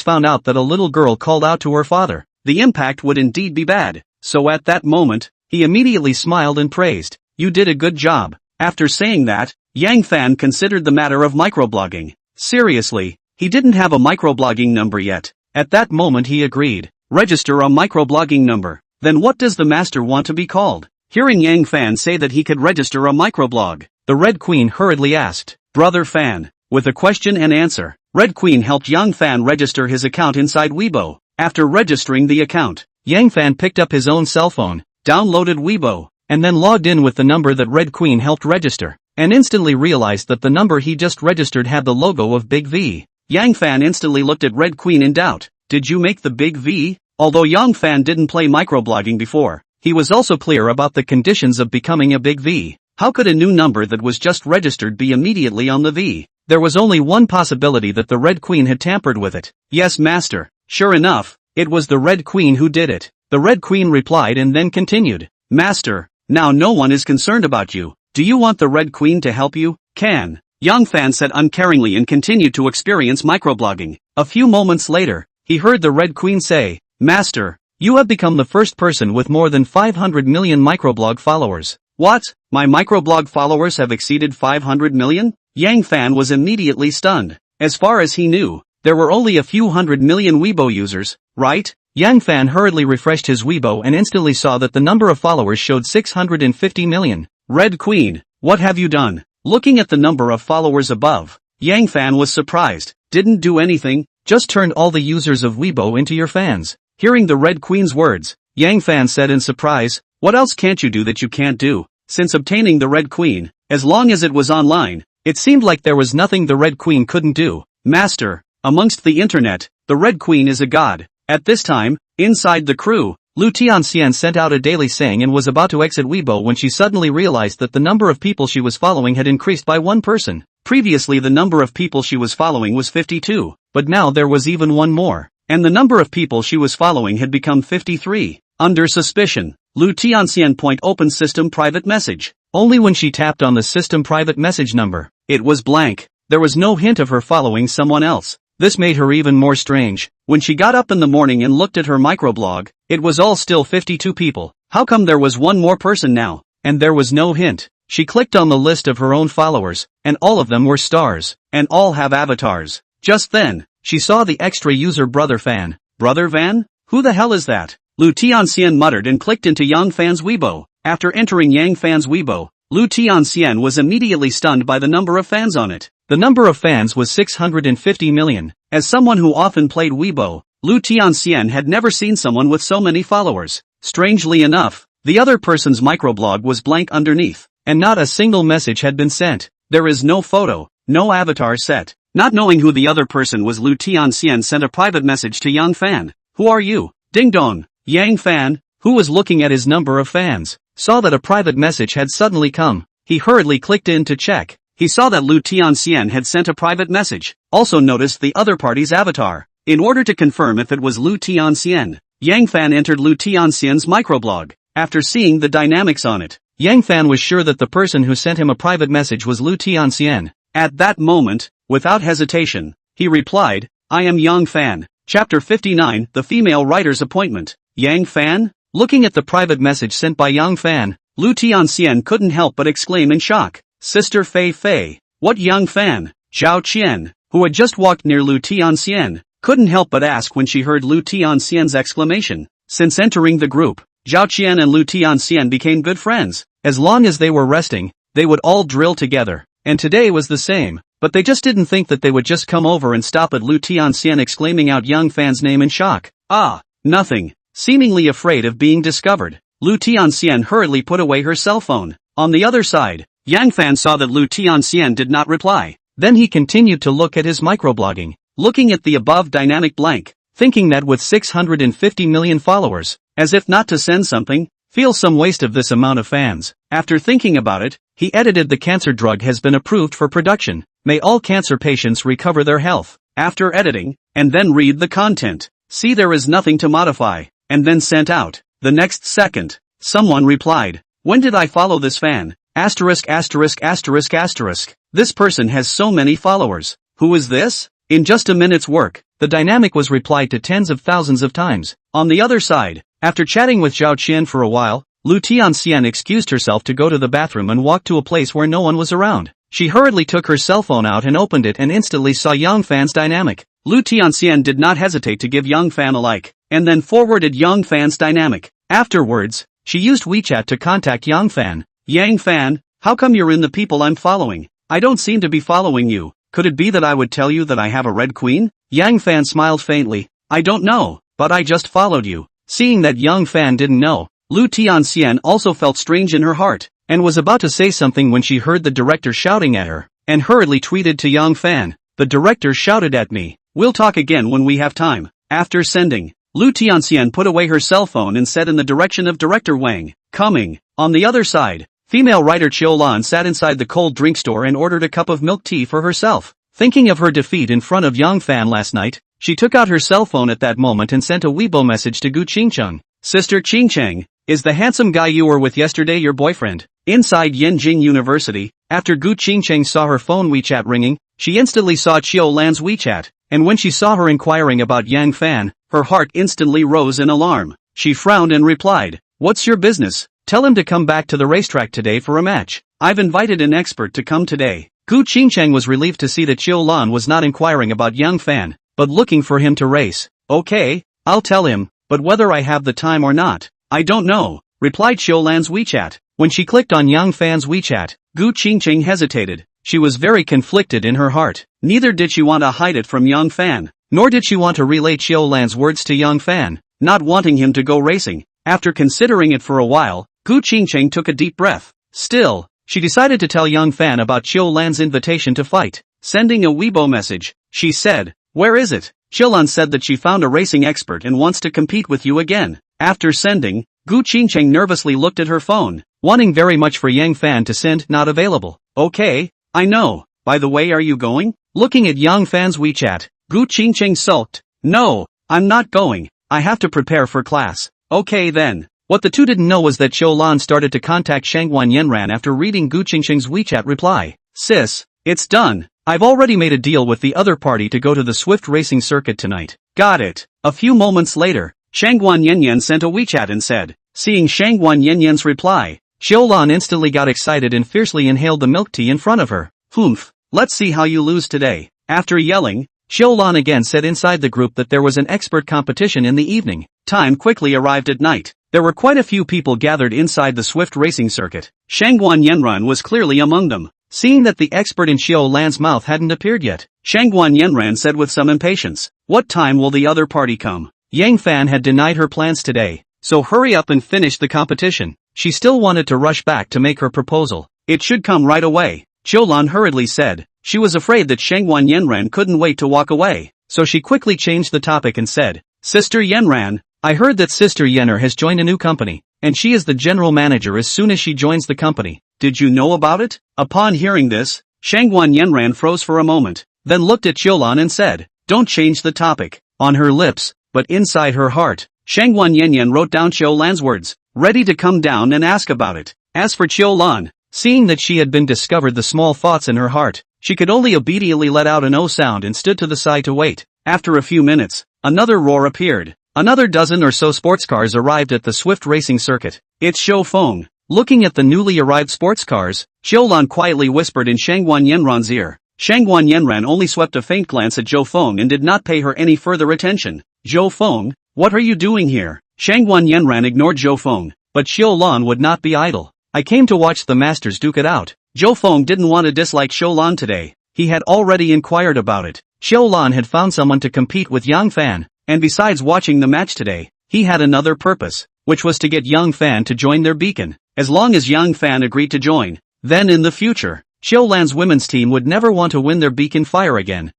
found out that a little girl called out to her father, the impact would indeed be bad. So at that moment, he immediately smiled and praised. You did a good job. After saying that, Yang Fan considered the matter of microblogging. Seriously, he didn't have a microblogging number yet. At that moment he agreed. Register a microblogging number. Then what does the master want to be called? Hearing Yang Fan say that he could register a microblog, the Red Queen hurriedly asked, Brother Fan, with a question and answer. Red Queen helped Yang Fan register his account inside Weibo. After registering the account, Yang Fan picked up his own cell phone, downloaded Weibo, and then logged in with the number that Red Queen helped register, and instantly realized that the number he just registered had the logo of Big V. Yang Fan instantly looked at Red Queen in doubt. Did you make the Big V? Although Yang Fan didn't play microblogging before, he was also clear about the conditions of becoming a Big V. How could a new number that was just registered be immediately on the V? There was only one possibility, that the Red Queen had tampered with it. Yes, master. Sure enough, it was the Red Queen who did it. The Red Queen replied and then continued. Master, now no one is concerned about you. Do you want the Red Queen to help you? Can. Yang Fan said uncaringly and continued to experience microblogging. A few moments later, he heard the Red Queen say, "Master, you have become the first person with more than 500 million microblog followers." "What? My microblog followers have exceeded 500 million? Yang Fan was immediately stunned. As far as he knew, there were only a few 100 million Weibo users, right? Yang Fan hurriedly refreshed his Weibo and instantly saw that the number of followers showed 650 million. "Red Queen, what have you done?" Looking at the number of followers above, Yang Fan was surprised. "Didn't do anything, just turned all the users of Weibo into your fans." Hearing the Red Queen's words, Yang Fan said in surprise, "What else can't you do that you can't do?" Since obtaining the Red Queen, as long as it was online, it seemed like there was nothing the Red Queen couldn't do. "Master, amongst the internet, the Red Queen is a god." At this time, inside the crew, Lu Tianxian sent out a daily saying and was about to exit Weibo when she suddenly realized that the number of people she was following had increased by one person. Previously the number of people she was following was 52, but now there was even one more, and the number of people she was following had become 53. Under suspicion, Lu Tianxian opened system private message. Only when she tapped on the system private message number, it was blank. There was no hint of her following someone else. This made her even more strange. When she got up in the morning and looked at her microblog, it was all still 52 people. How come there was one more person now? And there was no hint. She clicked on the list of her own followers, and all of them were stars, and all have avatars. Just then, she saw the extra user Brother Fan. Brother Van? Who the hell is that? Lu Tianxian muttered and clicked into Yang Fan's Weibo. After entering Yang Fan's Weibo, Lu Tianxian was immediately stunned by the number of fans on it. The number of fans was 650 million. As someone who often played Weibo, Lu Tianxian had never seen someone with so many followers. Strangely enough, the other person's microblog was blank underneath, and not a single message had been sent. There is no photo, no avatar set. Not knowing who the other person was, Lu Tianxian sent a private message to Yang Fan. "Who are you?" Ding dong. Yang Fan, who was looking at his number of fans, saw that a private message had suddenly come. He hurriedly clicked in to check. He saw that Lu Tianxian had sent a private message. Also noticed the other party's avatar. In order to confirm if it was Lu Tianxian, Yang Fan entered Lu Tianxian's microblog. After seeing the dynamics on it, Yang Fan was sure that the person who sent him a private message was Lu Tianxian. At that moment, without hesitation, he replied, "I am Yang Fan." Chapter 59, The Female Writer's Appointment. Yang Fan? Looking at the private message sent by Yang Fan, Lu Tianxian couldn't help but exclaim in shock. "Sister Fei Fei, what Yang Fan?" Zhao Qian, who had just walked near Lu Tianxian, couldn't help but ask when she heard Lu Tianxian's exclamation. Since entering the group, Zhao Qian and Lu Tianxian became good friends. As long as they were resting, they would all drill together. And today was the same, but they just didn't think that they would just come over and stop at Lu Tianxian exclaiming out Yang Fan's name in shock. "Ah, nothing." Seemingly afraid of being discovered, Lu Tianxian hurriedly put away her cell phone. On the other side, Yang Fan saw that Lu Tianxian did not reply. Then he continued to look at his microblogging, looking at the above dynamic blank, thinking that with 650 million followers, as if not to send something, feel some waste of this amount of fans. After thinking about it, he edited "The cancer drug has been approved for production. May all cancer patients recover their health." After editing, and then read the content. See, there is nothing to modify, and then sent out. The next second, someone replied, "When did I follow this fan? Asterisk asterisk asterisk asterisk. This person has so many followers. Who is this?" In just a minute's work, the dynamic was replied to tens of thousands of times. On the other side, after chatting with Zhao Qian for a while, Lu Tianxian excused herself to go to the bathroom and walked to a place where no one was around. She hurriedly took her cell phone out and opened it and instantly saw Yang Fan's dynamic. Lu Tianxian did not hesitate to give Yang Fan a like, and then forwarded Yang Fan's dynamic. Afterwards, she used WeChat to contact Yang Fan. "Yang Fan, how come you're in the people I'm following? I don't seem to be following you. Could it be that I would tell you that I have a Red Queen?" Yang Fan smiled faintly. "I don't know, but I just followed you." Seeing that Yang Fan didn't know, Lu Tianxian also felt strange in her heart, and was about to say something when she heard the director shouting at her, and hurriedly tweeted to Yang Fan, "The director shouted at me. We'll talk again when we have time." After sending, Lu Tianxian put away her cell phone and said in the direction of Director Wang, "Coming." On the other side, female writer Lan sat inside the cold drink store and ordered a cup of milk tea for herself. Thinking of her defeat in front of Yang Fan last night, she took out her cell phone at that moment and sent a Weibo message to Gu Qingcheng. "Sister Qingcheng, is the handsome guy you were with yesterday your boyfriend?" Inside Yenjing University, after Gu Qingcheng saw her phone WeChat ringing, she instantly saw Lan's WeChat. and when she saw her inquiring about Yang Fan, her heart instantly rose in alarm. She frowned and replied, "What's your business? Tell him to come back to the racetrack today for a match. I've invited an expert to come today." Gu Qingcheng was relieved to see that Qiu Lan was not inquiring about Yang Fan, but looking for him to race. "Okay, I'll tell him, but whether I have the time or not, I don't know," replied Qiu Lan's WeChat. When she clicked on Yang Fan's WeChat, Gu Qingcheng hesitated. She was very conflicted in her heart. Neither did she want to hide it from Yang Fan, nor did she want to relay Qiu Lan's words to Yang Fan, not wanting him to go racing. After considering it for a while, Gu Qingcheng took a deep breath. Still, she decided to tell Yang Fan about Qiu Lan's invitation to fight. Sending a Weibo message, she said, "Where is it?" Qiu Lan said that she found a racing expert and wants to compete with you again. After sending, Gu Qingcheng nervously looked at her phone, wanting very much for Yang Fan to send "not available." "Okay, I know. By the way, are you going?" Looking at Yang Fan's WeChat, Gu Qingcheng sulked. "No, I'm not going. I have to prepare for class." "Okay then." What the two didn't know was that Qiu Lan started to contact Shangguan Yanran after reading Gu Qingcheng's WeChat reply. "Sis, it's done. I've already made a deal with the other party to go to the Swift racing circuit tonight." "Got it." A few moments later, Shangguan Yanyan sent a WeChat and said. Seeing Shangguan Yanyan's reply, Qiu Lan instantly got excited and fiercely inhaled the milk tea in front of her. "Humph, let's see how you lose today." After yelling, Qiu Lan again said inside the group that there was an expert competition in the evening. Time quickly arrived at night. There were quite a few people gathered inside the Swift racing circuit. Shangguan Yanran was clearly among them. Seeing that the expert in Qiu Lan's mouth hadn't appeared yet, Shangguan Yanran said with some impatience, "What time will the other party come?" Yang Fan had denied her plans today, so hurry up and finish the competition. She still wanted to rush back to make her proposal. "It should come right away," Qiu Lan hurriedly said. She was afraid that Shangguan Yanran couldn't wait to walk away, so she quickly changed the topic and said, "Sister Yanran, I heard that Sister Yenner has joined a new company, and she is the general manager as soon as she joins the company. Did you know about it?" Upon hearing this, Shangguan Yanran froze for a moment, then looked at Qiu Lan and said, "Don't change the topic." On her lips, but inside her heart, Shangguan Yanyan wrote down Qiu Lan's words, ready to come down and ask about it. As for Qiu Lan, seeing that she had been discovered the small thoughts in her heart, she could only obediently let out an "oh" sound and stood to the side to wait. After a few minutes, another roar appeared. Another dozen or so sports cars arrived at the Swift racing circuit. "It's Shou Feng." Looking at the newly arrived sports cars, Qiu Lan quietly whispered in Shangguan Yanran's ear. Shangguan Yanran only swept a faint glance at Zhou Feng and did not pay her any further attention. "Zhou Feng, what are you doing here?" Shangguan Yanran ignored Zhou Feng, but Qiu Lan would not be idle. "I came to watch the masters duke it out." Zhou Feng didn't want to dislike Qiu Lan today. He had already inquired about it. Qiu Lan had found someone to compete with Yang Fan, and besides watching the match today, he had another purpose, which was to get Yang Fan to join their beacon. As long as Yang Fan agreed to join, then in the future, Qiu Lan's women's team would never want to win their beacon fire again.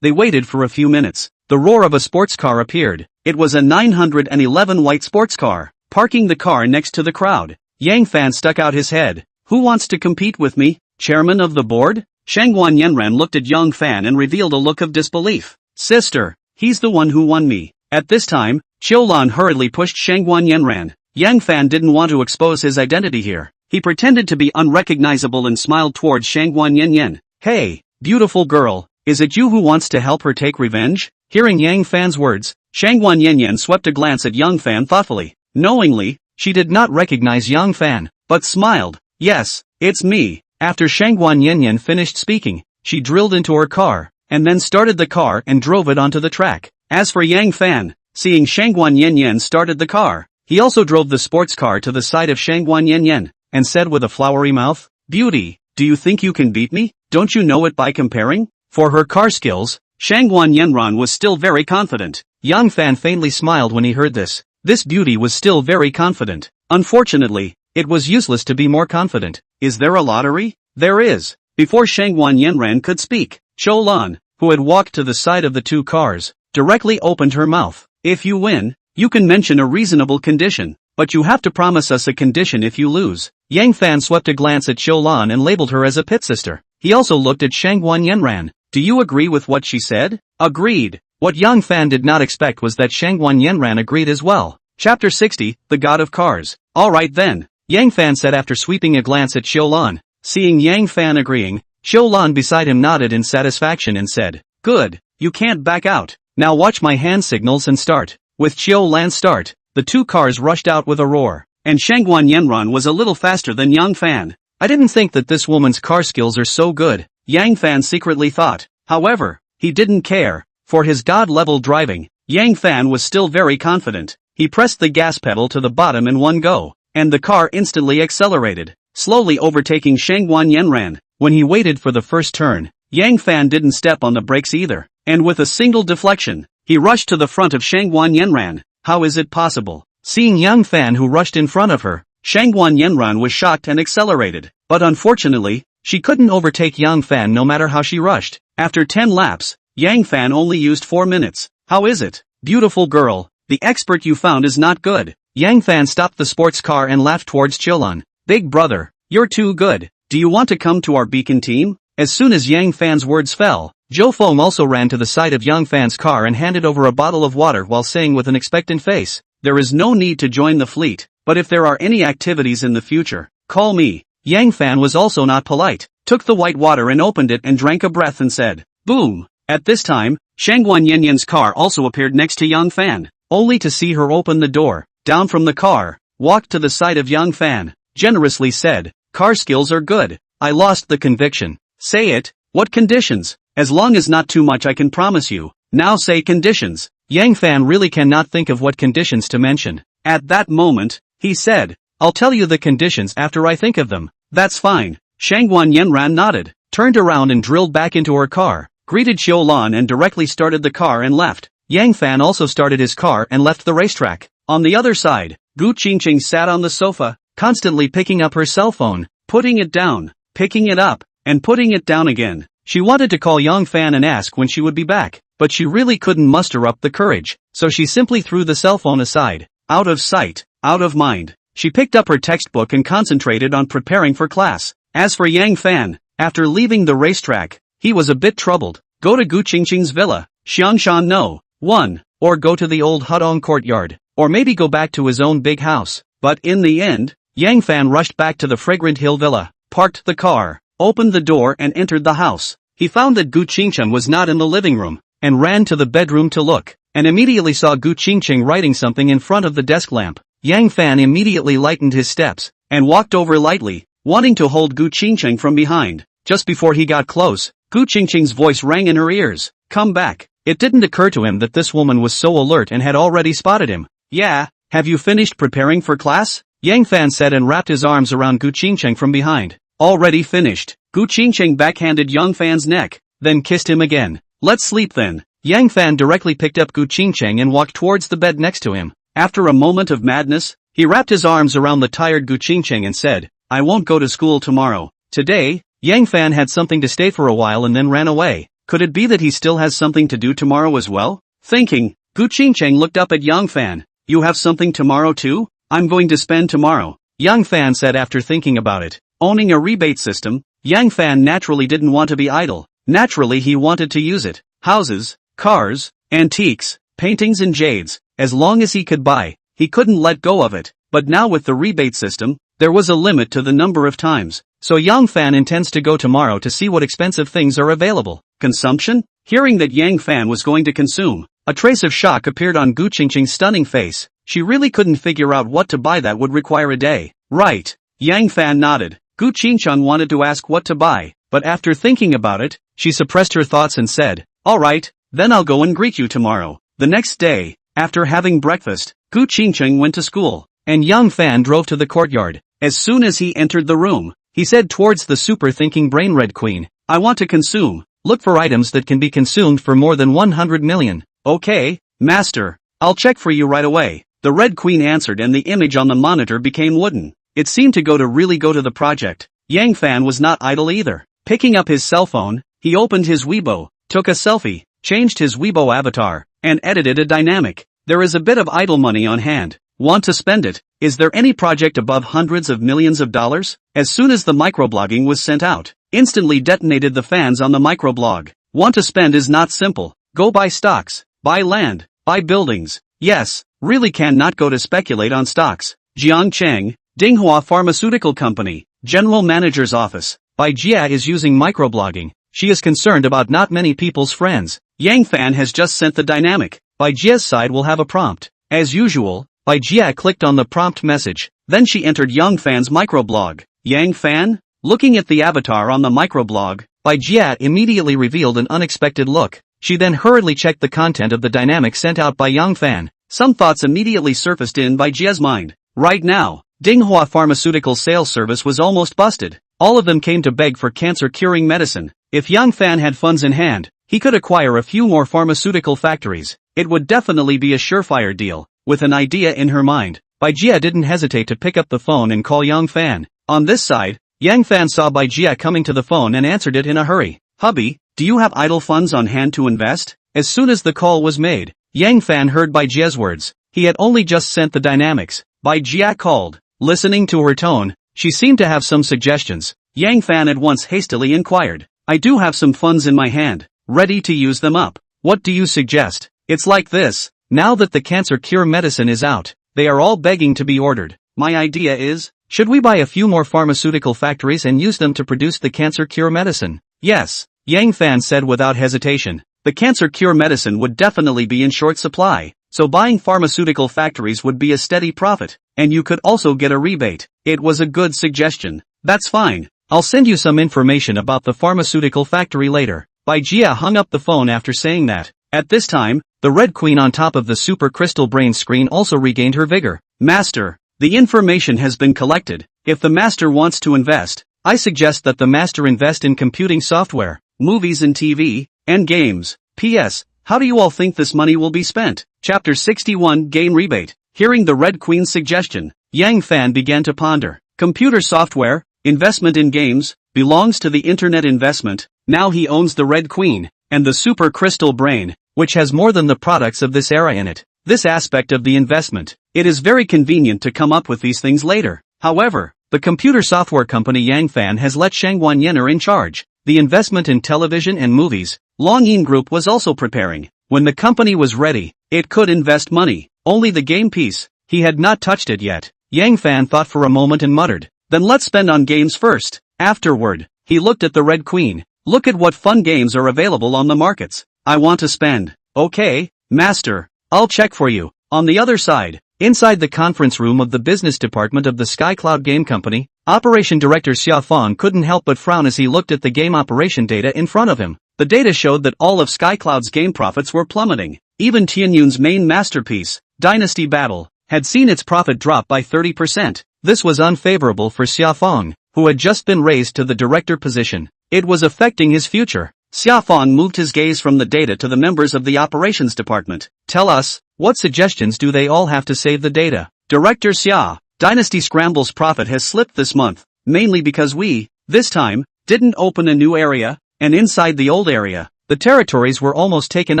They waited for a few minutes. The roar of a sports car appeared. It was a 911 white sports car. Parking the car next to the crowd, Yang Fan stuck out his head. "Who wants to compete with me, chairman of the board?" Shangguan Yanran looked at Yang Fan and revealed a look of disbelief. "Sister, he's the one who won me." At this time, Qiu Lan hurriedly pushed Shangguan Yanran. Yang Fan didn't want to expose his identity here. He pretended to be unrecognizable and smiled towards Shangguan Yanyan. "Hey, beautiful girl, is it you who wants to help her take revenge?" Hearing Yang Fan's words, Shangguan Yanyan swept a glance at Yang Fan thoughtfully. Knowingly, she did not recognize Yang Fan, but smiled. "Yes, it's me." After Shangguan Yanyan finished speaking, she drilled into her car, and then started the car and drove it onto the track. As for Yang Fan, seeing Shangguan Yanyan started the car, he also drove the sports car to the side of Shangguan Yanyan, and said with a flowery mouth, "Beauty, do you think you can beat me? Don't you know it by comparing?" For her car skills, Shangguan Yanran was still very confident. Yang Fan faintly smiled when he heard this. This beauty was still very confident. Unfortunately, it was useless to be more confident. "Is there a lottery?" "There is." Before Shangguan Yanran could speak, Qiu Lan, who had walked to the side of the two cars, directly opened her mouth. "If you win, you can mention a reasonable condition, but you have to promise us a condition if you lose." Yang Fan swept a glance at Qiu Lan and labeled her as a pit sister. He also looked at Shangguan Yanran. "Do you agree with what she said?" "Agreed." What Yang Fan did not expect was that Shangguan Yanran agreed as well. Chapter 60, The God of Cars. "Alright then," Yang Fan said after sweeping a glance at Qiu Lan. Seeing Yang Fan agreeing, Qiu Lan beside him nodded in satisfaction and said, "Good, You can't back out. Now watch my hand signals and start. With Chiu Lan start, the two cars rushed out with a roar. And Shangguan Yanran was a little faster than Yang Fan. I didn't think that this woman's car skills are so good, Yang Fan secretly thought. However, he didn't care. For his god-level driving, Yang Fan was still very confident. He pressed the gas pedal to the bottom in one go, and the car instantly accelerated, slowly overtaking Shangguan Yanran. When he waited for the first turn, Yang Fan didn't step on the brakes either, and with a single deflection, he rushed to the front of Shangguan Yanran. How is it possible? Seeing Yang Fan who rushed in front of her, Shangguan Yanran was shocked and accelerated, but unfortunately, she couldn't overtake Yang Fan no matter how she rushed. After 10 laps, Yang Fan only used 4 minutes. How is it? Beautiful girl, the expert you found is not good. Yang Fan stopped the sports car and laughed towards Chilan. Big brother, you're too good. Do you want to come to our beacon team? As soon as Yang Fan's words fell, Zhou Feng also ran to the side of Yang Fan's car and handed over a bottle of water while saying with an expectant face, there is no need to join the fleet, but if there are any activities in the future, call me. Yang Fan was also not polite, took the white water and opened it and drank a breath and said, boom. At this time, Shangguan Yanyan's car also appeared next to Yang Fan, only to see her open the door, down from the car, walked to the side of Yang Fan, generously said, car skills are good. I lost the conviction. Say it, what conditions? As long as not too much I can promise you. Now say conditions. Yang Fan really cannot think of what conditions to mention. At that moment, he said, I'll tell you the conditions after I think of them. That's fine. Shangguan Yanran nodded, turned around and drilled back into her car, greeted Xiulan and directly started the car and left. Yang Fan also started his car and left the racetrack. On the other side, Gu Qingqing sat on the sofa, constantly picking up her cell phone, putting it down, picking it up, and putting it down again. She wanted to call Yang Fan and ask when she would be back, but she really couldn't muster up the courage, so she simply threw the cell phone aside. Out of sight, out of mind. She picked up her textbook and concentrated on preparing for class. As for Yang Fan, after leaving the racetrack, he was a bit troubled. Go to Gu Qingqing's villa, Xiangshan no. 1. Or go to the old Hudong courtyard, or maybe go back to his own big house. But in the end, Yang Fan rushed back to the Fragrant Hill villa, parked the car, opened the door and entered the house. He found that Gu Qingqing was not in the living room, and ran to the bedroom to look, and immediately saw Gu Qingqing writing something in front of the desk lamp. Yang Fan immediately lightened his steps, and walked over lightly, wanting to hold Gu Qingqing from behind. Just before he got close, Gu Qingqing's voice rang in her ears, come back. It didn't occur to him that this woman was so alert and had already spotted him. Yeah, have you finished preparing for class? Yang Fan said and wrapped his arms around Gu Qingqing from behind. Already finished. Gu Qingqing backhanded Yang Fan's neck, then kissed him again. Let's sleep then. Yang Fan directly picked up Gu Qingqing and walked towards the bed next to him. After a moment of madness, he wrapped his arms around the tired Gu Qingqing and said, I won't go to school tomorrow. Today, Yang Fan had something to stay for a while and then ran away. Could it be that he still has something to do tomorrow as well? Thinking, Gu Qingqing looked up at Yang Fan. You have something tomorrow too? I'm going to spend tomorrow. Yang Fan said after thinking about it. Owning a rebate system, Yang Fan naturally didn't want to be idle. Naturally he wanted to use it. Houses, cars, antiques, paintings and jades. As long as he could buy, he couldn't let go of it. But now with the rebate system, there was a limit to the number of times. So Yang Fan intends to go tomorrow to see what expensive things are available. Consumption? Hearing that Yang Fan was going to consume, a trace of shock appeared on Gu Qingqing's stunning face. She really couldn't figure out what to buy that would require a day. Right. Yang Fan nodded. Gu Qingqing wanted to ask what to buy, but after thinking about it, she suppressed her thoughts and said, alright, then I'll go and greet you tomorrow. The next day, after having breakfast, Gu Qingqing went to school, and Yang Fan drove to the courtyard. As soon as he entered the room, he said towards the super-thinking brain Red Queen, I want to consume. Look for items that can be consumed for more than 100 million. Okay, master. I'll check for you right away. The Red Queen answered and the image on the monitor became wooden. It seemed to really go to the project. Yang Fan was not idle either. Picking up his cell phone, he opened his Weibo, took a selfie, changed his Weibo avatar, and edited a dynamic. There is a bit of idle money on hand. Want to spend it? Is there any project above hundreds of millions of dollars? As soon as the microblogging was sent out, instantly detonated the fans on the microblog. Want to spend is not simple. Go buy stocks, buy land, buy buildings. Yes, really cannot go to speculate on stocks. Jiang Cheng, Dinghua Pharmaceutical Company, General Manager's Office. Bai Jia is using microblogging. She is concerned about not many people's friends. Yang Fan has just sent the dynamic. By Jia's side will have a prompt. As usual, Bai Jia clicked on the prompt message. Then she entered Yang Fan's microblog. Yang Fan? Looking at the avatar on the microblog, Bai Jia immediately revealed an unexpected look. She then hurriedly checked the content of the dynamic sent out by Yang Fan. Some thoughts immediately surfaced in Bai Jia's mind. Right now, Dinghua Pharmaceutical Sales Service was almost busted. All of them came to beg for cancer-curing medicine. If Yang Fan had funds in hand, he could acquire a few more pharmaceutical factories. It would definitely be a surefire deal. With an idea in her mind, Bai Jia didn't hesitate to pick up the phone and call Yang Fan. On this side, Yang Fan saw Bai Jia coming to the phone and answered it in a hurry. Hubby, do you have idle funds on hand to invest? As soon as the call was made, Yang Fan heard Bai Jia's words. He had only just sent the dynamics. Bai Jia called. Listening to her tone, she seemed to have some suggestions. Yang Fan at once hastily inquired. I do have some funds in my hand, ready to use them up. What do you suggest? It's like this. Now that the cancer cure medicine is out, they are all begging to be ordered. My idea is, should we buy a few more pharmaceutical factories and use them to produce the cancer cure medicine? Yes, Yang Fan said without hesitation. The cancer cure medicine would definitely be in short supply, so buying pharmaceutical factories would be a steady profit, and you could also get a rebate. It was a good suggestion. That's fine. I'll send you some information about the pharmaceutical factory later. Bai Jia hung up the phone after saying that. At this time, the Red Queen on top of the Super Crystal Brain screen also regained her vigor. Master, the information has been collected. If the master wants to invest, I suggest that the master invest in computing software, movies and TV, and games. P.S. How do you all think this money will be spent? Chapter 61 Game Rebate. Hearing the Red Queen's suggestion, Yang Fan began to ponder. Computer software, investment in games, belongs to the internet investment. Now he owns the Red Queen, and the Super Crystal Brain, which has more than the products of this era in it. This aspect of the investment, it is very convenient to come up with these things later. However, the computer software company Yang Fan has let Shangguan Yenner in charge. The investment in television and movies, Long Yin Group was also preparing. When the company was ready, it could invest money. Only the game piece, he had not touched it yet. Yang Fan thought for a moment and muttered, then let's spend on games first. Afterward, he looked at the Red Queen. Look at what fun games are available on the markets. I want to spend. Okay, master, I'll check for you. On the other side, inside the conference room of the business department of the Sky Cloud Game Company, Operation Director Xia Fong couldn't help but frown as he looked at the game operation data in front of him. The data showed that all of Sky Cloud's game profits were plummeting. Even Tianyun's main masterpiece, Dynasty Battle, had seen its profit drop by 30%. This was unfavorable for Xia Fong, who had just been raised to the director position. It was affecting his future. Xia Fong moved his gaze from the data to the members of the operations department. Tell us, what suggestions do they all have to save the data? Director Xia, Dynasty Scramble's profit has slipped this month, mainly because we, this time, didn't open a new area, and inside the old area, the territories were almost taken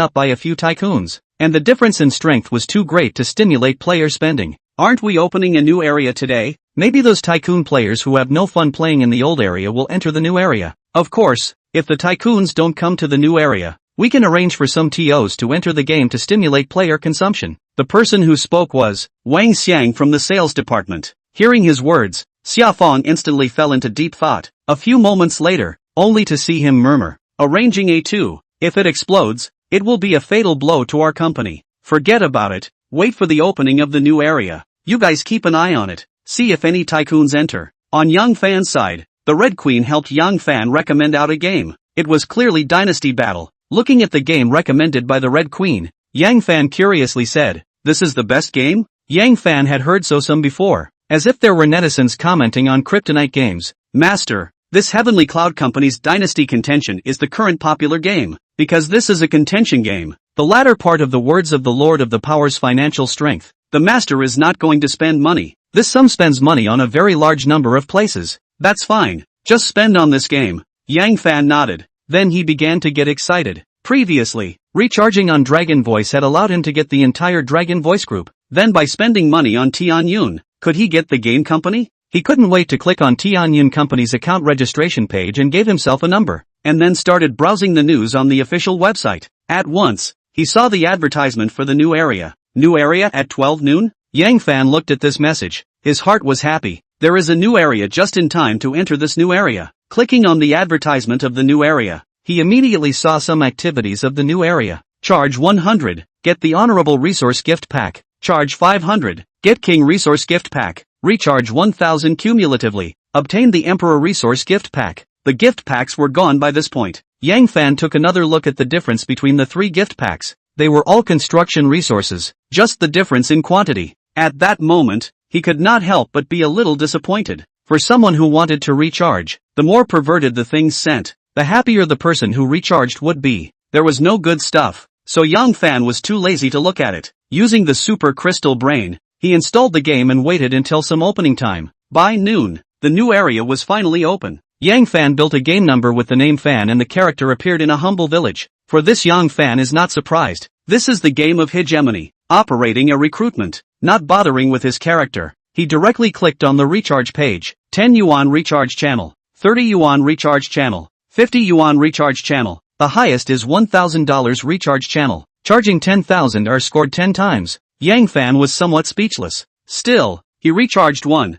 up by a few tycoons, and the difference in strength was too great to stimulate player spending. Aren't we opening a new area today? Maybe those tycoon players who have no fun playing in the old area will enter the new area. Of course, if the tycoons don't come to the new area, we can arrange for some TOs to enter the game to stimulate player consumption. The person who spoke was Wang Xiang from the sales department. Hearing his words, Xia Fong instantly fell into deep thought. A few moments later, only to see him murmur, arranging A2, if it explodes, it will be a fatal blow to our company. Forget about it, wait for the opening of the new area. You guys keep an eye on it, see if any tycoons enter. On Yang Fan's side, the Red Queen helped Yang Fan recommend out a game. It was clearly Dynasty Battle. Looking at the game recommended by the Red Queen, Yang Fan curiously said, this is the best game? Yang Fan had heard some before, as if there were netizens commenting on Kryptonite games. Master, this Heavenly Cloud Company's Dynasty Contention is the current popular game, because this is a contention game. The latter part of the words of the Lord of the Power's financial strength. The master is not going to spend money. This sum spends money on a very large number of places. That's fine. Just spend on this game. Yang Fan nodded. Then he began to get excited. Previously, recharging on Dragon Voice had allowed him to get the entire Dragon Voice group. Then by spending money on Tianyun, could he get the game company? He couldn't wait to click on Tianyun Company's account registration page and gave himself a number, and then started browsing the news on the official website. At once, he saw the advertisement for the new area. New area at 12 noon? Yang Fan looked at this message. His heart was happy. There is a new area just in time to enter this new area. Clicking on the advertisement of the new area, he immediately saw some activities of the new area. Charge 100, get the Honorable Resource Gift Pack. Charge 500, get King Resource Gift Pack. Recharge 1000 cumulatively, obtain the Emperor Resource Gift Pack. The gift packs were gone by this point. Yang Fan took another look at the difference between the 3 gift packs. They were all construction resources, just the difference in quantity. At that moment, he could not help but be a little disappointed. For someone who wanted to recharge, the more perverted the things sent, the happier the person who recharged would be. There was no good stuff, so Yang Fan was too lazy to look at it. Using the Super Crystal Brain, he installed the game and waited until some opening time. By noon, the new area was finally open. Yang Fan built a game number with the name Fan and the character appeared in a humble village. For this, Yang Fan is not surprised. This is the game of hegemony, operating a recruitment. Not bothering with his character, he directly clicked on the recharge page. 10 yuan recharge channel, 30 yuan recharge channel, 50 yuan recharge channel. The highest is $1,000 recharge channel. Charging 10,000 are scored 10 times. Yang Fan was somewhat speechless. Still, he recharged 1,000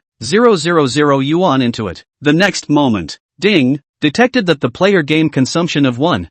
yuan into it. The next moment, ding, detected that the player game consumption of 1,000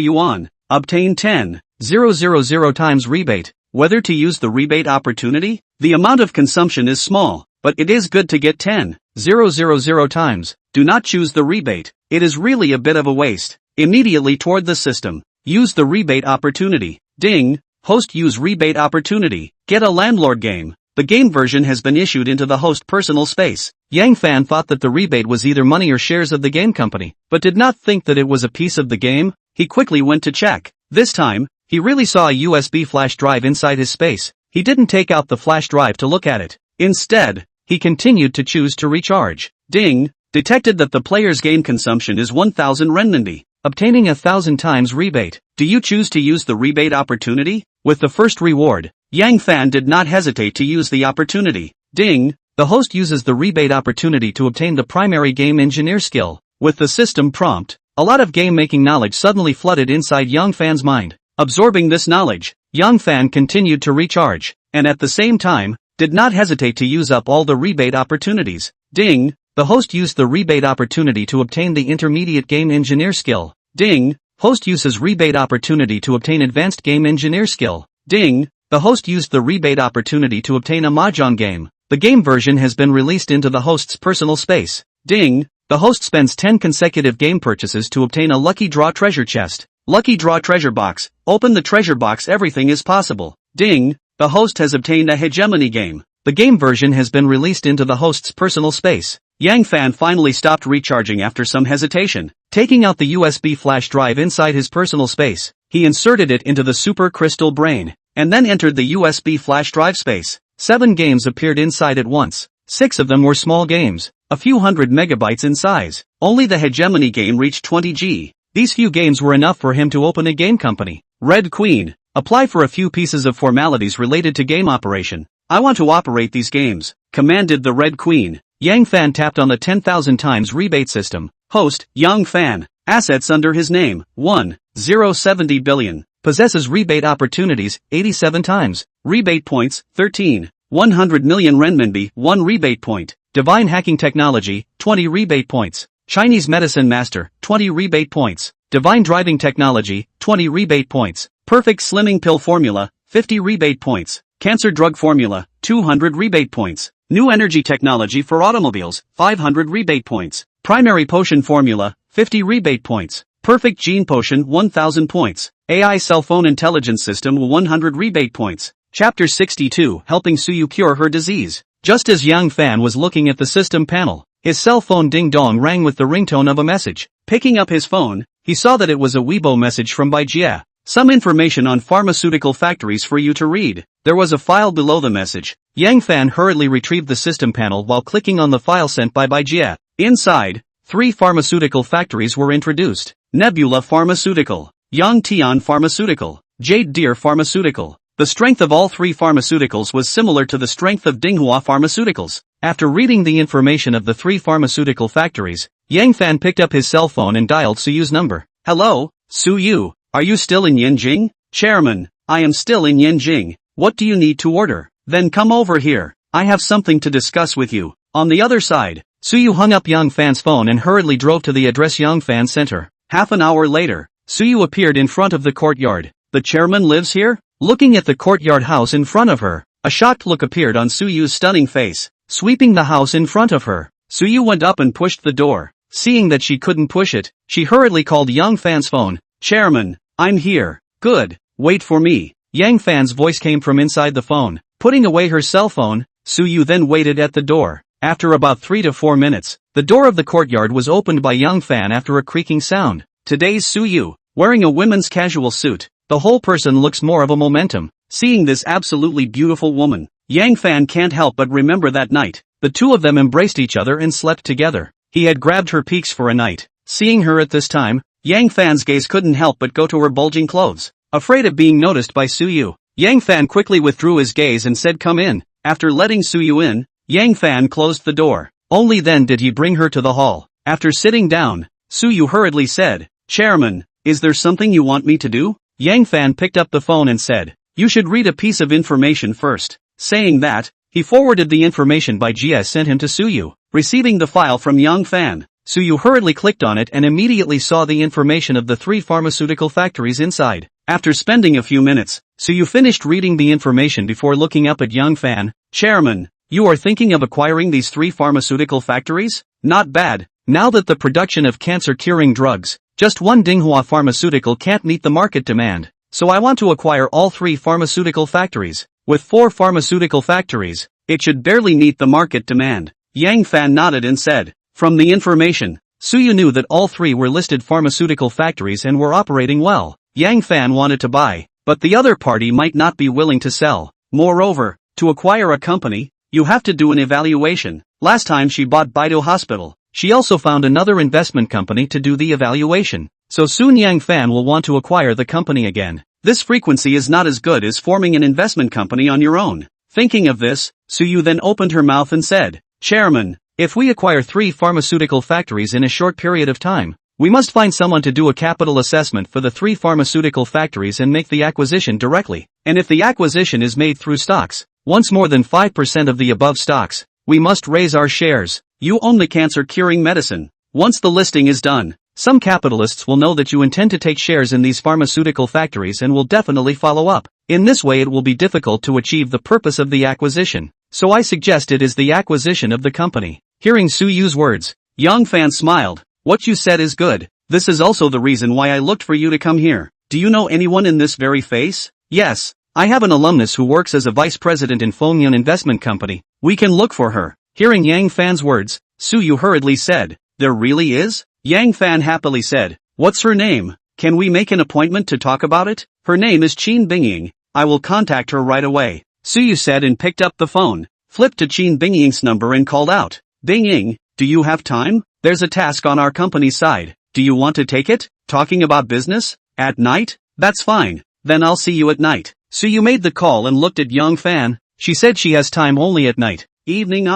yuan, obtained 10,000 times rebate. Whether to use the rebate opportunity? The amount of consumption is small, but it is good to get 10,000 times. Do not choose the rebate. It is really a bit of a waste. Immediately toward the system. Use the rebate opportunity. Ding, host use rebate opportunity. Get a landlord game. The game version has been issued into the host personal space. Yang Fan thought that the rebate was either money or shares of the game company, but did not think that it was a piece of the game. He quickly went to check. This time, he really saw a USB flash drive inside his space. He didn't take out the flash drive to look at it. Instead, he continued to choose to recharge. Ding, detected that the player's game consumption is 1,000 renminbi, obtaining 1,000 times rebate. Do you choose to use the rebate opportunity? With the first reward, Yang Fan did not hesitate to use the opportunity. Ding, the host uses the rebate opportunity to obtain the primary game engineer skill. With the system prompt, a lot of game-making knowledge suddenly flooded inside Yang Fan's mind. Absorbing this knowledge, Yang Fan continued to recharge, and at the same time, did not hesitate to use up all the rebate opportunities. Ding, the host used the rebate opportunity to obtain the intermediate game engineer skill. Ding, host uses rebate opportunity to obtain advanced game engineer skill. Ding, the host used the rebate opportunity to obtain a mahjong game. The game version has been released into the host's personal space. Ding, the host spends 10 consecutive game purchases to obtain a lucky draw treasure chest. Lucky draw treasure box. Open the treasure box, everything is possible. Ding, the host has obtained a hegemony game. The game version has been released into the host's personal space. Yang Fan finally stopped recharging after some hesitation. Taking out the USB flash drive inside his personal space, he inserted it into the Super Crystal Brain, and then entered the USB flash drive space. 7 games appeared inside at once. 6 of them were small games, a few hundred megabytes in size. Only the hegemony game reached 20 GB. These few games were enough for him to open a game company. Red Queen, apply for a few pieces of formalities related to game operation. I want to operate these games, commanded the Red Queen. Yang Fan tapped on the 10,000 times rebate system. Host, Yang Fan. Assets under his name, 1,070 billion. Possesses rebate opportunities, 87 times. Rebate points, 13. 100 million renminbi, 1 rebate point. Divine hacking technology, 20 rebate points. Chinese medicine master, 20 rebate points. Divine driving technology, 20 rebate points. Perfect slimming pill formula, 50 rebate points. Cancer drug formula, 200 rebate points. New energy technology for automobiles, 500 rebate points. Primary potion formula, 50 rebate points. Perfect gene potion, 1000 points. AI cell phone intelligence system, 100 rebate points. Chapter 62, helping Suyu cure her disease. Just as Yang Fan was looking at the system panel, his cell phone ding-dong rang with the ringtone of a message. Picking up his phone, he saw that it was a Weibo message from Baijie. Some information on pharmaceutical factories for you to read. There was a file below the message. Yang Fan hurriedly retrieved the system panel while clicking on the file sent by Baijie. Inside, 3 pharmaceutical factories were introduced. Nebula Pharmaceutical, Yangtian Pharmaceutical, Jade Deer Pharmaceutical. The strength of all 3 pharmaceuticals was similar to the strength of Dinghua Pharmaceuticals. After reading the information of the 3 pharmaceutical factories, Yang Fan picked up his cell phone and dialed Suyu's number. Hello, Suyu, are you still in Yanjing? Chairman, I am still in Yanjing. What do you need to order? Then come over here. I have something to discuss with you. On the other side, Suyu hung up Yang Fan's phone and hurriedly drove to the address Yang Fan sent her. Half an hour later, Suyu appeared in front of the courtyard. The chairman lives here? Looking at the courtyard house in front of her, a shocked look appeared on Suyu's stunning face. Sweeping the house in front of her, Suyu went up and pushed the door. Seeing that she couldn't push it, she hurriedly called Yang Fan's phone. Chairman, I'm here. Good, wait for me. Yang Fan's voice came from inside the phone. Putting away her cell phone, Suyu then waited at the door. After about 3 to 4 minutes, the door of the courtyard was opened by Yang Fan after a creaking sound. Today's Suyu, wearing a women's casual suit. The whole person looks more of a momentum. Seeing this absolutely beautiful woman, Yang Fan can't help but remember that night. The two of them embraced each other and slept together. He had grabbed her peaks for a night. Seeing her at this time, Yang Fan's gaze couldn't help but go to her bulging clothes. Afraid of being noticed by Suyu, Yang Fan quickly withdrew his gaze and said come in. After letting Suyu in, Yang Fan closed the door. Only then did he bring her to the hall. After sitting down, Suyu hurriedly said, Chairman, is there something you want me to do? Yang Fan picked up the phone and said, you should read a piece of information first. Saying that, he forwarded the information by GS sent him to Suyu. Receiving the file from Yang Fan, Suyu hurriedly clicked on it and immediately saw the information of the 3 pharmaceutical factories inside. After spending a few minutes, Suyu finished reading the information before looking up at Yang Fan. Chairman, you are thinking of acquiring these 3 pharmaceutical factories? Not bad. Now that the production of cancer-curing drugs, just one Dinghua pharmaceutical can't meet the market demand. So I want to acquire all 3 pharmaceutical factories. With 4 pharmaceutical factories, it should barely meet the market demand. Yang Fan nodded and said, from the information, Suyu knew that all 3 were listed pharmaceutical factories and were operating well. Yang Fan wanted to buy, but the other party might not be willing to sell. Moreover, to acquire a company, you have to do an evaluation. Last time she bought Baidu Hospital, she also found another investment company to do the evaluation. So soon Yang Fan will want to acquire the company again. This frequency is not as good as forming an investment company on your own. Thinking of this, Suyu then opened her mouth and said, Chairman, if we acquire 3 pharmaceutical factories in a short period of time, we must find someone to do a capital assessment for the 3 pharmaceutical factories and make the acquisition directly. And if the acquisition is made through stocks, once more than 5% of the above stocks, we must raise our shares. You own the cancer-curing medicine. Once the listing is done, some capitalists will know that you intend to take shares in these pharmaceutical factories and will definitely follow up. In this way it will be difficult to achieve the purpose of the acquisition. So I suggest it is the acquisition of the company. Hearing Suyu's words, Yang Fan smiled. What you said is good. This is also the reason why I looked for you to come here. Do you know anyone in this very face? Yes, I have an alumnus who works as a vice president in Fengyun Investment Company. We can look for her. Hearing Yang Fan's words, Suyu hurriedly said, there really is? Yang Fan happily said, what's her name? Can we make an appointment to talk about it? Her name is Qin Bingying. I will contact her right away. Suyu said and picked up the phone, flipped to Qin Bingying's number and called out, Bingying, do you have time? There's a task on our company's side. Do you want to take it? Talking about business? At night? That's fine. Then I'll see you at night. Suyu made the call and looked at Yang Fan. She said she has time only at night. Evening.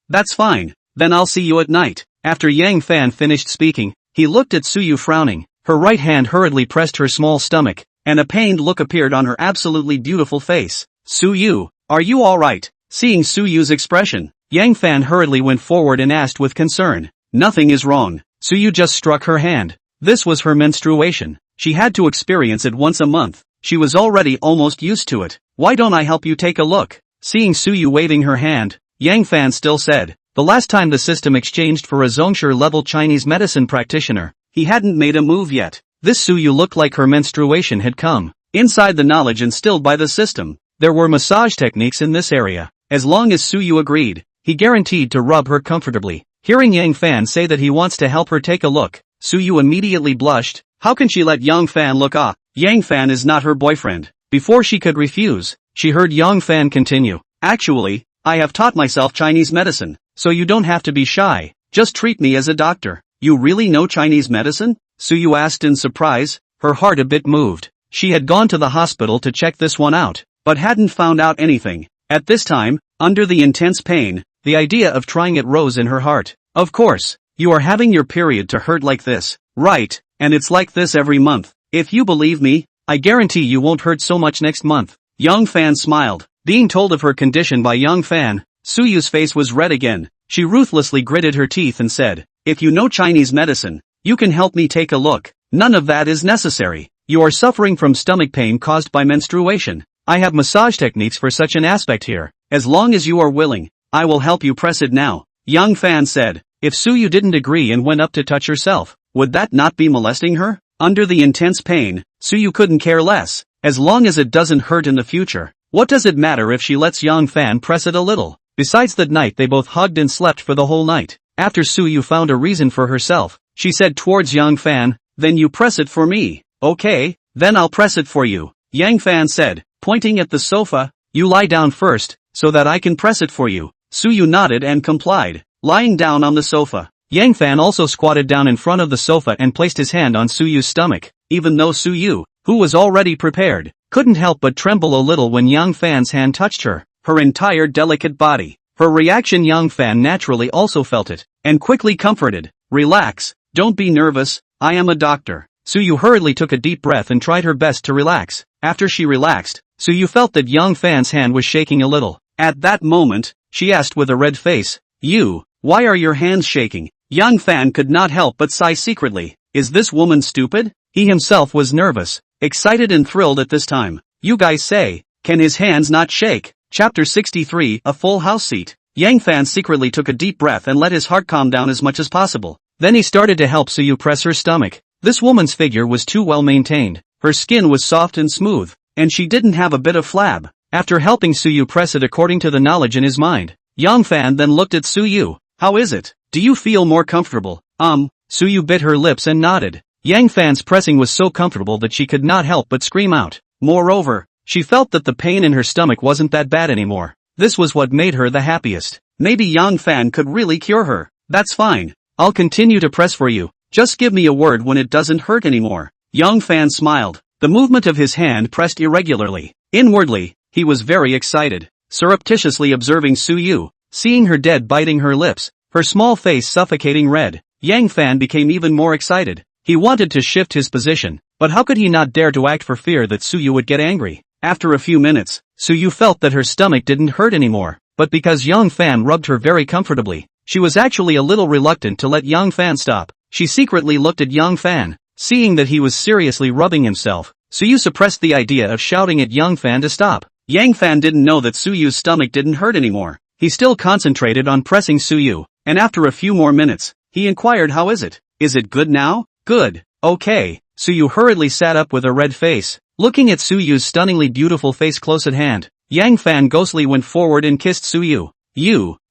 That's fine. Then I'll see you at night. After Yang Fan finished speaking, he looked at Suyu frowning. Her right hand hurriedly pressed her small stomach, and a pained look appeared on her absolutely beautiful face. Suyu, are you alright? Seeing Suyu's expression, Yang Fan hurriedly went forward and asked with concern. Nothing is wrong. Suyu just struck her hand. This was her menstruation. She had to experience it once a month. She was already almost used to it. Why don't I help you take a look? Seeing Suyu waving her hand, Yang Fan still said, the last time the system exchanged for a Zhongshu-level Chinese medicine practitioner, he hadn't made a move yet. This Suyu looked like her menstruation had come. Inside the knowledge instilled by the system, there were massage techniques in this area. As long as Suyu agreed, he guaranteed to rub her comfortably. Hearing Yang Fan say that he wants to help her take a look, Suyu immediately blushed. How can she let Yang Fan look? Yang Fan is not her boyfriend. Before she could refuse, she heard Yang Fan continue. Actually, I have taught myself Chinese medicine, so you don't have to be shy. Just treat me as a doctor. You really know Chinese medicine? Suyu asked in surprise, her heart a bit moved. She had gone to the hospital to check this one out, but hadn't found out anything. At this time, under the intense pain, the idea of trying it rose in her heart. Of course, you are having your period to hurt like this, right? And it's like this every month. If you believe me, I guarantee you won't hurt so much next month. Yang Fan smiled. Being told of her condition by Yang Fan, Suyu's face was red again. She ruthlessly gritted her teeth and said, if you know Chinese medicine, you can help me take a look. None of that is necessary. You are suffering from stomach pain caused by menstruation. I have massage techniques for such an aspect here. As long as you are willing, I will help you press it now, Young Fan said. If Suyu didn't agree and went up to touch herself, would that not be molesting her? Under the intense pain, Suyu couldn't care less. As long as it doesn't hurt in the future, what does it matter if she lets Young Fan press it a little? Besides, that night they both hugged and slept for the whole night. After Suyu found a reason for herself, she said towards Young Fan, "Then you press it for me." "Okay, then I'll press it for you," Yang Fan said, pointing at the sofa. "You lie down first, so that I can press it for you." Suyu nodded and complied, lying down on the sofa. Yang Fan also squatted down in front of the sofa and placed his hand on Suyu's stomach, even though Suyu, who was already prepared, couldn't help but tremble a little when Yang Fan's hand touched her entire delicate body. Her reaction, Yang Fan naturally also felt it, and quickly comforted. "Relax, don't be nervous, I am a doctor." Suyu hurriedly took a deep breath and tried her best to relax. After she relaxed, Suyu felt that Young Fan's hand was shaking a little. At that moment, she asked with a red face, "Why are your hands shaking?" Young Fan could not help but sigh secretly. Is this woman stupid? He himself was nervous, excited and thrilled at this time. You guys say, can his hands not shake? Chapter 63, A Full House Seat. Yang Fan secretly took a deep breath and let his heart calm down as much as possible. Then he started to help Suyu press her stomach. This woman's figure was too well maintained. Her skin was soft and smooth, and she didn't have a bit of flab. After helping Suyu press it according to the knowledge in his mind, Yang Fan then looked at Suyu. "How is it? Do you feel more comfortable?" Suyu bit her lips and nodded. Yang Fan's pressing was so comfortable that she could not help but scream out. Moreover, she felt that the pain in her stomach wasn't that bad anymore. This was what made her the happiest. Maybe Yang Fan could really cure her. "That's fine. I'll continue to press for you. Just give me a word when it doesn't hurt anymore." Yang Fan smiled. The movement of his hand pressed irregularly. Inwardly, he was very excited, surreptitiously observing Suyu, seeing her dead biting her lips, her small face suffocating red. Yang Fan became even more excited. He wanted to shift his position, but how could he not dare to act for fear that Suyu would get angry? After a few minutes, Suyu felt that her stomach didn't hurt anymore, but because Yang Fan rubbed her very comfortably, she was actually a little reluctant to let Yang Fan stop. She secretly looked at Yang Fan, seeing that he was seriously rubbing himself. Suyu suppressed the idea of shouting at Yang Fan to stop. Yang Fan didn't know that Suyu's stomach didn't hurt anymore. He still concentrated on pressing Suyu, and after a few more minutes, he inquired, "How is it? Is it good now?" "Good. Okay." Suyu hurriedly sat up with a red face, looking at Suyu's stunningly beautiful face close at hand. Yang Fan ghostly went forward and kissed Suyu.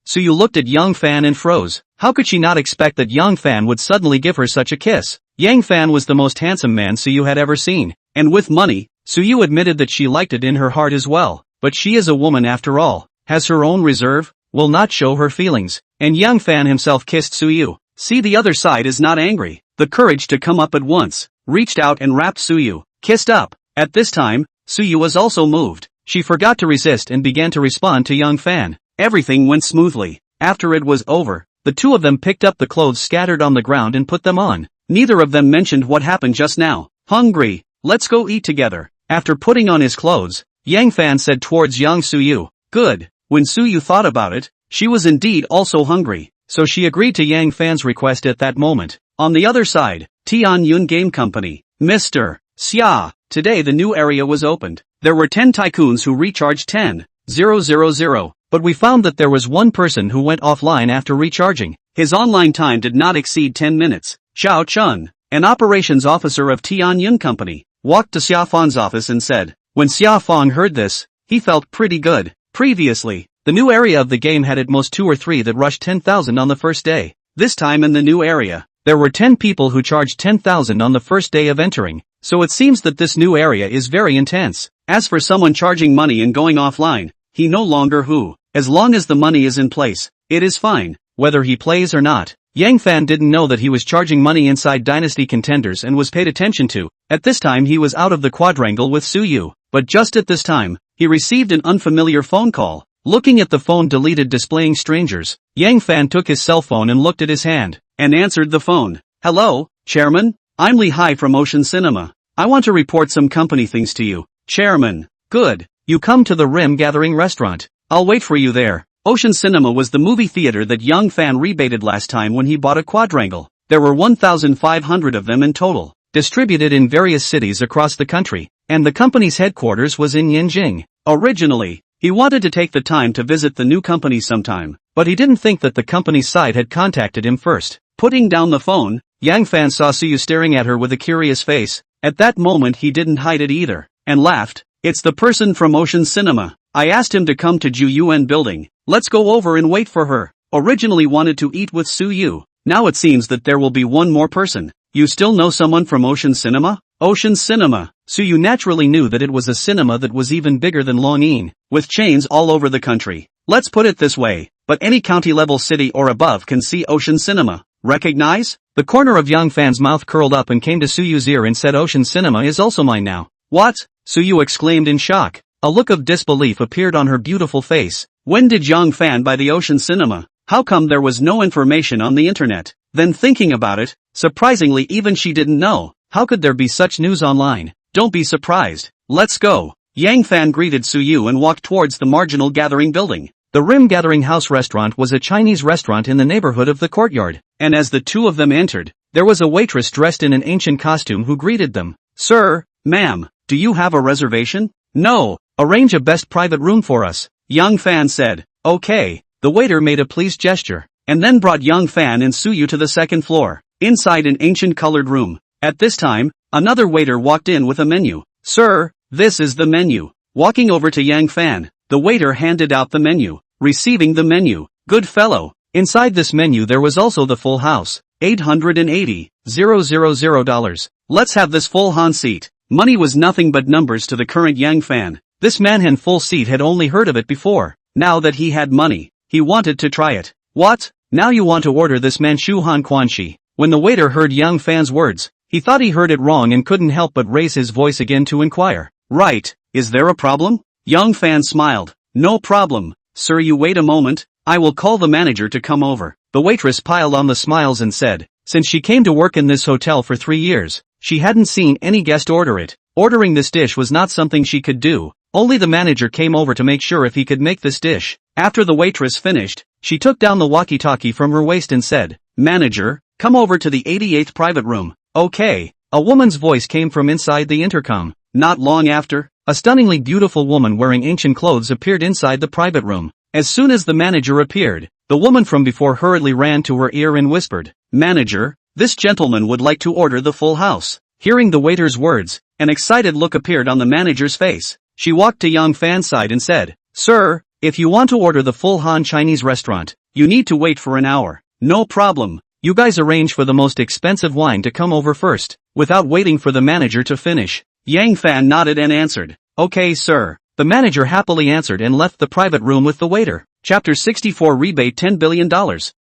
Suyu looked at Yang Fan and froze. How could she not expect that Yang Fan would suddenly give her such a kiss? Yang Fan was the most handsome man Suyu had ever seen, and with money, Suyu admitted that she liked it in her heart as well. But she is a woman after all, has her own reserve, will not show her feelings. And Yang Fan himself kissed Suyu. See, the other side is not angry. The courage to come up at once, reached out and wrapped Suyu, kissed up. At this time, Suyu was also moved. She forgot to resist and began to respond to Yang Fan. Everything went smoothly. After it was over, the two of them picked up the clothes scattered on the ground and put them on. Neither of them mentioned what happened just now. "Hungry, let's go eat together." After putting on his clothes, Yang Fan said towards young Suyu, "Good." When Suyu thought about it, she was indeed also hungry, so she agreed to Yang Fan's request at that moment. On the other side, Tianyun Game Company. Mr. Xia. Today the new area was opened. There were 10 tycoons who recharged 10,000, but we found that there was one person who went offline after recharging. His online time did not exceed 10 minutes. Xiao Chun, an operations officer of Tianyun Company, walked to Xia Fang's office and said. When Xia Fang heard this, he felt pretty good. Previously, the new area of the game had at most 2 or 3 that rushed 10,000 on the first day. This time in the new area, there were 10 people who charged 10,000 on the first day of entering, so it seems that this new area is very intense. As for someone charging money and going offline, he no longer who. As long as the money is in place, it is fine, whether he plays or not. Yang Fan didn't know that he was charging money inside Dynasty Contenders and was paid attention to. At this time he was out of the quadrangle with Suyu, but just at this time, he received an unfamiliar phone call. Looking at the phone deleted displaying strangers, Yang Fan took his cell phone and looked at his hand, and answered the phone. Hello, Chairman? I'm Li Hai from Ocean Cinema. I want to report some company things to you. Chairman. Good. You come to the Rim Gathering restaurant. I'll wait for you there. Ocean Cinema was the movie theater that Young Fan rebated last time when he bought a quadrangle. There were 1,500 of them in total. distributed in various cities across the country, and the company's headquarters was in Yanjing. Originally, he wanted to take the time to visit the new company sometime, but he didn't think that the company's side had contacted him first. Putting down the phone, Yang Fan saw Suyu staring at her with a curious face. At that moment he didn't hide it either, and laughed. It's the person from Ocean Cinema. I asked him to come to Ju Yuan building. Let's go over and wait for her. Originally wanted to eat with Suyu. Now it seems that there will be one more person. You still know someone from Ocean Cinema? Ocean Cinema. Suyu naturally knew that it was a cinema that was even bigger than Longyin, with chains all over the country. Let's put it this way, but any county-level city or above can see Ocean Cinema. Recognize? The corner of Yang Fan's mouth curled up and came to Suyu's ear and said, Ocean Cinema is also mine now. What? Suyu exclaimed in shock. A look of disbelief appeared on her beautiful face. When did Yang Fan buy the Ocean Cinema? How come there was no information on the internet? Then thinking about it, surprisingly even she didn't know. How could there be such news online? Don't be surprised. Let's go. Yang Fan greeted Suyu and walked towards the marginal gathering building. The Rim Gathering House restaurant was a Chinese restaurant in the neighborhood of the courtyard, and as the two of them entered, there was a waitress dressed in an ancient costume who greeted them. Sir, ma'am, do you have a reservation? No. Arrange a best private room for us, Yang Fan said. Okay. The waiter made a pleased gesture, and then brought Yang Fan and Suyu to the second floor, inside an ancient colored room. At this time, another waiter walked in with a menu. Sir, this is the menu. Walking over to Yang Fan, the waiter handed out the menu. Receiving the menu. Good fellow. Inside this menu there was also the full house. $880,000. Let's have this full Han seat. Money was nothing but numbers to the current Yang Fan. This Manhan full seat had only heard of it before. Now that he had money, he wanted to try it. What? Now you want to order this Manchu Han Quanxi? When the waiter heard Yang Fan's words, he thought he heard it wrong and couldn't help but raise his voice again to inquire. Right. Is there a problem? Yang Fan smiled. No problem. Sir, you wait a moment, I will call the manager to come over. The waitress piled on the smiles and said, since she came to work in this hotel for 3 years, she hadn't seen any guest order it. Ordering this dish was not something she could do, only the manager came over to make sure if he could make this dish. After the waitress finished, she took down the walkie-talkie from her waist and said, Manager, come over to the 88th private room. Okay. A woman's voice came from inside the intercom. Not long after, a stunningly beautiful woman wearing ancient clothes appeared inside the private room. As soon as the manager appeared, the woman from before hurriedly ran to her ear and whispered, Manager, this gentleman would like to order the full house. Hearing the waiter's words, an excited look appeared on the manager's face. She walked to Yang Fan's side and said, Sir, if you want to order the full Han Chinese restaurant, you need to wait for an hour. No problem. You guys arrange for the most expensive wine to come over first. Without waiting for the manager to finish, Yang Fan nodded and answered, Okay sir. The manager happily answered and left the private room with the waiter. Chapter 64 Rebate $10 billion.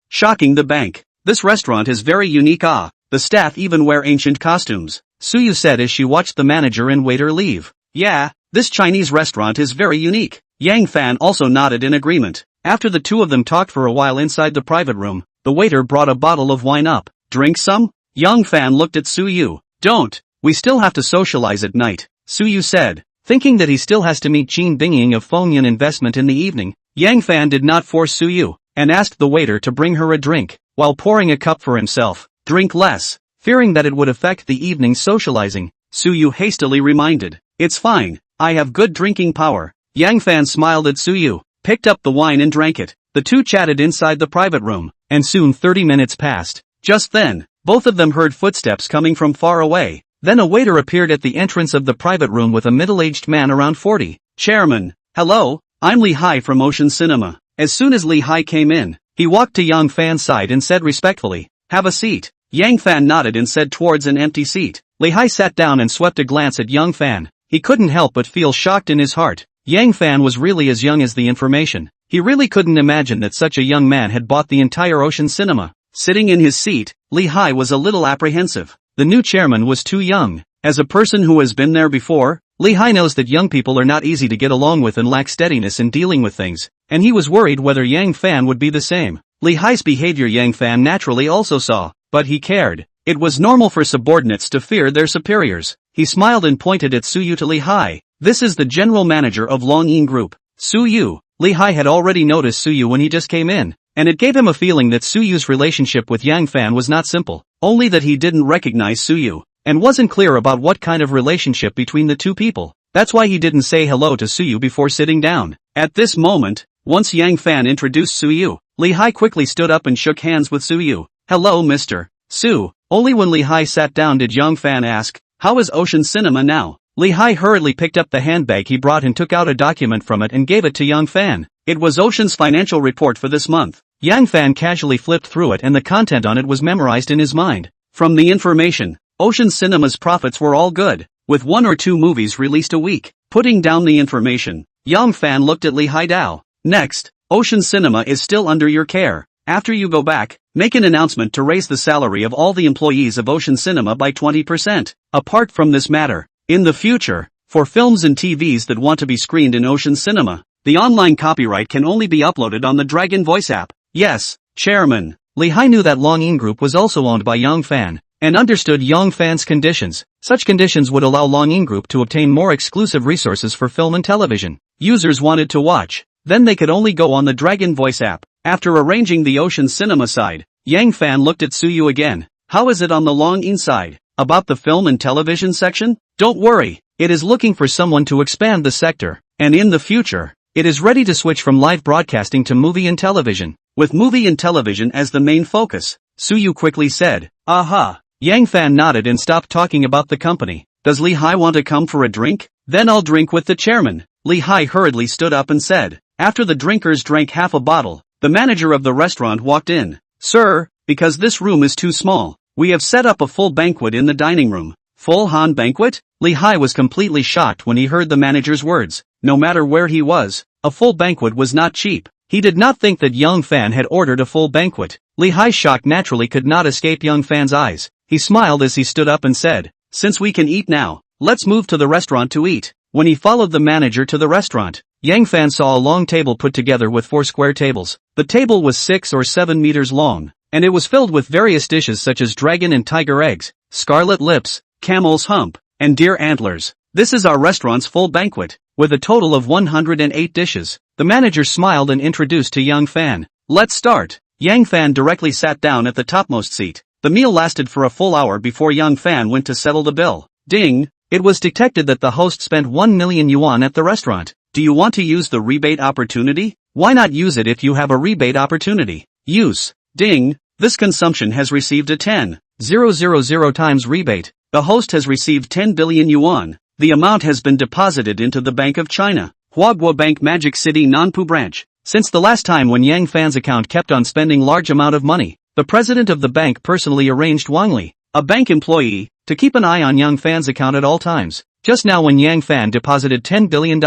Shocking the bank. This restaurant is very unique. The staff even wear ancient costumes, Suyu said as she watched the manager and waiter leave. Yeah, this Chinese restaurant is very unique. Yang Fan also nodded in agreement. After the two of them talked for a while inside the private room, the waiter brought a bottle of wine up. Drink some? Yang Fan looked at Suyu. Don't. We still have to socialize at night, Suyu said. Thinking that he still has to meet Qin Bingying of Fengyan Investment in the evening, Yang Fan did not force Suyu, and asked the waiter to bring her a drink, while pouring a cup for himself. Drink less. Fearing that it would affect the evening's socializing, Suyu hastily reminded, It's fine, I have good drinking power. Yang Fan smiled at Suyu, picked up the wine and drank it. The two chatted inside the private room, and soon 30 minutes passed. Just then, both of them heard footsteps coming from far away. Then a waiter appeared at the entrance of the private room with a middle-aged man around 40. Chairman, hello, I'm Li Hai from Ocean Cinema. As soon as Li Hai came in, he walked to Yang Fan's side and said respectfully, Have a seat. Yang Fan nodded and said towards an empty seat. Li Hai sat down and swept a glance at Yang Fan. He couldn't help but feel shocked in his heart. Yang Fan was really as young as the information. He really couldn't imagine that such a young man had bought the entire Ocean Cinema. Sitting in his seat, Li Hai was a little apprehensive. The new chairman was too young. As a person who has been there before, Li Hai knows that young people are not easy to get along with and lack steadiness in dealing with things, and he was worried whether Yang Fan would be the same. Li Hai's behavior Yang Fan naturally also saw, but he cared. It was normal for subordinates to fear their superiors. He smiled and pointed at Suyu to Li Hai. This is the general manager of Longyin Group. Suyu. Li Hai had already noticed Suyu when he just came in, and it gave him a feeling that Suyu's relationship with Yang Fan was not simple, only that he didn't recognize Suyu. and wasn't clear about what kind of relationship between the two people. That's why he didn't say hello to Suyu before sitting down. At this moment, once Yang Fan introduced Suyu, Lee Hai quickly stood up and shook hands with Suyu. Hello Mr. Su. Only when Lee Hai sat down did Yang Fan ask, how is Ocean Cinema now? Lee Hai hurriedly picked up the handbag he brought and took out a document from it and gave it to Yang Fan. It was Ocean's financial report for this month. Yang Fan casually flipped through it and the content on it was memorized in his mind. From the information, Ocean Cinema's profits were all good, with 1 or 2 movies released a week. Putting down the information, Yang Fan looked at Lee Hai Dao. Next, Ocean Cinema is still under your care. After you go back, make an announcement to raise the salary of all the employees of Ocean Cinema by 20%. Apart from this matter, in the future, for films and TVs that want to be screened in Ocean Cinema, the online copyright can only be uploaded on the Dragon Voice app. Yes, Chairman. Lee Hai knew that Longin Group was also owned by Yang Fan, and understood Yang Fan's conditions. Such conditions would allow Longin Group to obtain more exclusive resources for film and television. Users wanted to watch, then they could only go on the Dragon Voice app. After arranging the Ocean Cinema side, Yang Fan looked at Suyu again. How is it on the Longin side? About the film and television section? Don't worry, it is looking for someone to expand the sector, and in the future, it is ready to switch from live broadcasting to movie and television, with movie and television as the main focus. Suyu quickly said, aha. Yang Fan nodded and stopped talking about the company. Does Lee Hai want to come for a drink? Then I'll drink with the chairman. Lee Hai hurriedly stood up and said. After the drinkers drank half a bottle, the manager of the restaurant walked in. Sir, because this room is too small, we have set up a full banquet in the dining room. Full Han banquet? Lee Hai was completely shocked when he heard the manager's words. No matter where he was, a full banquet was not cheap. He did not think that Yang Fan had ordered a full banquet. Lee Hai's shock naturally could not escape Yang Fan's eyes. He smiled as he stood up and said, since we can eat now, let's move to the restaurant to eat. When he followed the manager to the restaurant, Yang Fan saw a long table put together with 4 square tables. The table was 6 or 7 meters long, and it was filled with various dishes such as dragon and tiger eggs, scarlet lips, camel's hump, and deer antlers. This is our restaurant's full banquet, with a total of 108 dishes. The manager smiled and introduced to Yang Fan. Let's start. Yang Fan directly sat down at the topmost seat. The meal lasted for a full hour before Yang Fan went to settle the bill. Ding! It was detected that the host spent 1 million yuan at the restaurant. Do you want to use the rebate opportunity? Why not use it if you have a rebate opportunity? Use. Ding! This consumption has received a 10,000 times rebate. The host has received 10 billion yuan. The amount has been deposited into the Bank of China, Huaguo Bank Magic City Nanpu branch. Since the last time when Yang Fan's account kept on spending large amount of money, the president of the bank personally arranged Wang Li, a bank employee, to keep an eye on Yang Fan's account at all times. Just now when Yang Fan deposited $10 billion,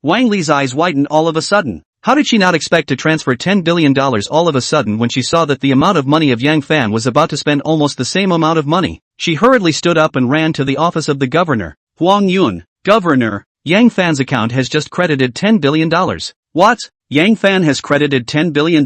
Wang Li's eyes widened all of a sudden. How did she not expect to transfer $10 billion all of a sudden when she saw that the amount of money of Yang Fan was about to spend almost the same amount of money? She hurriedly stood up and ran to the office of the governor. Huang Yun, Governor, Yang Fan's account has just credited $10 billion. What? Yang Fan has credited $10 billion?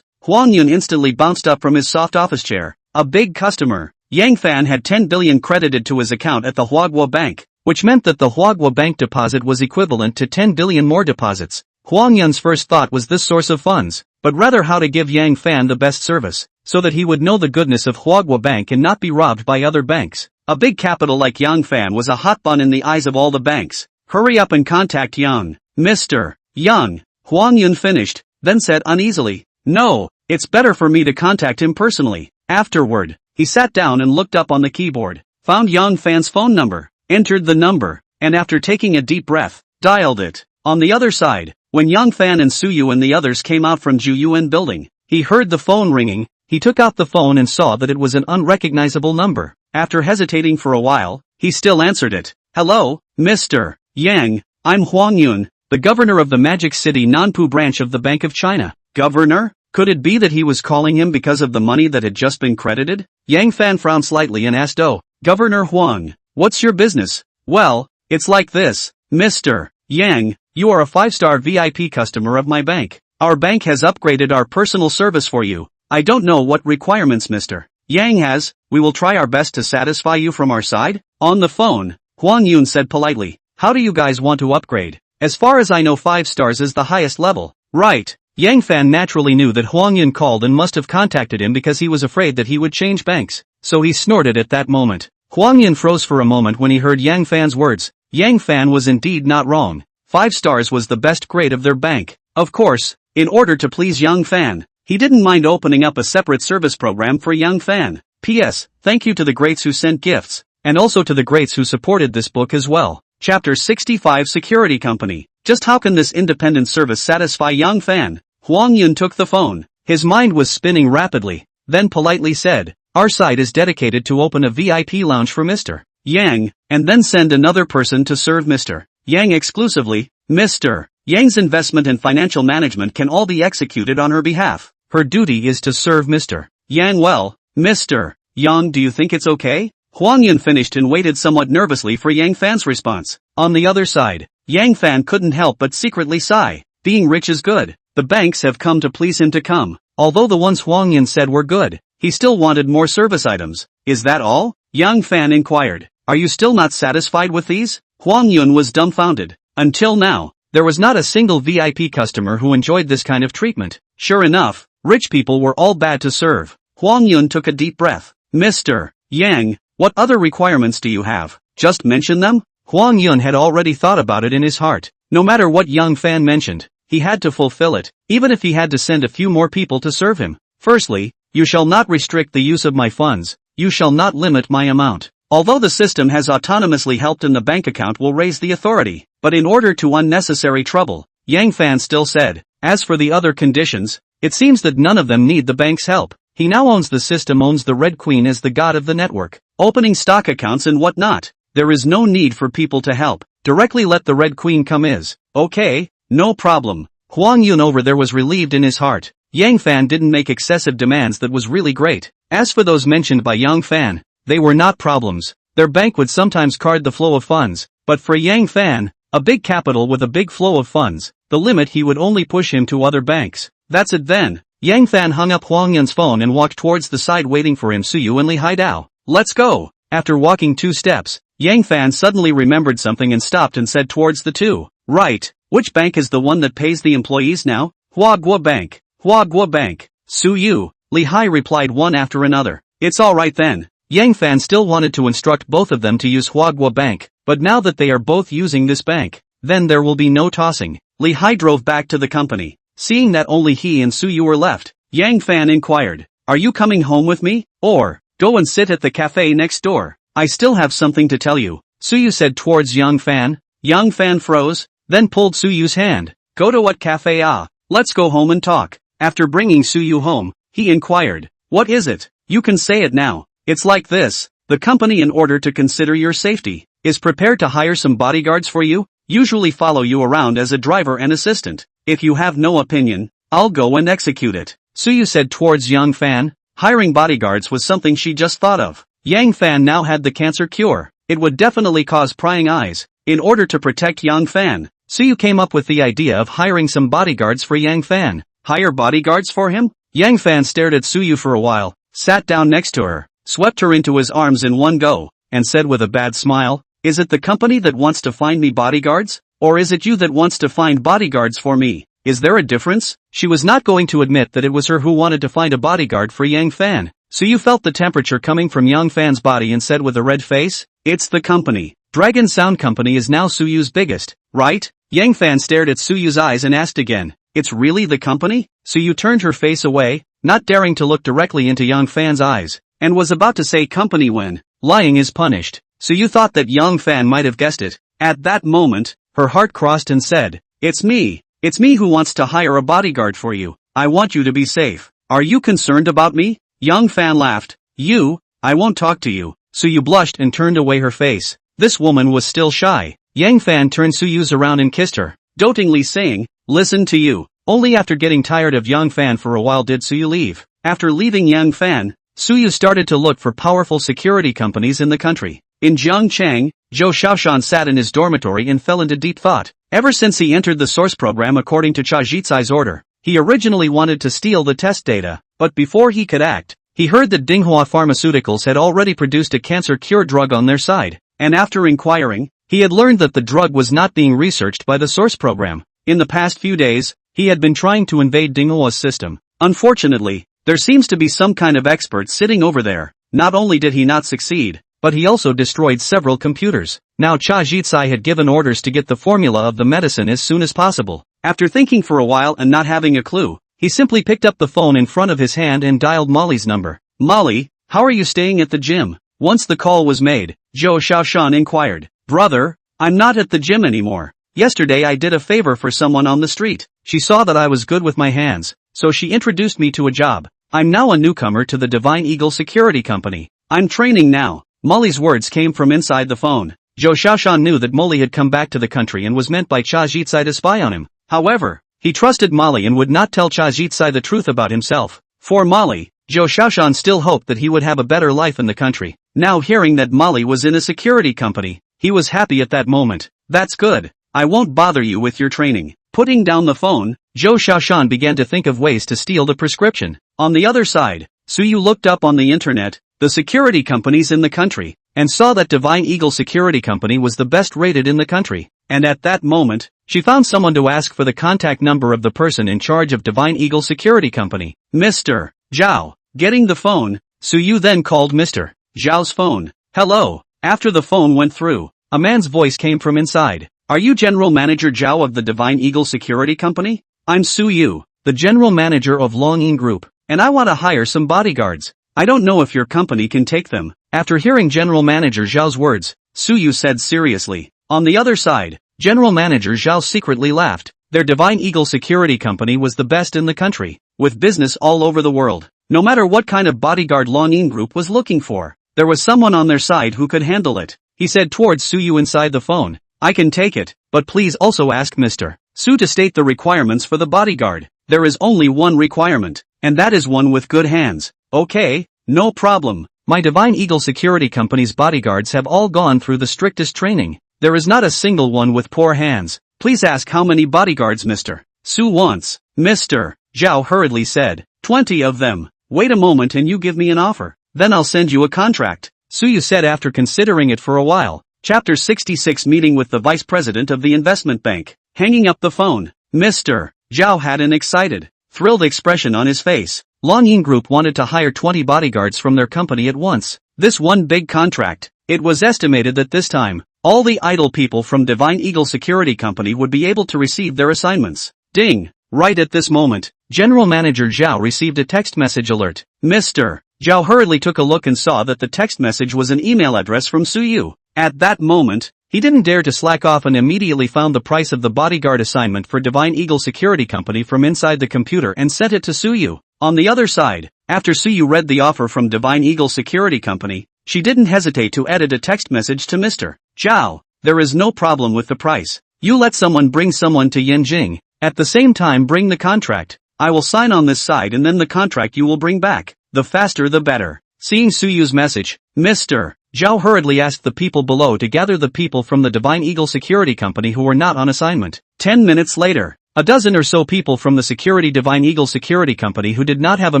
Huang Yun instantly bounced up from his soft office chair. A big customer. Yang Fan had 10 billion credited to his account at the Huaguo Bank, which meant that the Huaguo Bank deposit was equivalent to 10 billion more deposits. Huang Yun's first thought was this source of funds, but rather how to give Yang Fan the best service, so that he would know the goodness of Huaguo Bank and not be robbed by other banks. A big capital like Yang Fan was a hot bun in the eyes of all the banks. Hurry up and contact Yang. Mr. Yang. Huang Yun finished, then said uneasily, no, it's better for me to contact him personally. Afterward, he sat down and looked up on the keyboard, found Yang Fan's phone number, entered the number, and after taking a deep breath, dialed it. On the other side, when Yang Fan and Suyu and the others came out from Ju Yuan building, he heard the phone ringing. He took out the phone and saw that it was an unrecognizable number. After hesitating for a while, he still answered it. Hello, Mr. Yang, I'm Huang Yun, the governor of the Magic City Nanpu branch of the Bank of China. Governor? Could it be that he was calling him because of the money that had just been credited? Yang Fan frowned slightly and asked, oh, Governor Huang, what's your business? Well, it's like this, Mr. Yang, you are a 5-star VIP customer of my bank. Our bank has upgraded our personal service for you. I don't know what requirements Mr. Yang has. We will try our best to satisfy you from our side. On the phone, Huang Yun said politely, how do you guys want to upgrade? As far as I know 5 stars is the highest level. Right. Yang Fan naturally knew that Huang Yun called and must have contacted him because he was afraid that he would change banks. So he snorted at that moment. Huang Yun froze for a moment when he heard Yang Fan's words. Yang Fan was indeed not wrong. 5 stars was the best grade of their bank. Of course, in order to please Yang Fan, he didn't mind opening up a separate service program for Yang Fan. P.S. Thank you to the greats who sent gifts, and also to the greats who supported this book as well. Chapter 65 Security Company. Just how can this independent service satisfy Yang Fan? Huang Yun took the phone. His mind was spinning rapidly, then politely said, "Our site is dedicated to open a VIP lounge for Mr. Yang, and then send another person to serve Mr. Yang exclusively. Mr. Yang's investment and financial management can all be executed on her behalf. Her duty is to serve Mr. Yang well. Mr. Yang, do you think it's okay?" Huang Yun finished and waited somewhat nervously for Yang Fan's response. On the other side, Yang Fan couldn't help but secretly sigh. Being rich is good. The banks have come to please him to come. Although the ones Huang Yun said were good, he still wanted more service items. Is that all? Yang Fan inquired. Are you still not satisfied with these? Huang Yun was dumbfounded. Until now, there was not a single VIP customer who enjoyed this kind of treatment. Sure enough, rich people were all bad to serve. Huang Yun took a deep breath. Mr. Yang, what other requirements do you have? Just mention them? Huang Yun had already thought about it in his heart. No matter what Yang Fan mentioned, he had to fulfill it, even if he had to send a few more people to serve him. Firstly, you shall not restrict the use of my funds. You shall not limit my amount. Although the system has autonomously helped and the bank account will raise the authority, but in order to unnecessary trouble, Yang Fan still said. As for the other conditions, it seems that none of them need the bank's help. He now owns the system, owns the Red Queen as the god of the network, opening stock accounts and whatnot. There is no need for people to help. Directly let the Red Queen come is. Okay, no problem. Huang Yun over there was relieved in his heart. Yang Fan didn't make excessive demands, that was really great. As for those mentioned by Yang Fan, they were not problems. Their bank would sometimes card the flow of funds, but for Yang Fan, a big capital with a big flow of funds, the limit he would only push him to other banks. That's it then. Yang Fan hung up Huang Yun's phone and walked towards the side waiting for him. Suyu and Li Haidao. Let's go. After walking 2 steps, Yang Fan suddenly remembered something and stopped and said towards the two. Right, which bank is the one that pays the employees now? Huagua Bank. Huagua Bank. Suyu, Li Hai replied one after another. It's alright then. Yang Fan still wanted to instruct both of them to use Huagua Bank, but now that they are both using this bank, then there will be no tossing. Li Hai drove back to the company. Seeing that only he and Suyu were left, Yang Fan inquired, "Are you coming home with me? Or, go and sit at the cafe next door? I still have something to tell you," Suyu said towards Yang Fan. Yang Fan froze, then pulled Suyu's hand. "Go to what cafe? Let's go home and talk." After bringing Suyu home, he inquired, "What is it? You can say it now. It's like this. The company, in order to consider your safety, is prepared to hire some bodyguards for you, usually follow you around as a driver and assistant. If you have no opinion, I'll go and execute it," Suyu said towards Yang Fan. Hiring bodyguards was something she just thought of. Yang Fan now had the cancer cure. It would definitely cause prying eyes. In order to protect Yang Fan, Suyu came up with the idea of hiring some bodyguards for Yang Fan. Hire bodyguards for him? Yang Fan stared at Suyu for a while, sat down next to her, swept her into his arms in one go, and said with a bad smile, "Is it the company that wants to find me bodyguards? Or is it you that wants to find bodyguards for me? Is there a difference?" She was not going to admit that it was her who wanted to find a bodyguard for Yang Fan. Suyu felt the temperature coming from Yang Fan's body and said with a red face, "It's the company. Dragon Sound Company is now Suyu's biggest, right?" Yang Fan stared at Suyu's eyes and asked again, "It's really the company?" Suyu turned her face away, not daring to look directly into Yang Fan's eyes, and was about to say company when, lying is punished. Suyu thought that Yang Fan might have guessed it. At that moment, her heart crossed and said, "It's me. It's me who wants to hire a bodyguard for you. I want you to be safe. Are you concerned about me?" Yang Fan laughed. "You? I won't talk to you." Suyu blushed and turned away her face. This woman was still shy. Yang Fan turned Suyu's around and kissed her, dotingly saying, "Listen to you." Only after getting tired of Yang Fan for a while did Suyu leave. After leaving Yang Fan, Suyu started to look for powerful security companies in the country. In Zhangchang, Zhou Shaoshan sat in his dormitory and fell into deep thought. Ever since he entered the source program according to Cha Zhitsai's order, he originally wanted to steal the test data, but before he could act, he heard that Dinghua Pharmaceuticals had already produced a cancer cure drug on their side, and after inquiring, he had learned that the drug was not being researched by the source program. In the past few days, he had been trying to invade Dinghua's system. Unfortunately, there seems to be some kind of expert sitting over there. Not only did he not succeed, but he also destroyed several computers. Now Cha Jitsai had given orders to get the formula of the medicine as soon as possible. After thinking for a while and not having a clue, he simply picked up the phone in front of his hand and dialed Molly's number. "Molly, how are you staying at the gym?" Once the call was made, Zhou Xiaoshan inquired. "Brother, I'm not at the gym anymore. Yesterday I did a favor for someone on the street. She saw that I was good with my hands, so she introduced me to a job. I'm now a newcomer to the Divine Eagle Security Company. I'm training now." Molly's words came from inside the phone. Zhou Xiaoshan knew that Molly had come back to the country and was meant by Cha Jitsai to spy on him. However, he trusted Molly and would not tell Cha Jitsai the truth about himself. For Molly, Zhou Xiaoshan still hoped that he would have a better life in the country. Now hearing that Molly was in a security company, he was happy at that moment. "That's good. I won't bother you with your training." Putting down the phone, Zhou Xiaoshan began to think of ways to steal the prescription. On the other side, Suyu looked up on the internet the security companies in the country, and saw that Divine Eagle Security Company was the best rated in the country. And at that moment, she found someone to ask for the contact number of the person in charge of Divine Eagle Security Company. "Mr. Zhao." Getting the phone, Suyu then called Mr. Zhao's phone. "Hello." After the phone went through, a man's voice came from inside. "Are you General Manager Zhao of the Divine Eagle Security Company? I'm Suyu, the General Manager of Longyin Group, and I want to hire some bodyguards. I don't know if your company can take them." After hearing General Manager Zhao's words, Suyu said seriously. On the other side, General Manager Zhao secretly laughed. Their Divine Eagle Security Company was the best in the country, with business all over the world. No matter what kind of bodyguard Longyin Group was looking for, there was someone on their side who could handle it. He said towards Suyu inside the phone, "I can take it, but please also ask Mr. Su to state the requirements for the bodyguard. There is only one requirement, and that is one with good hands." "Okay, no problem. My Divine Eagle Security Company's bodyguards have all gone through the strictest training. There is not a single one with poor hands. Please ask how many bodyguards Mr. Su wants." Mr. Zhao hurriedly said, 20 of them. "Wait a moment and you give me an offer. Then I'll send you a contract." Suyu said after considering it for a while. Chapter 66 Meeting with the Vice President of the Investment Bank. Hanging up the phone, Mr. Zhao had an excited, thrilled expression on his face. Longyin Group wanted to hire 20 bodyguards from their company at once. This one big contract. It was estimated that this time, all the idle people from Divine Eagle Security Company would be able to receive their assignments. Ding! Right at this moment, General Manager Zhao received a text message alert. Mr. Zhao hurriedly took a look and saw that the text message was an email address from Suyu. At that moment, he didn't dare to slack off and immediately found the price of the bodyguard assignment for Divine Eagle Security Company from inside the computer and sent it to Suyu. On the other side, after Suyu read the offer from Divine Eagle Security Company, she didn't hesitate to edit a text message to Mr. Zhao. "There is no problem with the price. You let someone bring someone to Yanjing. At the same time bring the contract. I will sign on this side and then the contract you will bring back. The faster the better." Seeing Suyu's message, Mr. Zhao hurriedly asked the people below to gather the people from the Divine Eagle Security Company who were not on assignment. 10 minutes later, a dozen or so people from the Security Divine Eagle Security Company who did not have a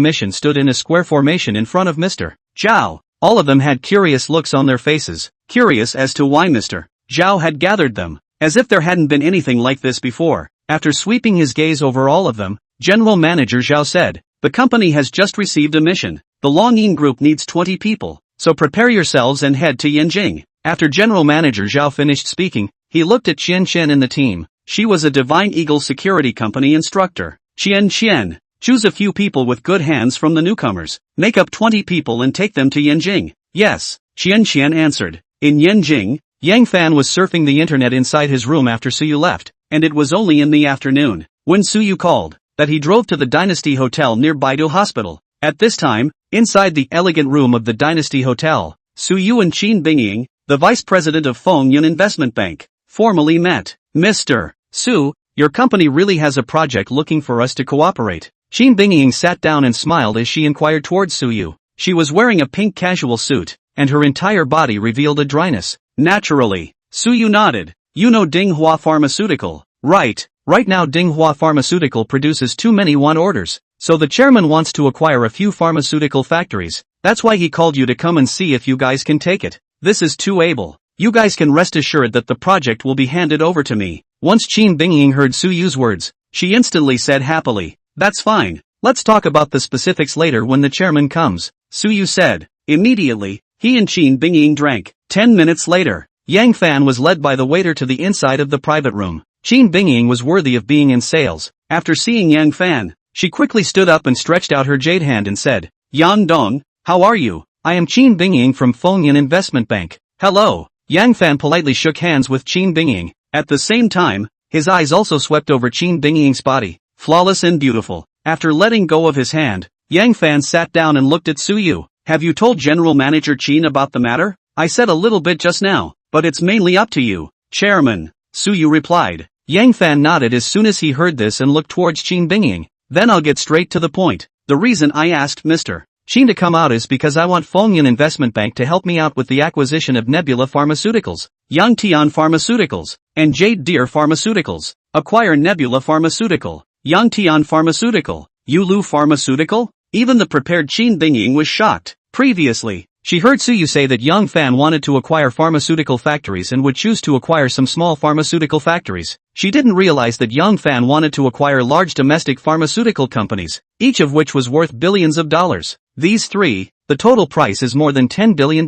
mission stood in a square formation in front of Mr. Zhao. All of them had curious looks on their faces, curious as to why Mr. Zhao had gathered them, as if there hadn't been anything like this before. After sweeping his gaze over all of them, General Manager Zhao said, "The company has just received a mission. The Longyin Group needs 20 people, so prepare yourselves and head to Yanjing." After General Manager Zhao finished speaking, he looked at Qian Qian in the team. She was a Divine Eagle Security Company instructor. "Qian Qian, choose a few people with good hands from the newcomers. Make up 20 people and take them to Yanjing." "Yes," Qian Qian answered. In Yanjing, Yang Fan was surfing the internet inside his room after Suyu left, and it was only in the afternoon, when Suyu called, that he drove to the Dynasty Hotel near Baidu Hospital. At this time, inside the elegant room of the Dynasty Hotel, Suyu and Qin Bingying, the vice president of Fengyun Investment Bank, formally met. "Mr. Su, your company really has a project looking for us to cooperate." Qin Bingying sat down and smiled as she inquired towards Suyu. She was wearing a pink casual suit, and her entire body revealed a dryness. Naturally, Suyu nodded. "You know Dinghua Pharmaceutical, right? Right now Dinghua Pharmaceutical produces too many orders, so the chairman wants to acquire a few pharmaceutical factories. That's why he called you to come and see if you guys can take it. This is too able. You guys can rest assured that the project will be handed over to me." Once Qin Bingying heard Suyu's words, she instantly said happily, "That's fine. Let's talk about the specifics later when the chairman comes," Suyu said. Immediately, he and Qin Bingying drank. 10 minutes later, Yang Fan was led by the waiter to the inside of the private room. Qin Bingying was worthy of being in sales. After seeing Yang Fan, she quickly stood up and stretched out her jade hand and said, Yang Dong, how are you? I am Qin Bingying from Fengyan Investment Bank. Hello. Yang Fan politely shook hands with Qin Bingying. At the same time, his eyes also swept over Qin Bingying's body, flawless and beautiful. After letting go of his hand, Yang Fan sat down and looked at Suyu. Have you told General Manager Qin about the matter? I said a little bit just now, but it's mainly up to you, Chairman. Suyu replied. Yang Fan nodded as soon as he heard this and looked towards Qin Bingying. Then I'll get straight to the point. The reason I asked Mr. Qin to come out is because I want Fengyan Investment Bank to help me out with the acquisition of Nebula Pharmaceuticals, Yangtian Pharmaceuticals, and Jade Deer Pharmaceuticals. Acquire Nebula Pharmaceutical, Yangtian Pharmaceutical, Yulu Pharmaceutical? Even the prepared Qin Bingying was shocked. Previously, she heard Suyu say that Yang Fan wanted to acquire pharmaceutical factories and would choose to acquire some small pharmaceutical factories. She didn't realize that Yang Fan wanted to acquire large domestic pharmaceutical companies, each of which was worth billions of dollars. These three, the total price is more than $10 billion.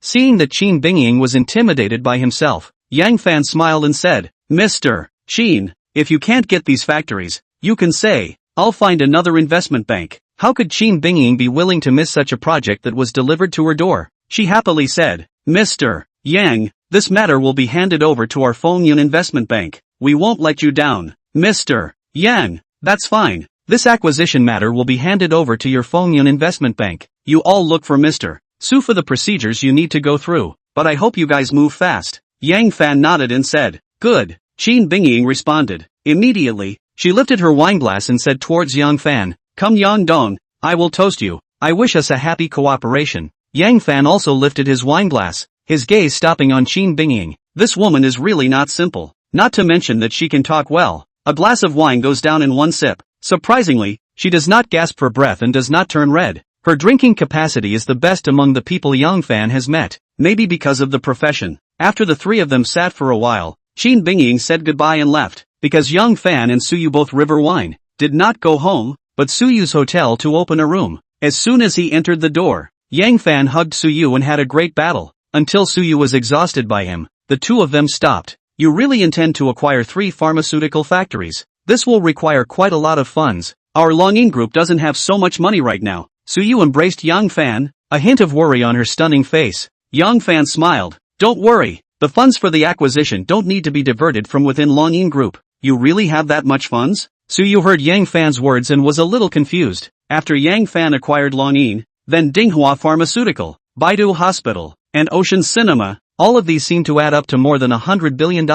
Seeing that Qin Bingying was intimidated by himself, Yang Fan smiled and said, Mr. Qin, if you can't get these factories, you can say, I'll find another investment bank. How could Qin Bingying be willing to miss such a project that was delivered to her door? She happily said, Mr. Yang, this matter will be handed over to our Fengyan Investment Bank. We won't let you down. Mr. Yang, that's fine. This acquisition matter will be handed over to your Fengyan Investment Bank. You all look for Mr. Su for the procedures you need to go through, but I hope you guys move fast. Yang Fan nodded and said, Good. Qin Bingying responded. Immediately, she lifted her wineglass and said towards Yang Fan, Come Yang Dong, I will toast you. I wish us a happy cooperation. Yang Fan also lifted his wineglass, his gaze stopping on Qin Bingying. This woman is really not simple. Not to mention that she can talk well. A glass of wine goes down in one sip. Surprisingly, she does not gasp for breath and does not turn red. Her drinking capacity is the best among the people Yang Fan has met, maybe because of the profession. After the three of them sat for a while, Qin Bingying said goodbye and left, because Yang Fan and Suyu both river wine, did not go home, but Suyu's hotel to open a room. As soon as he entered the door, Yang Fan hugged Suyu and had a great battle, until Suyu was exhausted by him. The two of them stopped. You really intend to acquire 3 pharmaceutical factories? This will require quite a lot of funds. Our Longin group doesn't have so much money right now. Suyu embraced Yang Fan, a hint of worry on her stunning face. Yang Fan smiled. Don't worry, the funds for the acquisition don't need to be diverted from within Longin group. You really have that much funds? Suyu heard Yang Fan's words and was a little confused. After Yang Fan acquired Longin, then Dinghua Pharmaceutical, Baidu Hospital, and Ocean Cinema, all of these seemed to add up to more than $100 billion.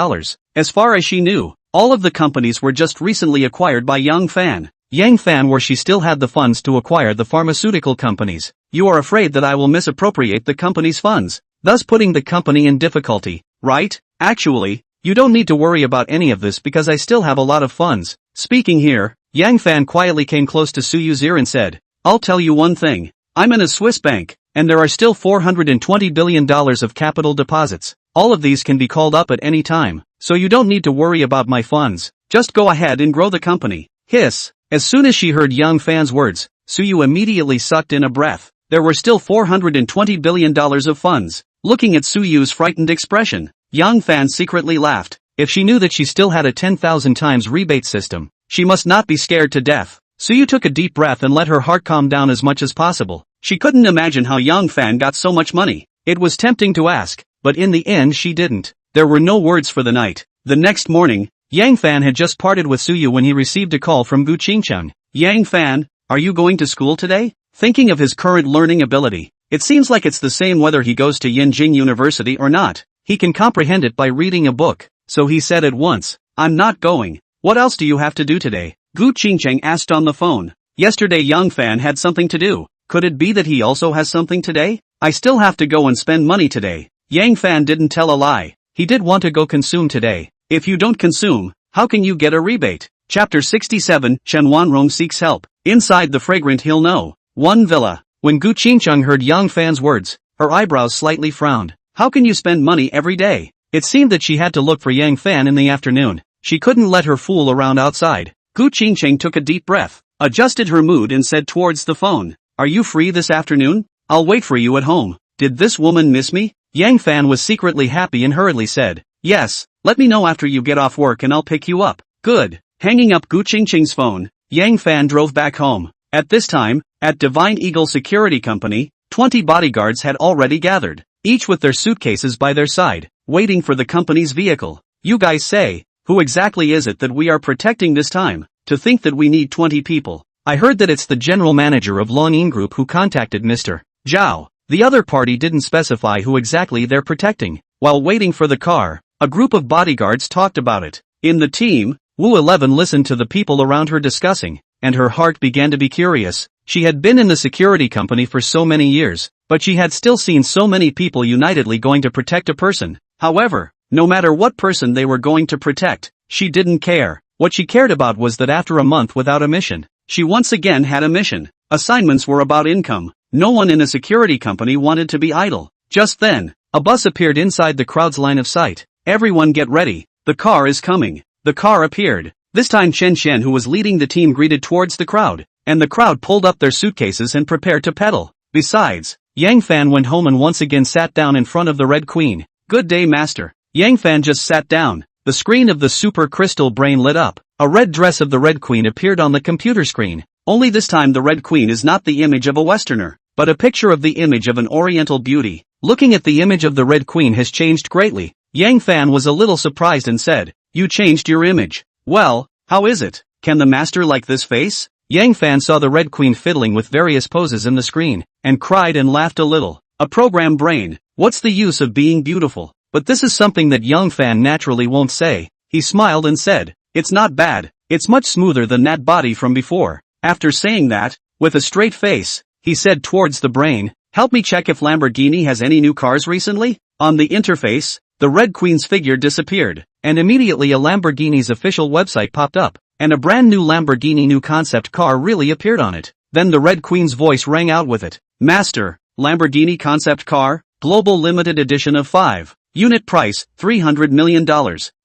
As far as she knew, all of the companies were just recently acquired by Yang Fan. Yang Fan where she still had the funds to acquire the pharmaceutical companies. You are afraid that I will misappropriate the company's funds, thus putting the company in difficulty, right? Actually, you don't need to worry about any of this because I still have a lot of funds. Speaking here, Yang Fan quietly came close to Suyu's ear and said, I'll tell you one thing. I'm in a Swiss bank, and there are still $420 billion of capital deposits. All of these can be called up at any time, so you don't need to worry about my funds. Just go ahead and grow the company. Hiss. As soon as she heard Yang Fan's words, Suyu immediately sucked in a breath. There were still $420 billion of funds. Looking at Suyu's frightened expression, Yang Fan secretly laughed. If she knew that she still had a 10,000 times rebate system, she must not be scared to death. Suyu took a deep breath and let her heart calm down as much as possible. She couldn't imagine how Yang Fan got so much money. It was tempting to ask, but in the end she didn't. There were no words for the night. The next morning, Yang Fan had just parted with Suyu when he received a call from Gu Qingcheng. Yang Fan, are you going to school today? Thinking of his current learning ability, it seems like it's the same whether he goes to Yinjing University or not. He can comprehend it by reading a book, so he said at once, I'm not going. What else do you have to do today? Gu Qingcheng asked on the phone. Yesterday Yang Fan had something to do. Could it be that he also has something today? I still have to go and spend money today. Yang Fan didn't tell a lie. He did want to go consume today. If you don't consume, how can you get a rebate? Chapter 67, Shen Wanrong seeks help. Inside the fragrant hill no. 1 villa. When Gu Qingcheng heard Yang Fan's words, her eyebrows slightly frowned. How can you spend money every day? It seemed that she had to look for Yang Fan in the afternoon. She couldn't let her fool around outside. Gu Qingcheng took a deep breath, adjusted her mood and said towards the phone, Are you free this afternoon? I'll wait for you at home. did this woman miss me? Yang Fan was secretly happy and hurriedly said, yes, let me know after you get off work and I'll pick you up. Good. Hanging up Gu Qingqing's phone, Yang Fan drove back home. At this time, at Divine Eagle Security Company, 20 bodyguards had already gathered, each with their suitcases by their side, waiting for the company's vehicle. You guys say, who exactly is it that we are protecting this time? To think that we need 20 people. I heard that it's the general manager of Longyin Group who contacted Mr. Zhao. The other party didn't specify who exactly they're protecting. While waiting for the car, a group of bodyguards talked about it. In the team, Wu 11 listened to the people around her discussing, and her heart began to be curious. She had been in the security company for so many years, but she had still seen so many people unitedly going to protect a person. However, no matter what person they were going to protect, she didn't care. What she cared about was that after a month without a mission, she once again had a mission. Assignments were about income. No one in a security company wanted to be idle. Just then, a bus appeared inside the crowd's line of sight. Everyone get ready. The car is coming. The car appeared. This time Chen Shen, who was leading the team, greeted towards the crowd, and the crowd pulled up their suitcases and prepared to pedal. Besides, Yang Fan went home and once again sat down in front of the Red Queen. Good day, master. Yang Fan just sat down. The screen of the super crystal brain lit up. A red dress of the Red Queen appeared on the computer screen. Only this time the Red Queen is not the image of a Westerner, but a picture of the image of an Oriental beauty. Looking at the image of the Red Queen has changed greatly. Yang Fan was a little surprised and said, you changed your image. Well, how is it? Can the master like this face? Yang Fan saw the Red Queen fiddling with various poses in the screen, and cried and laughed a little. A program brain. What's the use of being beautiful? But this is something that Yang Fan naturally won't say. He smiled and said, it's not bad. It's much smoother than that body from before. After saying that, with a straight face, he said towards the brain, help me check if Lamborghini has any new cars recently? On the interface, the Red Queen's figure disappeared, and immediately a Lamborghini's official website popped up, and a brand new Lamborghini new concept car really appeared on it. Then the Red Queen's voice rang out with it. Master, Lamborghini concept car, global limited edition of 5. Unit price, $300 million.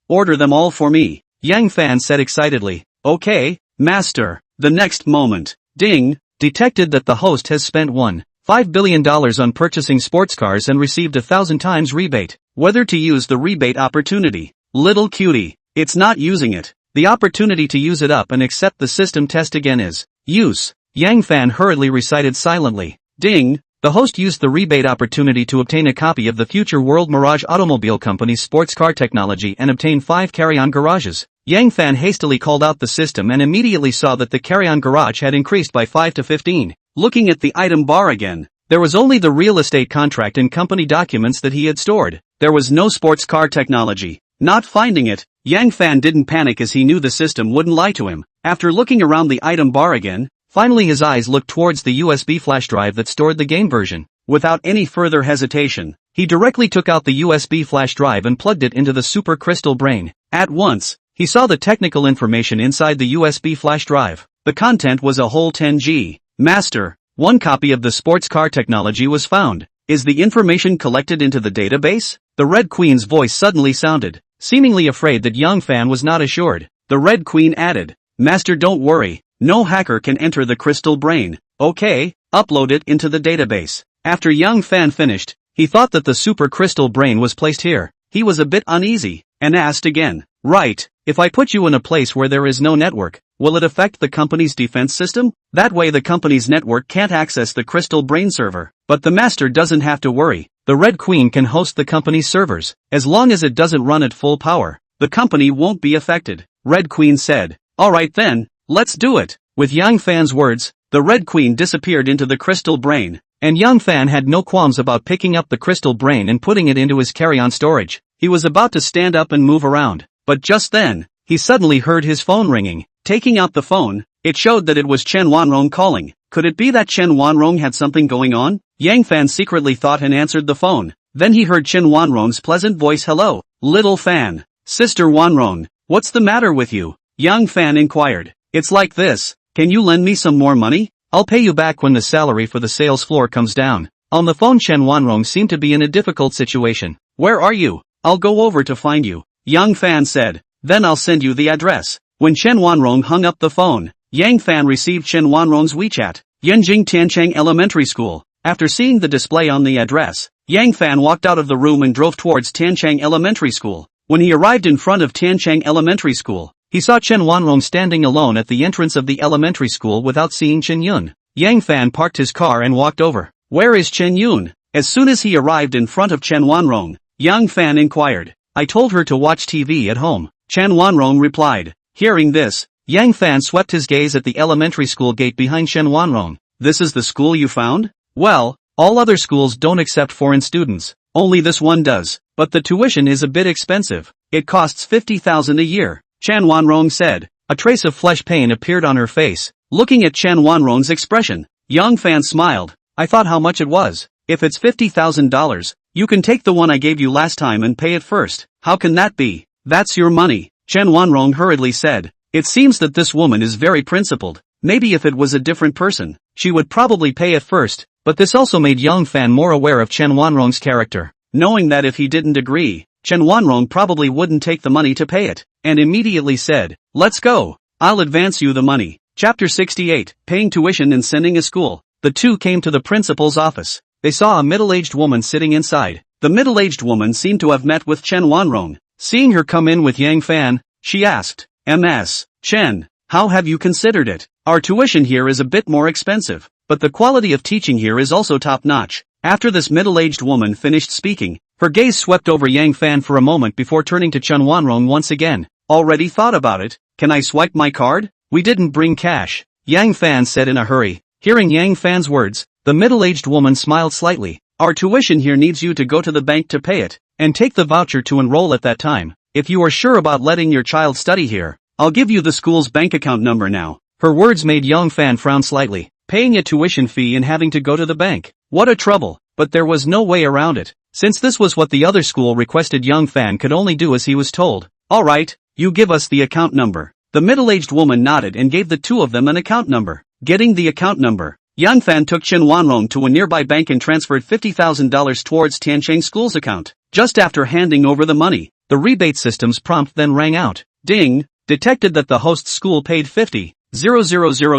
Order them all for me. Yang Fan said excitedly. Okay, master. The next moment, ding, detected that the host has spent $1.5 billion on purchasing sports cars and received 1,000 times rebate. Whether to use the rebate opportunity. Little cutie. It's not using it. The opportunity to use it up and accept the system test again is use. Yang Fan hurriedly recited silently. Ding. The host used the rebate opportunity to obtain a copy of the Future World Mirage Automobile Company's sports car technology and obtain 5 carry-on garages. Yang Fan hastily called out the system and immediately saw that the carry-on garage had increased by 5 to 15. Looking at the item bar again, there was only the real estate contract and company documents that he had stored. There was no sports car technology. Not finding it, Yang Fan didn't panic as he knew the system wouldn't lie to him. After looking around the item bar again, finally his eyes looked towards the USB flash drive that stored the game version. Without any further hesitation, he directly took out the USB flash drive and plugged it into the super crystal brain. At once, he saw the technical information inside the USB flash drive. The content was a whole 10 GB. Master, one copy of the sports car technology was found. Is the information collected into the database? The Red Queen's voice suddenly sounded, seemingly afraid that Yang Fan was not assured. The Red Queen added, Master, don't worry. No hacker can enter the crystal brain. Okay, upload it into the database. After Yang Fan finished, he thought that the super crystal brain was placed here. He was a bit uneasy, and asked again, right, if I put you in a place where there is no network, will it affect the company's defense system? That way the company's network can't access the crystal brain server. But the master doesn't have to worry. The Red Queen can host the company's servers. As long as it doesn't run at full power, the company won't be affected. Red Queen said, alright then, let's do it. With Yang Fan's words, the Red Queen disappeared into the crystal brain, and Yang Fan had no qualms about picking up the crystal brain and putting it into his carry-on storage. He was about to stand up and move around, but just then, he suddenly heard his phone ringing. Taking out the phone, it showed that it was Chen Wanrong calling. Could it be that Chen Wanrong had something going on? Yang Fan secretly thought and answered the phone. Then he heard Chen Wanrong's pleasant voice. Hello, little Fan. Sister Wanrong, what's the matter with you? Yang Fan inquired. It's like this. Can you lend me some more money? I'll pay you back when the salary for the sales floor comes down. On the phone, Chen Wanrong seemed to be in a difficult situation. Where are you? I'll go over to find you. Yang Fan said. Then I'll send you the address. When Chen Wanrong hung up the phone, Yang Fan received Chen Wanrong's WeChat. Yanjing Tiancheng Elementary School. After seeing the display on the address, Yang Fan walked out of the room and drove towards Tianchang Elementary School. When he arrived in front of Tianchang Elementary School, he saw Chen Wanrong standing alone at the entrance of the elementary school without seeing Chen Yun. Yang Fan parked his car and walked over. "Where is Chen Yun?" As soon as he arrived in front of Chen Wanrong, Yang Fan inquired. "I told her to watch TV at home," Chen Wanrong replied. Hearing this, Yang Fan swept his gaze at the elementary school gate behind Chen Wanrong. "This is the school you found?" "Well, all other schools don't accept foreign students. Only this one does. But the tuition is a bit expensive. It costs 50,000 a year," Chen Wanrong said. A trace of flesh pain appeared on her face. Looking at Chen Wanrong's expression, Yang Fan smiled. "I thought how much it was. If it's $50,000, you can take the one I gave you last time and pay it first." "How can that be?" "That's your money," Chen Wanrong hurriedly said. "It seems that this woman is very principled. Maybe if it was a different person, she would probably pay it first." But this also made Yang Fan more aware of Chen Wanrong's character, knowing that if he didn't agree, Chen Wanrong probably wouldn't take the money to pay it, and immediately said, "Let's go. I'll advance you the money." Chapter 68, Paying Tuition and Sending a School. The two came to the principal's office. They saw a middle-aged woman sitting inside. The middle-aged woman seemed to have met with Chen Wanrong. Seeing her come in with Yang Fan, she asked, "Ms. Chen, how have you considered it? Our tuition here is a bit more expensive, but the quality of teaching here is also top-notch." After this middle-aged woman finished speaking, her gaze swept over Yang Fan for a moment before turning to Chen Wanrong once again. "Already thought about it? Can I swipe my card?" "We didn't bring cash," Yang Fan said in a hurry. Hearing Yang Fan's words, the middle-aged woman smiled slightly. "Our tuition here needs you to go to the bank to pay it, and take the voucher to enroll at that time. If you are sure about letting your child study here, I'll give you the school's bank account number now." Her words made Yang Fan frown slightly. Paying a tuition fee and having to go to the bank. What a trouble, but there was no way around it. Since this was what the other school requested, Yang Fan could only do as he was told. "All right, you give us the account number." The middle-aged woman nodded and gave the two of them an account number. Getting the account number, Yang Fan took Chen Wanrong to a nearby bank and transferred $50,000 towards Tiancheng School's account. Just after handing over the money, the rebate system's prompt then rang out. Ding! Detected that the host school paid 50,000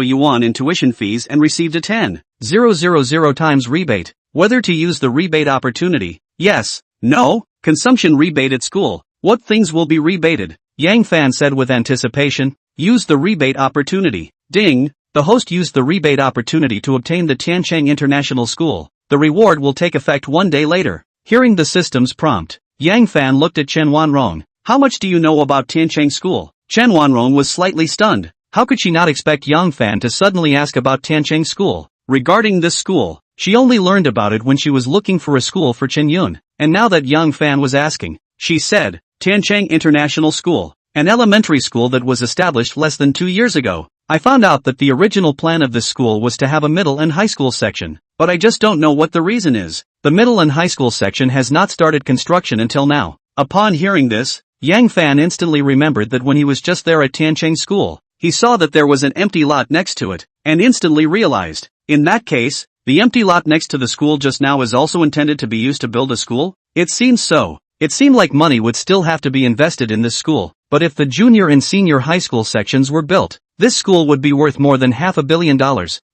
yuan in tuition fees and received a 10,000 times rebate. Whether to use the rebate opportunity? Yes, no, consumption rebate at school. What things will be rebated? Yang Fan said with anticipation. Use the rebate opportunity. Ding! The host used the rebate opportunity to obtain the Tiancheng International School. The reward will take effect 1 day later. Hearing the system's prompt, Yang Fan looked at Chen Wanrong. "How much do you know about Tiancheng School?" Chen Wanrong was slightly stunned. How could she not expect Yang Fan to suddenly ask about Tiancheng School? Regarding this school, she only learned about it when she was looking for a school for Chen Yun, and now that Yang Fan was asking, she said, "Tiancheng International School, an elementary school that was established less than 2 years ago. I found out that the original plan of this school was to have a middle and high school section, but I just don't know what the reason is. The middle and high school section has not started construction until now." Upon hearing this, Yang Fan instantly remembered that when he was just there at Tiancheng School, he saw that there was an empty lot next to it, and instantly realized, in that case, the empty lot next to the school just now is also intended to be used to build a school? It seems so. It seemed like money would still have to be invested in this school, but if the junior and senior high school sections were built, this school would be worth more than $500 million,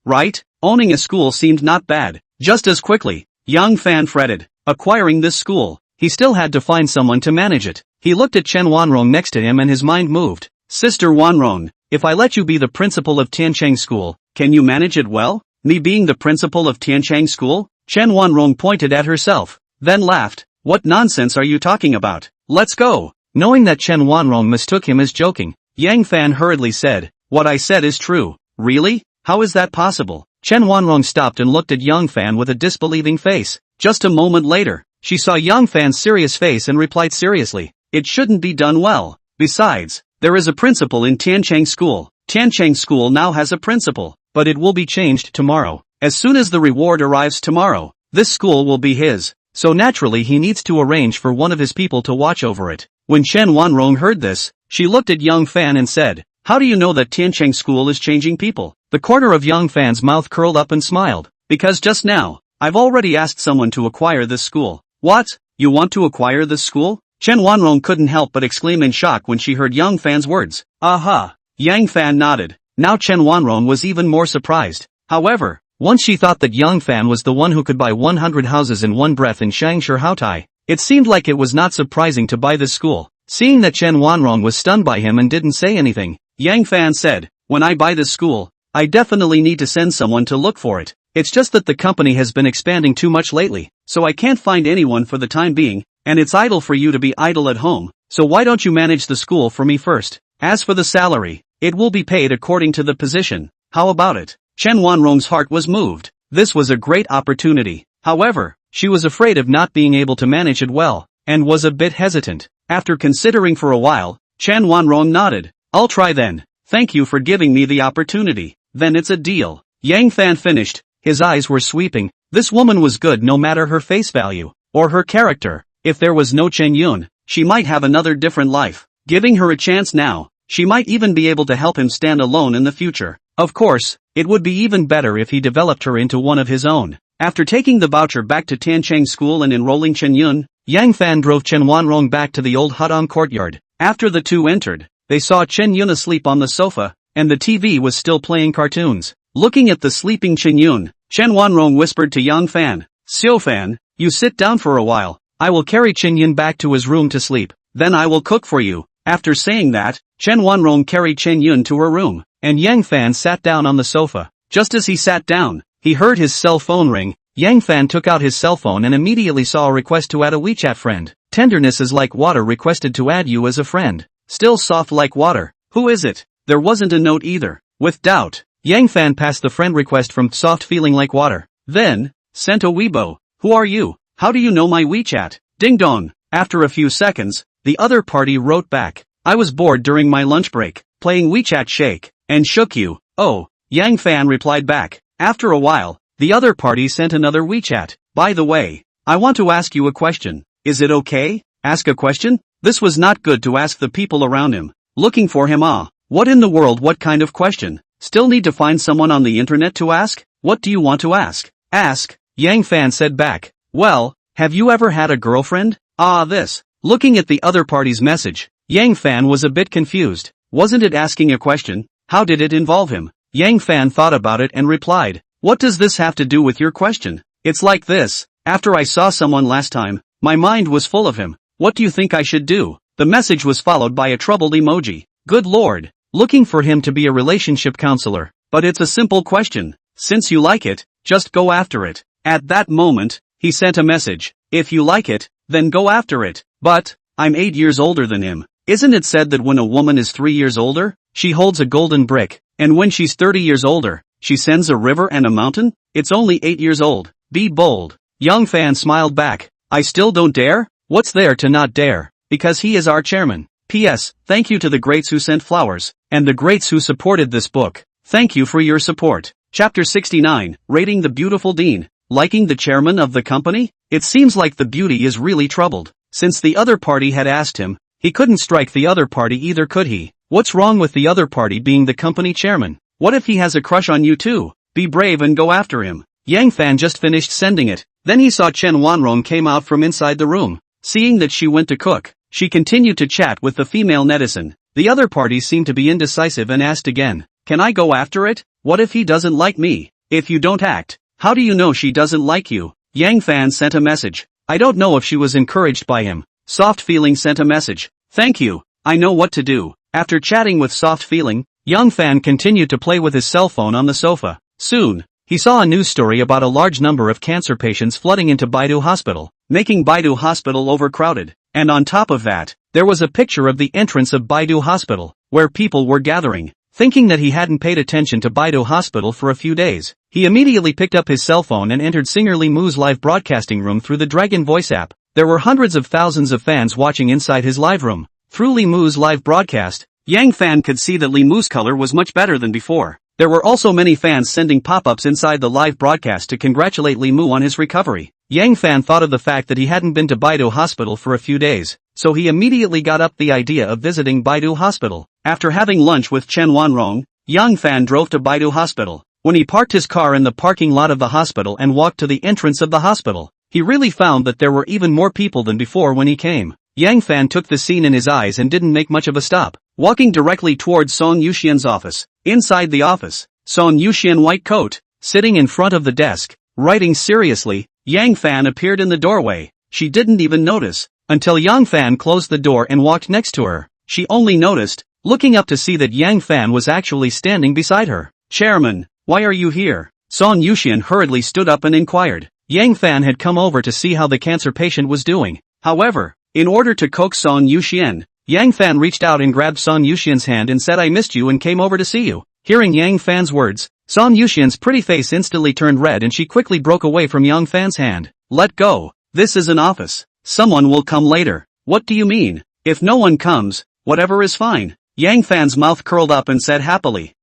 right? Owning a school seemed not bad. Just as quickly, Yang Fan fretted. Acquiring this school, he still had to find someone to manage it. He looked at Chen Wanrong next to him and his mind moved. "Sister Wanrong, if I let you be the principal of Tiancheng School, can you manage it well?" "Me being the principal of Tiancheng School?" Chen Wanrong pointed at herself, then laughed. "What nonsense are you talking about? Let's go." Knowing that Chen Wanrong mistook him as joking, Yang Fan hurriedly said, "What I said is true." "Really? How is that possible?" Chen Wanrong stopped and looked at Yang Fan with a disbelieving face. Just a moment later, she saw Yang Fan's serious face and replied seriously, "It shouldn't be done well. Besides, there is a principal in Tiancheng School. Tiancheng School now has a principal, but it will be changed tomorrow. As soon as the reward arrives tomorrow, this school will be his, so naturally he needs to arrange for one of his people to watch over it." When Chen Wanrong heard this, she looked at Yang Fan and said, "How do you know that Tiancheng School is changing people?" The corner of Yang Fan's mouth curled up and smiled. "Because just now, I've already asked someone to acquire this school." "What? You want to acquire this school?" Chen Wanrong couldn't help but exclaim in shock when she heard Yang Fan's words. "Aha!" Yang Fan nodded. Now Chen Wanrong was even more surprised. However, Once she thought that Yang Fan was the one who could buy 100 houses in one breath in Shangshi Haotai. It seemed like it was not surprising to buy this school. Seeing that Chen Wanrong was stunned by him and didn't say anything, Yang Fan said, "When I buy this school, I definitely need to send someone to look for it. It's just that the company has been expanding too much lately, so I can't find anyone for the time being, and it's idle for you to be idle at home, so why don't you manage the school for me first? As for the salary, it will be paid according to the position. How about it?" Chen Wanrong's heart was moved. This was a great opportunity. However, she was afraid of not being able to manage it well, and was a bit hesitant. After considering for a while, Chen Wanrong nodded. "I'll try then. Thank you for giving me the opportunity. Then it's a deal." Yang Fan finished. His eyes were sweeping. This woman was good no matter her face value, or her character. If there was no Chen Yun, she might have another different life. Giving her a chance now, she might even be able to help him stand alone in the future. Of course, it would be even better if he developed her into one of his own. After taking the voucher back to Tancheng School and enrolling Chen Yun, Yang Fan drove Chen Wanrong back to the old Hudong courtyard. After the two entered, they saw Chen Yun asleep on the sofa, and the TV was still playing cartoons. Looking at the sleeping Chen Yun, Chen Wanrong whispered to Yang Fan, "Xiu Fan, you sit down for a while. I will carry Chen Yun back to his room to sleep, then I will cook for you." After saying that, Chen Wanrong carried Chen Yun to her room, and Yang Fan sat down on the sofa. Just as he sat down, he heard his cell phone ring. Yang Fan took out his cell phone and immediately saw a request to add a WeChat friend. "Tenderness is like water requested to add you as a friend. Still soft like water. Who is it?" There wasn't a note either. With doubt, Yang Fan passed the friend request from soft feeling like water. Then, sent a Weibo. "Who are you? How do you know my WeChat?" Ding dong. After a few seconds, the other party wrote back, "I was bored during my lunch break, playing WeChat Shake, and shook you." "Oh," Yang Fan replied back. After a while, the other party sent another WeChat. "By the way, I want to ask you a question. Is it okay?" Ask a question? This was not good to ask the people around him. Looking for him. What in the world, what kind of question? Still need to find someone on the internet to ask? "What do you want to ask?" "Ask," Yang Fan said back. "Well, have you ever had a girlfriend?" This. Looking at the other party's message, Yang Fan was a bit confused. Wasn't it asking a question? How did it involve him? Yang Fan thought about it and replied, "What does this have to do with your question? It's like this. After I saw someone last time, my mind was full of him. What do you think I should do?" The message was followed by a troubled emoji. "Good lord. Looking for him to be a relationship counselor. But it's a simple question. Since you like it, just go after it." At that moment, he sent a message. "If you like it, then go after it." "But, I'm 8 years older than him. Isn't it said that when a woman is 3 years older, she holds a golden brick, and when she's 30 years older, she sends a river and a mountain? It's only 8 years old. Be bold." Yang Fan smiled back. "I still don't dare? What's there to not dare? Because he is our chairman. P.S. Thank you to the greats who sent flowers, and the greats who supported this book. Thank you for your support." Chapter 69, Rating the Beautiful Dean. Liking the chairman of the company? It seems like the beauty is really troubled. Since the other party had asked him, he couldn't strike the other party either, could he? What's wrong with the other party being the company chairman? What if he has a crush on you too? Be brave and go after him. Yang Fan just finished sending it. Then he saw Chen Wanrong came out from inside the room. Seeing that she went to cook, she continued to chat with the female netizen. The other party seemed to be indecisive and asked again, "Can I go after it? What if he doesn't like me? If you don't act, how do you know she doesn't like you?" Yang Fan sent a message. I don't know if she was encouraged by him. Soft Feeling sent a message. "Thank you, I know what to do." After chatting with Soft Feeling, Yang Fan continued to play with his cell phone on the sofa. Soon, he saw a news story about a large number of cancer patients flooding into Baidu Hospital, making Baidu Hospital overcrowded. And on top of that, there was a picture of the entrance of Baidu Hospital, where people were gathering. Thinking that he hadn't paid attention to Baidu Hospital for a few days, he immediately picked up his cell phone and entered Singer Li Mu's live broadcasting room through the Dragon Voice app. There were hundreds of thousands of fans watching inside his live room. Through Li Mu's live broadcast, Yang Fan could see that Li Mu's color was much better than before. There were also many fans sending pop-ups inside the live broadcast to congratulate Li Mu on his recovery. Yang Fan thought of the fact that he hadn't been to Baidu Hospital for a few days, so he immediately got up the idea of visiting Baidu Hospital. After having lunch with Chen Wanrong, Yang Fan drove to Baidu Hospital. When he parked his car in the parking lot of the hospital and walked to the entrance of the hospital, he really found that there were even more people than before when he came. Yang Fan took the scene in his eyes and didn't make much of a stop, walking directly towards Song Yuxian's office. Inside the office, Song Yuxian white coat, sitting in front of the desk, writing seriously. Yang Fan appeared in the doorway. She didn't even notice, until Yang Fan closed the door and walked next to her. She only noticed, looking up to see that Yang Fan was actually standing beside her. Chairman, why are you here? Son Yuxian hurriedly stood up and inquired. Yang Fan had come over to see how the cancer patient was doing. However, in order to coax Son Yuxian, Yang Fan reached out and grabbed Son Yuxian's hand and said, I missed you and came over to see you. Hearing Yang Fan's words, Son Yuxian's pretty face instantly turned red and she quickly broke away from Yang Fan's hand. Let go. This is an office. Someone will come later. What do you mean? If no one comes, whatever is fine. Yang Fan's mouth curled up and said happily.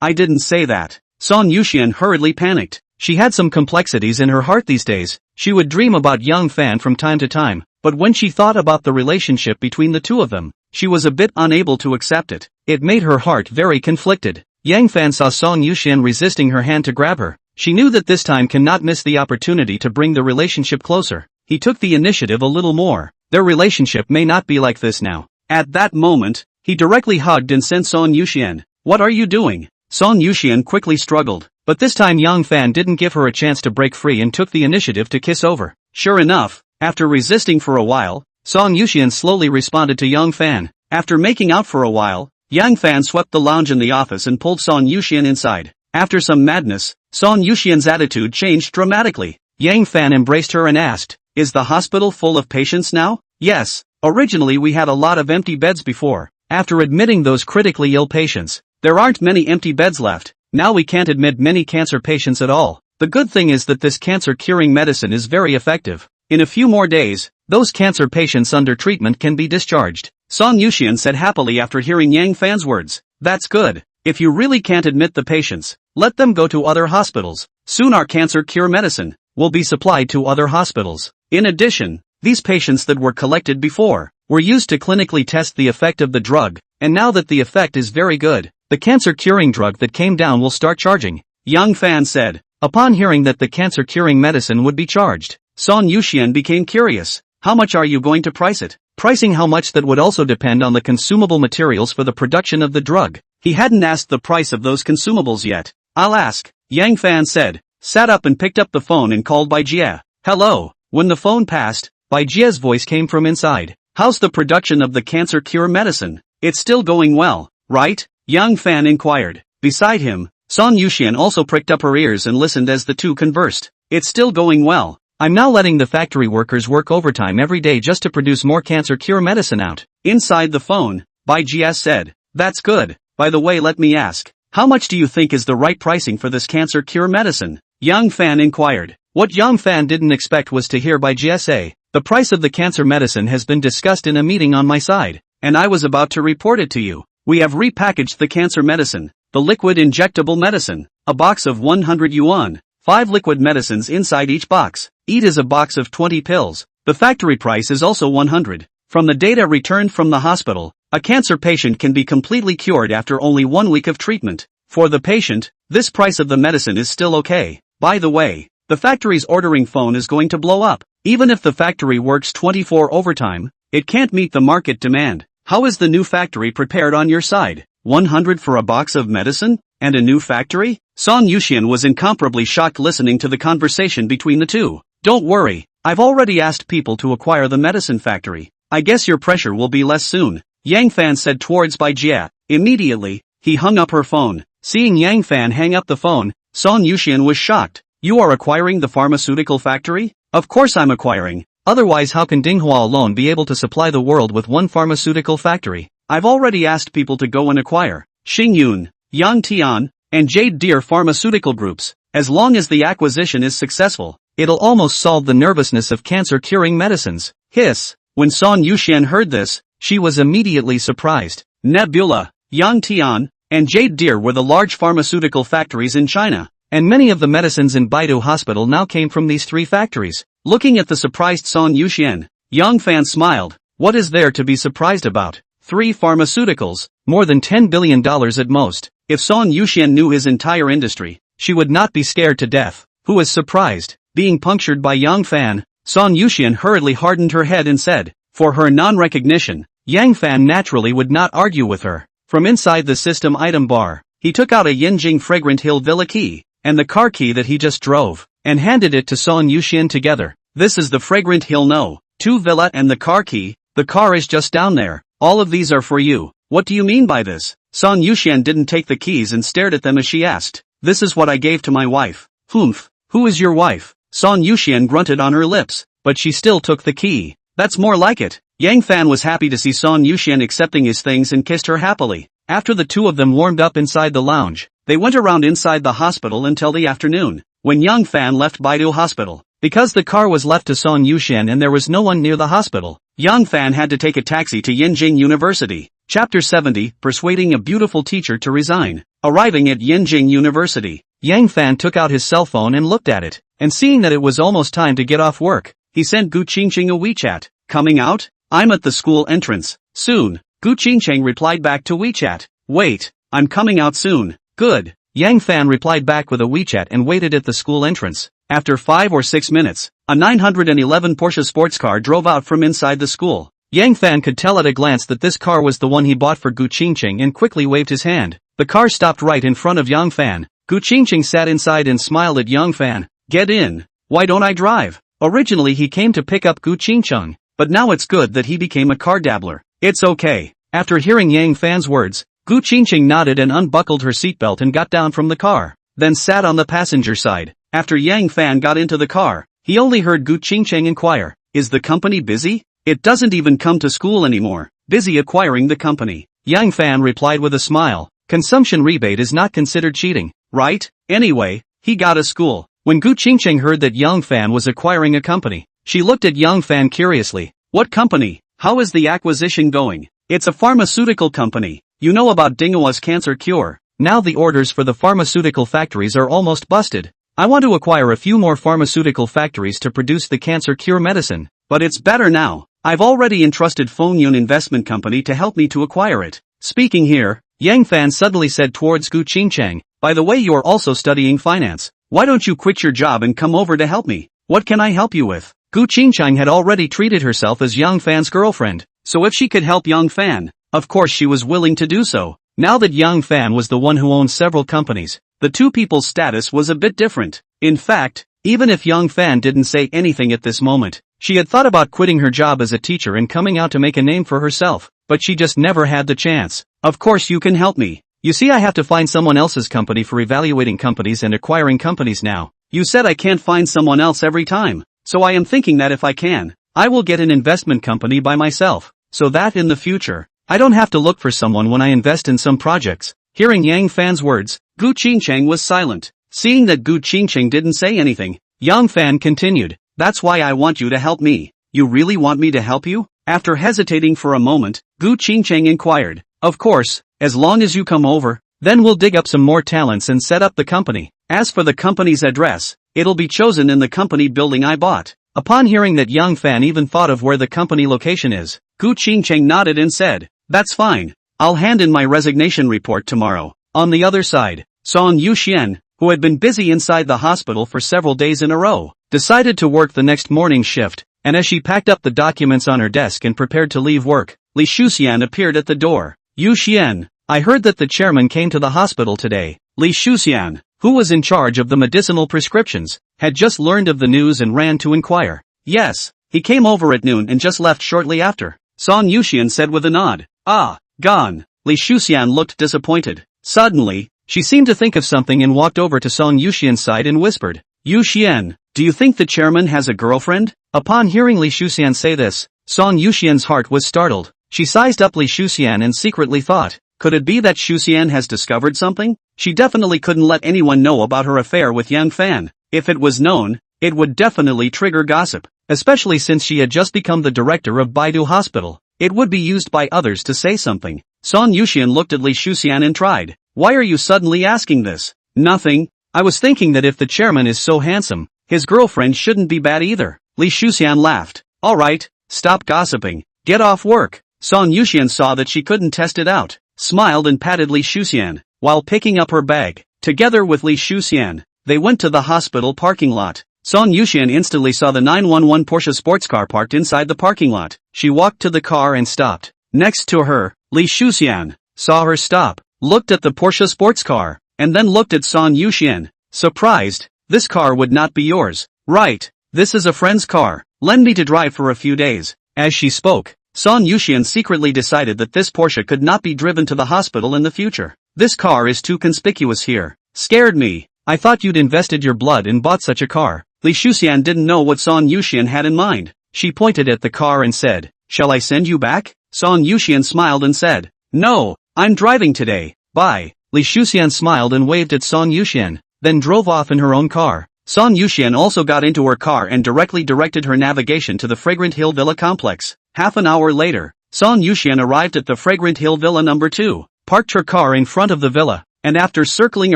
I didn't say that. Son Yuxian hurriedly panicked. She had some complexities in her heart these days. She would dream about Yang Fan from time to time, but when she thought about the relationship between the two of them, she was a bit unable to accept it. It made her heart very conflicted. Yang Fan saw Son Yuxian resisting her hand to grab her. She knew that this time cannot miss the opportunity to bring the relationship closer. He took the initiative a little more. Their relationship may not be like this now. At that moment, he directly hugged and sent Son Yuxian. What are you doing? Son Yuxian quickly struggled, but this time Yang Fan didn't give her a chance to break free and took the initiative to kiss over. Sure enough, after resisting for a while, Son Yuxian slowly responded to Yang Fan. After making out for a while, Yang Fan swept the lounge in the office and pulled Son Yuxian inside. After some madness, Son Yuxian's attitude changed dramatically. Yang Fan embraced her and asked, is the hospital full of patients now? Yes, originally we had a lot of empty beds before. After admitting those critically ill patients, there aren't many empty beds left. Now we can't admit many cancer patients at all. The good thing is that this cancer-curing medicine is very effective. In a few more days, those cancer patients under treatment can be discharged. Son Yuxian said happily after hearing Yang Fan's words. That's good. If you really can't admit the patients, let them go to other hospitals. Soon our cancer cure medicine will be supplied to other hospitals. In addition, these patients that were collected before were used to clinically test the effect of the drug, and now that the effect is very good, the cancer-curing drug that came down will start charging. Yang Fan said. Upon hearing that the cancer-curing medicine would be charged, Son Yuxian became curious. How much are you going to price it? Pricing how much that would also depend on the consumable materials for the production of the drug. He hadn't asked the price of those consumables yet. I'll ask, Yang Fan said, sat up and picked up the phone and called Bai Jie. Hello. When the phone passed, Bai Jie's voice came from inside. How's the production of the cancer cure medicine? It's still going well, right? Yang Fan inquired. Beside him, Son Yuxian also pricked up her ears and listened as the two conversed. It's still going well. I'm now letting the factory workers work overtime every day just to produce more cancer cure medicine out. Inside the phone, Bai Jie said. That's good. By the way, let me ask, how much do you think is the right pricing for this cancer cure medicine? Yang Fan inquired. What Yang Fan didn't expect was to hear Bai Jie say, the price of the cancer medicine has been discussed in a meeting on my side, and I was about to report it to you. We have repackaged the cancer medicine, the liquid injectable medicine, a box of 100 yuan, 5 liquid medicines inside each box. Each is a box of 20 pills. The factory price is also 100. From the data returned from the hospital, a cancer patient can be completely cured after only 1 week of treatment. For the patient, this price of the medicine is still okay. By the way, the factory's ordering phone is going to blow up. Even if the factory works 24 overtime, it can't meet the market demand. How is the new factory prepared on your side? 100 for a box of medicine? And a new factory? Son Yuxian was incomparably shocked listening to the conversation between the two. Don't worry, I've already asked people to acquire the medicine factory. I guess your pressure will be less soon. Yang Fan said towards Bai Jie. Immediately, he hung up her phone. Seeing Yang Fan hang up the phone, Son Yuxian was shocked. You are acquiring the pharmaceutical factory? Of course I'm acquiring. Otherwise how can Dinghua alone be able to supply the world with one pharmaceutical factory? I've already asked people to go and acquire Xingyun, Yang Tian, and Jade Deer pharmaceutical groups. As long as the acquisition is successful, it'll almost solve the nervousness of cancer-curing medicines. Hiss. When Son Yuxian heard this, she was immediately surprised. Nebula, Yang Tian, and Jade Deer were the large pharmaceutical factories in China, and many of the medicines in Baidu Hospital now came from these 3 factories. Looking at the surprised Son Yuxian, Yang Fan smiled. What is there to be surprised about? 3 pharmaceuticals, more than $10 billion at most. If Son Yuxian knew his entire industry, she would not be scared to death. Who is surprised? Being punctured by Yang Fan, Son Yuxian hurriedly hardened her head and said, for her non-recognition, Yang Fan naturally would not argue with her. From inside the system item bar, he took out a Yinjing fragrant hill villa key. and the car key that he just drove, and handed it to Son Yuxian together. This is the fragrant Hill No. 2 villa and the car key. The car is just down there. All of these are for you. What do you mean by this? Son Yuxian didn't take the keys and stared at them as she asked. This is what I gave to my wife. Humph. Who is your wife? Son Yuxian grunted on her lips, but she still took the key. That's more like it. Yang Fan was happy to see Son Yuxian accepting his things and kissed her happily. After the two of them warmed up inside the lounge, they went around inside the hospital until the afternoon, when Yang Fan left Baidu Hospital. Because the car was left to Son Yuxian and there was no one near the hospital, Yang Fan had to take a taxi to Yinjing University. Chapter 70, Persuading a Beautiful Teacher to Resign. Arriving at Yinjing University, Yang Fan took out his cell phone and looked at it, and seeing that it was almost time to get off work, he sent Gu Qingqing a WeChat. Coming out? I'm at the school entrance. Soon. Gu Qingqing replied back to WeChat. Wait, I'm coming out soon. Good. Yang Fan replied back with a WeChat and waited at the school entrance. After 5 or 6 minutes, a 911 Porsche sports car drove out from inside the school. Yang Fan could tell at a glance that this car was the one he bought for Gu Qingqing and quickly waved his hand. The car stopped right in front of Yang Fan. Gu Qingqing sat inside and smiled at Yang Fan. Get in. Why don't I drive? Originally he came to pick up Gu Qingqing, but now it's good that he became a car dabbler. It's okay. After hearing Yang Fan's words, Gu Qingqing nodded and unbuckled her seatbelt and got down from the car, then sat on the passenger side. After Yang Fan got into the car, he only heard Gu Qingqing inquire, is the company busy? It doesn't even come to school anymore. Busy acquiring the company. Yang Fan replied with a smile. Consumption rebate is not considered cheating, right? Anyway, he got a school. When Gu Qingqing heard that Yang Fan was acquiring a company, she looked at Yang Fan curiously. What company? How is the acquisition going? It's a pharmaceutical company. You know about Dinghua's cancer cure. Now the orders for the pharmaceutical factories are almost busted. I want to acquire a few more pharmaceutical factories to produce the cancer cure medicine. But it's better now. I've already entrusted Fengyun Investment Company to help me to acquire it. Speaking here, Yang Fan suddenly said towards Gu Qingqing, by the way, you're also studying finance. Why don't you quit your job and come over to help me? What can I help you with? Gu Qingqing had already treated herself as Yang Fan's girlfriend, so if she could help Yang Fan, of course she was willing to do so. Now that Yang Fan was the one who owned several companies, the two people's status was a bit different. In fact, even if Yang Fan didn't say anything at this moment, she had thought about quitting her job as a teacher and coming out to make a name for herself, but she just never had the chance. Of course you can help me. You see, I have to find someone else's company for evaluating companies and acquiring companies now. You said I can't find someone else every time, so I am thinking that if I can, I will get an investment company by myself, so that in the future, I don't have to look for someone when I invest in some projects. Hearing Yang Fan's words, Gu Qingqing was silent. Seeing that Gu Qingqing didn't say anything, Yang Fan continued, that's why I want you to help me. You really want me to help you? After hesitating for a moment, Gu Qingqing inquired, of course, as long as you come over, then we'll dig up some more talents and set up the company. As for the company's address, it'll be chosen in the company building I bought. Upon hearing that Yang Fan even thought of where the company location is, Gu Qingqing nodded and said, that's fine. I'll hand in my resignation report tomorrow. On the other side, Son Yuxian, who had been busy inside the hospital for several days in a row, decided to work the next morning shift, and as she packed up the documents on her desk and prepared to leave work, Li Shuxian appeared at the door. Yuxian, I heard that the chairman came to the hospital today. Li Shuxian, who was in charge of the medicinal prescriptions, had just learned of the news and ran to inquire. Yes, he came over at noon and just left shortly after. Son Yuxian said with a nod. Ah, gone. Li Shuxian looked disappointed. Suddenly, she seemed to think of something and walked over to Son Yuxian's side and whispered, Yuxian, do you think the chairman has a girlfriend? Upon hearing Li Shuxian say this, Son Yuxian's heart was startled. She sized up Li Shuxian and secretly thought, could it be that Shuxian has discovered something? She definitely couldn't let anyone know about her affair with Yang Fan. If it was known, it would definitely trigger gossip, especially since she had just become the director of Baidu Hospital. It would be used by others to say something. Son Yuxian looked at Li Shuxian and tried. Why are you suddenly asking this? Nothing. I was thinking that if the chairman is so handsome, his girlfriend shouldn't be bad either. Li Shuxian laughed. Alright, stop gossiping. Get off work. Son Yuxian saw that she couldn't test it out, smiled and patted Li Shuxian, while picking up her bag. Together with Li Shuxian, they went to the hospital parking lot. Son Yuxian instantly saw the 911 Porsche sports car parked inside the parking lot. She walked to the car and stopped. Next to her, Li Shuxian saw her stop, looked at the Porsche sports car, and then looked at Son Yuxian. surprised. This car would not be yours, right? This is a friend's car. Lend me to drive for a few days. As she spoke, Son Yuxian secretly decided that this Porsche could not be driven to the hospital in the future. This car is too conspicuous here. Scared me. I thought you'd invested your blood and bought such a car. Li Shuxian didn't know what Son Yuxian had in mind. She pointed at the car and said, "Shall I send you back?" Son Yuxian smiled and said, "No, I'm driving today. Bye." Li Shuxian smiled and waved at Son Yuxian, then drove off in her own car. Son Yuxian also got into her car and directly directed her navigation to the Fragrant Hill Villa complex. Half an hour later, Son Yuxian arrived at the Fragrant Hill Villa number 2, parked her car in front of the villa, and after circling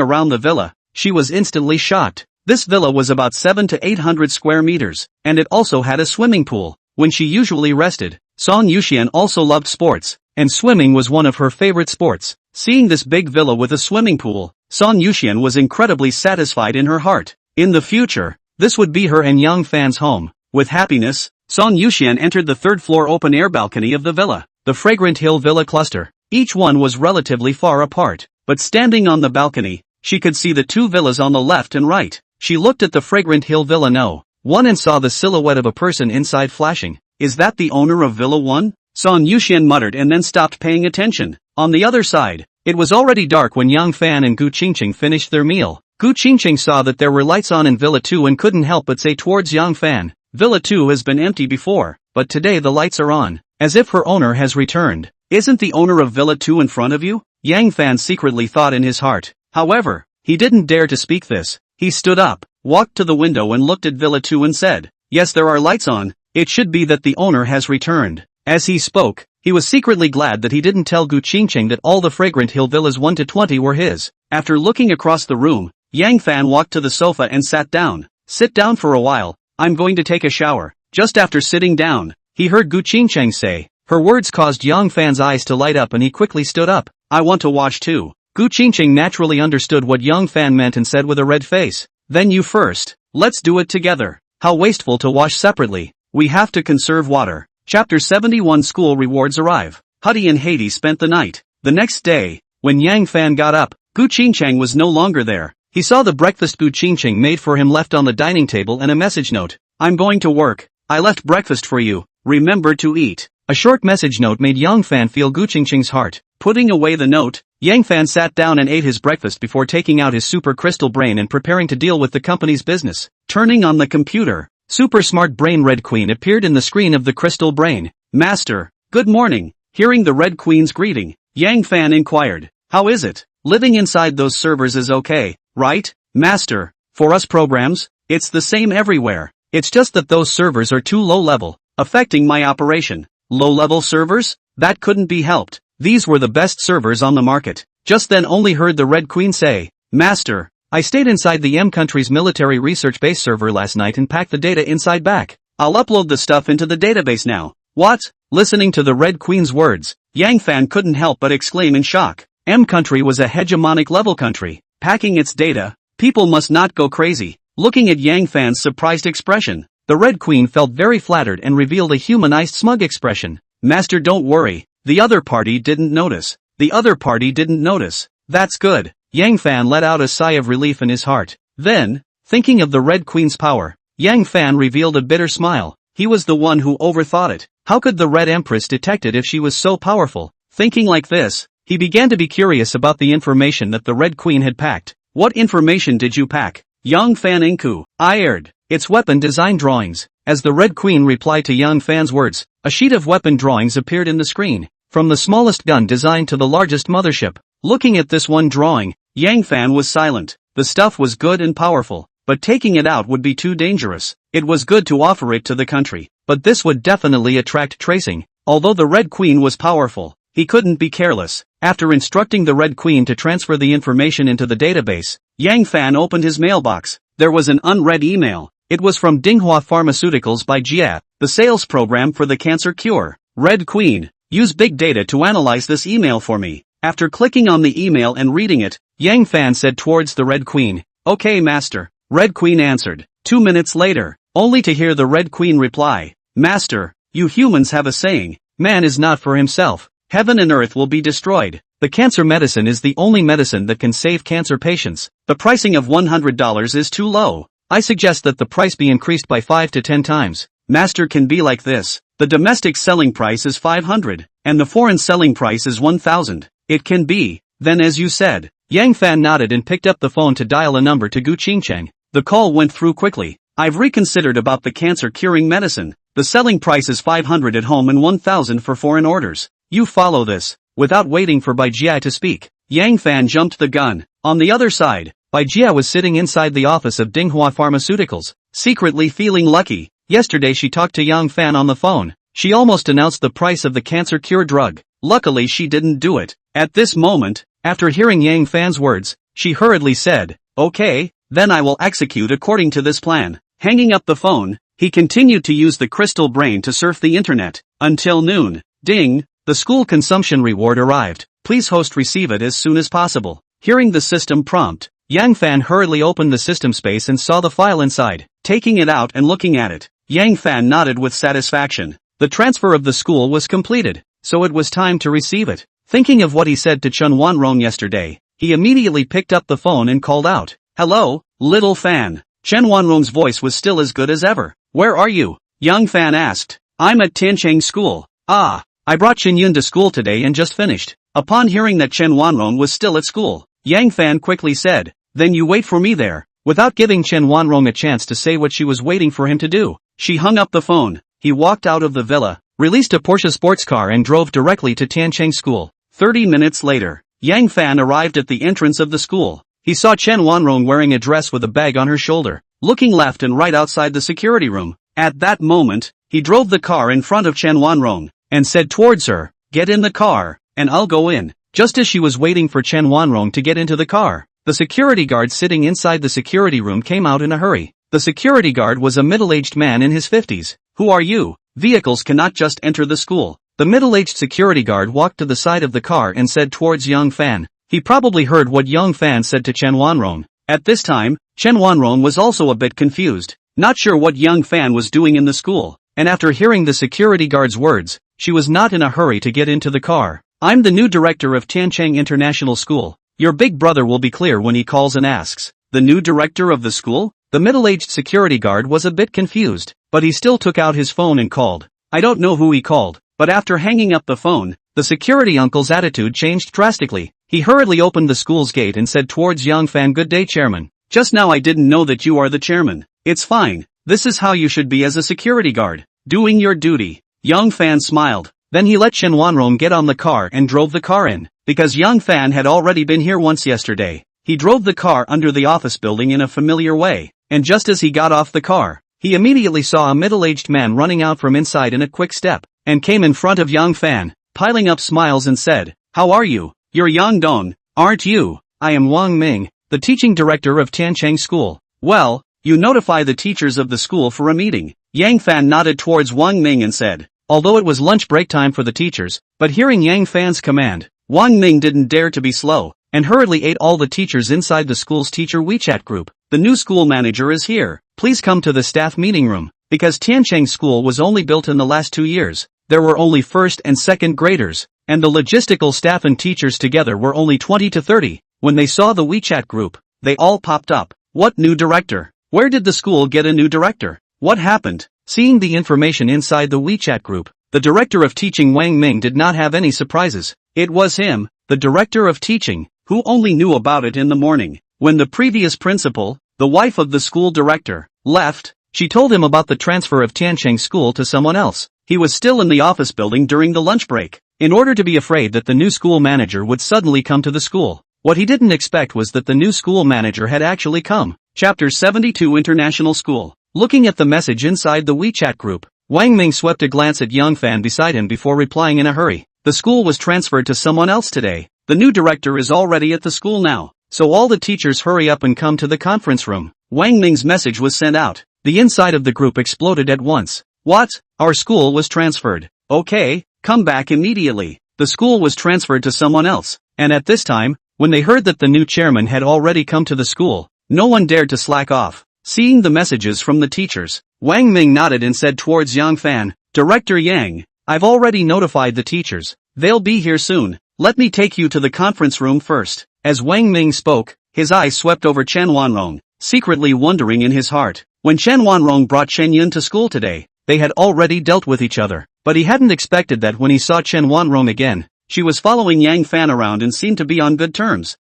around the villa, she was instantly shocked. This villa was about 700 to 800 square meters, and it also had a swimming pool. When she usually rested, Son Yuxian also loved sports, and swimming was one of her favorite sports. Seeing this big villa with a swimming pool, Son Yuxian was incredibly satisfied in her heart. In the future, this would be her and Yang Fan's home. With happiness, Son Yuxian entered the third-floor open-air balcony of the villa, the Fragrant Hill Villa cluster. Each one was relatively far apart, but standing on the balcony, she could see the two villas on the left and right. She looked at the Fragrant Hill Villa No. 1 and saw the silhouette of a person inside flashing. Is that the owner of Villa 1? Son Yuxian muttered and then stopped paying attention. On the other side, it was already dark when Yang Fan and Gu Qingqing finished their meal. Gu Qingqing saw that there were lights on in Villa 2 and couldn't help but say towards Yang Fan, "Villa 2 has been empty before, but today the lights are on, as if her owner has returned." "Isn't the owner of Villa 2 in front of you?" Yang Fan secretly thought in his heart. However, he didn't dare to speak this. He stood up, walked to the window and looked at Villa 2 and said, "Yes, there are lights on. It should be that the owner has returned." As he spoke, he was secretly glad that he didn't tell Gu Qingqing that all the Fragrant Hill villas 1 to 20 were his. After looking across the room, Yang Fan walked to the sofa and sat down. "Sit down for a while, I'm going to take a shower." Just after sitting down, he heard Gu Qingqing say. Her words caused Yang Fan's eyes to light up and he quickly stood up. "I want to wash too." Gu Qingqing naturally understood what Yang Fan meant and said with a red face, "Then you first. Let's do it together. How wasteful to wash separately. We have to conserve water." Chapter 71 School Rewards Arrive. Huddy and Hades spent the night. The next day, when Yang Fan got up, Gu Qingqing was no longer there. He saw the breakfast Gu Qingqing made for him left on the dining table and a message note. "I'm going to work. I left breakfast for you. Remember to eat." A short message note made Yang Fan feel Gu Qingqing's heart. Putting away the note, Yang Fan sat down and ate his breakfast before taking out his super crystal brain and preparing to deal with the company's business. Turning on the computer, Super Smart Brain Red Queen appeared in the screen of the crystal brain. "Master, good morning." Hearing the Red Queen's greeting, Yang Fan inquired, "How is it? Living inside those servers is okay, right, Master? For us programs, it's the same everywhere. It's just that those servers are too low level, affecting my operation." "Low-level servers? That couldn't be helped. These were the best servers on the market." Just then only heard the Red Queen say, "Master, I stayed inside the M country's military research base server last night and packed the data inside back. I'll upload the stuff into the database now." "What?" Listening to the Red Queen's words, Yang Fan couldn't help but exclaim in shock. M country was a hegemonic level country. Packing its data? People must not go crazy. Looking at Yang Fan's surprised expression, the Red Queen felt very flattered and revealed a humanized smug expression. "Master, don't worry. The other party didn't notice." "The other party didn't notice. That's good." Yang Fan let out a sigh of relief in his heart. Then, thinking of the Red Queen's power, Yang Fan revealed a bitter smile. He was the one who overthought it. How could the Red Empress detect it if she was so powerful? Thinking like this, he began to be curious about the information that the Red Queen had packed. "What information did you pack?" Yang Fan Inku. "I aired. It's weapon design drawings." As the Red Queen replied to Yang Fan's words, a sheet of weapon drawings appeared in the screen. From the smallest gun design to the largest mothership. Looking at this one drawing, Yang Fan was silent. The stuff was good and powerful, but taking it out would be too dangerous. It was good to offer it to the country, but this would definitely attract tracing. Although the Red Queen was powerful, he couldn't be careless. After instructing the Red Queen to transfer the information into the database, Yang Fan opened his mailbox. There was an unread email. It was from Dinghua Pharmaceuticals by Jia, the sales program for the cancer cure. "Red Queen, use big data to analyze this email for me." After clicking on the email and reading it, Yang Fan said towards the Red Queen, "Okay, Master." Red Queen answered. 2 minutes later, only to hear the Red Queen reply, "Master, you humans have a saying, man is not for himself. Heaven and earth will be destroyed. The cancer medicine is the only medicine that can save cancer patients. The pricing of $100 is too low. I suggest that the price be increased by 5 to 10 times. Master can be like this. The domestic selling price is 500, and the foreign selling price is 1000. It can be. Then as you said. Yang Fan nodded and picked up the phone to dial a number to Gu Qingcheng. The call went through quickly. I've reconsidered about the cancer curing medicine. The selling price is 500 at home and 1000 for foreign orders. You follow this. Without waiting for Bai Jia to speak, Yang Fan jumped the gun. On the other side, Bai Jia was sitting inside the office of Dinghua Pharmaceuticals, secretly feeling lucky. Yesterday she talked to Yang Fan on the phone. She almost announced the price of the cancer cure drug. Luckily she didn't do it. At this moment, after hearing Yang Fan's words, she hurriedly said, "Okay, then I will execute according to this plan." Hanging up the phone, he continued to use the crystal brain to surf the internet. Until noon. Ding! The school consumption reward arrived. Please host receive it as soon as possible. Hearing the system prompt, Yang Fan hurriedly opened the system space and saw the file inside. Taking it out and looking at it, Yang Fan nodded with satisfaction. The transfer of the school was completed, so it was time to receive it. Thinking of what he said to Chen Wanrong yesterday, he immediately picked up the phone and called out, "Hello, little Fan." Chen Wanrong's voice was still as good as ever. "Where are you?" Yang Fan asked. "I'm at Tiancheng School." "Ah. I brought Chen Yun to school today and just finished." Upon hearing that Chen Wanrong was still at school, Yang Fan quickly said, "Then you wait for me there." Without giving Chen Wanrong a chance to say what she was waiting for him to do, she hung up the phone. He walked out of the villa, released a Porsche sports car and drove directly to Tiancheng School. 30 minutes later, Yang Fan arrived at the entrance of the school. He saw Chen Wanrong wearing a dress with a bag on her shoulder, looking left and right outside the security room. At that moment, he drove the car in front of Chen Wanrong and said towards her, "Get in the car, and I'll go in." Just as she was waiting for Chen Wanrong to get into the car, the security guard sitting inside the security room came out in a hurry. The security guard was a middle-aged man in his 50s. "Who are you? Vehicles cannot just enter the school." The middle-aged security guard walked to the side of the car and said towards Yang Fan. He probably heard what Yang Fan said to Chen Wanrong. At this time, Chen Wanrong was also a bit confused, not sure what Yang Fan was doing in the school, and after hearing the security guard's words, she was not in a hurry to get into the car. "I'm the new director of Tiancheng International School. Your big brother will be clear when he calls and asks." The new director of the school? The middle-aged security guard was a bit confused, but he still took out his phone and called. I don't know who he called, but after hanging up the phone, the security uncle's attitude changed drastically. He hurriedly opened the school's gate and said towards Yang Fan, "Good day, chairman. Just now I didn't know that you are the chairman. It's fine. This is how you should be as a security guard, doing your duty." Yang Fan smiled. Then he let Chen Wanrong get on the car and drove the car in. Because Yang Fan had already been here once yesterday, he drove the car under the office building in a familiar way, and just as he got off the car, he immediately saw a middle-aged man running out from inside in a quick step, and came in front of Yang Fan, piling up smiles and said, "How are you? You're Yang Dong, aren't you?" "I am Wang Ming, the teaching director of Tiancheng School." "Well, you notify the teachers of the school for a meeting." Yang Fan nodded towards Wang Ming and said, although it was lunch break time for the teachers, but hearing Yang Fan's command, Wang Ming didn't dare to be slow, and hurriedly ate all the teachers inside the school's teacher WeChat group. "The new school manager is here. Please come to the staff meeting room." Because Tiancheng School was only built in the last 2 years, there were only first and second graders, and the logistical staff and teachers together were only 20 to 30. When they saw the WeChat group, they all popped up. What new director? Where did the school get a new director? What happened? Seeing the information inside the WeChat group, the director of teaching Wang Ming did not have any surprises. It was him, the director of teaching, who only knew about it in the morning. When the previous principal, the wife of the school director, left, she told him about the transfer of Tiancheng School to someone else. He was still in the office building during the lunch break, in order to be afraid that the new school manager would suddenly come to the school. What he didn't expect was that the new school manager had actually come. Chapter 72 International School. Looking at the message inside the WeChat group, Wang Ming swept a glance at Yang Fan beside him before replying in a hurry. The school was transferred to someone else today. The new director is already at the school now, so all the teachers hurry up and come to the conference room. Wang Ming's message was sent out. The inside of the group exploded at once. What? Our school was transferred. Okay, come back immediately. The school was transferred to someone else, and at this time, when they heard that the new chairman had already come to the school, no one dared to slack off. Seeing the messages from the teachers, Wang Ming nodded and said towards Yang Fan, "Director Yang, I've already notified the teachers. They'll be here soon." let me take you to the conference room first. As Wang Ming spoke, his eyes swept over Chen Wanrong, secretly wondering in his heart. When Chen Wanrong brought Chen Yun to school today, they had already dealt with each other, but he hadn't expected that when he saw Chen Wanrong again, she was following Yang Fan around and seemed to be on good terms.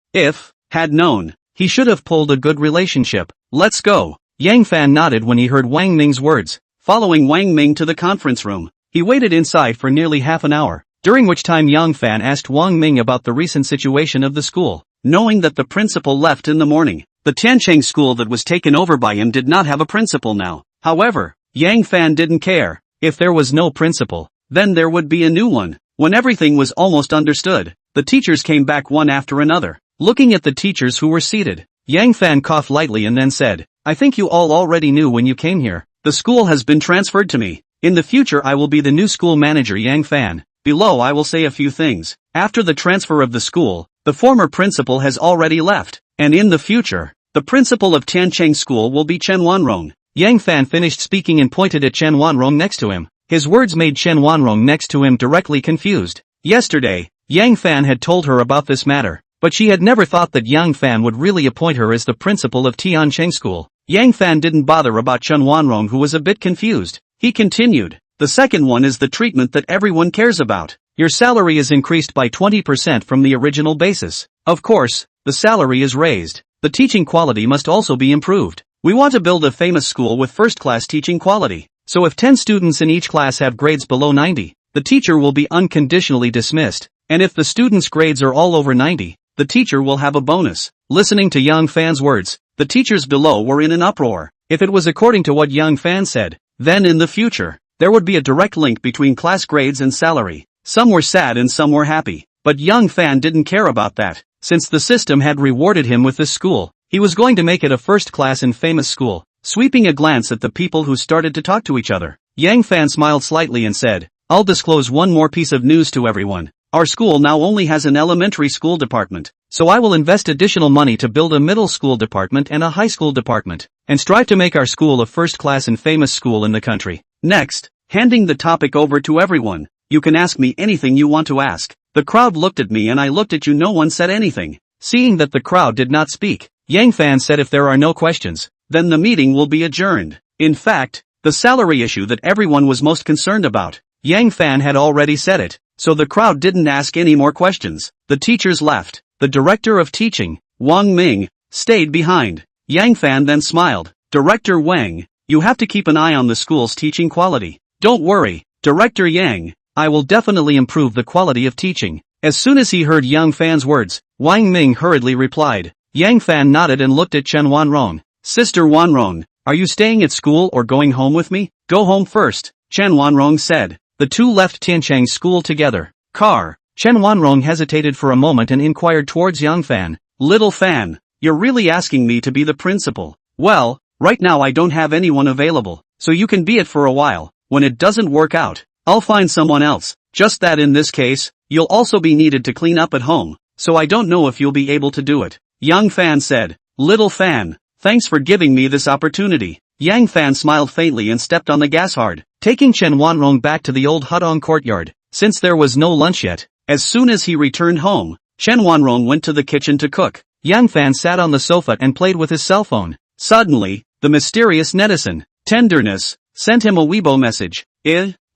Had known, he should have pulled a good relationship. Let's go. Yang Fan nodded when he heard Wang Ming's words. Following Wang Ming to the conference room, he waited inside for nearly half an hour, during which time Yang Fan asked Wang Ming about the recent situation of the school. Knowing that the principal left in the morning, the Tiancheng school that was taken over by him did not have a principal now. However, Yang Fan didn't care. If there was no principal, then there would be a new one. When everything was almost understood, the teachers came back one after another. Looking at the teachers who were seated, Yang Fan coughed lightly and then said, I think you all already knew when you came here. The school has been transferred to me. In the future I will be the new school manager Yang Fan. Below I will say a few things. After the transfer of the school, the former principal has already left, and in the future, the principal of Tiancheng School will be Chen Wanrong. Yang Fan finished speaking and pointed at Chen Wanrong next to him. His words made Chen Wanrong next to him directly confused. Yesterday, Yang Fan had told her about this matter, but she had never thought that Yang Fan would really appoint her as the principal of Tiancheng School. Yang Fan didn't bother about Chen Wanrong, who was a bit confused. He continued, the second one is the treatment that everyone cares about. Your salary is increased by 20% from the original basis. Of course, the salary is raised. The teaching quality must also be improved. We want to build a famous school with first-class teaching quality. So if 10 students in each class have grades below 90, the teacher will be unconditionally dismissed. And if the students' grades are all over 90, the teacher will have a bonus. Listening to Yang Fan's words, the teachers below were in an uproar. If it was according to what Yang Fan said, then in the future, there would be a direct link between class grades and salary. Some were sad and some were happy, but Yang Fan didn't care about that. Since the system had rewarded him with this school, he was going to make it a first-class and famous school. Sweeping a glance at the people who started to talk to each other, Yang Fan smiled slightly and said, I'll disclose one more piece of news to everyone. Our school now only has an elementary school department, so I will invest additional money to build a middle school department and a high school department, and strive to make our school a first-class and famous school in the country. Next, handing the topic over to everyone, you can ask me anything you want to ask. The crowd looked at me and I looked at you. No one said anything. Seeing that the crowd did not speak, Yang Fan said if there are no questions, then the meeting will be adjourned. In fact, the salary issue that everyone was most concerned about, Yang Fan had already said it, so the crowd didn't ask any more questions. The teachers left. The director of teaching, Wang Ming, stayed behind. Yang Fan then smiled. Director Wang, you have to keep an eye on the school's teaching quality. Don't worry, Director Yang, I will definitely improve the quality of teaching. As soon as he heard Yang Fan's words, Wang Ming hurriedly replied. Yang Fan nodded and looked at Chen Wanrong. Sister Wanrong, are you staying at school or going home with me? Go home first, Chen Wanrong said. The two left Tiancheng School together. Car. Chen Wanrong hesitated for a moment and inquired towards Yang Fan. Little Fan, you're really asking me to be the principal? Well, right now I don't have anyone available, so you can be it for a while. When it doesn't work out, I'll find someone else. Just that in this case, you'll also be needed to clean up at home, so I don't know if you'll be able to do it. Yang Fan said. Little Fan, thanks for giving me this opportunity. Yang Fan smiled faintly and stepped on the gas hard, taking Chen Wanrong back to the old Hudong courtyard. Since there was no lunch yet, as soon as he returned home, Chen Wanrong went to the kitchen to cook. Yang Fan sat on the sofa and played with his cell phone. Suddenly, the mysterious netizen, Tenderness, sent him a Weibo message.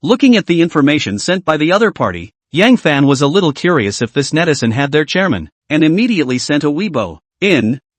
Looking at the information sent by the other party, Yang Fan was a little curious if this netizen had their chairman, and immediately sent a Weibo.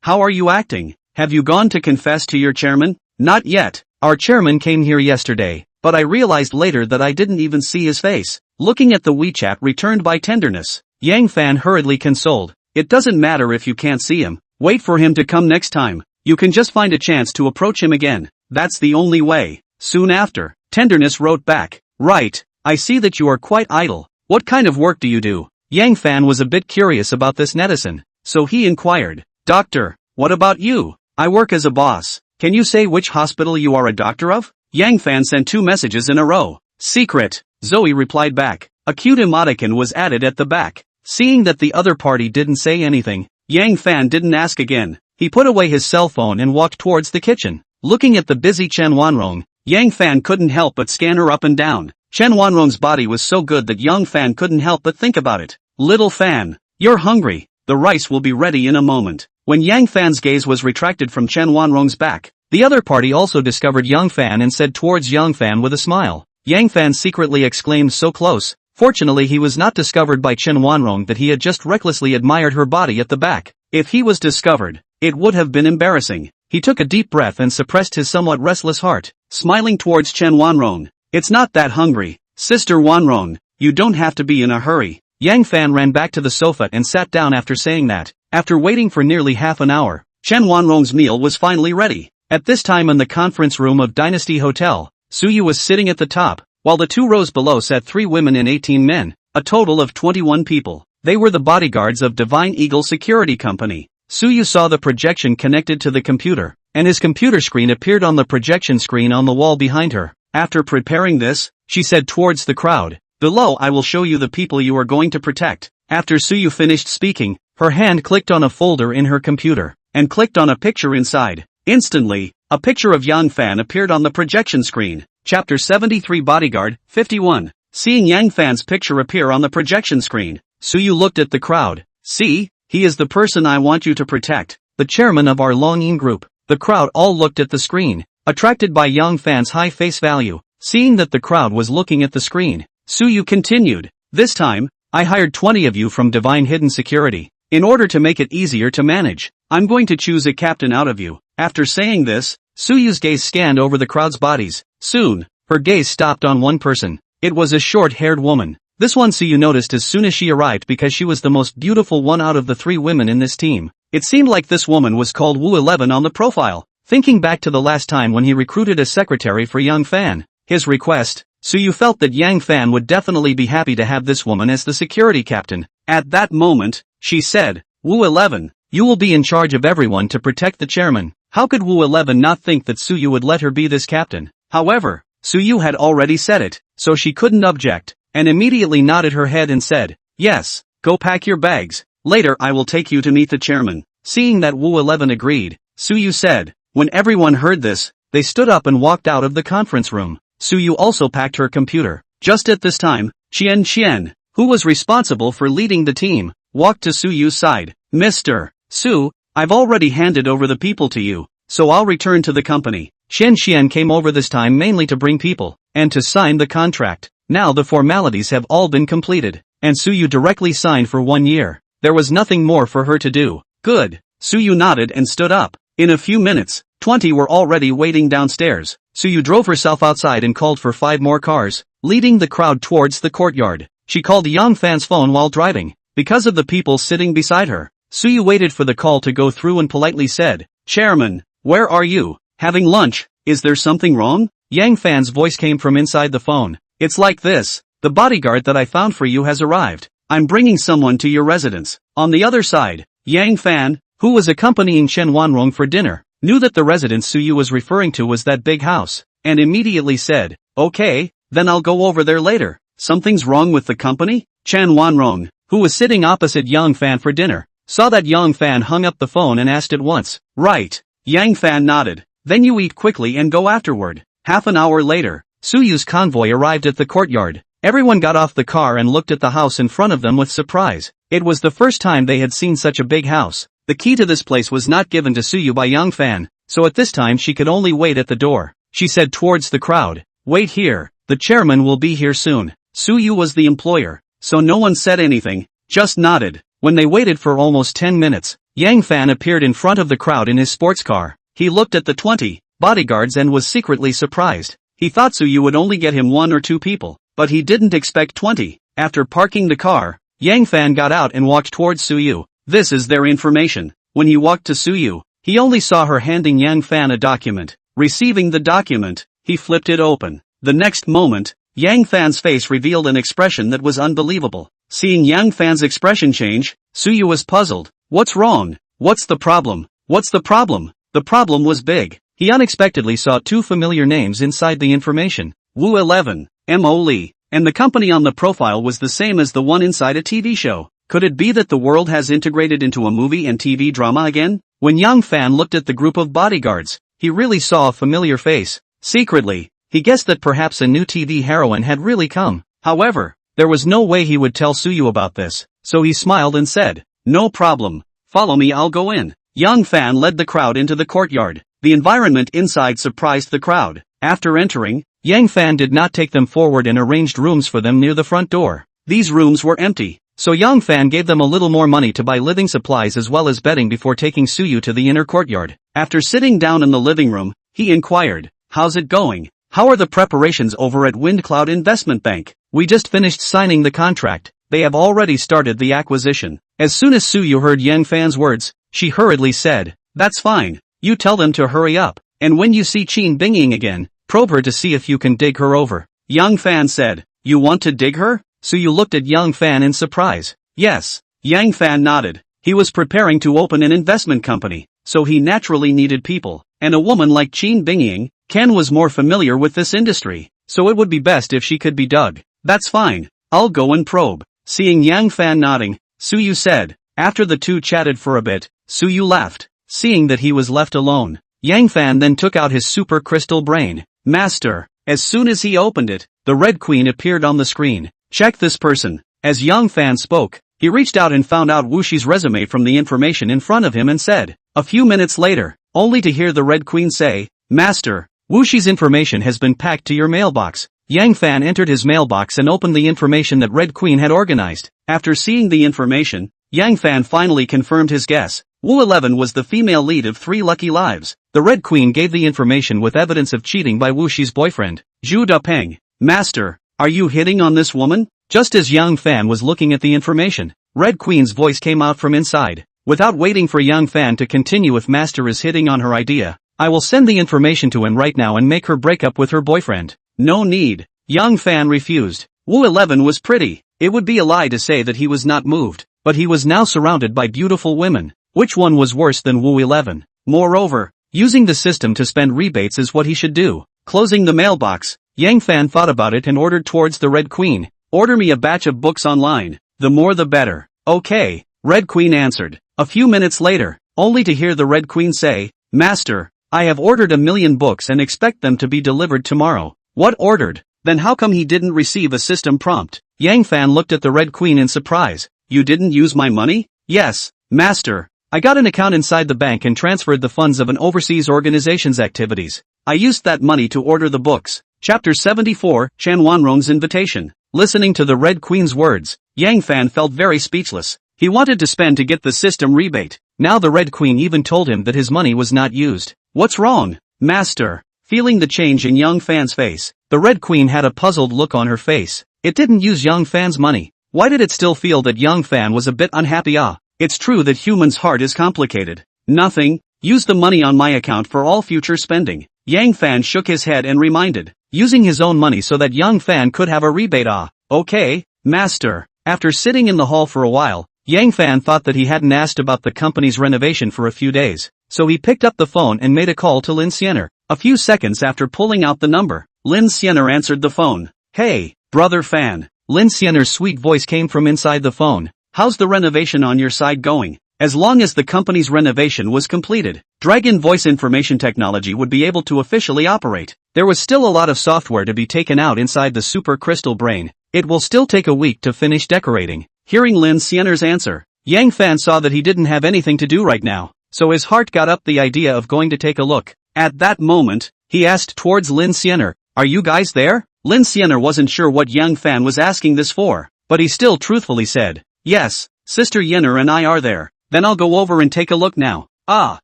How are you acting? Have you gone to confess to your chairman? Not yet. Our chairman came here yesterday, but I realized later that I didn't even see his face. Looking at the WeChat returned by Tenderness, Yang Fan hurriedly consoled. It doesn't matter if you can't see him. Wait for him to come next time. You can just find a chance to approach him again. That's the only way. Soon after, Tenderness wrote back. Right, I see that you are quite idle. What kind of work do you do? Yang Fan was a bit curious about this netizen, so he inquired. Doctor, what about you? I work as a boss. Can you say which hospital you are a doctor of? Yang Fan sent 2 messages in a row. Secret, Zoe replied back. A cute emoticon was added at the back. Seeing that the other party didn't say anything, Yang Fan didn't ask again. He put away his cell phone and walked towards the kitchen. Looking at the busy Chen Wanrong, Yang Fan couldn't help but scan her up and down. Chen Wanrong's body was so good that Yang Fan couldn't help but think about it. Little fan, you're hungry. The rice will be ready in a moment. When Yang Fan's gaze was retracted from Chen Wanrong's back, the other party also discovered Yang Fan and said towards Yang Fan with a smile. Yang Fan secretly exclaimed, so close. Fortunately he was not discovered by Chen Wanrong that he had just recklessly admired her body at the back. If he was discovered, it would have been embarrassing. He took a deep breath and suppressed his somewhat restless heart, smiling towards Chen Wanrong. It's not that hungry, Sister Wanrong, you don't have to be in a hurry. Yang Fan ran back to the sofa and sat down after saying that. After waiting for nearly half an hour, Chen Wanrong's meal was finally ready. At this time in the conference room of Dynasty Hotel, Suyu was sitting at the top, while the 2 rows below sat 3 women and 18 men, a total of 21 people. They were the bodyguards of Divine Eagle Security Company. Suyu saw the projection connected to the computer, and his computer screen appeared on the projection screen on the wall behind her. After preparing this, she said towards the crowd, below I will show you the people you are going to protect. After Suyu finished speaking, her hand clicked on a folder in her computer, and clicked on a picture inside. Instantly, a picture of Yang Fan appeared on the projection screen. Chapter 73 Bodyguard, 51. Seeing Yang Fan's picture appear on the projection screen, Suyu looked at the crowd. See, he is the person I want you to protect, the chairman of our Longyin group. The crowd all looked at the screen, attracted by Yang Fan's high face value. Seeing that the crowd was looking at the screen, Suyu continued, this time, I hired 20 of you from Divine Hidden Security. In order to make it easier to manage, I'm going to choose a captain out of you. After saying this, Suyu's gaze scanned over the crowd's bodies. Soon, her gaze stopped on one person. It was a short-haired woman. This one Suyu noticed as soon as she arrived because she was the most beautiful one out of the 3 women in this team. It seemed like this woman was called Wu 11 on the profile. Thinking back to the last time when he recruited a secretary for Yang Fan, his request, Suyu felt that Yang Fan would definitely be happy to have this woman as the security captain. At that moment, she said, Wu 11, you will be in charge of everyone to protect the chairman. How could Wu 11 not think that Suyu would let her be this captain? However, Suyu had already said it, so she couldn't object, and immediately nodded her head and said, yes, go pack your bags. Later I will take you to meet the chairman. Seeing that Wu 11 agreed, Suyu said. When everyone heard this, they stood up and walked out of the conference room. Suyu also packed her computer. Just at this time, Qian, who was responsible for leading the team, walked to Suyu's side. Mr. Su, I've already handed over the people to you, so I'll return to the company. Qian came over this time mainly to bring people, and to sign the contract. Now the formalities have all been completed, and Suyu directly signed for 1 year. There was nothing more for her to do. Good. Suyu nodded and stood up. In a few minutes, 20 were already waiting downstairs. Suyu drove herself outside and called for 5 more cars, leading the crowd towards the courtyard. She called Yang Fan's phone while driving. Because of the people sitting beside her, Suyu waited for the call to go through and politely said, Chairman, where are you? Having lunch? Is there something wrong? Yang Fan's voice came from inside the phone. It's like this. The bodyguard that I found for you has arrived. I'm bringing someone to your residence. On the other side, Yang Fan, who was accompanying Chen Wanrong for dinner, knew that the residence Suyu was referring to was that big house, and immediately said, okay, then I'll go over there later. Something's wrong with the company? Chen Wanrong, who was sitting opposite Yang Fan for dinner, saw that Yang Fan hung up the phone and asked at once, right. Yang Fan nodded. Then you eat quickly and go afterward. Half an hour later, Suyu's convoy arrived at the courtyard. Everyone got off the car and looked at the house in front of them with surprise. It was the first time they had seen such a big house. The key to this place was not given to Suyu by Yang Fan, so at this time she could only wait at the door. She said towards the crowd, wait here, the chairman will be here soon. Suyu was the employer, so no one said anything, just nodded. When they waited for almost 10 minutes, Yang Fan appeared in front of the crowd in his sports car. He looked at the 20 bodyguards and was secretly surprised. He thought Suyu would only get him 1 or 2 people, but he didn't expect 20. After parking the car, Yang Fan got out and walked towards Suyu. This is their information. When he walked to Suyu, he only saw her handing Yang Fan a document. Receiving the document, he flipped it open. The next moment, Yang Fan's face revealed an expression that was unbelievable. Seeing Yang Fan's expression change, Suyu was puzzled. What's wrong? What's the problem? What's the problem? The problem was big. He unexpectedly saw 2 familiar names inside the information. Wu 11, Mo Lee, and the company on the profile was the same as the one inside a TV show. Could it be that the world has integrated into a movie and TV drama again? When Yang Fan looked at the group of bodyguards, he really saw a familiar face. Secretly, he guessed that perhaps a new TV heroine had really come. However, there was no way he would tell Suyu about this. so he smiled and said, "No problem. Follow me, I'll go in." Yang Fan led the crowd into the courtyard. The environment inside surprised the crowd. After entering, Yang Fan did not take them forward and arranged rooms for them near the front door. These rooms were empty, so Yang Fan gave them a little more money to buy living supplies as well as bedding before taking Suyu to the inner courtyard. After sitting down in the living room, he inquired, "How's it going? How are the preparations over at WindCloud Investment Bank?" "We just finished signing the contract. They have already started the acquisition." As soon as Suyu heard Yang Fan's words, she hurriedly said, "That's fine. You tell them to hurry up, and when you see Qin Bingying again, probe her to see if you can dig her over." Yang Fan said, "You want to dig her?" Suyu looked at Yang Fan in surprise. "Yes." Yang Fan nodded. He was preparing to open an investment company, so he naturally needed people, and a woman like Qin Bingying, Ken was more familiar with this industry, so it would be best if she could be dug. "That's fine. I'll go and probe." Seeing Yang Fan nodding, Suyu said. After the two chatted for a bit, Suyu left. Seeing that he was left alone, Yang Fan then took out his super crystal brain. "Master." As soon as he opened it, the Red Queen appeared on the screen. "Check this person." As Yang Fan spoke, he reached out and found out Wushi's resume from the information in front of him and said. A few minutes later, only to hear the Red Queen say, "Master, Wushi's information has been packed to your mailbox." Yang Fan entered his mailbox and opened the information that Red Queen had organized. After seeing the information, Yang Fan finally confirmed his guess. Wu 11 was the female lead of 3 Lucky Lives. The Red Queen gave the information with evidence of cheating by Wushi's boyfriend, Zhu Dapeng. "Master, are you hitting on this woman?" Just as Yang Fan was looking at the information, Red Queen's voice came out from inside. Without waiting for Yang Fan to continue, "If Master is hitting on her idea, I will send the information to him right now and make her break up with her boyfriend." "No need." Yang Fan refused. Wu 11 was pretty. It would be a lie to say that he was not moved, but he was now surrounded by beautiful women. Which one was worse than Wu 11? Moreover, using the system to spend rebates is what he should do. Closing the mailbox, Yang Fan thought about it and ordered towards the Red Queen. "Order me a batch of books online. The more the better." "Okay," Red Queen answered. A few minutes later, only to hear the Red Queen say, "Master, I have ordered 1,000,000 books and expect them to be delivered tomorrow." "What ordered? Then how come he didn't receive a system prompt?" Yang Fan looked at the Red Queen in surprise. "You didn't use my money?" "Yes, Master. I got an account inside the bank and transferred the funds of an overseas organization's activities. I used that money to order the books." Chapter 74, Chan Wanrong's Invitation. Listening to the Red Queen's words, Yang Fan felt very speechless. He wanted to spend to get the system rebate. Now the Red Queen even told him that his money was not used. "What's wrong, Master?" Feeling the change in Yang Fan's face, the Red Queen had a puzzled look on her face. It didn't use Yang Fan's money. Why did it still feel that Yang Fan was a bit unhappy? It's true that human's heart is complicated. "Nothing. Use the money on my account for all future spending." Yang Fan shook his head and reminded, using his own money so that Yang Fan could have a rebate. "Okay, Master." After sitting in the hall for a while, Yang Fan thought that he hadn't asked about the company's renovation for a few days, so he picked up the phone and made a call to Lin Siener. A few seconds after pulling out the number, Lin Siener answered the phone. "Hey, Brother Fan." Lin Siener's sweet voice came from inside the phone. "How's the renovation on your side going?" As long as the company's renovation was completed, Dragon Voice Information Technology would be able to officially operate. There was still a lot of software to be taken out inside the Super Crystal Brain. It will still take a week to finish decorating. Hearing Lin Siener's answer, Yang Fan saw that he didn't have anything to do right now, so his heart got up the idea of going to take a look. At that moment, he asked towards Lin Siener, "Are you guys there?" Lin Siener wasn't sure what Yang Fan was asking this for, but he still truthfully said, "Yes, Sister Yenner and I are there." "Then I'll go over and take a look now." "Ah,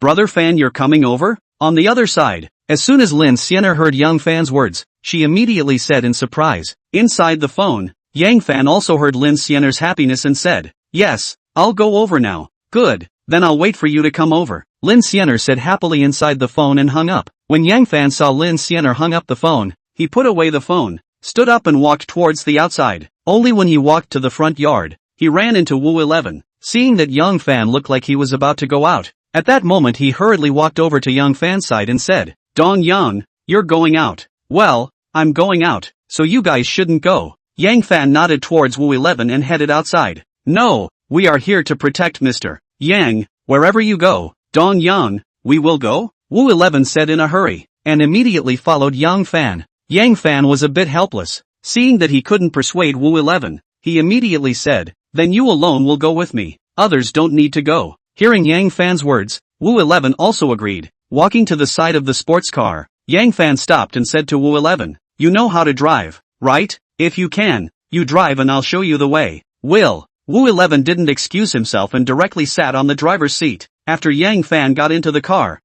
Brother Fan, you're coming over?" On the other side, as soon as Lin Siener heard Yang Fan's words, she immediately said in surprise. Inside the phone, Yang Fan also heard Lin Siener's happiness and said, "Yes, I'll go over now." "Good, then I'll wait for you to come over," Lin Siener said happily inside the phone and hung up. When Yang Fan saw Lin Siener hung up the phone, he put away the phone, stood up and walked towards the outside. Only when he walked to the front yard, he ran into Wu 11. Seeing that Yang Fan looked like he was about to go out, at that moment he hurriedly walked over to Yang Fan's side and said, "Dong Yang, you're going out." "Well, I'm going out, so you guys shouldn't go." Yang Fan nodded towards Wu 11 and headed outside. "No, we are here to protect Mr. Yang, wherever you go, Dong Yang, we will go," Wu 11 said in a hurry, and immediately followed Yang Fan. Yang Fan was a bit helpless. Seeing that he couldn't persuade Wu 11, he immediately said, Then you alone will go with me. Others don't need to go. Hearing Yang Fan's words, Wu 11 also agreed. Walking to the side of the sports car, Yang Fan stopped and said to Wu 11, "You know how to drive, right? If you can, you drive and I'll show you the way." Will. Wu 11 didn't excuse himself and directly sat on the driver's seat. After Yang Fan got into the car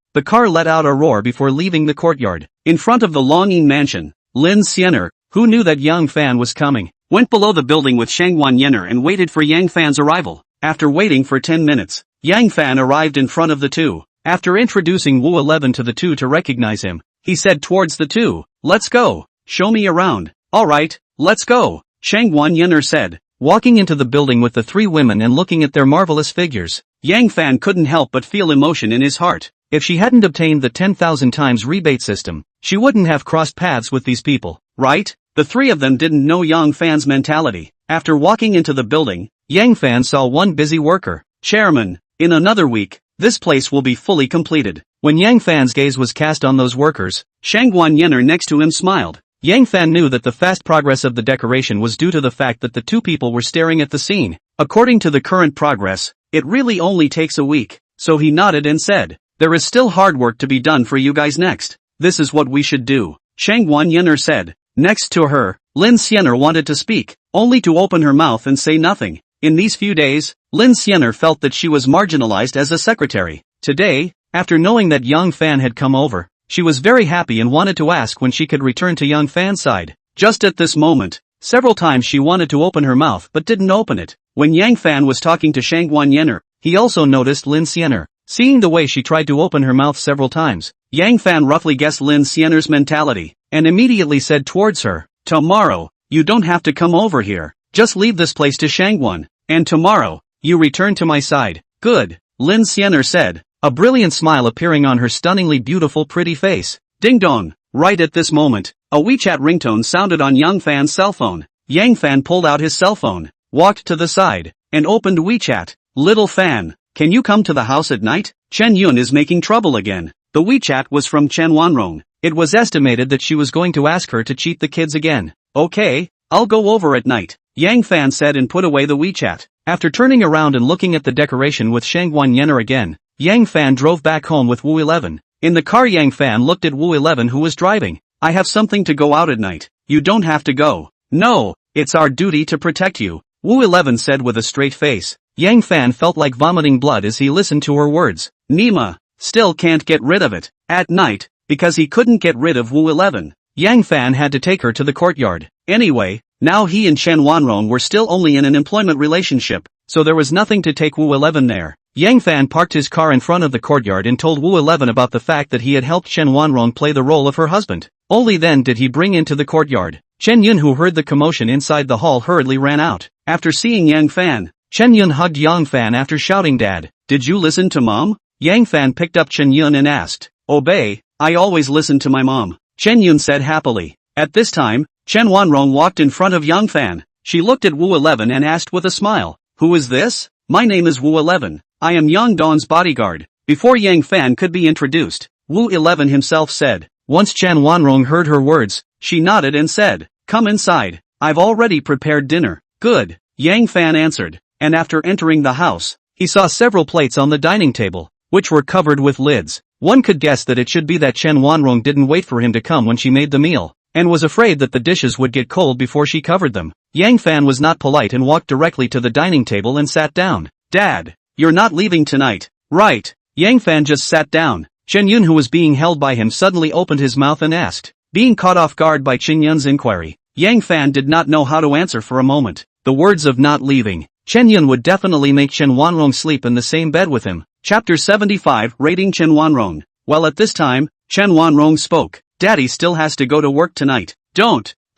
let out a roar before leaving the courtyard. In front of the Longing mansion, Lin Xianer, who knew that Yang Fan was coming, went below the building with Shangwan Yener and waited for Yang Fan's arrival. After waiting for 10 minutes, Yang Fan arrived in front of the two. After introducing Wu 11 to the two to recognize him, he said towards the two, "Let's go. Show me around." "Alright, let's go," Shangwan Yener said. Walking into the building with the three women and looking at their marvelous figures, Yang Fan couldn't help but feel emotion in his heart. If she hadn't obtained the 10,000x rebate system, she wouldn't have crossed paths with these people, right? The three of them didn't know Yang Fan's mentality. After walking into the building, Yang Fan saw one busy worker. "Chairman, in another week, this place will be fully completed." When Yang Fan's gaze was cast on those workers, Shangwan Yener next to him smiled. Yang Fan knew that the fast progress of the decoration was due to the fact that the two people were staring at the scene. According to the current progress, it really only takes a week, so he nodded and said, "There is still hard work to be done for you guys next. This is what we should do," Shangwan Yener said. Next to her, Lin Xianer wanted to speak, only to open her mouth and say nothing. In these few days, Lin Xianer felt that she was marginalized as a secretary. Today, after knowing that Yang Fan had come over, she was very happy and wanted to ask when she could return to Yang Fan's side. Just at this moment, several times she wanted to open her mouth but didn't open it. When Yang Fan was talking to Shangwan Yener, he also noticed Lin Xianer. Seeing the way she tried to open her mouth several times, Yang Fan roughly guessed Lin Xianer's mentality, and immediately said towards her, "Tomorrow, you don't have to come over here. Just leave this place to Shangwan, and tomorrow, you return to my side." "Good," Lin Xianer said, a brilliant smile appearing on her stunningly beautiful pretty face. Ding dong! Right at this moment, a WeChat ringtone sounded on Yang Fan's cell phone. Yang Fan pulled out his cell phone, walked to the side, and opened WeChat. "Little Fan, can you come to the house at night? Chen Yun is making trouble again." The WeChat was from Chen Wanrong. It was estimated that she was going to ask her to cheat the kids again. "Okay, I'll go over at night," Yang Fan said and put away the WeChat. After turning around and looking at the decoration with Shangwan Yener again, Yang Fan drove back home with Wu 11. In the car, Yang Fan looked at Wu 11 who was driving. "I have something to go out at night. You don't have to go." "No, it's our duty to protect you," Wu 11 said with a straight face. Yang Fan felt like vomiting blood as he listened to her words. Nima still can't get rid of it. At night, because he couldn't get rid of Wu 11, Yang Fan had to take her to the courtyard. Anyway, now he and Chen Wanrong were still only in an employment relationship, so there was nothing to take Wu 11 there. Yang Fan parked his car in front of the courtyard and told Wu 11 about the fact that he had helped Chen Wanrong play the role of her husband. Only then did he bring into the courtyard. Chen Yun, who heard the commotion inside the hall, hurriedly ran out. After seeing Yang Fan, Chen Yun hugged Yang Fan after shouting, "Dad, did you listen to Mom?" Yang Fan picked up Chen Yun and asked, "Obey, I always listen to my mom," Chen Yun said happily. At this time, Chen Wanrong walked in front of Yang Fan. She looked at Wu 11 and asked with a smile, "Who is this?" "My name is Wu 11. I am Yang Don's bodyguard." Before Yang Fan could be introduced, Wu 11 himself said. Once Chen Wanrong heard her words, she nodded and said, "Come inside. I've already prepared dinner." "Good," Yang Fan answered, and after entering the house, he saw several plates on the dining table, which were covered with lids. One could guess that it should be that Chen Wanrong didn't wait for him to come when she made the meal, and was afraid that the dishes would get cold before she covered them. Yang Fan was not polite and walked directly to the dining table and sat down. "Dad, you're not leaving tonight, right?" Yang Fan just sat down. Chen Yun, who was being held by him, suddenly opened his mouth and asked. Being caught off guard by Chen Yun's inquiry, Yang Fan did not know how to answer for a moment. The words of not leaving, Chen Yun would definitely make Chen Wanrong sleep in the same bed with him. Chapter 75, Rating Chen Wanrong. Well, at this time, Chen Wanrong spoke. "Daddy still has to go to work tonight."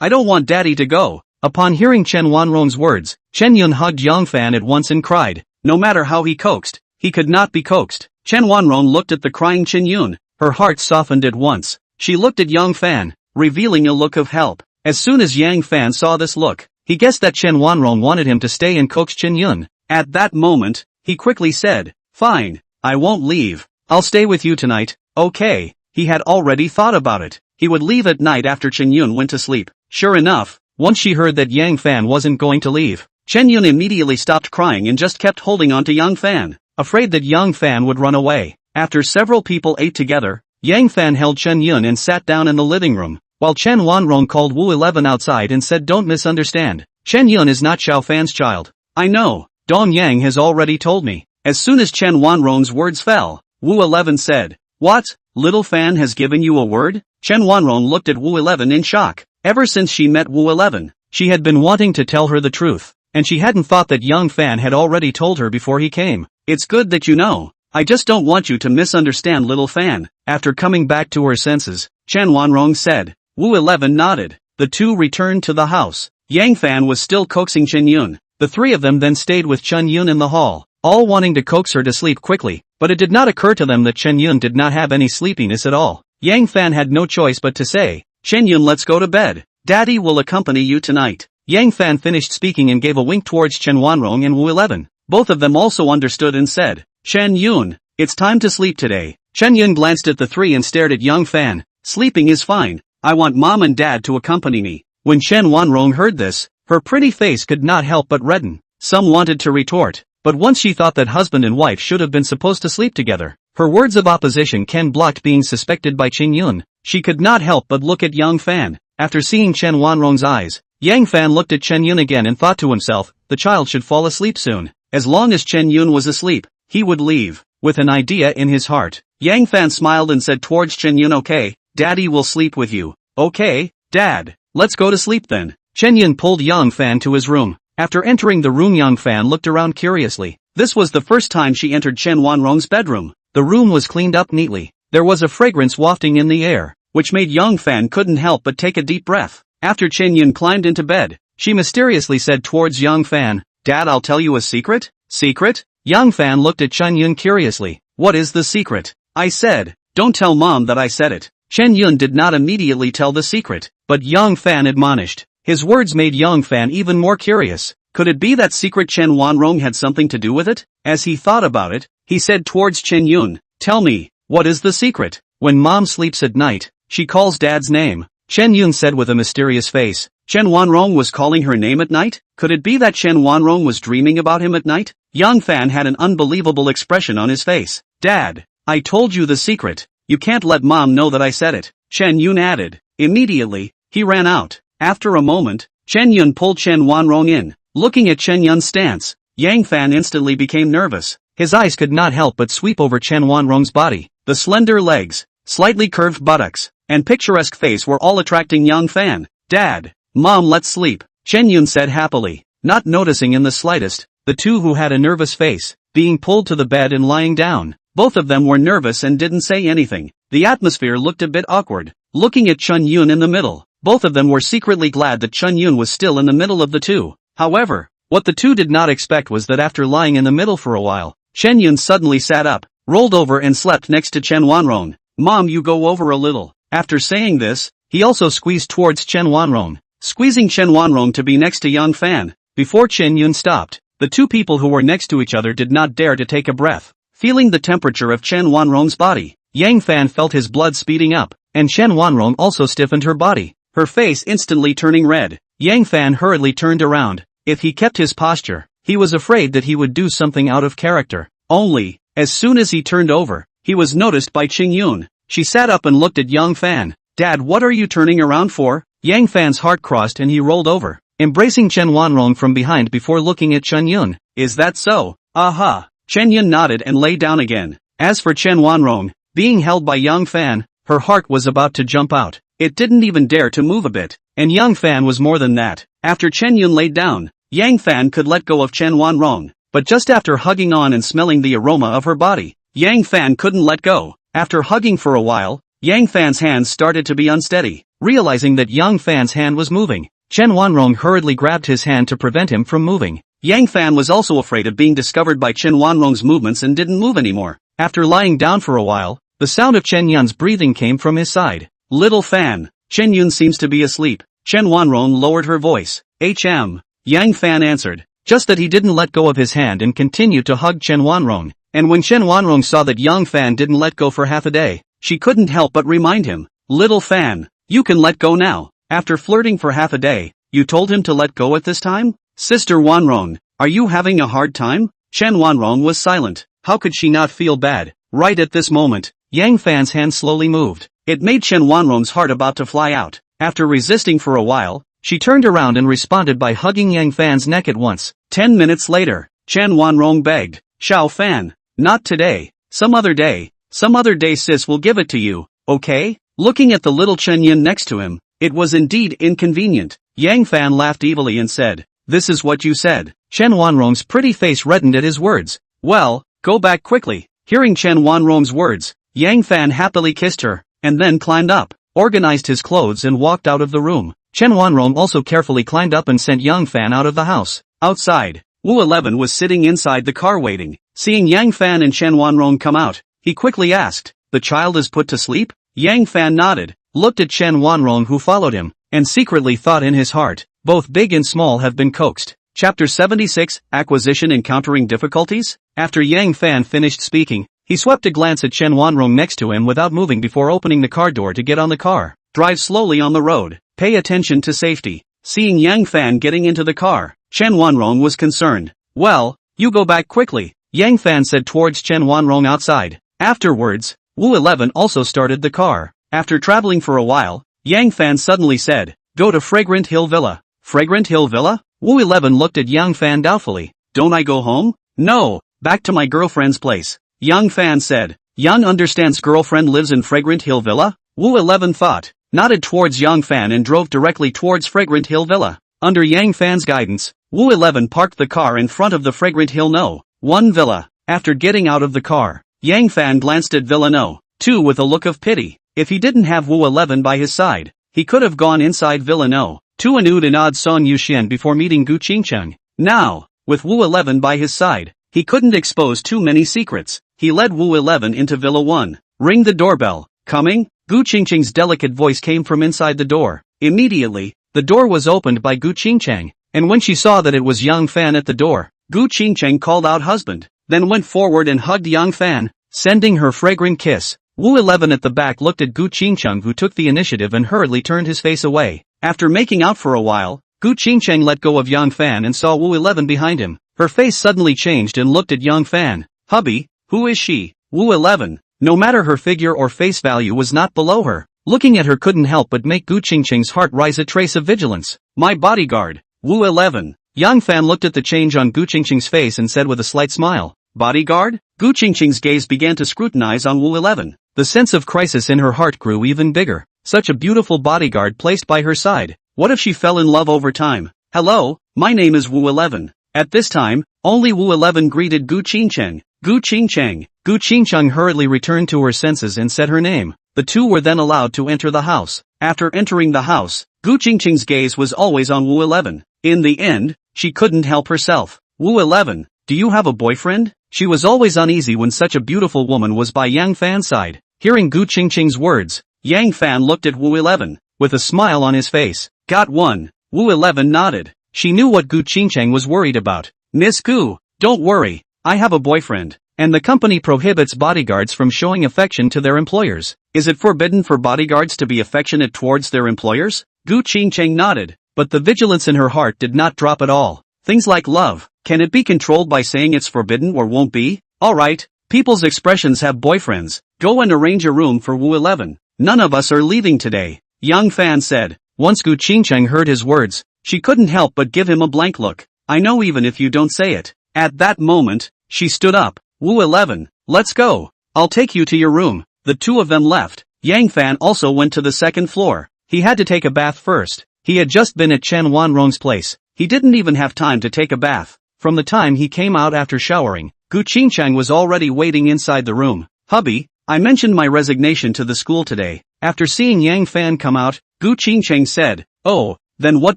I don't want Daddy to go." Upon hearing Chen Wanrong's words, Chen Yun hugged Yang Fan at once and cried. No matter how he coaxed, he could not be coaxed. Chen Wanrong looked at the crying Chen Yun. Her heart softened at once. She looked at Yang Fan, revealing a look of help. As soon as Yang Fan saw this look, he guessed that Chen Wanrong wanted him to stay and coax Chen Yun. At that moment, he quickly said, "Fine, I won't leave. I'll stay with you tonight." Okay, he had already thought about it. He would leave at night after Chen Yun went to sleep. Sure enough, once she heard that Yang Fan wasn't going to leave, Chen Yun immediately stopped crying and just kept holding on to Yang Fan, afraid that Yang Fan would run away. After several people ate together, Yang Fan held Chen Yun and sat down in the living room, while Chen Wanrong called Wu 11 outside and said, "Don't misunderstand. Chen Yun is not Xiao Fan's child." "I know, Dong Yang has already told me." As soon as Chen Wanrong's words fell, Wu 11 said, "What? Little Fan has given you a word?" Chen Wanrong looked at Wu 11 in shock. Ever since she met Wu 11, she had been wanting to tell her the truth, and she hadn't thought that Yang Fan had already told her before he came. "It's good that you know. I just don't want you to misunderstand Little Fan." After coming back to her senses, Chen Wanrong said. Wu 11 nodded. The two returned to the house. Yang Fan was still coaxing Chen Yun. The three of them then stayed with Chen Yun in the hall, all wanting to coax her to sleep quickly, but it did not occur to them that Chen Yun did not have any sleepiness at all. Yang Fan had no choice but to say, "Chen Yun, let's go to bed. Daddy will accompany you tonight." Yang Fan finished speaking and gave a wink towards Chen Wanrong and Wu 11. Both of them also understood and said, "Chen Yun, it's time to sleep today." Chen Yun glanced at the three and stared at Yang Fan. "Sleeping is fine. I want Mom and Dad to accompany me." When Chen Wanrong heard this, her pretty face could not help but redden. Some wanted to retort, but once she thought that husband and wife should have been supposed to sleep together, her words of opposition blocked being suspected by Chen Yun. She could not help but look at Yang Fan. After seeing Chen Wanrong's eyes, Yang Fan looked at Chen Yun again and thought to himself, the child should fall asleep soon. As long as Chen Yun was asleep, he would leave. With an idea in his heart, Yang Fan smiled and said towards Chen Yun, "Okay, Daddy will sleep with you." "Okay, Dad, let's go to sleep then." Chen Yun pulled Yang Fan to his room. After entering the room, Yang Fan looked around curiously. This was the first time she entered Chen Wanrong's bedroom. The room was cleaned up neatly. There was a fragrance wafting in the air, which made Yang Fan couldn't help but take a deep breath. After Chen Yun climbed into bed, she mysteriously said towards Yang Fan, "Dad, I'll tell you a secret." "Secret?" Yang Fan looked at Chen Yun curiously. "What is the secret?" "I said, don't tell Mom that I said it." Chen Yun did not immediately tell the secret, but Yang Fan admonished. His words made Yang Fan even more curious. Could it be that secret Chen Wanrong had something to do with it? As he thought about it, he said towards Chen Yun, "Tell me, what is the secret?" "When Mom sleeps at night, she calls Dad's name," Chen Yun said with a mysterious face. Chen Wanrong was calling her name at night? Could it be that Chen Wanrong was dreaming about him at night? Yang Fan had an unbelievable expression on his face. "Dad, I told you the secret. You can't let Mom know that I said it," Chen Yun added. Immediately, he ran out. After a moment, Chen Yun pulled Chen Wanrong in. Looking at Chen Yun's stance, Yang Fan instantly became nervous. His eyes could not help but sweep over Chen Wanrong's body. The slender legs, slightly curved buttocks, and picturesque face were all attracting Yang Fan. "Dad, Mom, let's sleep," Chen Yun said happily, not noticing in the slightest, the two who had a nervous face, being pulled to the bed and lying down. Both of them were nervous and didn't say anything. The atmosphere looked a bit awkward. Looking at Chen Yun in the middle, both of them were secretly glad that Chen Yun was still in the middle of the two. However, what the two did not expect was that after lying in the middle for a while, Chen Yun suddenly sat up, rolled over and slept next to Chen Wanrong. "Mom, you go over a little." After saying this, he also squeezed towards Chen Wanrong, squeezing Chen Wanrong to be next to Yang Fan. Before Chen Yun stopped, the two people who were next to each other did not dare to take a breath. Feeling the temperature of Chen Wanrong's body, Yang Fan felt his blood speeding up, and Chen Wanrong also stiffened her body, her face instantly turning red. Yang Fan hurriedly turned around. If he kept his posture, he was afraid that he would do something out of character. Only, as soon as he turned over, he was noticed by Qing Yun. She sat up and looked at Yang Fan. "Dad, what are you turning around for?" Yang Fan's heart crossed and he rolled over, embracing Chen Wanrong from behind before looking at Chen Yun. "Is that so?" "Aha." Chen Yun nodded and lay down again. As for Chen Wanrong, being held by Yang Fan, her heart was about to jump out. It didn't even dare to move a bit, and Yang Fan was more than that. After Chen Yun laid down, Yang Fan could let go of Chen Wanrong, but just after hugging on and smelling the aroma of her body, Yang Fan couldn't let go. After hugging for a while, Yang Fan's hands started to be unsteady. Realizing that Yang Fan's hand was moving, Chen Wanrong hurriedly grabbed his hand to prevent him from moving. Yang Fan was also afraid of being discovered by Chen Wanrong's movements and didn't move anymore. After lying down for a while, the sound of Chen Yun's breathing came from his side. "Little Fan, Chen Yun seems to be asleep." Chen Wanrong lowered her voice. Yang Fan answered, just that he didn't let go of his hand and continued to hug Chen Wanrong. And when Chen Wanrong saw that Yang Fan didn't let go for half a day, she couldn't help but remind him, "Little Fan, you can let go now. After flirting for half a day, you told him to let go at this time?" Sister Wanrong, are you having a hard time? Chen Wanrong was silent. How could she not feel bad? Right at this moment, Yang Fan's hand slowly moved. It made Chen Wanrong's heart about to fly out. After resisting for a while, she turned around and responded by hugging Yang Fan's neck at once. 10 minutes later, Chen Wanrong begged, Xiao Fan, not today, some other day sis will give it to you, okay? Looking at the little Chen Yin next to him, it was indeed inconvenient. Yang Fan laughed evilly and said, this is what you said. Chen Wanrong's pretty face reddened at his words. Well, go back quickly. Hearing Chen Wanrong's words, Yang Fan happily kissed her, and then climbed up, organized his clothes and walked out of the room. Chen Wanrong also carefully climbed up and sent Yang Fan out of the house. Outside, Wu 11 was sitting inside the car waiting. Seeing Yang Fan and Chen Wanrong come out, he quickly asked, the child is put to sleep? Yang Fan nodded, looked at Chen Wanrong who followed him, and secretly thought in his heart, both big and small have been coaxed. Chapter 76, Acquisition Encountering Difficulties? After Yang Fan finished speaking, he swept a glance at Chen Wanrong next to him without moving before opening the car door to get on the car. Drive slowly on the road. Pay attention to safety. Seeing Yang Fan getting into the car, Chen Wanrong was concerned. Well, you go back quickly, Yang Fan said towards Chen Wanrong outside. Afterwards, Wu 11 also started the car. After traveling for a while, Yang Fan suddenly said, go to Fragrant Hill Villa. Fragrant Hill Villa? Wu 11 looked at Yang Fan doubtfully. Don't I go home? No, back to my girlfriend's place. Yang Fan said. Yang understands girlfriend lives in Fragrant Hill Villa? Wu 11 thought, nodded towards Yang Fan and drove directly towards Fragrant Hill Villa. Under Yang Fan's guidance, Wu 11 parked the car in front of the Fragrant Hill No. 1 villa. After getting out of the car, Yang Fan glanced at Villa No. 2 with a look of pity. If he didn't have Wu 11 by his side, he could have gone inside Villa No. 2 and and odd Song Yuxian before meeting Gu Qingcheng. Now, with Wu 11 by his side, he couldn't expose too many secrets. He led Wu 11 into Villa 1. Ring the doorbell. Coming? Gu Qingcheng's delicate voice came from inside the door. Immediately, the door was opened by Gu Qingcheng, and when she saw that it was Yang Fan at the door, Gu Qingcheng called out husband, then went forward and hugged Yang Fan, sending her fragrant kiss. Wu 11 at the back looked at Gu Qingcheng who took the initiative and hurriedly turned his face away. After making out for a while, Gu Qingcheng let go of Yang Fan and saw Wu 11 behind him. Her face suddenly changed and looked at Yang Fan. Hubby, who is she? Wu 11, no matter her figure or face value was not below her. Looking at her couldn't help but make Gu Qingcheng's heart rise a trace of vigilance. My bodyguard. Wu 11. Yang Fan looked at the change on Gu Qingcheng's face and said with a slight smile, bodyguard? Gu Qingcheng's gaze began to scrutinize on Wu 11. The sense of crisis in her heart grew even bigger. Such a beautiful bodyguard placed by her side. What if she fell in love over time? Hello, my name is Wu 11. At this time, only Wu 11 greeted Gu Qingcheng. Gu Qingcheng. Gu Qingcheng hurriedly returned to her senses and said her name. The two were then allowed to enter the house. After entering the house, Gu Qingcheng's gaze was always on Wu 11. In the end, she couldn't help herself. Wu 11, do you have a boyfriend? She was always uneasy when such a beautiful woman was by Yang Fan's side. Hearing Gu Qingcheng's words, Yang Fan looked at Wu 11, with a smile on his face. Got one. Wu 11 nodded. She knew what Gu Qingcheng was worried about. Miss Gu, don't worry, I have a boyfriend, and the company prohibits bodyguards from showing affection to their employers. Is it forbidden for bodyguards to be affectionate towards their employers? Gu Qingcheng nodded, but the vigilance in her heart did not drop at all. Things like love, can it be controlled by saying it's forbidden or won't be? Alright, people's expressions have boyfriends. Go and arrange a room for Wu 11. None of us are leaving today, Yang Fan said. Once Gu Qingcheng heard his words, she couldn't help but give him a blank look. I know even if you don't say it. At that moment, she stood up. Wu 11, let's go. I'll take you to your room. The two of them left. Yang Fan also went to the second floor. He had to take a bath first. He had just been at Chen Wanrong's place. He didn't even have time to take a bath. From the time he came out after showering, Gu Qingcheng was already waiting inside the room. Hubby, I mentioned my resignation to the school today. After seeing Yang Fan come out, Gu Qingcheng said, oh, then what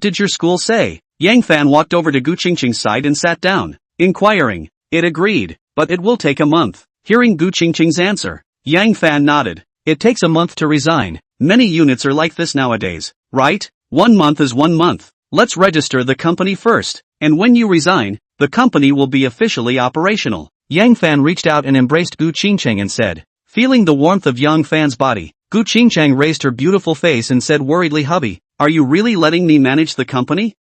did your school say? Yang Fan walked over to Gu Qingcheng's side and sat down, inquiring. It agreed, but it will take a month. Hearing Gu Qingcheng's answer, Yang Fan nodded. It takes a month to resign. Many units are like this nowadays, right? 1 month is 1 month. Let's register the company first, and when you resign, the company will be officially operational. Yang Fan reached out and embraced Gu Qingcheng and said, feeling the warmth of Yang Fan's body, Gu Qingcheng raised her beautiful face and said worriedly, hubby, are you really letting me manage the company?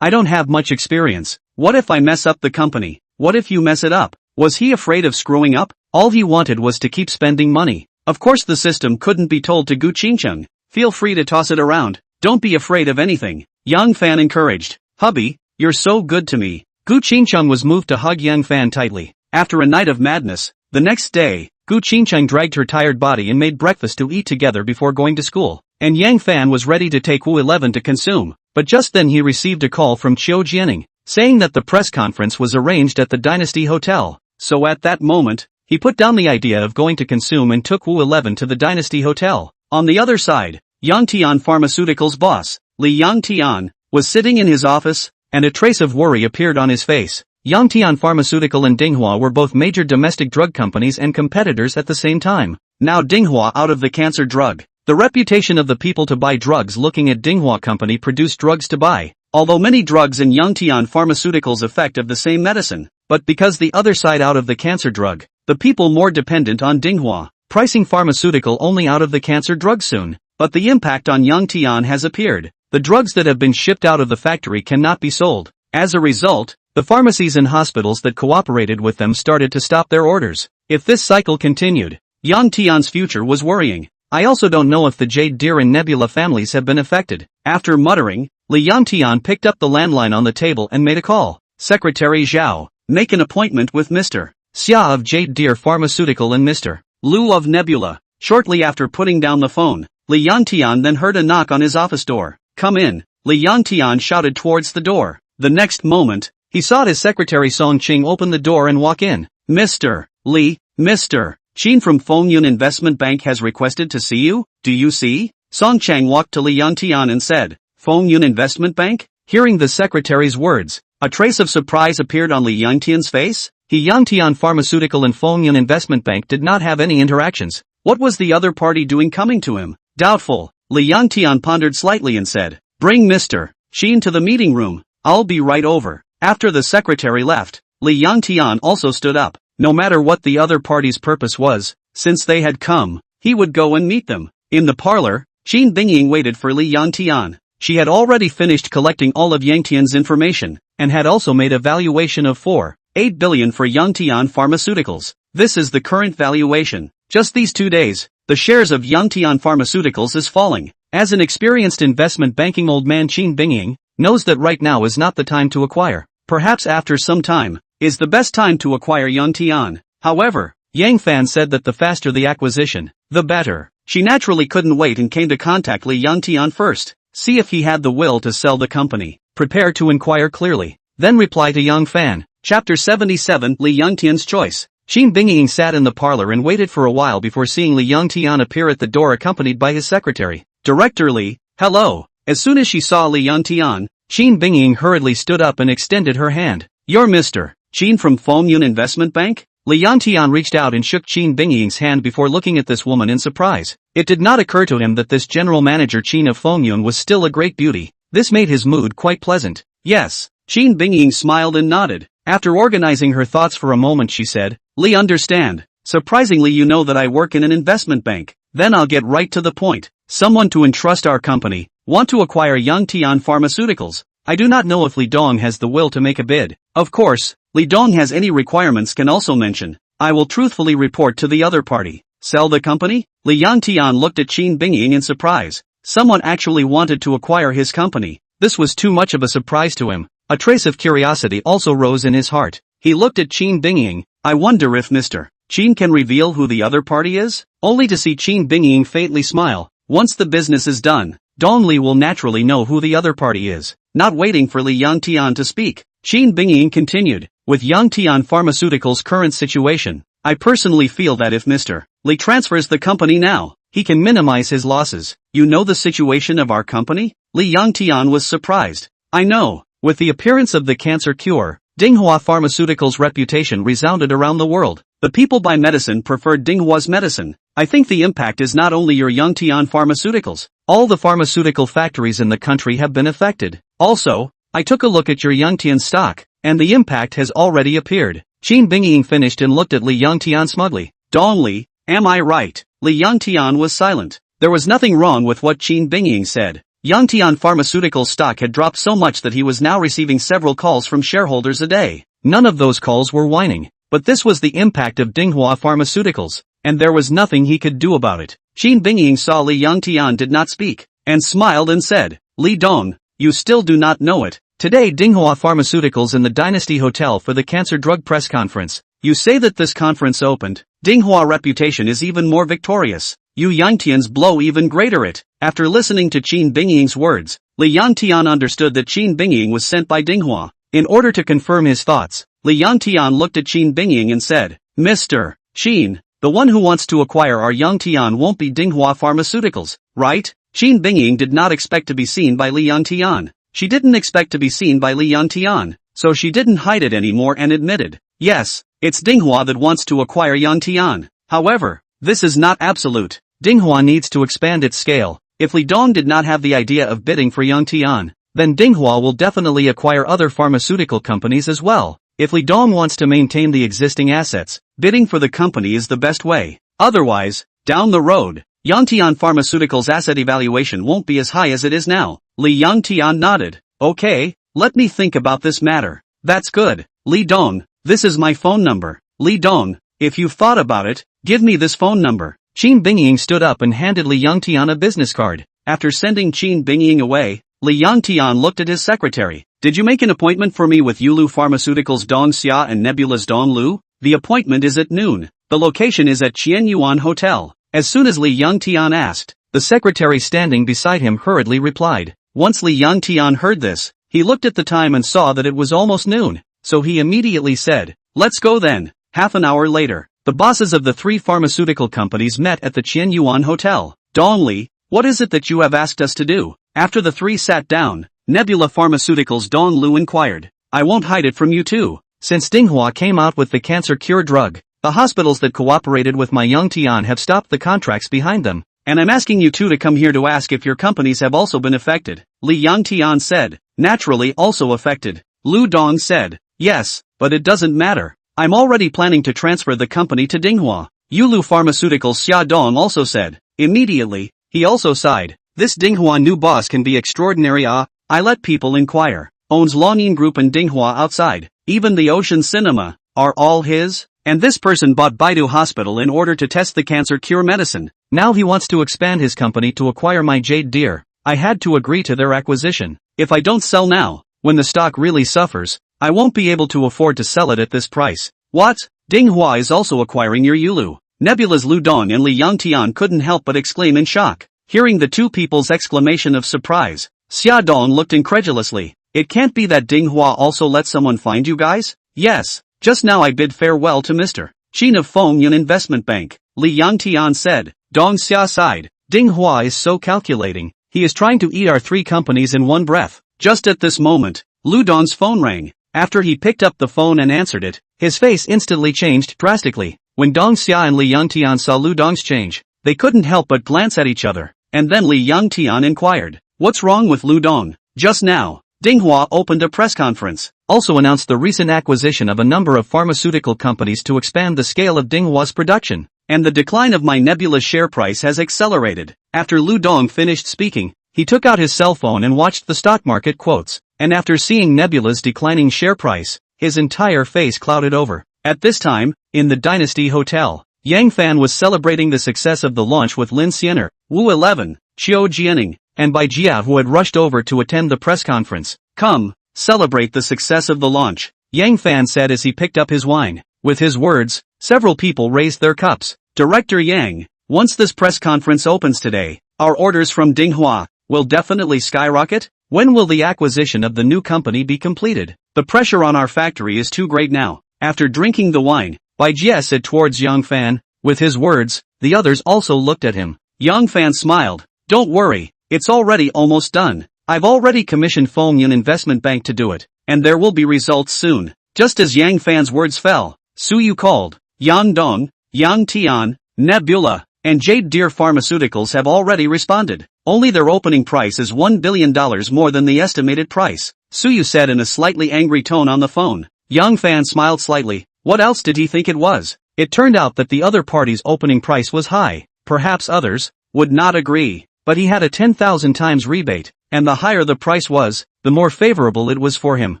I don't have much experience. What if I mess up the company? What if you mess it up? Was he afraid of screwing up? All he wanted was to keep spending money. Of course the system couldn't be told to Gu Qingcheng. Feel free to toss it around. Don't be afraid of anything. Yang Fan encouraged. Hubby, you're so good to me. Gu Qingcheng was moved to hug Yang Fan tightly. After a night of madness, the next day, Gu Qingcheng dragged her tired body and made breakfast to eat together before going to school. And Yang Fan was ready to take Wu 11 to consume. But just then he received a call from Qiu Jianing, saying that the press conference was arranged at the Dynasty Hotel. So at that moment, he put down the idea of going to consume and took Wu 11 to the Dynasty Hotel. On the other side, Yangtian Pharmaceuticals boss, Li Yangtian, was sitting in his office, and a trace of worry appeared on his face. Yangtian Pharmaceutical and Dinghua were both major domestic drug companies and competitors at the same time. Now Dinghua out of the cancer drug. The reputation of the people to buy drugs looking at Dinghua company produce drugs to buy. Although many drugs in Yangtian Pharmaceuticals effect of the same medicine, but because the other side out of the cancer drug, the people more dependent on Dinghua, pricing pharmaceutical only out of the cancer drug soon. But the impact on Yangtian has appeared. The drugs that have been shipped out of the factory cannot be sold. As a result, the pharmacies and hospitals that cooperated with them started to stop their orders. If this cycle continued, Yangtian's future was worrying. I also don't know if the Jade Deer and Nebula families have been affected. After muttering, Li Yangtian picked up the landline on the table and made a call. Secretary Zhao, make an appointment with Mr. Xia of Jade Deer Pharmaceutical and Mr. Lu of Nebula. Shortly after putting down the phone, Li Yangtian then heard a knock on his office door. Come in, Li Yangtian shouted towards the door. The next moment, he saw his secretary Song Qing open the door and walk in. Mr. Li, Mr. Qin from Fengyun Investment Bank has requested to see you. Do you see? Song Chang walked to Li Yangtian and said, Fengyun Investment Bank? Hearing the secretary's words, a trace of surprise appeared on Li Yangtian's face. Yangtian Pharmaceutical and Fengyun Investment Bank did not have any interactions. What was the other party doing coming to him? Doubtful. Li Yangtian pondered slightly and said, bring Mr. Qin to the meeting room. I'll be right over. After the secretary left, Li Yangtian also stood up. No matter what the other party's purpose was, since they had come, he would go and meet them. In the parlor, Qin Bingying waited for Li Yangtian. She had already finished collecting all of Yangtian's information, and had also made a valuation of 4.8 billion for Yangtian Pharmaceuticals. This is the current valuation. Just these 2 days, the shares of Yangtian Pharmaceuticals is falling. As an experienced investment banking old man, Qin Bingying knows that right now is not the time to acquire. Perhaps after some time is the best time to acquire Yangtian. However, Yang Fan said that the faster the acquisition, the better. She naturally couldn't wait and came to contact Li Yangtian first. See if he had the will to sell the company. Prepare to inquire clearly. Then reply to Yang Fan. Chapter 77 Li Yangtian's Choice. Qin Bingying sat in the parlor and waited for a while before seeing Li Yangtian appear at the door accompanied by his secretary. Director Li, hello. As soon as she saw Li Yangtian, Qin Bingying hurriedly stood up and extended her hand. You're Mr. Qin from Fengyun Investment Bank? Li Yangtian reached out and shook Qin Bingying's hand before looking at this woman in surprise. It did not occur to him that this general manager Qin of Fengyun was still a great beauty. This made his mood quite pleasant. Yes. Qin Bingying smiled and nodded. After organizing her thoughts for a moment she said, Li, understand. Surprisingly, you know that I work in an investment bank. Then I'll get right to the point. Someone to entrust our company. Want to acquire Yangtian Pharmaceuticals. I do not know if Li Dong has the will to make a bid. Of course, Li Dong has any requirements can also mention. I will truthfully report to the other party. Sell the company? Li Yangtian looked at Qin Bingying in surprise. Someone actually wanted to acquire his company. This was too much of a surprise to him. A trace of curiosity also rose in his heart. He looked at Qin Bingying. I wonder if Mr. Qin can reveal who the other party is? Only to see Qin Bingying faintly smile. Once the business is done, Dong Li will naturally know who the other party is. Not waiting for Li Yangtian to speak, Qin Bingying continued. With Yangtian Pharmaceuticals' current situation, I personally feel that if Mr. Li transfers the company now, he can minimize his losses. You know the situation of our company? Li Yangtian was surprised. I know. With the appearance of the cancer cure, Dinghua Pharmaceuticals' reputation resounded around the world. The people by medicine preferred Dinghua's medicine. I think the impact is not only your Yangtian Pharmaceuticals. All the pharmaceutical factories in the country have been affected. Also, I took a look at your Yangtian stock, and the impact has already appeared. Qin Bingying finished and looked at Li Yangtian smugly. Dong Li, am I right? Li Yangtian was silent. There was nothing wrong with what Qin Bingying said. Yangtian Pharmaceuticals stock had dropped so much that he was now receiving several calls from shareholders a day. None of those calls were whining, but this was the impact of Dinghua Pharmaceuticals, and there was nothing he could do about it. Qin Bingying saw Li Yangtian did not speak, and smiled and said, "Li Dong, you still do not know it. Today Dinghua Pharmaceuticals in the Dynasty Hotel for the cancer drug press conference. You say that this conference opened. Dinghua reputation is even more victorious. You Yangtian's blow even greater it." After listening to Qin Bingying's words, Li Yangtian understood that Qin Bingying was sent by Dinghua. In order to confirm his thoughts, Li Yangtian looked at Qin Bingying and said, "Mr. Qin, the one who wants to acquire our Yangtian won't be Dinghua Pharmaceuticals, right?" Qin Bingying did not expect to be seen by Li Yangtian. She didn't expect to be seen by Li Yangtian, so she didn't hide it anymore and admitted, "Yes, it's Dinghua that wants to acquire Yangtian. However, this is not absolute. Dinghua needs to expand its scale. If Li Dong did not have the idea of bidding for Yangtian, then Dinghua will definitely acquire other pharmaceutical companies as well. If Li Dong wants to maintain the existing assets, bidding for the company is the best way. Otherwise, down the road, Yangtian Pharmaceuticals' asset evaluation won't be as high as it is now." Li Yangtian nodded. "Okay, let me think about this matter." "That's good, Li Dong, this is my phone number. Li Dong, if you've thought about it, give me this phone number." Qin Bingying stood up and handed Li Yangtian a business card. After sending Qin Bingying away, Li Yangtian looked at his secretary. "Did you make an appointment for me with Yulu Pharmaceuticals Dong Xia and Nebula's Dong Lu? The appointment is at noon. The location is at Qianyuan Hotel." As soon as Li Yangtian asked, the secretary standing beside him hurriedly replied. Once Li Yangtian heard this, he looked at the time and saw that it was almost noon, so he immediately said, "Let's go then." Half an hour later, the bosses of the three pharmaceutical companies met at the Qianyuan Hotel. "Dong Li, what is it that you have asked us to do?" After the three sat down, Nebula Pharmaceuticals Dong Lu inquired. "I won't hide it from you too. Since Dinghua came out with the cancer cure drug, the hospitals that cooperated with my Yangtian have stopped the contracts behind them, and I'm asking you two to come here to ask if your companies have also been affected." Li Yangtian said, "Naturally also affected." Lu Dong said, "Yes, but it doesn't matter. I'm already planning to transfer the company to Dinghua." Yulu Pharmaceuticals Xia Dong also said. Immediately, he also sighed. "This Dinghua new boss can be extraordinary. I let people inquire. Owns Longyin Group and Dinghua outside, even the Ocean Cinema, are all his? And this person bought Baidu Hospital in order to test the cancer cure medicine. Now he wants to expand his company to acquire my Jade Deer. I had to agree to their acquisition. If I don't sell now, when the stock really suffers, I won't be able to afford to sell it at this price." "What? Dinghua is also acquiring your Yulu?" Nebula's Lu Dong and Li Yangtian couldn't help but exclaim in shock. Hearing the two people's exclamation of surprise, Xia Dong looked incredulously. "It can't be that Dinghua also let someone find you guys?" "Yes. Just now I bid farewell to Mr. Qin of Fengyun Investment Bank," Li Yangtian said. Dong Xia sighed. "Dinghua is so calculating. He is trying to eat our three companies in one breath." Just at this moment, Lu Dong's phone rang. After he picked up the phone and answered it, his face instantly changed drastically. When Dong Xia and Li Yangtian saw Lu Dong's change, they couldn't help but glance at each other. And then Li Yangtian inquired, "What's wrong with Lu Dong?" Just now, Dinghua opened a press conference, also announced the recent acquisition of a number of pharmaceutical companies to expand the scale of Dinghua's production, and the decline of my Nebula's share price has accelerated. After Lu Dong finished speaking, he took out his cell phone and watched the stock market quotes, and after seeing Nebula's declining share price, his entire face clouded over. At this time, in the Dynasty Hotel, Yang Fan was celebrating the success of the launch with Lin Xiener, Wu 11, Qiu Jianing, and Bai Jia, who had rushed over to attend the press conference. "Come, celebrate the success of the launch," Yang Fan said as he picked up his wine. With his words, several people raised their cups. "Director Yang, once this press conference opens today, our orders from Dinghua will definitely skyrocket. When will the acquisition of the new company be completed? The pressure on our factory is too great now." After drinking the wine, Bai Jia said towards Yang Fan. With his words, the others also looked at him. Yang Fan smiled. "Don't worry, it's already almost done. I've already commissioned Fengyun Investment Bank to do it, and there will be results soon." Just as Yang Fan's words fell, Su Yu called. "Yang Dong, Yang Tian, Nebula, and Jade Deer Pharmaceuticals have already responded. Only their opening price is $1 billion more than the estimated price," Su Yu said in a slightly angry tone on the phone. Yang Fan smiled slightly. What else did he think it was? It turned out that the other party's opening price was high. Perhaps others would not agree. but he had a 10,000 times rebate, and the higher the price was, the more favorable it was for him.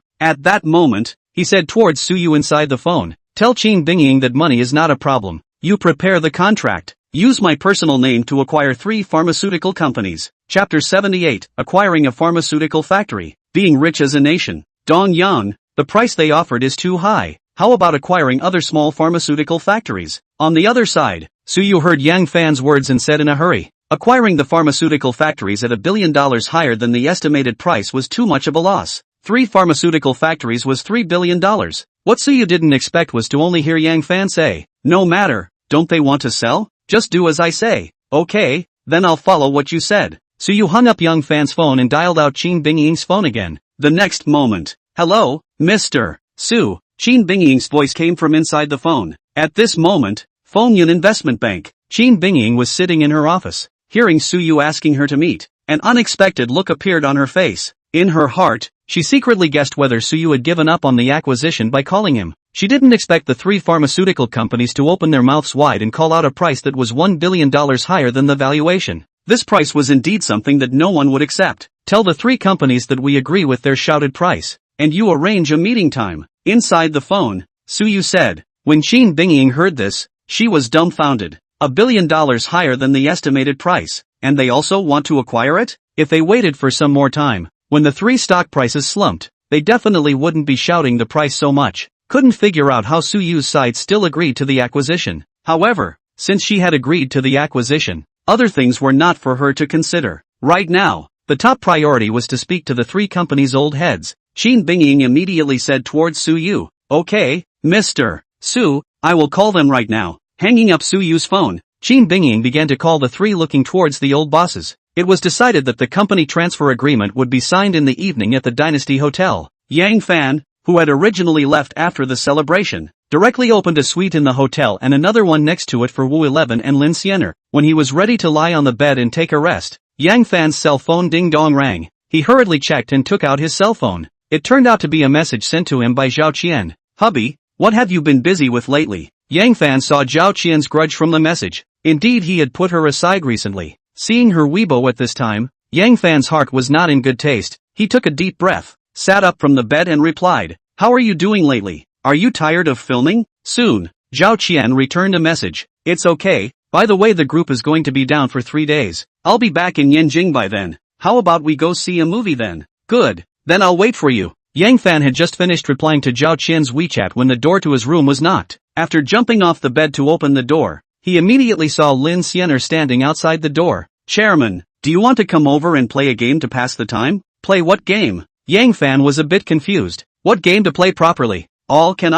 At that moment, he said towards Suyu inside the phone, "Tell Qin Bingying that money is not a problem. You prepare the contract. Use my personal name to acquire 3 pharmaceutical companies." Chapter 78, Acquiring a Pharmaceutical Factory. Being rich as a nation. Dong Yang, the price they offered is too high. How about acquiring other small pharmaceutical factories? On the other side, Suyu heard Yang Fan's words and said in a hurry, acquiring the pharmaceutical factories at $1 billion higher than the estimated price was too much of a loss. 3 pharmaceutical factories was $3 billion. What Suyu didn't expect was to only hear Yang Fan say, "No matter, don't they want to sell? Just do as I say." "Okay, then I'll follow what you said." Suyu hung up Yang Fan's phone and dialed out Qin Bingying's phone again. The next moment, "Hello, Mr. Su." Qin Bingying's voice came from inside the phone. At this moment, Fongyun Investment Bank. Qin Bingying was sitting in her office, hearing Suyu asking her to meet. An unexpected look appeared on her face. In her heart, she secretly guessed whether Suyu had given up on the acquisition by calling him. She didn't expect the 3 pharmaceutical companies to open their mouths wide and call out a price that was $1 billion higher than the valuation. This price was indeed something that no one would accept. "Tell the 3 companies that we agree with their shouted price, and you arrange a meeting time." Inside the phone, Suyu said. When Qin Bingying heard this, she was dumbfounded. $1 billion higher than the estimated price, and they also want to acquire it? If they waited for some more time, when the 3 stock prices slumped, they definitely wouldn't be shouting the price so much. Couldn't figure out how Suyu's side still agreed to the acquisition. However, since she had agreed to the acquisition, other things were not for her to consider. Right now, the top priority was to speak to the 3 companies' old heads. Qin Bingying immediately said towards Suyu, "Okay, Mr. Su, I will call them right now." Hanging up Suyu's phone, Qin Bingying began to call the 3 looking towards the old bosses. It was decided that the company transfer agreement would be signed in the evening at the Dynasty Hotel. Yang Fan, who had originally left after the celebration, directly opened a suite in the hotel and another one next to it for Wu 11 and Lin Xiener. When he was ready to lie on the bed and take a rest, Yang Fan's cell phone ding-dong rang. He hurriedly checked and took out his cell phone. It turned out to be a message sent to him by Zhao Qian. "Hubby, what have you been busy with lately?" Yang Fan saw Zhao Qian's grudge from the message. Indeed, he had put her aside recently. Seeing her Weibo at this time, Yang Fan's heart was not in good taste. He took a deep breath, sat up from the bed and replied, "How are you doing lately? Are you tired of filming?" "Soon." Zhao Qian returned a message. "It's okay, by the way the group is going to be down for 3 days. I'll be back in Yanjing by then. How about we go see a movie then?" "Good, then I'll wait for you." Yang Fan had just finished replying to Zhao Qian's WeChat when the door to his room was knocked. After jumping off the bed to open the door, he immediately saw Lin Xiener standing outside the door. "Chairman, do you want to come over and play a game to pass the time?" "Play what game?" Yang Fan was a bit confused. "What game to play properly?" "All can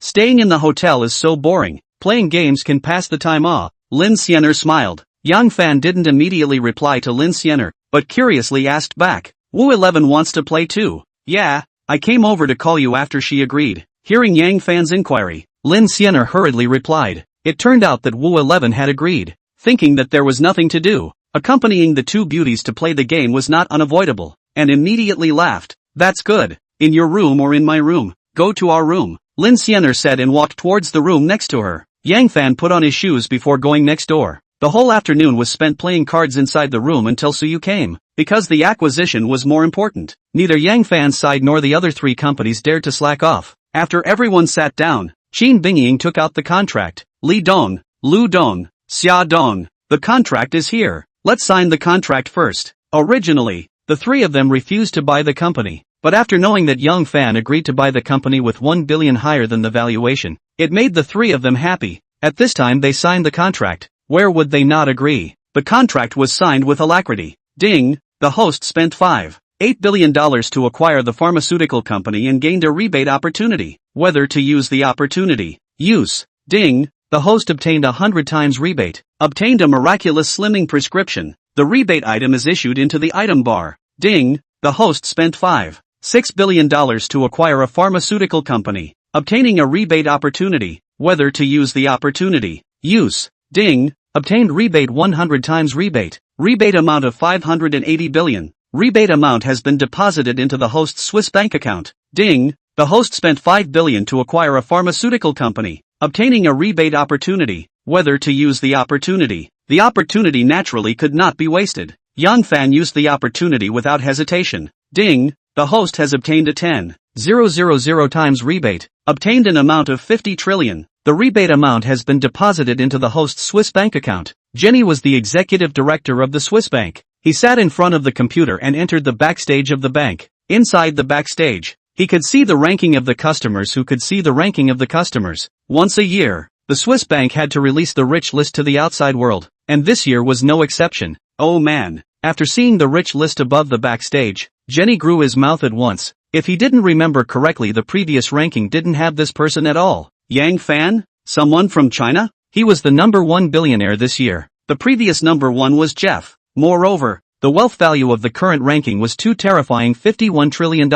Staying in the hotel is so boring. Playing games can pass the time Lin Xiener smiled. Yang Fan didn't immediately reply to Lin Xiener, but curiously asked back, "Wu 11 wants to play too?" "Yeah, I came over to call you after she agreed." Hearing Yang Fan's inquiry, Lin Xiener hurriedly replied. It turned out that Wu 11 had agreed. Thinking that there was nothing to do, accompanying the 2 beauties to play the game was not unavoidable, and immediately laughed. "That's good. In your room or in my room?" "Go to our room," Lin Xiener said and walked towards the room next to her. Yang Fan put on his shoes before going next door. The whole afternoon was spent playing cards inside the room until Suyu came. Because the acquisition was more important, neither Yang Fan's side nor the other 3 companies dared to slack off. After everyone sat down, Qin Bingying took out the contract. "Li Dong, Lu Dong, Xia Dong, the contract is here. Let's sign the contract first." Originally, the 3 of them refused to buy the company, but after knowing that Yang Fan agreed to buy the company with $1 billion higher than the valuation, it made the 3 of them happy. At this time they signed the contract. Where would they not agree? The contract was signed with alacrity. Ding, the host spent $5.8 billion to acquire the pharmaceutical company and gained a rebate opportunity. Whether to use the opportunity. Use. Ding, the host obtained 100 times rebate. Obtained a miraculous slimming prescription. The rebate item is issued into the item bar. Ding, the host spent $5.6 billion to acquire a pharmaceutical company. Obtaining a rebate opportunity. Whether to use the opportunity. Use. Ding, obtained rebate 100 times rebate. Rebate amount of 580 billion. Rebate amount has been deposited into the host's Swiss bank account. Ding, the host spent 5 billion to acquire a pharmaceutical company. Obtaining a rebate opportunity. Whether to use the opportunity. The opportunity naturally could not be wasted. Yang Fan used the opportunity without hesitation. Ding! The host has obtained a 10,000x rebate, obtained an amount of 50 trillion. The rebate amount has been deposited into the host's Swiss bank account. Jenny was the executive director of the Swiss bank. He sat in front of the computer and entered the backstage of the bank. Inside the backstage, he could see the ranking of the customers who could see the ranking of the customers. Once a year, the Swiss bank had to release the rich list to the outside world, and this year was no exception. Oh man. After seeing the rich list above the backstage, Jenny grew his mouth at once. If he didn't remember correctly, the previous ranking didn't have this person at all. Yang Fan? Someone from China? He was the number 1 billionaire this year. The previous number 1 was Jeff. Moreover, the wealth value of the current ranking was too terrifying, $51 trillion.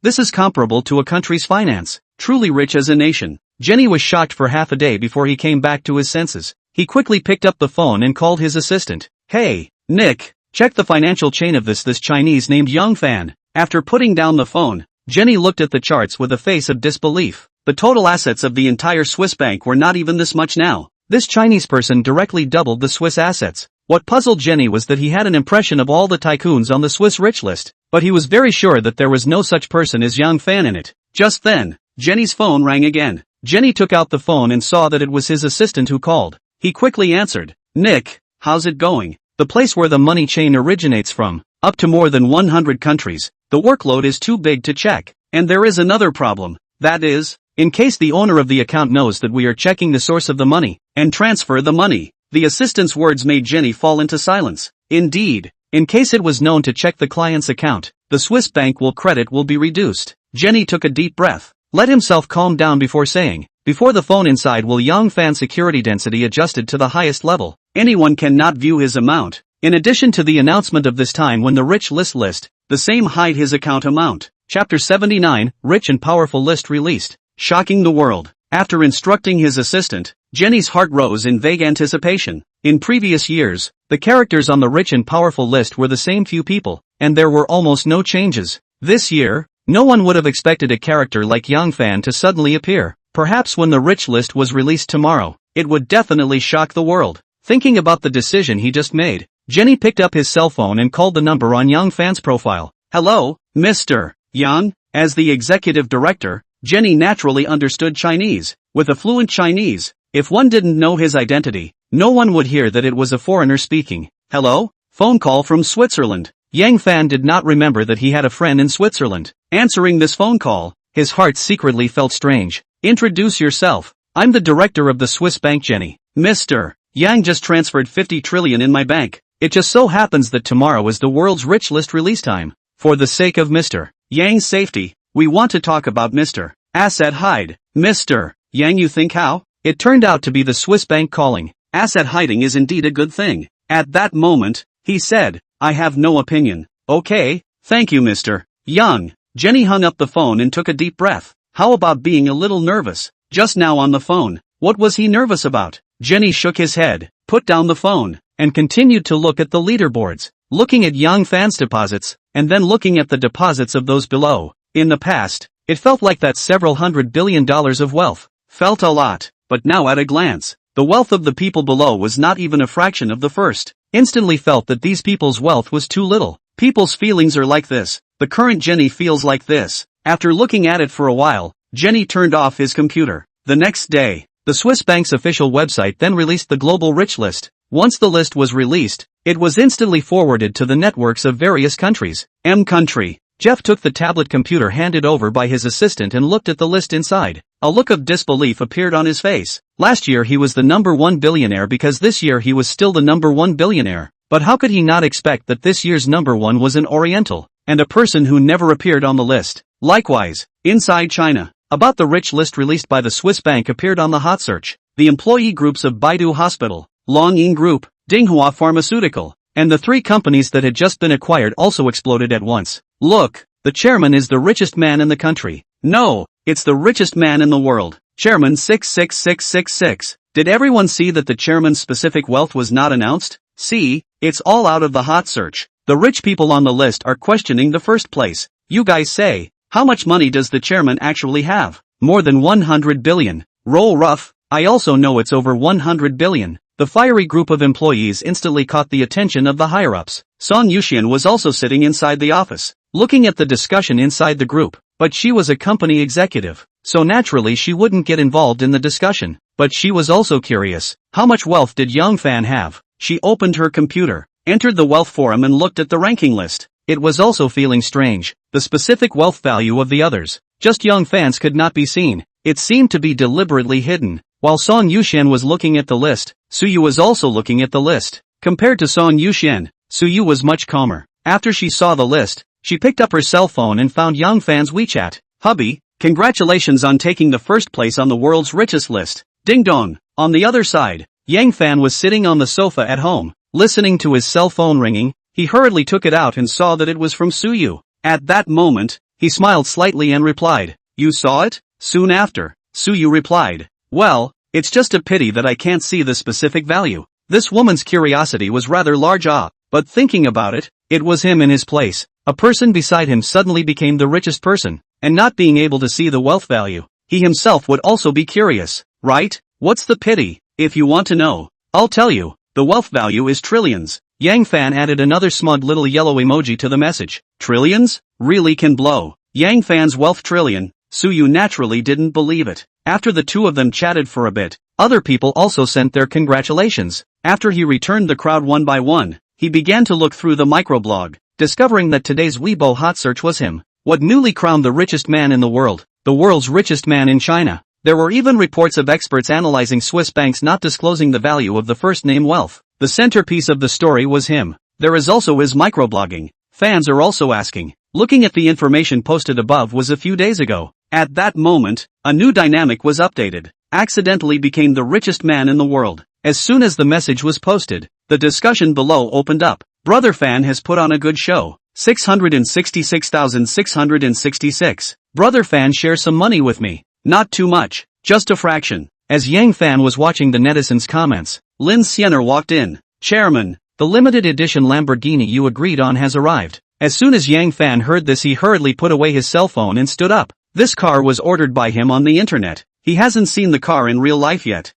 This is comparable to a country's finance. Truly rich as a nation. Jenny was shocked for half a day before he came back to his senses. He quickly picked up the phone and called his assistant. Hey, Nick, check the financial chain of this Chinese named Yang Fan. After putting down the phone, Jenny looked at the charts with a face of disbelief. The total assets of the entire Swiss bank were not even this much now. This Chinese person directly doubled the Swiss assets. What puzzled Jenny was that he had an impression of all the tycoons on the Swiss rich list, but he was very sure that there was no such person as Yang Fan in it. Just then, Jenny's phone rang again. Jenny took out the phone and saw that it was his assistant who called. He quickly answered. Nick, how's it going? The place where the money chain originates from, up to more than 100 countries. The workload is too big to check. And there is another problem. That is, in case the owner of the account knows that we are checking the source of the money, and transfer the money. The assistant's words made Jenny fall into silence. Indeed, in case it was known to check the client's account, the Swiss bank credit will be reduced. Jenny took a deep breath. Let himself calm down before saying, before the phone inside will Yang Fan security density adjusted to the highest level. Anyone cannot view his amount. In addition to the announcement of this time when the rich list, the same hide his account amount. Chapter 79, Rich and Powerful List released. Shocking the world. After instructing his assistant, Jenny's heart rose in vague anticipation. In previous years, the characters on the rich and powerful list were the same few people, and there were almost no changes. This year, no one would have expected a character like Yang Fan to suddenly appear. Perhaps when the rich list was released tomorrow, it would definitely shock the world. Thinking about the decision he just made, Jenny picked up his cell phone and called the number on Yang Fan's profile. Hello, Mr. Yang. As the executive director, Jenny naturally understood Chinese. With a fluent Chinese, if one didn't know his identity, no one would hear that it was a foreigner speaking. Hello? Phone call from Switzerland. Yang Fan did not remember that he had a friend in Switzerland. Answering this phone call, his heart secretly felt strange. Introduce yourself. I'm the director of the Swiss bank, Jenny. Mr. Yang just transferred 50 trillion in my bank. It just so happens that tomorrow is the world's rich list release time. For the sake of Mr. Yang's safety, we want to talk about Mr. Asset Hide. Mr. Yang, you think how? It turned out to be the Swiss bank calling. Asset hiding is indeed a good thing. At that moment, he said, I have no opinion. Okay, thank you, Mr. Yang. Jenny hung up the phone and took a deep breath. How about being a little nervous? Just now on the phone, what was he nervous about? Jenny shook his head, put down the phone, and continued to look at the leaderboards, looking at Yang Fan's deposits, and then looking at the deposits of those below. In the past, it felt like that several $100 billion of wealth. Felt a lot, but now at a glance, the wealth of the people below was not even a fraction of the first. Instantly felt that these people's wealth was too little. People's feelings are like this. The current Jenny feels like this. After looking at it for a while, Jenny turned off his computer. The next day, the Swiss bank's official website then released the global rich list. Once the list was released, it was instantly forwarded to the networks of various countries. Country. Jeff took the tablet computer handed over by his assistant and looked at the list inside. A look of disbelief appeared on his face. Last year he was the number 1 billionaire because this year he was still the number 1 billionaire. But how could he not expect that this year's number 1 was an Oriental, and a person who never appeared on the list? Likewise, inside China, about the rich list released by the Swiss bank appeared on the hot search. The employee groups of Baidu Hospital, Longying Group, Dinghua Pharmaceutical, and the 3 companies that had just been acquired also exploded at once. Look, the chairman is the richest man in the country. No, it's the richest man in the world. Chairman 66666. Did everyone see that the chairman's specific wealth was not announced? See, it's all out of the hot search. The rich people on the list are questioning the first place. You guys say, how much money does the chairman actually have? More than 100 billion. Roll rough. I also know it's over 100 billion. The fiery group of employees instantly caught the attention of the higher-ups. Song Yuxian was also sitting inside the office, looking at the discussion inside the group, but she was a company executive, so naturally she wouldn't get involved in the discussion. But she was also curious, how much wealth did Young Fan have? She opened her computer, entered the wealth forum and looked at the ranking list. It was also feeling strange, the specific wealth value of the others. Just Young Fan's could not be seen. It seemed to be deliberately hidden. While Song Yuxian was looking at the list, Suyu was also looking at the list. Compared to Song Yuxian, Suyu was much calmer. After she saw the list, she picked up her cell phone and found Young Fan's WeChat. Hubby, congratulations on taking the first place on the world's richest list. Ding dong. On the other side, Yang Fan was sitting on the sofa at home, listening to his cell phone ringing. He hurriedly took it out and saw that it was from Suyu. At that moment, he smiled slightly and replied, "You saw it?" Soon after, Suyu replied, "Well, it's just a pity that I can't see the specific value." This woman's curiosity was rather large, but thinking about it, it was him in his place. A person beside him suddenly became the richest person, and not being able to see the wealth value, he himself would also be curious, right? What's the pity? If you want to know, I'll tell you, the wealth value is trillions. Yang Fan added another smug little yellow emoji to the message. Trillions? Really can blow. Yang Fan's wealth trillion. Suyu naturally didn't believe it. After the two of them chatted for a bit, other people also sent their congratulations. After he returned the crowd one by one, he began to look through the microblog, discovering that today's Weibo hot search was him. What newly crowned the richest man in the world's richest man in China. There were even reports of experts analyzing Swiss banks not disclosing the value of the first-name wealth. The centerpiece of the story was him. There is also his microblogging. Fans are also asking. Looking at the information posted above was a few days ago. At that moment, a new dynamic was updated. Accidentally became the richest man in the world. As soon as the message was posted, the discussion below opened up. Brother Fan has put on a good show. 666,666. Brother Fan, share some money with me. Not too much, just a fraction. As Yang Fan was watching the netizens' comments, Lin Siener walked in. Chairman, the limited edition Lamborghini you agreed on has arrived. As soon as Yang Fan heard this, he hurriedly put away his cell phone and stood up. This car was ordered by him on the internet. He hasn't seen the car in real life yet.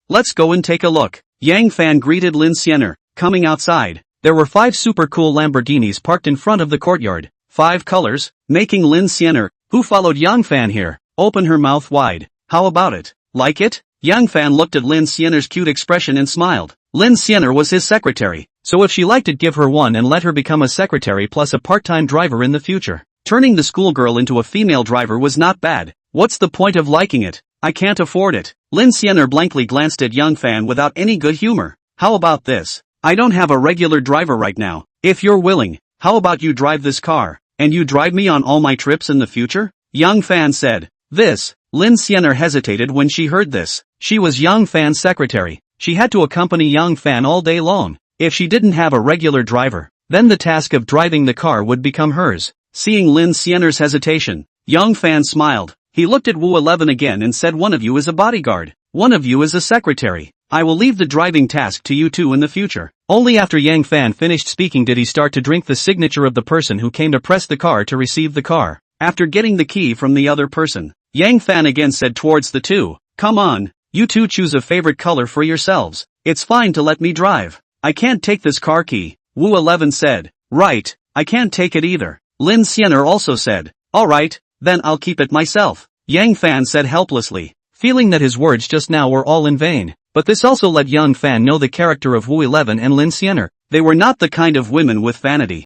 Let's go and take a look. Yang Fan greeted Lin Siener, coming outside. There were 5 super cool Lamborghinis parked in front of the courtyard. 5 colors, making Lin Siener, who followed Yang Fan here, open her mouth wide. How about it? Like it? Yang Fan looked at Lin Siener's cute expression and smiled. Lin Siener was his secretary, so if she liked it, give her one and let her become a secretary plus a part-time driver in the future. Turning the schoolgirl into a female driver was not bad. What's the point of liking it? I can't afford it. Lin Siener blankly glanced at Yang Fan without any good humor. How about this? I don't have a regular driver right now. If you're willing, how about you drive this car, and you drive me on all my trips in the future? Yang Fan said. This. Lin Siener hesitated when she heard this. She was Yang Fan's secretary. She had to accompany Yang Fan all day long. If she didn't have a regular driver, then the task of driving the car would become hers. Seeing Lin Siener's hesitation, Yang Fan smiled. He looked at Wu 11 again and said, one of you is a bodyguard. One of you is a secretary. I will leave the driving task to you two in the future. Only after Yang Fan finished speaking did he start to drink the signature of the person who came to press the car to receive the car. After getting the key from the other person, Yang Fan again said towards the two, come on, you two choose a favorite color for yourselves. It's fine to let me drive. I can't take this car key. Wu 11 said. Right, I can't take it either. Lin Siener also said. Alright, then I'll keep it myself. Yang Fan said helplessly, feeling that his words just now were all in vain. But this also let Yang Fan know the character of Wu 11 and Lin Siener. They were not the kind of women with vanity.